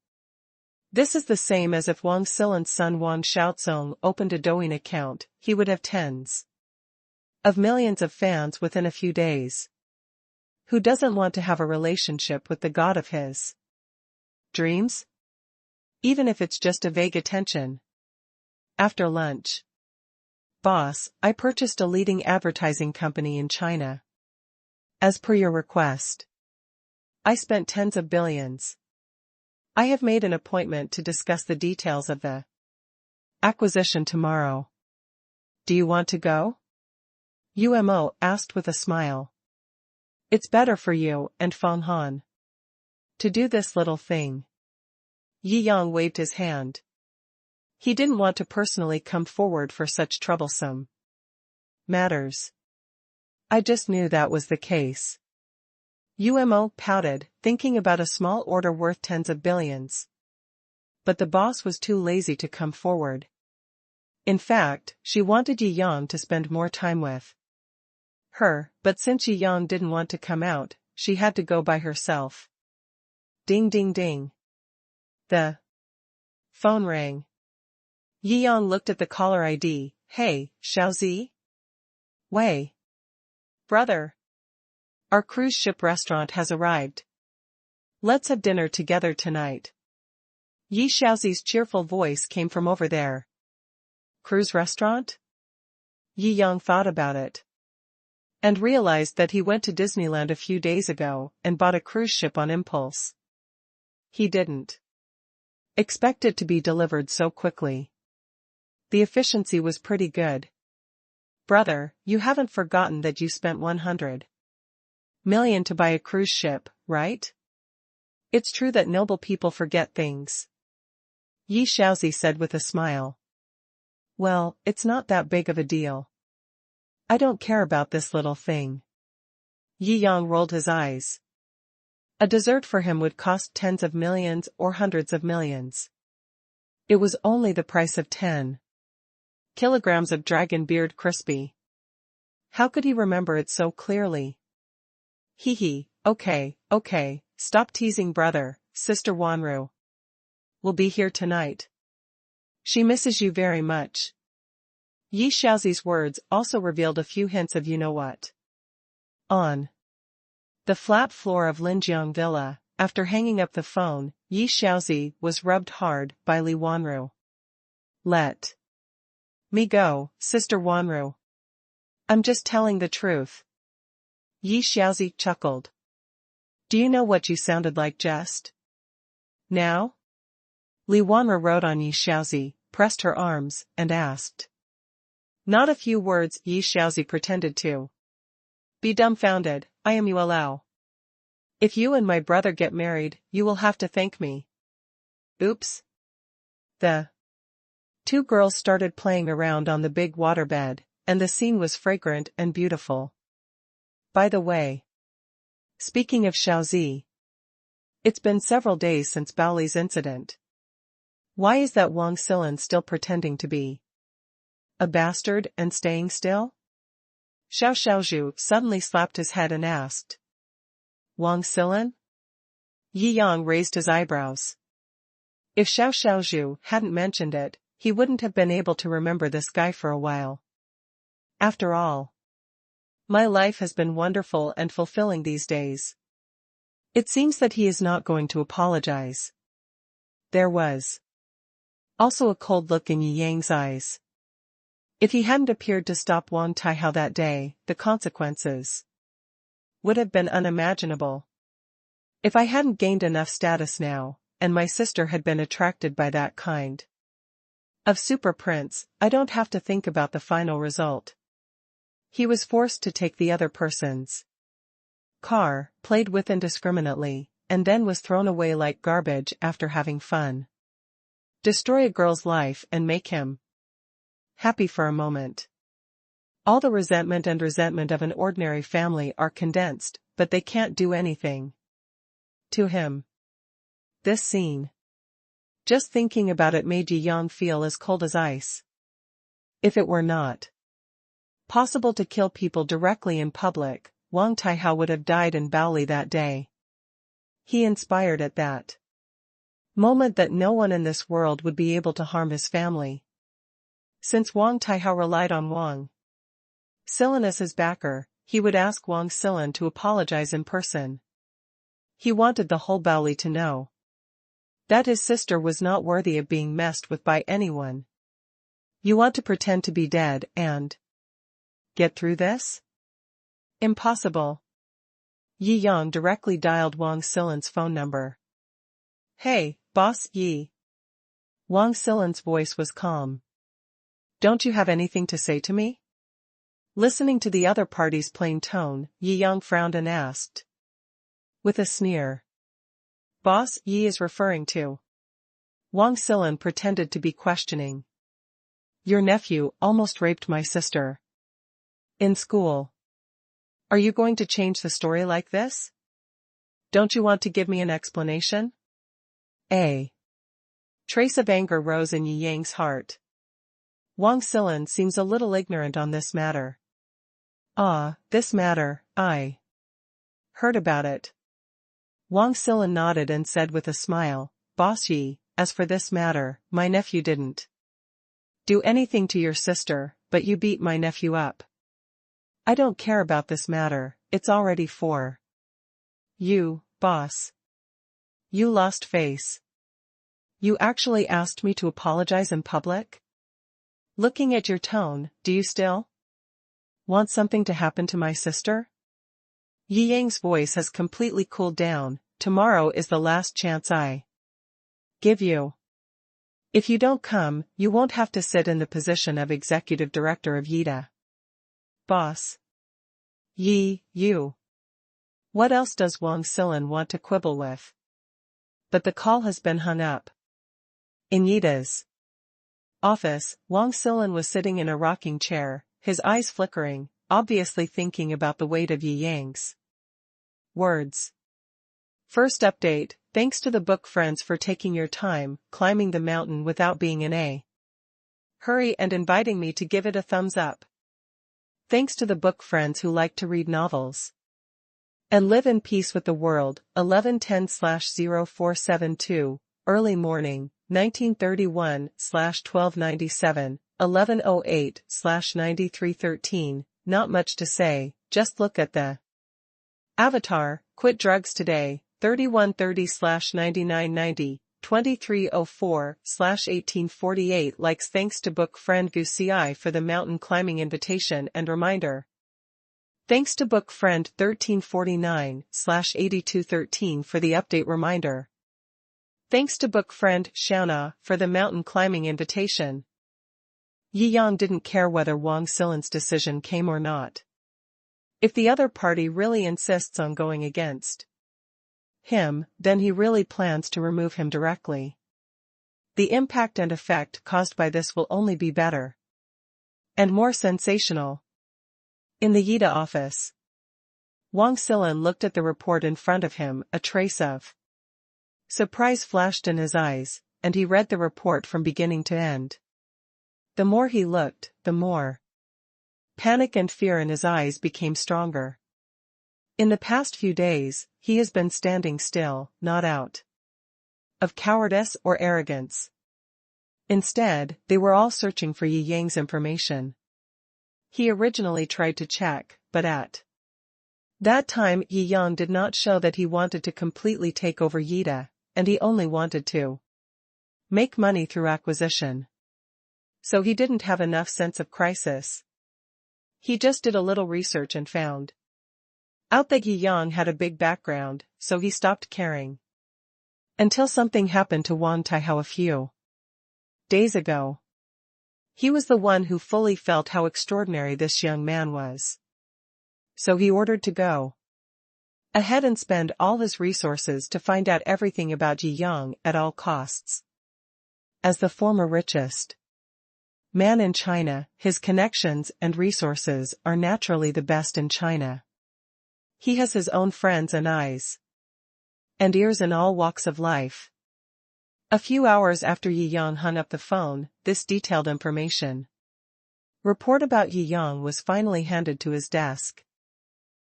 This is the same as if Wang Silan's son Wang Xiaozong opened a Douyin account, he would have tens of millions of fans within a few days. Who doesn't want to have a relationship with the god of his dreams? Even if it's just a vague attention. After lunch. Boss, I purchased a leading advertising company in China. As per your request. I spent tens of billions. I have made an appointment to discuss the details of the acquisition tomorrow. Do you want to go? Umo asked with a smile. It's better for you and Feng Han to do this little thing. Yi Yang waved his hand. He didn't want to personally come forward for such troublesome matters. I just knew that was the case. Umo pouted, thinking about a small order worth tens of billions. But the boss was too lazy to come forward. In fact, she wanted Yi Yang to spend more time with her, but since Yi Yang didn't want to come out, she had to go by herself. Ding ding ding. The phone rang. Yi Yang looked at the caller ID. Hey, Xiaozi? Wei. Brother. Our cruise ship restaurant has arrived. Let's have dinner together tonight. Yi Xiaozi's cheerful voice came from over there. Cruise restaurant? Yi Yang thought about it. And realized that he went to Disneyland a few days ago and bought a cruise ship on impulse. He didn't expect it to be delivered so quickly. The efficiency was pretty good. Brother, you haven't forgotten that you spent 100 million to buy a cruise ship, right? It's true that noble people forget things. Yi Xiaozi said with a smile. Well, it's not that big of a deal. I don't care about this little thing. Yi Yang rolled his eyes. A dessert for him would cost tens of millions or hundreds of millions. It was only the price of 10 kilograms of dragon beard crispy. How could he remember it so clearly? Hee hee, okay, stop teasing brother, sister Wanru. Will be here tonight. She misses you very much. Yi Xiaozi's words also revealed a few hints of you-know-what. On the flat floor of Linjiang Villa, after hanging up the phone, Yi Xiaozi was rubbed hard by Li Wanru. Let me go, Sister Wanru. I'm just telling the truth. Yi Xiaozi chuckled. Do you know what you sounded like just now? Li Wanru rode on Yi Xiaozi, pressed her arms, and asked. Not a few words. Yi Xiaozi pretended to be dumbfounded. I am Yu Lao. If you and my brother get married, you will have to thank me. Oops. The two girls started playing around on the big waterbed, and the scene was fragrant and beautiful. By the way, speaking of Xiaozi, it's been several days since Baoli's incident. Why is that Wang Silan still pretending to be a bastard and staying still? Xiao Xiaozhu suddenly slapped his head and asked. Wang Silan? Yi Yang raised his eyebrows. If Xiao Xiaozhu hadn't mentioned it, he wouldn't have been able to remember this guy for a while. After all, my life has been wonderful and fulfilling these days. It seems that he is not going to apologize. There was also a cold look in Yi Yang's eyes. If he hadn't appeared to stop Wang Taihao that day, the consequences would have been unimaginable. If I hadn't gained enough status now, and my sister had been attracted by that kind of super prince, I don't have to think about the final result. He was forced to take the other person's car, played with indiscriminately, and then was thrown away like garbage after having fun. Destroy a girl's life and make him happy for a moment. All the resentment of an ordinary family are condensed, but they can't do anything to him. This scene, just thinking about it, made Yi Yang feel as cold as ice. If it were not possible to kill people directly in public, Wang Taihao would have died in Baoli that day. He inspired at that moment that no one in this world would be able to harm his family. Since Wang Taihao relied on Wang Silan as his backer, he would ask Wang Silan to apologize in person. He wanted the whole Baoli to know that his sister was not worthy of being messed with by anyone. You want to pretend to be dead and get through this? Impossible. Yi Yang directly dialed Wang Silan's phone number. Hey, boss Yi. Wang Silan's voice was calm. Don't you have anything to say to me? Listening to the other party's plain tone, Yi Yang frowned and asked. With a sneer. Boss Yi is referring to. Wang Silan pretended to be questioning. Your nephew almost raped my sister. In school. Are you going to change the story like this? Don't you want to give me an explanation? A trace of anger rose in Yi Yang's heart. Wang Silan seems a little ignorant on this matter. This matter, I heard about it. Wang Silan nodded and said with a smile, Boss Yi, as for this matter, my nephew didn't do anything to your sister, but you beat my nephew up. I don't care about this matter, it's already for you, boss. You lost face. You actually asked me to apologize in public? Looking at your tone, do you still want something to happen to my sister? Yi Yang's voice has completely cooled down. Tomorrow is the last chance I give you. If you don't come, you won't have to sit in the position of executive director of Yida. Boss. Yi, you. What else does Wang Silan want to quibble with? But the call has been hung up. In Yida's office, Wang Silan was sitting in a rocking chair, his eyes flickering, obviously thinking about the weight of Yi Yang's words. First update, thanks to the book friends for taking your time, climbing the mountain without being in a hurry and inviting me to give it a thumbs up. Thanks to the book friends who like to read novels and live in peace with the world. 1110/0472, early morning, 1931/1297, 1108/9313, not much to say, just look at the avatar, quit drugs today, 3130/9990, 2304/1848 likes thanks to book friend Guci for the mountain climbing invitation and reminder. Thanks to book friend 1349/8213 for the update reminder. Thanks to book friend Shou for the mountain climbing invitation. Yi Yang didn't care whether Wang Silan's decision came or not. If the other party really insists on going against him, then he really plans to remove him directly. The impact and effect caused by this will only be better and more sensational. In the Yida office, Wang Silan looked at the report in front of him. A trace of surprise flashed in his eyes, and he read the report from beginning to end. The more he looked, the more panic and fear in his eyes became stronger. In the past few days, he has been standing still, not out of cowardice or arrogance. Instead, they were all searching for Yi Yang's information. He originally tried to check, but at that time Yi Yang did not show that he wanted to completely take over Yida, and he only wanted to make money through acquisition. So he didn't have enough sense of crisis. He just did a little research and found out that Yi Yang had a big background, so he stopped caring. Until something happened to Wang Taihao a few days ago. He was the one who fully felt how extraordinary this young man was. So he ordered to go ahead and spend all his resources to find out everything about Yi Yang at all costs. As the former richest man in China, his connections and resources are naturally the best in China. He has his own friends and eyes and ears in all walks of life. A few hours after Yi Yang hung up the phone, this detailed information report about Yi Yang was finally handed to his desk.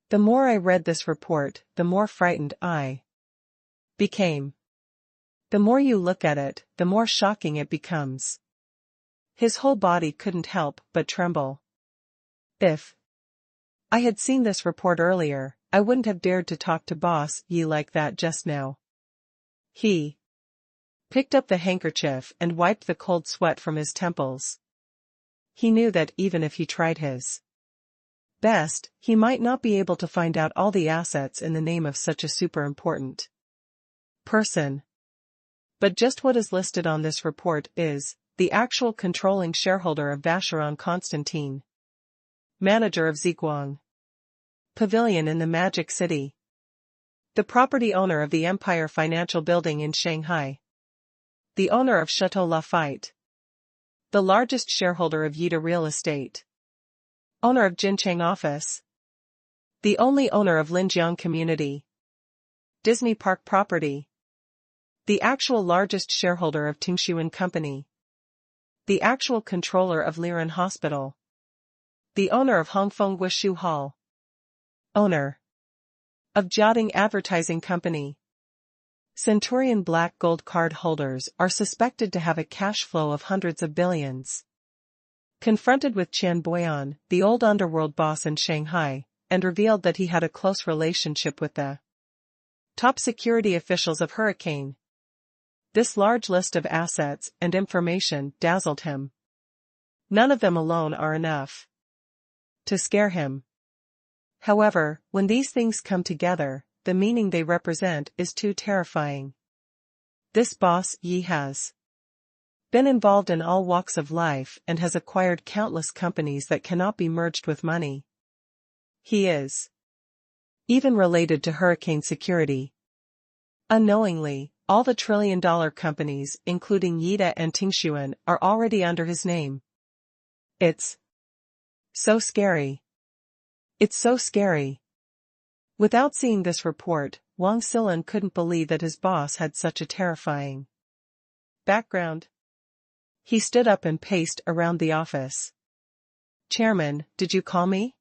The more I read this report, the more frightened I became. The more you look at it, the more shocking it becomes. His whole body couldn't help but tremble. If I had seen this report earlier, I wouldn't have dared to talk to Boss Yi like that just now. He picked up the handkerchief and wiped the cold sweat from his temples. He knew that even if he tried his best, he might not be able to find out all the assets in the name of such a super important person. But just what is listed on this report is the actual controlling shareholder of Vacheron Constantine, manager of Ziguang Pavilion in the Magic City, the property owner of the Empire Financial Building in Shanghai, the owner of Chateau Lafite, the largest shareholder of Yida Real Estate, owner of Jincheng Office, the only owner of Linjiang Community, Disney Park Property, the actual largest shareholder of Tingshuan Company, the actual controller of Liren Hospital, the owner of Hongfeng Wishu Hall, owner of Jiaoding Advertising Company. Centurion black gold card holders are suspected to have a cash flow of hundreds of billions. Confronted with Qian Boyan, the old underworld boss in Shanghai, and revealed that he had a close relationship with the top security officials of Hurricane. This large list of assets and information dazzled him. None of them alone are enough to scare him. However, when these things come together, the meaning they represent is too terrifying. This boss Yi has been involved in all walks of life and has acquired countless companies that cannot be merged with money. He is even related to Hurricane Security. Unknowingly, all the trillion-dollar companies, including Yida and Tingshuan, are already under his name. It's so scary. It's so scary. Without seeing this report, Wang Silan couldn't believe that his boss had such a terrifying background. He stood up and paced around the office. "Chairman, did you call me?"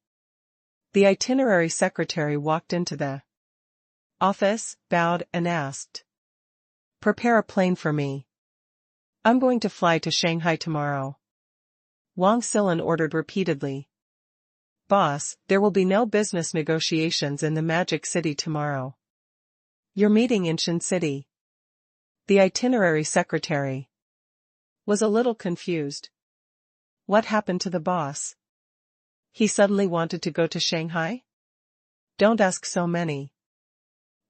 The itinerary secretary walked into the office, bowed, and asked, "Prepare a plane for me. I'm going to fly to Shanghai tomorrow." Wang Silan ordered repeatedly. "Boss, there will be no business negotiations in the Magic City tomorrow." Your meeting in Shin City. The itinerary secretary was a little confused. What happened to the boss? He suddenly wanted to go to Shanghai? Don't ask so many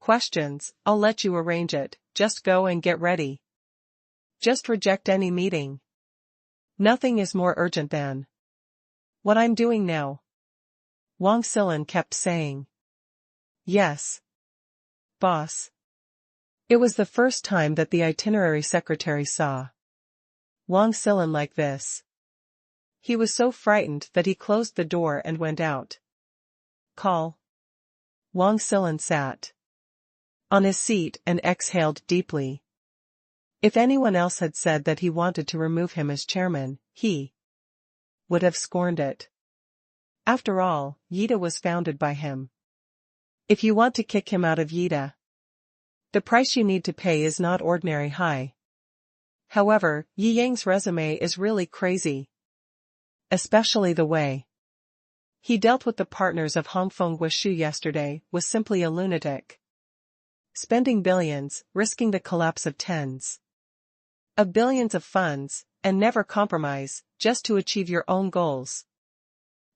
questions, I'll let you arrange it, just go and get ready. Just reject any meeting. Nothing is more urgent than what I'm doing now. Wang Silin kept saying. Yes, boss. It was the first time that the itinerary secretary saw Wang Silin like this. He was so frightened that he closed the door and went out. Call. Wang Silin sat on his seat and exhaled deeply. If anyone else had said that he wanted to remove him as chairman, he would have scorned it. After all, Yida was founded by him. If you want to kick him out of Yida, the price you need to pay is not ordinary high. However, Yi Yang's resume is really crazy. Especially the way he dealt with the partners of Hongfeng with Shou yesterday was simply a lunatic. Spending billions, risking the collapse of tens of billions of funds, and never compromise, just to achieve your own goals.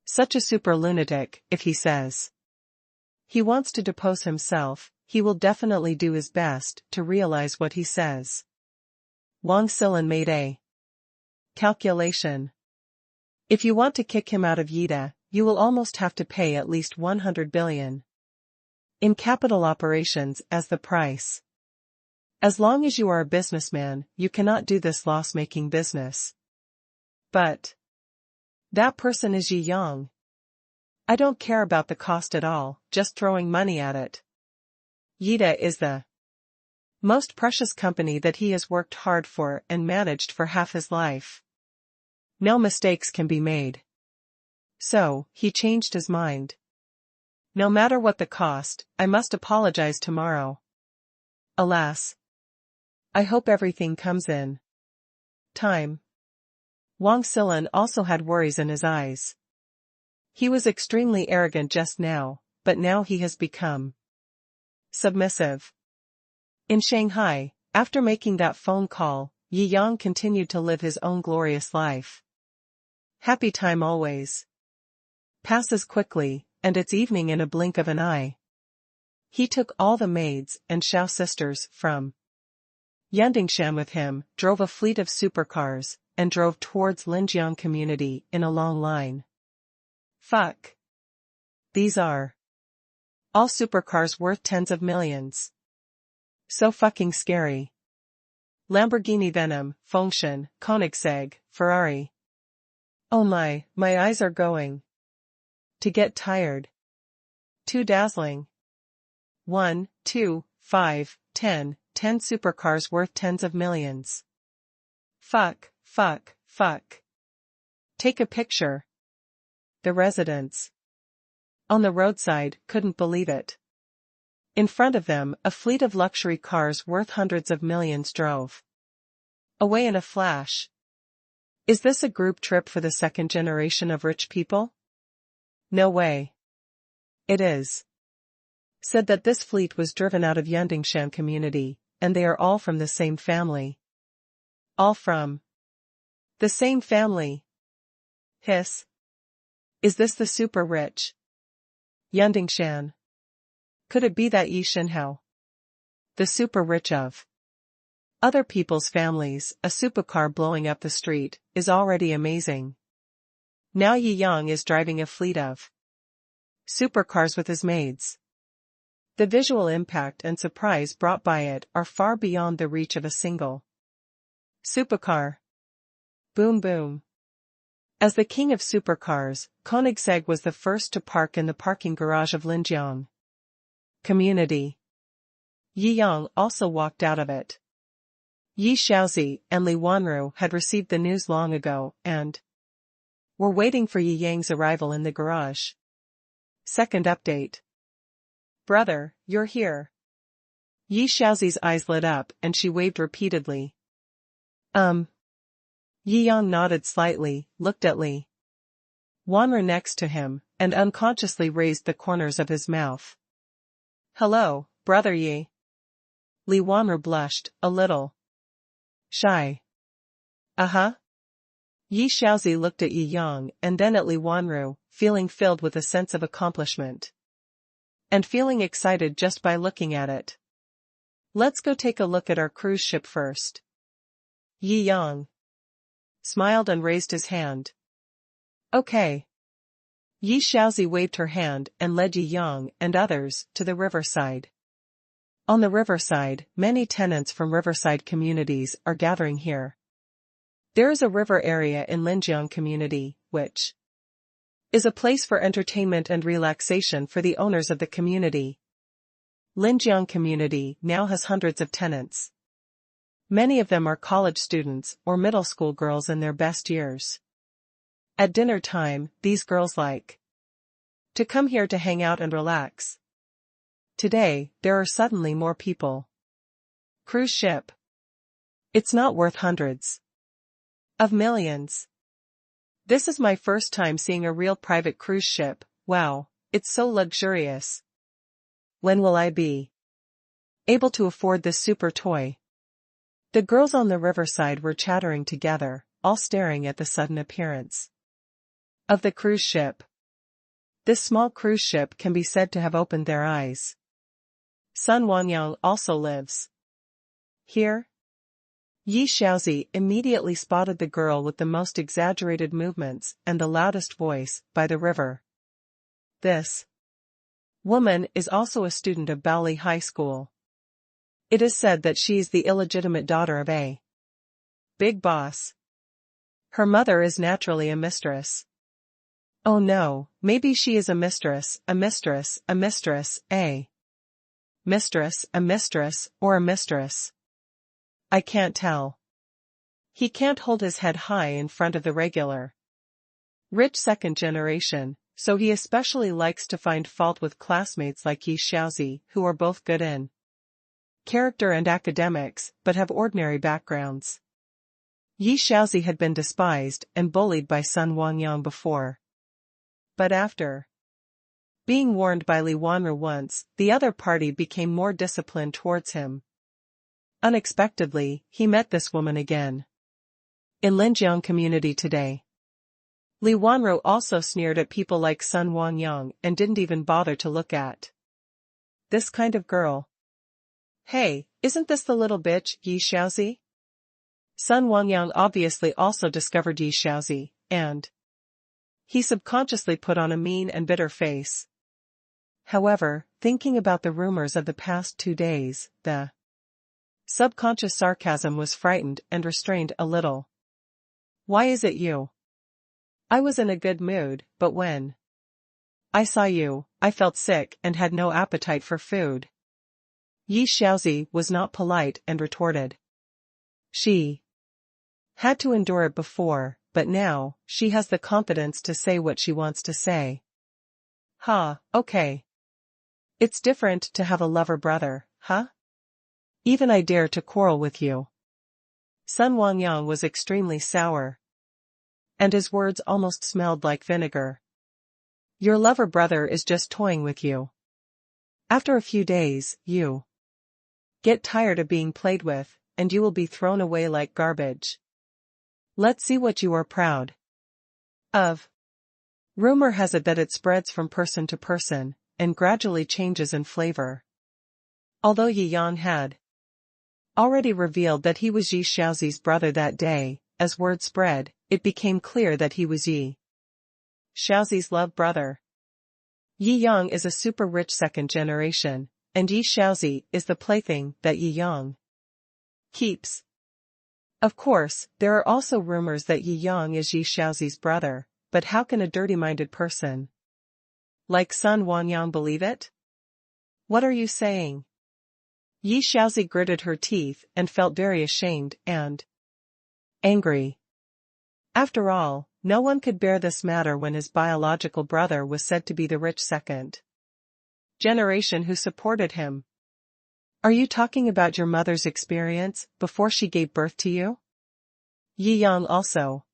Such a super lunatic, if he says he wants to depose himself, he will definitely do his best to realize what he says. Wang Silin made a calculation. If you want to kick him out of Yida, you will almost have to pay at least 100 billion in capital operations as the price. As long as you are a businessman, you cannot do this loss-making business. But that person is Yi Yang. I don't care about the cost at all, just throwing money at it. Yida is the most precious company that he has worked hard for and managed for half his life. No mistakes can be made. So, he changed his mind. No matter what the cost, I must apologize tomorrow. Alas. I hope everything comes in time. Wang Silin also had worries in his eyes. He was extremely arrogant just now, but now he has become submissive. In Shanghai, after making that phone call, Yi Yang continued to live his own glorious life. Happy time always passes quickly, and it's evening in a blink of an eye. He took all the maids and Shou sisters from Yandingshan with him, drove a fleet of supercars, and drove towards Linjiang community in a long line. Fuck. These are all supercars worth tens of millions. So fucking scary. Lamborghini Venom, Fengshen, Koenigsegg, Ferrari. Oh my eyes are going to get tired. Too dazzling. 1, 2, 5, 10 supercars worth tens of millions. Fuck. Take a picture. The residents on the roadside couldn't believe it. In front of them, a fleet of luxury cars worth hundreds of millions drove away in a flash. Is this a group trip for the second generation of rich people? No way. It is said that this fleet was driven out of Yandingshan community, and they are all from the same family. All from the same family. Hiss. Is this the super rich Yandingshan? Could it be that Yi Shinhao, the super rich of other people's families? A supercar blowing up the street is already amazing. Now Yi Yang is driving a fleet of supercars with his maids. The visual impact and surprise brought by it are far beyond the reach of a single supercar. Boom boom. As the king of supercars, Koenigsegg was the first to park in the parking garage of Linjiang community. Yi Yang also walked out of it. Yi Shaozi and Li Wanru had received the news long ago and were waiting for Yi Yang's arrival in the garage. Second update. Brother, you're here. Yi Shaozi's eyes lit up and she waved repeatedly. Yi Yang nodded slightly, looked at Li Wanru next to him, and unconsciously raised the corners of his mouth. Hello, brother Yi. Li Wanru blushed, a little shy. Uh-huh. Yi Xiaozi looked at Yi Yang and then at Li Wanru, feeling filled with a sense of accomplishment. And feeling excited just by looking at it. Let's go take a look at our cruise ship first. Yi Yang smiled and raised his hand. Okay. Yi Xiaozi waved her hand and led Yi Yang and others to the riverside. On the riverside, many tenants from riverside communities are gathering here. There is a river area in Linjiang community, which is a place for entertainment and relaxation for the owners of the community. Linjiang community now has hundreds of tenants. Many of them are college students or middle school girls in their best years. At dinner time, these girls like to come here to hang out and relax. Today, there are suddenly more people. Cruise ship. It's not worth hundreds of millions. This is my first time seeing a real private cruise ship. Wow, it's so luxurious. When will I be able to afford this super toy? The girls on the riverside were chattering together, all staring at the sudden appearance of the cruise ship. This small cruise ship can be said to have opened their eyes. Sun Wanyang also lives here. Yi Xiaozi immediately spotted the girl with the most exaggerated movements and the loudest voice by the river. This woman is also a student of Baoli High School. It is said that she is the illegitimate daughter of a big boss. Her mother is naturally a mistress. Oh no, maybe she is a mistress, a mistress, a mistress, a mistress, a mistress, or a mistress. I can't tell. He can't hold his head high in front of the regular rich second generation, so he especially likes to find fault with classmates like Yi Xiaozi, who are both good in character and academics, but have ordinary backgrounds. Yi Xiaozi had been despised and bullied by Sun Wangyang before. But after being warned by Li Wanru once, the other party became more disciplined towards him. Unexpectedly, he met this woman again in Linjiang community today. Li Wanru also sneered at people like Sun Wangyang and didn't even bother to look at this kind of girl. Hey, isn't this the little bitch, Yi Xiaozi? Sun Wangyang obviously also discovered Yi Xiaozi, and he subconsciously put on a mean and bitter face. However, thinking about the rumors of the past 2 days, the subconscious sarcasm was frightened and restrained a little. Why is it you? I was in a good mood, but when I saw you, I felt sick and had no appetite for food. Yi Xiaozi was not polite and retorted. She had to endure it before, but now, she has the confidence to say what she wants to say. Okay. It's different to have a lover brother, huh? Even I dare to quarrel with you. Sun Wangyang was extremely sour. And his words almost smelled like vinegar. Your lover brother is just toying with you. After a few days, you get tired of being played with, and you will be thrown away like garbage. Let's see what you are proud of. Rumor has it that it spreads from person to person, and gradually changes in flavor. Although Yi Yang had already revealed that he was Yi Xiaozi's brother that day, as word spread, it became clear that he was Yi Xiaozi's love brother. Yi Yang is a super rich second generation, and Yi Xiaozi is the plaything that Yi Yang keeps. Of course, there are also rumors that Yi Yang is Yi Xiaozi's brother, but how can a dirty-minded person like Sun Wangyang believe it? What are you saying? Yi Xiaozi gritted her teeth and felt very ashamed and angry. After all, no one could bear this matter when his biological brother was said to be the rich second generation who supported him. Are you talking about your mother's experience before she gave birth to you? Yi Yang also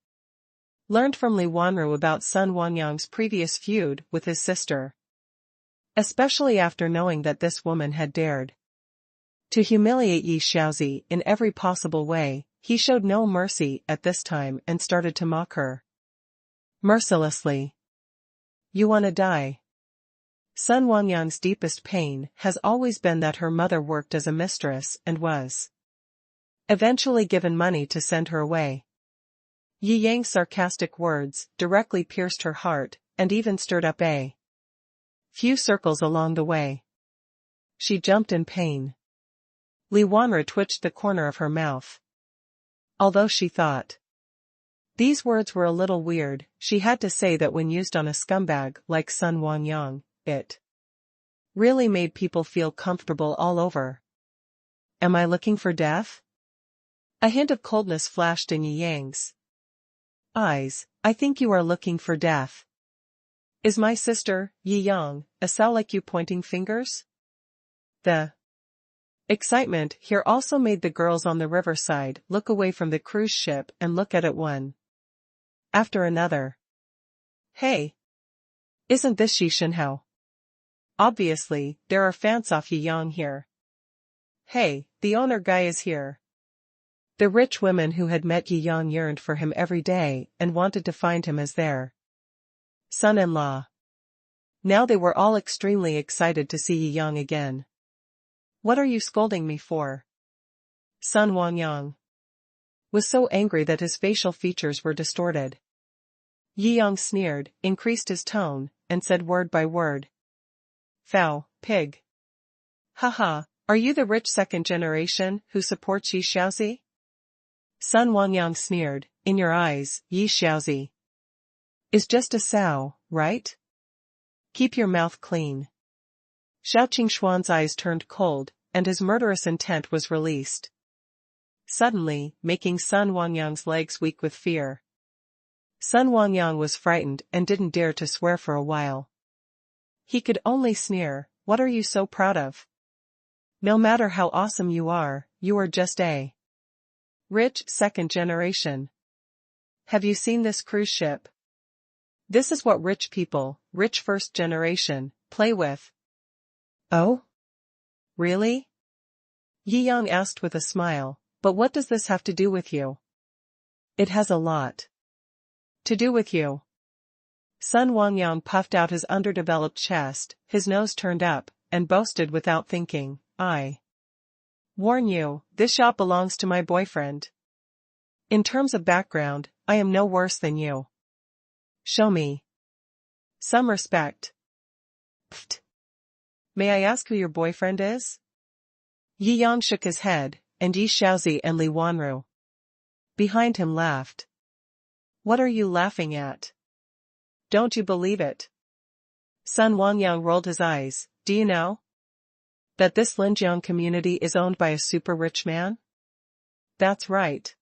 learned from Li Wanru about Sun Wanyang's previous feud with his sister. Especially after knowing that this woman had dared To humiliate Yi Xiaozi in every possible way, he showed no mercy at this time and started to mock her. Mercilessly. You wanna die? Sun Wangyang's deepest pain has always been that her mother worked as a mistress and was eventually given money to send her away. Yi Yang's sarcastic words directly pierced her heart and even stirred up a few circles along the way. She jumped in pain. Li Wanru twitched the corner of her mouth. Although she thought these words were a little weird, she had to say that when used on a scumbag like Sun Wangyang, it really made people feel comfortable all over. Am I looking for death? A hint of coldness flashed in Yi Yang's eyes. I think you are looking for death. Is my sister, Yi Yang, a sow like you pointing fingers? The excitement here also made the girls on the riverside look away from the cruise ship and look at it one after another. Hey! Isn't this Shi Shenhao? Obviously, there are fans of Yi Yang here. Hey, the owner guy is here. The rich women who had met Yi Yang yearned for him every day and wanted to find him as their son-in-law. Now they were all extremely excited to see Yi Yang again. What are you scolding me for? Sun Wangyang was so angry that his facial features were distorted. Yi Yang sneered, increased his tone, and said word by word. Foul, pig. Haha, are you the rich second generation who supports Yi Xiaozi? Sun Wangyang sneered, in your eyes, Yi Xiaozi is just a sow, right? Keep your mouth clean. Shao Qingshuan's eyes turned cold, and his murderous intent was released, suddenly making Sun Wangyang's legs weak with fear. Sun Wangyang was frightened and didn't dare to swear for a while. He could only sneer, what are you so proud of? No matter how awesome you are just a rich second generation. Have you seen this cruise ship? This is what rich people, rich first generation, play with. Oh? Really? Yi Yang asked with a smile, but what does this have to do with you? It has a lot to do with you. Sun Wangyang puffed out his underdeveloped chest, his nose turned up, and boasted without thinking, I warn you, this shop belongs to my boyfriend. In terms of background, I am no worse than you. Show me some respect. Pfft. May I ask who your boyfriend is? Yi Yang shook his head, and Yi Xiaozi and Li Wanru behind him laughed. What are you laughing at? Don't you believe it? Sun Wangyang rolled his eyes. Do you know that this Linjiang community is owned by a super rich man? That's right.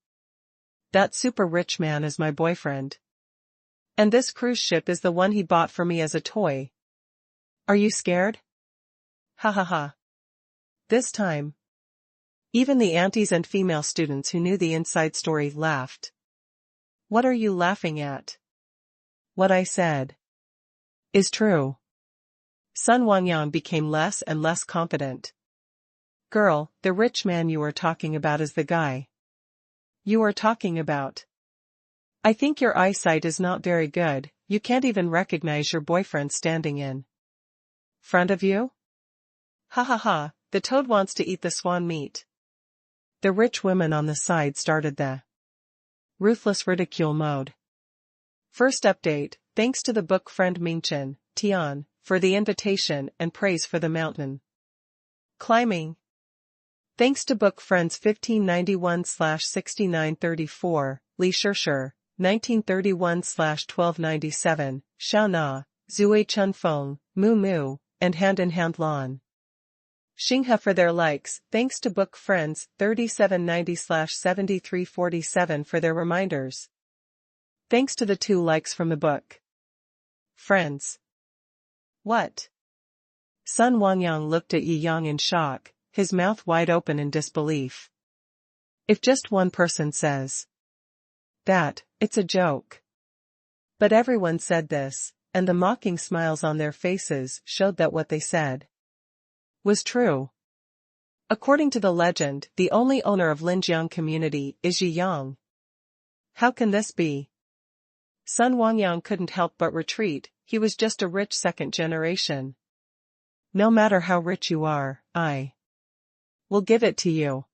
That super rich man is my boyfriend. And this cruise ship is the one he bought for me as a toy. Are you scared? Ha ha ha. This time, even the aunties and female students who knew the inside story laughed. What are you laughing at? What I said is true. Sun Wangyang became less and less confident. Girl, the rich man you are talking about is the guy you are talking about. I think your eyesight is not very good, you can't even recognize your boyfriend standing in front of you? Ha ha ha, the toad wants to eat the swan meat. The rich women on the side started the ruthless ridicule mode. First update, thanks to the book friend Mingchen, Tian, for the invitation and praise for the mountain climbing. Thanks to book friends 1591/6934, Li Shishir, 1931/1297, Shao Na, Zui Chunfeng, Mu Mu, and Hand in Hand Lan Xinghe for their likes. Thanks to book friends 3790/7347 for their reminders. Thanks to the 2 likes from the book friends. What? Sun Wangyang looked at Yi Yang in shock, his mouth wide open in disbelief. If just one person says that, it's a joke. But everyone said this, and the mocking smiles on their faces showed that what they said was true. According to the legend, the only owner of Linjiang community is Yi Yang. How can this be? Sun Wangyang couldn't help but retreat, he was just a rich second generation. No matter how rich you are, I will give it to you.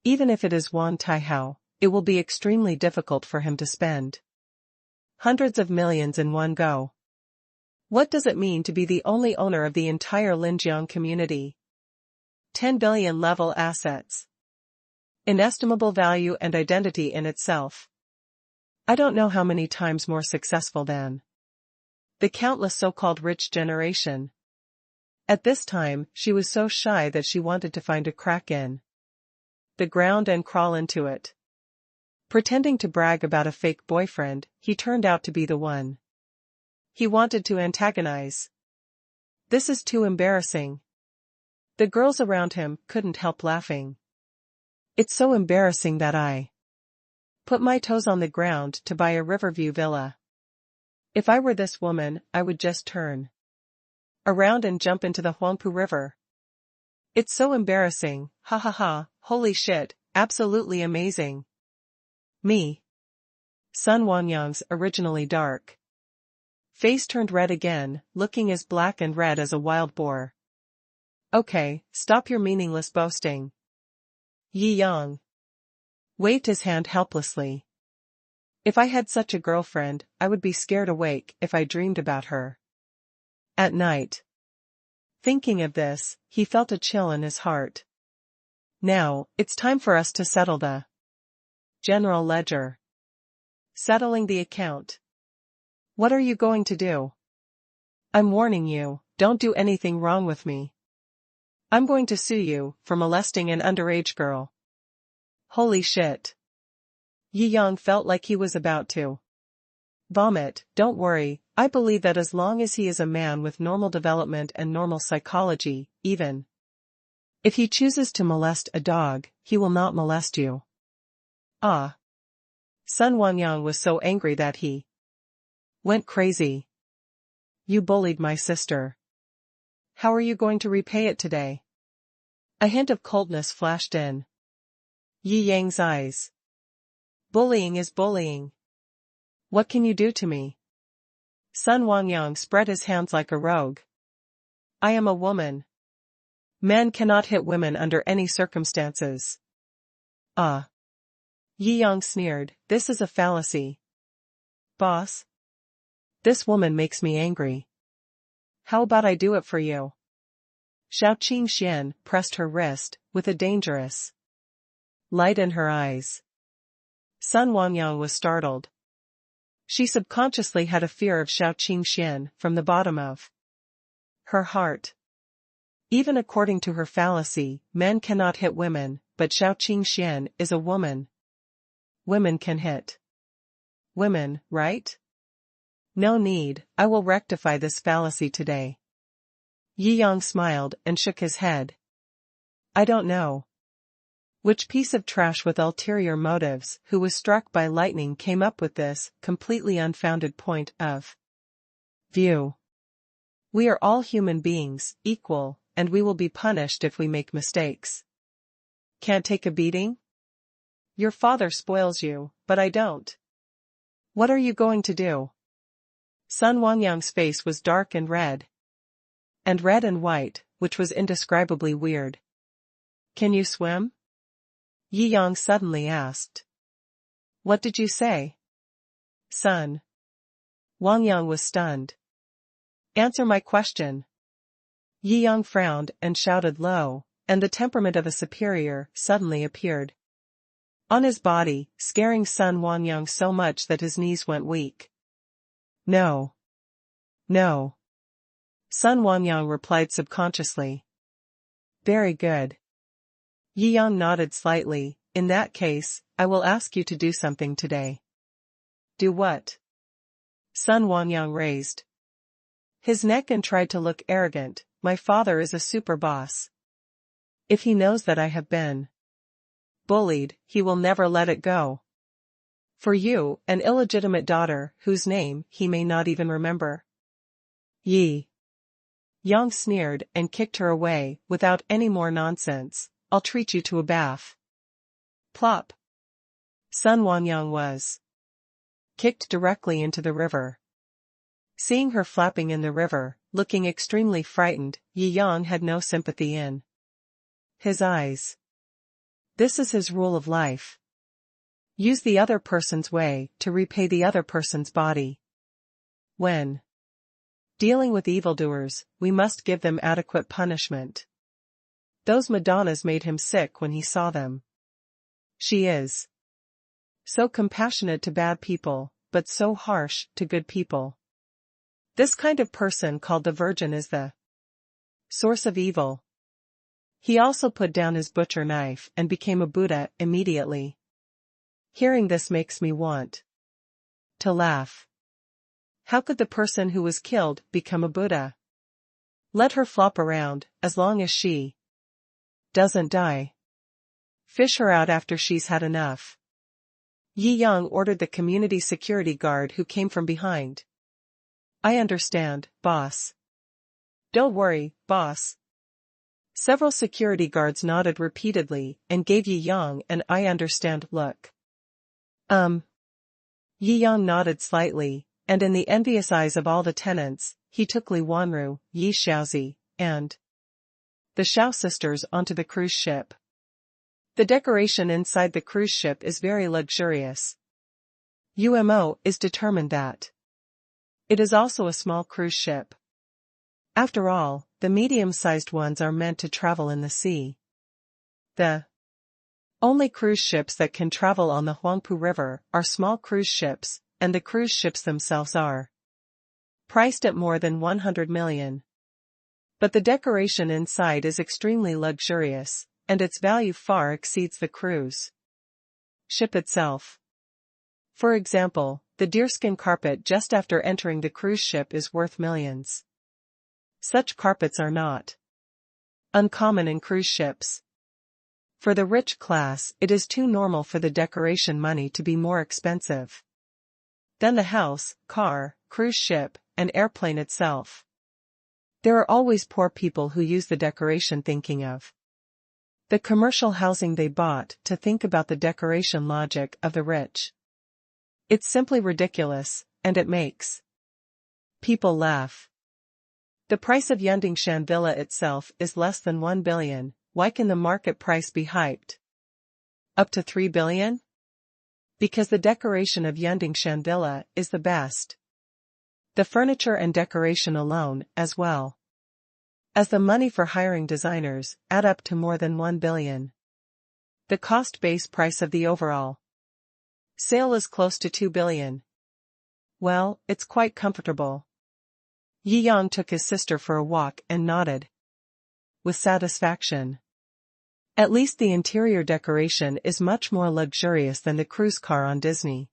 Even if it is Wan Taihao, it will be extremely difficult for him to spend hundreds of millions in one go. What does it mean to be the only owner of the entire Linjiang community? 10 billion level assets. Inestimable value and identity in itself. I don't know how many times more successful than the countless so-called rich generation. At this time, she was so shy that she wanted to find a crack in the ground and crawl into it. Pretending to brag about a fake boyfriend, he turned out to be the one he wanted to antagonize. This is too embarrassing. The girls around him couldn't help laughing. It's so embarrassing that I put my toes on the ground to buy a Riverview villa. If I were this woman, I would just turn around and jump into the Huangpu River. It's so embarrassing, ha ha ha, holy shit, absolutely amazing. Me. Sun Wangyang's originally dark face turned red again, looking as black and red as a wild boar. Okay, stop your meaningless boasting. Yi Yang waved his hand helplessly. If I had such a girlfriend, I would be scared awake if I dreamed about her at night. Thinking of this, he felt a chill in his heart. Now, it's time for us to settle the general ledger. Settling the account. What are you going to do? I'm warning you, don't do anything wrong with me. I'm going to sue you for molesting an underage girl. Holy shit. Yi Yang felt like he was about to vomit. Don't worry, I believe that as long as he is a man with normal development and normal psychology, even if he chooses to molest a dog, he will not molest you. Ah. Sun Wangyang was so angry that he went crazy. You bullied my sister. How are you going to repay it today? A hint of coldness flashed in Yi Yang's eyes. Bullying is bullying. What can you do to me? Sun Wangyang spread his hands like a rogue. I am a woman. Men cannot hit women under any circumstances. Ah. Yi Yang sneered, this is a fallacy. Boss? This woman makes me angry. How about I do it for you? Shou Qingxian pressed her wrist, with a dangerous light in her eyes. Sun Wangyang was startled. She subconsciously had a fear of Shou Qingxian from the bottom of her heart. Even according to her fallacy, men cannot hit women, but Shou Qingxian is a woman. Women can hit women, right? No need, I will rectify this fallacy today. Yi Yang smiled and shook his head. I don't know which piece of trash with ulterior motives who was struck by lightning came up with this completely unfounded point of view. We are all human beings, equal, and we will be punished if we make mistakes. Can't take a beating? Your father spoils you, but I don't. What are you going to do? Sun Wangyang's face was dark and red. And red and white, which was indescribably weird. Can you swim? Yi Yang suddenly asked. What did you say? Sun. Wangyang was stunned. Answer my question. Yi Yang frowned and shouted low, and the temperament of a superior suddenly appeared on his body, scaring Sun Wangyang so much that his knees went weak. No. No. Sun Wangyang replied subconsciously. Very good. Yi Yang nodded slightly. In that case, I will ask you to do something today. Do what? Sun Wangyang raised his neck and tried to look arrogant. My father is a super boss. If he knows that I have been bullied, he will never let it go. For you, an illegitimate daughter, whose name he may not even remember. Yi Yang sneered and kicked her away without any more nonsense. I'll treat you to a bath. Plop. Sun Wanyang was kicked directly into the river. Seeing her flapping in the river, looking extremely frightened, Yi Yang had no sympathy in his eyes. This is his rule of life. Use the other person's way to repay the other person's body. When dealing with evildoers, we must give them adequate punishment. Those Madonnas made him sick when he saw them. She is so compassionate to bad people, but so harsh to good people. This kind of person called the Virgin is the source of evil. He also put down his butcher knife and became a Buddha immediately. Hearing this makes me want to laugh. How could the person who was killed become a Buddha? Let her flop around, as long as she doesn't die. Fish her out after she's had enough. Yi Yang ordered the community security guard who came from behind. I understand, boss. Don't worry, boss. Several security guards nodded repeatedly and gave Yi Yang an I understand look. Yi Yang nodded slightly, and in the envious eyes of all the tenants, he took Li Wanru, Yi Xiaozi, and the Shou sisters onto the cruise ship. The decoration inside the cruise ship is very luxurious. UMO is determined that it is also a small cruise ship. After all, the medium-sized ones are meant to travel in the sea. The only cruise ships that can travel on the Huangpu River are small cruise ships, and the cruise ships themselves are priced at more than 100 million. But the decoration inside is extremely luxurious, and its value far exceeds the cruise ship itself. For example, the deerskin carpet just after entering the cruise ship is worth millions. Such carpets are not uncommon in cruise ships. For the rich class, it is too normal for the decoration money to be more expensive than the house, car, cruise ship, and airplane itself. There are always poor people who use the decoration thinking of the commercial housing they bought to think about the decoration logic of the rich. It's simply ridiculous, and it makes people laugh. The price of Yandingshan Villa itself is less than 1 billion, why can the market price be hyped up to 3 billion? Because the decoration of Yandingshan Villa is the best. The furniture and decoration alone, as well as the money for hiring designers, add up to more than 1 billion. The cost base price of the overall sale is close to 2 billion. Well, it's quite comfortable. Yi Yang took his sister for a walk and nodded with satisfaction. At least the interior decoration is much more luxurious than the cruise car on Disney.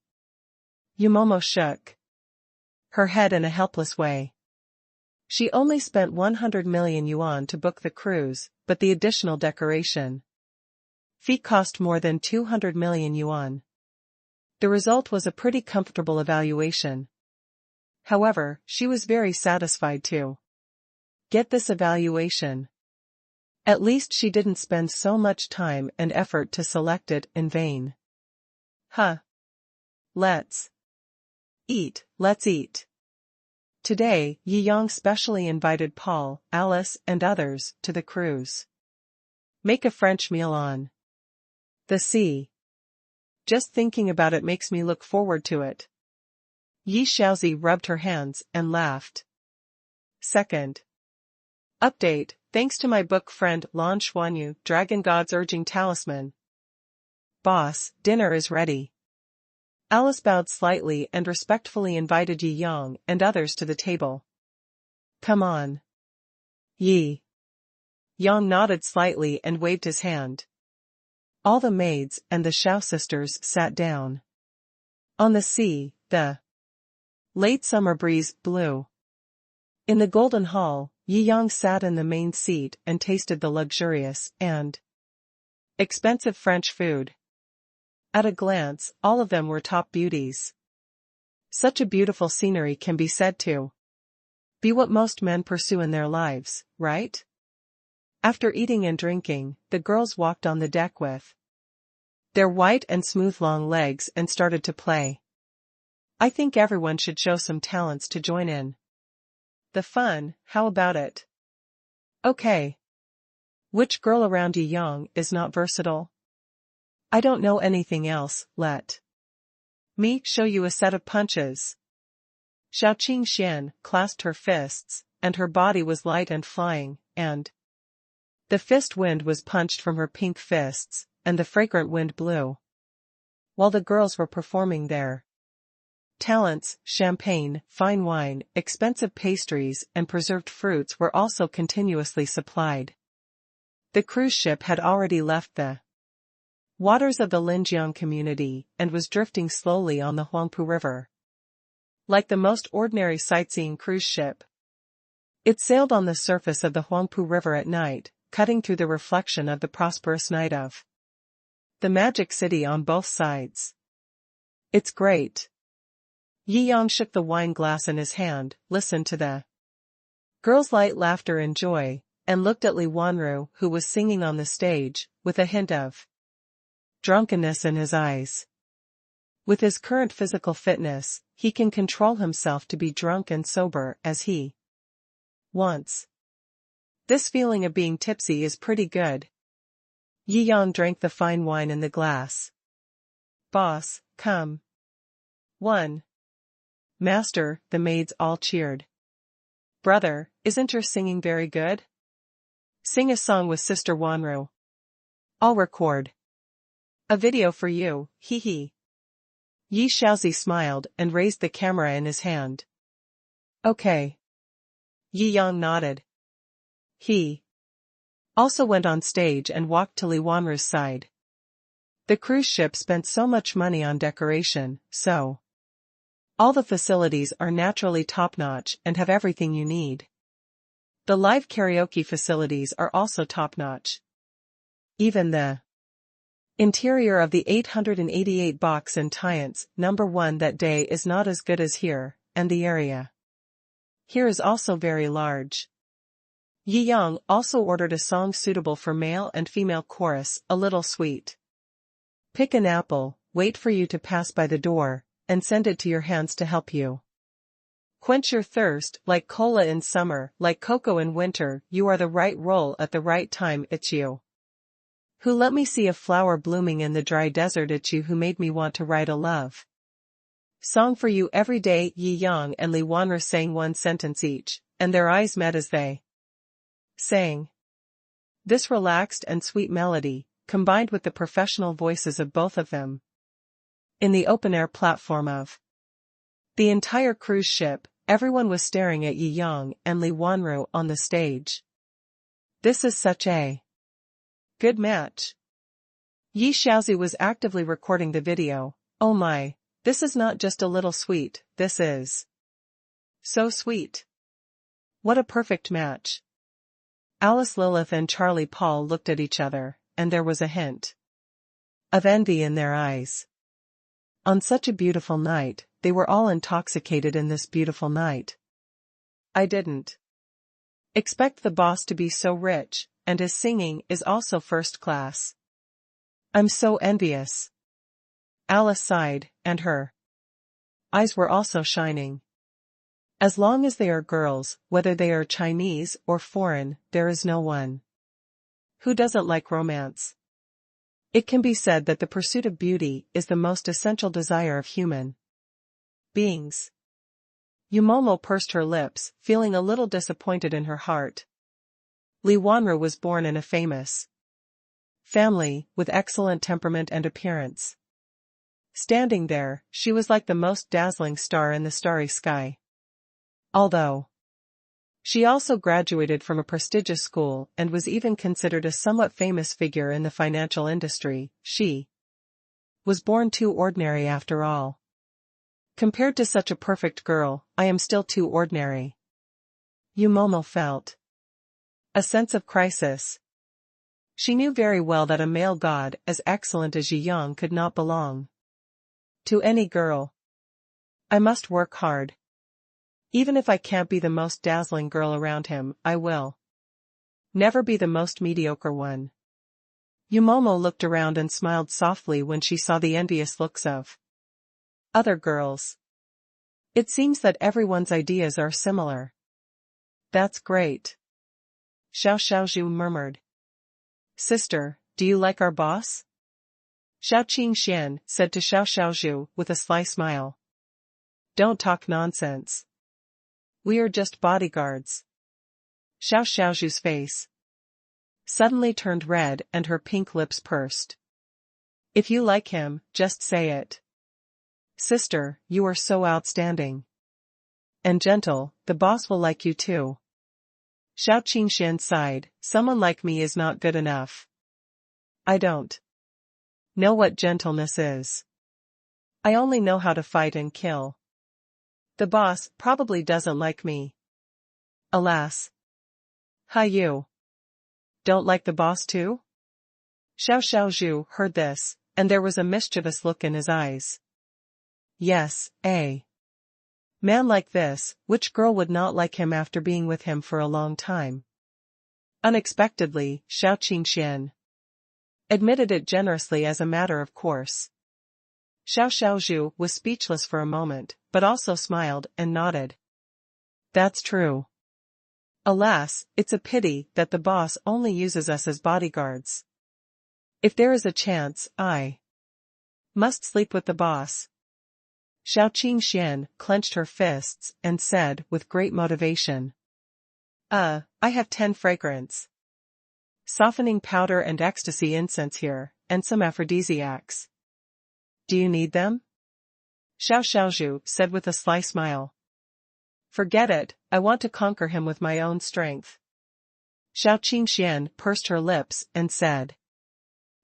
Yumomo shook her head in a helpless way. She only spent 100 million yuan to book the cruise, but the additional decoration fee cost more than 200 million yuan. The result was a pretty comfortable evaluation. However, she was very satisfied to get this evaluation. At least she didn't spend so much time and effort to select it in vain. Let's eat. Today, Yi Yang specially invited Paul, Alice, and others to the cruise. Make a French meal on the sea. Just thinking about it makes me look forward to it. Yi Xiaozi rubbed her hands and laughed. Second update, thanks to my book friend Lan Xuanyu, Dragon God's Urging Talisman. Boss, dinner is ready. Alice bowed slightly and respectfully invited Yi Yang and others to the table. Come on. Yi Yang nodded slightly and waved his hand. All the maids and the Shou sisters sat down. On the sea, the late summer breeze blew. In the Golden Hall, Yi Yang sat in the main seat and tasted the luxurious and expensive French food. At a glance, all of them were top beauties. Such a beautiful scenery can be said to Be what most men pursue in their lives, right? After eating and drinking, the girls walked on the deck with their white and smooth long legs and started to play. I think everyone should show some talents to join in the fun. How about it? Okay. Which girl around Jiangjing is not versatile? I don't know anything else. Let me show you a set of punches. Shou Qingxian clasped her fists, and her body was light and flying, and the fist wind was punched from her pink fists, and the fragrant wind blew. While the girls were performing their talents, champagne, fine wine, expensive pastries, and preserved fruits were also continuously supplied. The cruise ship had already left the waters of the Linjiang community and was drifting slowly on the Huangpu River. Like the most ordinary sightseeing cruise ship, it sailed on the surface of the Huangpu River at night, cutting through the reflection of the prosperous night of the magic city on both sides. It's great. Jiangjing shook the wine glass in his hand, listened to the girls' light laughter and joy, and looked at Li Wanru, who was singing on the stage, with a hint of drunkenness in his eyes. With his current physical fitness, he can control himself to be drunk and sober as he wants. This feeling of being tipsy is pretty good. Jiangjing drank the fine wine in the glass. Boss, come. 1. Master, the maids all cheered. Brother, isn't your singing very good? Sing a song with Sister Wanru. I'll record a video for you, hee hee. Yi Shaozi smiled and raised the camera in his hand. Okay. Jiangjing nodded. He also went on stage and walked to Li Wanru's side. The cruise ship spent so much money on decoration, so all the facilities are naturally top-notch and have everything you need. The live karaoke facilities are also top-notch. Even the interior of the 888 box in Tian's #1 that day is not as good as here, and the area here is also very large. Jiangjing also ordered a song suitable for male and female chorus, a little sweet. Pick an apple, wait for you to pass by the door, and send it to your hands to help you quench your thirst, like cola in summer, like cocoa in winter. You are the right role at the right time. It's you who let me see a flower blooming in the dry desert. It's you who made me want to write a love song for you every day. Jiangjing and Li Wanru sang one sentence each, and their eyes met as they sang. This relaxed and sweet melody, combined with the professional voices of both of them, in the open-air platform of the entire cruise ship, everyone was staring at Jiangjing and Li Wanru on the stage. This is such a good match. Yi Shaozi was actively recording the video. Oh my, this is not just a little sweet, this is so sweet. What a perfect match. Alice Lilith and Charlie Paul looked at each other, and there was a hint of envy in their eyes. On such a beautiful night, they were all intoxicated in this beautiful night. I didn't expect the boss to be so rich, and his singing is also first class. I'm so envious. Alice sighed, and her eyes were also shining. As long as they are girls, whether they are Chinese or foreign, there is no one who doesn't like romance. It can be said that the pursuit of beauty is the most essential desire of human beings. Yumomo pursed her lips, feeling a little disappointed in her heart. Li Wanru was born in a famous family, with excellent temperament and appearance. Standing there, she was like the most dazzling star in the starry sky. Although she also graduated from a prestigious school and was even considered a somewhat famous figure in the financial industry, she was born too ordinary after all. Compared to such a perfect girl, I am still too ordinary. Yumomo felt a sense of crisis. She knew very well that a male god as excellent as Jiangjing could not belong to any girl. I must work hard. Even if I can't be the most dazzling girl around him, I will never be the most mediocre one. Yumomo looked around and smiled softly when she saw the envious looks of other girls. It seems that everyone's ideas are similar. That's great. Xiao Xiaozhu murmured. Sister, do you like our boss? Xiao Qingxian said to Xiao Xiaozhu with a sly smile. Don't talk nonsense. We are just bodyguards. Xiao Xiaozhu's face suddenly turned red and her pink lips pursed. If you like him, just say it. Sister, you are so outstanding. And gentle, the boss will like you too. Xiao Qingxian sighed, someone like me is not good enough. I don't know what gentleness is. I only know how to fight and kill. The boss probably doesn't like me. Alas. Hi you. Don't like the boss too? Xiao Xiaozhu heard this, and there was a mischievous look in his eyes. Yes, a man like this, which girl would not like him after being with him for a long time? Unexpectedly, Xiao Qingxian admitted it generously as a matter of course. Xiao Xiaozhu was speechless for a moment, but also smiled and nodded. That's true. Alas, it's a pity that the boss only uses us as bodyguards. If there is a chance, I must sleep with the boss. Xiao Qingxian clenched her fists and said with great motivation. I have 10 fragrance softening powder and ecstasy incense here, and some aphrodisiacs. Do you need them? Xiao Xiaozhu said with a sly smile. Forget it, I want to conquer him with my own strength. Xiao Qingxian pursed her lips and said.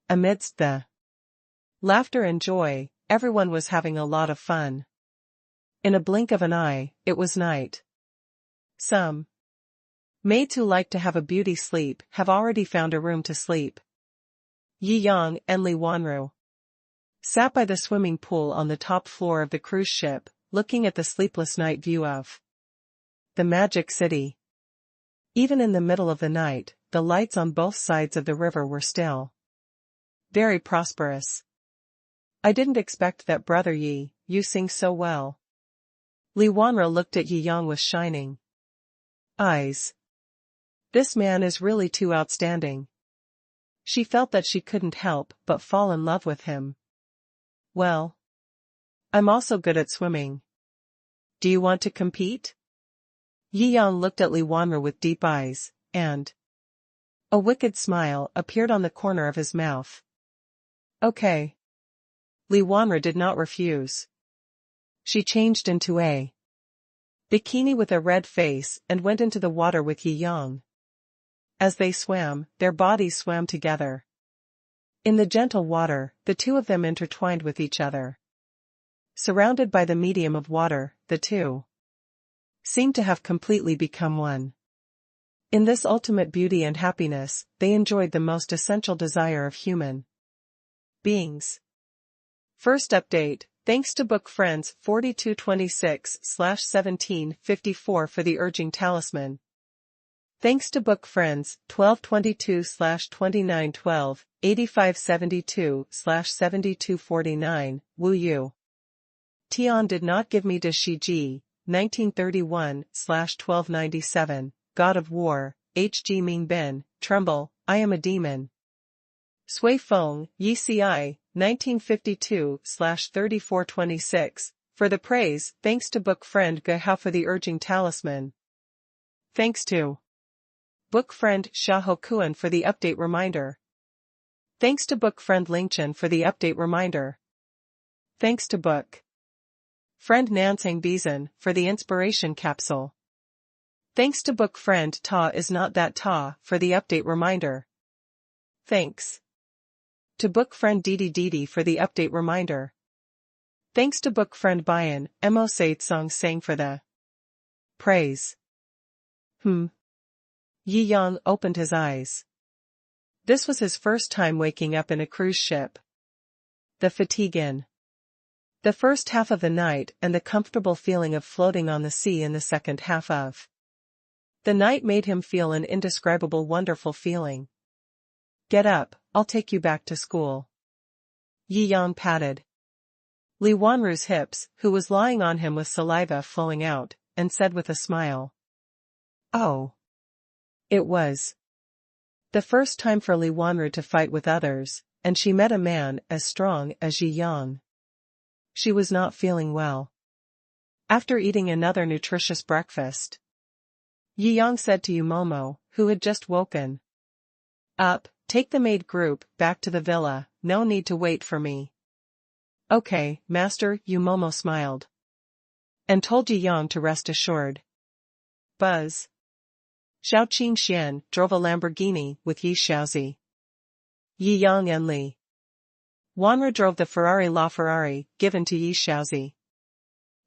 Amidst the laughter and joy, everyone was having a lot of fun. In a blink of an eye, it was night. Some maids who like to have a beauty sleep have already found a room to sleep. Yi Yang and Li Wanru sat by the swimming pool on the top floor of the cruise ship, looking at the sleepless night view of the Magic City. Even in the middle of the night, the lights on both sides of the river were still very prosperous. I didn't expect that, brother Yi, you sing so well. Li Wanru looked at Yi Yang with shining eyes. This man is really too outstanding. She felt that she couldn't help but fall in love with him. Well, I'm also good at swimming. Do you want to compete? Yi Yang looked at Li Wanru with deep eyes, and a wicked smile appeared on the corner of his mouth. Okay. Li Wanru did not refuse. She changed into a bikini with a red face and went into the water with Yi Yang. As they swam, their bodies swam together. In the gentle water, the two of them intertwined with each other. Surrounded by the medium of water, the two seemed to have completely become one. In this ultimate beauty and happiness, they enjoyed the most essential desire of human beings. First update, thanks to Book Friends 4226/1754 for the urging talisman. Thanks to Book Friends 1222/2912, 8572/7249, Wu Yu. Tian did not give me to Shiji, 1931/1297, God of War, H.G. Mingbin, Tremble, I am a demon. Sui Feng, Yi 1952/3426, for the praise, thanks to Book Friend Gehao for the urging talisman. Thanks to Book Friend Sha Hokuan for the update reminder. Thanks to Book Friend Lingchen for the update reminder. Thanks to Book Friend Nansang Bizan for the inspiration capsule. Thanks to Book Friend Ta is not that Ta for the update reminder. Thanks to Book Friend Didi Didi for the update reminder. Thanks to Book Friend Bayan Mo Said Song Sang for the praise. Yi Yang opened his eyes. This was his first time waking up in a cruise ship. The fatigue in The first half of the night and the comfortable feeling of floating on the sea in the second half of the night made him feel an indescribable wonderful feeling. Get up, I'll take you back to school. Yi Yang patted Li Wanru's hips, who was lying on him with saliva flowing out, and said with a smile. Oh. It was the first time for Li Wanru to fight with others, and she met a man as strong as Yi Yang. She was not feeling well. After eating another nutritious breakfast, Yi Yang said to Yumomo, who had just woken up, take the maid group back to the villa, no need to wait for me. Okay, master, Yumomo smiled. And told Yi Yang to rest assured. Buzz. Shou Qingxian drove a Lamborghini with Yi Xiaozi, Yi Yang and Li Wanru drove the Ferrari LaFerrari given to Yi Xiaozi.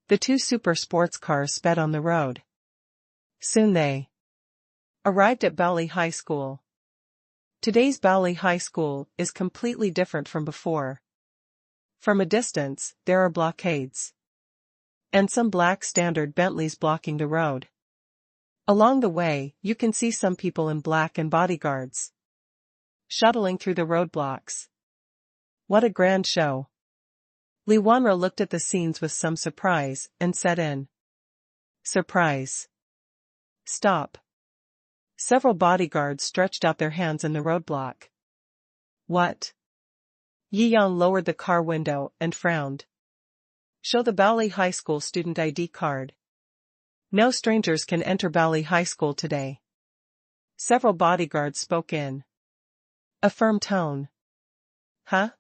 The two super sports cars sped on the road. Soon they arrived at Baoli High School. Today's Baoli High School is completely different from before. From a distance, there are blockades and some black standard Bentleys blocking the road. Along the way, you can see some people in black and bodyguards shuttling through the roadblocks. What a grand show. Li Wanru looked at the scenes with some surprise and said in surprise. Stop. Several bodyguards stretched out their hands in the roadblock. What? Yi Yang lowered the car window and frowned. Show the Baoli High School student ID card. No strangers can enter Baoli High School today. Several bodyguards spoke in a firm tone. Huh?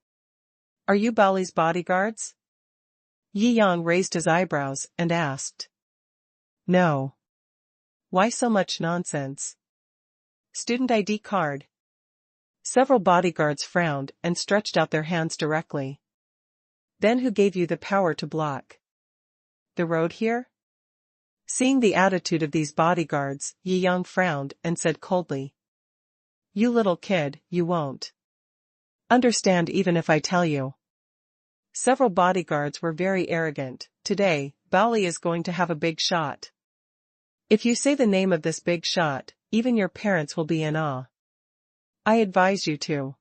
Are you Baoli's bodyguards? Yi Yang raised his eyebrows and asked. No. Why so much nonsense? Student ID card. Several bodyguards frowned and stretched out their hands directly. Then who gave you the power to block the road here? Seeing the attitude of these bodyguards, Yi Yang frowned and said coldly. You little kid, you won't understand even if I tell you. Several bodyguards were very arrogant. Today, Baoli is going to have a big shot. If you say the name of this big shot, even your parents will be in awe. I advise you to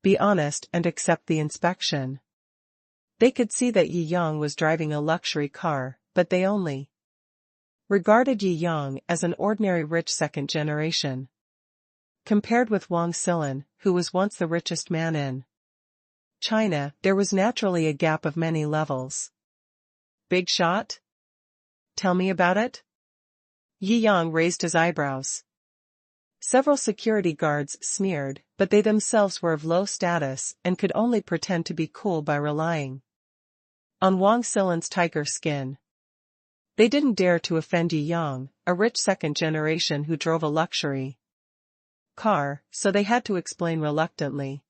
be honest and accept the inspection. They could see that Yi Yang was driving a luxury car, but they only regarded Yi Yang as an ordinary rich second generation. Compared with Wang Silin, who was once the richest man in China, there was naturally a gap of many levels. Big shot? Tell me about it? Yi Yang raised his eyebrows. Several security guards sneered, but they themselves were of low status and could only pretend to be cool by relying on Wang Silin's tiger skin. They didn't dare to offend Yi Yang, a rich second generation who drove a luxury car, so they had to explain reluctantly.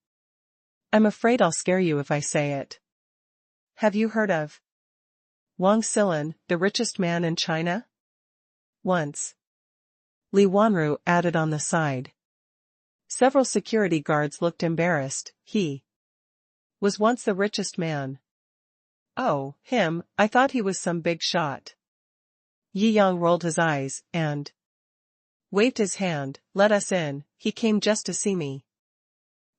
I'm afraid I'll scare you if I say it. Have you heard of Wang Silin, the richest man in China? Once. Li Wanru added on the side. Several security guards looked embarrassed. He was once the richest man. Oh, him, I thought he was some big shot. Yi Yang rolled his eyes and waved his hand. Let us in, he came just to see me.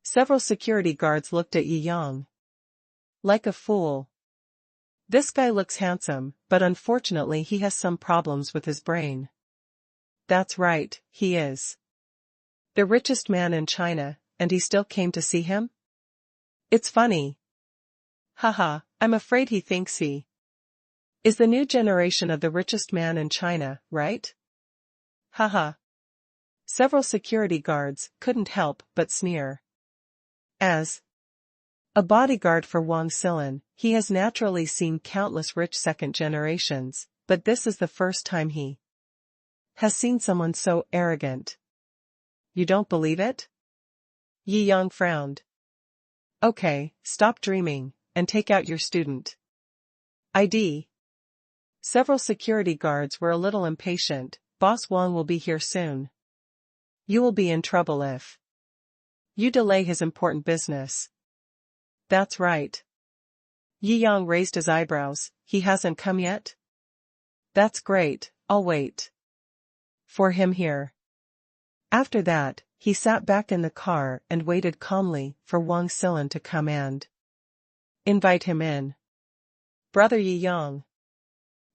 Several security guards looked at Yi Yang like a fool. This guy looks handsome, but unfortunately he has some problems with his brain. That's right, he is the richest man in China, and he still came to see him? It's funny. Haha, I'm afraid he thinks he is the new generation of the richest man in China, right? Haha. Several security guards couldn't help but sneer. As a bodyguard for Wang Silin, he has naturally seen countless rich second generations, but this is the first time he has seen someone so arrogant. You don't believe it? Yi Yang frowned. Okay, stop dreaming, and take out your student ID. Several security guards were a little impatient. Boss Wang will be here soon. You will be in trouble if you delay his important business. That's right. Yi Yang raised his eyebrows. He hasn't come yet? That's great, I'll wait for him here. After that, he sat back in the car and waited calmly for Wang Silan to come and invite him in. Brother Yi Yang.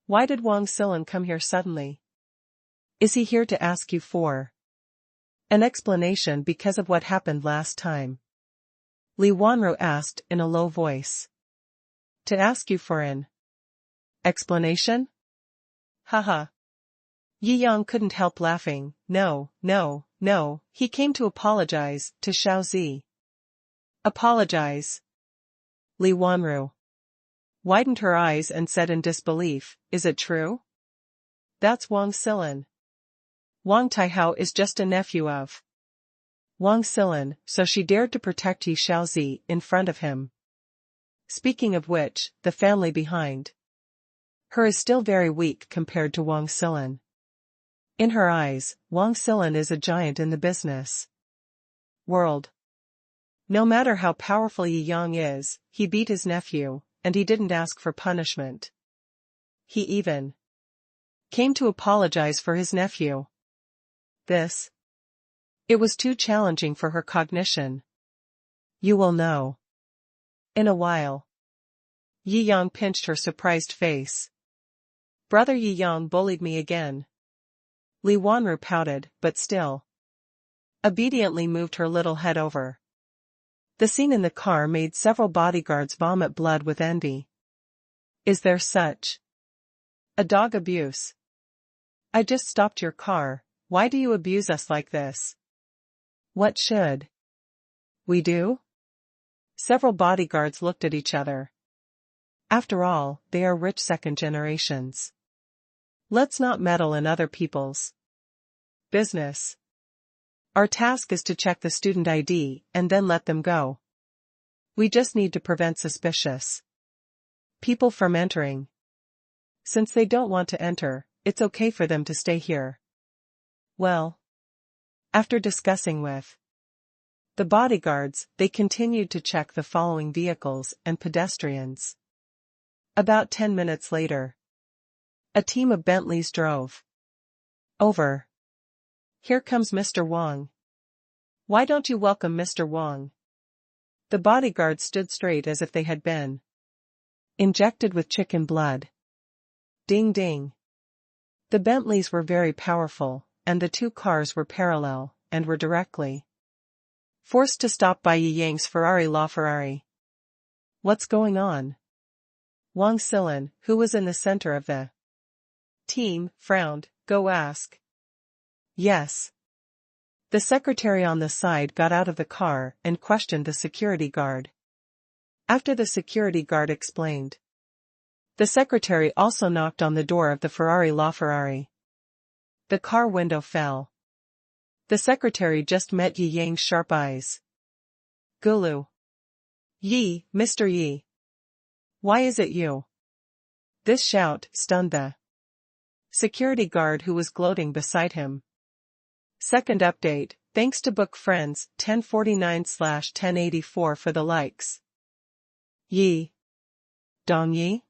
Why did Wang Silan come here suddenly? Is he here to ask you for an explanation because of what happened last time? Li Wanru asked in a low voice. To ask you for an explanation? Haha. Yi Yang couldn't help laughing. No, he came to apologize to Shou Zi. Apologize? Li Wanru widened her eyes and said in disbelief, is it true? That's Wang Silan. Wang Taihao is just a nephew of Wang Silan, so she dared to protect Yi Shaozi in front of him. Speaking of which, the family behind her is still very weak compared to Wang Silan. In her eyes, Wang Silan is a giant in the business world. No matter how powerful Yi Yang is, he beat his nephew, and he didn't ask for punishment. He even came to apologize for his nephew. It was too challenging for her cognition. You will know in a while. Yi Yang pinched her surprised face. Brother Yi Yang bullied me again. Li Wanru pouted, but still obediently moved her little head over. The scene in the car made several bodyguards vomit blood with envy. Is there such a dog abuse? I just stopped your car, why do you abuse us like this? What should we do? Several bodyguards looked at each other. After all, they are rich second generations. Let's not meddle in other people's business. Our task is to check the student ID and then let them go. We just need to prevent suspicious people from entering. Since they don't want to enter, it's okay for them to stay here. Well, after discussing with the bodyguards, they continued to check the following vehicles and pedestrians. About 10 minutes later, a team of Bentleys drove over. Here comes Mr. Wang. Why don't you welcome Mr. Wang? The bodyguards stood straight as if they had been injected with chicken blood. Ding ding. The Bentleys were very powerful, and the two cars were parallel, and were directly forced to stop by Yi Yang's Ferrari LaFerrari. What's going on? Wang Silan, who was in the center of the team, frowned. Go ask. Yes. The secretary on the side got out of the car and questioned the security guard. After the security guard explained, the secretary also knocked on the door of the Ferrari LaFerrari. The car window fell. The secretary just met Yi Yang's sharp eyes. Gulu. Yi, Mr. Yi. Why is it you? This shout stunned the security guard who was gloating beside him. Second update, thanks to Book Friends 1049/1084 for the likes. Yi. Dong Yi?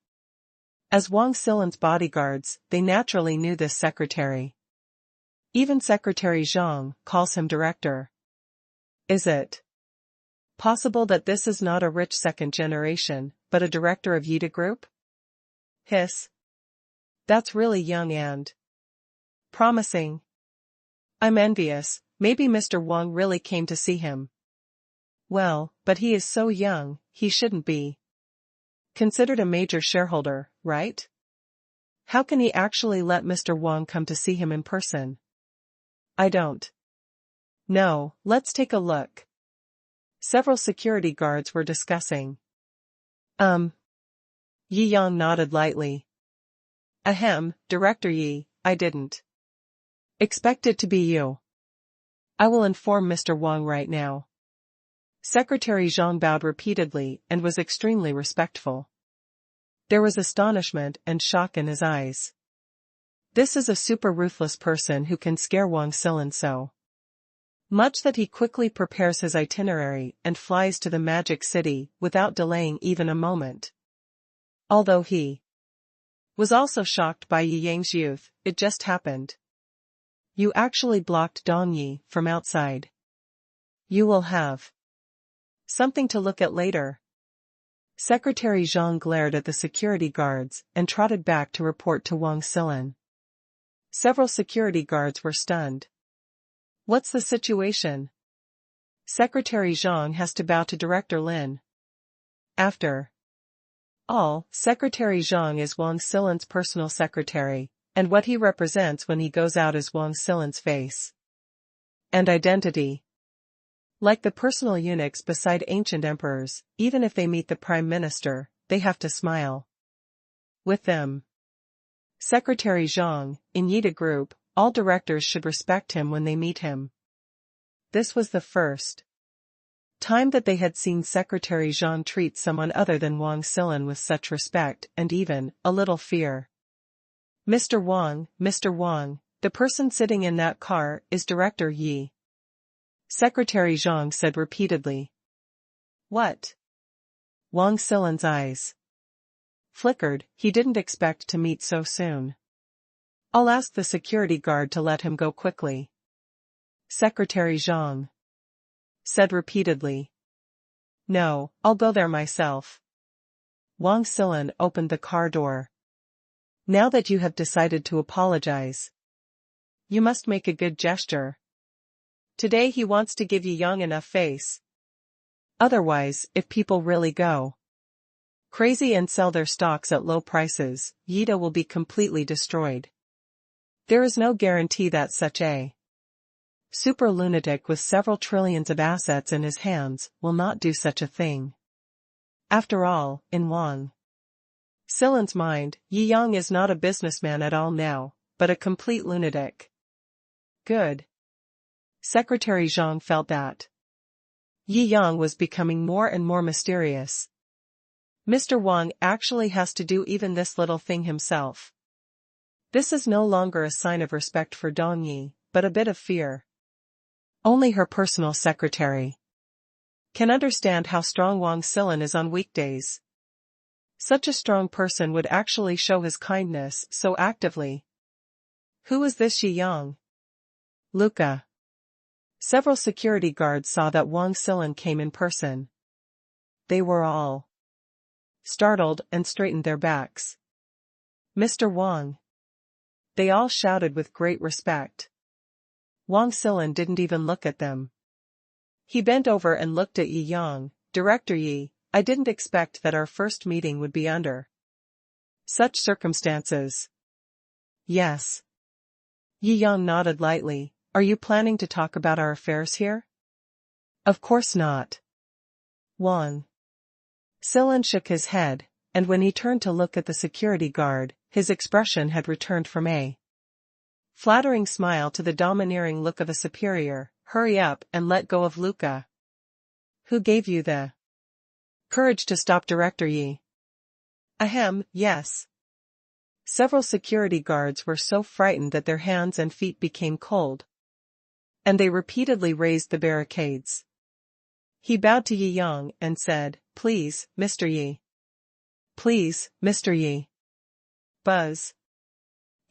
As Wang Silan's bodyguards, they naturally knew this secretary. Even Secretary Zhang calls him director. Is it possible that this is not a rich second generation, but a director of Yida Group? Hiss. That's really young and promising. I'm envious, maybe Mr. Wang really came to see him. Well, but he is so young, he shouldn't be considered a major shareholder, right? How can he actually let Mr. Wang come to see him in person? I don't know, let's take a look. Several security guards were discussing. Yi Yang nodded lightly. Ahem, Director Yi, I didn't expect it to be you. I will inform Mr. Wang right now. Secretary Zhang bowed repeatedly and was extremely respectful. There was astonishment and shock in his eyes. This is a super ruthless person who can scare Wang Silan so much that he quickly prepares his itinerary and flies to the Magic City without delaying even a moment. Although he was also shocked by Yi Yang's youth, it just happened. You actually blocked Dong Yi from outside. You will have something to look at later. Secretary Zhang glared at the security guards and trotted back to report to Wang Silan. Several security guards were stunned. What's the situation? Secretary Zhang has to bow to Director Lin. After all, Secretary Zhang is Wang Silan's personal secretary, and what he represents when he goes out is Wang Silan's face and identity. Like the personal eunuchs beside ancient emperors, even if they meet the prime minister, they have to smile with them. Secretary Zhang, in Yida Group, all directors should respect him when they meet him. This was the first time that they had seen Secretary Zhang treat someone other than Wang Silan with such respect and even a little fear. Mr. Wang, the person sitting in that car is Director Yi. Secretary Zhang said repeatedly. What? Wang Silan's eyes flickered. He didn't expect to meet so soon. I'll ask the security guard to let him go quickly. Secretary Zhang said repeatedly. No, I'll go there myself. Wang Silan opened the car door. Now that you have decided to apologize, you must make a good gesture. Today he wants to give you young enough face. Otherwise, if people really go crazy and sell their stocks at low prices, Yida will be completely destroyed. There is no guarantee that such a super lunatic with several trillions of assets in his hands will not do such a thing. After all, in Wang Silan's mind, Yi Yang is not a businessman at all now, but a complete lunatic. Good. Secretary Zhang felt that Yi Yang was becoming more and more mysterious. Mr. Wang actually has to do even this little thing himself. This is no longer a sign of respect for Dong Yi, but a bit of fear. Only her personal secretary can understand how strong Wang Silan is on weekdays. Such a strong person would actually show his kindness so actively. Who is this Yi Yang? Luca. Several security guards saw that Wang Silan came in person. They were all startled and straightened their backs. Mr. Wang. They all shouted with great respect. Wang Silan didn't even look at them. He bent over and looked at Yi Yang. Director Yi, I didn't expect that our first meeting would be under such circumstances. Yes. Yi Yang nodded lightly. Are you planning to talk about our affairs here? Of course not. Wang Silan shook his head, and when he turned to look at the security guard, his expression had returned from a flattering smile to the domineering look of a superior. Hurry up and let go of Luca. Who gave you the courage to stop Director Yi? Ahem, yes. Several security guards were so frightened that their hands and feet became cold, and they repeatedly raised the barricades. He bowed to Yi Yang and said, Please, Mr. Yi. Please, Mr. Yi. Buzz.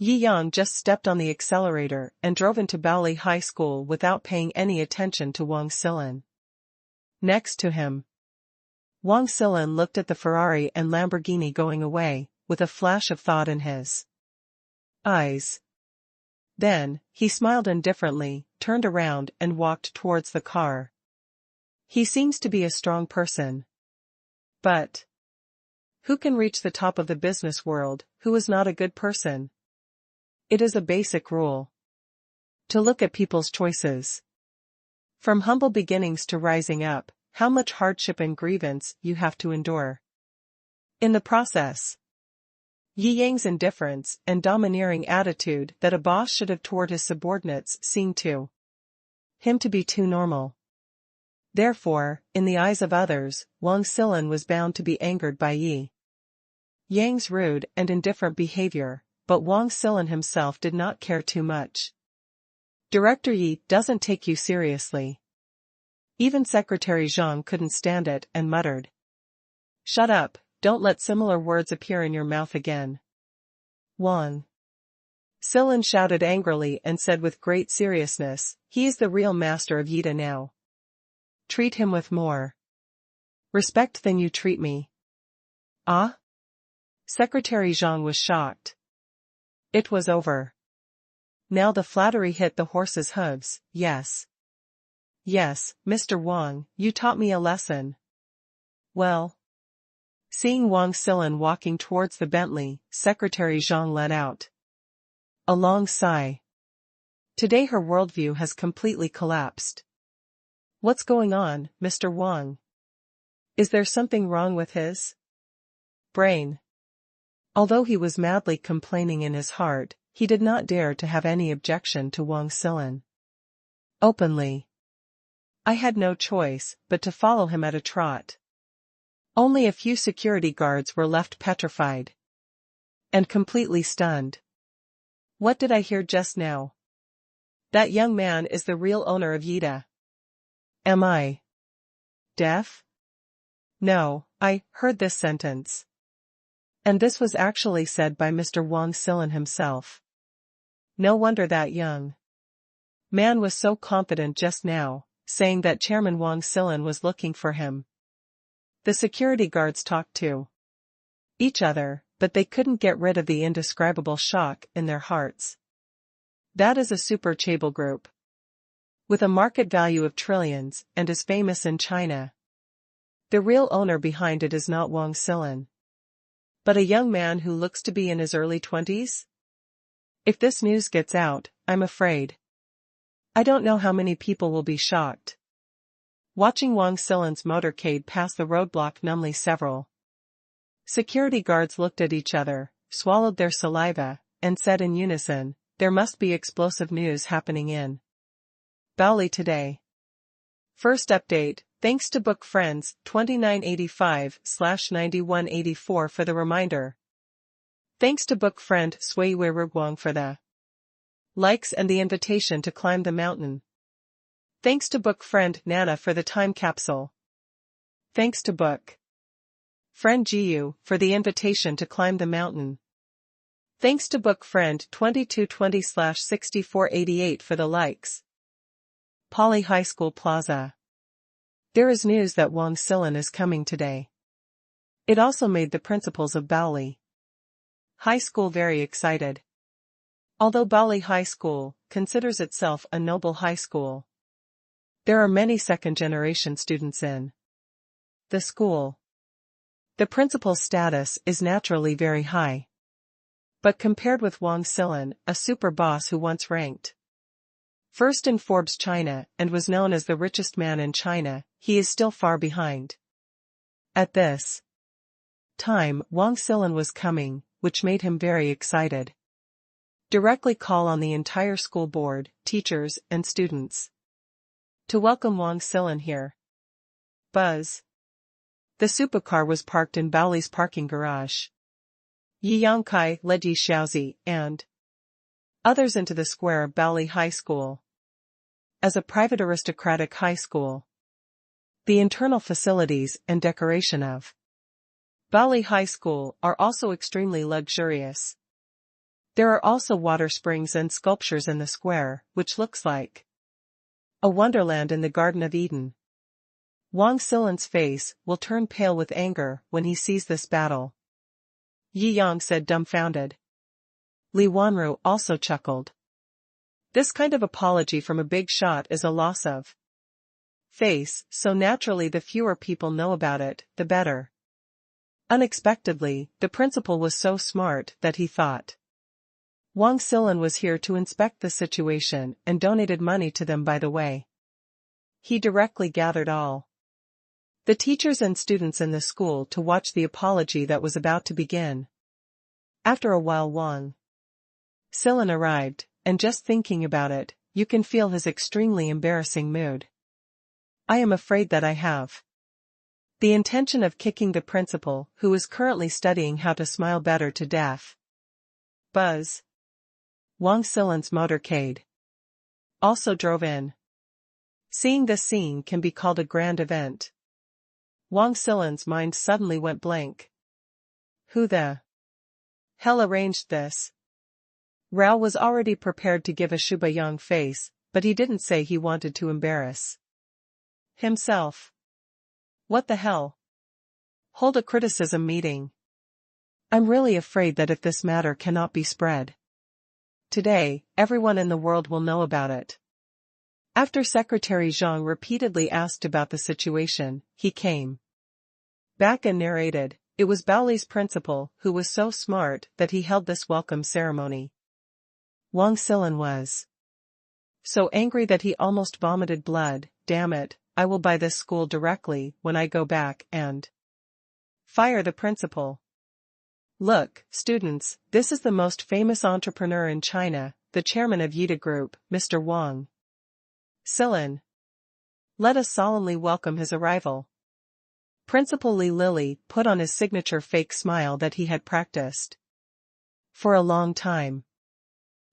Yi Yang just stepped on the accelerator and drove into Baoli High School without paying any attention to Wang Silan. Next to him, Wang Silan looked at the Ferrari and Lamborghini going away, with a flash of thought in his eyes. Then, he smiled indifferently, turned around and walked towards the car. He seems to be a strong person. But who can reach the top of the business world, who is not a good person? It is a basic rule to look at people's choices. From humble beginnings to rising up, how much hardship and grievance you have to endure. In the process, Yi Yang's indifference and domineering attitude that a boss should have toward his subordinates seemed to him to be too normal. Therefore, in the eyes of others, Wang Silan was bound to be angered by Yi Yang's rude and indifferent behavior, but Wang Silan himself did not care too much. Director Yi doesn't take you seriously. Even Secretary Zhang couldn't stand it and muttered. Shut up, don't let similar words appear in your mouth again. Wang Silin shouted angrily and said with great seriousness, he is the real master of Yida now. Treat him with more respect than you treat me. Ah? Secretary Zhang was shocked. It was over. Now the flattery hit the horse's hooves. Yes. Yes, Mr. Wang, you taught me a lesson. Well. Seeing Wang Silin walking towards the Bentley, Secretary Zhang let out a long sigh. Today her worldview has completely collapsed. What's going on, Mr. Wang? Is there something wrong with his brain? Although he was madly complaining in his heart, he did not dare to have any objection to Wang Silin openly. I had no choice but to follow him at a trot. Only a few security guards were left petrified and completely stunned. What did I hear just now? That young man is the real owner of Yida. Am I deaf? No, I heard this sentence. And this was actually said by Mr. Wang Silin himself. No wonder that young man was so confident just now, saying that Chairman Wang Silin was looking for him. The security guards talked to each other, but they couldn't get rid of the indescribable shock in their hearts. That is a super chaebol group with a market value of trillions and is famous in China. The real owner behind it is not Wang Silin, but a young man who looks to be in his early 20s? If this news gets out, I'm afraid I don't know how many people will be shocked. Watching Wang Silin's motorcade pass the roadblock numbly, several security guards looked at each other, swallowed their saliva, and said in unison, there must be explosive news happening in Bali today. First update, thanks to Book Friends 2985/9184 for the reminder. Thanks to Book Friend Sui Weirugwang for the likes and the invitation to climb the mountain. Thanks to Book Friend Nana for the time capsule. Thanks to Book Friend Jiu for the invitation to climb the mountain. Thanks to Book Friend 2220/6488 for the likes. Poly High School Plaza. There is news that Wang Silin is coming today. It also made the principals of Bali High School very excited. Although Bali High School considers itself a noble high school, there are many second-generation students in the school. The principal's status is naturally very high. But compared with Wang Silin, a super boss who once ranked first in Forbes China and was known as the richest man in China, he is still far behind. At this time, Wang Silin was coming, which made him very excited. Directly call on the entire school board, teachers, and students to welcome Wang Silin here. Buzz. The supercar was parked in Bali's parking garage. Yi Yangkai led Yi Xiaozi and others into the square of Bali High School. As a private aristocratic high school, the internal facilities and decoration of Bali High School are also extremely luxurious. There are also water springs and sculptures in the square, which looks like a wonderland in the Garden of Eden. Wang Silin's face will turn pale with anger when he sees this battle. Yi Yang said dumbfounded. Li Wanru also chuckled. This kind of apology from a big shot is a loss of face, so naturally the fewer people know about it, the better. Unexpectedly, the principal was so smart that he thought Wang Silin was here to inspect the situation and donated money to them by the way. He directly gathered all the teachers and students in the school to watch the apology that was about to begin. After a while Wang Silin arrived, and just thinking about it, you can feel his extremely embarrassing mood. I am afraid that I have the intention of kicking the principal, who is currently studying how to smile better, to death. Buzz. Wang Silin's motorcade also drove in. Seeing this scene can be called a grand event. Wang Silin's mind suddenly went blank. Who the hell arranged this? Rao was already prepared to give a Shubayang face, but he didn't say he wanted to embarrass himself. What the hell? Hold a criticism meeting. I'm really afraid that if this matter cannot be spread today, everyone in the world will know about it. After Secretary Zhang repeatedly asked about the situation, he came back and narrated. It was Baoli's principal who was so smart that he held this welcome ceremony. Wang Silan was so angry that he almost vomited blood. Damn it, I will buy this school directly when I go back and fire the principal. Look, students, this is the most famous entrepreneur in China, the chairman of Yida Group, Mr. Wang Silan. Let us solemnly welcome his arrival. Principal Li Lili put on his signature fake smile that he had practiced for a long time.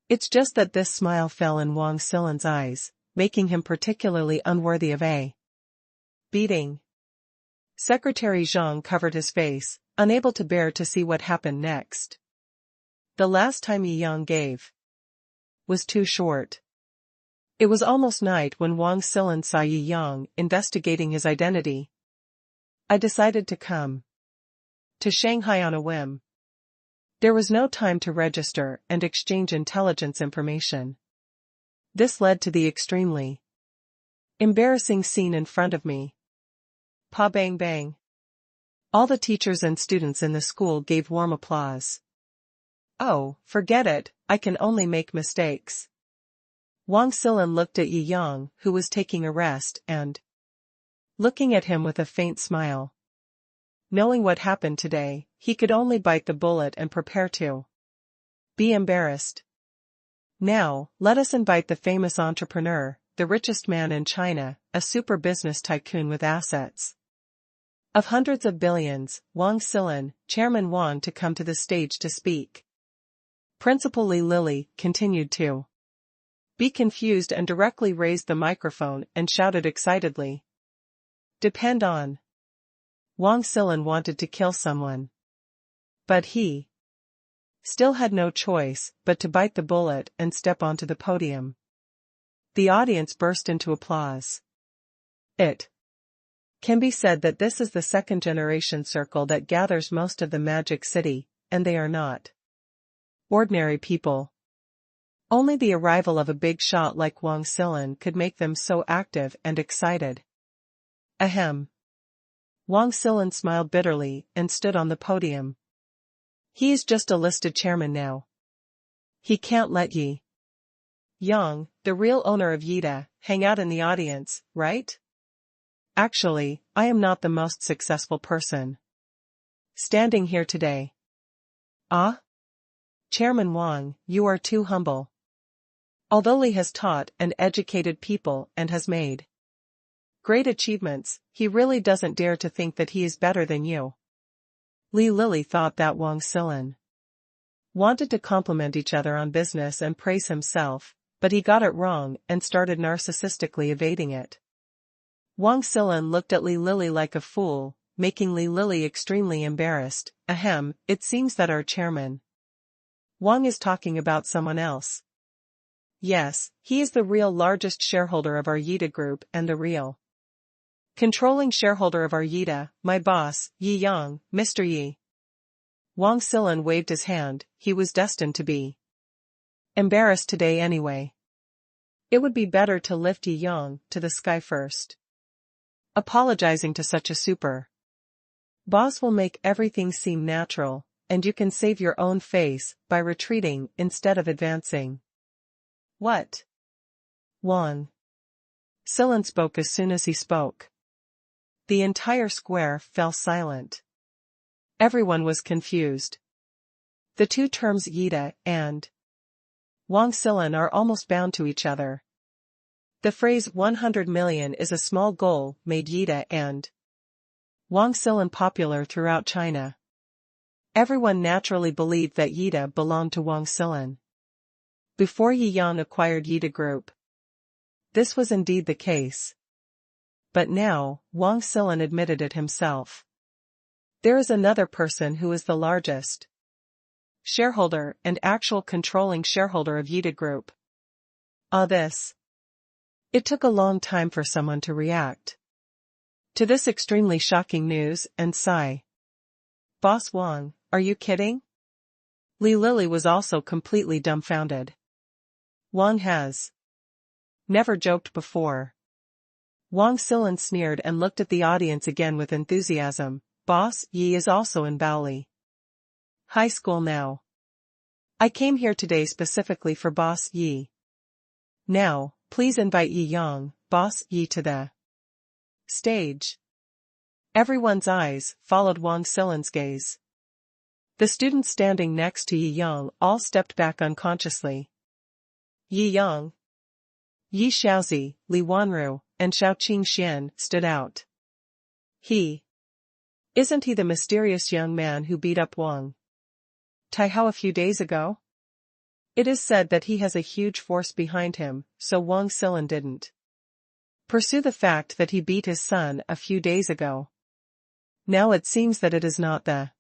It's just that this smile fell in Wang Silan's eyes, making him particularly unworthy of a beating. Secretary Zhang covered his face, unable to bear to see what happened next. The last time Yi Yang gave was too short. It was almost night when Wang Silan saw Yi Yang investigating his identity. I decided to come to Shanghai on a whim. There was no time to register and exchange intelligence information. This led to the extremely embarrassing scene in front of me. Pa bang bang. All the teachers and students in the school gave warm applause. Oh, forget it, I can only make mistakes. Wang Silan looked at Yi Yang, who was taking a rest, and looking at him with a faint smile. Knowing what happened today, he could only bite the bullet and prepare to be embarrassed. Now, let us invite the famous entrepreneur, the richest man in China, a super business tycoon with assets of hundreds of billions, Wang Silan, Chairman Wang, to come to the stage to speak. Principal Li Lili continued to be confused and directly raised the microphone and shouted excitedly. Depend on. Wang Silan wanted to kill someone. But he still had no choice but to bite the bullet and step onto the podium. The audience burst into applause. It can be said that this is the second-generation circle that gathers most of the Magic City, and they are not ordinary people. Only the arrival of a big shot like Wang Silan could make them so active and excited. Ahem. Wang Silan smiled bitterly and stood on the podium. He is just a listed chairman now. He can't let Yi Yang, the real owner of Yida, hang out in the audience, right? Actually, I am not the most successful person standing here today. Ah? Chairman Wang, you are too humble. Although Li has taught and educated people and has made great achievements, he really doesn't dare to think that he is better than you. Li Lili thought that Wang Silan wanted to compliment each other on business and praise himself, but he got it wrong and started narcissistically evading it. Wang Silan looked at Li Lili like a fool, making Li Lili extremely embarrassed. Ahem, it seems that our chairman Wang is talking about someone else. Yes, he is the real largest shareholder of our Yida Group and the real controlling shareholder of our Yida, my boss, Yi Yang, Mr. Yi. Wang Silan waved his hand. He was destined to be embarrassed today anyway. It would be better to lift Yi Yang to the sky first. Apologizing to such a super boss will make everything seem natural, and you can save your own face by retreating instead of advancing. What? Wang Silan spoke as soon as he spoke. The entire square fell silent. Everyone was confused. The two terms Yida and Wang Silan are almost bound to each other. The phrase 100 million is a small goal made Yida and Wang Silan popular throughout China. Everyone naturally believed that Yida belonged to Wang Silan before Yi Yang acquired Yida Group. This was indeed the case. But now, Wang Silan admitted it himself. There is another person who is the largest shareholder and actual controlling shareholder of Yida Group. This. It took a long time for someone to react to this extremely shocking news and sigh. Boss Wang, are you kidding? Li Lili was also completely dumbfounded. Wang has never joked before. Wang Silin sneered and looked at the audience again with enthusiasm. Boss Yi is also in Baoli High School now. I came here today specifically for Boss Yi. Now, please invite Yi Yang, Boss Yi, to the stage. Everyone's eyes followed Wang Silin's gaze. The students standing next to Yi Yang all stepped back unconsciously. Yi Yang, Yi Xiaozi, Li Wanru, and Shou Qingxian stood out. Isn't he the mysterious young man who beat up Wang Taihao a few days ago? It is said that he has a huge force behind him, so Wang Silin didn't pursue the fact that he beat his son a few days ago. Now it seems that it is not the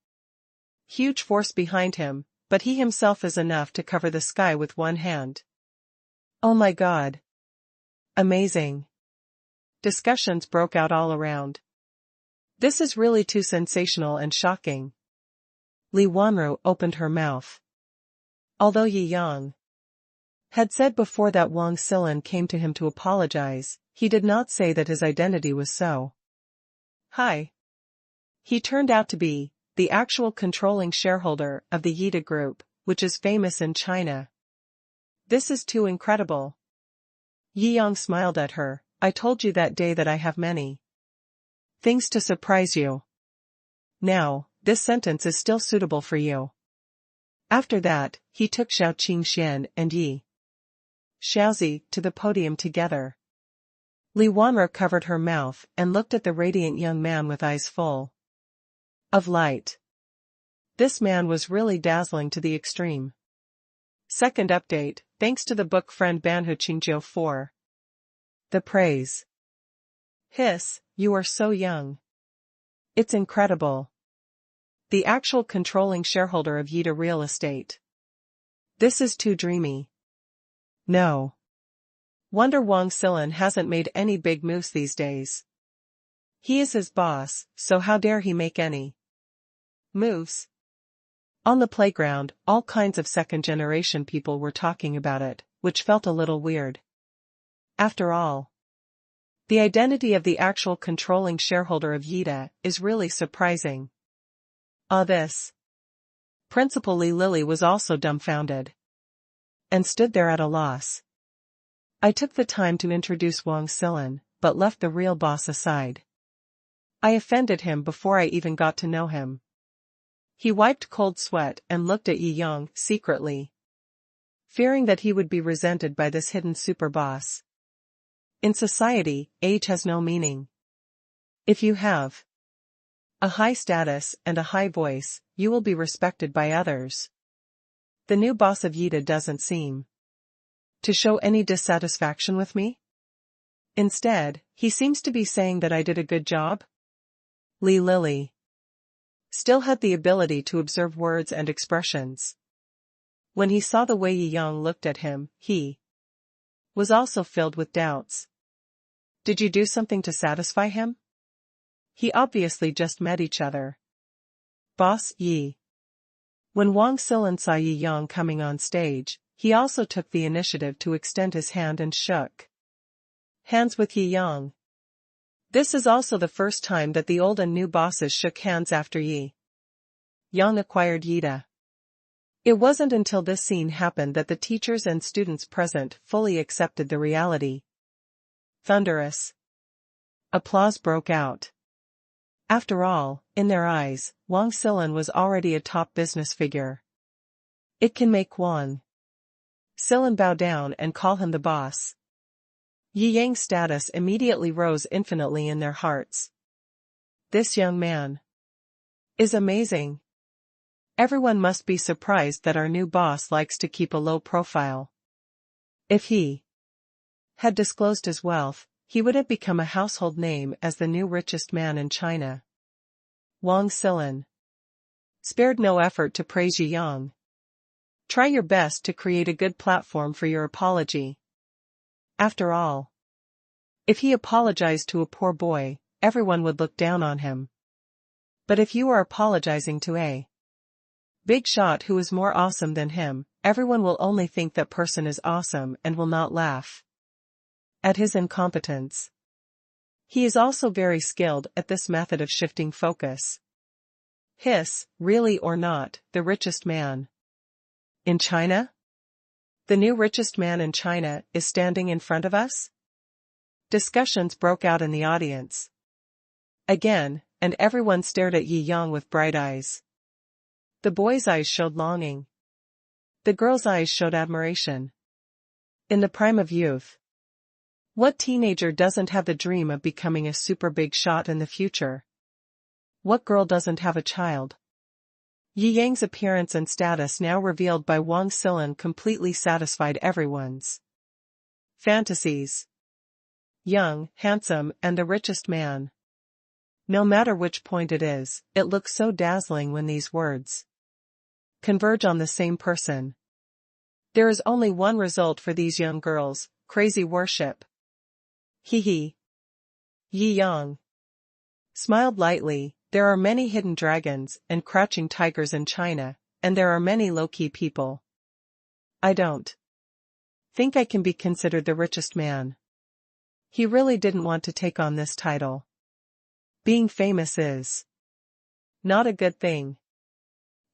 huge force behind him, but he himself is enough to cover the sky with one hand. Oh my God! Amazing! Discussions broke out all around. This is really too sensational and shocking. Li Wanru opened her mouth. Although Yi Yang had said before that Wang Silin came to him to apologize, he did not say that his identity was so high. He turned out to be the actual controlling shareholder of the Yida Group, which is famous in China. This is too incredible. Yi Yang smiled at her. I told you that day that I have many things to surprise you. Now, this sentence is still suitable for you. After that, he took Shou Qingxian and Yi Xiaozi to the podium together. Li Wanru covered her mouth and looked at the radiant young man with eyes full of light. This man was really dazzling to the extreme. Second update, thanks to the book friend Banhu Qingjiu 4. The praise. Hiss, you are so young. It's incredible. The actual controlling shareholder of Yida Real Estate. This is too dreamy. No wonder Wang Silin hasn't made any big moves these days. He is his boss, so how dare he make any moves? On the playground, all kinds of second-generation people were talking about it, which felt a little weird. After all, the identity of the actual controlling shareholder of Yida is really surprising. This. Principal Li Lili was also dumbfounded and stood there at a loss. I took the time to introduce Wang Silin, but left the real boss aside. I offended him before I even got to know him. He wiped cold sweat and looked at Yi Yang secretly, fearing that he would be resented by this hidden super boss. In society, age has no meaning. If you have a high status and a high voice, you will be respected by others. The new boss of Yida doesn't seem to show any dissatisfaction with me. Instead, he seems to be saying that I did a good job. Li Lili still had the ability to observe words and expressions. When he saw the way Yi Yang looked at him, he was also filled with doubts. Did you do something to satisfy him? He obviously just met each other. Boss Yi. When Wang Silin saw Yi Yang coming on stage, he also took the initiative to extend his hand and shook hands with Yi Yang. This is also the first time that the old and new bosses shook hands after Yi Yang acquired Yida. It wasn't until this scene happened that the teachers and students present fully accepted the reality. Thunderous applause broke out. After all, in their eyes, Wang Silin was already a top business figure. It can make Wang Silin bow down and call him the boss. Yi Yang's status immediately rose infinitely in their hearts. This young man is amazing. Everyone must be surprised that our new boss likes to keep a low profile. If he had disclosed his wealth, he would have become a household name as the new richest man in China. Wang Silan spared no effort to praise Yi Yang. Try your best to create a good platform for your apology. After all, if he apologized to a poor boy, everyone would look down on him. But if you are apologizing to a big shot who is more awesome than him, everyone will only think that person is awesome and will not laugh at his incompetence. He is also very skilled at this method of shifting focus. Hiss, really or not, the richest man in China? The new richest man in China is standing in front of us? Discussions broke out in the audience again, and everyone stared at Yi Yang with bright eyes. The boy's eyes showed longing. The girl's eyes showed admiration. In the prime of youth, what teenager doesn't have the dream of becoming a super big shot in the future? What girl doesn't have a child? Yi Yang's appearance and status now revealed by Wang Silan completely satisfied everyone's fantasies. Young, handsome, and the richest man. No matter which point it is, it looks so dazzling when these words converge on the same person. There is only one result for these young girls: crazy worship. Hee hee. Yi Yang smiled lightly. There are many hidden dragons and crouching tigers in China, and there are many low-key people. I don't think I can be considered the richest man. He really didn't want to take on this title. Being famous is not a good thing.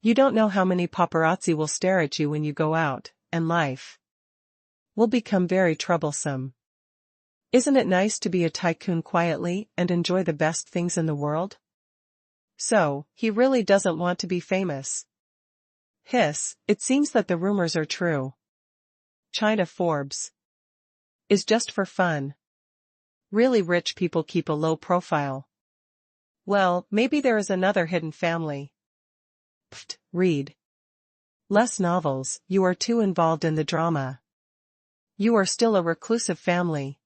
You don't know how many paparazzi will stare at you when you go out, and life will become very troublesome. Isn't it nice to be a tycoon quietly and enjoy the best things in the world? So, he really doesn't want to be famous. Hiss, it seems that the rumors are true. China Forbes is just for fun. Really rich people keep a low profile. Well, maybe there is another hidden family. Pfft, read less novels, you are too involved in the drama. You are still a reclusive family.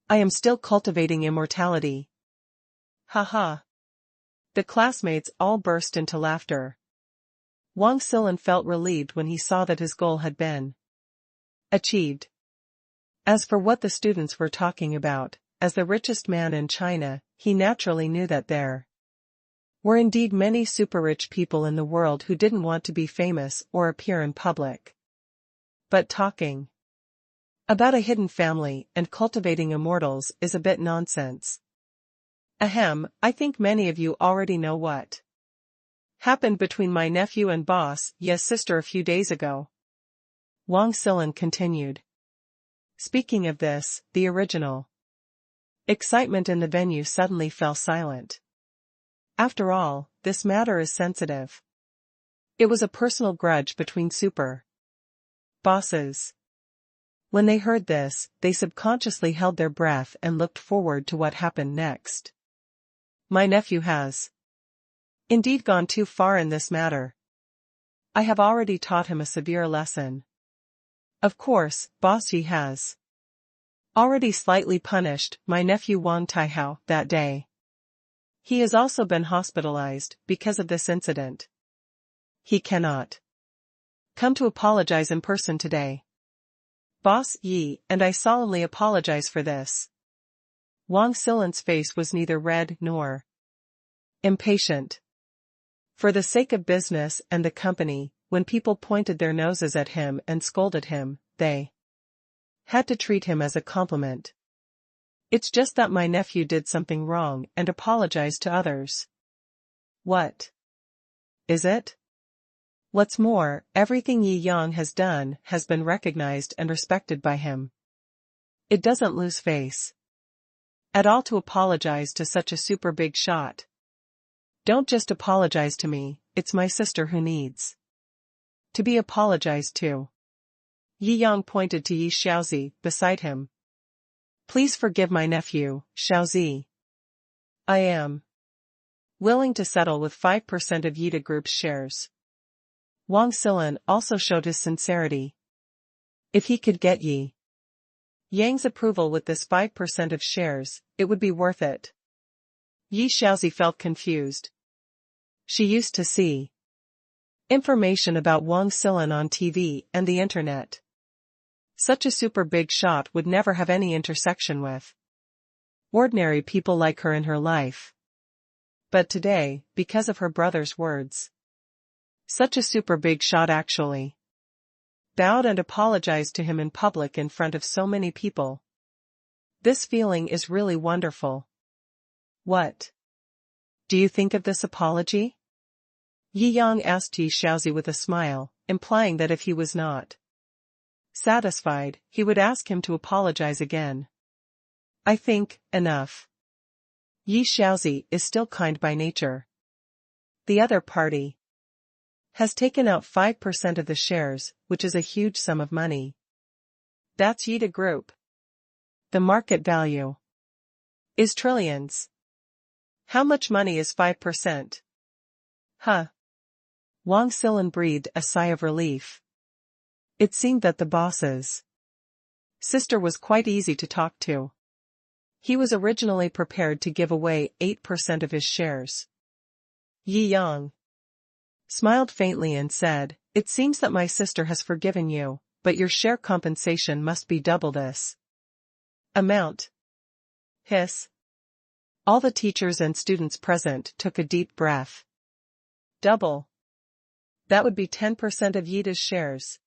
I am still cultivating immortality. Haha. The classmates all burst into laughter. Wang Silan felt relieved when he saw that his goal had been achieved. As for what the students were talking about, as the richest man in China, he naturally knew that there were indeed many super-rich people in the world who didn't want to be famous or appear in public. But talking about a hidden family and cultivating immortals is a bit nonsense. Ahem, I think many of you already know what happened between my nephew and boss Ye's sister a few days ago. Wang Silan continued. Speaking of this, the original excitement in the venue suddenly fell silent. After all, this matter is sensitive. It was a personal grudge between super bosses. When they heard this, they subconsciously held their breath and looked forward to what happened next. My nephew has indeed gone too far in this matter. I have already taught him a severe lesson. Of course, Boss Yi has already slightly punished my nephew Wang Taihao that day. He has also been hospitalized because of this incident. He cannot come to apologize in person today. Boss Yi and I solemnly apologize for this. Wang Silan's face was neither red nor impatient. For the sake of business and the company, when people pointed their noses at him and scolded him, they had to treat him as a compliment. It's just that my nephew did something wrong and apologized to others. What is it? What's more, everything Yi Yang has done has been recognized and respected by him. It doesn't lose face at all to apologize to such a super big shot. Don't just apologize to me, it's my sister who needs to be apologized to. Yi Yang pointed to Yi Xiaozi, beside him. Please forgive my nephew, Xiaozi. I am willing to settle with 5% of Yida Group's shares. Wang Silan also showed his sincerity. If he could get Yi Yang's approval with this 5% of shares, it would be worth it. Yi Xiaozi felt confused. She used to see information about Wang Silan on TV and the internet. Such a super big shot would never have any intersection with ordinary people like her in her life. But today, because of her brother's words, such a super big shot actually bowed and apologized to him in public in front of so many people. This feeling is really wonderful. What do you think of this apology? Yi Yang asked Yi Shaozi with a smile, implying that if he was not satisfied, he would ask him to apologize again. I think, enough. Yi Shaozi is still kind by nature. The other party has taken out 5% of the shares, which is a huge sum of money. That's Yida Group. The market value is trillions. How much money is 5%? Huh. Wang Silan breathed a sigh of relief. It seemed that the boss's sister was quite easy to talk to. He was originally prepared to give away 8% of his shares. Yi Yang smiled faintly and said, "It seems that my sister has forgiven you, but your share compensation must be double this amount." Hiss. All the teachers and students present took a deep breath. Double. That would be 10% of Yida's shares.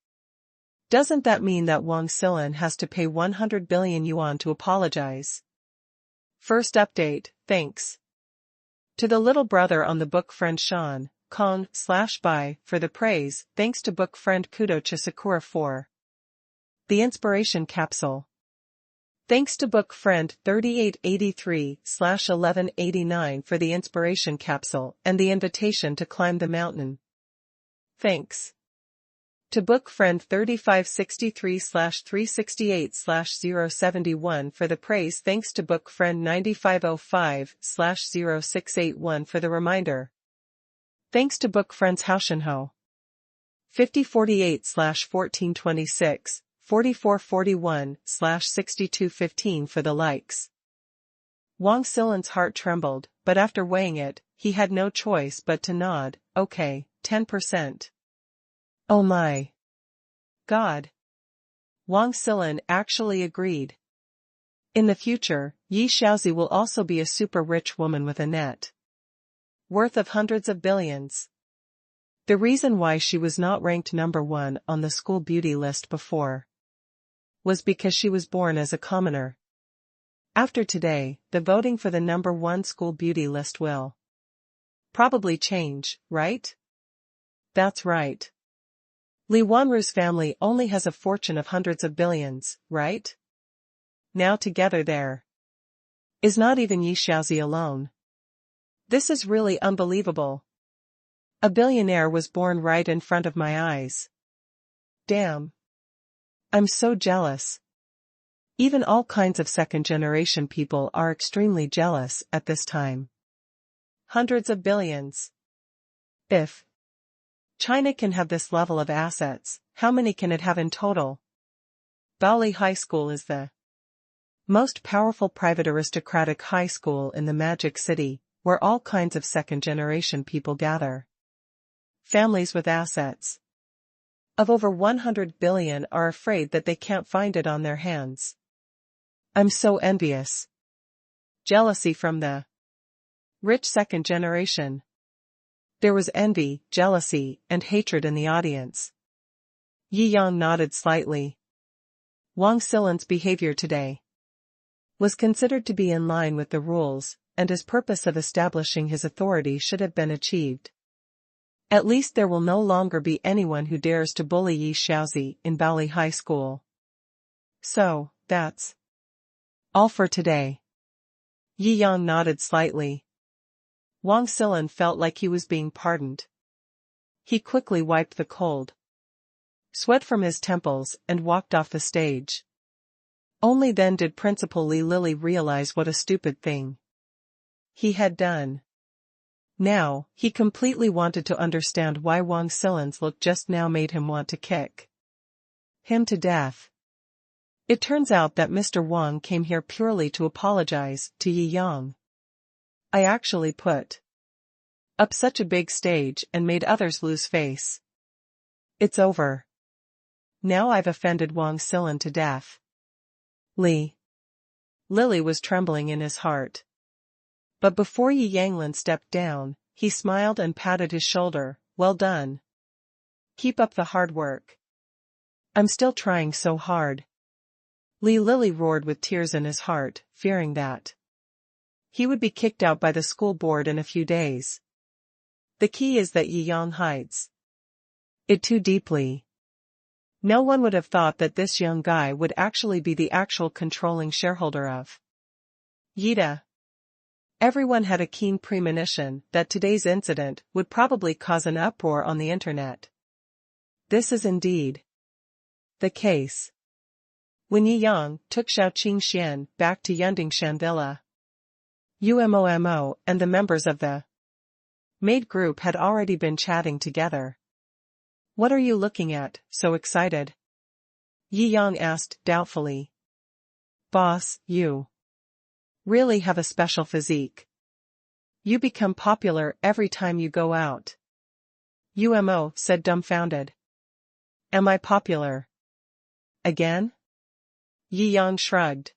Doesn't that mean that Wang Silan has to pay 100 billion yuan to apologize? First update, thanks to the little brother on the book friend Sean Kong/by for the praise, thanks to book friend Kudo Chisakura for the inspiration capsule. Thanks to book friend 3883/1189 for the inspiration capsule and the invitation to climb the mountain. Thanks to book friend 3563/368/071 for the praise. Thanks to book friend 9505/0681 for the reminder. Thanks to book friends Haoshenho 5048/1426, 4441/6215 for the likes. Wang Silan's heart trembled, but after weighing it, he had no choice but to nod. Okay, 10%. Oh my God. Wang Silan actually agreed. In the future, Yi Shaozi will also be a super rich woman with a net worth of hundreds of billions. The reason why she was not ranked number 1 on the school beauty list before was because she was born as a commoner. After today, the voting for the number 1 school beauty list will probably change, right? That's right. Li Wanru's family only has a fortune of hundreds of billions, right? Now together there is not even Yi Shaozi alone. This is really unbelievable. A billionaire was born right in front of my eyes. Damn. I'm so jealous. Even all kinds of second-generation people are extremely jealous at this time. Hundreds of billions. If China can have this level of assets, how many can it have in total? Baoli High School is the most powerful private aristocratic high school in the Magic City, where all kinds of second-generation people gather. Families with assets of over 100 billion are afraid that they can't find it on their hands. I'm so envious. Jealousy from the rich second generation. There was envy, jealousy, and hatred in the audience. Yi Yang nodded slightly. Wang Silan's behavior today was considered to be in line with the rules, and his purpose of establishing his authority should have been achieved. At least there will no longer be anyone who dares to bully Yi Shaozi in Baoli High School. So, that's all for today. Yi Yang nodded slightly. Wang Silan felt like he was being pardoned. He quickly wiped the cold sweat from his temples and walked off the stage. Only then did Principal Li Lily realize what a stupid thing he had done. Now, he completely wanted to understand why Wang Silan's look just now made him want to kick him to death. It turns out that Mr. Wang came here purely to apologize to Yi Yang. I actually put up such a big stage and made others lose face. It's over. Now I've offended Wang Silan to death. Lily was trembling in his heart. But before Yi Yanglin stepped down, he smiled and patted his shoulder. Well done. Keep up the hard work. I'm still trying so hard. Lily roared with tears in his heart, fearing that he would be kicked out by the school board in a few days. The key is that Yi Yang hides it too deeply. No one would have thought that this young guy would actually be the actual controlling shareholder of Yida. Everyone had a keen premonition that today's incident would probably cause an uproar on the internet. This is indeed the case. When Yi Yang took Shou Qingxian back to Yundingshan Villa, Umomo and the members of the maid group had already been chatting together. What are you looking at, so excited? Yi Yang asked doubtfully. Boss, you really have a special physique. You become popular every time you go out. Umo said dumbfounded. Am I popular? Again? Yi Yang shrugged.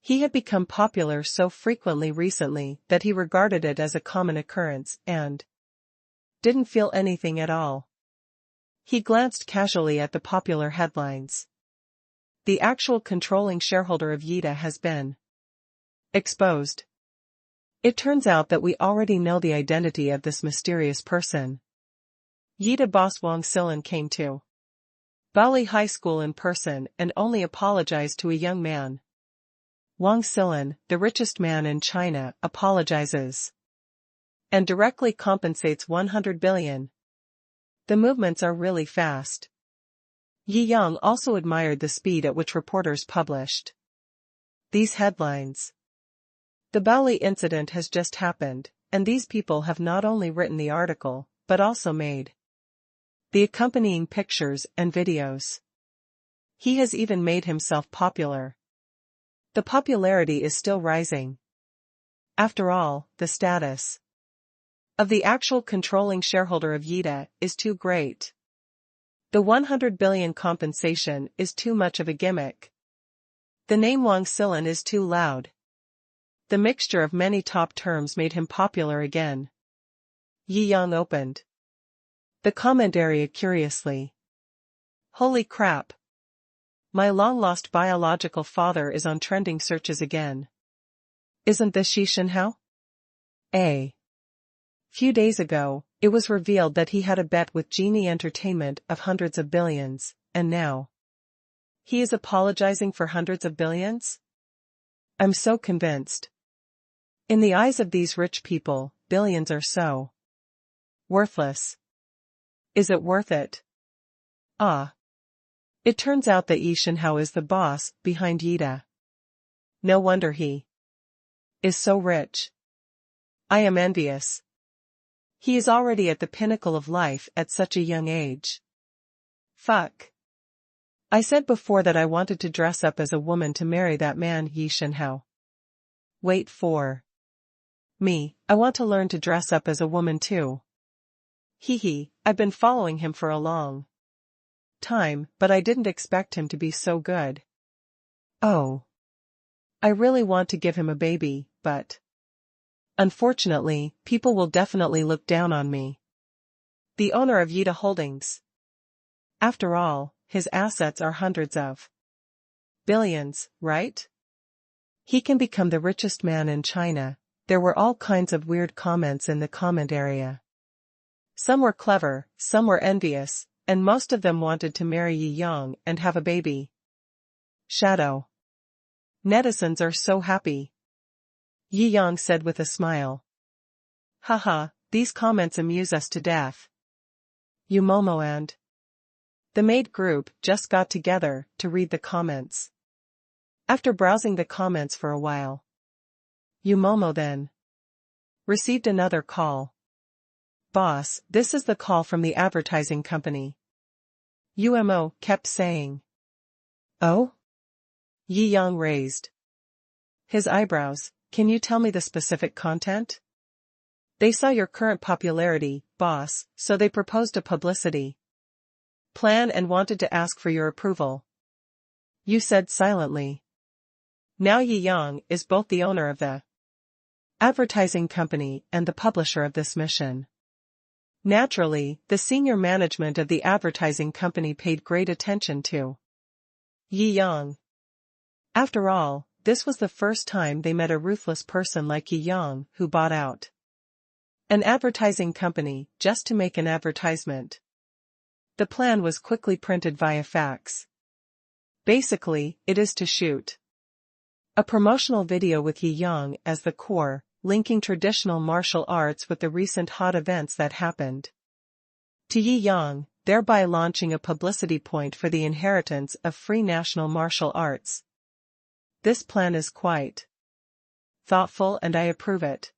He had become popular so frequently recently that he regarded it as a common occurrence and didn't feel anything at all. He glanced casually at the popular headlines. The actual controlling shareholder of Yida has been exposed. It turns out that we already know the identity of this mysterious person. Yida boss Wang Silan came to Bali High School in person and only apologized to a young man. Wang Silan, the richest man in China, apologizes and directly compensates 100 billion. The movements are really fast. Yi Yang also admired the speed at which reporters published these headlines. The Bali incident has just happened, and these people have not only written the article, but also made the accompanying pictures and videos. He has even made himself popular. The popularity is still rising. After all, the status of the actual controlling shareholder of Yida is too great. The 100 billion compensation is too much of a gimmick. The name Wang Silan is too loud. The mixture of many top terms made him popular again. Yi Yang opened the comment area curiously. Holy crap. My long-lost biological father is on trending searches again. Isn't this Shi Shenhao? A few days ago, it was revealed that he had a bet with Genie Entertainment of hundreds of billions, and now he is apologizing for hundreds of billions? I'm so convinced. In the eyes of these rich people, billions are so worthless. Is it worth it? Ah. It turns out that Yi Shenhao is the boss behind Yida. No wonder he is so rich. I am envious. He is already at the pinnacle of life at such a young age. Fuck. I said before that I wanted to dress up as a woman to marry that man Yi Shenhao. Wait for me, I want to learn to dress up as a woman too. Hee, I've been following him for a long time, but I didn't expect him to be so good. Oh. I really want to give him a baby, but unfortunately, people will definitely look down on me. The owner of Yida Holdings. After all, his assets are hundreds of billions, right? He can become the richest man in China. There were all kinds of weird comments in the comment area. Some were clever, some were envious, and most of them wanted to marry Yi Yang and have a baby. Shadow. Netizens are so happy. Yi Yang said with a smile. Haha, these comments amuse us to death. Umomo and the maid group just got together to read the comments. After browsing the comments for a while, Umomo then received another call. Boss, this is the call from the advertising company. Umo kept saying. Oh? Yi Yang raised his eyebrows. Can you tell me the specific content? They saw your current popularity, boss, so they proposed a publicity plan and wanted to ask for your approval. You said silently. Now Yi Yang is both the owner of the advertising company and the publisher of this mission. Naturally, the senior management of the advertising company paid great attention to Yi Yang. After all, this was the first time they met a ruthless person like Yi Yang who bought out an advertising company just to make an advertisement. The plan was quickly printed via fax. Basically, it is to shoot a promotional video with Yi Yang as the core, linking traditional martial arts with the recent hot events that happened to Yi Yang, thereby launching a publicity point for the inheritance of free national martial arts. This plan is quite thoughtful and I approve it.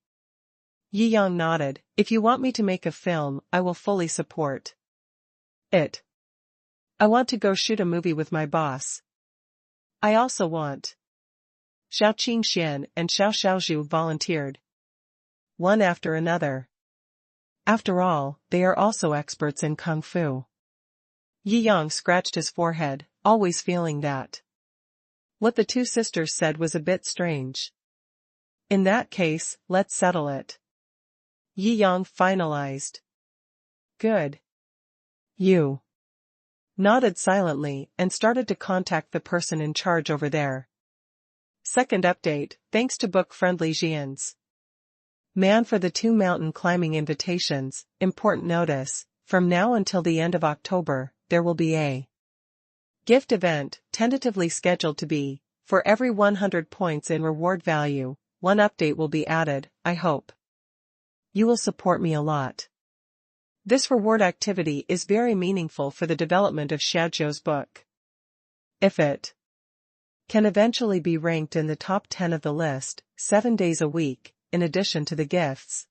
Yi Yang nodded. If you want me to make a film, I will fully support it. I want to go shoot a movie with my boss. I also want. Shou Qingxian and Shou Xiaozhu volunteered. One after another. After all, they are also experts in kung fu. Yi Yang scratched his forehead, always feeling that what the two sisters said was a bit strange. In that case, let's settle it. Yi Yang finalized. Good. You nodded silently and started to contact the person in charge over there. Second update, thanks to book-friendly Jian's man for the 2 mountain climbing invitations, important notice, from now until the end of October, there will be a gift event, tentatively scheduled to be, for every 100 points in reward value, 1 update will be added. I hope you will support me a lot. This reward activity is very meaningful for the development of Xiaozhou's book. If it can eventually be ranked in the top 10 of the list, 7 days a week, in addition to the gifts,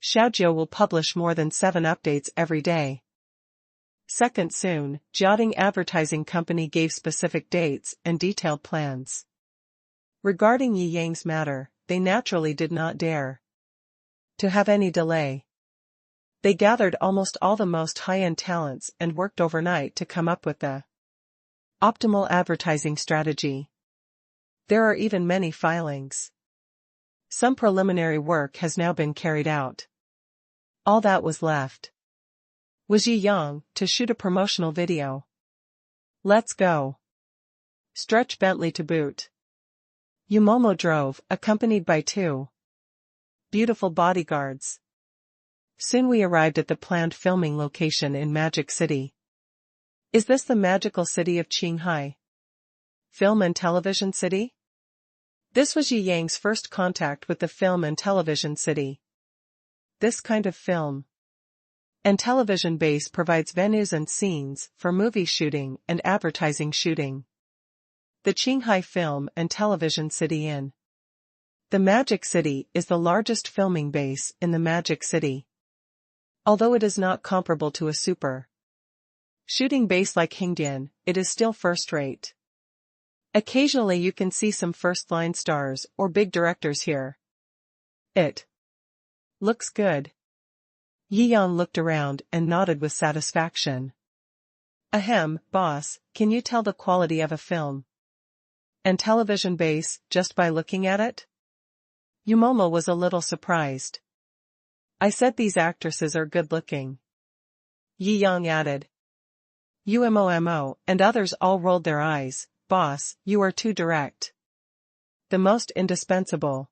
Xiaozhou will publish more than 7 updates every day. Second, soon, Jiangjing Advertising Company gave specific dates and detailed plans. Regarding Yi Yang's matter, they naturally did not dare to have any delay. They gathered almost all the most high-end talents and worked overnight to come up with the optimal advertising strategy. There are even many filings. Some preliminary work has now been carried out. All that was left was Yi Yang to shoot a promotional video. Let's go. Stretch Bentley to boot. Yumomo drove, accompanied by 2 beautiful bodyguards. Soon we arrived at the planned filming location in Magic City. Is this the magical city of Qinghai? Film and television city? This was Yi Yang's first contact with the film and television city. This kind of film and television base provides venues and scenes for movie shooting and advertising shooting. The Qinghai Film and Television City in the Magic City is the largest filming base in the Magic City. Although it is not comparable to a super shooting base like Hingdian, it is still first-rate. Occasionally you can see some first-line stars or big directors here. It looks good. Yi Yang looked around and nodded with satisfaction. Ahem, boss, can you tell the quality of a film and television base just by looking at it? Yumomo was a little surprised. I said these actresses are good-looking. Yi Yang added. Umomo and others all rolled their eyes. Boss, you are too direct. The most indispensable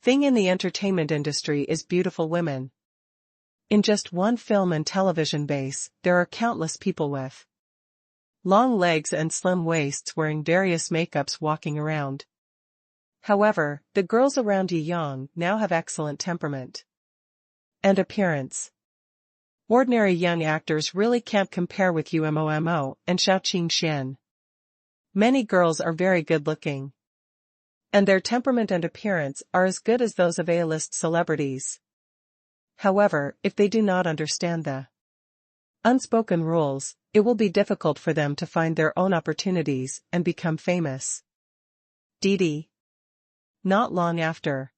thing in the entertainment industry is beautiful women. In just one film and television base, there are countless people with long legs and slim waists wearing various makeups walking around. However, the girls around Yi Yang now have excellent temperament and appearance. Ordinary young actors really can't compare with Umomo and Shou Qingxian. Many girls are very good-looking, and their temperament and appearance are as good as those of A-list celebrities. However, if they do not understand the unspoken rules, it will be difficult for them to find their own opportunities and become famous. Didi. Not long after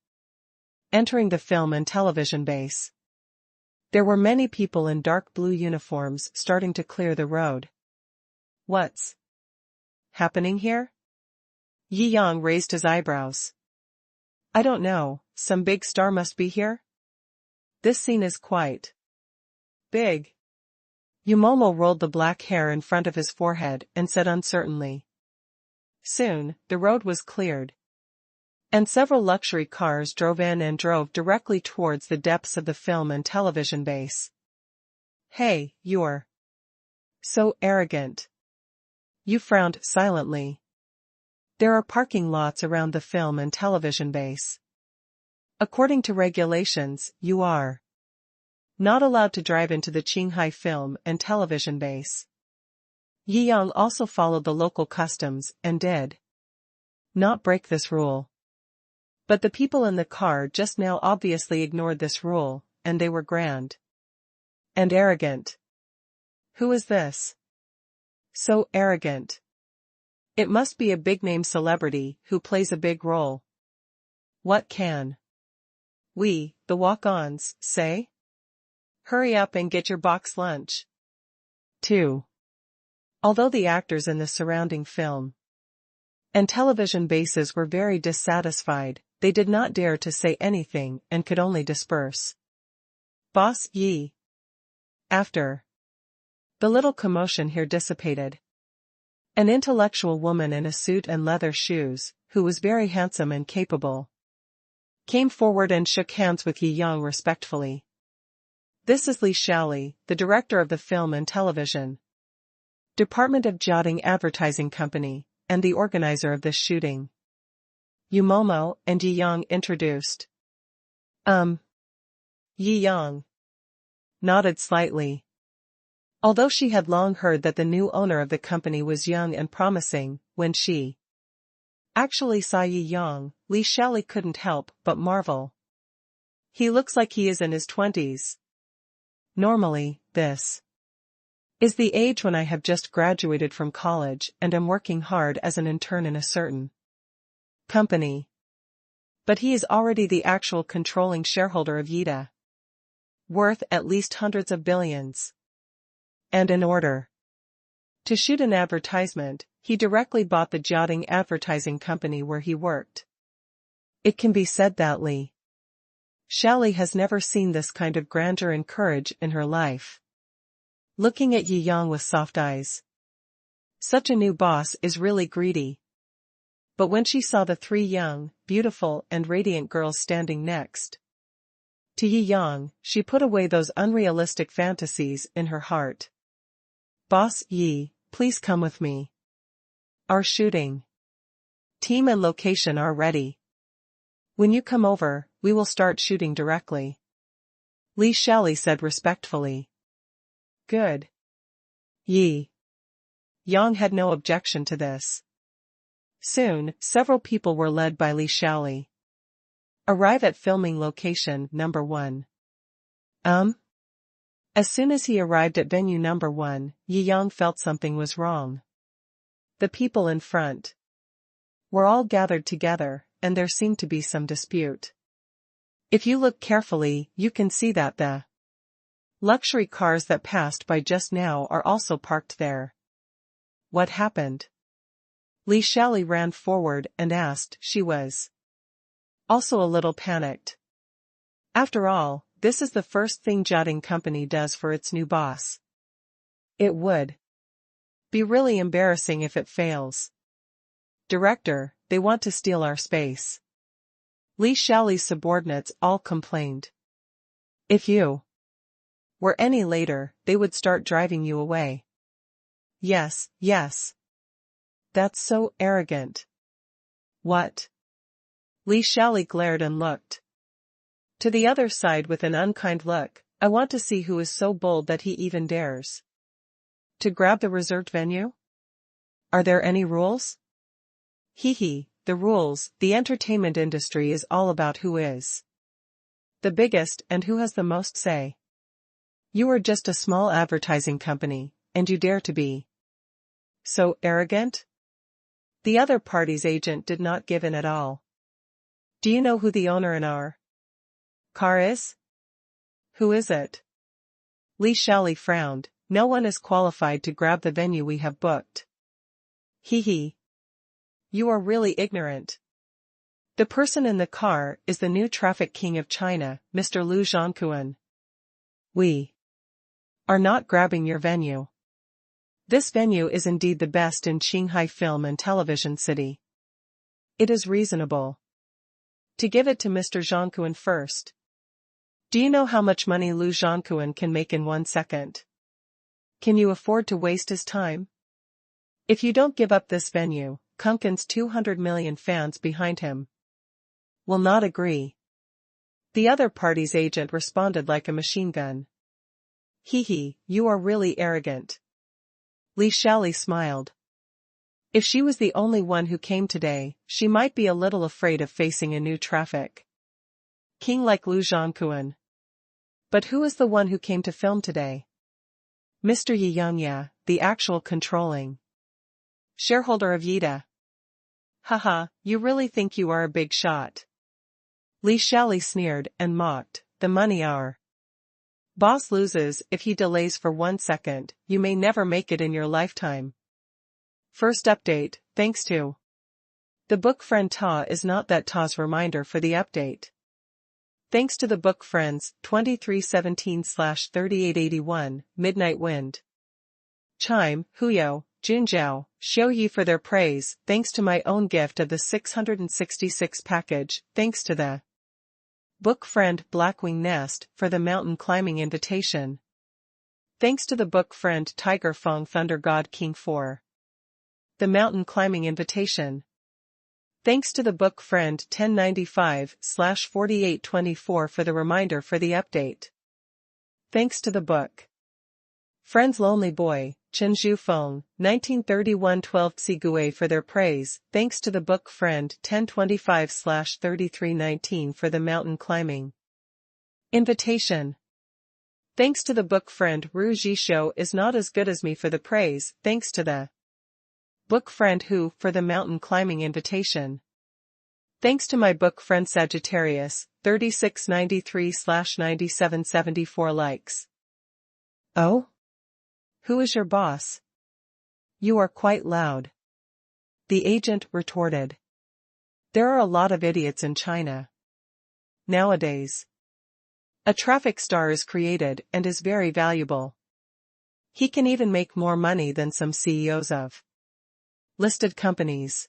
entering the film and television base. There were many people in dark blue uniforms starting to clear the road. What's happening here? Yi Yang raised his eyebrows. I don't know, some big star must be here? This scene is quite big. Yumomo rolled the black hair in front of his forehead and said uncertainly. Soon, the road was cleared, and several luxury cars drove in and drove directly towards the depths of the film and television base. Hey, you're so arrogant. You frowned silently. There are parking lots around the film and television base. According to regulations, you are not allowed to drive into the Qinghai film and television base. Yi Yang also followed the local customs and did not break this rule. But the people in the car just now obviously ignored this rule, and they were grand and arrogant. Who is this? So arrogant. It must be a big-name celebrity who plays a big role. What can we, the walk-ons, say? Hurry up and get your box lunch. 2. Although the actors in the surrounding film and television bases were very dissatisfied, they did not dare to say anything and could only disperse. Boss Yi. After the little commotion here dissipated, an intellectual woman in a suit and leather shoes, who was very handsome and capable, came forward and shook hands with Yi Yang respectfully. This is Li Shaoli, the director of the film and television department of Jiangjing Advertising Company, and the organizer of this shooting. Yumomo and Yi Yang introduced. Yi Yang nodded slightly. Although she had long heard that the new owner of the company was young and promising, when she actually saw Yi Yang, Li Shaoli couldn't help but marvel. He looks like he is in his 20s. Normally, this is the age when I have just graduated from college and am working hard as an intern in a certain company. But he is already the actual controlling shareholder of Yida, worth at least hundreds of billions. And in order to shoot an advertisement, he directly bought the Jiangjing Advertising Company where he worked. It can be said that Li Shaoli has never seen this kind of grandeur and courage in her life. Looking at Yi Yang with soft eyes. Such a new boss is really greedy. But when she saw the 3 young, beautiful and radiant girls standing next to Yi Yang, she put away those unrealistic fantasies in her heart. Boss Yi, please come with me. Our shooting team and location are ready. When you come over, we will start shooting directly. Li Shaoli said respectfully. Good. Yi Yang had no objection to this. Soon, several people were led by Li Shaoli. Arrive at filming location number 1. As soon as he arrived at venue number 1, Yi Yang felt something was wrong. The people in front were all gathered together, and there seemed to be some dispute. If you look carefully, you can see that the luxury cars that passed by just now are also parked there. What happened? Li Shaoli ran forward and asked. She was also a little panicked. After all, this is the first thing Jiangjing Company does for its new boss. It would be really embarrassing if it fails. Director, they want to steal our space. Li Shaoli's subordinates all complained. If you were any later, they would start driving you away. Yes, yes. That's so arrogant. What? Li Shaoli glared and looked to the other side with an unkind look. I want to see who is so bold that he even dares to grab the reserved venue. Are there any rules? Hee, the rules. The entertainment industry is all about who is the biggest and who has the most say. You are just a small advertising company, and you dare to be so arrogant? The other party's agent did not give in at all. Do you know who the owner and our Car is? Who is it? Li Shaoli frowned. No one is qualified to grab the venue we have booked. Hee. You are really ignorant. The person in the car is the new traffic king of China, Mr. Lu Zhongquan. We are not grabbing your venue. This venue is indeed the best in Qinghai Film and Television City. It is reasonable to give it to Mr. Zhongquan first. Do you know how much money Lu Zhongquan can make in 1 second? Can you afford to waste his time? If you don't give up this venue, Kunkin's 200 million fans behind him will not agree. The other party's agent responded like a machine gun. Hee, you are really arrogant. Li Shaoli smiled. If she was the only one who came today, she might be a little afraid of facing a new traffic king like Lu Zhongquan. But who is the one who came to film today? Mr. Jiangjing, the actual controlling shareholder of Yida. Haha, you really think you are a big shot? Li Shaoli sneered and mocked. The money our boss loses if he delays for 1 second, you may never make it in your lifetime. First update, thanks to the book friend Ta is not that Ta's reminder for the update. Thanks to the book friends, 2317/3881, Midnight Wind, Chime, Huyo, Junjiao, Shou Yi for their praise, thanks to my own gift of the 666 package, thanks to the book friend Blackwing Nest for the mountain climbing invitation. Thanks to the book friend Tiger Fong Thunder God King for the mountain climbing invitation. Thanks to the book friend 1095/4824 for the reminder for the update. Thanks to the book friends Lonely Boy, Chen Zhufeng, 1931-12 Tsigue for their praise, thanks to the book friend 1025/3319 for the mountain climbing invitation. Thanks to the book friend Ru Jisho is not as good as me for the praise, thanks to the book friend Who for the mountain climbing invitation. Thanks to my book friend Sagittarius, 3693/9774 likes. Oh? Who is your boss? You are quite loud. The agent retorted. There are a lot of idiots in China nowadays. A traffic star is created and is very valuable. He can even make more money than some CEOs of listed companies.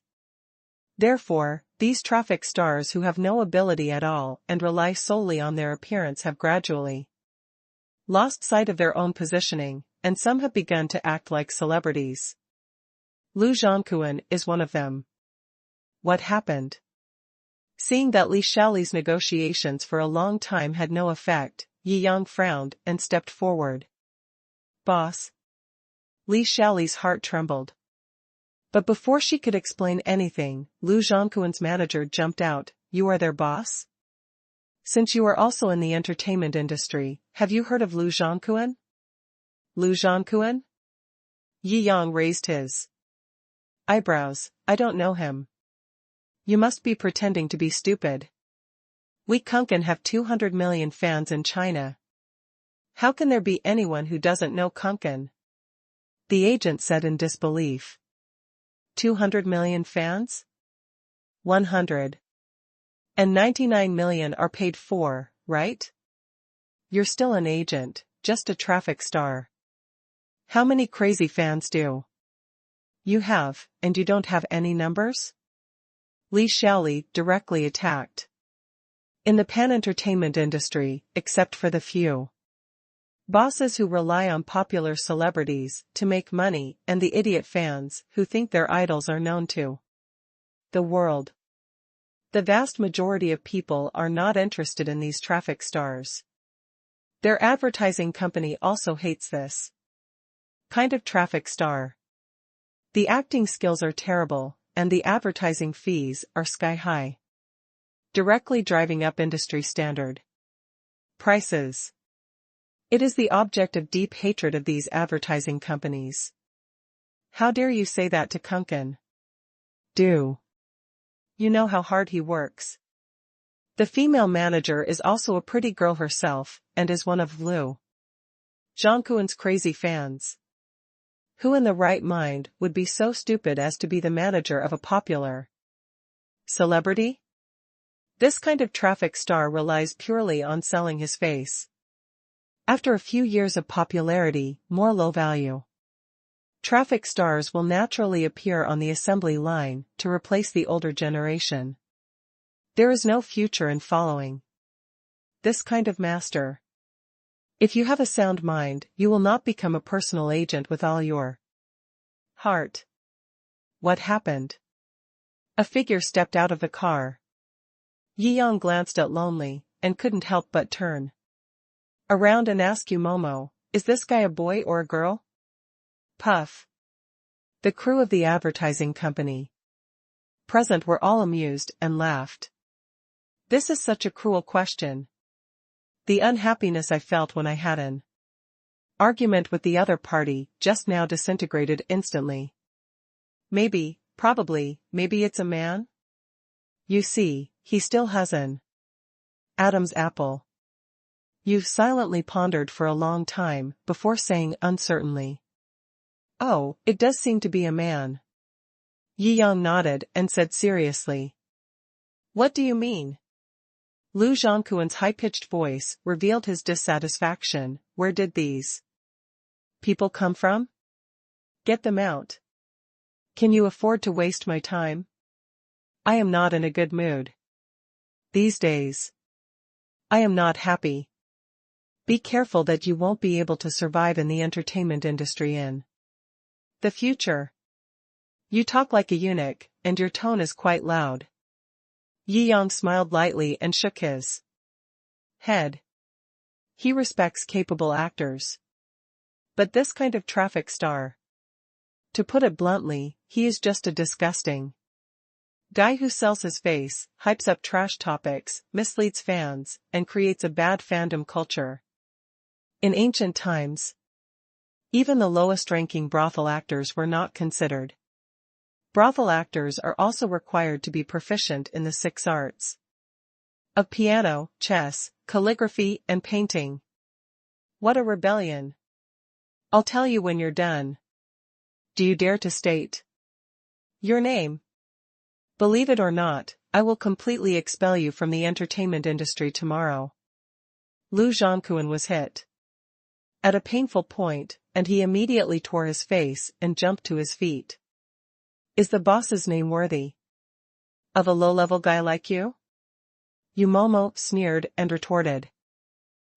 Therefore, these traffic stars who have no ability at all and rely solely on their appearance have gradually lost sight of their own positioning, and some have begun to act like celebrities. Lu Zhongquan is one of them. What happened? Seeing that Li Shaoli's negotiations for a long time had no effect, Yi Yang frowned and stepped forward. Boss? Li Shaoli's heart trembled. But before she could explain anything, Lu Zhongquan's manager jumped out. You are their boss? Since you are also in the entertainment industry, have you heard of Lu Zhongquan? Lu Zhongquan? Yi Yang raised his eyebrows. I don't know him. You must be pretending to be stupid. We Kunkin have 200 million fans in China. How can there be anyone who doesn't know Kunkin? The agent said in disbelief. 200 million fans? 199 million are paid for, right? You're still an agent, just a traffic star. How many crazy fans do you have, and you don't have any numbers? Li Shaoli directly attacked. In the pan-entertainment industry, except for the few bosses who rely on popular celebrities to make money and the idiot fans who think their idols are known to the world, the vast majority of people are not interested in these traffic stars. Their advertising company also hates this kind of traffic star. The acting skills are terrible, and the advertising fees are sky high, directly driving up industry standard prices. It is the object of deep hatred of these advertising companies. How dare you say that to Kunkin? Do you know how hard he works? The female manager is also a pretty girl herself, and is one of Liu Zhangquan's crazy fans. Who in the right mind would be so stupid as to be the manager of a popular celebrity? This kind of traffic star relies purely on selling his face. After a few years of popularity, more low-value traffic stars will naturally appear on the assembly line to replace the older generation. There is no future in following this kind of master. If you have a sound mind, you will not become a personal agent with all your heart. What happened? A figure stepped out of the car. Yi Yang glanced at Lonely, and couldn't help but turn around and ask Momo, is this guy a boy or a girl? Puff. The crew of the advertising company present were all amused and laughed. This is such a cruel question. The unhappiness I felt when I had an argument with the other party just now disintegrated instantly. Maybe, probably, maybe it's a man? You see, he still has an Adam's apple. You silently pondered for a long time before saying uncertainly, oh, it does seem to be a man. Yi Yang nodded and said seriously, what do you mean? Liu Zhangquan's high-pitched voice revealed his dissatisfaction. Where did these people come from? Get them out. Can you afford to waste my time? I am not in a good mood these days. I am not happy. Be careful that you won't be able to survive in the entertainment industry in the future. You talk like a eunuch, and your tone is quite loud. Yi Yang smiled lightly and shook his head. He respects capable actors. But this kind of traffic star, to put it bluntly, he is just a disgusting guy who sells his face, hypes up trash topics, misleads fans, and creates a bad fandom culture. In ancient times, even the lowest-ranking brothel actors were not considered. Brothel actors are also required to be proficient in the 6 arts of piano, chess, calligraphy, and painting. What a rebellion! I'll tell you when you're done. Do you dare to state your name? Believe it or not, I will completely expel you from the entertainment industry tomorrow. Liu Zhangquan was hit at a painful point, and he immediately tore his face and jumped to his feet. Is the boss's name worthy of a low-level guy like you? Momo sneered and retorted.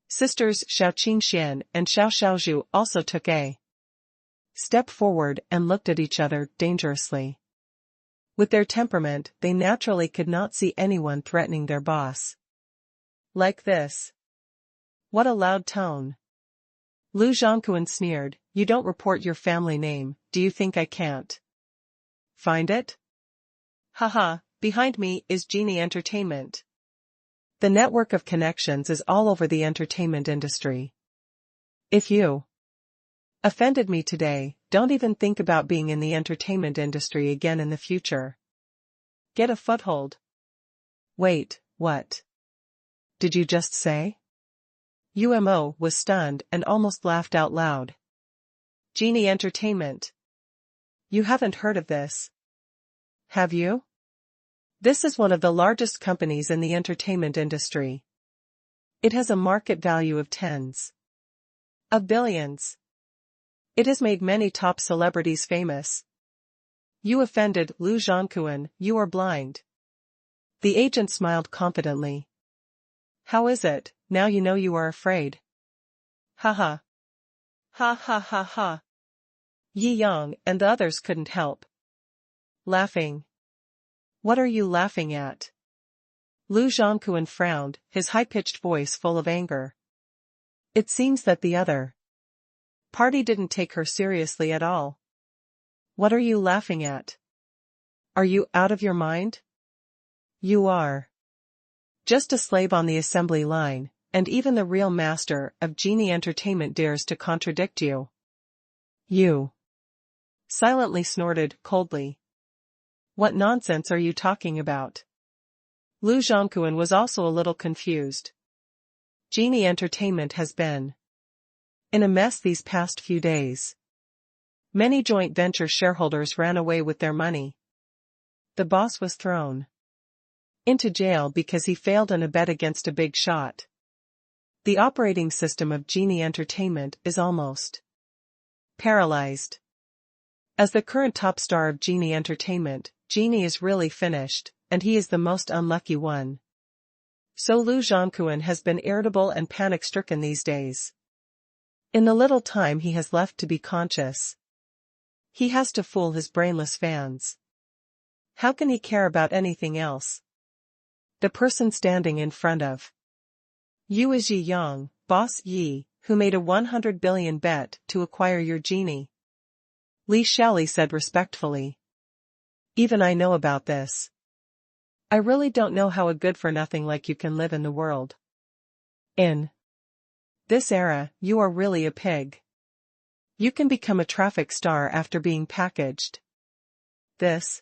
Sisters Shou Qingxian and Shou Xiaozhu also took a step forward and looked at each other dangerously. With their temperament, they naturally could not see anyone threatening their boss like this. What a loud tone! Liu Zhangquan sneered, you don't report your family name, do you think I can't find it? Haha, behind me is Genie Entertainment. The network of connections is all over the entertainment industry. If you offended me today, don't even think about being in the entertainment industry again in the future. Get a foothold. Wait, what did you just say? Umo was stunned and almost laughed out loud. Genie Entertainment. You haven't heard of this, have you? This is one of the largest companies in the entertainment industry. It has a market value of tens of billions. It has made many top celebrities famous. You offended Liu Zhangquan, you are blind. The agent smiled confidently. How is it, now you know you are afraid? Haha. Ha ha ha ha. Yi Yang and the others couldn't help laughing. What are you laughing at? Liu Zhangquan frowned, his high-pitched voice full of anger. It seems that the other party didn't take her seriously at all. What are you laughing at? Are you out of your mind? You are just a slave on the assembly line, and even the real master of Genie Entertainment dares to contradict you. You silently snorted coldly. What nonsense are you talking about? Lu Zhongquan was also a little confused. Genie Entertainment has been in a mess these past few days. Many joint venture shareholders ran away with their money. The boss was thrown into jail because he failed in a bet against a big shot. The operating system of Genie Entertainment is almost paralyzed. As the current top star of Genie Entertainment, Genie is really finished, and he is the most unlucky one. So Lu Zhongquan has been irritable and panic-stricken these days. In the little time he has left to be conscious, he has to fool his brainless fans. How can he care about anything else? The person standing in front of you is Yi Yang, boss Yi, who made a 100 billion bet to acquire your genie. Li Shaoli said respectfully. Even I know about this. I really don't know how a good-for-nothing like you can live in the world. In this era, you are really a pig. You can become a traffic star after being packaged. This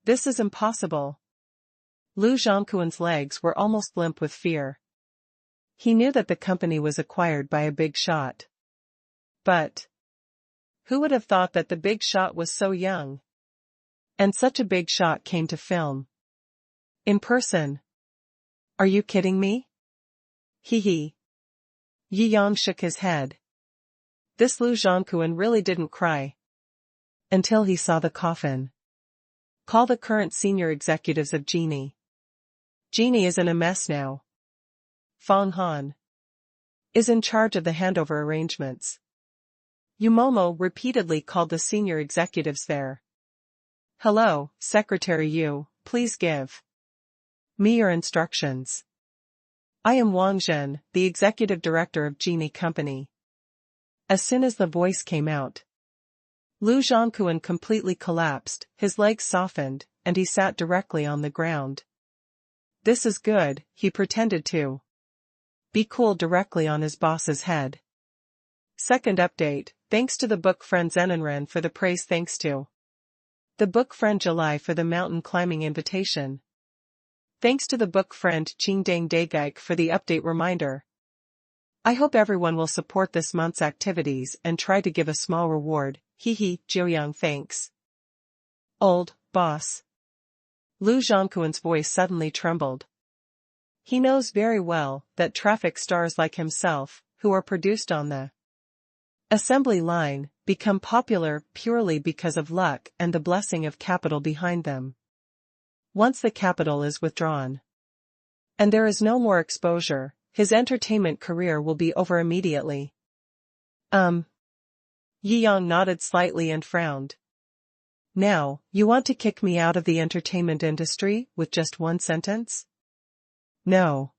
is impossible. Lu Zhongquan's legs were almost limp with fear. He knew that the company was acquired by a big shot. But who would have thought that the big shot was so young? And such a big shot came to film. In person. Are you kidding me? Hee hee. Yi Yang shook his head. This Lu Zhongquan really didn't cry. Until he saw the coffin. Call the current senior executives of Genie. Genie is in a mess now. Fang Han is in charge of the handover arrangements. Yu Momo repeatedly called the senior executives there. Hello, Secretary Yu, please give me your instructions. I am Wang Zhen, the executive director of Genie Company. As soon as the voice came out, Lu Zhongquan completely collapsed, his legs softened, and he sat directly on the ground. This is good, he pretended to be cool directly on his boss's head. Second update, thanks to the book friend Zenenren for the praise, thanks to the book friend July for the mountain climbing invitation. Thanks to the book friend Qingdang Dageik for the update reminder. I hope everyone will support this month's activities and try to give a small reward, hee hee, Jiuyang thanks. Old boss. Lu Zhongquan's voice suddenly trembled. He knows very well that traffic stars like himself, who are produced on the assembly line, become popular purely because of luck and the blessing of capital behind them. Once the capital is withdrawn, and there is no more exposure, his entertainment career will be over immediately. Yi Yang nodded slightly and frowned. Now, you want to kick me out of the entertainment industry with just one sentence? No.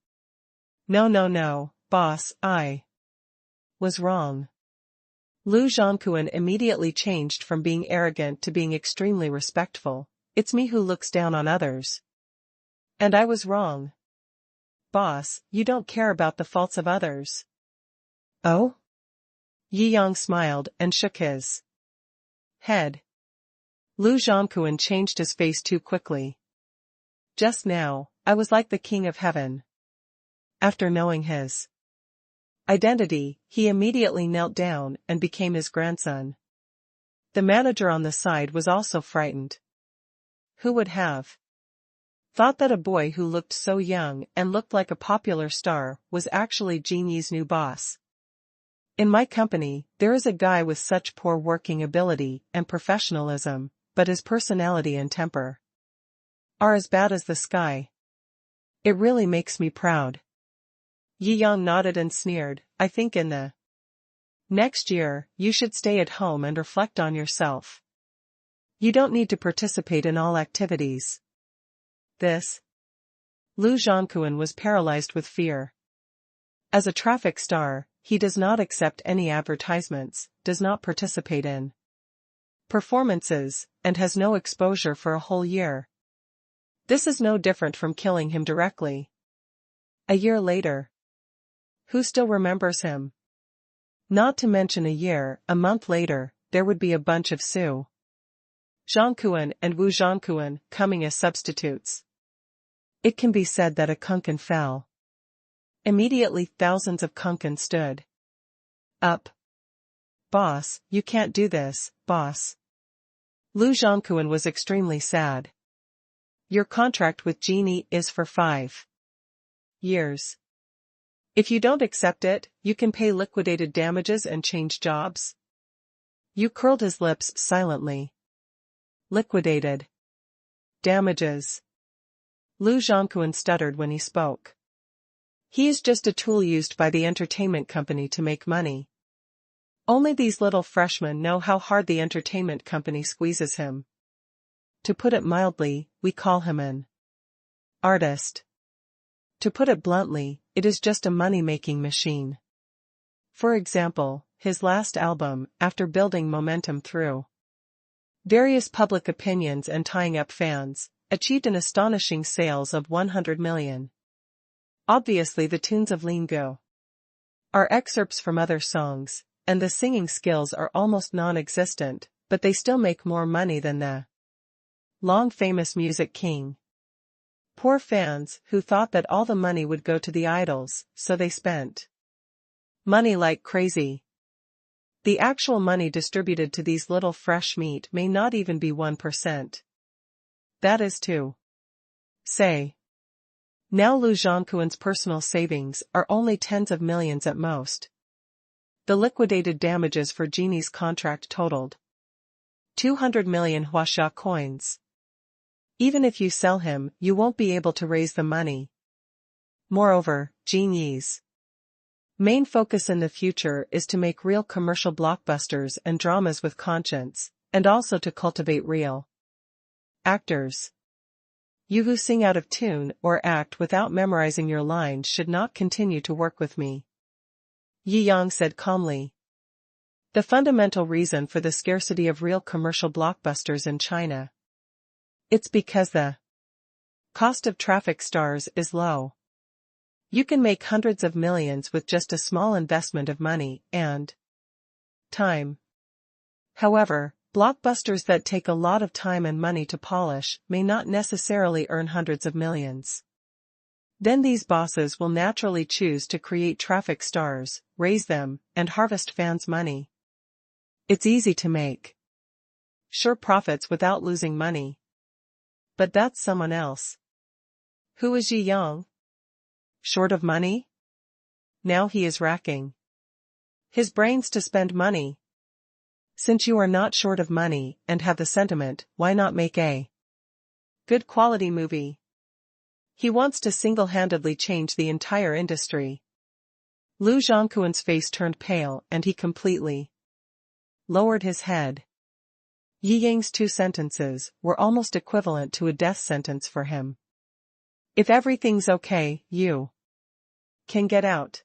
No, boss, I was wrong. Lu Zhongquan immediately changed from being arrogant to being extremely respectful. It's me who looks down on others. And I was wrong. Boss, you don't care about the faults of others. Oh? Yi Yang smiled and shook his head. Lu Zhongquan changed his face too quickly. Just now, I was like the king of heaven. After knowing his identity, he immediately knelt down and became his grandson. The manager on the side was also frightened. Who would have thought that a boy who looked so young and looked like a popular star was actually Genie's new boss? In my company, there is a guy with such poor working ability and professionalism, but his personality and temper are as bad as the sky. It really makes me proud. Yi Yang nodded and sneered, I think in the next year, you should stay at home and reflect on yourself. You don't need to participate in all activities. This. Lu Zhongquan was paralyzed with fear. As a traffic star, he does not accept any advertisements, does not participate in performances, and has no exposure for a whole year. This is no different from killing him directly. A year later. Who still remembers him? Not to mention a month later, there would be a bunch of Shou Zhongquan and Wu Zhongquan coming as substitutes. It can be said that a kunkan fell. Immediately thousands of kunkan stood up. Boss, you can't do this, boss. Lu Zhongquan was extremely sad. Your contract with Genie is for 5 years. If you don't accept it, you can pay liquidated damages and change jobs. Yu curled his lips silently. Liquidated damages. Lu Zhongquan stuttered when he spoke. He is just a tool used by the entertainment company to make money. Only these little freshmen know how hard the entertainment company squeezes him. To put it mildly, we call him an artist. To put it bluntly, it is just a money-making machine. For example, his last album, after building momentum through various public opinions and tying up fans, achieved an astonishing sales of 100 million. Obviously the tunes of Lin Go are excerpts from other songs, and the singing skills are almost non-existent, but they still make more money than the long-famous music king. Poor fans, who thought that all the money would go to the idols, so they spent money like crazy. The actual money distributed to these little fresh meat may not even be 1%. That is to say. Now Lu Zhongquan's personal savings are only tens of millions at most. The liquidated damages for Genie's contract totaled 200 million Huaxia coins. Even if you sell him, you won't be able to raise the money. Moreover, Genie's main focus in the future is to make real commercial blockbusters and dramas with conscience, and also to cultivate real actors. You who sing out of tune or act without memorizing your lines should not continue to work with me. Yi Yang said calmly. The fundamental reason for the scarcity of real commercial blockbusters in China. It's because the cost of traffic stars is low. You can make hundreds of millions with just a small investment of money and time. However, blockbusters that take a lot of time and money to polish may not necessarily earn hundreds of millions. Then these bosses will naturally choose to create traffic stars, raise them, and harvest fans' money. It's easy to make sure profits without losing money. But that's someone else. Who is Yi Yang? Short of money? Now he is racking his brains to spend money. Since you are not short of money and have the sentiment, why not make a good quality movie? He wants to single-handedly change the entire industry. Lu Zhongquan's face turned pale and he completely lowered his head. Yi Yang's 2 sentences were almost equivalent to a death sentence for him. If everything's okay, you can get out.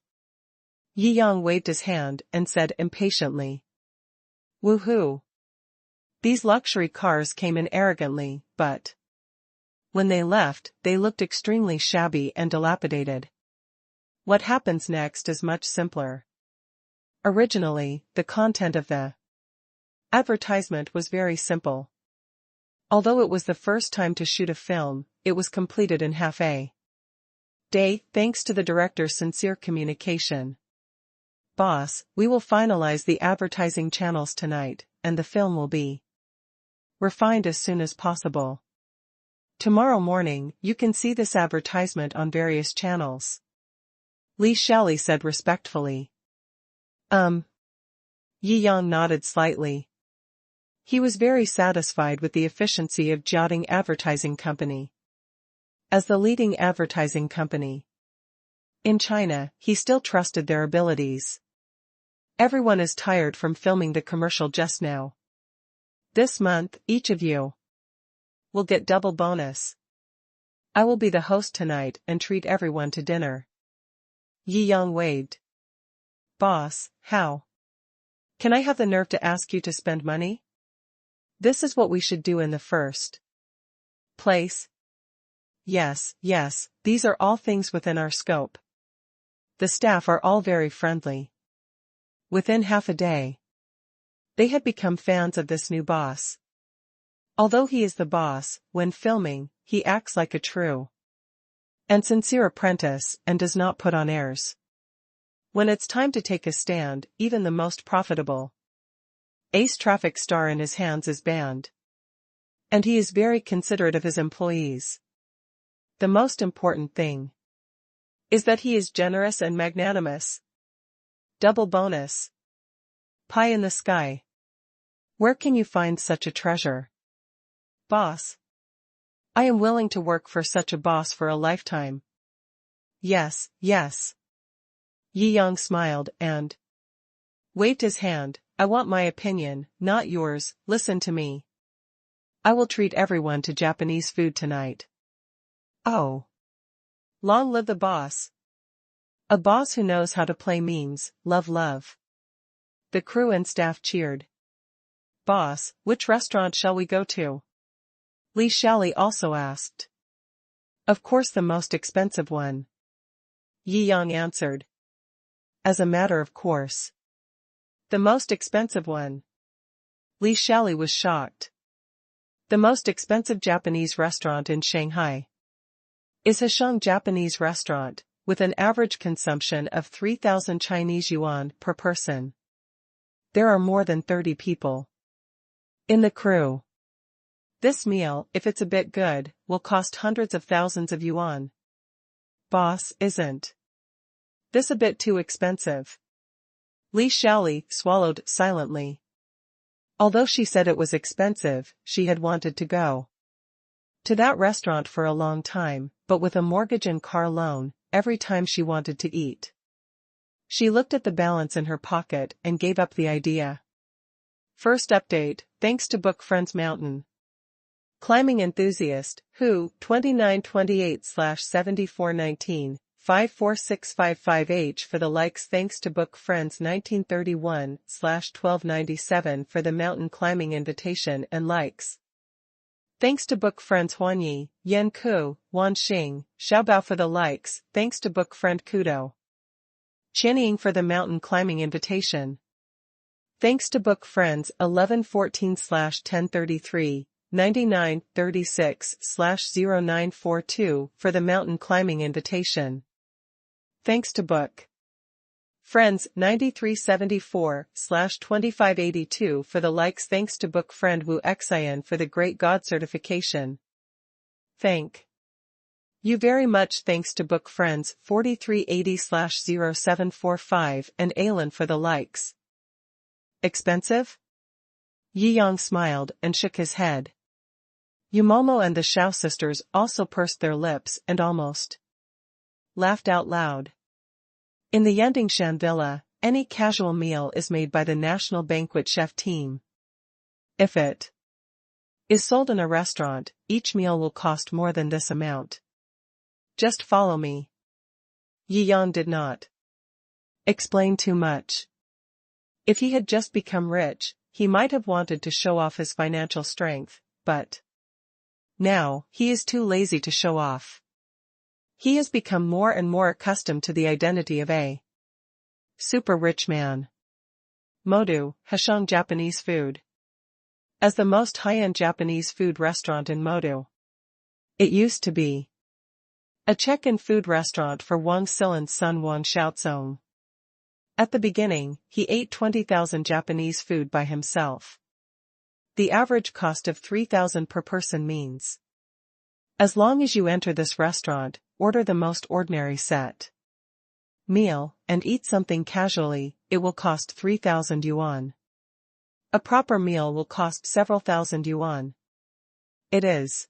Yi Yang waved his hand and said impatiently. Woohoo! These luxury cars came in arrogantly, but when they left, they looked extremely shabby and dilapidated. What happens next is much simpler. Originally, the content of the advertisement was very simple. Although it was the first time to shoot a film, it was completed in half a day, thanks to the director's sincere communication. Boss, we will finalize the advertising channels tonight, and the film will be refined as soon as possible. Tomorrow morning, you can see this advertisement on various channels. Li Shali said respectfully. Yi Yang nodded slightly. He was very satisfied with the efficiency of Jiangjing Advertising Company. As the leading advertising company in China, he still trusted their abilities. Everyone is tired from filming the commercial just now. This month, each of you will get double bonus. I will be the host tonight and treat everyone to dinner. Yi Yang waved. Boss, how can I have the nerve to ask you to spend money? This is what we should do in the first place. Yes, these are all things within our scope. The staff are all very friendly. Within half a day, they had become fans of this new boss. Although he is the boss, when filming, he acts like a true and sincere apprentice and does not put on airs. When it's time to take a stand, even the most profitable ace traffic star in his hands is banned. And he is very considerate of his employees. The most important thing is that he is generous and magnanimous. Double bonus. Pie in the sky. Where can you find such a treasure? Boss. I am willing to work for such a boss for a lifetime. Yes, yes. Yi Yang smiled and waved his hand. I want my opinion, not yours. Listen to me. I will treat everyone to Japanese food tonight. Oh. Long live the boss. A boss who knows how to play memes. Love, love. The crew and staff cheered. Boss, which restaurant shall we go to? Li Xiaoli also asked. Of course the most expensive one. Yi Yang answered. As a matter of course. The most expensive one. Li Xiaoli was shocked. The most expensive Japanese restaurant in Shanghai is Heshang Japanese Restaurant, with an average consumption of 3,000 Chinese yuan per person. There are more than 30 people in the crew. This meal, if it's a bit good, will cost hundreds of thousands of yuan. Boss, isn't this a bit too expensive? Li Xiaoli swallowed silently. Although she said it was expensive, she had wanted to go to that restaurant for a long time, but with a mortgage and car loan, every time she wanted to eat. She looked at the balance in her pocket and gave up the idea. First update, thanks to Book Friends Mountain climbing enthusiast, who, 2928/7419, 54655H for the likes. Thanks to Book Friends 1931/1297 for the mountain climbing invitation and likes. Thanks to Book Friends Huanyi, Yan Ku, Wan Xing, Xiaobao for the likes. Thanks to Book Friend Kudo Qianying for the mountain climbing invitation. Thanks to Book Friends 1114/1033, 9936/0942 for the mountain climbing invitation. Thanks to Book Friends 9374/2582 for the likes. Thanks to Book Friend Wu Xian for the Great God certification. Thank you very much. Thanks to Book Friends 4380/0745 and Alan for the likes. Expensive? Yi Yang smiled and shook his head. Yumomo and the Shou sisters also pursed their lips and almost laughed out loud. In the Yandingshan villa, any casual meal is made by the national banquet chef team. If it is sold in a restaurant, each meal will cost more than this amount. Just follow me. Yi Yang did not explain too much. If he had just become rich, he might have wanted to show off his financial strength, but now, he is too lazy to show off. He has become more and more accustomed to the identity of a super rich man. Modu, Heshang Japanese food. As the most high-end Japanese food restaurant in Modu. It used to be a check-in food restaurant for Wang Silan's son Wang Xiaozong. At the beginning, he ate 20,000 Japanese food by himself. The average cost of 3,000 per person means, as long as you enter this restaurant, order the most ordinary set meal, and eat something casually, it will cost 3,000 yuan. A proper meal will cost several thousand yuan. It is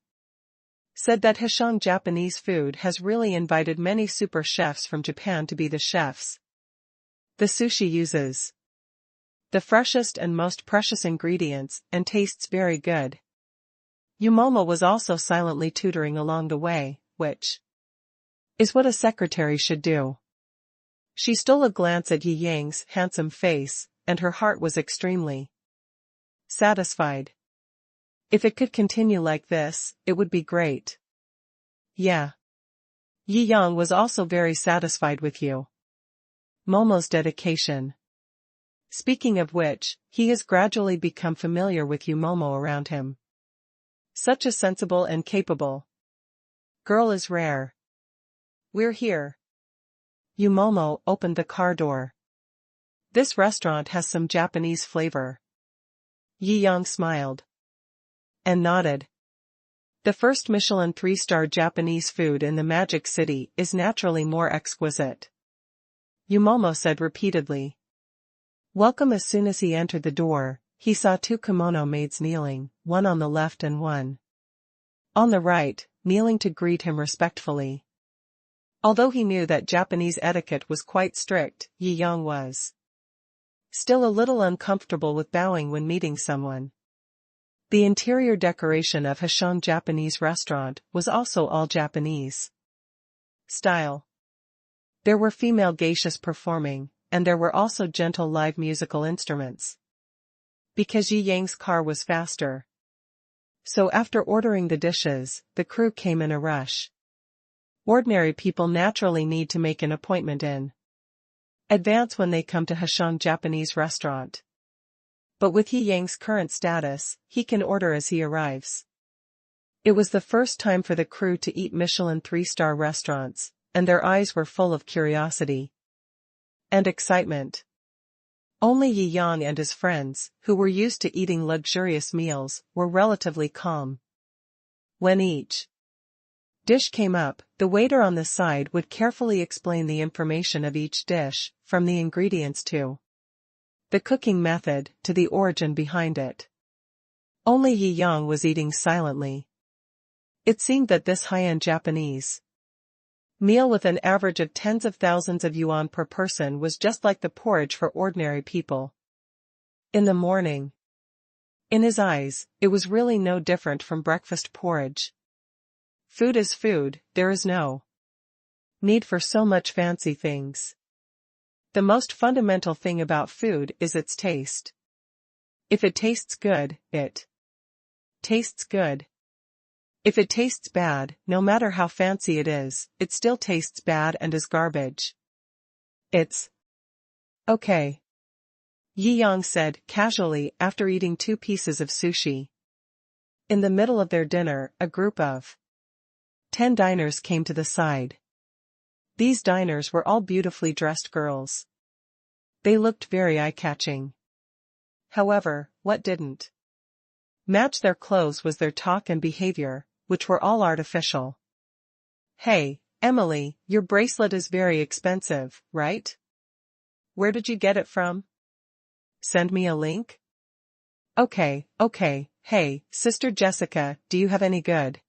said that Heshang Japanese food has really invited many super chefs from Japan to be the chefs. The sushi uses the freshest and most precious ingredients and tastes very good. Yumomo was also silently tutoring along the way, which is what a secretary should do. She stole a glance at Yi Yang's handsome face, and her heart was extremely satisfied. If it could continue like this, it would be great. Yeah. Yi Yang was also very satisfied with you Momo's dedication. Speaking of which, he has gradually become familiar with Yumomo around him. Such a sensible and capable girl is rare. we're here. Yumomo opened the car door. This restaurant has some Japanese flavor. Yi Yang smiled. And nodded. The first Michelin 3-star Japanese food in the Magic City is naturally more exquisite. Yumomo said repeatedly. Welcome. As soon as he entered the door, he saw 2 kimono maids kneeling, one on the left and one on the right, kneeling to greet him respectfully. Although he knew that Japanese etiquette was quite strict, Yi Yang was still a little uncomfortable with bowing when meeting someone. The interior decoration of Hashong Japanese restaurant was also all Japanese style. There were female geishas performing, and there were also gentle live musical instruments. Because Yi Yang's car was faster. So after ordering the dishes, the crew came in a rush. Ordinary people naturally need to make an appointment in advance when they come to Hashong Japanese restaurant. But with Yi Yang's current status, he can order as he arrives. It was the first time for the crew to eat Michelin 3-star restaurants, and their eyes were full of curiosity and excitement. Only Yi Yang and his friends, who were used to eating luxurious meals, were relatively calm. When each dish came up, the waiter on the side would carefully explain the information of each dish, from the ingredients to the cooking method, to the origin behind it. Only Yi Yang was eating silently. It seemed that this high-end Japanese meal with an average of tens of thousands of yuan per person was just like the porridge for ordinary people in the morning. In his eyes, it was really no different from breakfast porridge. Food is food, there is no need for so much fancy things. The most fundamental thing about food is its taste. If it tastes good, it tastes good. If it tastes bad, no matter how fancy it is, it still tastes bad and is garbage. It's okay, Yi Yang said casually after eating 2 pieces of sushi. In the middle of their dinner, a group of 10 diners came to the side. These diners were all beautifully dressed girls. They looked very eye-catching. However, what didn't match their clothes was their talk and behavior, which were all artificial. Hey, Emily, your bracelet is very expensive, right? Where did you get it from? Send me a link? Okay. Hey, Sister Jessica, do you have any good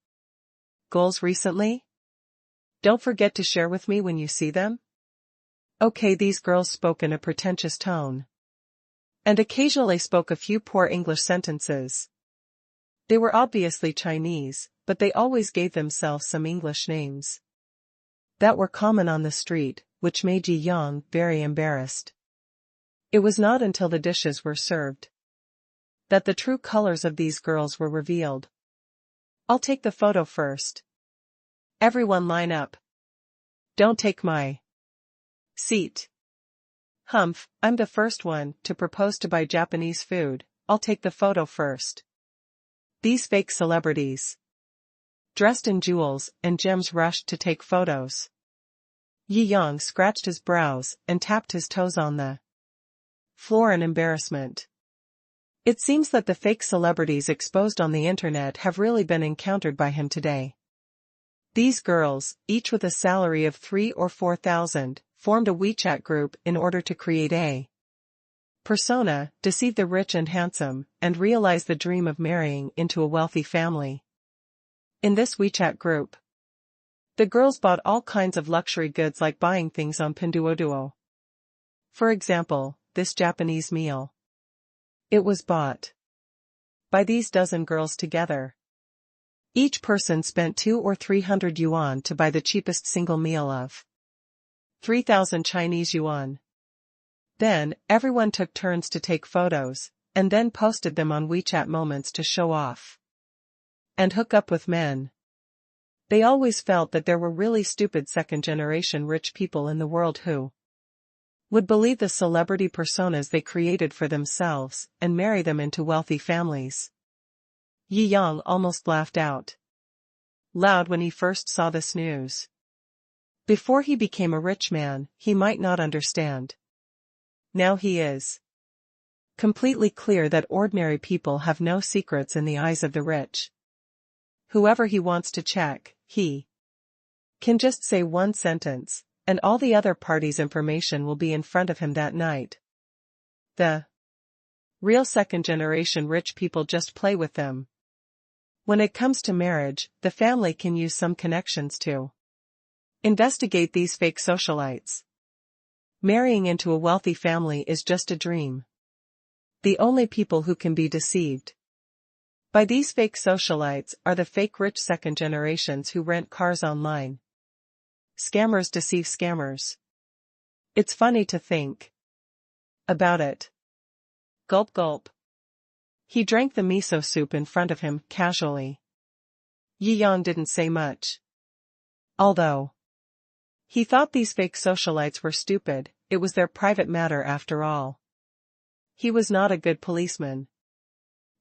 goals recently? Don't forget to share with me when you see them. Okay, these girls spoke in a pretentious tone, and occasionally spoke a few poor English sentences. They were obviously Chinese, but they always gave themselves some English names that were common on the street, which made Yi Yang very embarrassed. It was not until the dishes were served that the true colors of these girls were revealed. I'll take the photo first. Everyone line up. Don't take my seat. Humph, I'm the first one to propose to buy Japanese food, I'll take the photo first. These fake celebrities, dressed in jewels and gems, rushed to take photos. Yi Yang scratched his brows and tapped his toes on the floor in embarrassment. It seems that the fake celebrities exposed on the internet have really been encountered by him today. These girls, each with a salary of 3,000 or 4,000, formed a WeChat group in order to create a persona, deceive the rich and handsome, and realize the dream of marrying into a wealthy family. In this WeChat group, the girls bought all kinds of luxury goods, like buying things on Pinduoduo. For example, this Japanese meal. It was bought by these dozen girls together. Each person spent 200 or 300 yuan to buy the cheapest single meal of 3,000 Chinese yuan. Then, everyone took turns to take photos, and then posted them on WeChat Moments to show off and hook up with men. They always felt that there were really stupid second-generation rich people in the world who would believe the celebrity personas they created for themselves and marry them into wealthy families. Yi Yang almost laughed out loud when he first saw this news. Before he became a rich man, he might not understand. Now he is completely clear that ordinary people have no secrets in the eyes of the rich. Whoever he wants to check, he can just say one sentence, and all the other parties' information will be in front of him that night. The real second-generation rich people just play with them. When it comes to marriage, the family can use some connections to investigate these fake socialites. Marrying into a wealthy family is just a dream. The only people who can be deceived by these fake socialites are the fake rich second generations who rent cars online. Scammers deceive scammers. It's funny to think about it. Gulp gulp. He drank the miso soup in front of him, casually. Yi Yang didn't say much. Although he thought these fake socialites were stupid, it was their private matter after all. He was not a good policeman,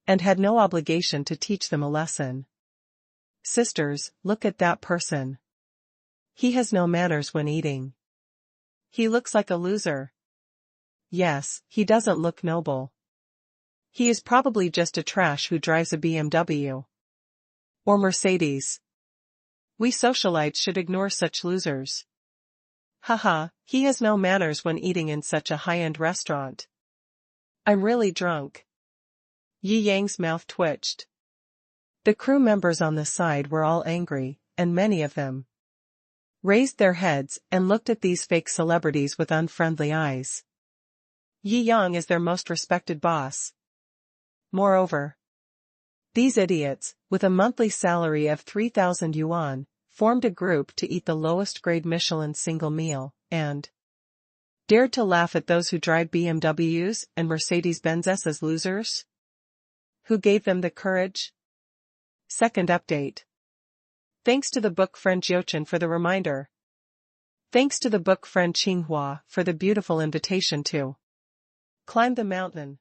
and had no obligation to teach them a lesson. Sisters, look at that person. He has no manners when eating. He looks like a loser. Yes, he doesn't look noble. He is probably just a trash who drives a BMW or Mercedes. We socialites should ignore such losers. Haha, he has no manners when eating in such a high-end restaurant. I'm really drunk. Yi Yang's mouth twitched. The crew members on the side were all angry, and many of them raised their heads and looked at these fake celebrities with unfriendly eyes. Yi Yang is their most respected boss. Moreover, these idiots, with a monthly salary of 3,000 yuan, formed a group to eat the lowest grade Michelin single meal, and dared to laugh at those who drive BMWs and Mercedes-Benzes as losers? Who gave them the courage? Second update. Thanks to the book friend Jiochin for the reminder. Thanks to the book friend Qinghua for the beautiful invitation to climb the mountain.